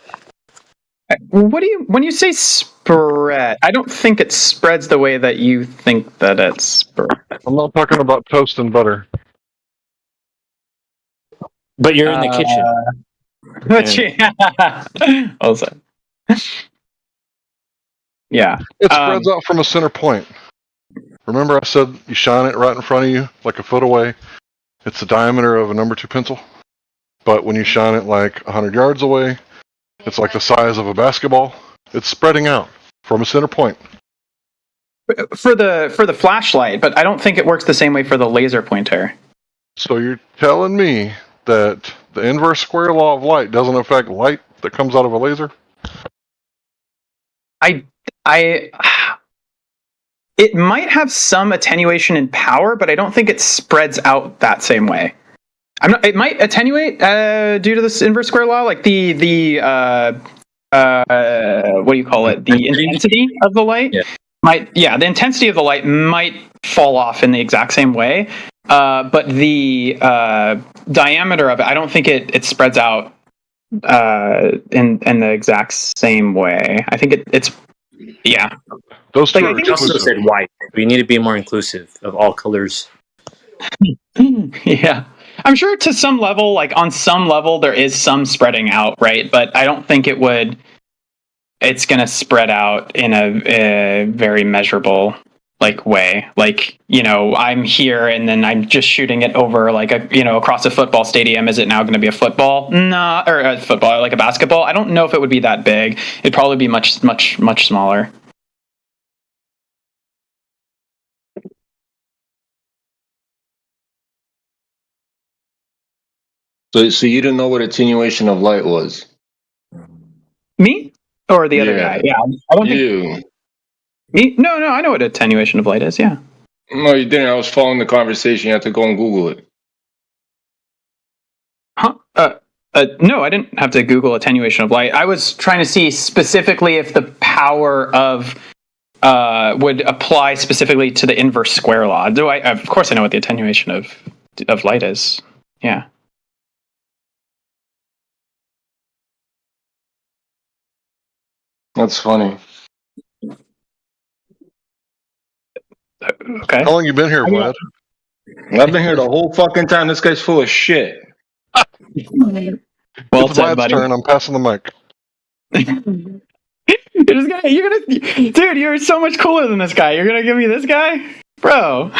When you say spread, I don't think it spreads the way that you think that it spreads. I'm not talking about toast and butter. But you're in the kitchen. Also. Yeah. It spreads out from a center point. Remember I said you shine it right in front of you, like a foot away. It's the diameter of a number 2 pencil. But when you shine it like 100 yards away, it's like the size of a basketball. It's spreading out from a center point. For the flashlight, but I don't think it works the same way for the laser pointer. So you're telling me that the inverse square law of light doesn't affect light that comes out of a laser? It might have some attenuation in power, but I don't think it spreads out that same way. It might attenuate due to this inverse square law, like the what do you call it? The intensity of the light the intensity of the light might fall off in the exact same way, but the diameter of it, I don't think it spreads out in the exact same way. I think it's Those two are also said white. We need to be more inclusive of all colors. Yeah. I'm sure to some level, like on some level, there is some spreading out, right? But I don't think it's going to spread out in a very measurable way. Like, I'm here and then I'm just shooting it over across a football stadium. Is it now going to be a football? No, or a football, like a basketball. I don't know if it would be that big. It'd probably be much, much, much smaller. So you didn't know what attenuation of light was? Me or the other guy? Yeah, I don't think me. No, I know what attenuation of light is. Yeah. No, you didn't. I was following the conversation. You have to go and Google it. Huh? No, I didn't have to Google attenuation of light. I was trying to see specifically if the power of would apply specifically to the inverse square law. Do I? Of course, I know what the attenuation of light is. Yeah. That's funny. Okay. How long you been here, Vlad? I've been here the whole fucking time. This guy's full of shit. Well it's said, Vlad's buddy. turn. I'm passing the mic. Dude, you're so much cooler than this guy. You're gonna give me this guy, bro.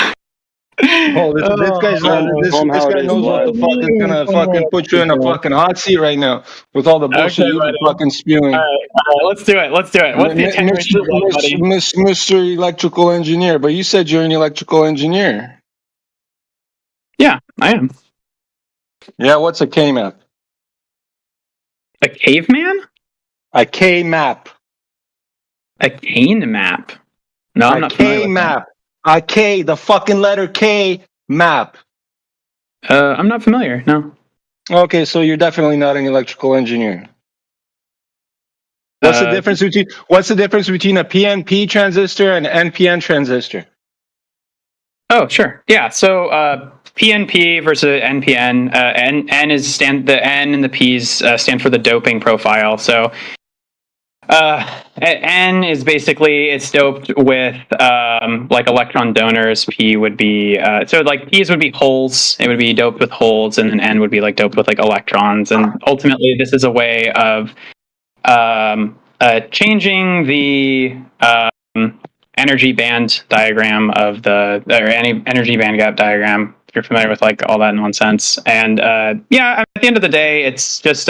Oh, this guy's not. This guy knows what the fuck is gonna fucking put you in a fucking hot seat right now with all the bullshit you've been fucking spewing. All right, let's do it. What's the attenuation of light, buddy? Mr. Electrical Engineer, but you said you're an electrical engineer. Yeah, I am. Yeah, what's a K-map? A caveman? A K-map. A cane map? No, I'm not familiar with K-map. A K, the fucking letter K map. I'm not familiar. No. Okay, so you're definitely not an electrical engineer. What's the difference between a PNP transistor and an NPN transistor? Oh, sure. Yeah. So PNP versus NPN. N is the N and the P's stand for the doping profile. So N is basically it's doped with like electron donors. P would be so like P's would be holes. It would be doped with holes, and then N would be like doped with like electrons. And ultimately, this is a way of changing the energy band diagram of any energy band gap diagram. If you're familiar with like all that nonsense, and yeah, at the end of the day, it's just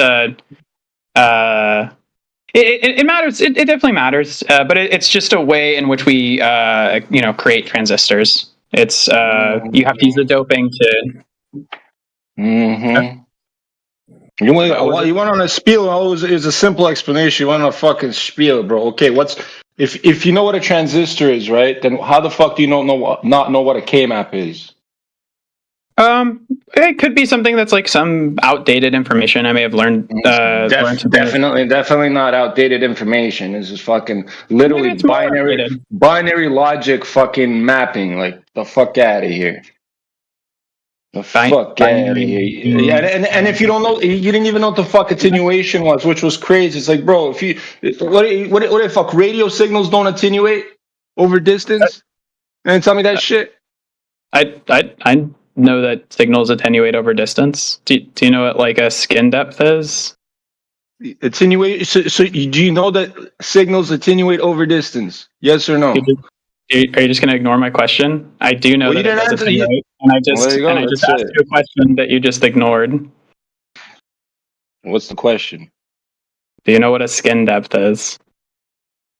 it matters. It definitely matters, but it's just a way in which we create transistors. It's you have to use the doping to. Mm-hmm. You went on a spiel. Always is a simple explanation. You went on a fucking spiel, bro. Okay, if you know what a transistor is, right? Then how the fuck do you not know what a K-map is? It could be something that's like some outdated information I may have learned. Definitely not outdated information. This is fucking literally binary logic fucking mapping. Like the fuck out of here. The fuck out of here. Yeah, and if you don't know, you didn't even know what the fuck attenuation was, which was crazy. It's like, bro, what if fuck radio signals don't attenuate over distance? And tell me that shit. I know that signals attenuate over distance. Do you know what like a skin depth is? Attenuate. So do you know that signals attenuate over distance? Yes or no? Are you just going to ignore my question? I do know that it does attenuate, and I just asked you a question that you just ignored. What's the question? Do you know what a skin depth is?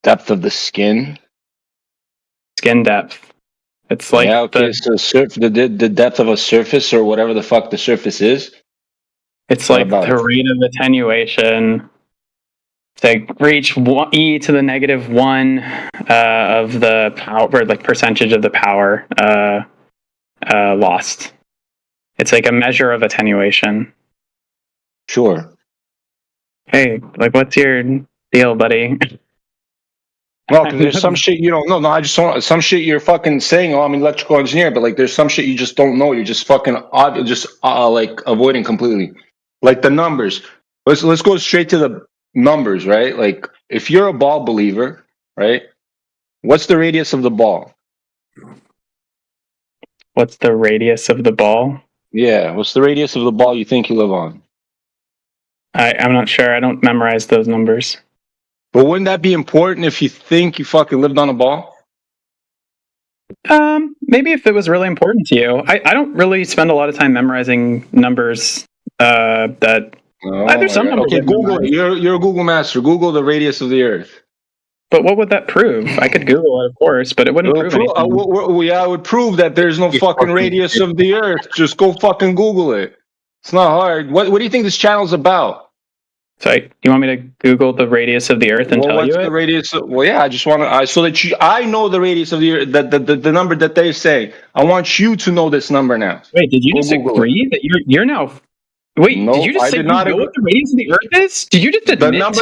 Depth of the skin? Skin depth. It's like the depth of a surface or whatever the fuck the surface is. It's like the rate of attenuation to reach e to the -1 of the power, or like percentage of the power lost. It's like a measure of attenuation. Sure. Hey, like, what's your deal, buddy? Well, because there's some shit you don't know. No, I just don't. Some shit you're fucking saying. Oh, I'm an electrical engineer, but like, there's some shit you just don't know. You're just fucking like avoiding completely. Like the numbers. Let's go straight to the numbers, right? Like, if you're a ball believer, right? What's the radius of the ball? What's the radius of the ball? Yeah, what's the radius of the ball you think you live on? I'm not sure. I don't memorize those numbers. But wouldn't that be important if you think you fucking lived on a ball? Maybe if it was really important to you. I don't really spend a lot of time memorizing numbers. There's some numbers. Okay, Google it. You're a Google master. Google the radius of the Earth. But what would that prove? I could Google it, of course, but it wouldn't prove anything. It would prove that there's no fucking radius of the Earth. Just go fucking Google it. It's not hard. What do you think this channel's about? So you want me to Google the radius of the Earth and Well, tell you what's it? the radius? Well, yeah, I just want to, so that I know the radius of the Earth, the number that they say. I want you to know this number now. Wait, did you Go just Google it. agree that you're now? Wait, did No, you just I say did you not know agree. what the radius of the Earth is? Did you just The admit number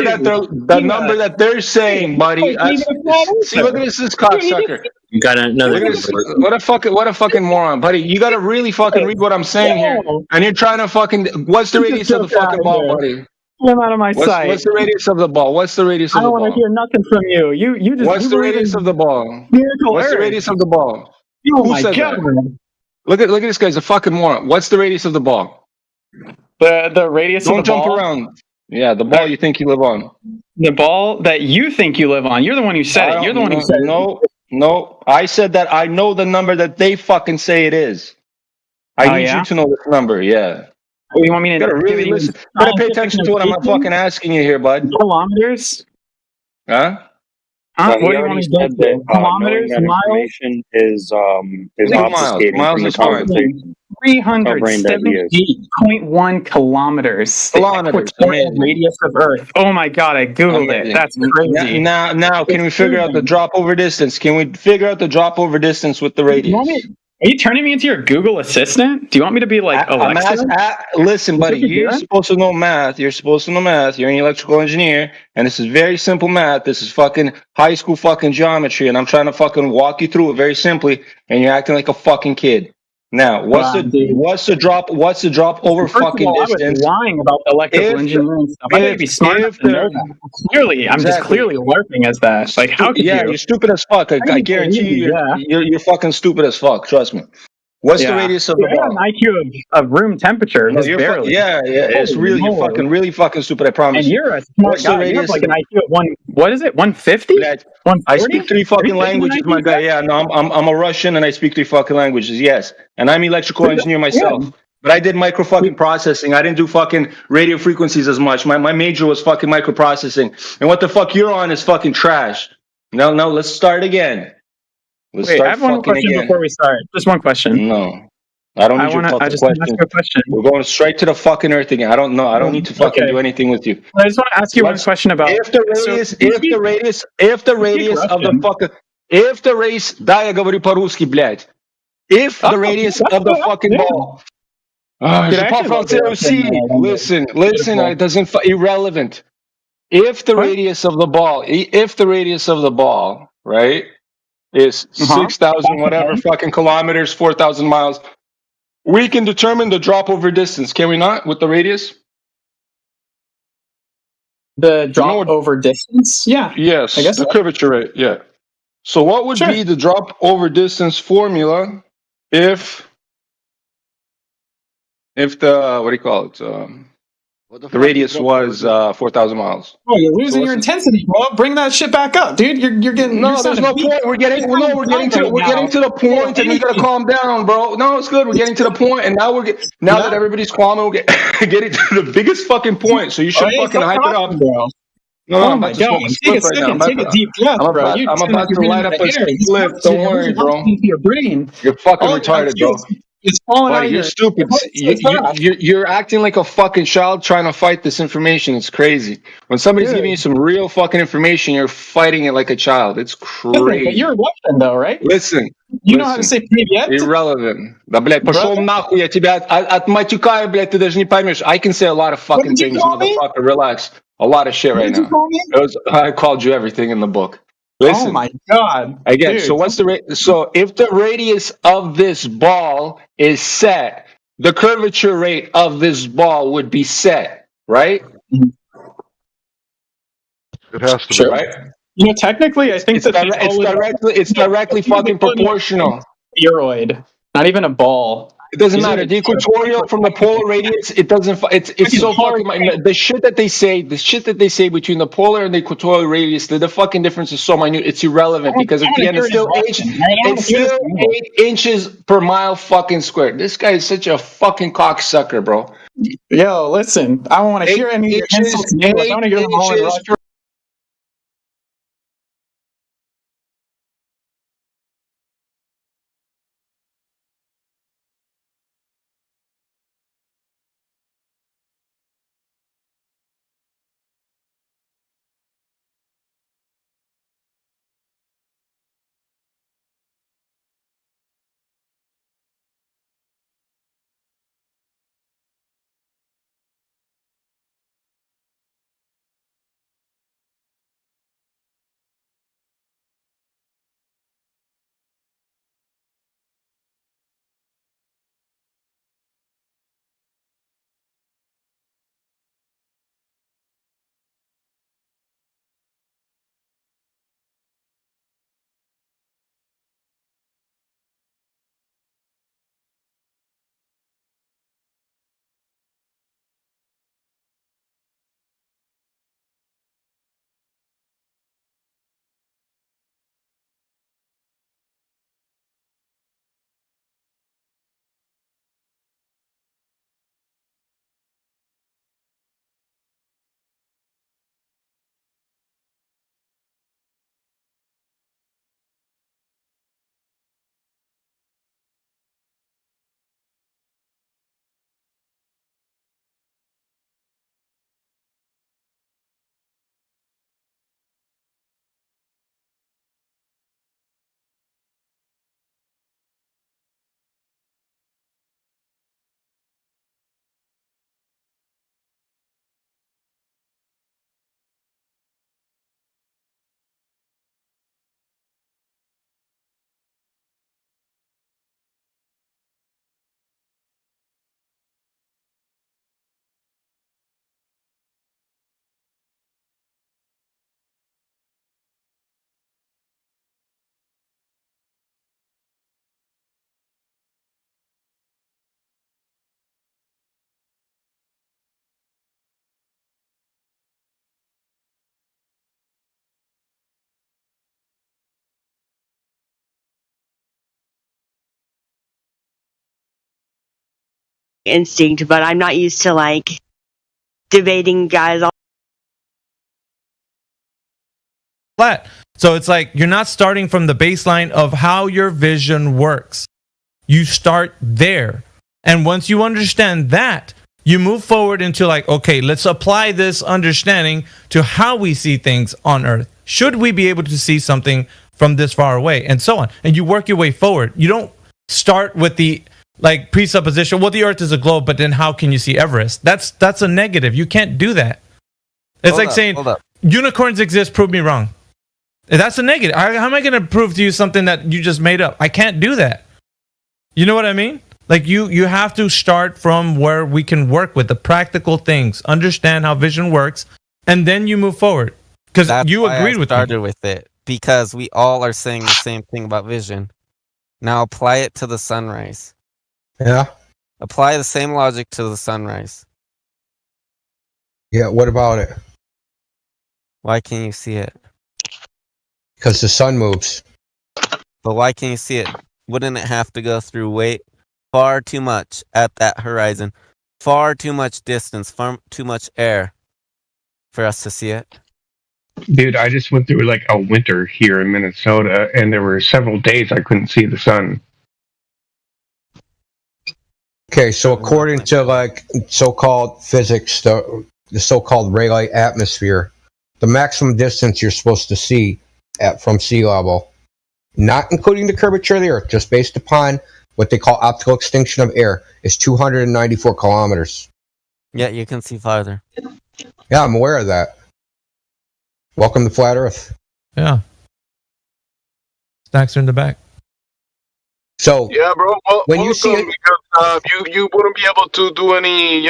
to that they're saying, buddy. being a flat See, look earther? at this cocksucker. You got another Look at this. What a fucking moron, buddy. You gotta really fucking read what I'm saying here. And you're trying to fucking. What's the Get this radius of the joke out fucking of ball, here. buddy? Get him out of my What's sight. the radius of the ball? What's the radius I of the don't want to ball? hear nothing from you. You What's the believe in radius of the ball? miracle What's the Earth. radius of the ball? Oh Who my said god. that? Look at this guy's a fucking moron. What's the radius of the ball? The radius Don't of the jump ball. around. Yeah, the ball you think you live on. The ball that you think you live on. You're the one who said it. You're the one who said it. No. I said that I know the number that they fucking say it is. I need you to know this number. Yeah. You want me to You gotta really give you listen. You gotta pay scientific attention to what I'm notation? fucking asking you here, bud. Kilometers? Huh? What he do you already want me to said do? that knowing Kilometers? that Miles? information is Miles. obfuscating Miles from the is fine. conversation. Covering that he is. 378.1 kilometers. The Kilometers. equatorial Amazing. radius of Earth. Oh my god, I googled it. Amazing. That's crazy. Now, can we figure out the drop over distance? Can we figure out the drop over distance with the radius? Are you turning me into your Google assistant? Do you want me to be like Alexa? Listen, Is buddy, that what you're you're doing? supposed to know math. You're supposed to know math. You're an electrical engineer, and this is very simple math. This is fucking high school fucking geometry, and I'm trying to fucking walk you through it very simply, and you're acting like a fucking kid. Now, what's the drop over First of fucking all, I was distance? lying about the electrical engineering stuff. I gotta be smart enough to know that. Clearly, I'm just Exactly. clearly LARPing as that. Like, how could you? You're stupid as fuck. I can guarantee believe you, you're fucking stupid as fuck. Trust me. What's the radius of the I got an ball? IQ of room temperature, No, just you're barely. it's Holy real. You're moly. fucking really fucking stupid. I promise. And you're a smart What's guy. the You have radius? like an IQ of 150? 140? I speak 3 fucking languages, my guy. Yeah, no, I'm a Russian and I speak 3 fucking languages. Yes, and I'm electrical engineer myself. But I did micro fucking processing. I didn't do fucking radio frequencies as much. My major was fucking microprocessing. And what the fuck you're on is fucking trash. No, let's start again. Let's Wait, start I have one more fucking question again. before we start. Just one question. No. I don't need your fucking just want to ask question. you a question. We're going straight to the fucking earth again. I don't know. I don't need to fucking do anything with you. I just want to ask you one question about if the radius of the fucking да, я говорю по-русски, блядь. If the radius of the fucking ball. Je parle français aussi. Listen, it doesn't irrelevant. If the radius of the ball, right, is 6,000 whatever fucking kilometers, 4,000 miles, we can determine the drop over distance, can we not, with the radius? The drop over distance? Yeah. Yes, I guess the curvature rate, yeah. So what would be the drop over distance formula if the, what do you call it? The radius was 4,000 miles. Oh, you're losing your intensity, bro. Bring that shit back up, dude. You're getting. No, there's no point. We're getting to the point, and we gotta calm down, bro. No, it's good. We're getting to the point, and now now that everybody's calm, we're getting to the biggest fucking point. So you should fucking hype it up, bro. No, Oh I'm my about to god! smoke a Take a spliff right now. second. Take a deep breath, bro. I'm about to light up a spliff. Don't worry, bro. Your brain. You're fucking retarded, bro. It's falling out Buddy, of you're your. stupid. You're acting like a fucking child trying to fight this information. It's crazy. When somebody's giving you some real fucking information, you're fighting it like a child. It's crazy. But you're Russian, though, right? Listen. You know how to say привет? Irrelevant. Да, блядь, пошел нахуй, я тебя отматюкаю, блядь, ты даже не поймешь. I can say a lot of fucking things, motherfucker. Relax. A lot of shit right now. I called you everything in the book. Listen. Oh my god! Again, Dude. so if the radius of this ball is set, the curvature rate of this ball would be set, right? It has to be, right? You know, technically, I think it's directly fucking proportional. Spheroid, not even a ball. It doesn't matter. The equatorial from the polar radius, it doesn't. It's so fucking. The shit that they say between the polar and the equatorial radius, the fucking difference is so minute. It's irrelevant because at the end, it's still 8 inches per mile fucking squared. This guy is such a fucking cocksucker, bro. Yo, listen, I don't want to hear any of your insults in English. I want to hear them all in Russian. instinct, but I'm not used to like debating guys all flat. So it's like you're not starting from the baseline of how your vision works. You start there. And once you understand that, you move forward into like, okay, let's apply this understanding to how we see things on Earth. Should we be able to see something from this far away? And so on. And you work your way forward. You don't start with the like presupposition, well, the Earth is a globe, but then how can you see Everest? That's a negative. You can't do that. It's like saying unicorns exist, prove me wrong. That's a negative. How am I going to prove to you something that you just made up? I can't do that. You know what I mean? Like you have to start from where we can work with the practical things, understand how vision works, and then you move forward. Because you agreed with me. Started with it because we all are saying the same thing about vision. Now apply it to the sunrise. Yeah. Apply the same logic to the sunrise. Yeah, what about it? Why can't you see it? Because the sun moves. But why can't you see it? Wouldn't it have to go through far too much at that horizon? Far too much distance, far too much air for us to see it? Dude, I just went through like a winter here in Minnesota, and there were several days I couldn't see the sun. Okay, so according to like so-called physics, the so-called Rayleigh atmosphere, the maximum distance you're supposed to see from sea level, not including the curvature of the Earth, just based upon what they call optical extinction of air, is 294 kilometers. Yeah, you can see farther. Yeah, I'm aware of that. Welcome to Flat Earth. Yeah. Snacks are in the back. So yeah, bro. Well, when you see it, because you wouldn't be able to do any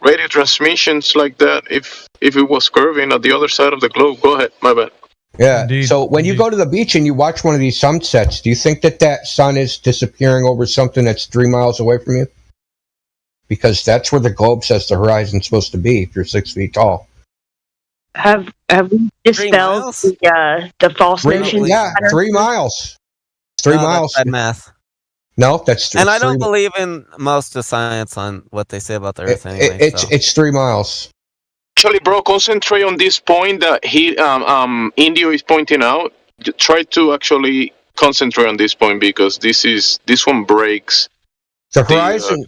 radio transmissions like that if it was curving at the other side of the globe. Go ahead, my bad. Yeah. Indeed, so when you go to the beach and you watch one of these sunsets, do you think that sun is disappearing over something that's 3 miles away from you? Because that's where the globe says the horizon's supposed to be if you're 6 feet tall. have we dispelled the false notion? Yeah, 3 miles. 3 miles. That's bad math. No, that's and I don't believe in most of science on what they say about the Earth anyway. It's 3 miles. Actually, bro, concentrate on this point that Indio is pointing out. Try to actually concentrate on this point because this one breaks the horizon.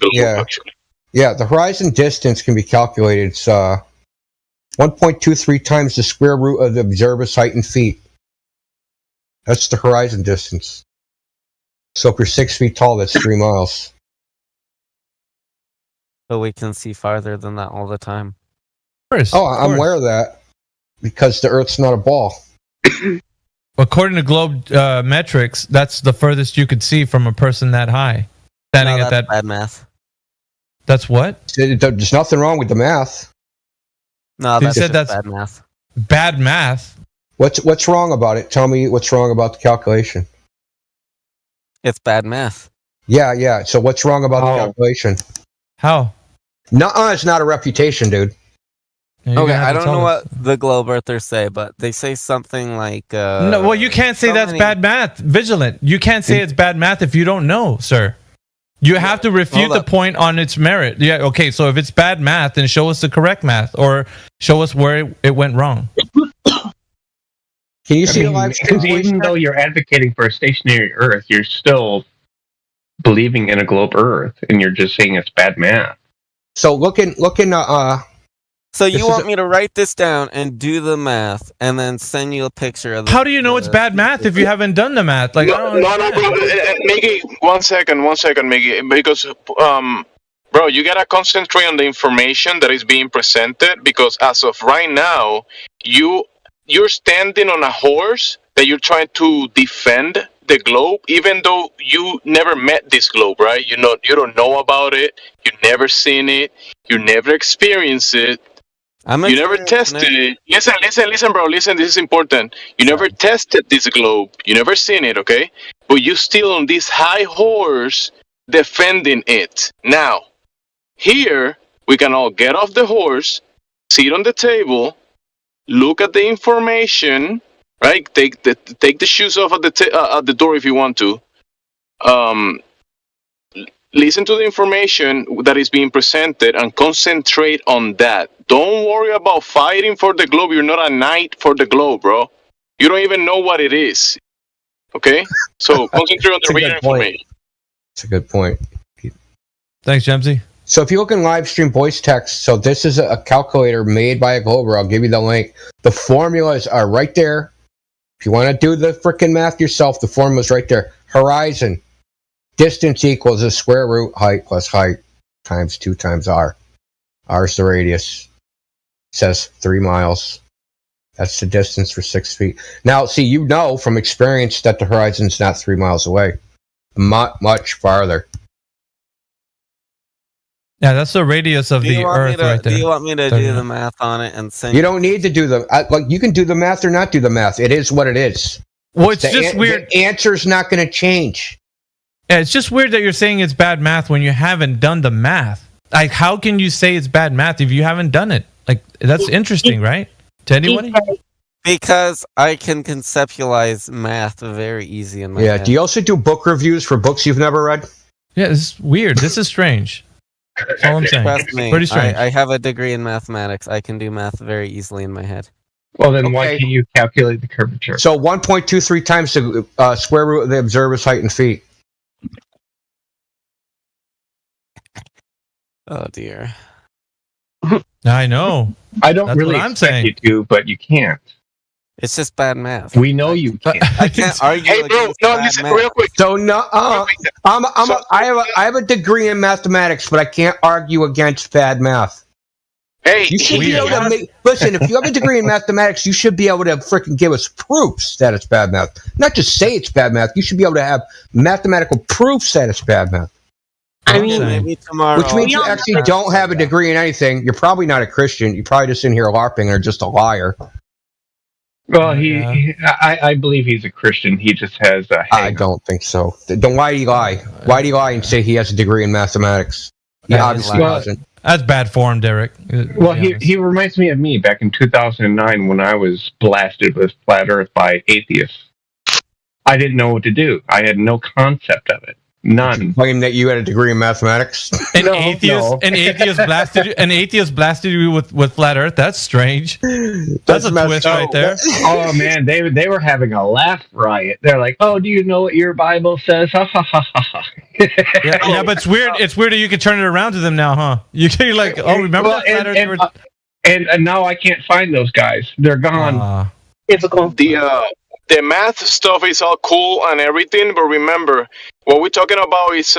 The horizon distance can be calculated. It's 1.23 times the square root of the observer's height in feet. That's the horizon distance. So if you're 6 feet tall, that's 3 miles. But we can see farther than that all the time. I'm aware of that because the Earth's not a ball. According to globe metrics, that's the furthest you could see from a person that high. Standing at that bad math. That's what? There's nothing wrong with the math. No, that's just bad math. Bad math. What's wrong about it? Tell me what's wrong about the calculation. It's bad math. Yeah. So what's wrong about the calculation? How? It's not a reputation, dude. Okay, I don't know what the globe earthers say, but they say something like... no, well, you can't say that's bad math. Vigilant. You can't say it's bad math if you don't know, sir. You have to refute the point on its merit. Yeah, okay, so if it's bad math, then show us the correct math, or show us where it went wrong. Can you see because even though you're advocating for a stationary Earth, you're still believing in a globe Earth, and you're just saying it's bad math. So looking. So you want me to write this down and do the math, and then send you a picture of? How do you know it's bad math if you haven't done the math? Like, no, bro. Miggy, one second, Miggy, because bro, you gotta concentrate on the information that is being presented. Because as of right now, you're standing on a horse that you're trying to defend the globe, even though you never met this globe, right? You don't know about it. You've never seen it. You never experienced it. You never tested it. Listen, bro. Listen, this is important. You never tested this globe. You never seen it, okay? But you still on this high horse defending it. Now, here, we can all get off the horse, sit on the table, look at the information, right? Take the shoes off at the door if you want to. listen to the information that is being presented and concentrate on that. Don't worry about fighting for the globe. You're not a knight for the globe, bro. You don't even know what it is. Okay? So concentrate on the real information. That's a good point. Thanks, Jamesy. So if you look in live stream voice text, so this is a calculator made by a Glober. I'll give you the link. The formulas are right there. If you want to do the freaking math yourself, the formula's right there. Horizon. Distance equals the square root height plus height times 2 times r. R is the radius. It says 3 miles. That's the distance for 6 feet. Now, see, you know from experience that the horizon's not 3 miles away. Much farther. Yeah, that's the radius of the Earth right there. Do you want me to do the math on it and send You don't need to do the you can do the math or not do the math. It is what it is. Well, it's just weird. The answer's not going to change. Yeah, it's just weird that you're saying it's bad math when you haven't done the math. Like, how can you say it's bad math if you haven't done it? Like, that's interesting, right? To anybody? Because I can conceptualize math very easy in my head. Do you also do book reviews for books you've never read? Yeah, this is weird. This is strange. That's all I'm saying. Trust me, Pretty strange. I have a degree in mathematics. I can do math very easily in my head. Well, then why can't you calculate the curvature? So 1.23 times the square root of the observer's height in feet. Oh dear. I know. I don't That's really what I'm expect saying. you to, but you can't. It's just bad math. We know you can't. I can't argue. Hey, bro, no, listen, real quick. So no, I have a degree in mathematics, but I can't argue against bad math. Hey, you should be able to listen. If you have a degree in mathematics, you should be able to freaking give us proofs that it's bad math. Not just say it's bad math. You should be able to have mathematical proofs that it's bad math. I mean, maybe tomorrow. Which means you actually don't have a degree in anything. You're probably not a Christian. You're probably just in here LARPing or just a liar. Well, I believe he's a Christian. He just has a I don't think so. Then why do you lie? Why do you lie and say he has a degree in mathematics? He obviously doesn't. That's bad form, Derek. Well, he reminds me of me back in 2009 when I was blasted with flat Earth by atheists. I didn't know what to do. I had no concept of it. None. Claim that you had a degree in mathematics. An atheist blasted you with flat Earth. That's strange. That's a twist right there. Oh man, they were having a laugh riot. They're like, "Oh, do you know what your Bible says?" Ha ha ha ha ha. Yeah, but it's weird. It's weird that you can turn it around to them now, huh? You're like, oh, remember that flat Earth? And now I can't find those guys. They're gone. Typical. The math stuff is all cool and everything, but remember, what we're talking about is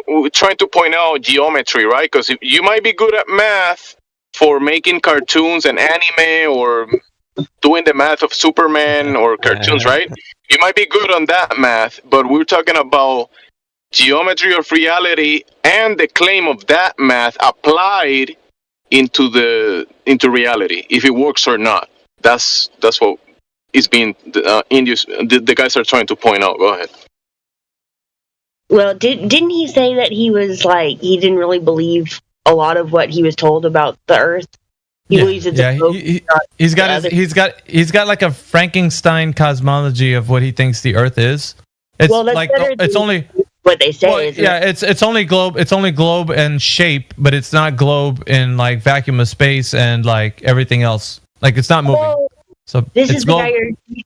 we're trying to point out geometry, right? Because you might be good at math for making cartoons and anime or doing the math of Superman or cartoons, right? You might be good on that math, but we're talking about geometry of reality and the claim of that math applied into reality, if it works or not. That's what is being the guys are trying to point out. Go ahead. Well, didn't he say that he was like he didn't really believe a lot of what he was told about the Earth? He believes it's he's got like a Frankenstein cosmology of what he thinks the Earth is. It's like it's only what they say. It's only globe. It's only globe and shape, but it's not globe in like vacuum of space and like everything else. Like it's not moving. So this is the guy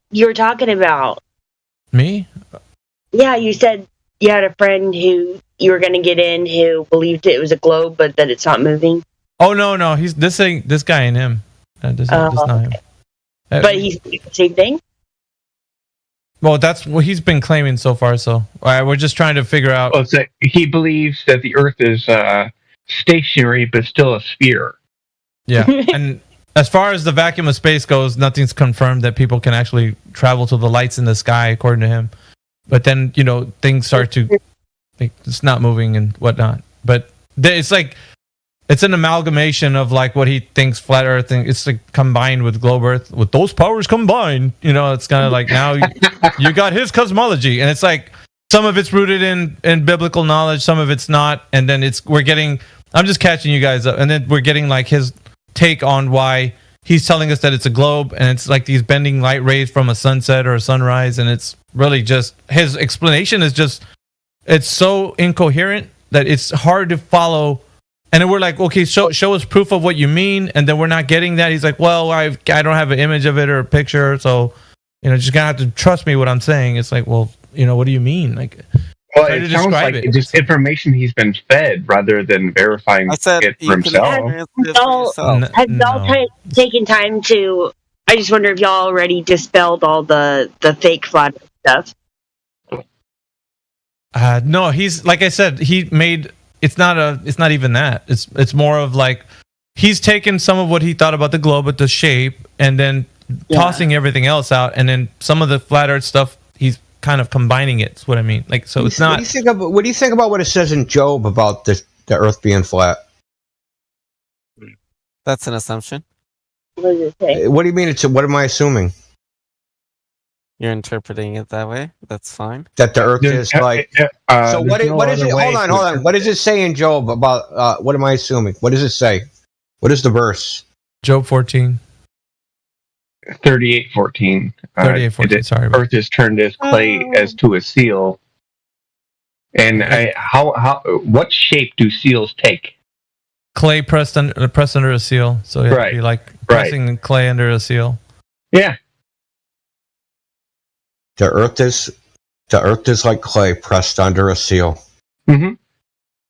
you were talking about. Me? Yeah, you said you had a friend who you were going to get in who believed it was a globe, but that it's not moving. Oh no, he's this guy and him. This not him. But he's the same thing. Well, that's what he's been claiming so far. So we're just trying to figure out. Well, so he believes that the Earth is stationary, but still a sphere. Yeah, and as far as the vacuum of space goes, nothing's confirmed that people can actually travel to the lights in the sky, according to him. But then, things start to... It's not moving and whatnot. But it's like... It's an amalgamation of like what he thinks flat Earth, and it's like combined with globe Earth. With those powers combined, it's kind of like now you got his cosmology. And it's like some of it's rooted in biblical knowledge, some of it's not. And then I'm just catching you guys up. And then we're getting like his take on why he's telling us that it's a globe, and it's like these bending light rays from a sunset or a sunrise, and it's really just his explanation is just it's so incoherent that it's hard to follow. And then we're like, okay, show us proof of what you mean, and then we're not getting that. He's like, well, I don't have an image of it or a picture, so just gonna have to trust me what I'm saying. It's like, well, what do you mean? Like, well, it sounds like it's just information he's been fed rather than verifying it for himself. Have y'all taken time to? I just wonder if y'all already dispelled all the fake flat stuff. No, he's like I said, he made. It's not even that. It's more of like he's taken some of what he thought about the globe with the shape, and then tossing everything else out, and then some of the flat Earth stuff he's kind of combining it. That's what I mean. Like, so it's not. What do you think about what it says in Job about the Earth being flat? That's an assumption. What does it say? What do you mean? What am I assuming? You're interpreting it that way. That's fine. That the Earth is like. So what is it? Hold on. What does it say in Job about? What am I assuming? What does it say? What is the verse? Job 14. 38:14. 38:14. Sorry. Earth is turned as clay as to a seal. And what shape do seals take? Clay pressed under a seal. So it would be like pressing clay under a seal. Yeah. The Earth is like clay pressed under a seal. Mm-hmm.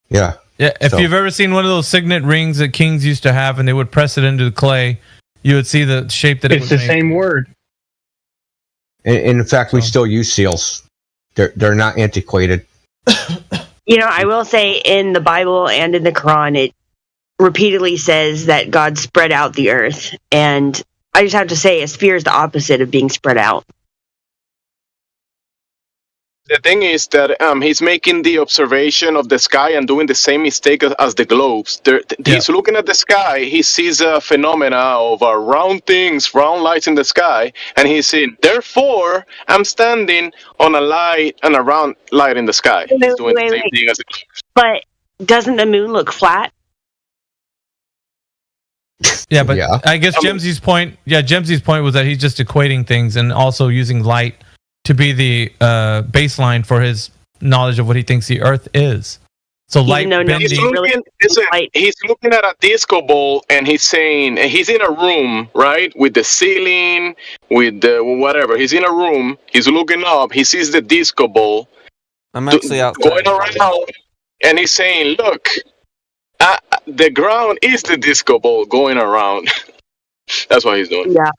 Yeah. Yeah. If you've ever seen one of those signet rings that kings used to have, and they would press it into the clay, you would see the shape that it's the same word. And in fact, we still use seals. They're not antiquated. I will say in the Bible and in the Quran, it repeatedly says that God spread out the earth. And I just have to say, a sphere is the opposite of being spread out. The thing is that he's making the observation of the sky and doing the same mistake as the globes. He's looking at the sky, he sees a phenomena of round lights in the sky, and he's saying, therefore, I'm standing on a round light in the sky. He's doing the same thing as the globes. But doesn't the moon look flat? Yeah, but I guess Jemsy's point was that he's just equating things and also using light to be the baseline for his knowledge of what he thinks the Earth is. So light bending. He's looking at a disco ball, and he's saying, and he's in a room, right, with the ceiling, with the whatever. He's in a room. He's looking up. He sees the disco ball. I'm actually outside. Going around, and he's saying, "Look, the ground is the disco ball going around." That's what he's doing. Yeah.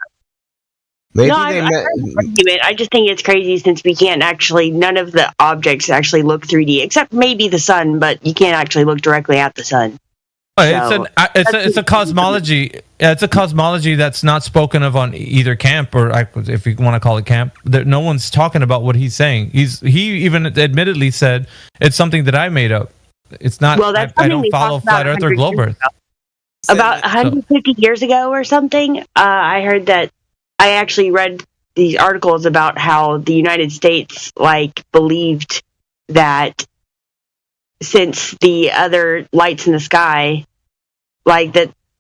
I just think it's crazy since we can't none of the objects actually look 3D, except maybe the sun, but you can't actually look directly at the sun. It's a cosmology. It's a cosmology that's not spoken of on either camp, or if you want to call it camp. No one's talking about what he's saying. He even admittedly said it's something that I made up. It's not. Well, that's I don't follow flat Earth or globe Earth. About 150 years ago or something, I heard that. I actually read these articles about how the United States believed that since the other lights in the sky, they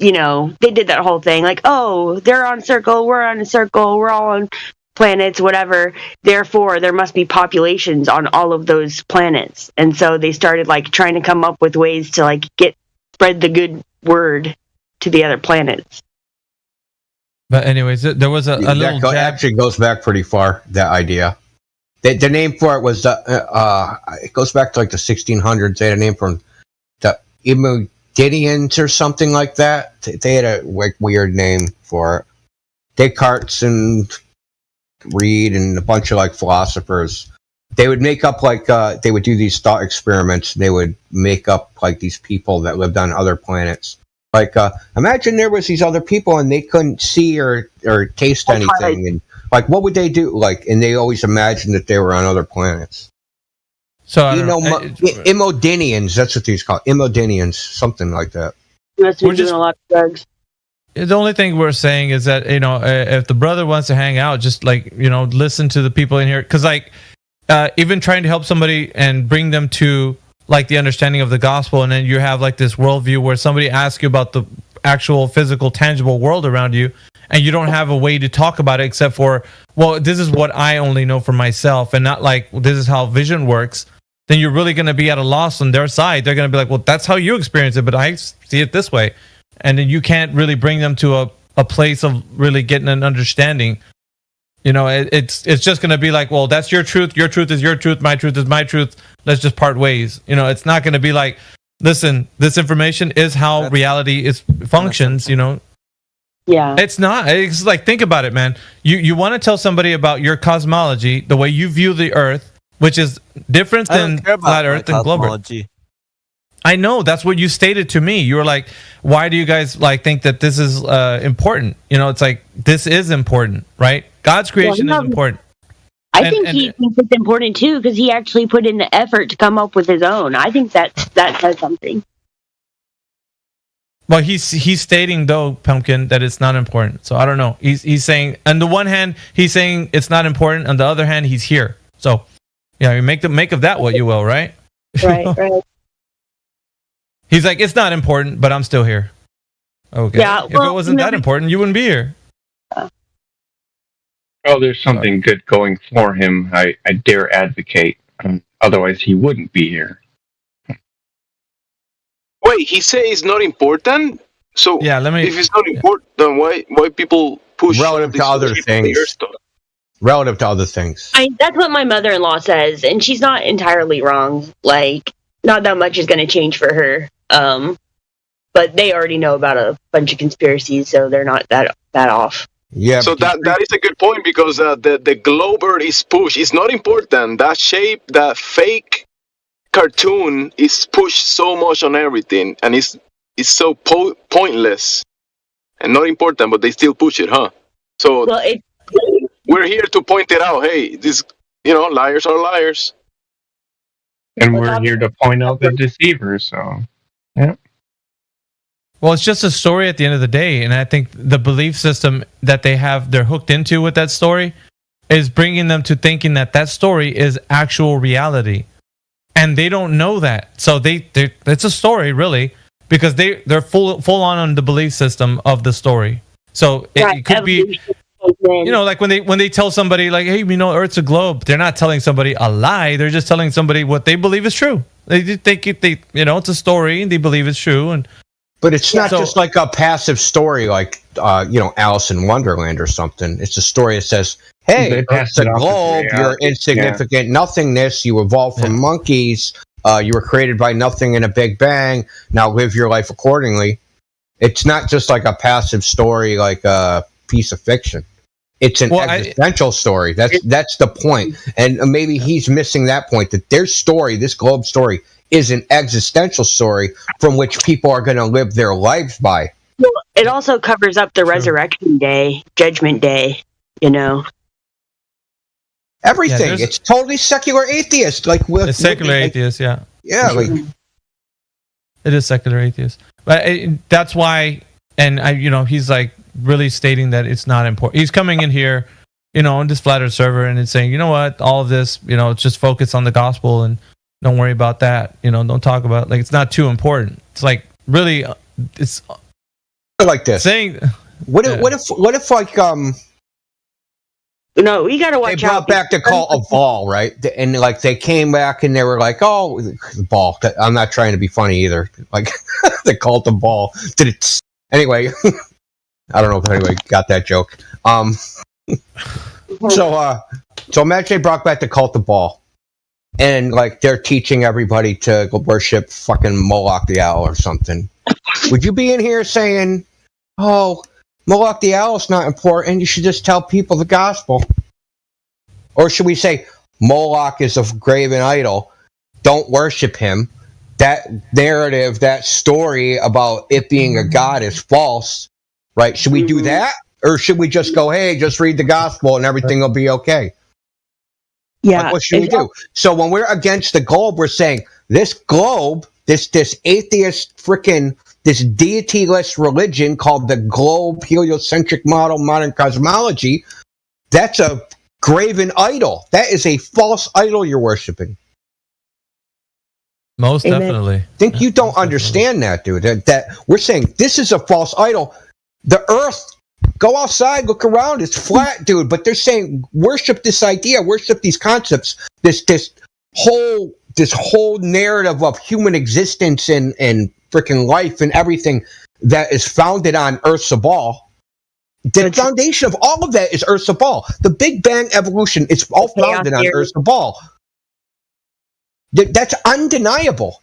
did that whole thing, they're on a circle, we're on a circle, we're all on planets, whatever. Therefore, there must be populations on all of those planets, and so they started trying to come up with ways to spread the good word to the other planets. But anyways, there was a little jab. Actually goes back pretty far, that idea. The name for it was it goes back to the 1600s. They had a name from the Imodidians or something like that. They had a weird name for it. Descartes and Reed and a bunch of philosophers. They would make up they would do these thought experiments. They would make up these people that lived on other planets. Imagine there was these other people and they couldn't see or taste anything, and what would they do? And they always imagined that they were on other planets. So Imodidians, that's what these called, Imodidians, something like that. We're just doing a lot of drugs. The only thing we're saying is that if the brother wants to hang out, just listen to the people in here, because even trying to help somebody and bring them to the understanding of the gospel, and then you have this worldview where somebody asks you about the actual physical tangible world around you, and you don't have a way to talk about it except for, well, this is what I only know for myself, and not this is how vision works. then you're really going to be at a loss on their side. They're going to be like, well, that's how you experience it, but I see it this way. And then you can't really bring them to a place of really getting an understanding. You know, it's just going to be like, well, that's your truth. Your truth is your truth. My truth is my truth. Let's just part ways. You know, it's not going to be like, listen, this information is how reality functions, you know. Yeah. It's not. It's like, think about it, man. You want to tell somebody about your cosmology, the way you view the Earth, which is different than flat Earth and globe Earth. I know, that's what you stated to me. You were like, why do you guys like think that this is important? You know, it's like, this is important, right? God's creation is important. I think he thinks it's important too, because he actually put in the effort to come up with his own. I think that says something. Well, he's stating though, Pumpkin, that it's not important. So I don't know. He's saying, on the one hand, he's saying it's not important. On the other hand, he's here. So yeah, you make of that what you will, right? Right, right. He's like, it's not important, but I'm still here. Okay. Yeah, if it wasn't that important, you wouldn't be here. Oh, there's something good going for him. I dare advocate. Otherwise, he wouldn't be here. Wait, he says it's not important? So yeah, if it's not important, then why people push relative to other things? Relative to other things. That's what my mother-in-law says, and she's not entirely wrong. Like, not that much is going to change for her. But they already know about a bunch of conspiracies, so they're not that off. Yeah. So that is a good point, because the glober is pushed. It's not important. That shape, that fake cartoon is pushed so much on everything, and it's so pointless and not important, but they still push it, huh? So we're here to point it out. Hey, this, liars are liars. And we're here to point out the deceivers, so yeah. Well, it's just a story at the end of the day, and I think the belief system that they're hooked into with that story is bringing them to thinking that story is actual reality, and they don't know that. So it's a story, really, because they're full on the belief system of the story. So it could be, like when they tell somebody like, hey, Earth's a globe, they're not telling somebody a lie. They're just telling somebody what they believe is true. They think it's a story and they believe it's true. But it's not just like a passive story like, Alice in Wonderland or something. It's a story that says, hey, it's a globe, you're insignificant nothingness, you evolved from monkeys, you were created by nothing in a big bang, now live your life accordingly. It's not just like a passive story like a piece of fiction. It's an existential story. That's the point. And maybe he's missing that point, that their story, this globe story, is an existential story from which people are going to live their lives by. Well, it also covers up the resurrection day, judgment day, Everything. It's totally secular atheist. It's secular atheist, yeah. Yeah, it is secular atheist. But that's why, and he's like really stating that it's not important. He's coming in here, on this flat earth server, and it's saying, you know what, all of this, just focus on the gospel and don't worry about that. Don't talk about it's not too important. It's like really, it's like this. Saying, what if like no, we gotta watch out. They brought back the cult of Baal, right? And they came back and they were like, oh, Baal. I'm not trying to be funny either. Like the cult of Baal. Anyway, I don't know if anybody got that joke. So imagine they brought back the cult of Baal. And they're teaching everybody to worship fucking Moloch the Owl or something. Would you be in here saying, oh, Moloch the Owl is not important, you should just tell people the gospel? Or should we say, Moloch is a graven idol, don't worship him, that narrative, that story about it being a god is false, right? Should we do that? Or should we just go, hey, just read the gospel and everything will be okay? Yeah. What should we do? So when we're against the globe, we're saying this globe, this atheist freaking, this deity-less religion called the globe heliocentric model modern cosmology, that's a graven idol. That is a false idol you're worshiping. Most definitely. I think you don't understand that, dude. That we're saying this is a false idol. The earth, go outside, look around, it's flat, dude. But they're saying worship this idea, worship these concepts, this whole this whole narrative of human existence and freaking life and everything that is founded on Earth's a ball. The foundation of all of that is Earth's a ball. The Big Bang evolution is all founded on Earth's a ball. That's undeniable.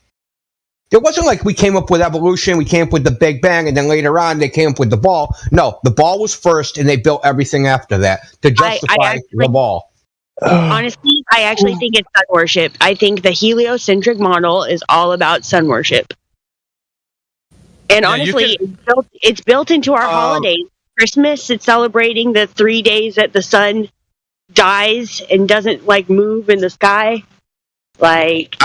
It wasn't like we came up with evolution, we came up with the Big Bang, and then later on they came up with the ball. No, the ball was first, and they built everything after that to justify the ball. Honestly, I actually think it's sun worship. I think the heliocentric model is all about sun worship. And honestly, it's built into our holidays. Christmas, it's celebrating the 3 days that the sun dies and doesn't like move in the sky. Like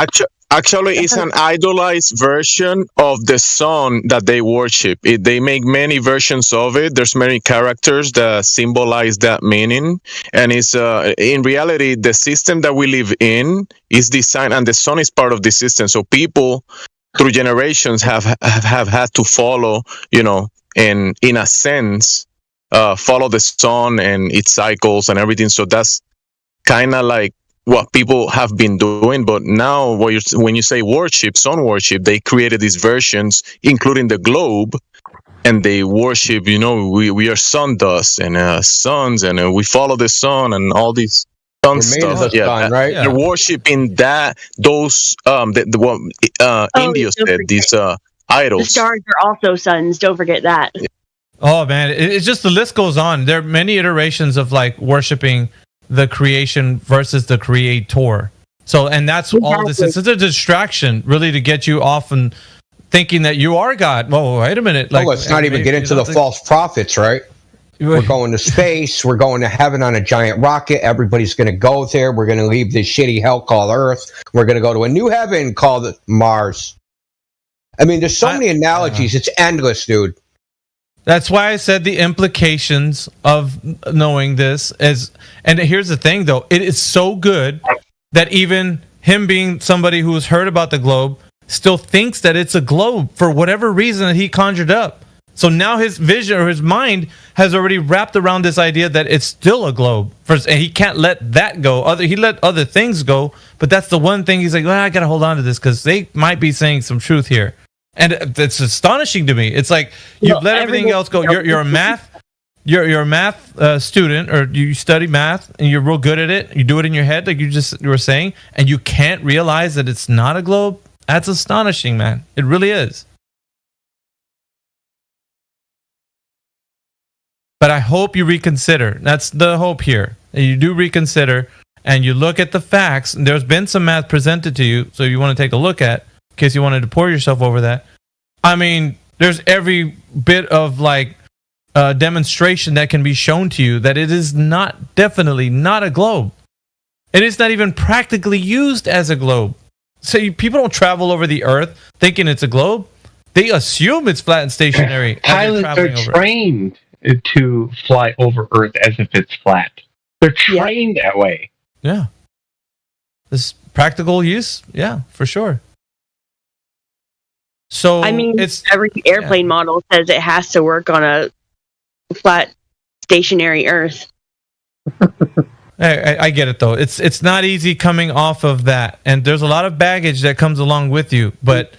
actually, it's an idolized version of the sun that they worship. They make many versions of it. There's many characters that symbolize that meaning, and it's in reality the system that we live in is designed, and the sun is part of the system. So people through generations have had to follow, and in a sense, follow the sun and its cycles and everything. So that's kind of like what people have been doing. But now when you say worship, sun worship, they created these versions, including the globe, and they worship, we are sun dust and suns, and we follow the sun and all these sun stuff. Right? They're worshiping those Indios said, these idols. The stars are also suns. Don't forget that. Oh man, it's just the list goes on. There are many iterations of like worshiping the creation versus the creator. So, and that's all this is. It's a distraction, really, to get you off and thinking that you are God. Whoa, wait a minute. Like, let's not even get into the false prophets, right? We're going to space. We're going to heaven on a giant rocket. Everybody's going to go there. We're going to leave this shitty hell called Earth. We're going to go to a new heaven called Mars. I mean, there's so many analogies. It's endless, dude. That's why I said the implications of knowing this is, and here's the thing though, it is so good that even him being somebody who's heard about the globe still thinks that it's a globe for whatever reason that he conjured up. So now his vision or his mind has already wrapped around this idea that it's still a globe. And he can't let that go. He let other things go, but that's the one thing he's like, well, I got to hold on to this because they might be saying some truth here. And it's astonishing to me. It's like you let everything else go. You're a math student, or you study math and you're real good at it. You do it in your head, like you were saying, and you can't realize that it's not a globe. That's astonishing, man. It really is. But I hope you reconsider. That's the hope here. You do reconsider and you look at the facts. There's been some math presented to you, so you want to take a look at. In case you wanted to pour yourself over that. I mean, there's every bit of like demonstration that can be shown to you that it is definitely not a globe. It is not even practically used as a globe. So people don't travel over the Earth thinking it's a globe. They assume it's flat and stationary. Pilots are trained to fly over Earth as if it's flat. They're trained that way. Yeah. This practical use? Yeah, for sure. So I mean, every airplane model says it has to work on a flat, stationary Earth. I get it though. It's not easy coming off of that, and there's a lot of baggage that comes along with you. But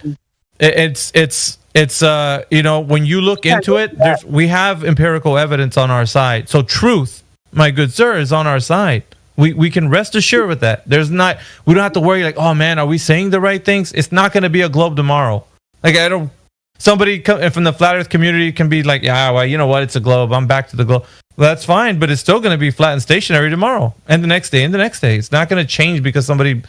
it's when you look into it, we have empirical evidence on our side. So truth, my good sir, is on our side. We can rest assured with that. We don't have to worry like, oh man, are we saying the right things? It's not going to be a globe tomorrow. Like somebody from the flat Earth community can be like, yeah, well, you know what? It's a globe. I'm back to the globe. Well, that's fine, but it's still going to be flat and stationary tomorrow, and the next day, and the next day. It's not going to change because somebody,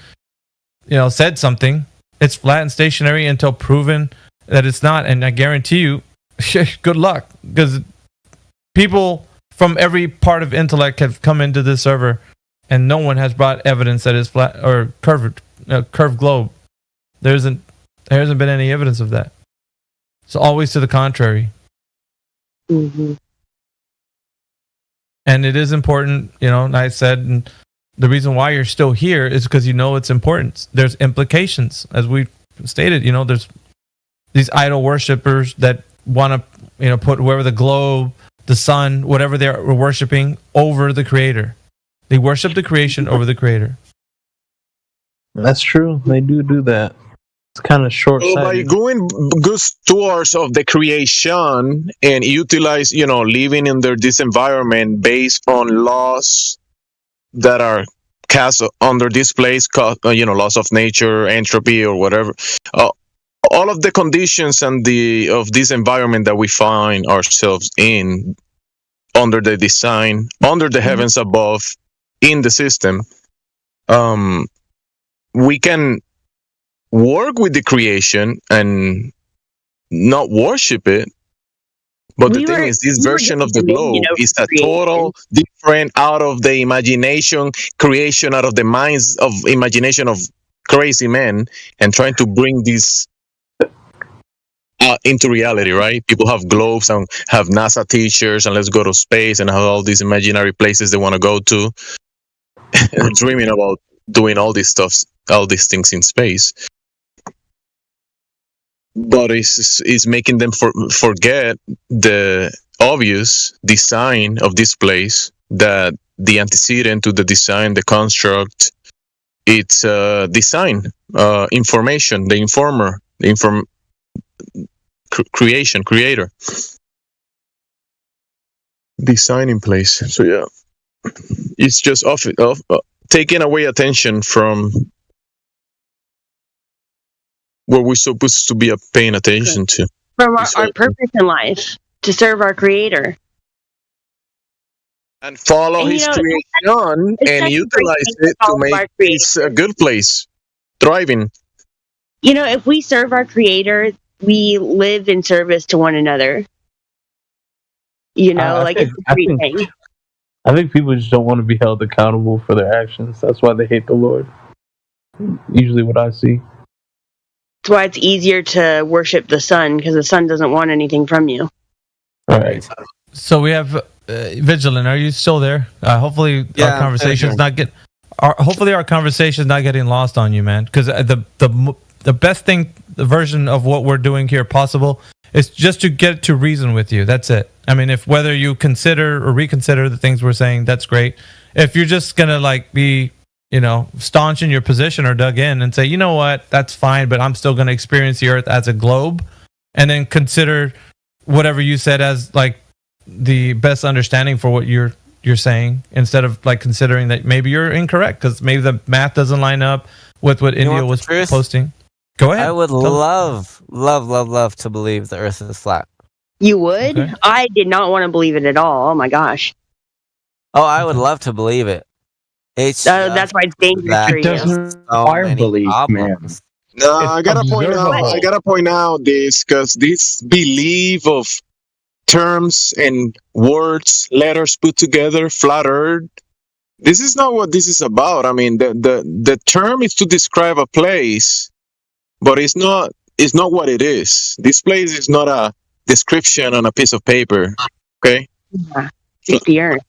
said something. It's flat and stationary until proven that it's not. And I guarantee you, good luck, because people from every part of intellect have come into this server, and no one has brought evidence that it's flat or curved globe. There hasn't been any evidence of that. It's always to the contrary. Mm-hmm. And it is important, and I said, and the reason why you're still here is because it's important. There's implications, as we stated. There's these idol worshippers that want to, put whoever the globe, the sun, whatever they're worshiping over the Creator. They worship the creation over the Creator. That's true. They do that. It's kind of So by short-sighted. going good stewards of the creation and utilize, living under this environment based on laws that are cast under this place, laws of nature, entropy, or whatever. All of the conditions and of this environment that we find ourselves in, under the design, under the heavens above, in the system, we can work with the creation and not worship it. But the thing is, this version of the globe is a total different, out of the imagination creation, out of the minds of imagination of crazy men, and trying to bring this into reality, right? People have globes and have NASA teachers and let's go to space and have all these imaginary places they want to go to, and dreaming about doing all these things in space. But it's making them forget the obvious design of this place, that the antecedent to the design, the construct, it's design, information, the informer, the creator, design in place. So yeah, it's just taking away attention from what we're supposed to be paying attention to. From our purpose in life, to serve our Creator. And follow His creation and utilize it to make this a good place, thriving. If we serve our Creator, we live in service to one another. It's a great thing. I think people just don't want to be held accountable for their actions. That's why they hate the Lord. Usually what I see. That's why it's easier to worship the sun, because the sun doesn't want anything from you. All right. So we have Vigilant. Are you still there? Hopefully our conversation's not hopefully our conversation's not getting lost on you, man. Because the best thing, the version of what we're doing here possible, is just to get to reason with you. That's it. I mean, if whether you consider or reconsider the things we're saying, that's great. If you're just gonna be staunch in your position or dug in and say, you know what, that's fine, but I'm still going to experience the Earth as a globe, and then consider whatever you said as the best understanding for what you're saying, instead of considering that maybe you're incorrect because maybe the math doesn't line up with what India was posting. Go ahead. I would love to believe the Earth is flat. You would? Okay. I did not want to believe it at all. Oh my gosh. Oh, I would love to believe it. That's why it's dangerous for you. It doesn't require belief, man. No, I gotta point out this, because this belief of terms and words, letters put together, flat Earth. This is not what this is about. I mean, the term is to describe a place, but it's not what it is. This place is not a description on a piece of paper. Okay. Yeah, it's the Earth.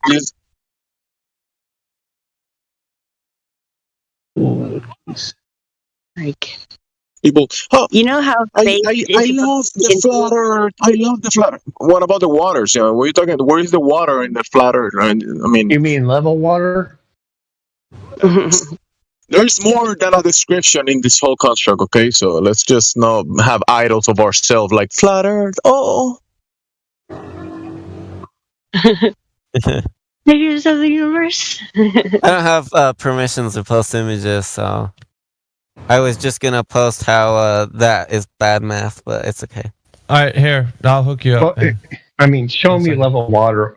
People, you know how I love the flat Earth. I love the flat Earth. What about the waters? What are you talking? Where is the water in the flat Earth? I mean, you mean level water? There's more than a description in this whole construct. Okay, so let's just not have idols of ourselves like flat Earth. Oh. Figures of the universe. I don't have permissions to post images, so I was just gonna post how that is bad math, but it's okay. All right, here, I'll hook you up. Well, show me level water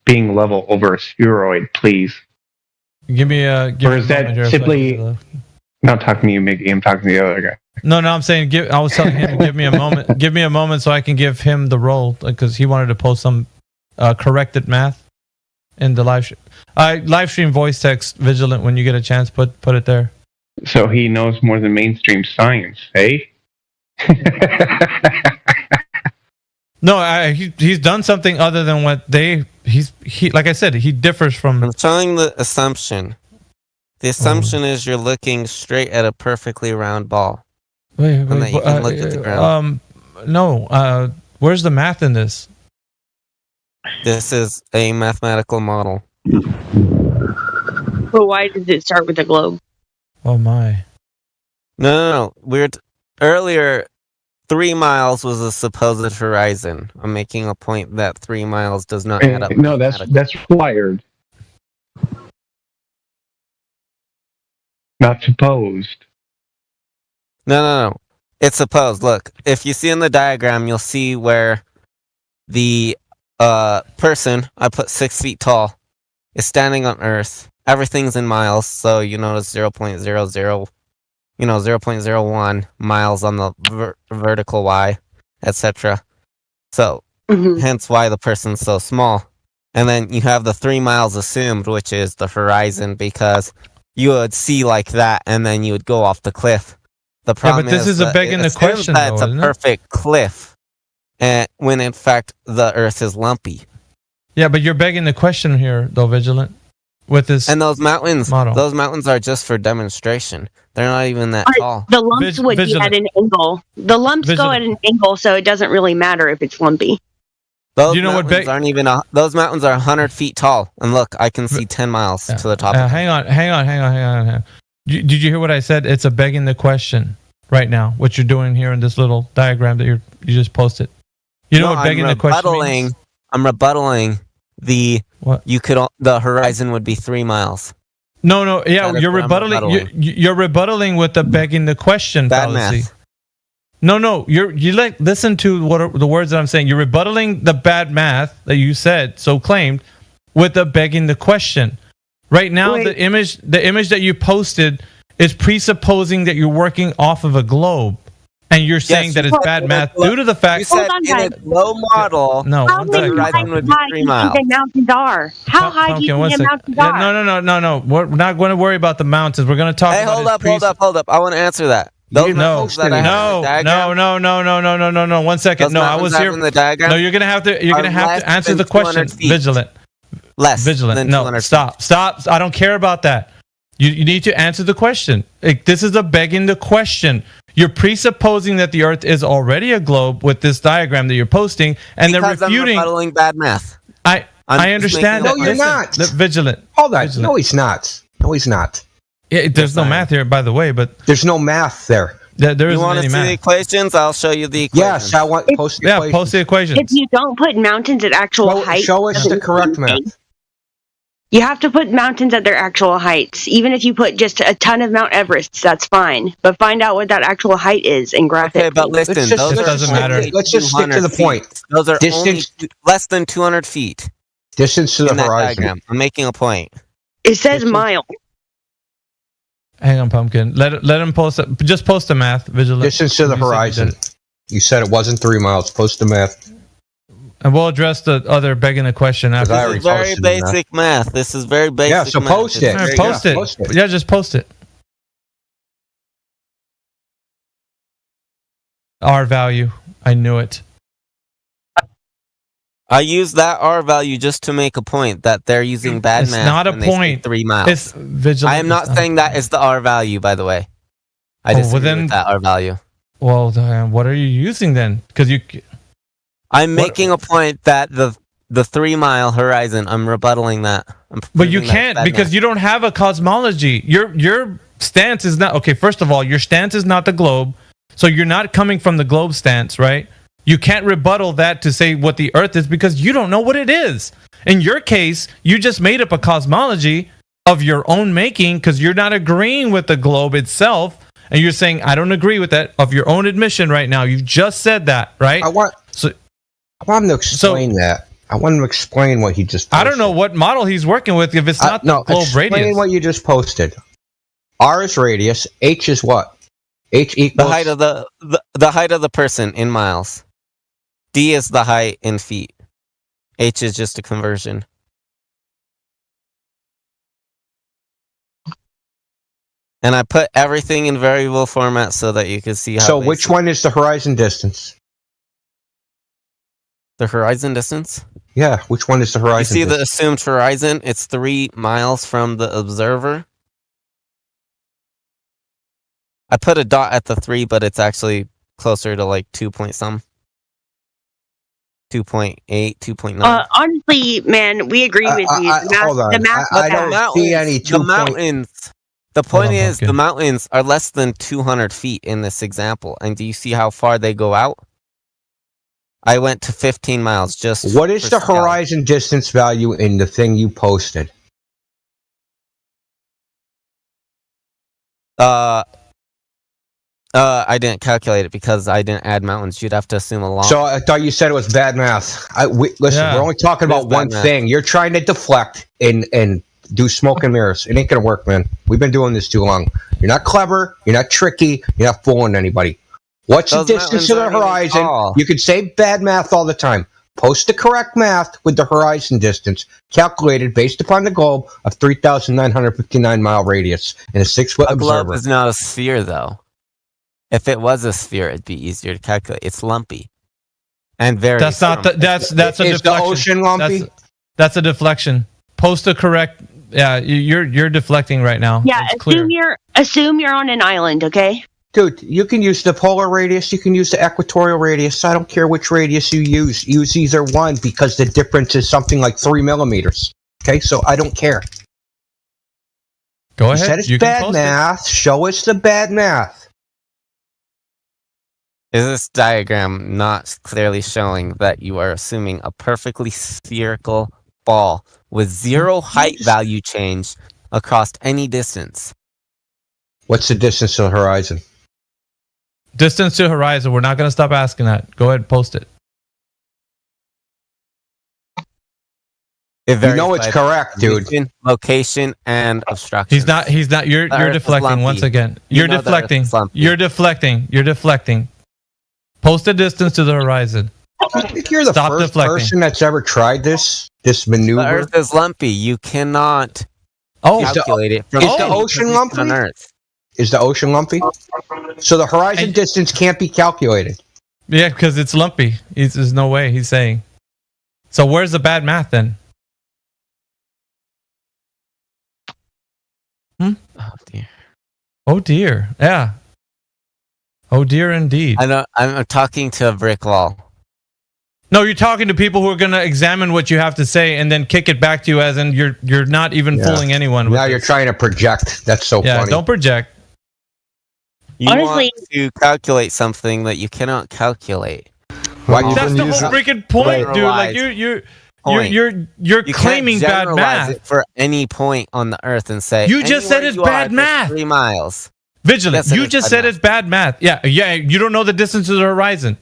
being level over a spheroid, please. Give me a. Or is that simply? Not talking to you, Mickey. I'm talking to the other guy. No, I'm saying I was telling him to give me a moment. Give me a moment so I can give him the role, because he wanted to post some corrected math in the live stream voice text. Vigilant, when you get a chance, put it there. So he knows more than mainstream science, eh? No, he's done something other than what he like I said, he differs from. I'm showing the assumption. The assumption is you're looking straight at a perfectly round ball. Wait, and that you can look at the ground. No, where's the math in this? This is a mathematical model. But why does it start with a globe? Oh my. No. Earlier, 3 miles was a supposed horizon. I'm making a point that 3 miles does not add up. No, that's required. Not supposed. No. It's supposed. Look, if you see in the diagram, you'll see where the person, I put 6 feet tall, is standing on Earth. Everything's in miles, so you notice 0.01 miles on the vertical Y, etc. So, hence why the person's so small. And then you have the 3 miles assumed, which is the horizon, because you would see like that, and then you would go off the cliff. The problem but this is a begging the question, that though, it's a isn't it? perfect cliff, and when in fact the Earth is lumpy. Yeah, but you're begging the question here, though, Vigilant. With this and those mountains, model. those mountains are just for demonstration. They're not even that tall. The lumps would be at an angle. The lumps go at an angle, so it doesn't really matter if it's lumpy. Those mountains aren't even. Those mountains are 100 feet tall, and look, I can see 10 miles to the top. Hang on. Did you hear what I said? It's a begging the question right now. What you're doing here in this little diagram that you just posted. You know what begging the question means? I'm rebuttaling the. What? The horizon would be 3 miles. No. Yeah, you're rebuttaling. You're rebuttaling with the begging the question fallacy. Math. No. You listen to the words that I'm saying. You're rebuttaling the bad math that you said, so claimed, with the begging the question. Right now, the image that you posted is presupposing that you're working off of a globe. And you're saying that it's bad math due to the fact you said in a low model. No, how the horizon would be 3 miles. The mountains are. How high do you think the mountains are? No. We're not going to worry about the mountains. We're going to talk about. Hold up. I want to answer that. No. 1 second. No, I was here. In the diagram, no, you're going to have to answer the question. Vigilant. Vigilant. No, stop. I don't care about that. You need to answer the question. This is a begging the question. You're presupposing that the Earth is already a globe with this diagram that you're posting, and because they're refuting. I'm rebuttaling bad math. I understand that. No, you're not. Vigilant. Hold on. No, he's not. There's no math here, by the way, but there's no math there. There you want to see the equations? I'll show you the equations. Yes, I want post the equations. Post the equations. If you don't put mountains at actual height, show us the correct math. You have to put mountains at their actual heights. Even if you put just a ton of Mount Everest, that's fine. But find out what that actual height is and graph it. Okay, but listen, it doesn't matter. Let's just stick to the point. Those are only less than 200 feet. Distance to the horizon. Diagram. I'm making a point. It says mile. Hang on, Pumpkin. Let him post it. Just post the math, Vigilant. Distance to the horizon. You said it wasn't 3 miles. Post the math. And we'll address the other begging the question after. This is very basic math. This is very basic. Yeah, so post it. Right, post it. Yeah, just post it. R value. I knew it. I use that R value just to make a point that they're using bad math. It's not a point. 3 miles. It's Vigilant. I am not saying that is the R value, by the way. I disagree with that R value. Well, what are you using then? Because I'm making a point that the 3 mile horizon, I'm rebuttaling that. But you can't because you don't have a cosmology. Your stance is not okay. First of all, your stance is not the globe, so you're not coming from the globe stance, right? You can't rebuttal that to say what the Earth is because you don't know what it is. In your case, you just made up a cosmology of your own making because you're not agreeing with the globe itself, and you're saying I don't agree with that of your own admission right now. You just said that, right? I want him to explain that. I want him to explain what he just posted. I don't know what model he's working with if it's not the globe radius. Explain what you just posted. R is radius. H is what? H equals the height of the person in miles. D is the height in feet. H is just a conversion. And I put everything in variable format so that you can see how. So which one is the horizon distance? The horizon distance? Yeah, which one is the horizon distance? You see distance? the assumed horizon? It's 3 miles from the observer. I put a dot at the 3, but it's actually closer to like 2 point some. 2.8, 2.9. Honestly, man, we agree with you. Hold on. I don't see any 2. The mountains. The point is, pumpkin. the mountains are less than 200 feet in this example. And do you see how far they go out? I went to 15 miles just. What is the horizon distance value in the thing you posted? I didn't calculate it because I didn't add mountains. You'd have to assume a long. So I thought you said it was bad math. Listen, we're only talking about one thing. You're trying to deflect and do smoke and mirrors. It ain't gonna work, man. We've been doing this too long. You're not clever. You're not tricky. You're not fooling anybody. What's the distance to the horizon? You can say bad math all the time. Post the correct math with the horizon distance calculated based upon the globe of 3,959 mile radius in a 6-foot observer. A globe is not a sphere, though. If it was a sphere, it'd be easier to calculate. It's lumpy, and very. That's not the, that's a deflection. Is the ocean lumpy? That's a deflection. Post the correct. Yeah, you're deflecting right now. Yeah, assume you're on an island, okay? Dude, you can use the polar radius, you can use the equatorial radius. I don't care which radius you use. Use either one because the difference is something like 3 millimeters. Okay, so I don't care. Go ahead. You said it's bad math. Show us the bad math. Is this diagram not clearly showing that you are assuming a perfectly spherical ball with zero height value change across any distance? What's the distance to the horizon? Distance to horizon. We're not going to stop asking that. Go ahead and post it. It you know it's correct, dude. Location and obstruction. He's not. You're deflecting once again. You're deflecting. You're deflecting. You're deflecting. Post the distance to the horizon. I think you're the first person that's ever tried this maneuver. The Earth is lumpy. You cannot calculate it. Is the ocean lumpy? On Earth. Is the ocean lumpy? So the horizon distance can't be calculated. Yeah, because it's lumpy. There's no way, he's saying. So where's the bad math then? Oh dear. Oh dear. Yeah. Oh dear indeed. I know. I'm talking to a brick wall. No, you're talking to people who are going to examine what you have to say and then kick it back to you as in you're not even fooling anyone. Now you're trying to project. That's so funny. Yeah, don't project. You want to calculate something that you cannot calculate. That's the whole freaking point, dude. Like you're claiming bad math it for any point on the Earth and say you just said it's bad math. 3 miles. Vigilant. You just said it's bad math. Yeah. You don't know the distance to the horizon.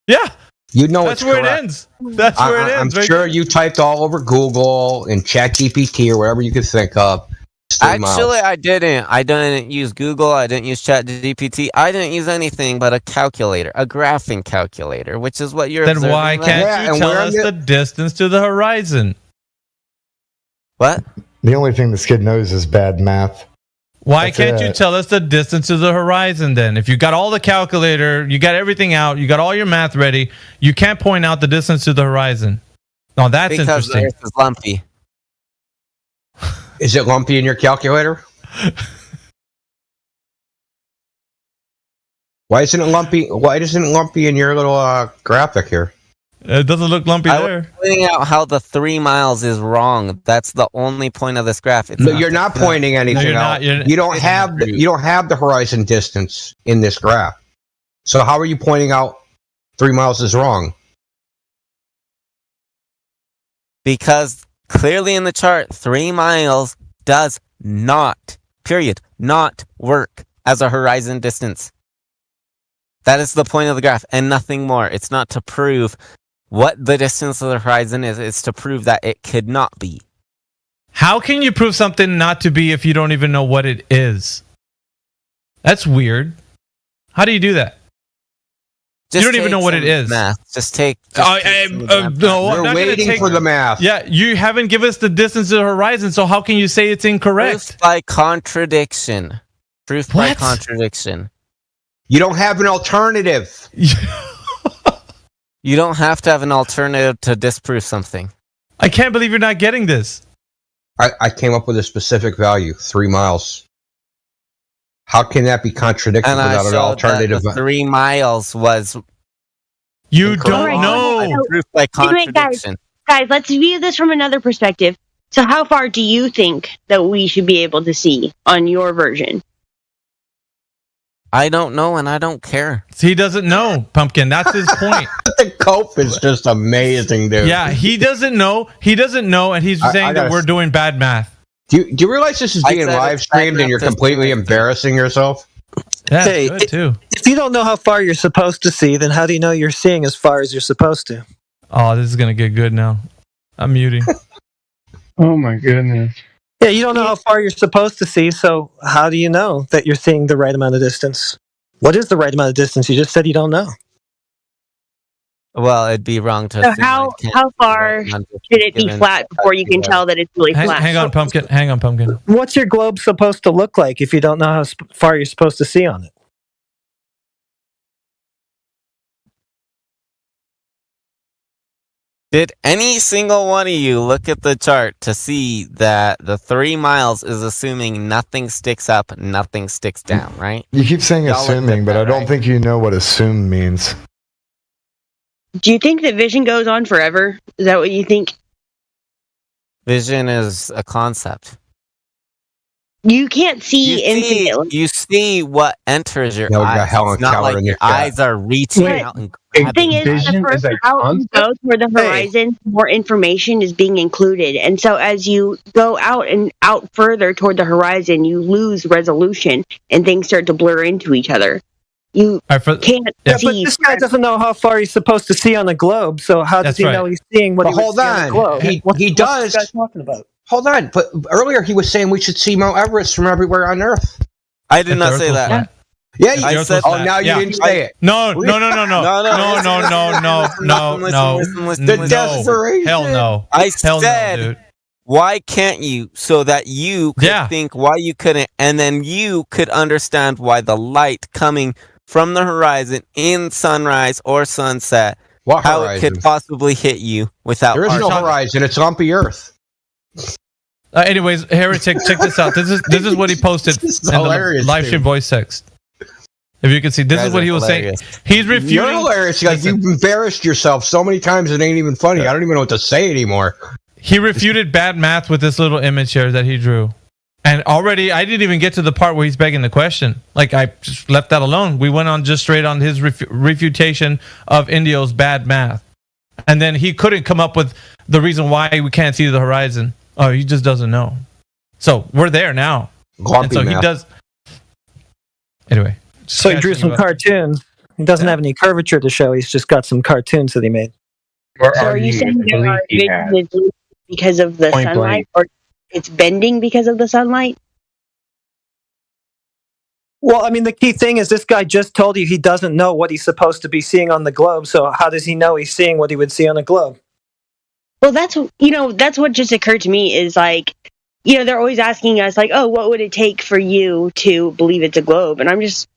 Yeah. You know that's where correct. It ends. That's where it ends. I'm sure you typed all over Google and ChatGPT or whatever you could think of. Actually, I didn't. I didn't use Google. I didn't use ChatGPT. I didn't use anything but a calculator, a graphing calculator, which is what you're. Then why can't you tell us the distance to the horizon? What? The only thing this kid knows is bad math. Why can't you tell us the distance to the horizon then? If you got all the calculator, you got everything out, you got all your math ready, you can't point out the distance to the horizon. No, that's interesting. Because the Earth is lumpy. Is it lumpy in your calculator? Why isn't it lumpy? Why isn't it lumpy in your little graphic here? It doesn't look lumpy there. I'm pointing out how the 3 miles is wrong. That's the only point of this graph. You're not pointing anything out. You don't have the horizon distance in this graph. So how are you pointing out 3 miles is wrong? Because clearly in the chart, 3 miles does not, period, not work as a horizon distance. That is the point of the graph and nothing more. It's not to prove what the distance of the horizon is. It's to prove that it could not be. How can you prove something not to be if you don't even know what it is? That's weird. How do you do that? You don't even know what it is. Math. Just take. No, we're waiting for the math. Yeah, you haven't given us the distance to the horizon, so how can you say it's incorrect? Proof by contradiction. Proof by contradiction. You don't have an alternative. You don't have to have an alternative to disprove something. I can't believe you're not getting this. I came up with a specific value, 3 miles. How can that be contradicted without an alternative? That 3 miles was. You don't know. Proof by contradiction. Guys, let's view this from another perspective. So how far do you think that we should be able to see on your version? I don't know, and I don't care. He doesn't know, Pumpkin. That's his point. The cope is just amazing, dude. Yeah, he doesn't know. He doesn't know, and he's saying that we're doing bad math. Do you realize this is being live streamed and you're completely embarrassing yourself? Yeah, Hey, good too. If you don't know how far you're supposed to see, then how do you know you're seeing as far as you're supposed to? Oh, this is gonna get good now. I'm muting. Oh my goodness. Yeah, you don't know how far you're supposed to see, so how do you know that you're seeing the right amount of distance? What is the right amount of distance? You just said you don't know. Well, it'd be wrong to So assume how far should it be flat before you can tell that it's really flat? Hang on, Pumpkin. Hang on, Pumpkin. What's your globe supposed to look like if you don't know how far you're supposed to see on it? Did any single one of you look at the chart to see that the 3 miles is assuming nothing sticks up, nothing sticks down, right? You keep saying Y'all looked assuming, at but that, I don't right? think you know what assume means. Do you think that vision goes on forever? Is that what you think? Vision is a concept. You can't see infinitely. You see what enters your No, we got eyes. Helen It's not Keller like in the your chat. eyes are reaching But out and the grabbing. thing is, the Vision is further a out you concept? go toward the horizon, more information is being included. And so as you go out and out further toward the horizon, you lose resolution and things start to blur into each other. You can't Yeah, see. but this guy doesn't know how far he's supposed to see on the globe, so how does That's he right. know he's seeing what But he would hold see on the on. globe? He What's does. this guy talking about? Hold on. But earlier he was saying we should see Mount Everest from everywhere on Earth. I did If the not Earth say was that. flat. Yeah, you I did. said Oh, that. now you Yeah. didn't say it. No. Listen, desperation. Hell no. I Hell said, no, dude. why can't you? So that you could Yeah. think why you couldn't, and then you could understand why the light coming from the horizon in sunrise or sunset, What how horizon? it could possibly hit you without. There is no harm. horizon. It's lumpy Earth. Anyways, Heretic, check this out. This is what he posted This is in the hilarious, live dude. stream voice text. If you can see, this Guys is what are he was hilarious. saying. He's refuting. You're hilarious. Like, Listen, you've embarrassed yourself so many times it ain't even funny. I don't even know what to say anymore. he refuted bad math with this little image here that he drew. And already, I didn't even get to the part where he's begging the question. Like, I just left that alone. We went on just straight on his refutation of Indio's bad math. And then he couldn't come up with the reason why we can't see the horizon. Oh, he just doesn't know. So we're there now. Lumpy And so he math. does. Anyway. So he drew some cartoons. He doesn't have any curvature to show. He's just got some cartoons that he made. We're So are you arguing saying with the there belief are he has. visions because of the Point sunlight, blank. or it's bending because of the sunlight? Well, I mean, the key thing is this guy just told you he doesn't know what he's supposed to be seeing on the globe. So how does he know he's seeing what he would see on a globe? Well, that's what just occurred to me is like, they're always asking us like, oh, what would it take for you to believe it's a globe? And I'm just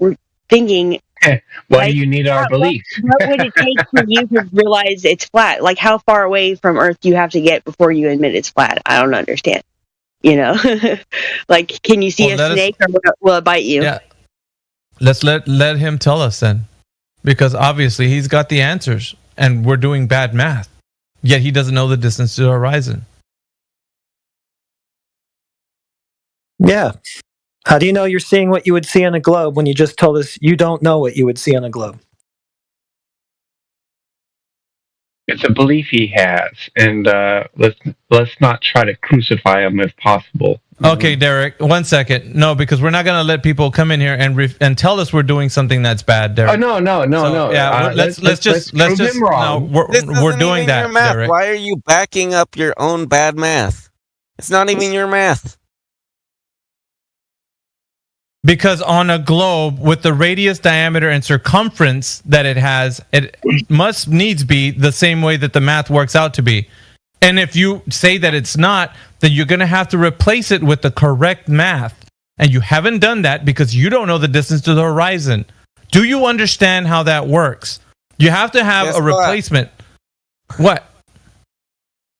thinking, Why like, do you need our belief? what would it take for you to realize it's flat? Like, how far away from Earth do you have to get before you admit it's flat? I don't understand. Like, can you see Well, a snake or will it bite you? Yeah. Let's let him tell us then. Because obviously he's got the answers and we're doing bad math. Yet he doesn't know the distance to the horizon. Yeah. How do you know you're seeing what you would see on a globe when you just told us you don't know what you would see on a globe? It's a belief he has, and let's not try to crucify him if possible. Okay, Derek, 1 second. No, because we're not going to let people come in here and tell us we're doing something that's bad, Derek. Oh no. Yeah, let's just prove him wrong. No, This we're isn't doing even that, your math. Derek. Why are you backing up your own bad math? It's not even your math. Because on a globe with the radius, diameter, and circumference that it has, it must needs be the same way that the math works out to be. And if you say that it's not, then you're going to have to replace it with the correct math. And you haven't done that because you don't know the distance to the horizon. Do you understand how that works? You have to have Guess a what? replacement. What?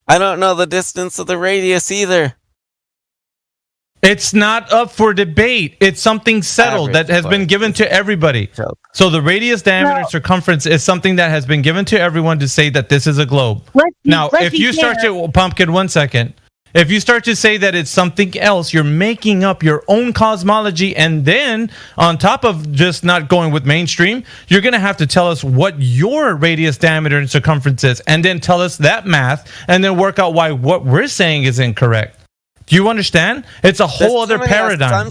I don't know the distance of the radius either. It's not up for debate. It's something settled Average, that has been given to everybody. Joke. So the radius, diameter, and circumference is something that has been given to everyone to say that this is a globe. Now, if you start to, Pumpkin, 1 second. If you start to say that it's something else, you're making up your own cosmology, and then on top of just not going with mainstream, you're going to have to tell us what your radius, diameter, and circumference is, and then tell us that math, and then work out why what we're saying is incorrect. Do you understand? It's a whole other paradigm.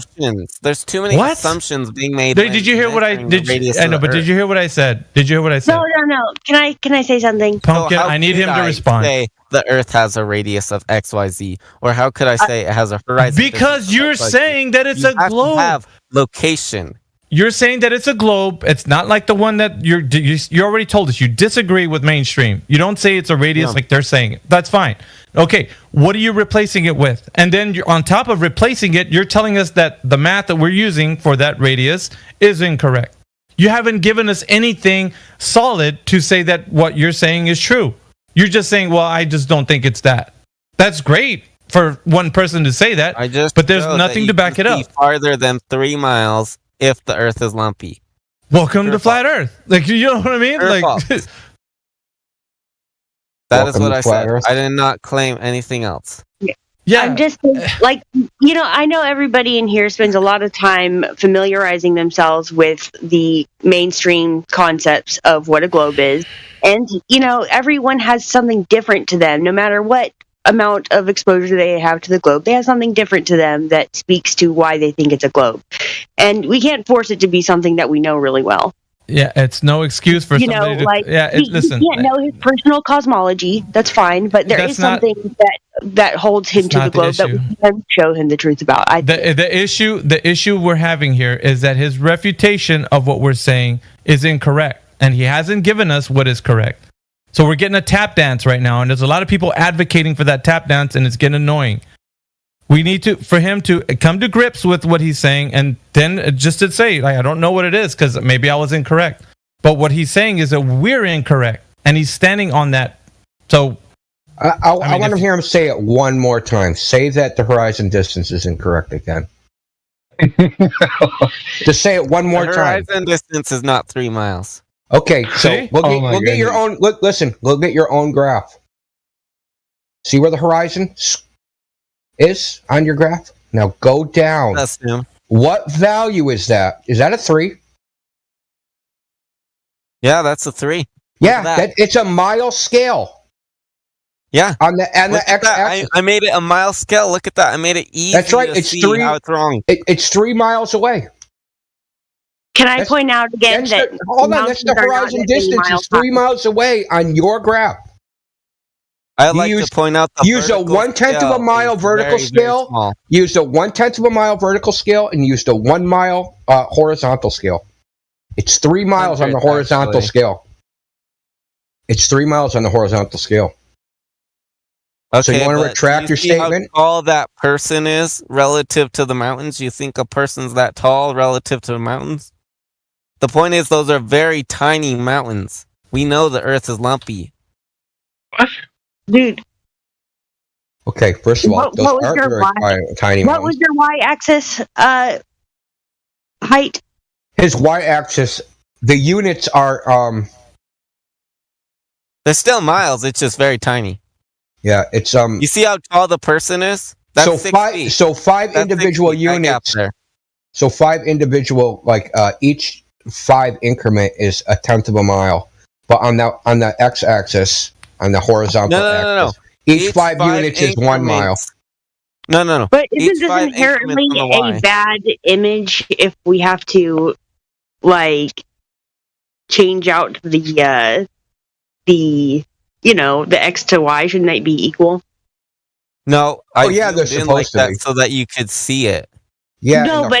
There's too many assumptions being made. Did you hear what I did? I know, but did you hear what I said? Did you hear what I said? No. Can I say something? Pumpkin, I need him to respond. Say the Earth has a radius of XYZ, or how could I say it has a horizon? Because you're saying that it's a globe. Have location. You're saying that it's a globe. It's not like the one that you already told us. You disagree with mainstream. You don't say it's a radius like they're saying it. That's fine. Okay, what are you replacing it with? And then on top of replacing it, you're telling us that the math that we're using for that radius is incorrect. You haven't given us anything solid to say that what you're saying is true. You're just saying, well, I just don't think it's that. That's great for one person to say that, but there's nothing to back it up. Farther than 3 miles if the Earth is lumpy. Welcome to Flat Earth. Like, you know what I mean? That is what I said. I did not claim anything else. Yeah. I'm just like, I know everybody in here spends a lot of time familiarizing themselves with the mainstream concepts of what a globe is. And, everyone has something different to them. No matter what amount of exposure they have to the globe, they have something different to them that speaks to why they think it's a globe. And we can't force it to be something that we know really well. Yeah, it's no excuse for somebody to... listen. You can't know his personal cosmology. That's fine, but there is something that holds him to the globe that we can show him the truth about. The issue we're having here is that his refutation of what we're saying is incorrect, and he hasn't given us what is correct. So we're getting a tap dance right now, and there's a lot of people advocating for that tap dance, and it's getting annoying. We need for him to come to grips with what he's saying, and then just to say, I don't know what it is, because maybe I was incorrect. But what he's saying is that we're incorrect, and he's standing on that. So I want to hear him say it one more time. Say that the horizon distance is incorrect again. Just say it one more time. The horizon distance is not 3 miles. Okay, so we'll get your own. Listen, we'll get your own graph. See where the horizon is on your graph? Now go down. That's him. What value is that? Is that a 3? Yeah, that's a 3. Yeah, it's a mile scale. Yeah. On the x-axis. I made it a mile scale. Look at that. I made it easy. That's right. To see how it's wrong. It's 3 miles away. Can I point out again that that's the horizon distance. It's 3 miles away on your graph. I like to point out the use a 1/10 of a mile vertical scale. Use a 1/10 of a mile vertical scale, and use the 1 mile horizontal scale. It's 3 miles on the horizontal scale. It's 3 miles on the horizontal scale. Okay, so you want to retract your statement? How tall that person is relative to the mountains? You think a person's that tall relative to the mountains? The point is, those are very tiny mountains. We know the Earth is lumpy. What? Dude. Okay, first of all, those aren't very tiny mountains. What was your y-axis height? His y-axis, the units are... They're still miles, it's just very tiny. Yeah, it's... You see how tall the person is? That's 6 feet. So 5 individual units... So 5 individual, each 5 increment is 1/10 of a mile. But on the x-axis, on the horizontal axis, each 5 units is 1 mile. No. But isn't this inherently a bad image if we have to, change out the x to y? Shouldn't that be equal? No. They're supposed to be. So that you could see it. Yeah, no, but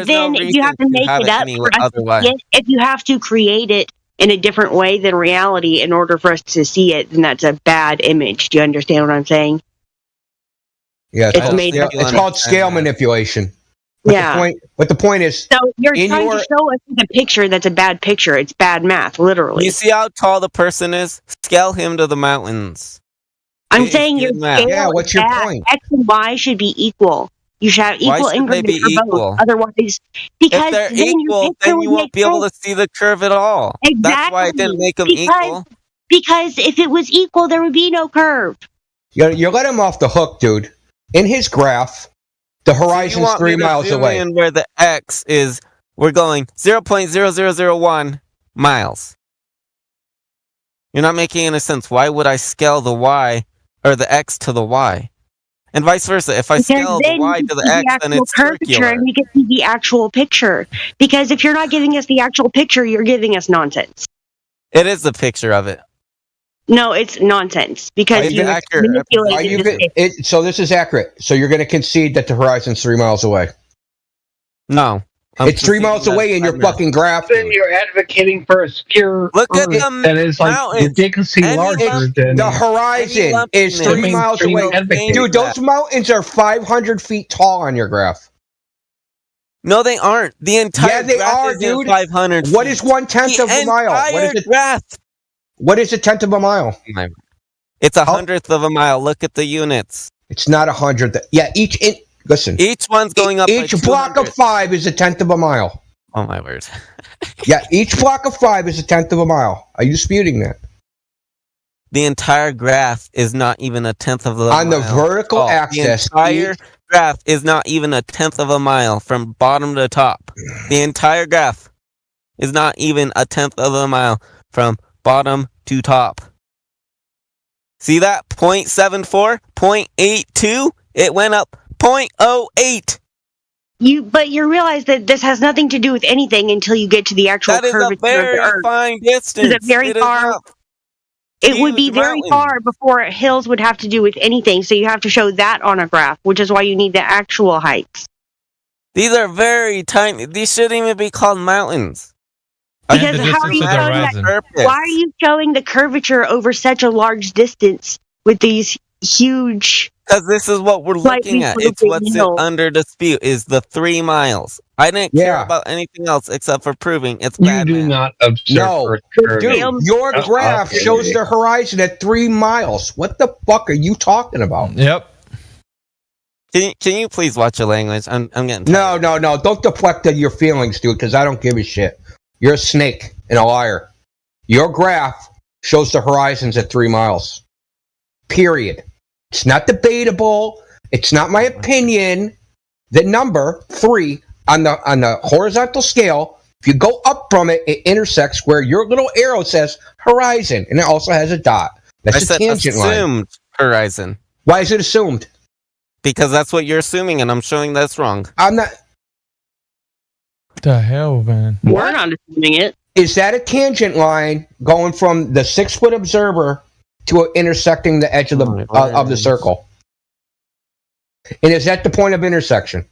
then you have to make it up for us to see it. If you have to create it in a different way than reality in order for us to see it, then that's a bad image. Do you understand what I'm saying? Yeah, it's called scale manipulation. But the point is, so you're trying to show us the picture that's a bad picture. It's bad math, literally. You see how tall the person is? Scale him to the mountains. I'm saying your scale. Yeah, what's your point? X and Y should be equal. You should have equal increments for both. Otherwise, because if they're equal, then you won't be able to see the curve at all. Exactly. That's why I didn't make them equal. Because if it was equal, there would be no curve. You let him off the hook, dude. In his graph, the horizon's 3 miles away. In where the X is, we're going 0.0001 miles. You're not making any sense. Why would I scale the Y or the X to the Y? And vice versa. If I scale the Y to the X, then it's circular. And you can see the actual picture. Because if you're not giving us the actual picture, you're giving us nonsense. It is a picture of it. No, it's nonsense because you manipulated this. So this is accurate. So you're going to concede that the horizon's 3 miles away? No. It's 3 miles away in your fucking graph. Then you're advocating for a sphere Look at the that is like ridiculously larger than the horizon is 3 miles away. Dude, those mountains are 500 feet tall on your graph. No, they aren't. The entire they graph are, is dude. 500 What is 1/10 of a mile? What is it? Graph. What is a tenth of a mile? It's 100th of a mile. Look at the units. It's not 100th. Yeah, listen. Each one's going up. Each block of 5 is a tenth of a mile. Oh my word. Yeah, each block of 5 is a tenth of a mile. Are you disputing that? The entire graph is not even a tenth of a mile. On the vertical axis. The entire graph is not even a tenth of a mile from bottom to top. The entire graph is not even a tenth of a mile from bottom to top. See that? 0.74, 0.82, it went up 0.08. But you realize that this has nothing to do with anything until you get to the actual curvature of the Earth. That is a very fine distance. It would be very far before hills would have to do with anything, so you have to show that on a graph, which is why you need the actual heights. These are very tiny. These shouldn't even be called mountains. Because how are you showing that? Why are you showing the curvature over such a large distance with these huge? Because this is what we're looking at. It's what's under dispute is the 3 miles. I didn't care about anything else except for proving it's bad. You do not observe. Dude, your graph shows the horizon at 3 miles. What the fuck are you talking about? Yep. Can you please watch your language? I'm getting tired. No. Don't deflect your feelings, dude, because I don't give a shit. You're a snake and a liar. Your graph shows the horizons at 3 miles. Period. It's not debatable. It's not my opinion. The number 3 on the horizontal scale, if you go up from it, it intersects where your little arrow says horizon, and it also has a dot. That's a tangent line. Assumed horizon. Why is it assumed? Because that's what you're assuming, and I'm showing that's wrong. I'm not. The hell, man? We're not assuming it. Is that a tangent line going from the 6-foot observer to intersecting the edge of the circle? And is that the point of intersection?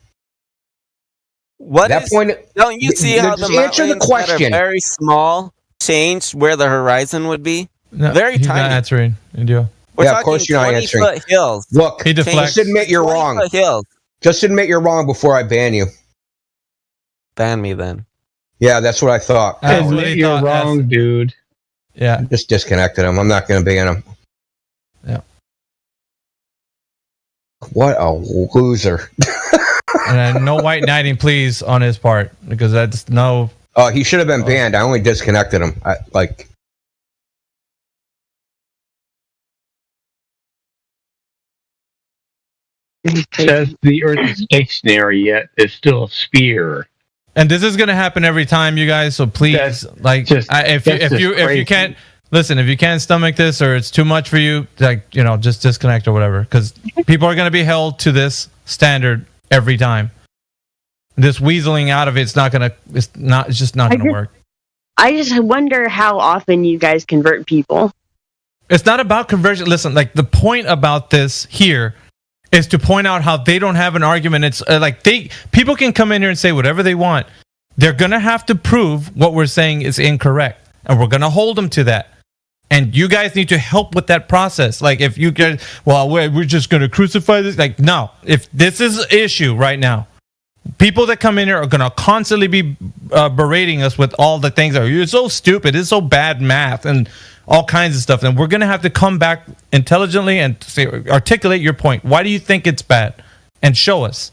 Don't you see how the mountains that are very small change where the horizon would be? No, very he's tiny. Not answering. Of course you're not answering. 20-foot hills. Look, he deflects. Just admit you're wrong. Just admit you're wrong before I ban you. Ban me then. Yeah, that's what I thought. You're wrong, dude. Yeah. Just disconnected him. I'm not going to ban him. Yeah. What a loser. And no white knighting, please, on his part, because that's no. Oh, he should have been banned. I only disconnected him. It says the Earth is stationary, yet it's still a sphere. And this is going to happen every time, you guys. So please, if you can't listen, if you can't stomach this or it's too much for you, just disconnect or whatever, because people are going to be held to this standard every time. This weaseling out of it's just not going to work. I just wonder how often you guys convert people. It's not about conversion. Listen, the point about this here is to point out how they don't have an argument. It's people can come in here and say whatever they want. They're going to have to prove what we're saying is incorrect, and we're going to hold them to that. And you guys need to help with that process. If you get, we're just going to crucify this. No, if this is an issue right now, people that come in here are going to constantly be berating us with all the things that you're so stupid, it's so bad math, and all kinds of stuff. And we're going to have to come back intelligently and articulate your point. Why do you think it's bad? And show us.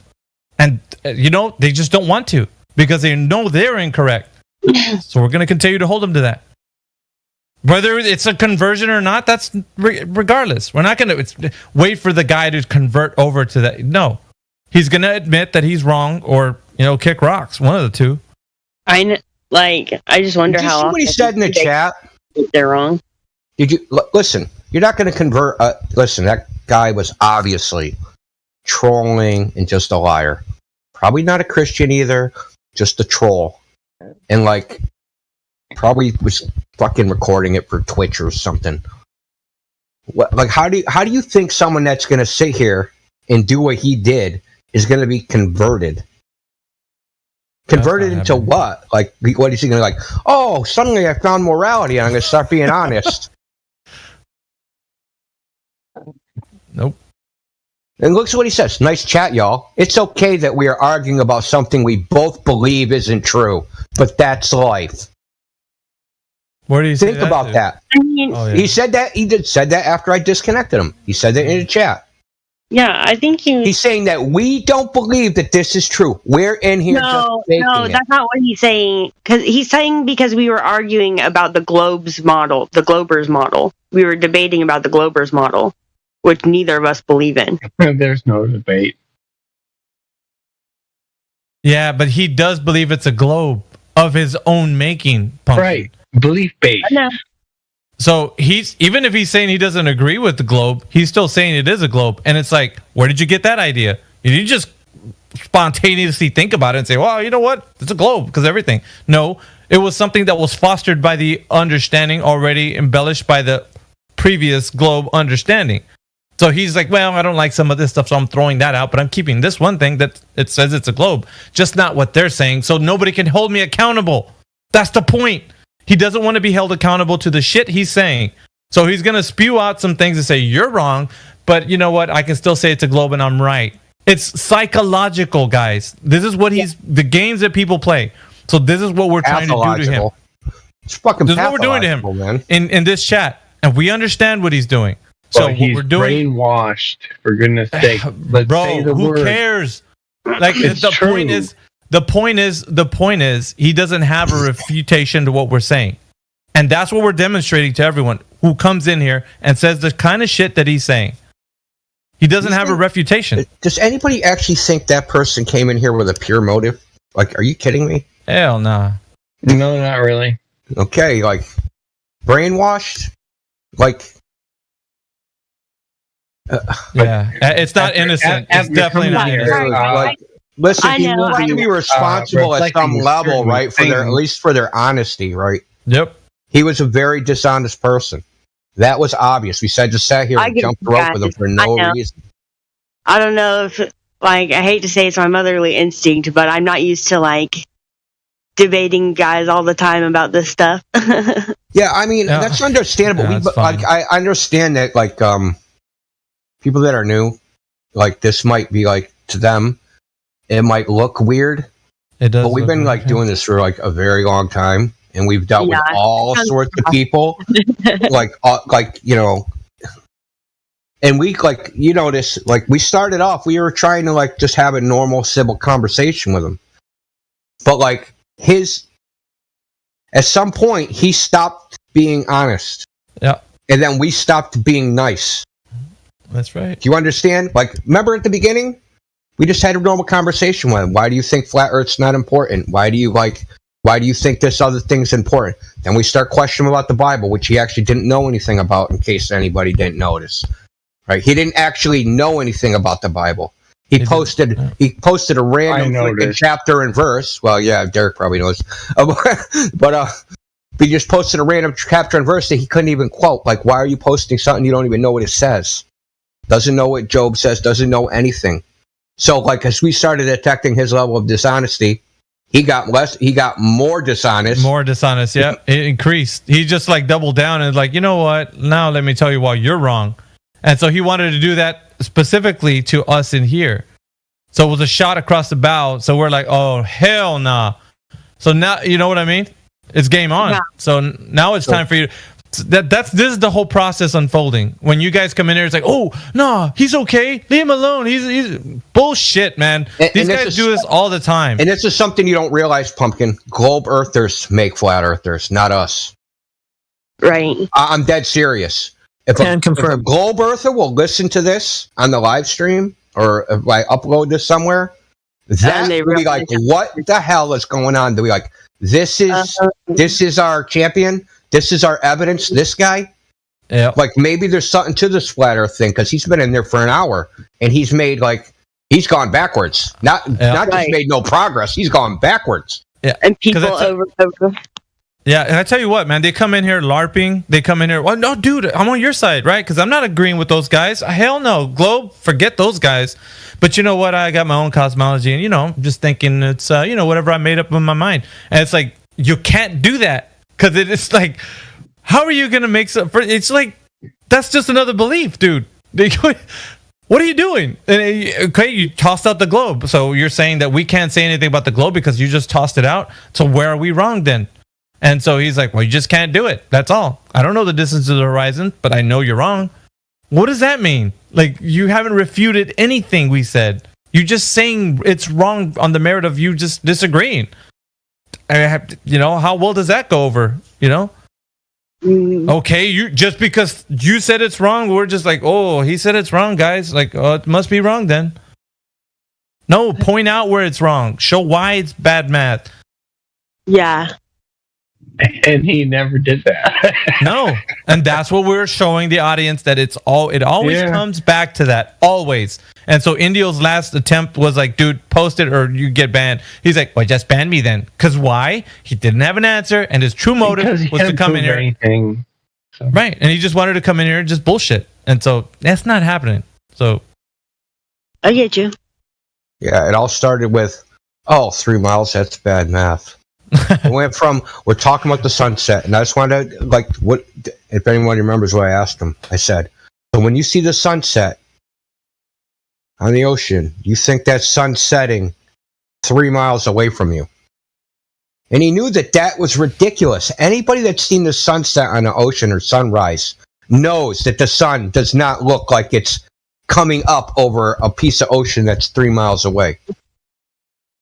And, they just don't want to because they know they're incorrect. So we're going to continue to hold them to that. Whether it's a conversion or not, that's regardless. We're not going to wait for the guy to convert over to that. No, he's going to admit that he's wrong, or kick rocks. One of the two. I just wonder Did you how. see what he said in the chat? They're wrong. Did you listen? You're not going to convert. Listen, that guy was obviously trolling and just a liar. Probably not a Christian either. Just a troll, and probably was fucking recording it for Twitch or something. How do you think someone that's going to sit here and do what he did is going to be converted? Converted into what? What is he going to oh, suddenly I found morality and I'm going to start being honest. Nope. And look at what he says. Nice chat, y'all. It's okay that we are arguing about something we both believe isn't true, but that's life. What do you think about that? I mean, He said that. He said that after I disconnected him. He said that in the chat. Yeah, I think he's saying that we don't believe that this is true. We're in here No, just faking that's not what he's saying. Because we were arguing about the Glober's model. We were debating about the Glober's model, which neither of us believe in. There's no debate. Yeah, but he does believe it's a globe of his own making. Pumpkin. Right. Belief based. So even if he's saying he doesn't agree with the globe, he's still saying it is a globe. And it's like, where did you get that idea? You didn't just spontaneously think about it and say, well, you know what? It's a globe because everything. No, it was something that was fostered by the understanding already embellished by the previous globe understanding. So he's like, well, I don't like some of this stuff, so I'm throwing that out, but I'm keeping this one thing that it says it's a globe. Just not what they're saying, so nobody can hold me accountable. That's the point. He doesn't want to be held accountable to the shit he's saying. So he's going to spew out some things and say, you're wrong, but you know what? I can still say it's a globe and I'm right. It's psychological, guys. This is what the games that people play. So this is what we're trying to do to him. It's fucking this is what we're doing to him, man. In this chat. And we understand what he's doing. So he's what we're doing, brainwashed, for goodness sake. Let's say the who word. cares? Like It's the true. point is he doesn't have a refutation to what we're saying. And that's what we're demonstrating to everyone who comes in here and says the kind of shit that he's saying. He doesn't have a refutation. Does anybody actually think that person came in here with a pure motive? Are you kidding me? Hell nah. No, not really. Okay, brainwashed? Yeah, it's not innocent. It's definitely not innocent. Listen, he will be responsible at some level, right? At least for their honesty, right? Yep. He was a very dishonest person. That was obvious. We just sat here and jumped rope with him for no reason. I don't know if, I hate to say it's my motherly instinct, but I'm not used to, debating guys all the time about this stuff. Yeah, I mean, that's understandable. Yeah, that's fine. I understand that, people that are new, this might be, to them, it might look weird. It does. But we've been, doing this for, a very long time. And we've dealt with all sorts of people, and we, you notice, we started off, we were trying to, just have a normal civil conversation with him. But, at some point, he stopped being honest. Yeah. And then we stopped being nice. That's right. Do you understand? Remember at the beginning? We just had a normal conversation with him. Why do you think flat Earth's not important? Why do you think this other thing's important? Then we start questioning about the Bible, which he actually didn't know anything about, in case anybody didn't notice. Right? He didn't actually know anything about the Bible. He posted a random freaking chapter and verse. Well, yeah, Derek probably knows. But he just posted a random chapter and verse that he couldn't even quote. Why are you posting something you don't even know what it says? Doesn't know what Job says, doesn't know anything. So, as we started detecting his level of dishonesty, he got more dishonest. More dishonest, yeah. It increased. He just doubled down and you know what? Now let me tell you why you're wrong. And so he wanted to do that specifically to us in here. So it was a shot across the bow. So we're like, oh, hell nah. So now, you know what I mean? It's game on. Yeah. So now it's time for you. This is the whole process unfolding. When you guys come in here, it's oh, no, he's okay. Leave him alone. He's bullshit, man. These guys do this all the time. And this is something you don't realize, Pumpkin. Globe Earthers make flat Earthers, not us. Right. I'm dead serious. If a globe earther will listen to this on the live stream or if I upload this somewhere, that will be like, what the hell is going on? They'll be like, this is our champion. This is our evidence. This guy. Yeah. Like maybe there's something to this flat earth thing because he's been in there for an hour and he's gone backwards. Not just made no progress. He's gone backwards. Yeah. And people over. Yeah, and I tell you what, man, they come in here LARPing. They come in here, well, no, dude, I'm on your side, right? Because I'm not agreeing with those guys. Hell no. Globe, forget those guys. But you know what? I got my own cosmology, and, I'm just thinking it's, whatever I made up in my mind. And it's like, you can't do that. Because it's like, how are you going to make some... It's like, that's just another belief, dude. What are you doing? Okay, you tossed out the globe. So you're saying that we can't say anything about the globe because you just tossed it out? So where are we wrong then? And so he's like, well, you just can't do it. That's all. I don't know the distance to the horizon, but I know you're wrong. What does that mean? Like, you haven't refuted anything we said. You're just saying it's wrong on the merit of you just disagreeing. How well does that go over? Okay, you just because you said it's wrong, we're just like, oh, he said it's wrong, guys. Like, oh, it must be wrong then. No, point out where it's wrong. Show why it's bad math. Yeah. And he never did that. No, and that's what we're showing the audience, that it always comes back to that, always. And so Indio's last attempt was like, dude, post it or you get banned. He's like, well, just ban me then. Because why? He didn't have an answer, and his true motive was to come in here. Anything, so. Right, and he just wanted to come in here and just bullshit. And so that's not happening. So I get you. Yeah, it all started with, 3 miles, that's bad math. It went from, we're talking about the sunset, and I just wanted to, what, if anyone remembers what I asked him, I said, so when you see the sunset on the ocean, you think that sun's setting 3 miles away from you. And he knew that was ridiculous. Anybody that's seen the sunset on the ocean or sunrise knows that the sun does not look like it's coming up over a piece of ocean that's 3 miles away.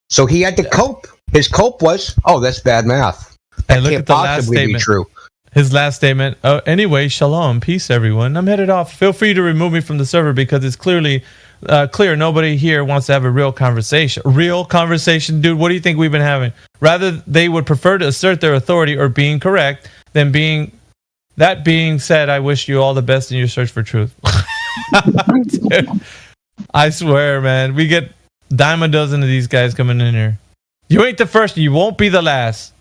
So he had to cope. His cope was, that's bad math. That and look can't at the last possibly statement. be true. His last statement. Anyway, shalom, peace, everyone. I'm headed off. Feel free to remove me from the server because it's clearly clear nobody here wants to have a real conversation. Real conversation, dude. What do you think we've been having? Rather, they would prefer to assert their authority or being correct than being. That being said, I wish you all the best in your search for truth. Dude, I swear, man, we get dime a dozen of these guys coming in here. You ain't the first, and you won't be the last.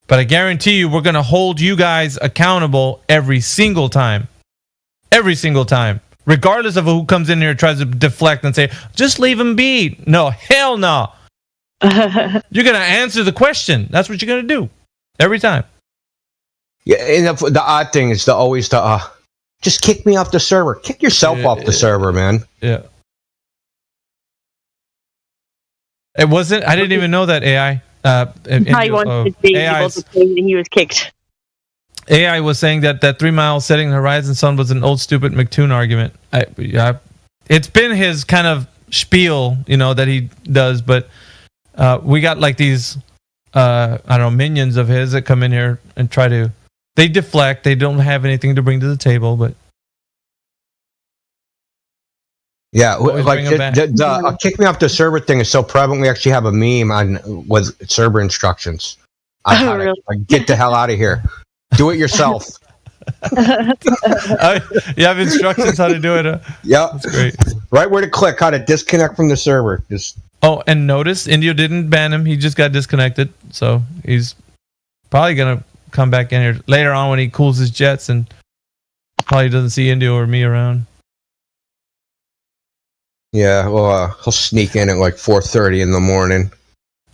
But I guarantee you, we're going to hold you guys accountable every single time. Every single time. Regardless of who comes in here and tries to deflect and say, just leave him be. No, hell no. You're going to answer the question. That's what you're going to do. Every time. Yeah, and the odd thing is just kick me off the server. Kick yourself off the server, man. Yeah. It wasn't. I didn't even know that AI. He wanted to be able to say that he was kicked. AI was saying that 3 miles setting the horizon sun was an old stupid McToon argument. It's been his kind of spiel, that he does. But we got like these, minions of his that come in here and try to. They deflect. They don't have anything to bring to the table, but. Yeah, like the kick me off the server thing is so prevalent. We actually have a meme with server instructions. Really? Get the hell out of here. Do it yourself. You have instructions how to do it. Yeah, that's great. Right where to click, how to disconnect from the server. And notice Indio didn't ban him. He just got disconnected. So he's probably gonna come back in here later on when he cools his jets and probably doesn't see Indio or me around. Yeah, well, he'll sneak in at like 4:30 in the morning.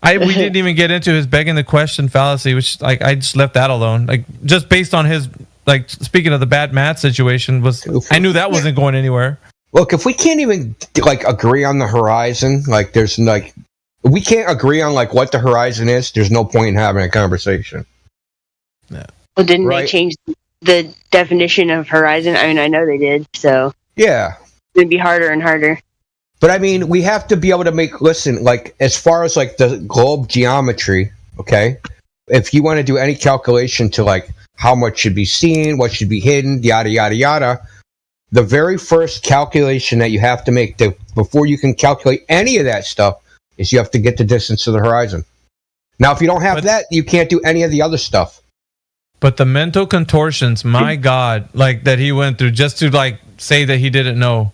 We didn't even get into his begging the question fallacy, which I just left that alone. Just based on his speaking of the bad math situation, I knew that wasn't going anywhere. Look, if we can't even agree on the horizon, we can't agree on what the horizon is, there's no point in having a conversation. Yeah. Well, didn't they change the definition of horizon? I mean, I know they did. So yeah, it'd be harder and harder. But I mean, we have to be able to as far as the globe geometry, okay? If you want to do any calculation to how much should be seen, what should be hidden, yada, yada, yada. The very first calculation that you have to make before you can calculate any of that stuff is you have to get the distance to the horizon. Now, if you don't have that, you can't do any of the other stuff. But the mental contortions, my God, like that he went through just to like say that he didn't know.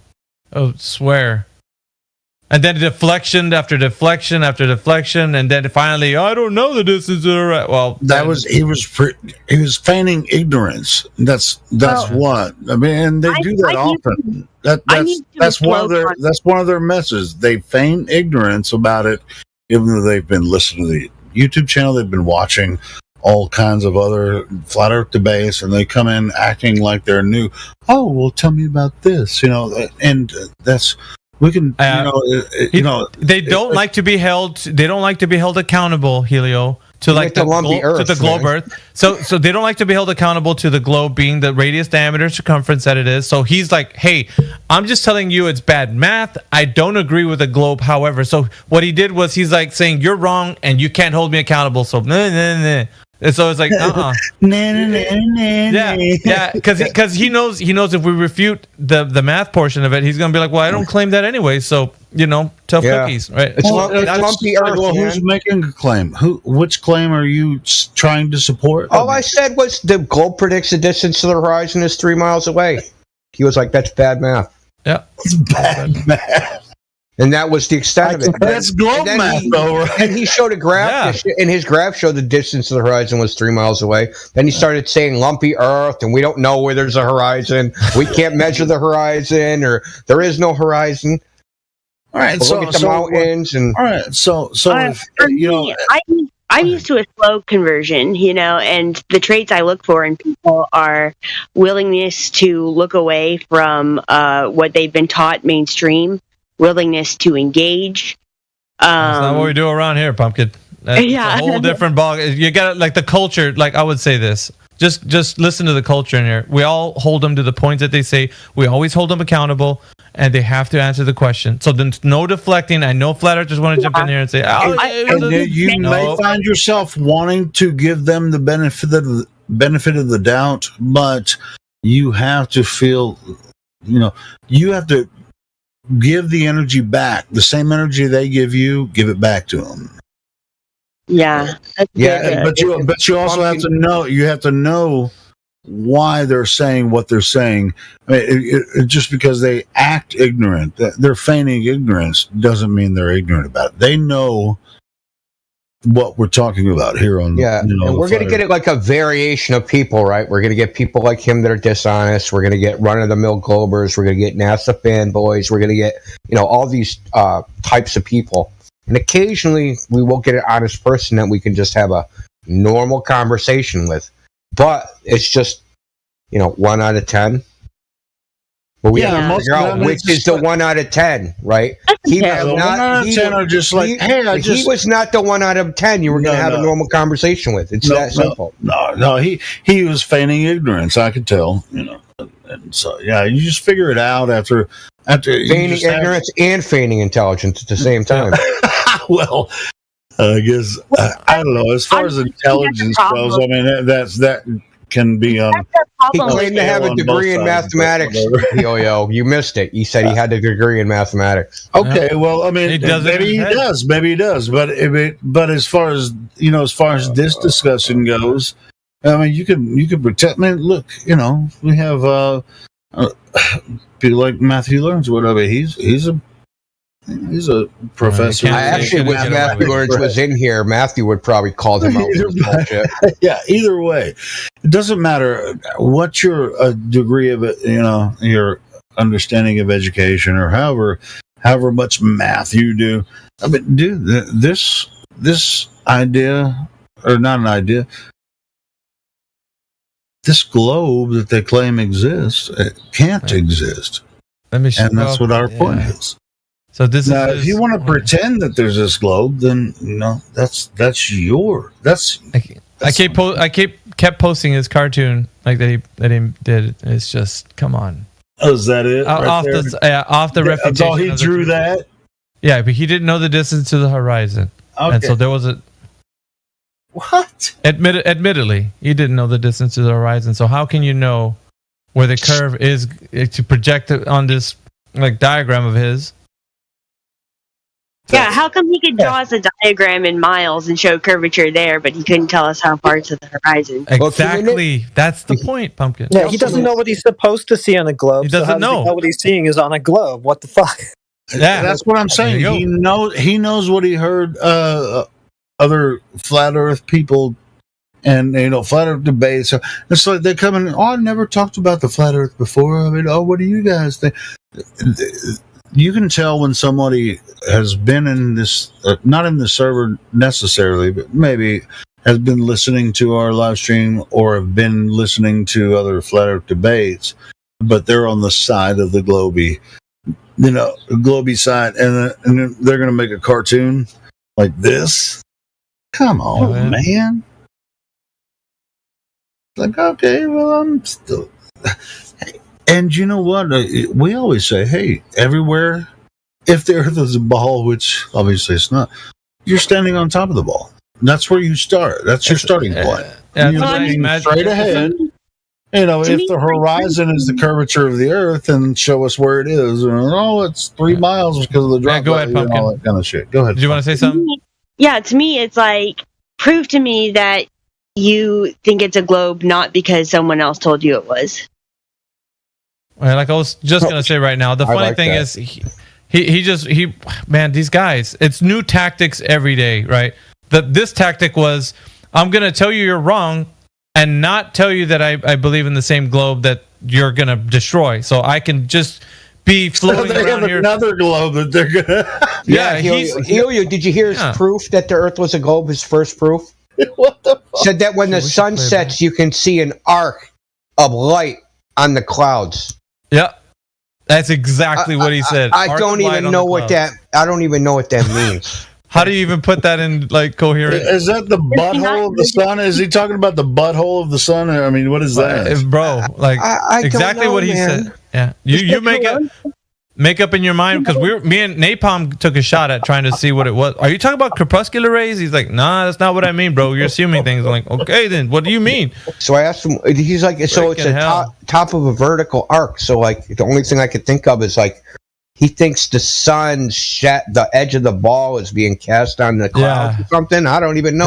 Oh, swear. And then deflection after deflection after deflection, and then finally, I don't know the distance. Well, that was he was feigning ignorance. That's what I mean, and they do that often. That's one of their messes. They feign ignorance about it, even though they've been listening to the YouTube channel, they've been watching all kinds of other flat Earth debates, and they come in acting like they're new. Oh, well, tell me about this, and that's. We can, they don't like to be held. They don't like to be held accountable, Helio, to like the globe Earth. So they don't like to be held accountable to the globe being the radius, diameter, circumference that it is. So he's like, hey, I'm just telling you it's bad math. I don't agree with the globe. However, so what he did was he's like saying you're wrong and you can't hold me accountable. So And so it's like, yeah, because he knows if we refute the math portion of it, he's gonna be like, well, I don't claim that anyway. So tough cookies, right? Who's making a claim? Which claim are you trying to support? All I said was the globe predicts the distance to the horizon is 3 miles away. He was like, that's bad math. Yeah, it's bad math. And that was the extent of it. That's globe math, though, right? And he showed a graph, and his graph showed the distance to the horizon was 3 miles away. Then he started saying lumpy Earth, and we don't know where there's a horizon. We can't measure the horizon, or there is no horizon. All right, so look at the mountains, and all right, so if, I'm used to a slow conversion, and the traits I look for in people are willingness to look away from what they've been taught mainstream. Willingness to engage. That's not what we do around here, Pumpkin. That's a whole different ball. You got like the culture. Like I would say this. Just listen to the culture in here. We all hold them to the points that they say. We always hold them accountable, and they have to answer the question. So then, no deflecting. I know flat earthers want to jump in here and say, you may find yourself wanting to give them the benefit of the doubt, but you have to feel, you have to give the energy back. The same energy they give you, give it back to them. Yeah. But you also have to know. You have to know why they're saying what they're saying. I mean, just because they act ignorant, they're feigning ignorance, doesn't mean they're ignorant about it. They know what we're talking about here on and we're going to get it like a variation of people, right? We're going to get people like him that are dishonest. We're going to get run-of-the-mill globers. We're going to get NASA fanboys. We're going to get all these types of people, and occasionally we will get an honest person that we can just have a normal conversation with, but it's just 1 out of 10. But we have to figure out which is the 1 out of 10, right? He was not. 1 out of 10 are just like, hey, he was not the 1 out of 10 you were going to have a normal conversation with. It's that simple. No, he was feigning ignorance. I could tell, and so you just figure it out after feigning ignorance and feigning intelligence at the same time. Well, I guess I don't know. As far as intelligence goes, I mean that can be he claimed to have a degree in mathematics. Yo, you missed it. He said he had a degree in mathematics. Okay, well, I mean, maybe he does. But as far as this discussion goes, I mean, you can pretend. I mean, look, we have people like Matthew Learns, whatever. He's a professor. I actually wish Matthew Learns was in here. Matthew would probably call him out with bullshit. Yeah, either way, it doesn't matter what your degree of it, your understanding of education, or however much math you do. I mean, dude, this idea, or not an idea, this globe that they claim exists, it can't exist. And that's what our point is. So this now, is if you want to pretend that there's this globe, then that's I kept posting his cartoon like that he did. It's just come on. Oh, is that it? Off the refutation. That's all he drew that. Yeah, but he didn't know the distance to the horizon. Okay. And so there was a. What? Admittedly, you didn't know the distance to the horizon. So how can you know where the curve is to project it on this like diagram of his? Yeah, how come he could draw us a diagram in miles and show curvature there, but he couldn't tell us how far to the horizon? Exactly. That's the point, Pumpkin. Yeah, he doesn't know what he's supposed to see on a globe. He doesn't know what he's seeing is on a globe. What the fuck? Yeah, that's what I'm saying. He knows what he heard other flat Earth people and flat Earth debates. So it's like they come in. Oh, I never talked about the flat Earth before. I mean, what do you guys think? You can tell when somebody has been in this, not in the server necessarily, but maybe has been listening to our live stream or have been listening to other flat Earth debates, but they're on the side of the globey, globey side, and they're going to make a cartoon like this. Come on, man. Like, okay, well, I'm still... And you know what? We always say, hey, everywhere, if the Earth is a ball, which obviously it's not, you're standing on top of the ball. That's where you start. That's your starting point. You're looking straight ahead. If the horizon is the curvature of the Earth, and show us where it is. It's 3 miles because of the drop. Go ahead, Pumpkin. All that kind of shit. Go ahead. Did you want to say something? Yeah, to me, it's like, prove to me that you think it's a globe, not because someone else told you it was. Like I was just gonna say right now, the funny thing is, he man, these guys, it's new tactics every day, right? This tactic was, I'm gonna tell you you're wrong, and not tell you that I believe in the same globe that you're gonna destroy, so I can just be floating they around have here. Another globe that they're gonna. Helio, did you hear his proof that the Earth was a globe? His first proof. What the fuck? Said that when the sun sets, you can see an arc of light on the clouds. Yeah, that's exactly what he said. I don't even know what that. I don't even know what that means. How do you even put that in like coherent? Is that the butthole of the sun? Is he talking about the butthole of the sun? I mean, what is that, bro? Like exactly what he said. Yeah, you make up in your mind, because me and Napalm took a shot at trying to see what it was. Are you talking about crepuscular rays? He's like, nah, that's not what I mean, bro. You're assuming things. I'm like, okay, then what do you mean? So I asked him. He's like, so it's a top of a vertical arc. So like, the only thing I could think of is like, he thinks the sun the edge of the ball is being cast on the clouds or something. I don't even know.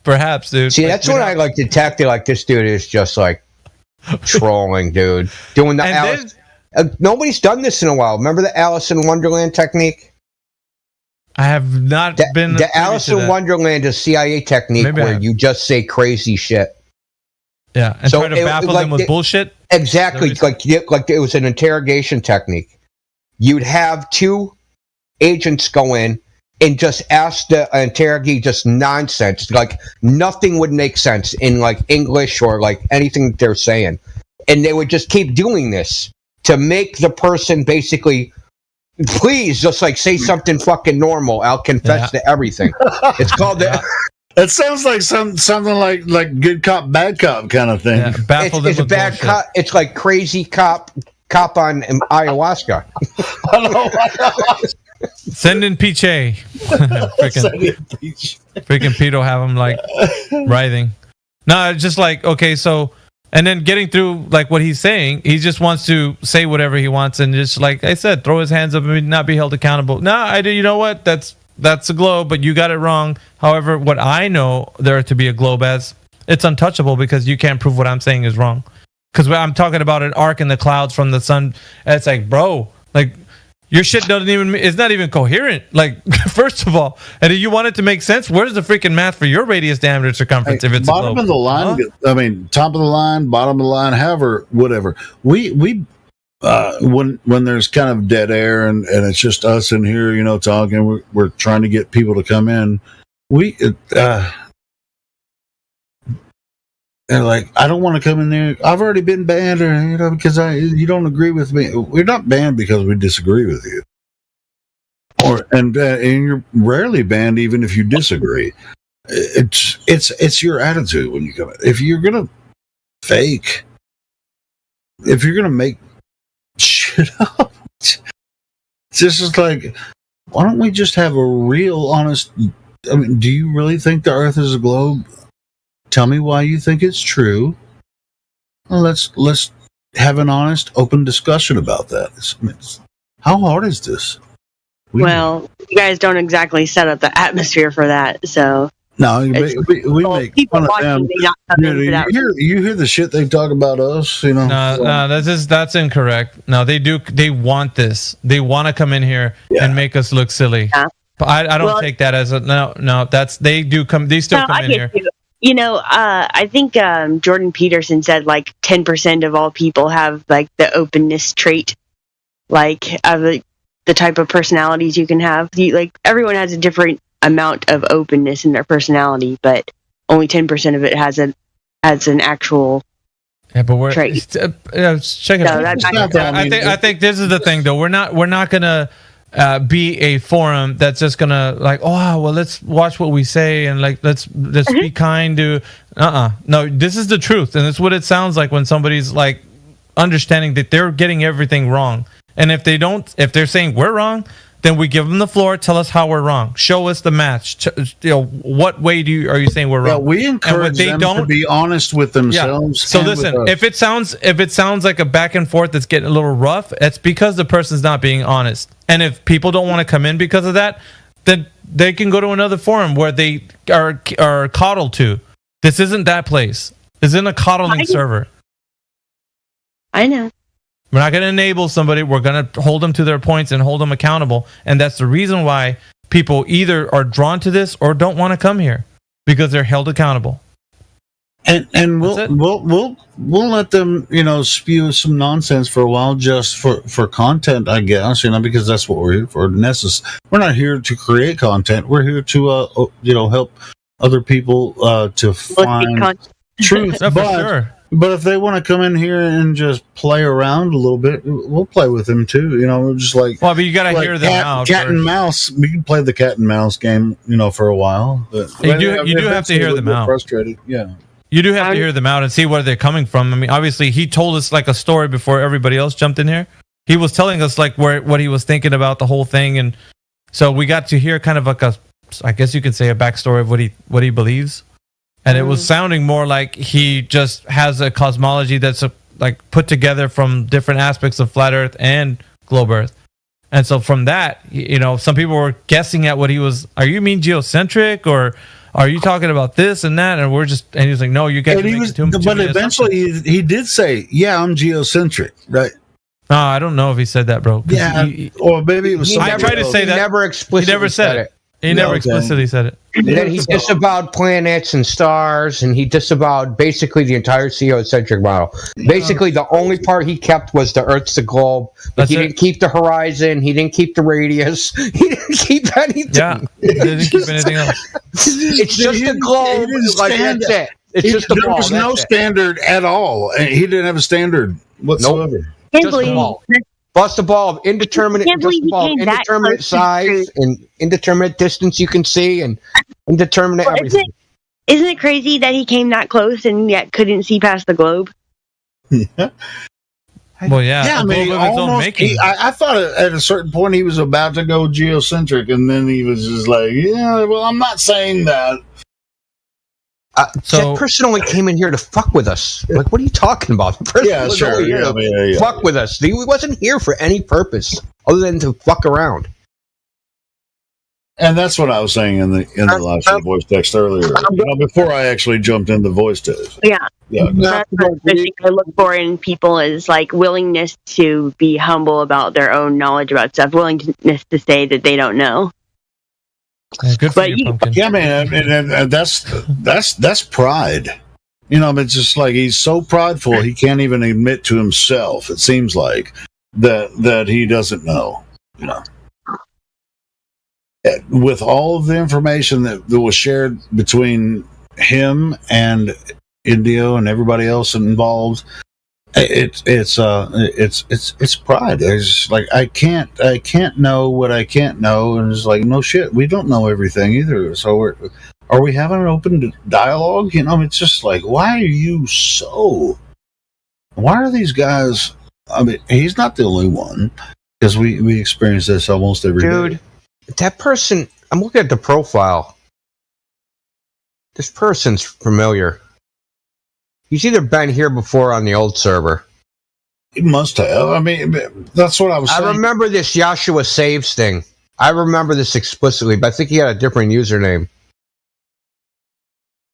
Perhaps, dude. See, that's what I like to tactic. Like, this dude is just like trolling, dude. Doing the Alice. Nobody's done this in a while. Remember the Alice in Wonderland technique? I have not been. The Alice in Wonderland is CIA technique where you just say crazy shit. Yeah, and try to baffle them with bullshit. Exactly, like it was an interrogation technique. You'd have two agents go in and just ask the interrogee just nonsense. Like, nothing would make sense in like English or like anything they're saying. And they would just keep doing this to make the person basically, please just like say something fucking normal. I'll confess to everything. It's called the... That sounds like something like good cop, bad cop kind of thing. Yeah, it's a bad cop. It's like crazy cop on ayahuasca. Send in Piche. Freaking Pete will have him like writhing. No, it's just like, okay, so, and then getting through like what he's saying, he just wants to say whatever he wants, and just like I said, throw his hands up and not be held accountable. No, I do. You know what? That's a globe, but you got it wrong. However, what I know there to be a globe as, it's untouchable because you can't prove what I'm saying is wrong. Because I'm talking about an arc in the clouds from the sun. It's like, bro, like your shit doesn't even, it's not even coherent. Like, first of all, and if you want it to make sense, where's the freaking math for your radius, diameter, circumference? If it's bottom of the line, I mean, top of the line, bottom of the line, however, whatever. We when there's kind of dead air and it's just us in here, you know, talking, we're trying to get people to come in. And like, I don't want to come in there. I've already been banned, or you know, because you don't agree with me. We're not banned because we disagree with you, and you're rarely banned even if you disagree. It's your attitude when you come in. If you're gonna fake, if you're gonna make shit up, it's just like, why don't we just have a real, honest I mean, do you really think the Earth is a globe? Tell me why you think it's true. Well, let's have an honest, open discussion about that. How hard is this? You guys don't exactly set up the atmosphere for that, so. No, we make people fun of watching them. may not come in for that. You hear the shit they talk about us, you know? No, that's incorrect. No, they want this. They want to come in here and make us look silly. Yeah. But I don't take that as a no. That's they still come in here. You know, I think Jordan Peterson said like 10% of all people have like the openness trait, like of the type of personalities you can have. Like everyone has a different amount of openness in their personality, but only 10% of it has an actual trait. Check it out. I think this is the thing, though. We're not gonna be a forum that's just gonna like, oh well, let's watch what we say and like let's be kind to. No, this is the truth, and it's what it sounds like when somebody's like understanding that they're getting everything wrong. And if they're saying we're wrong, then we give them the floor. Tell us how we're wrong. Show us the match. What way are you saying we're wrong? Yeah, we encourage them to be honest with themselves. Yeah. So listen, if it sounds like a back and forth that's getting a little rough, it's because the person's not being honest. And if people don't want to come in because of that, then they can go to another forum where they are coddled to. This isn't that place. This isn't a coddling server. I know. We're not going to enable somebody. We're going to hold them to their points and hold them accountable. And that's the reason why people either are drawn to this or don't want to come here, because they're held accountable. And we'll let them, spew some nonsense for a while just for content, I guess, because that's what we're here for. We're not here to create content. We're here to help other people to find truth. But if they want to come in here and just play around a little bit, we'll play with them too. Just like, well, but you got to hear them out. Cat and mouse. We can play the cat and mouse game, for a while. But you do have to hear them out. Frustrated, yeah. You do have to hear them out and see where they're coming from. I mean, obviously, he told us like a story before everybody else jumped in here. He was telling us like what he was thinking about the whole thing, and so we got to hear kind of like I guess you could say a backstory of what he believes. And it was sounding more like he just has a cosmology that's like put together from different aspects of flat Earth and globe Earth. And so from that, some people were guessing at what he was. Are you mean geocentric, or are you talking about this and that? And he was like, no, you guys. But eventually he did say, yeah, I'm geocentric, right? No, I don't know if he said that, bro. Yeah, or maybe it was. I tried to say that. He never explicitly said it. He never explicitly said it. And then he disavowed planets and stars, and he disavowed basically the entire geocentric model. Basically, the only part he kept was the Earth's the globe. But he didn't keep the horizon. He didn't keep the radius. He didn't keep anything. Yeah, he didn't keep anything else. It's just a globe. That's it. It's just a ball. There was no standard at all. He didn't have a standard whatsoever. Nope. Just a ball. Bust a ball of indeterminate size and indeterminate distance you can see and indeterminate everything. Isn't it crazy that he came that close and yet couldn't see past the globe? Well, yeah. Yeah, I mean, I thought at a certain point he was about to go geocentric, and then he was just like, yeah, well, I'm not saying that. That person only came in here to fuck with us. Like, what are you talking about? The person was only here to fuck with us. He wasn't here for any purpose other than to fuck around. And that's what I was saying in the last voice text earlier. Before I actually jumped into voice text. Yeah. That's the thing I look for in people is like willingness to be humble about their own knowledge about stuff, willingness to say that they don't know. Yeah, good for you, Pumpkin. Yeah, man, and that's pride. It's just like he's so prideful he can't even admit to himself. It seems like that he doesn't know. With all of the information that was shared between him and Indio and everybody else involved, it's pride. It's like I can't know what I can't know, and it's like no shit, we don't know everything either. So are we having an open dialogue? It's just like why are these guys? I mean, he's not the only one, because we experience this almost every day. Dude, that person. I'm looking at the profile. This person's familiar. He's either been here before on the old server. He must have. I mean, that's what I was saying. I remember this Joshua Saves thing. I remember this explicitly, but I think he had a different username.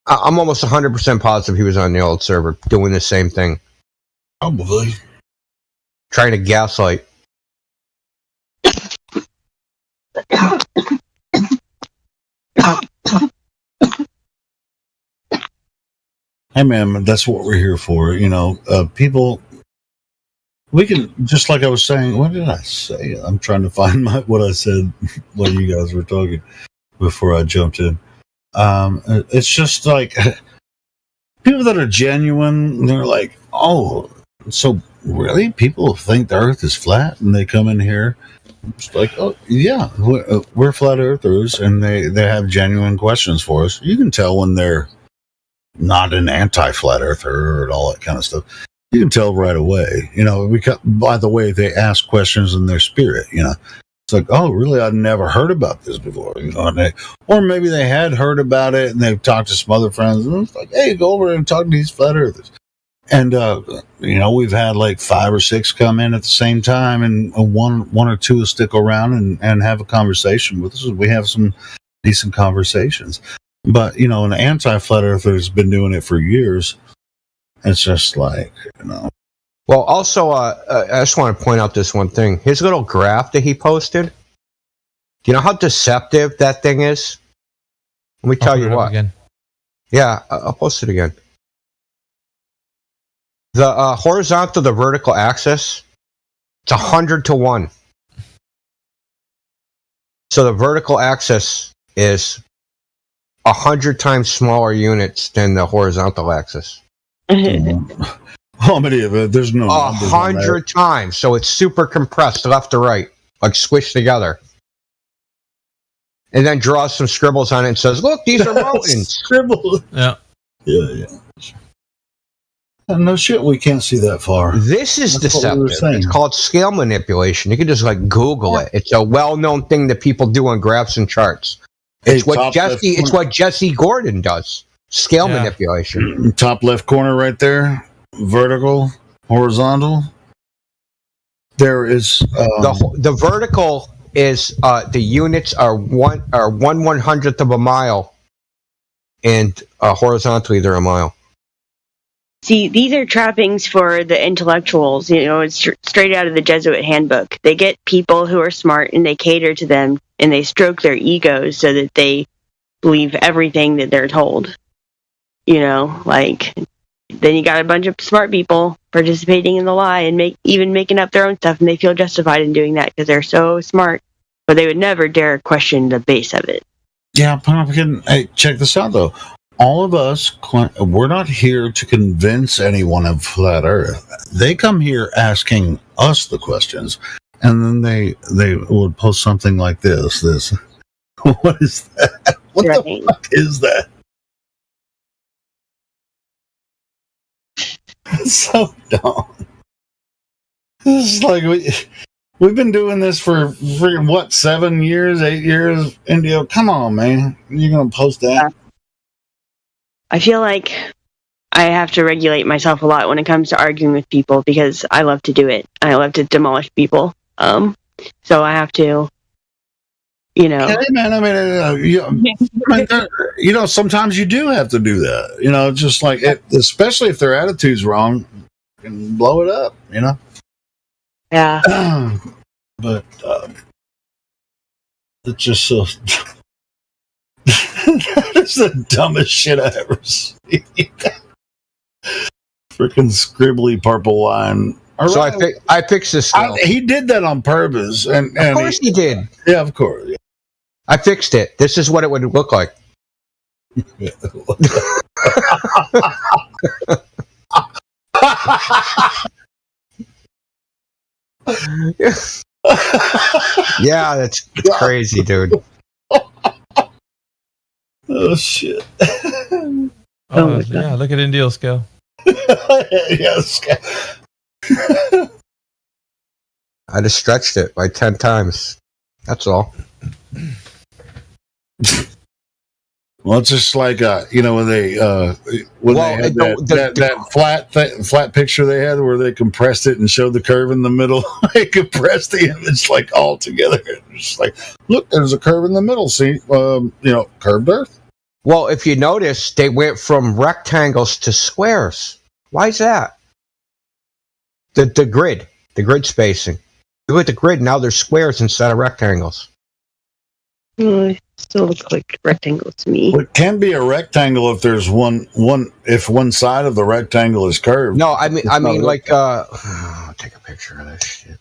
I'm almost 100% positive he was on the old server doing the same thing. Probably. Trying to gaslight. Hey, man, that's what we're here for. You know, people, we can, just like I was saying, what did I say? I'm trying to find what I said while you guys were talking before I jumped in. It's just like people that are genuine, they're like, oh, so really? People think the earth is flat and they come in here. It's like, oh, yeah, we're flat earthers, and they have genuine questions for us. You can tell when they're not an anti-flat earther and all that kind of stuff. You can tell right away. You know, by the way they ask questions in their spirit, you know. It's like, oh, really? I'd never heard about this before. You know, or maybe they had heard about it and they've talked to some other friends, and it's like, hey, go over and talk to these flat earthers. And you know, we've had like 5 or 6 come in at the same time, and one or two will stick around and have a conversation with us. We have some decent conversations. But, you know, an anti-flat earther has been doing it for years. It's just like, you know. Well, also, I just want to point out this one thing. His little graph that he posted, do you know how deceptive that thing is? Let me tell you what. Again. Yeah, I'll post it again. The horizontal, the vertical axis, it's 100-to-1. So the vertical axis is 100 times smaller units than the horizontal axis. How many of it? There's no 100 times. So it's super compressed left to right, like squished together. And then draws some scribbles on it and says, look, these are mountains. Scribbles. Yeah. Yeah. No shit, we can't see that far. This is deceptive. It's called scale manipulation. You can just like Google it. It's a well-known thing that people do on graphs and charts. It's what Jesse Gordon does. Scale manipulation. Top left corner right there. Vertical, horizontal. There is the vertical is the units are 1/100th of a mile, and horizontally they're a mile. See, these are trappings for the intellectuals. You know, it's straight out of the Jesuit handbook. They get people who are smart and they cater to them and they stroke their egos so that they believe everything that they're told. You know, like, then you got a bunch of smart people participating in the lie and even making up their own stuff, and they feel justified in doing that because they're so smart, but they would never dare question the base of it. Yeah, Pumpkin, hey, check this out, though. All of us, we're not here to convince anyone of flat Earth. They come here asking us the questions, and then they would post something like this. What is that? What the fuck is that? It's so dumb. This is like we've been doing this for what, 7 years, 8 years? Indio, come on, man. You're gonna post that? I feel like I have to regulate myself a lot when it comes to arguing with people because I love to do it. I love to demolish people. So I have to, you know. Hey, man, I mean, sometimes you do have to do that. You know, just like, especially if their attitude's wrong, you can blow it up, you know? Yeah. But it's just so... That is the dumbest shit I've ever seen. Freaking scribbly purple line. So I fixed this. He did that on purpose, and of course he did. Yeah, of course. Yeah. I fixed it. This is what it would look like. Yeah, that's crazy, dude. Oh shit! Yeah, look at Indio scale. Yes. I just stretched it by 10 times. That's all. Well, it's just like when they had that flat picture they had where they compressed it and showed the curve in the middle. They compressed the image like all together. It's just like, look, there's a curve in the middle. See, curved Earth. Well, if you notice, they went from rectangles to squares. Why is that? The grid spacing. Look at the grid. Now there's squares instead of rectangles. Still look like rectangles to me. Well, it can be a rectangle if there's if one side of the rectangle is curved. No, I mean like I'll take a picture of this shit.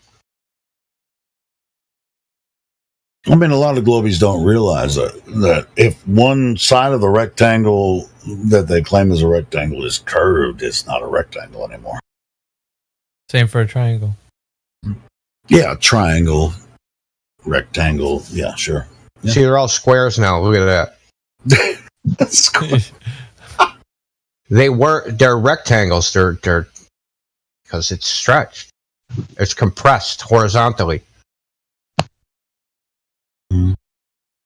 I mean, a lot of globies don't realize that if one side of the rectangle that they claim is a rectangle is curved, it's not a rectangle anymore. Same for a triangle. Yeah, triangle, rectangle. Yeah, sure. Yeah. See, they're all squares now. Look at that. That's cool. They're rectangles. They're because it's stretched. It's compressed horizontally.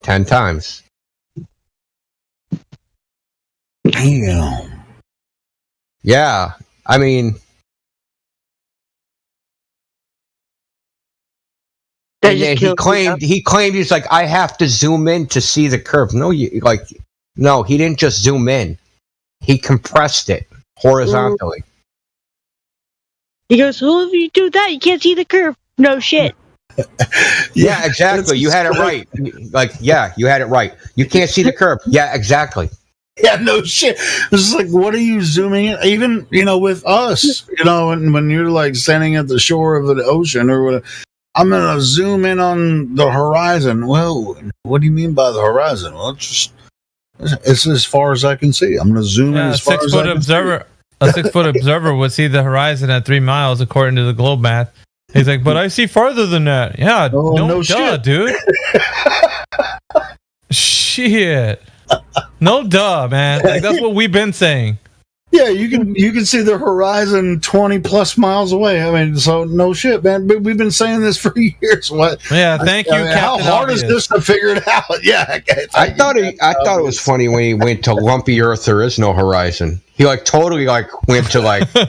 10 times. Damn. Yeah, I mean. And then he claimed he's like, I have to zoom in to see the curve. No, he didn't just zoom in. He compressed it horizontally. He goes, well, if you do that, you can't see the curve. No shit. Yeah, exactly. You had it right. You had it right. You can't see the curve. Yeah, exactly. Yeah, no shit. It's like, what are you zooming in? Even, with us, when you're like standing at the shore of the ocean or whatever, I'm going to zoom in on the horizon. Well, what do you mean by the horizon? Well, it's as far as I can see. I'm going to zoom in as far as I can see. A 6-foot observer would see the horizon at 3 miles, according to the globe math. He's like, but I see farther than that. Yeah, no duh, dude. Shit. No duh, man. Like, that's what we've been saying. Yeah, you can see the horizon 20 plus miles away. I mean, so no shit, man. But we've been saying this for years. What? Yeah, thank you, Captain How hard Obvious. is this to figure it out? Yeah, I thought it was funny when he went to lumpy Earth. There is no horizon. He totally went to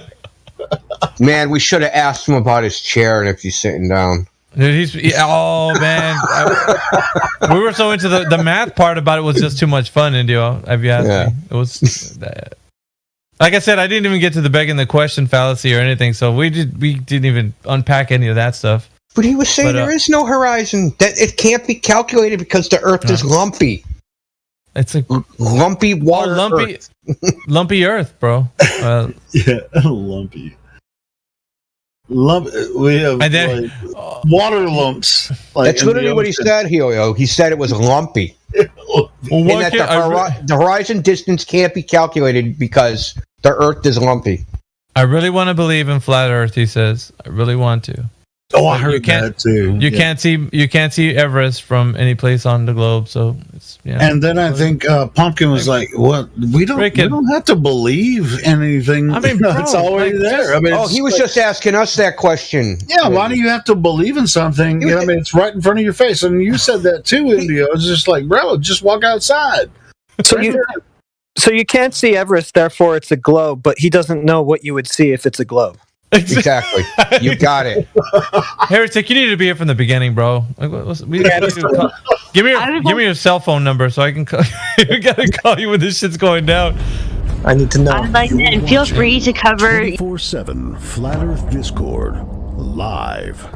man. We should have asked him about his chair and if he's sitting down. Dude, oh man, we were so into the math part about it was just too much fun, Indio. If you asked me, it was. Like I said, I didn't even get to the begging the question fallacy or anything, so we didn't even unpack any of that stuff. But he was saying there is no horizon. That it can't be calculated because the Earth is lumpy. It's a lumpy water. Lumpy Earth, bro. Yeah, lumpy. We have water lumps. That's literally what he said, Helio. He said it was lumpy. And that the horizon distance can't be calculated because the Earth is lumpy. I really want to believe in flat Earth, he says. I really want to. Oh, I heard that too. You can't see Everest from any place on the globe, so it's And then I think Pumpkin was like, "What? We don't have to believe anything. I mean, it's already there." I mean, he was just asking us that question. Yeah, why do you have to believe in something? I mean, it's right in front of your face, and you said that too, Indio. It's just like, bro, just walk outside. So you can't see Everest, therefore it's a globe. But he doesn't know what you would see if it's a globe. Exactly. You got it. Heretic, you need to be here from the beginning, bro. Give me your cell phone number so I can call you. I gotta call you when this shit's going down. I need to know. I'd like that. And feel free to cover 24/7 Flat Earth Discord live.